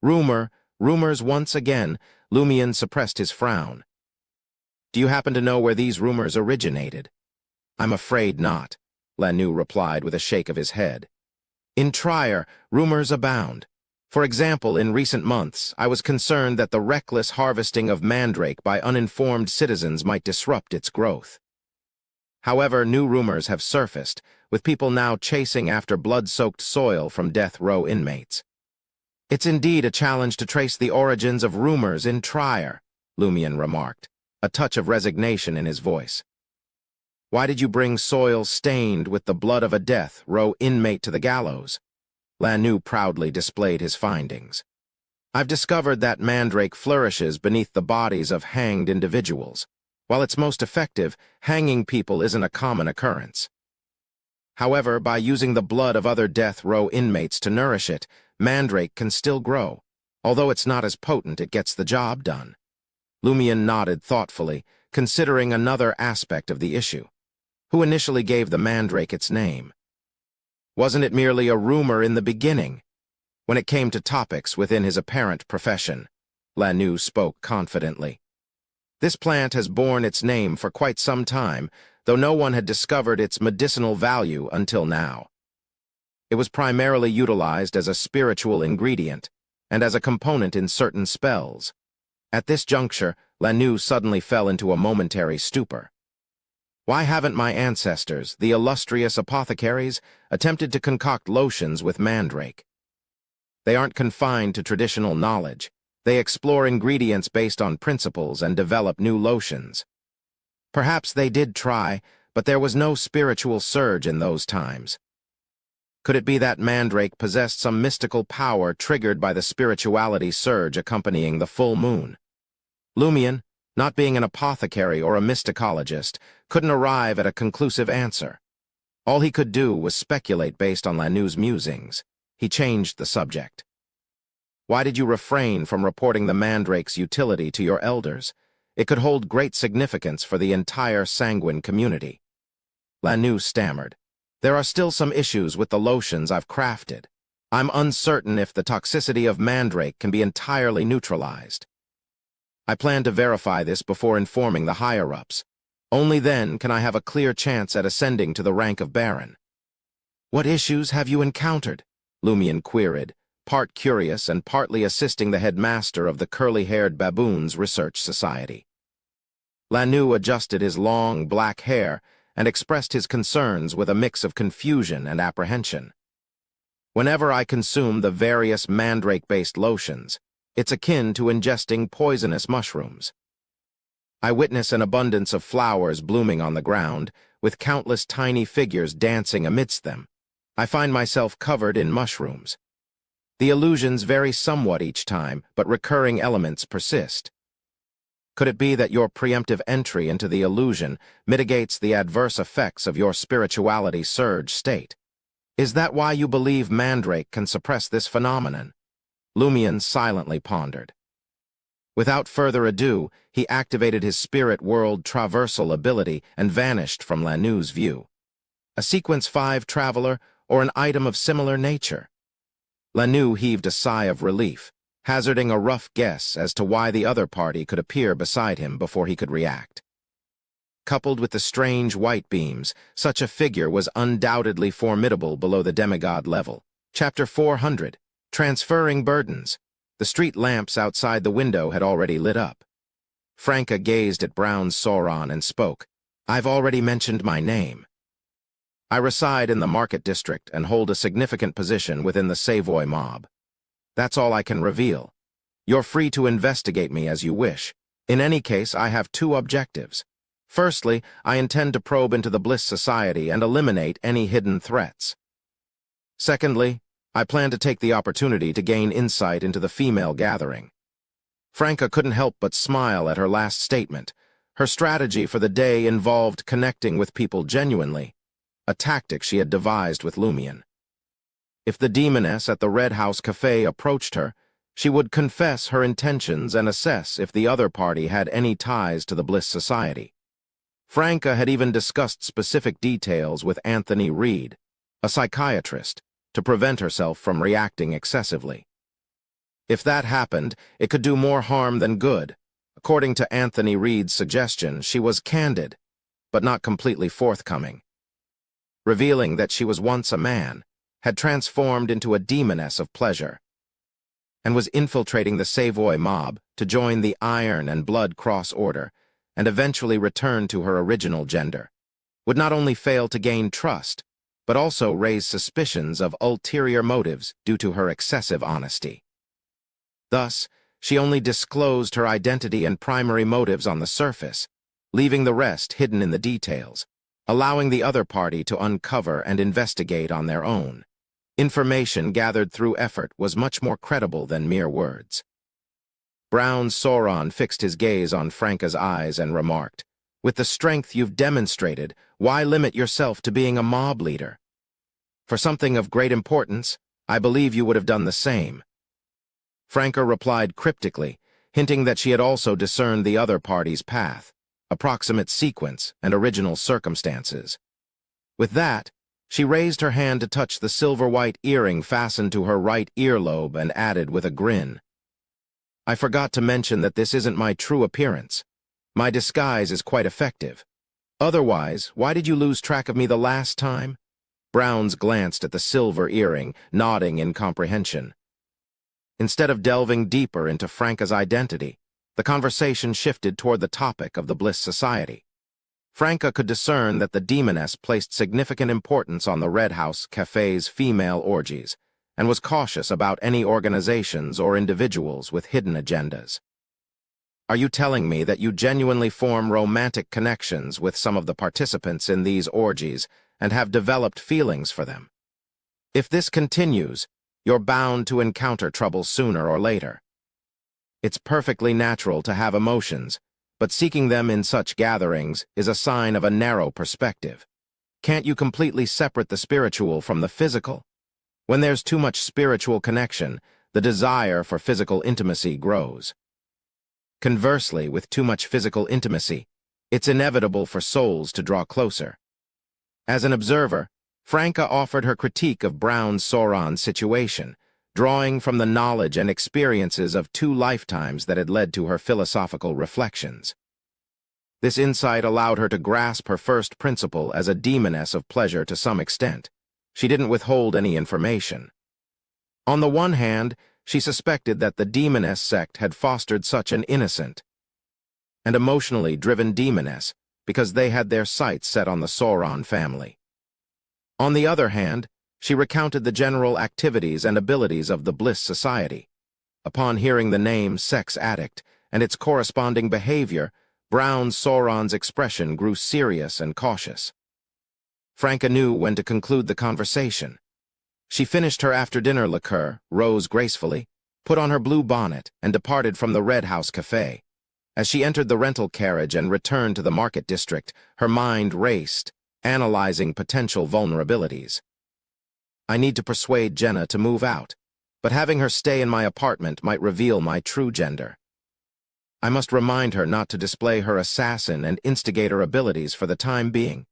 Rumors once again. Lumion suppressed his frown. "Do you happen to know where these rumors originated?" "I'm afraid not," Lanu replied with a shake of his head. "In Trier, rumors abound. For example, in recent months, I was concerned that the reckless harvesting of mandrake by uninformed citizens might disrupt its growth. However, new rumors have surfaced, with people now chasing after blood-soaked soil from death row inmates. It's indeed a challenge to trace the origins of rumors in Trier," Lumion remarked, a touch of resignation in his voice. "Why did you bring soil stained with the blood of a death row inmate to the gallows?" Lanu proudly displayed his findings. "I've discovered that mandrake flourishes beneath the bodies of hanged individuals. While it's most effective, hanging people isn't a common occurrence. However, by using the blood of other death row inmates to nourish it, mandrake can still grow. Although it's not as potent, it gets the job done." Lumion nodded thoughtfully, considering another aspect of the issue. Who initially gave the mandrake its name? Wasn't it merely a rumor in the beginning? When it came to topics within his apparent profession, Lanu spoke confidently. "This plant has borne its name for quite some time, though no one had discovered its medicinal value until now. It was primarily utilized as a spiritual ingredient and as a component in certain spells." At this juncture, Lanu suddenly fell into a momentary stupor. Why haven't my ancestors, the illustrious apothecaries, attempted to concoct lotions with mandrake? They aren't confined to traditional knowledge. They explore ingredients based on principles and develop new lotions. Perhaps they did try, but there was no spiritual surge in those times. Could it be that Mandrake possessed some mystical power triggered by the spirituality surge accompanying the full moon? Lumion, not being an apothecary or a mysticologist, couldn't arrive at a conclusive answer. All he could do was speculate based on Lanou's musings. He changed the subject. Why did you refrain from reporting the Mandrake's utility to your elders? It could hold great significance for the entire Sanguine community. Lanou stammered. There are still some issues with the lotions I've crafted. I'm uncertain if the toxicity of Mandrake can be entirely neutralized. I plan to verify this before informing the higher-ups. Only then can I have a clear chance at ascending to the rank of Baron. What issues have you encountered? Lumion queried, part curious and partly assisting the headmaster of the curly-haired baboons research society. Lanou adjusted his long, black hair and expressed his concerns with a mix of confusion and apprehension. Whenever I consume the various Mandrake-based lotions, it's akin to ingesting poisonous mushrooms. I witness an abundance of flowers blooming on the ground, with countless tiny figures dancing amidst them. I find myself covered in mushrooms. The illusions vary somewhat each time, but recurring elements persist. Could it be that your preemptive entry into the illusion mitigates the adverse effects of your spirituality surge state? Is that why you believe Mandrake can suppress this phenomenon? Lumion silently pondered. Without further ado, he activated his spirit world traversal ability and vanished from Lanou's view. A Sequence 5 traveler or an item of similar nature? Lanou heaved a sigh of relief, hazarding a rough guess as to why the other party could appear beside him before he could react. Coupled with the strange white beams, such a figure was undoubtedly formidable below the demigod level. Chapter 400. Transferring Burdens. The street lamps outside the window had already lit up. Franca gazed at Brown Sauron and spoke. I've already mentioned my name. I reside in the Market District and hold a significant position within the Savoy mob. That's all I can reveal. You're free to investigate me as you wish. In any case, I have two objectives. Firstly, I intend to probe into the Bliss Society and eliminate any hidden threats. Secondly, I plan to take the opportunity to gain insight into the female gathering. Franca couldn't help but smile at her last statement. Her strategy for the day involved connecting with people genuinely, a tactic she had devised with Lumion. If the demoness at the Red House Cafe approached her, she would confess her intentions and assess if the other party had any ties to the Bliss Society. Franca had even discussed specific details with Anthony Reed, a psychiatrist, to prevent herself from reacting excessively. If that happened, it could do more harm than good. According to Anthony Reed's suggestion, she was candid, but not completely forthcoming, revealing that she was once a man, had transformed into a demoness of pleasure, and was infiltrating the Savoy mob to join the Iron and Blood Cross Order and eventually return to her original gender, would not only fail to gain trust, but also raise suspicions of ulterior motives due to her excessive honesty. Thus, she only disclosed her identity and primary motives on the surface, leaving the rest hidden in the details, allowing the other party to uncover and investigate on their own. Information gathered through effort was much more credible than mere words. Brown Sauron fixed his gaze on Franca's eyes and remarked, "With the strength you've demonstrated, why limit yourself to being a mob leader? For something of great importance, I believe you would have done the same." Franca replied cryptically, hinting that she had also discerned the other party's path, approximate sequence, and original circumstances. With that, she raised her hand to touch the silver-white earring fastened to her right earlobe and added with a grin, "I forgot to mention that this isn't my true appearance. My disguise is quite effective. Otherwise, why did you lose track of me the last time?" Browns glanced at the silver earring, nodding in comprehension. Instead of delving deeper into Franca's identity, the conversation shifted toward the topic of the Bliss Society. Franca could discern that the demoness placed significant importance on the Red House Cafe's female orgies, and was cautious about any organizations or individuals with hidden agendas. "Are you telling me that you genuinely form romantic connections with some of the participants in these orgies and have developed feelings for them?" If this continues, you're bound to encounter trouble sooner or later. It's perfectly natural to have emotions, but seeking them in such gatherings is a sign of a narrow perspective. Can't you completely separate the spiritual from the physical? When there's too much spiritual connection, the desire for physical intimacy grows. Conversely, with too much physical intimacy, it's inevitable for souls to draw closer. As an observer, Franca offered her critique of Brown's Sauron's situation, drawing from the knowledge and experiences of 2 lifetimes that had led to her philosophical reflections. This insight allowed her to grasp her first principle as a demoness of pleasure to some extent. She didn't withhold any information. On the one hand, she suspected that the demoness sect had fostered such an innocent and emotionally driven demoness because they had their sights set on the Sauron family. On the other hand, she recounted the general activities and abilities of the Bliss Society. Upon hearing the name Sex Addict and its corresponding behavior, Brown's Sauron's expression grew serious and cautious. Franca knew when to conclude the conversation. She finished her after-dinner liqueur, rose gracefully, put on her blue bonnet, and departed from the Red House Café. As she entered the rental carriage and returned to the market district, her mind raced, analyzing potential vulnerabilities. I need to persuade Jenna to move out, but having her stay in my apartment might reveal my true gender. I must remind her not to display her assassin and instigator abilities for the time being.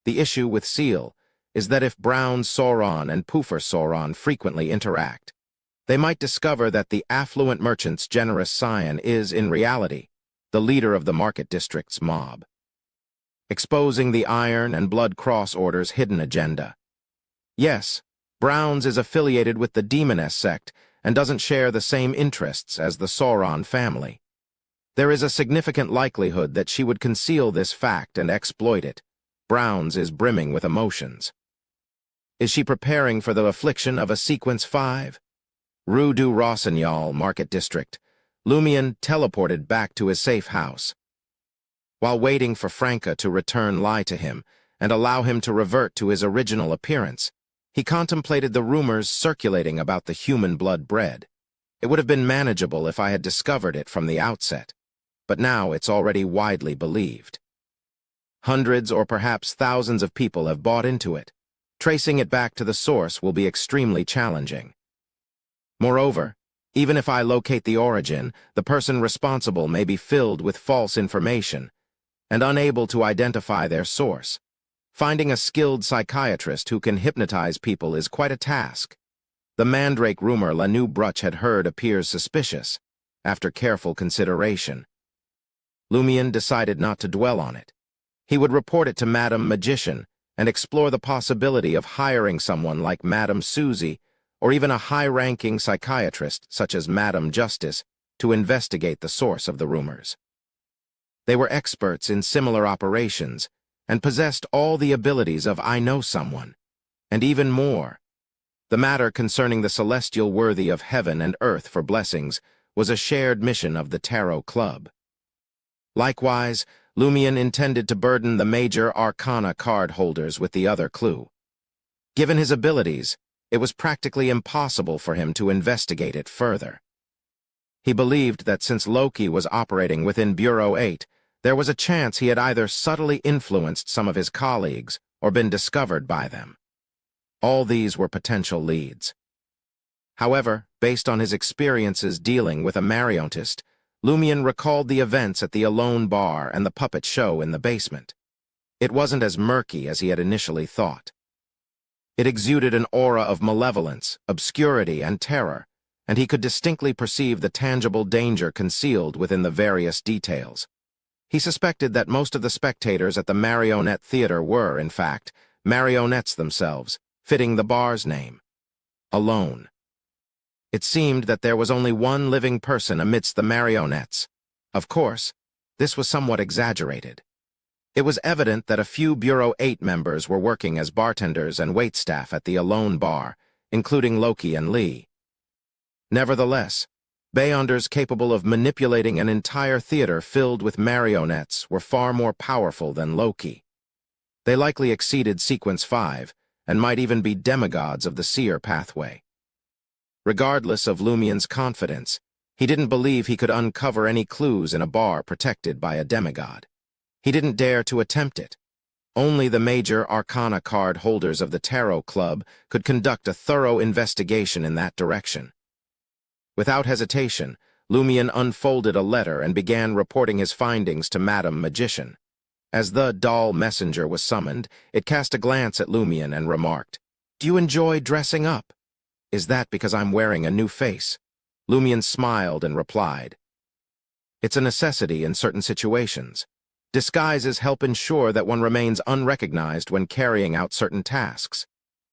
The issue with Seal is that if Brown's Sauron and Poofer Sauron frequently interact, they might discover that the affluent merchant's generous scion is, in reality, the leader of the market district's mob, exposing the Iron and Blood Cross Order's hidden agenda. Yes, Brown's is affiliated with the Demoness sect and doesn't share the same interests as the Sauron family. There is a significant likelihood that she would conceal this fact and exploit it. Brown's is brimming with emotions. Is she preparing for the affliction of a Sequence 5? Rue du Rossignol, Market District. Lumion teleported back to his safe house. While waiting for Franca to return lie to him and allow him to revert to his original appearance, he contemplated the rumors circulating about the human blood bread. It would have been manageable if I had discovered it from the outset, but now it's already widely believed. Hundreds or perhaps thousands of people have bought into it. Tracing it back to the source will be extremely challenging. Moreover, even if I locate the origin, the person responsible may be filled with false information and unable to identify their source. Finding a skilled psychiatrist who can hypnotize people is quite a task. The Mandrake rumor Lanu Brutch had heard appears suspicious, after careful consideration. Lumion decided not to dwell on it. He would report it to Madame Magician and explore the possibility of hiring someone like Madame Susie or even a high-ranking psychiatrist such as Madame Justice to investigate the source of the rumors. They were experts in similar operations and possessed all the abilities of I know someone, and even more. The matter concerning the celestial worthy of heaven and earth for blessings was a shared mission of the Tarot Club. Likewise, Lumion intended to burden the major arcana card holders with the other clue. Given his abilities, it was practically impossible for him to investigate it further. He believed that since Loki was operating within Bureau 8, there was a chance he had either subtly influenced some of his colleagues or been discovered by them. All these were potential leads. However, based on his experiences dealing with a marionettist, Lumion recalled the events at the Alone Bar and the puppet show in the basement. It wasn't as murky as he had initially thought. It exuded an aura of malevolence, obscurity, and terror, and he could distinctly perceive the tangible danger concealed within the various details. He suspected that most of the spectators at the Marionette Theater were, in fact, marionettes themselves, fitting the bar's name. Alone. It seemed that there was only one living person amidst the marionettes. Of course, this was somewhat exaggerated. It was evident that a few Bureau 8 members were working as bartenders and waitstaff at the Alone Bar, including Loki and Lee. Nevertheless, Beyonders capable of manipulating an entire theater filled with marionettes were far more powerful than Loki. They likely exceeded Sequence 5, and might even be demigods of the seer pathway. Regardless of Lumien's confidence, he didn't believe he could uncover any clues in a bar protected by a demigod. He didn't dare to attempt it. Only the major arcana card holders of the Tarot Club could conduct a thorough investigation in that direction. Without hesitation, Lumien unfolded a letter and began reporting his findings to Madame Magician. As the doll messenger was summoned, it cast a glance at Lumien and remarked, "Do you enjoy dressing up? Is that because I'm wearing a new face?" Lumien smiled and replied, "It's a necessity in certain situations. Disguises help ensure that one remains unrecognized when carrying out certain tasks."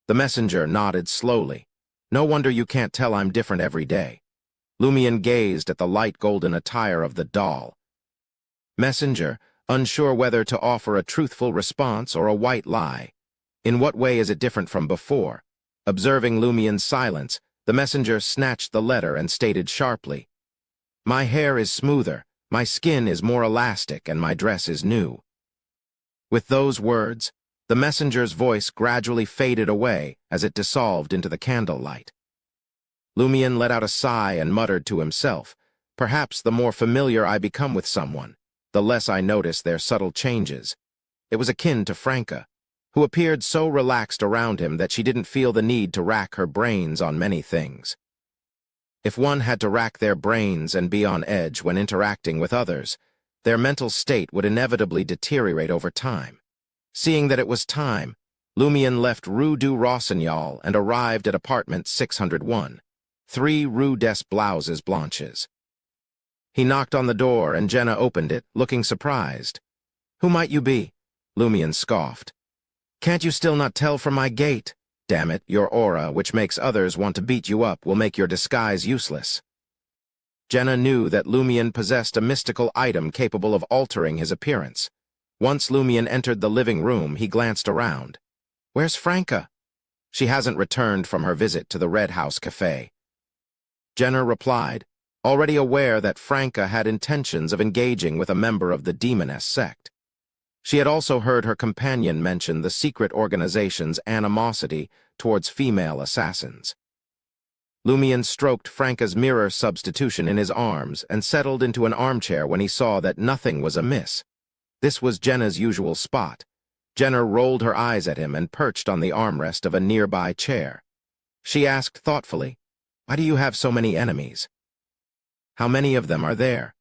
The messenger nodded slowly. "No wonder you can't tell I'm different every day." Lumien gazed at the light golden attire of the doll. Messenger, unsure whether to offer a truthful response or a white lie. "In what way is it different from before?" Observing Lumien's silence, the messenger snatched the letter and stated sharply, "My hair is smoother, my skin is more elastic, and my dress is new." With those words, the messenger's voice gradually faded away as it dissolved into the candlelight. Lumien let out a sigh and muttered to himself, "Perhaps the more familiar I become with someone, the less I notice their subtle changes." It was akin to Franca, who appeared so relaxed around him that she didn't feel the need to rack her brains on many things. If one had to rack their brains and be on edge when interacting with others, their mental state would inevitably deteriorate over time. Seeing that it was time, Lumien left Rue du Rossignol and arrived at apartment 601, 3 Rue des Blouses Blanches. He knocked on the door and Jenna opened it, looking surprised. "Who might you be?" Lumien scoffed. "Can't you still not tell from my gait? Damn it, your aura, which makes others want to beat you up, will make your disguise useless." Jenna knew that Lumien possessed a mystical item capable of altering his appearance. Once Lumien entered the living room, he glanced around. "Where's Franca?" "She hasn't returned from her visit to the Red House Café." Jenna replied, already aware that Franca had intentions of engaging with a member of the Demoness sect. She had also heard her companion mention the secret organization's animosity towards female assassins. Lumien stroked Franca's mirror substitution in his arms and settled into an armchair when he saw that nothing was amiss. This was Jenna's usual spot. Jenna rolled her eyes at him and perched on the armrest of a nearby chair. She asked thoughtfully, "Why do you have so many enemies?" "How many of them are there?"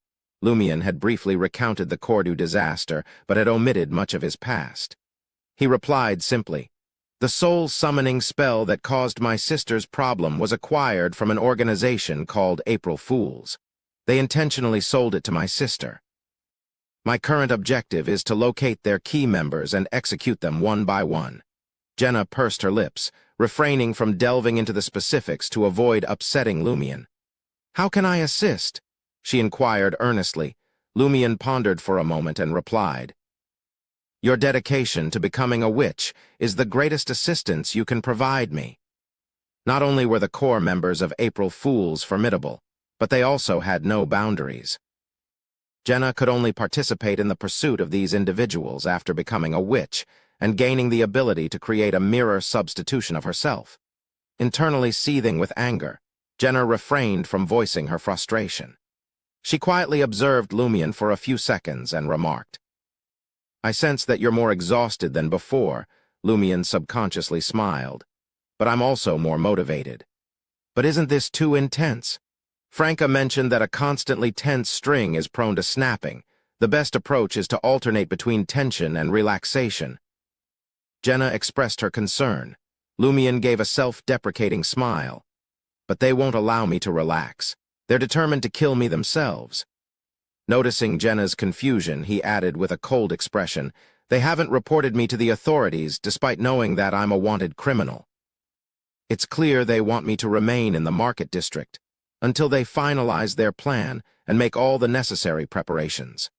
Lumien had briefly recounted the Cordu disaster, but had omitted much of his past. He replied simply, "The soul-summoning spell that caused my sister's problem was acquired from an organization called April Fools. They intentionally sold it to my sister. My current objective is to locate their key members and execute them one by one." Jenna pursed her lips, refraining from delving into the specifics to avoid upsetting Lumien. "How can I assist?" she inquired earnestly. Lumien pondered for a moment and replied, "Your dedication to becoming a witch is the greatest assistance you can provide me." Not only were the core members of April Fools formidable, but they also had no boundaries. Jenna could only participate in the pursuit of these individuals after becoming a witch and gaining the ability to create a mirror substitution of herself. Internally seething with anger, Jenna refrained from voicing her frustration. She quietly observed Lumien for a few seconds and remarked, "I sense that you're more exhausted than before." Lumien subconsciously smiled. "But I'm also more motivated." "But isn't this too intense?" Franca mentioned that a constantly tense string is prone to snapping. The best approach is to alternate between tension and relaxation. Jenna expressed her concern. Lumien gave a self-deprecating smile. "But they won't allow me to relax. They're determined to kill me themselves." Noticing Jenna's confusion, he added with a cold expression, "They haven't reported me to the authorities despite knowing that I'm a wanted criminal. It's clear they want me to remain in the market district until they finalize their plan and make all the necessary preparations."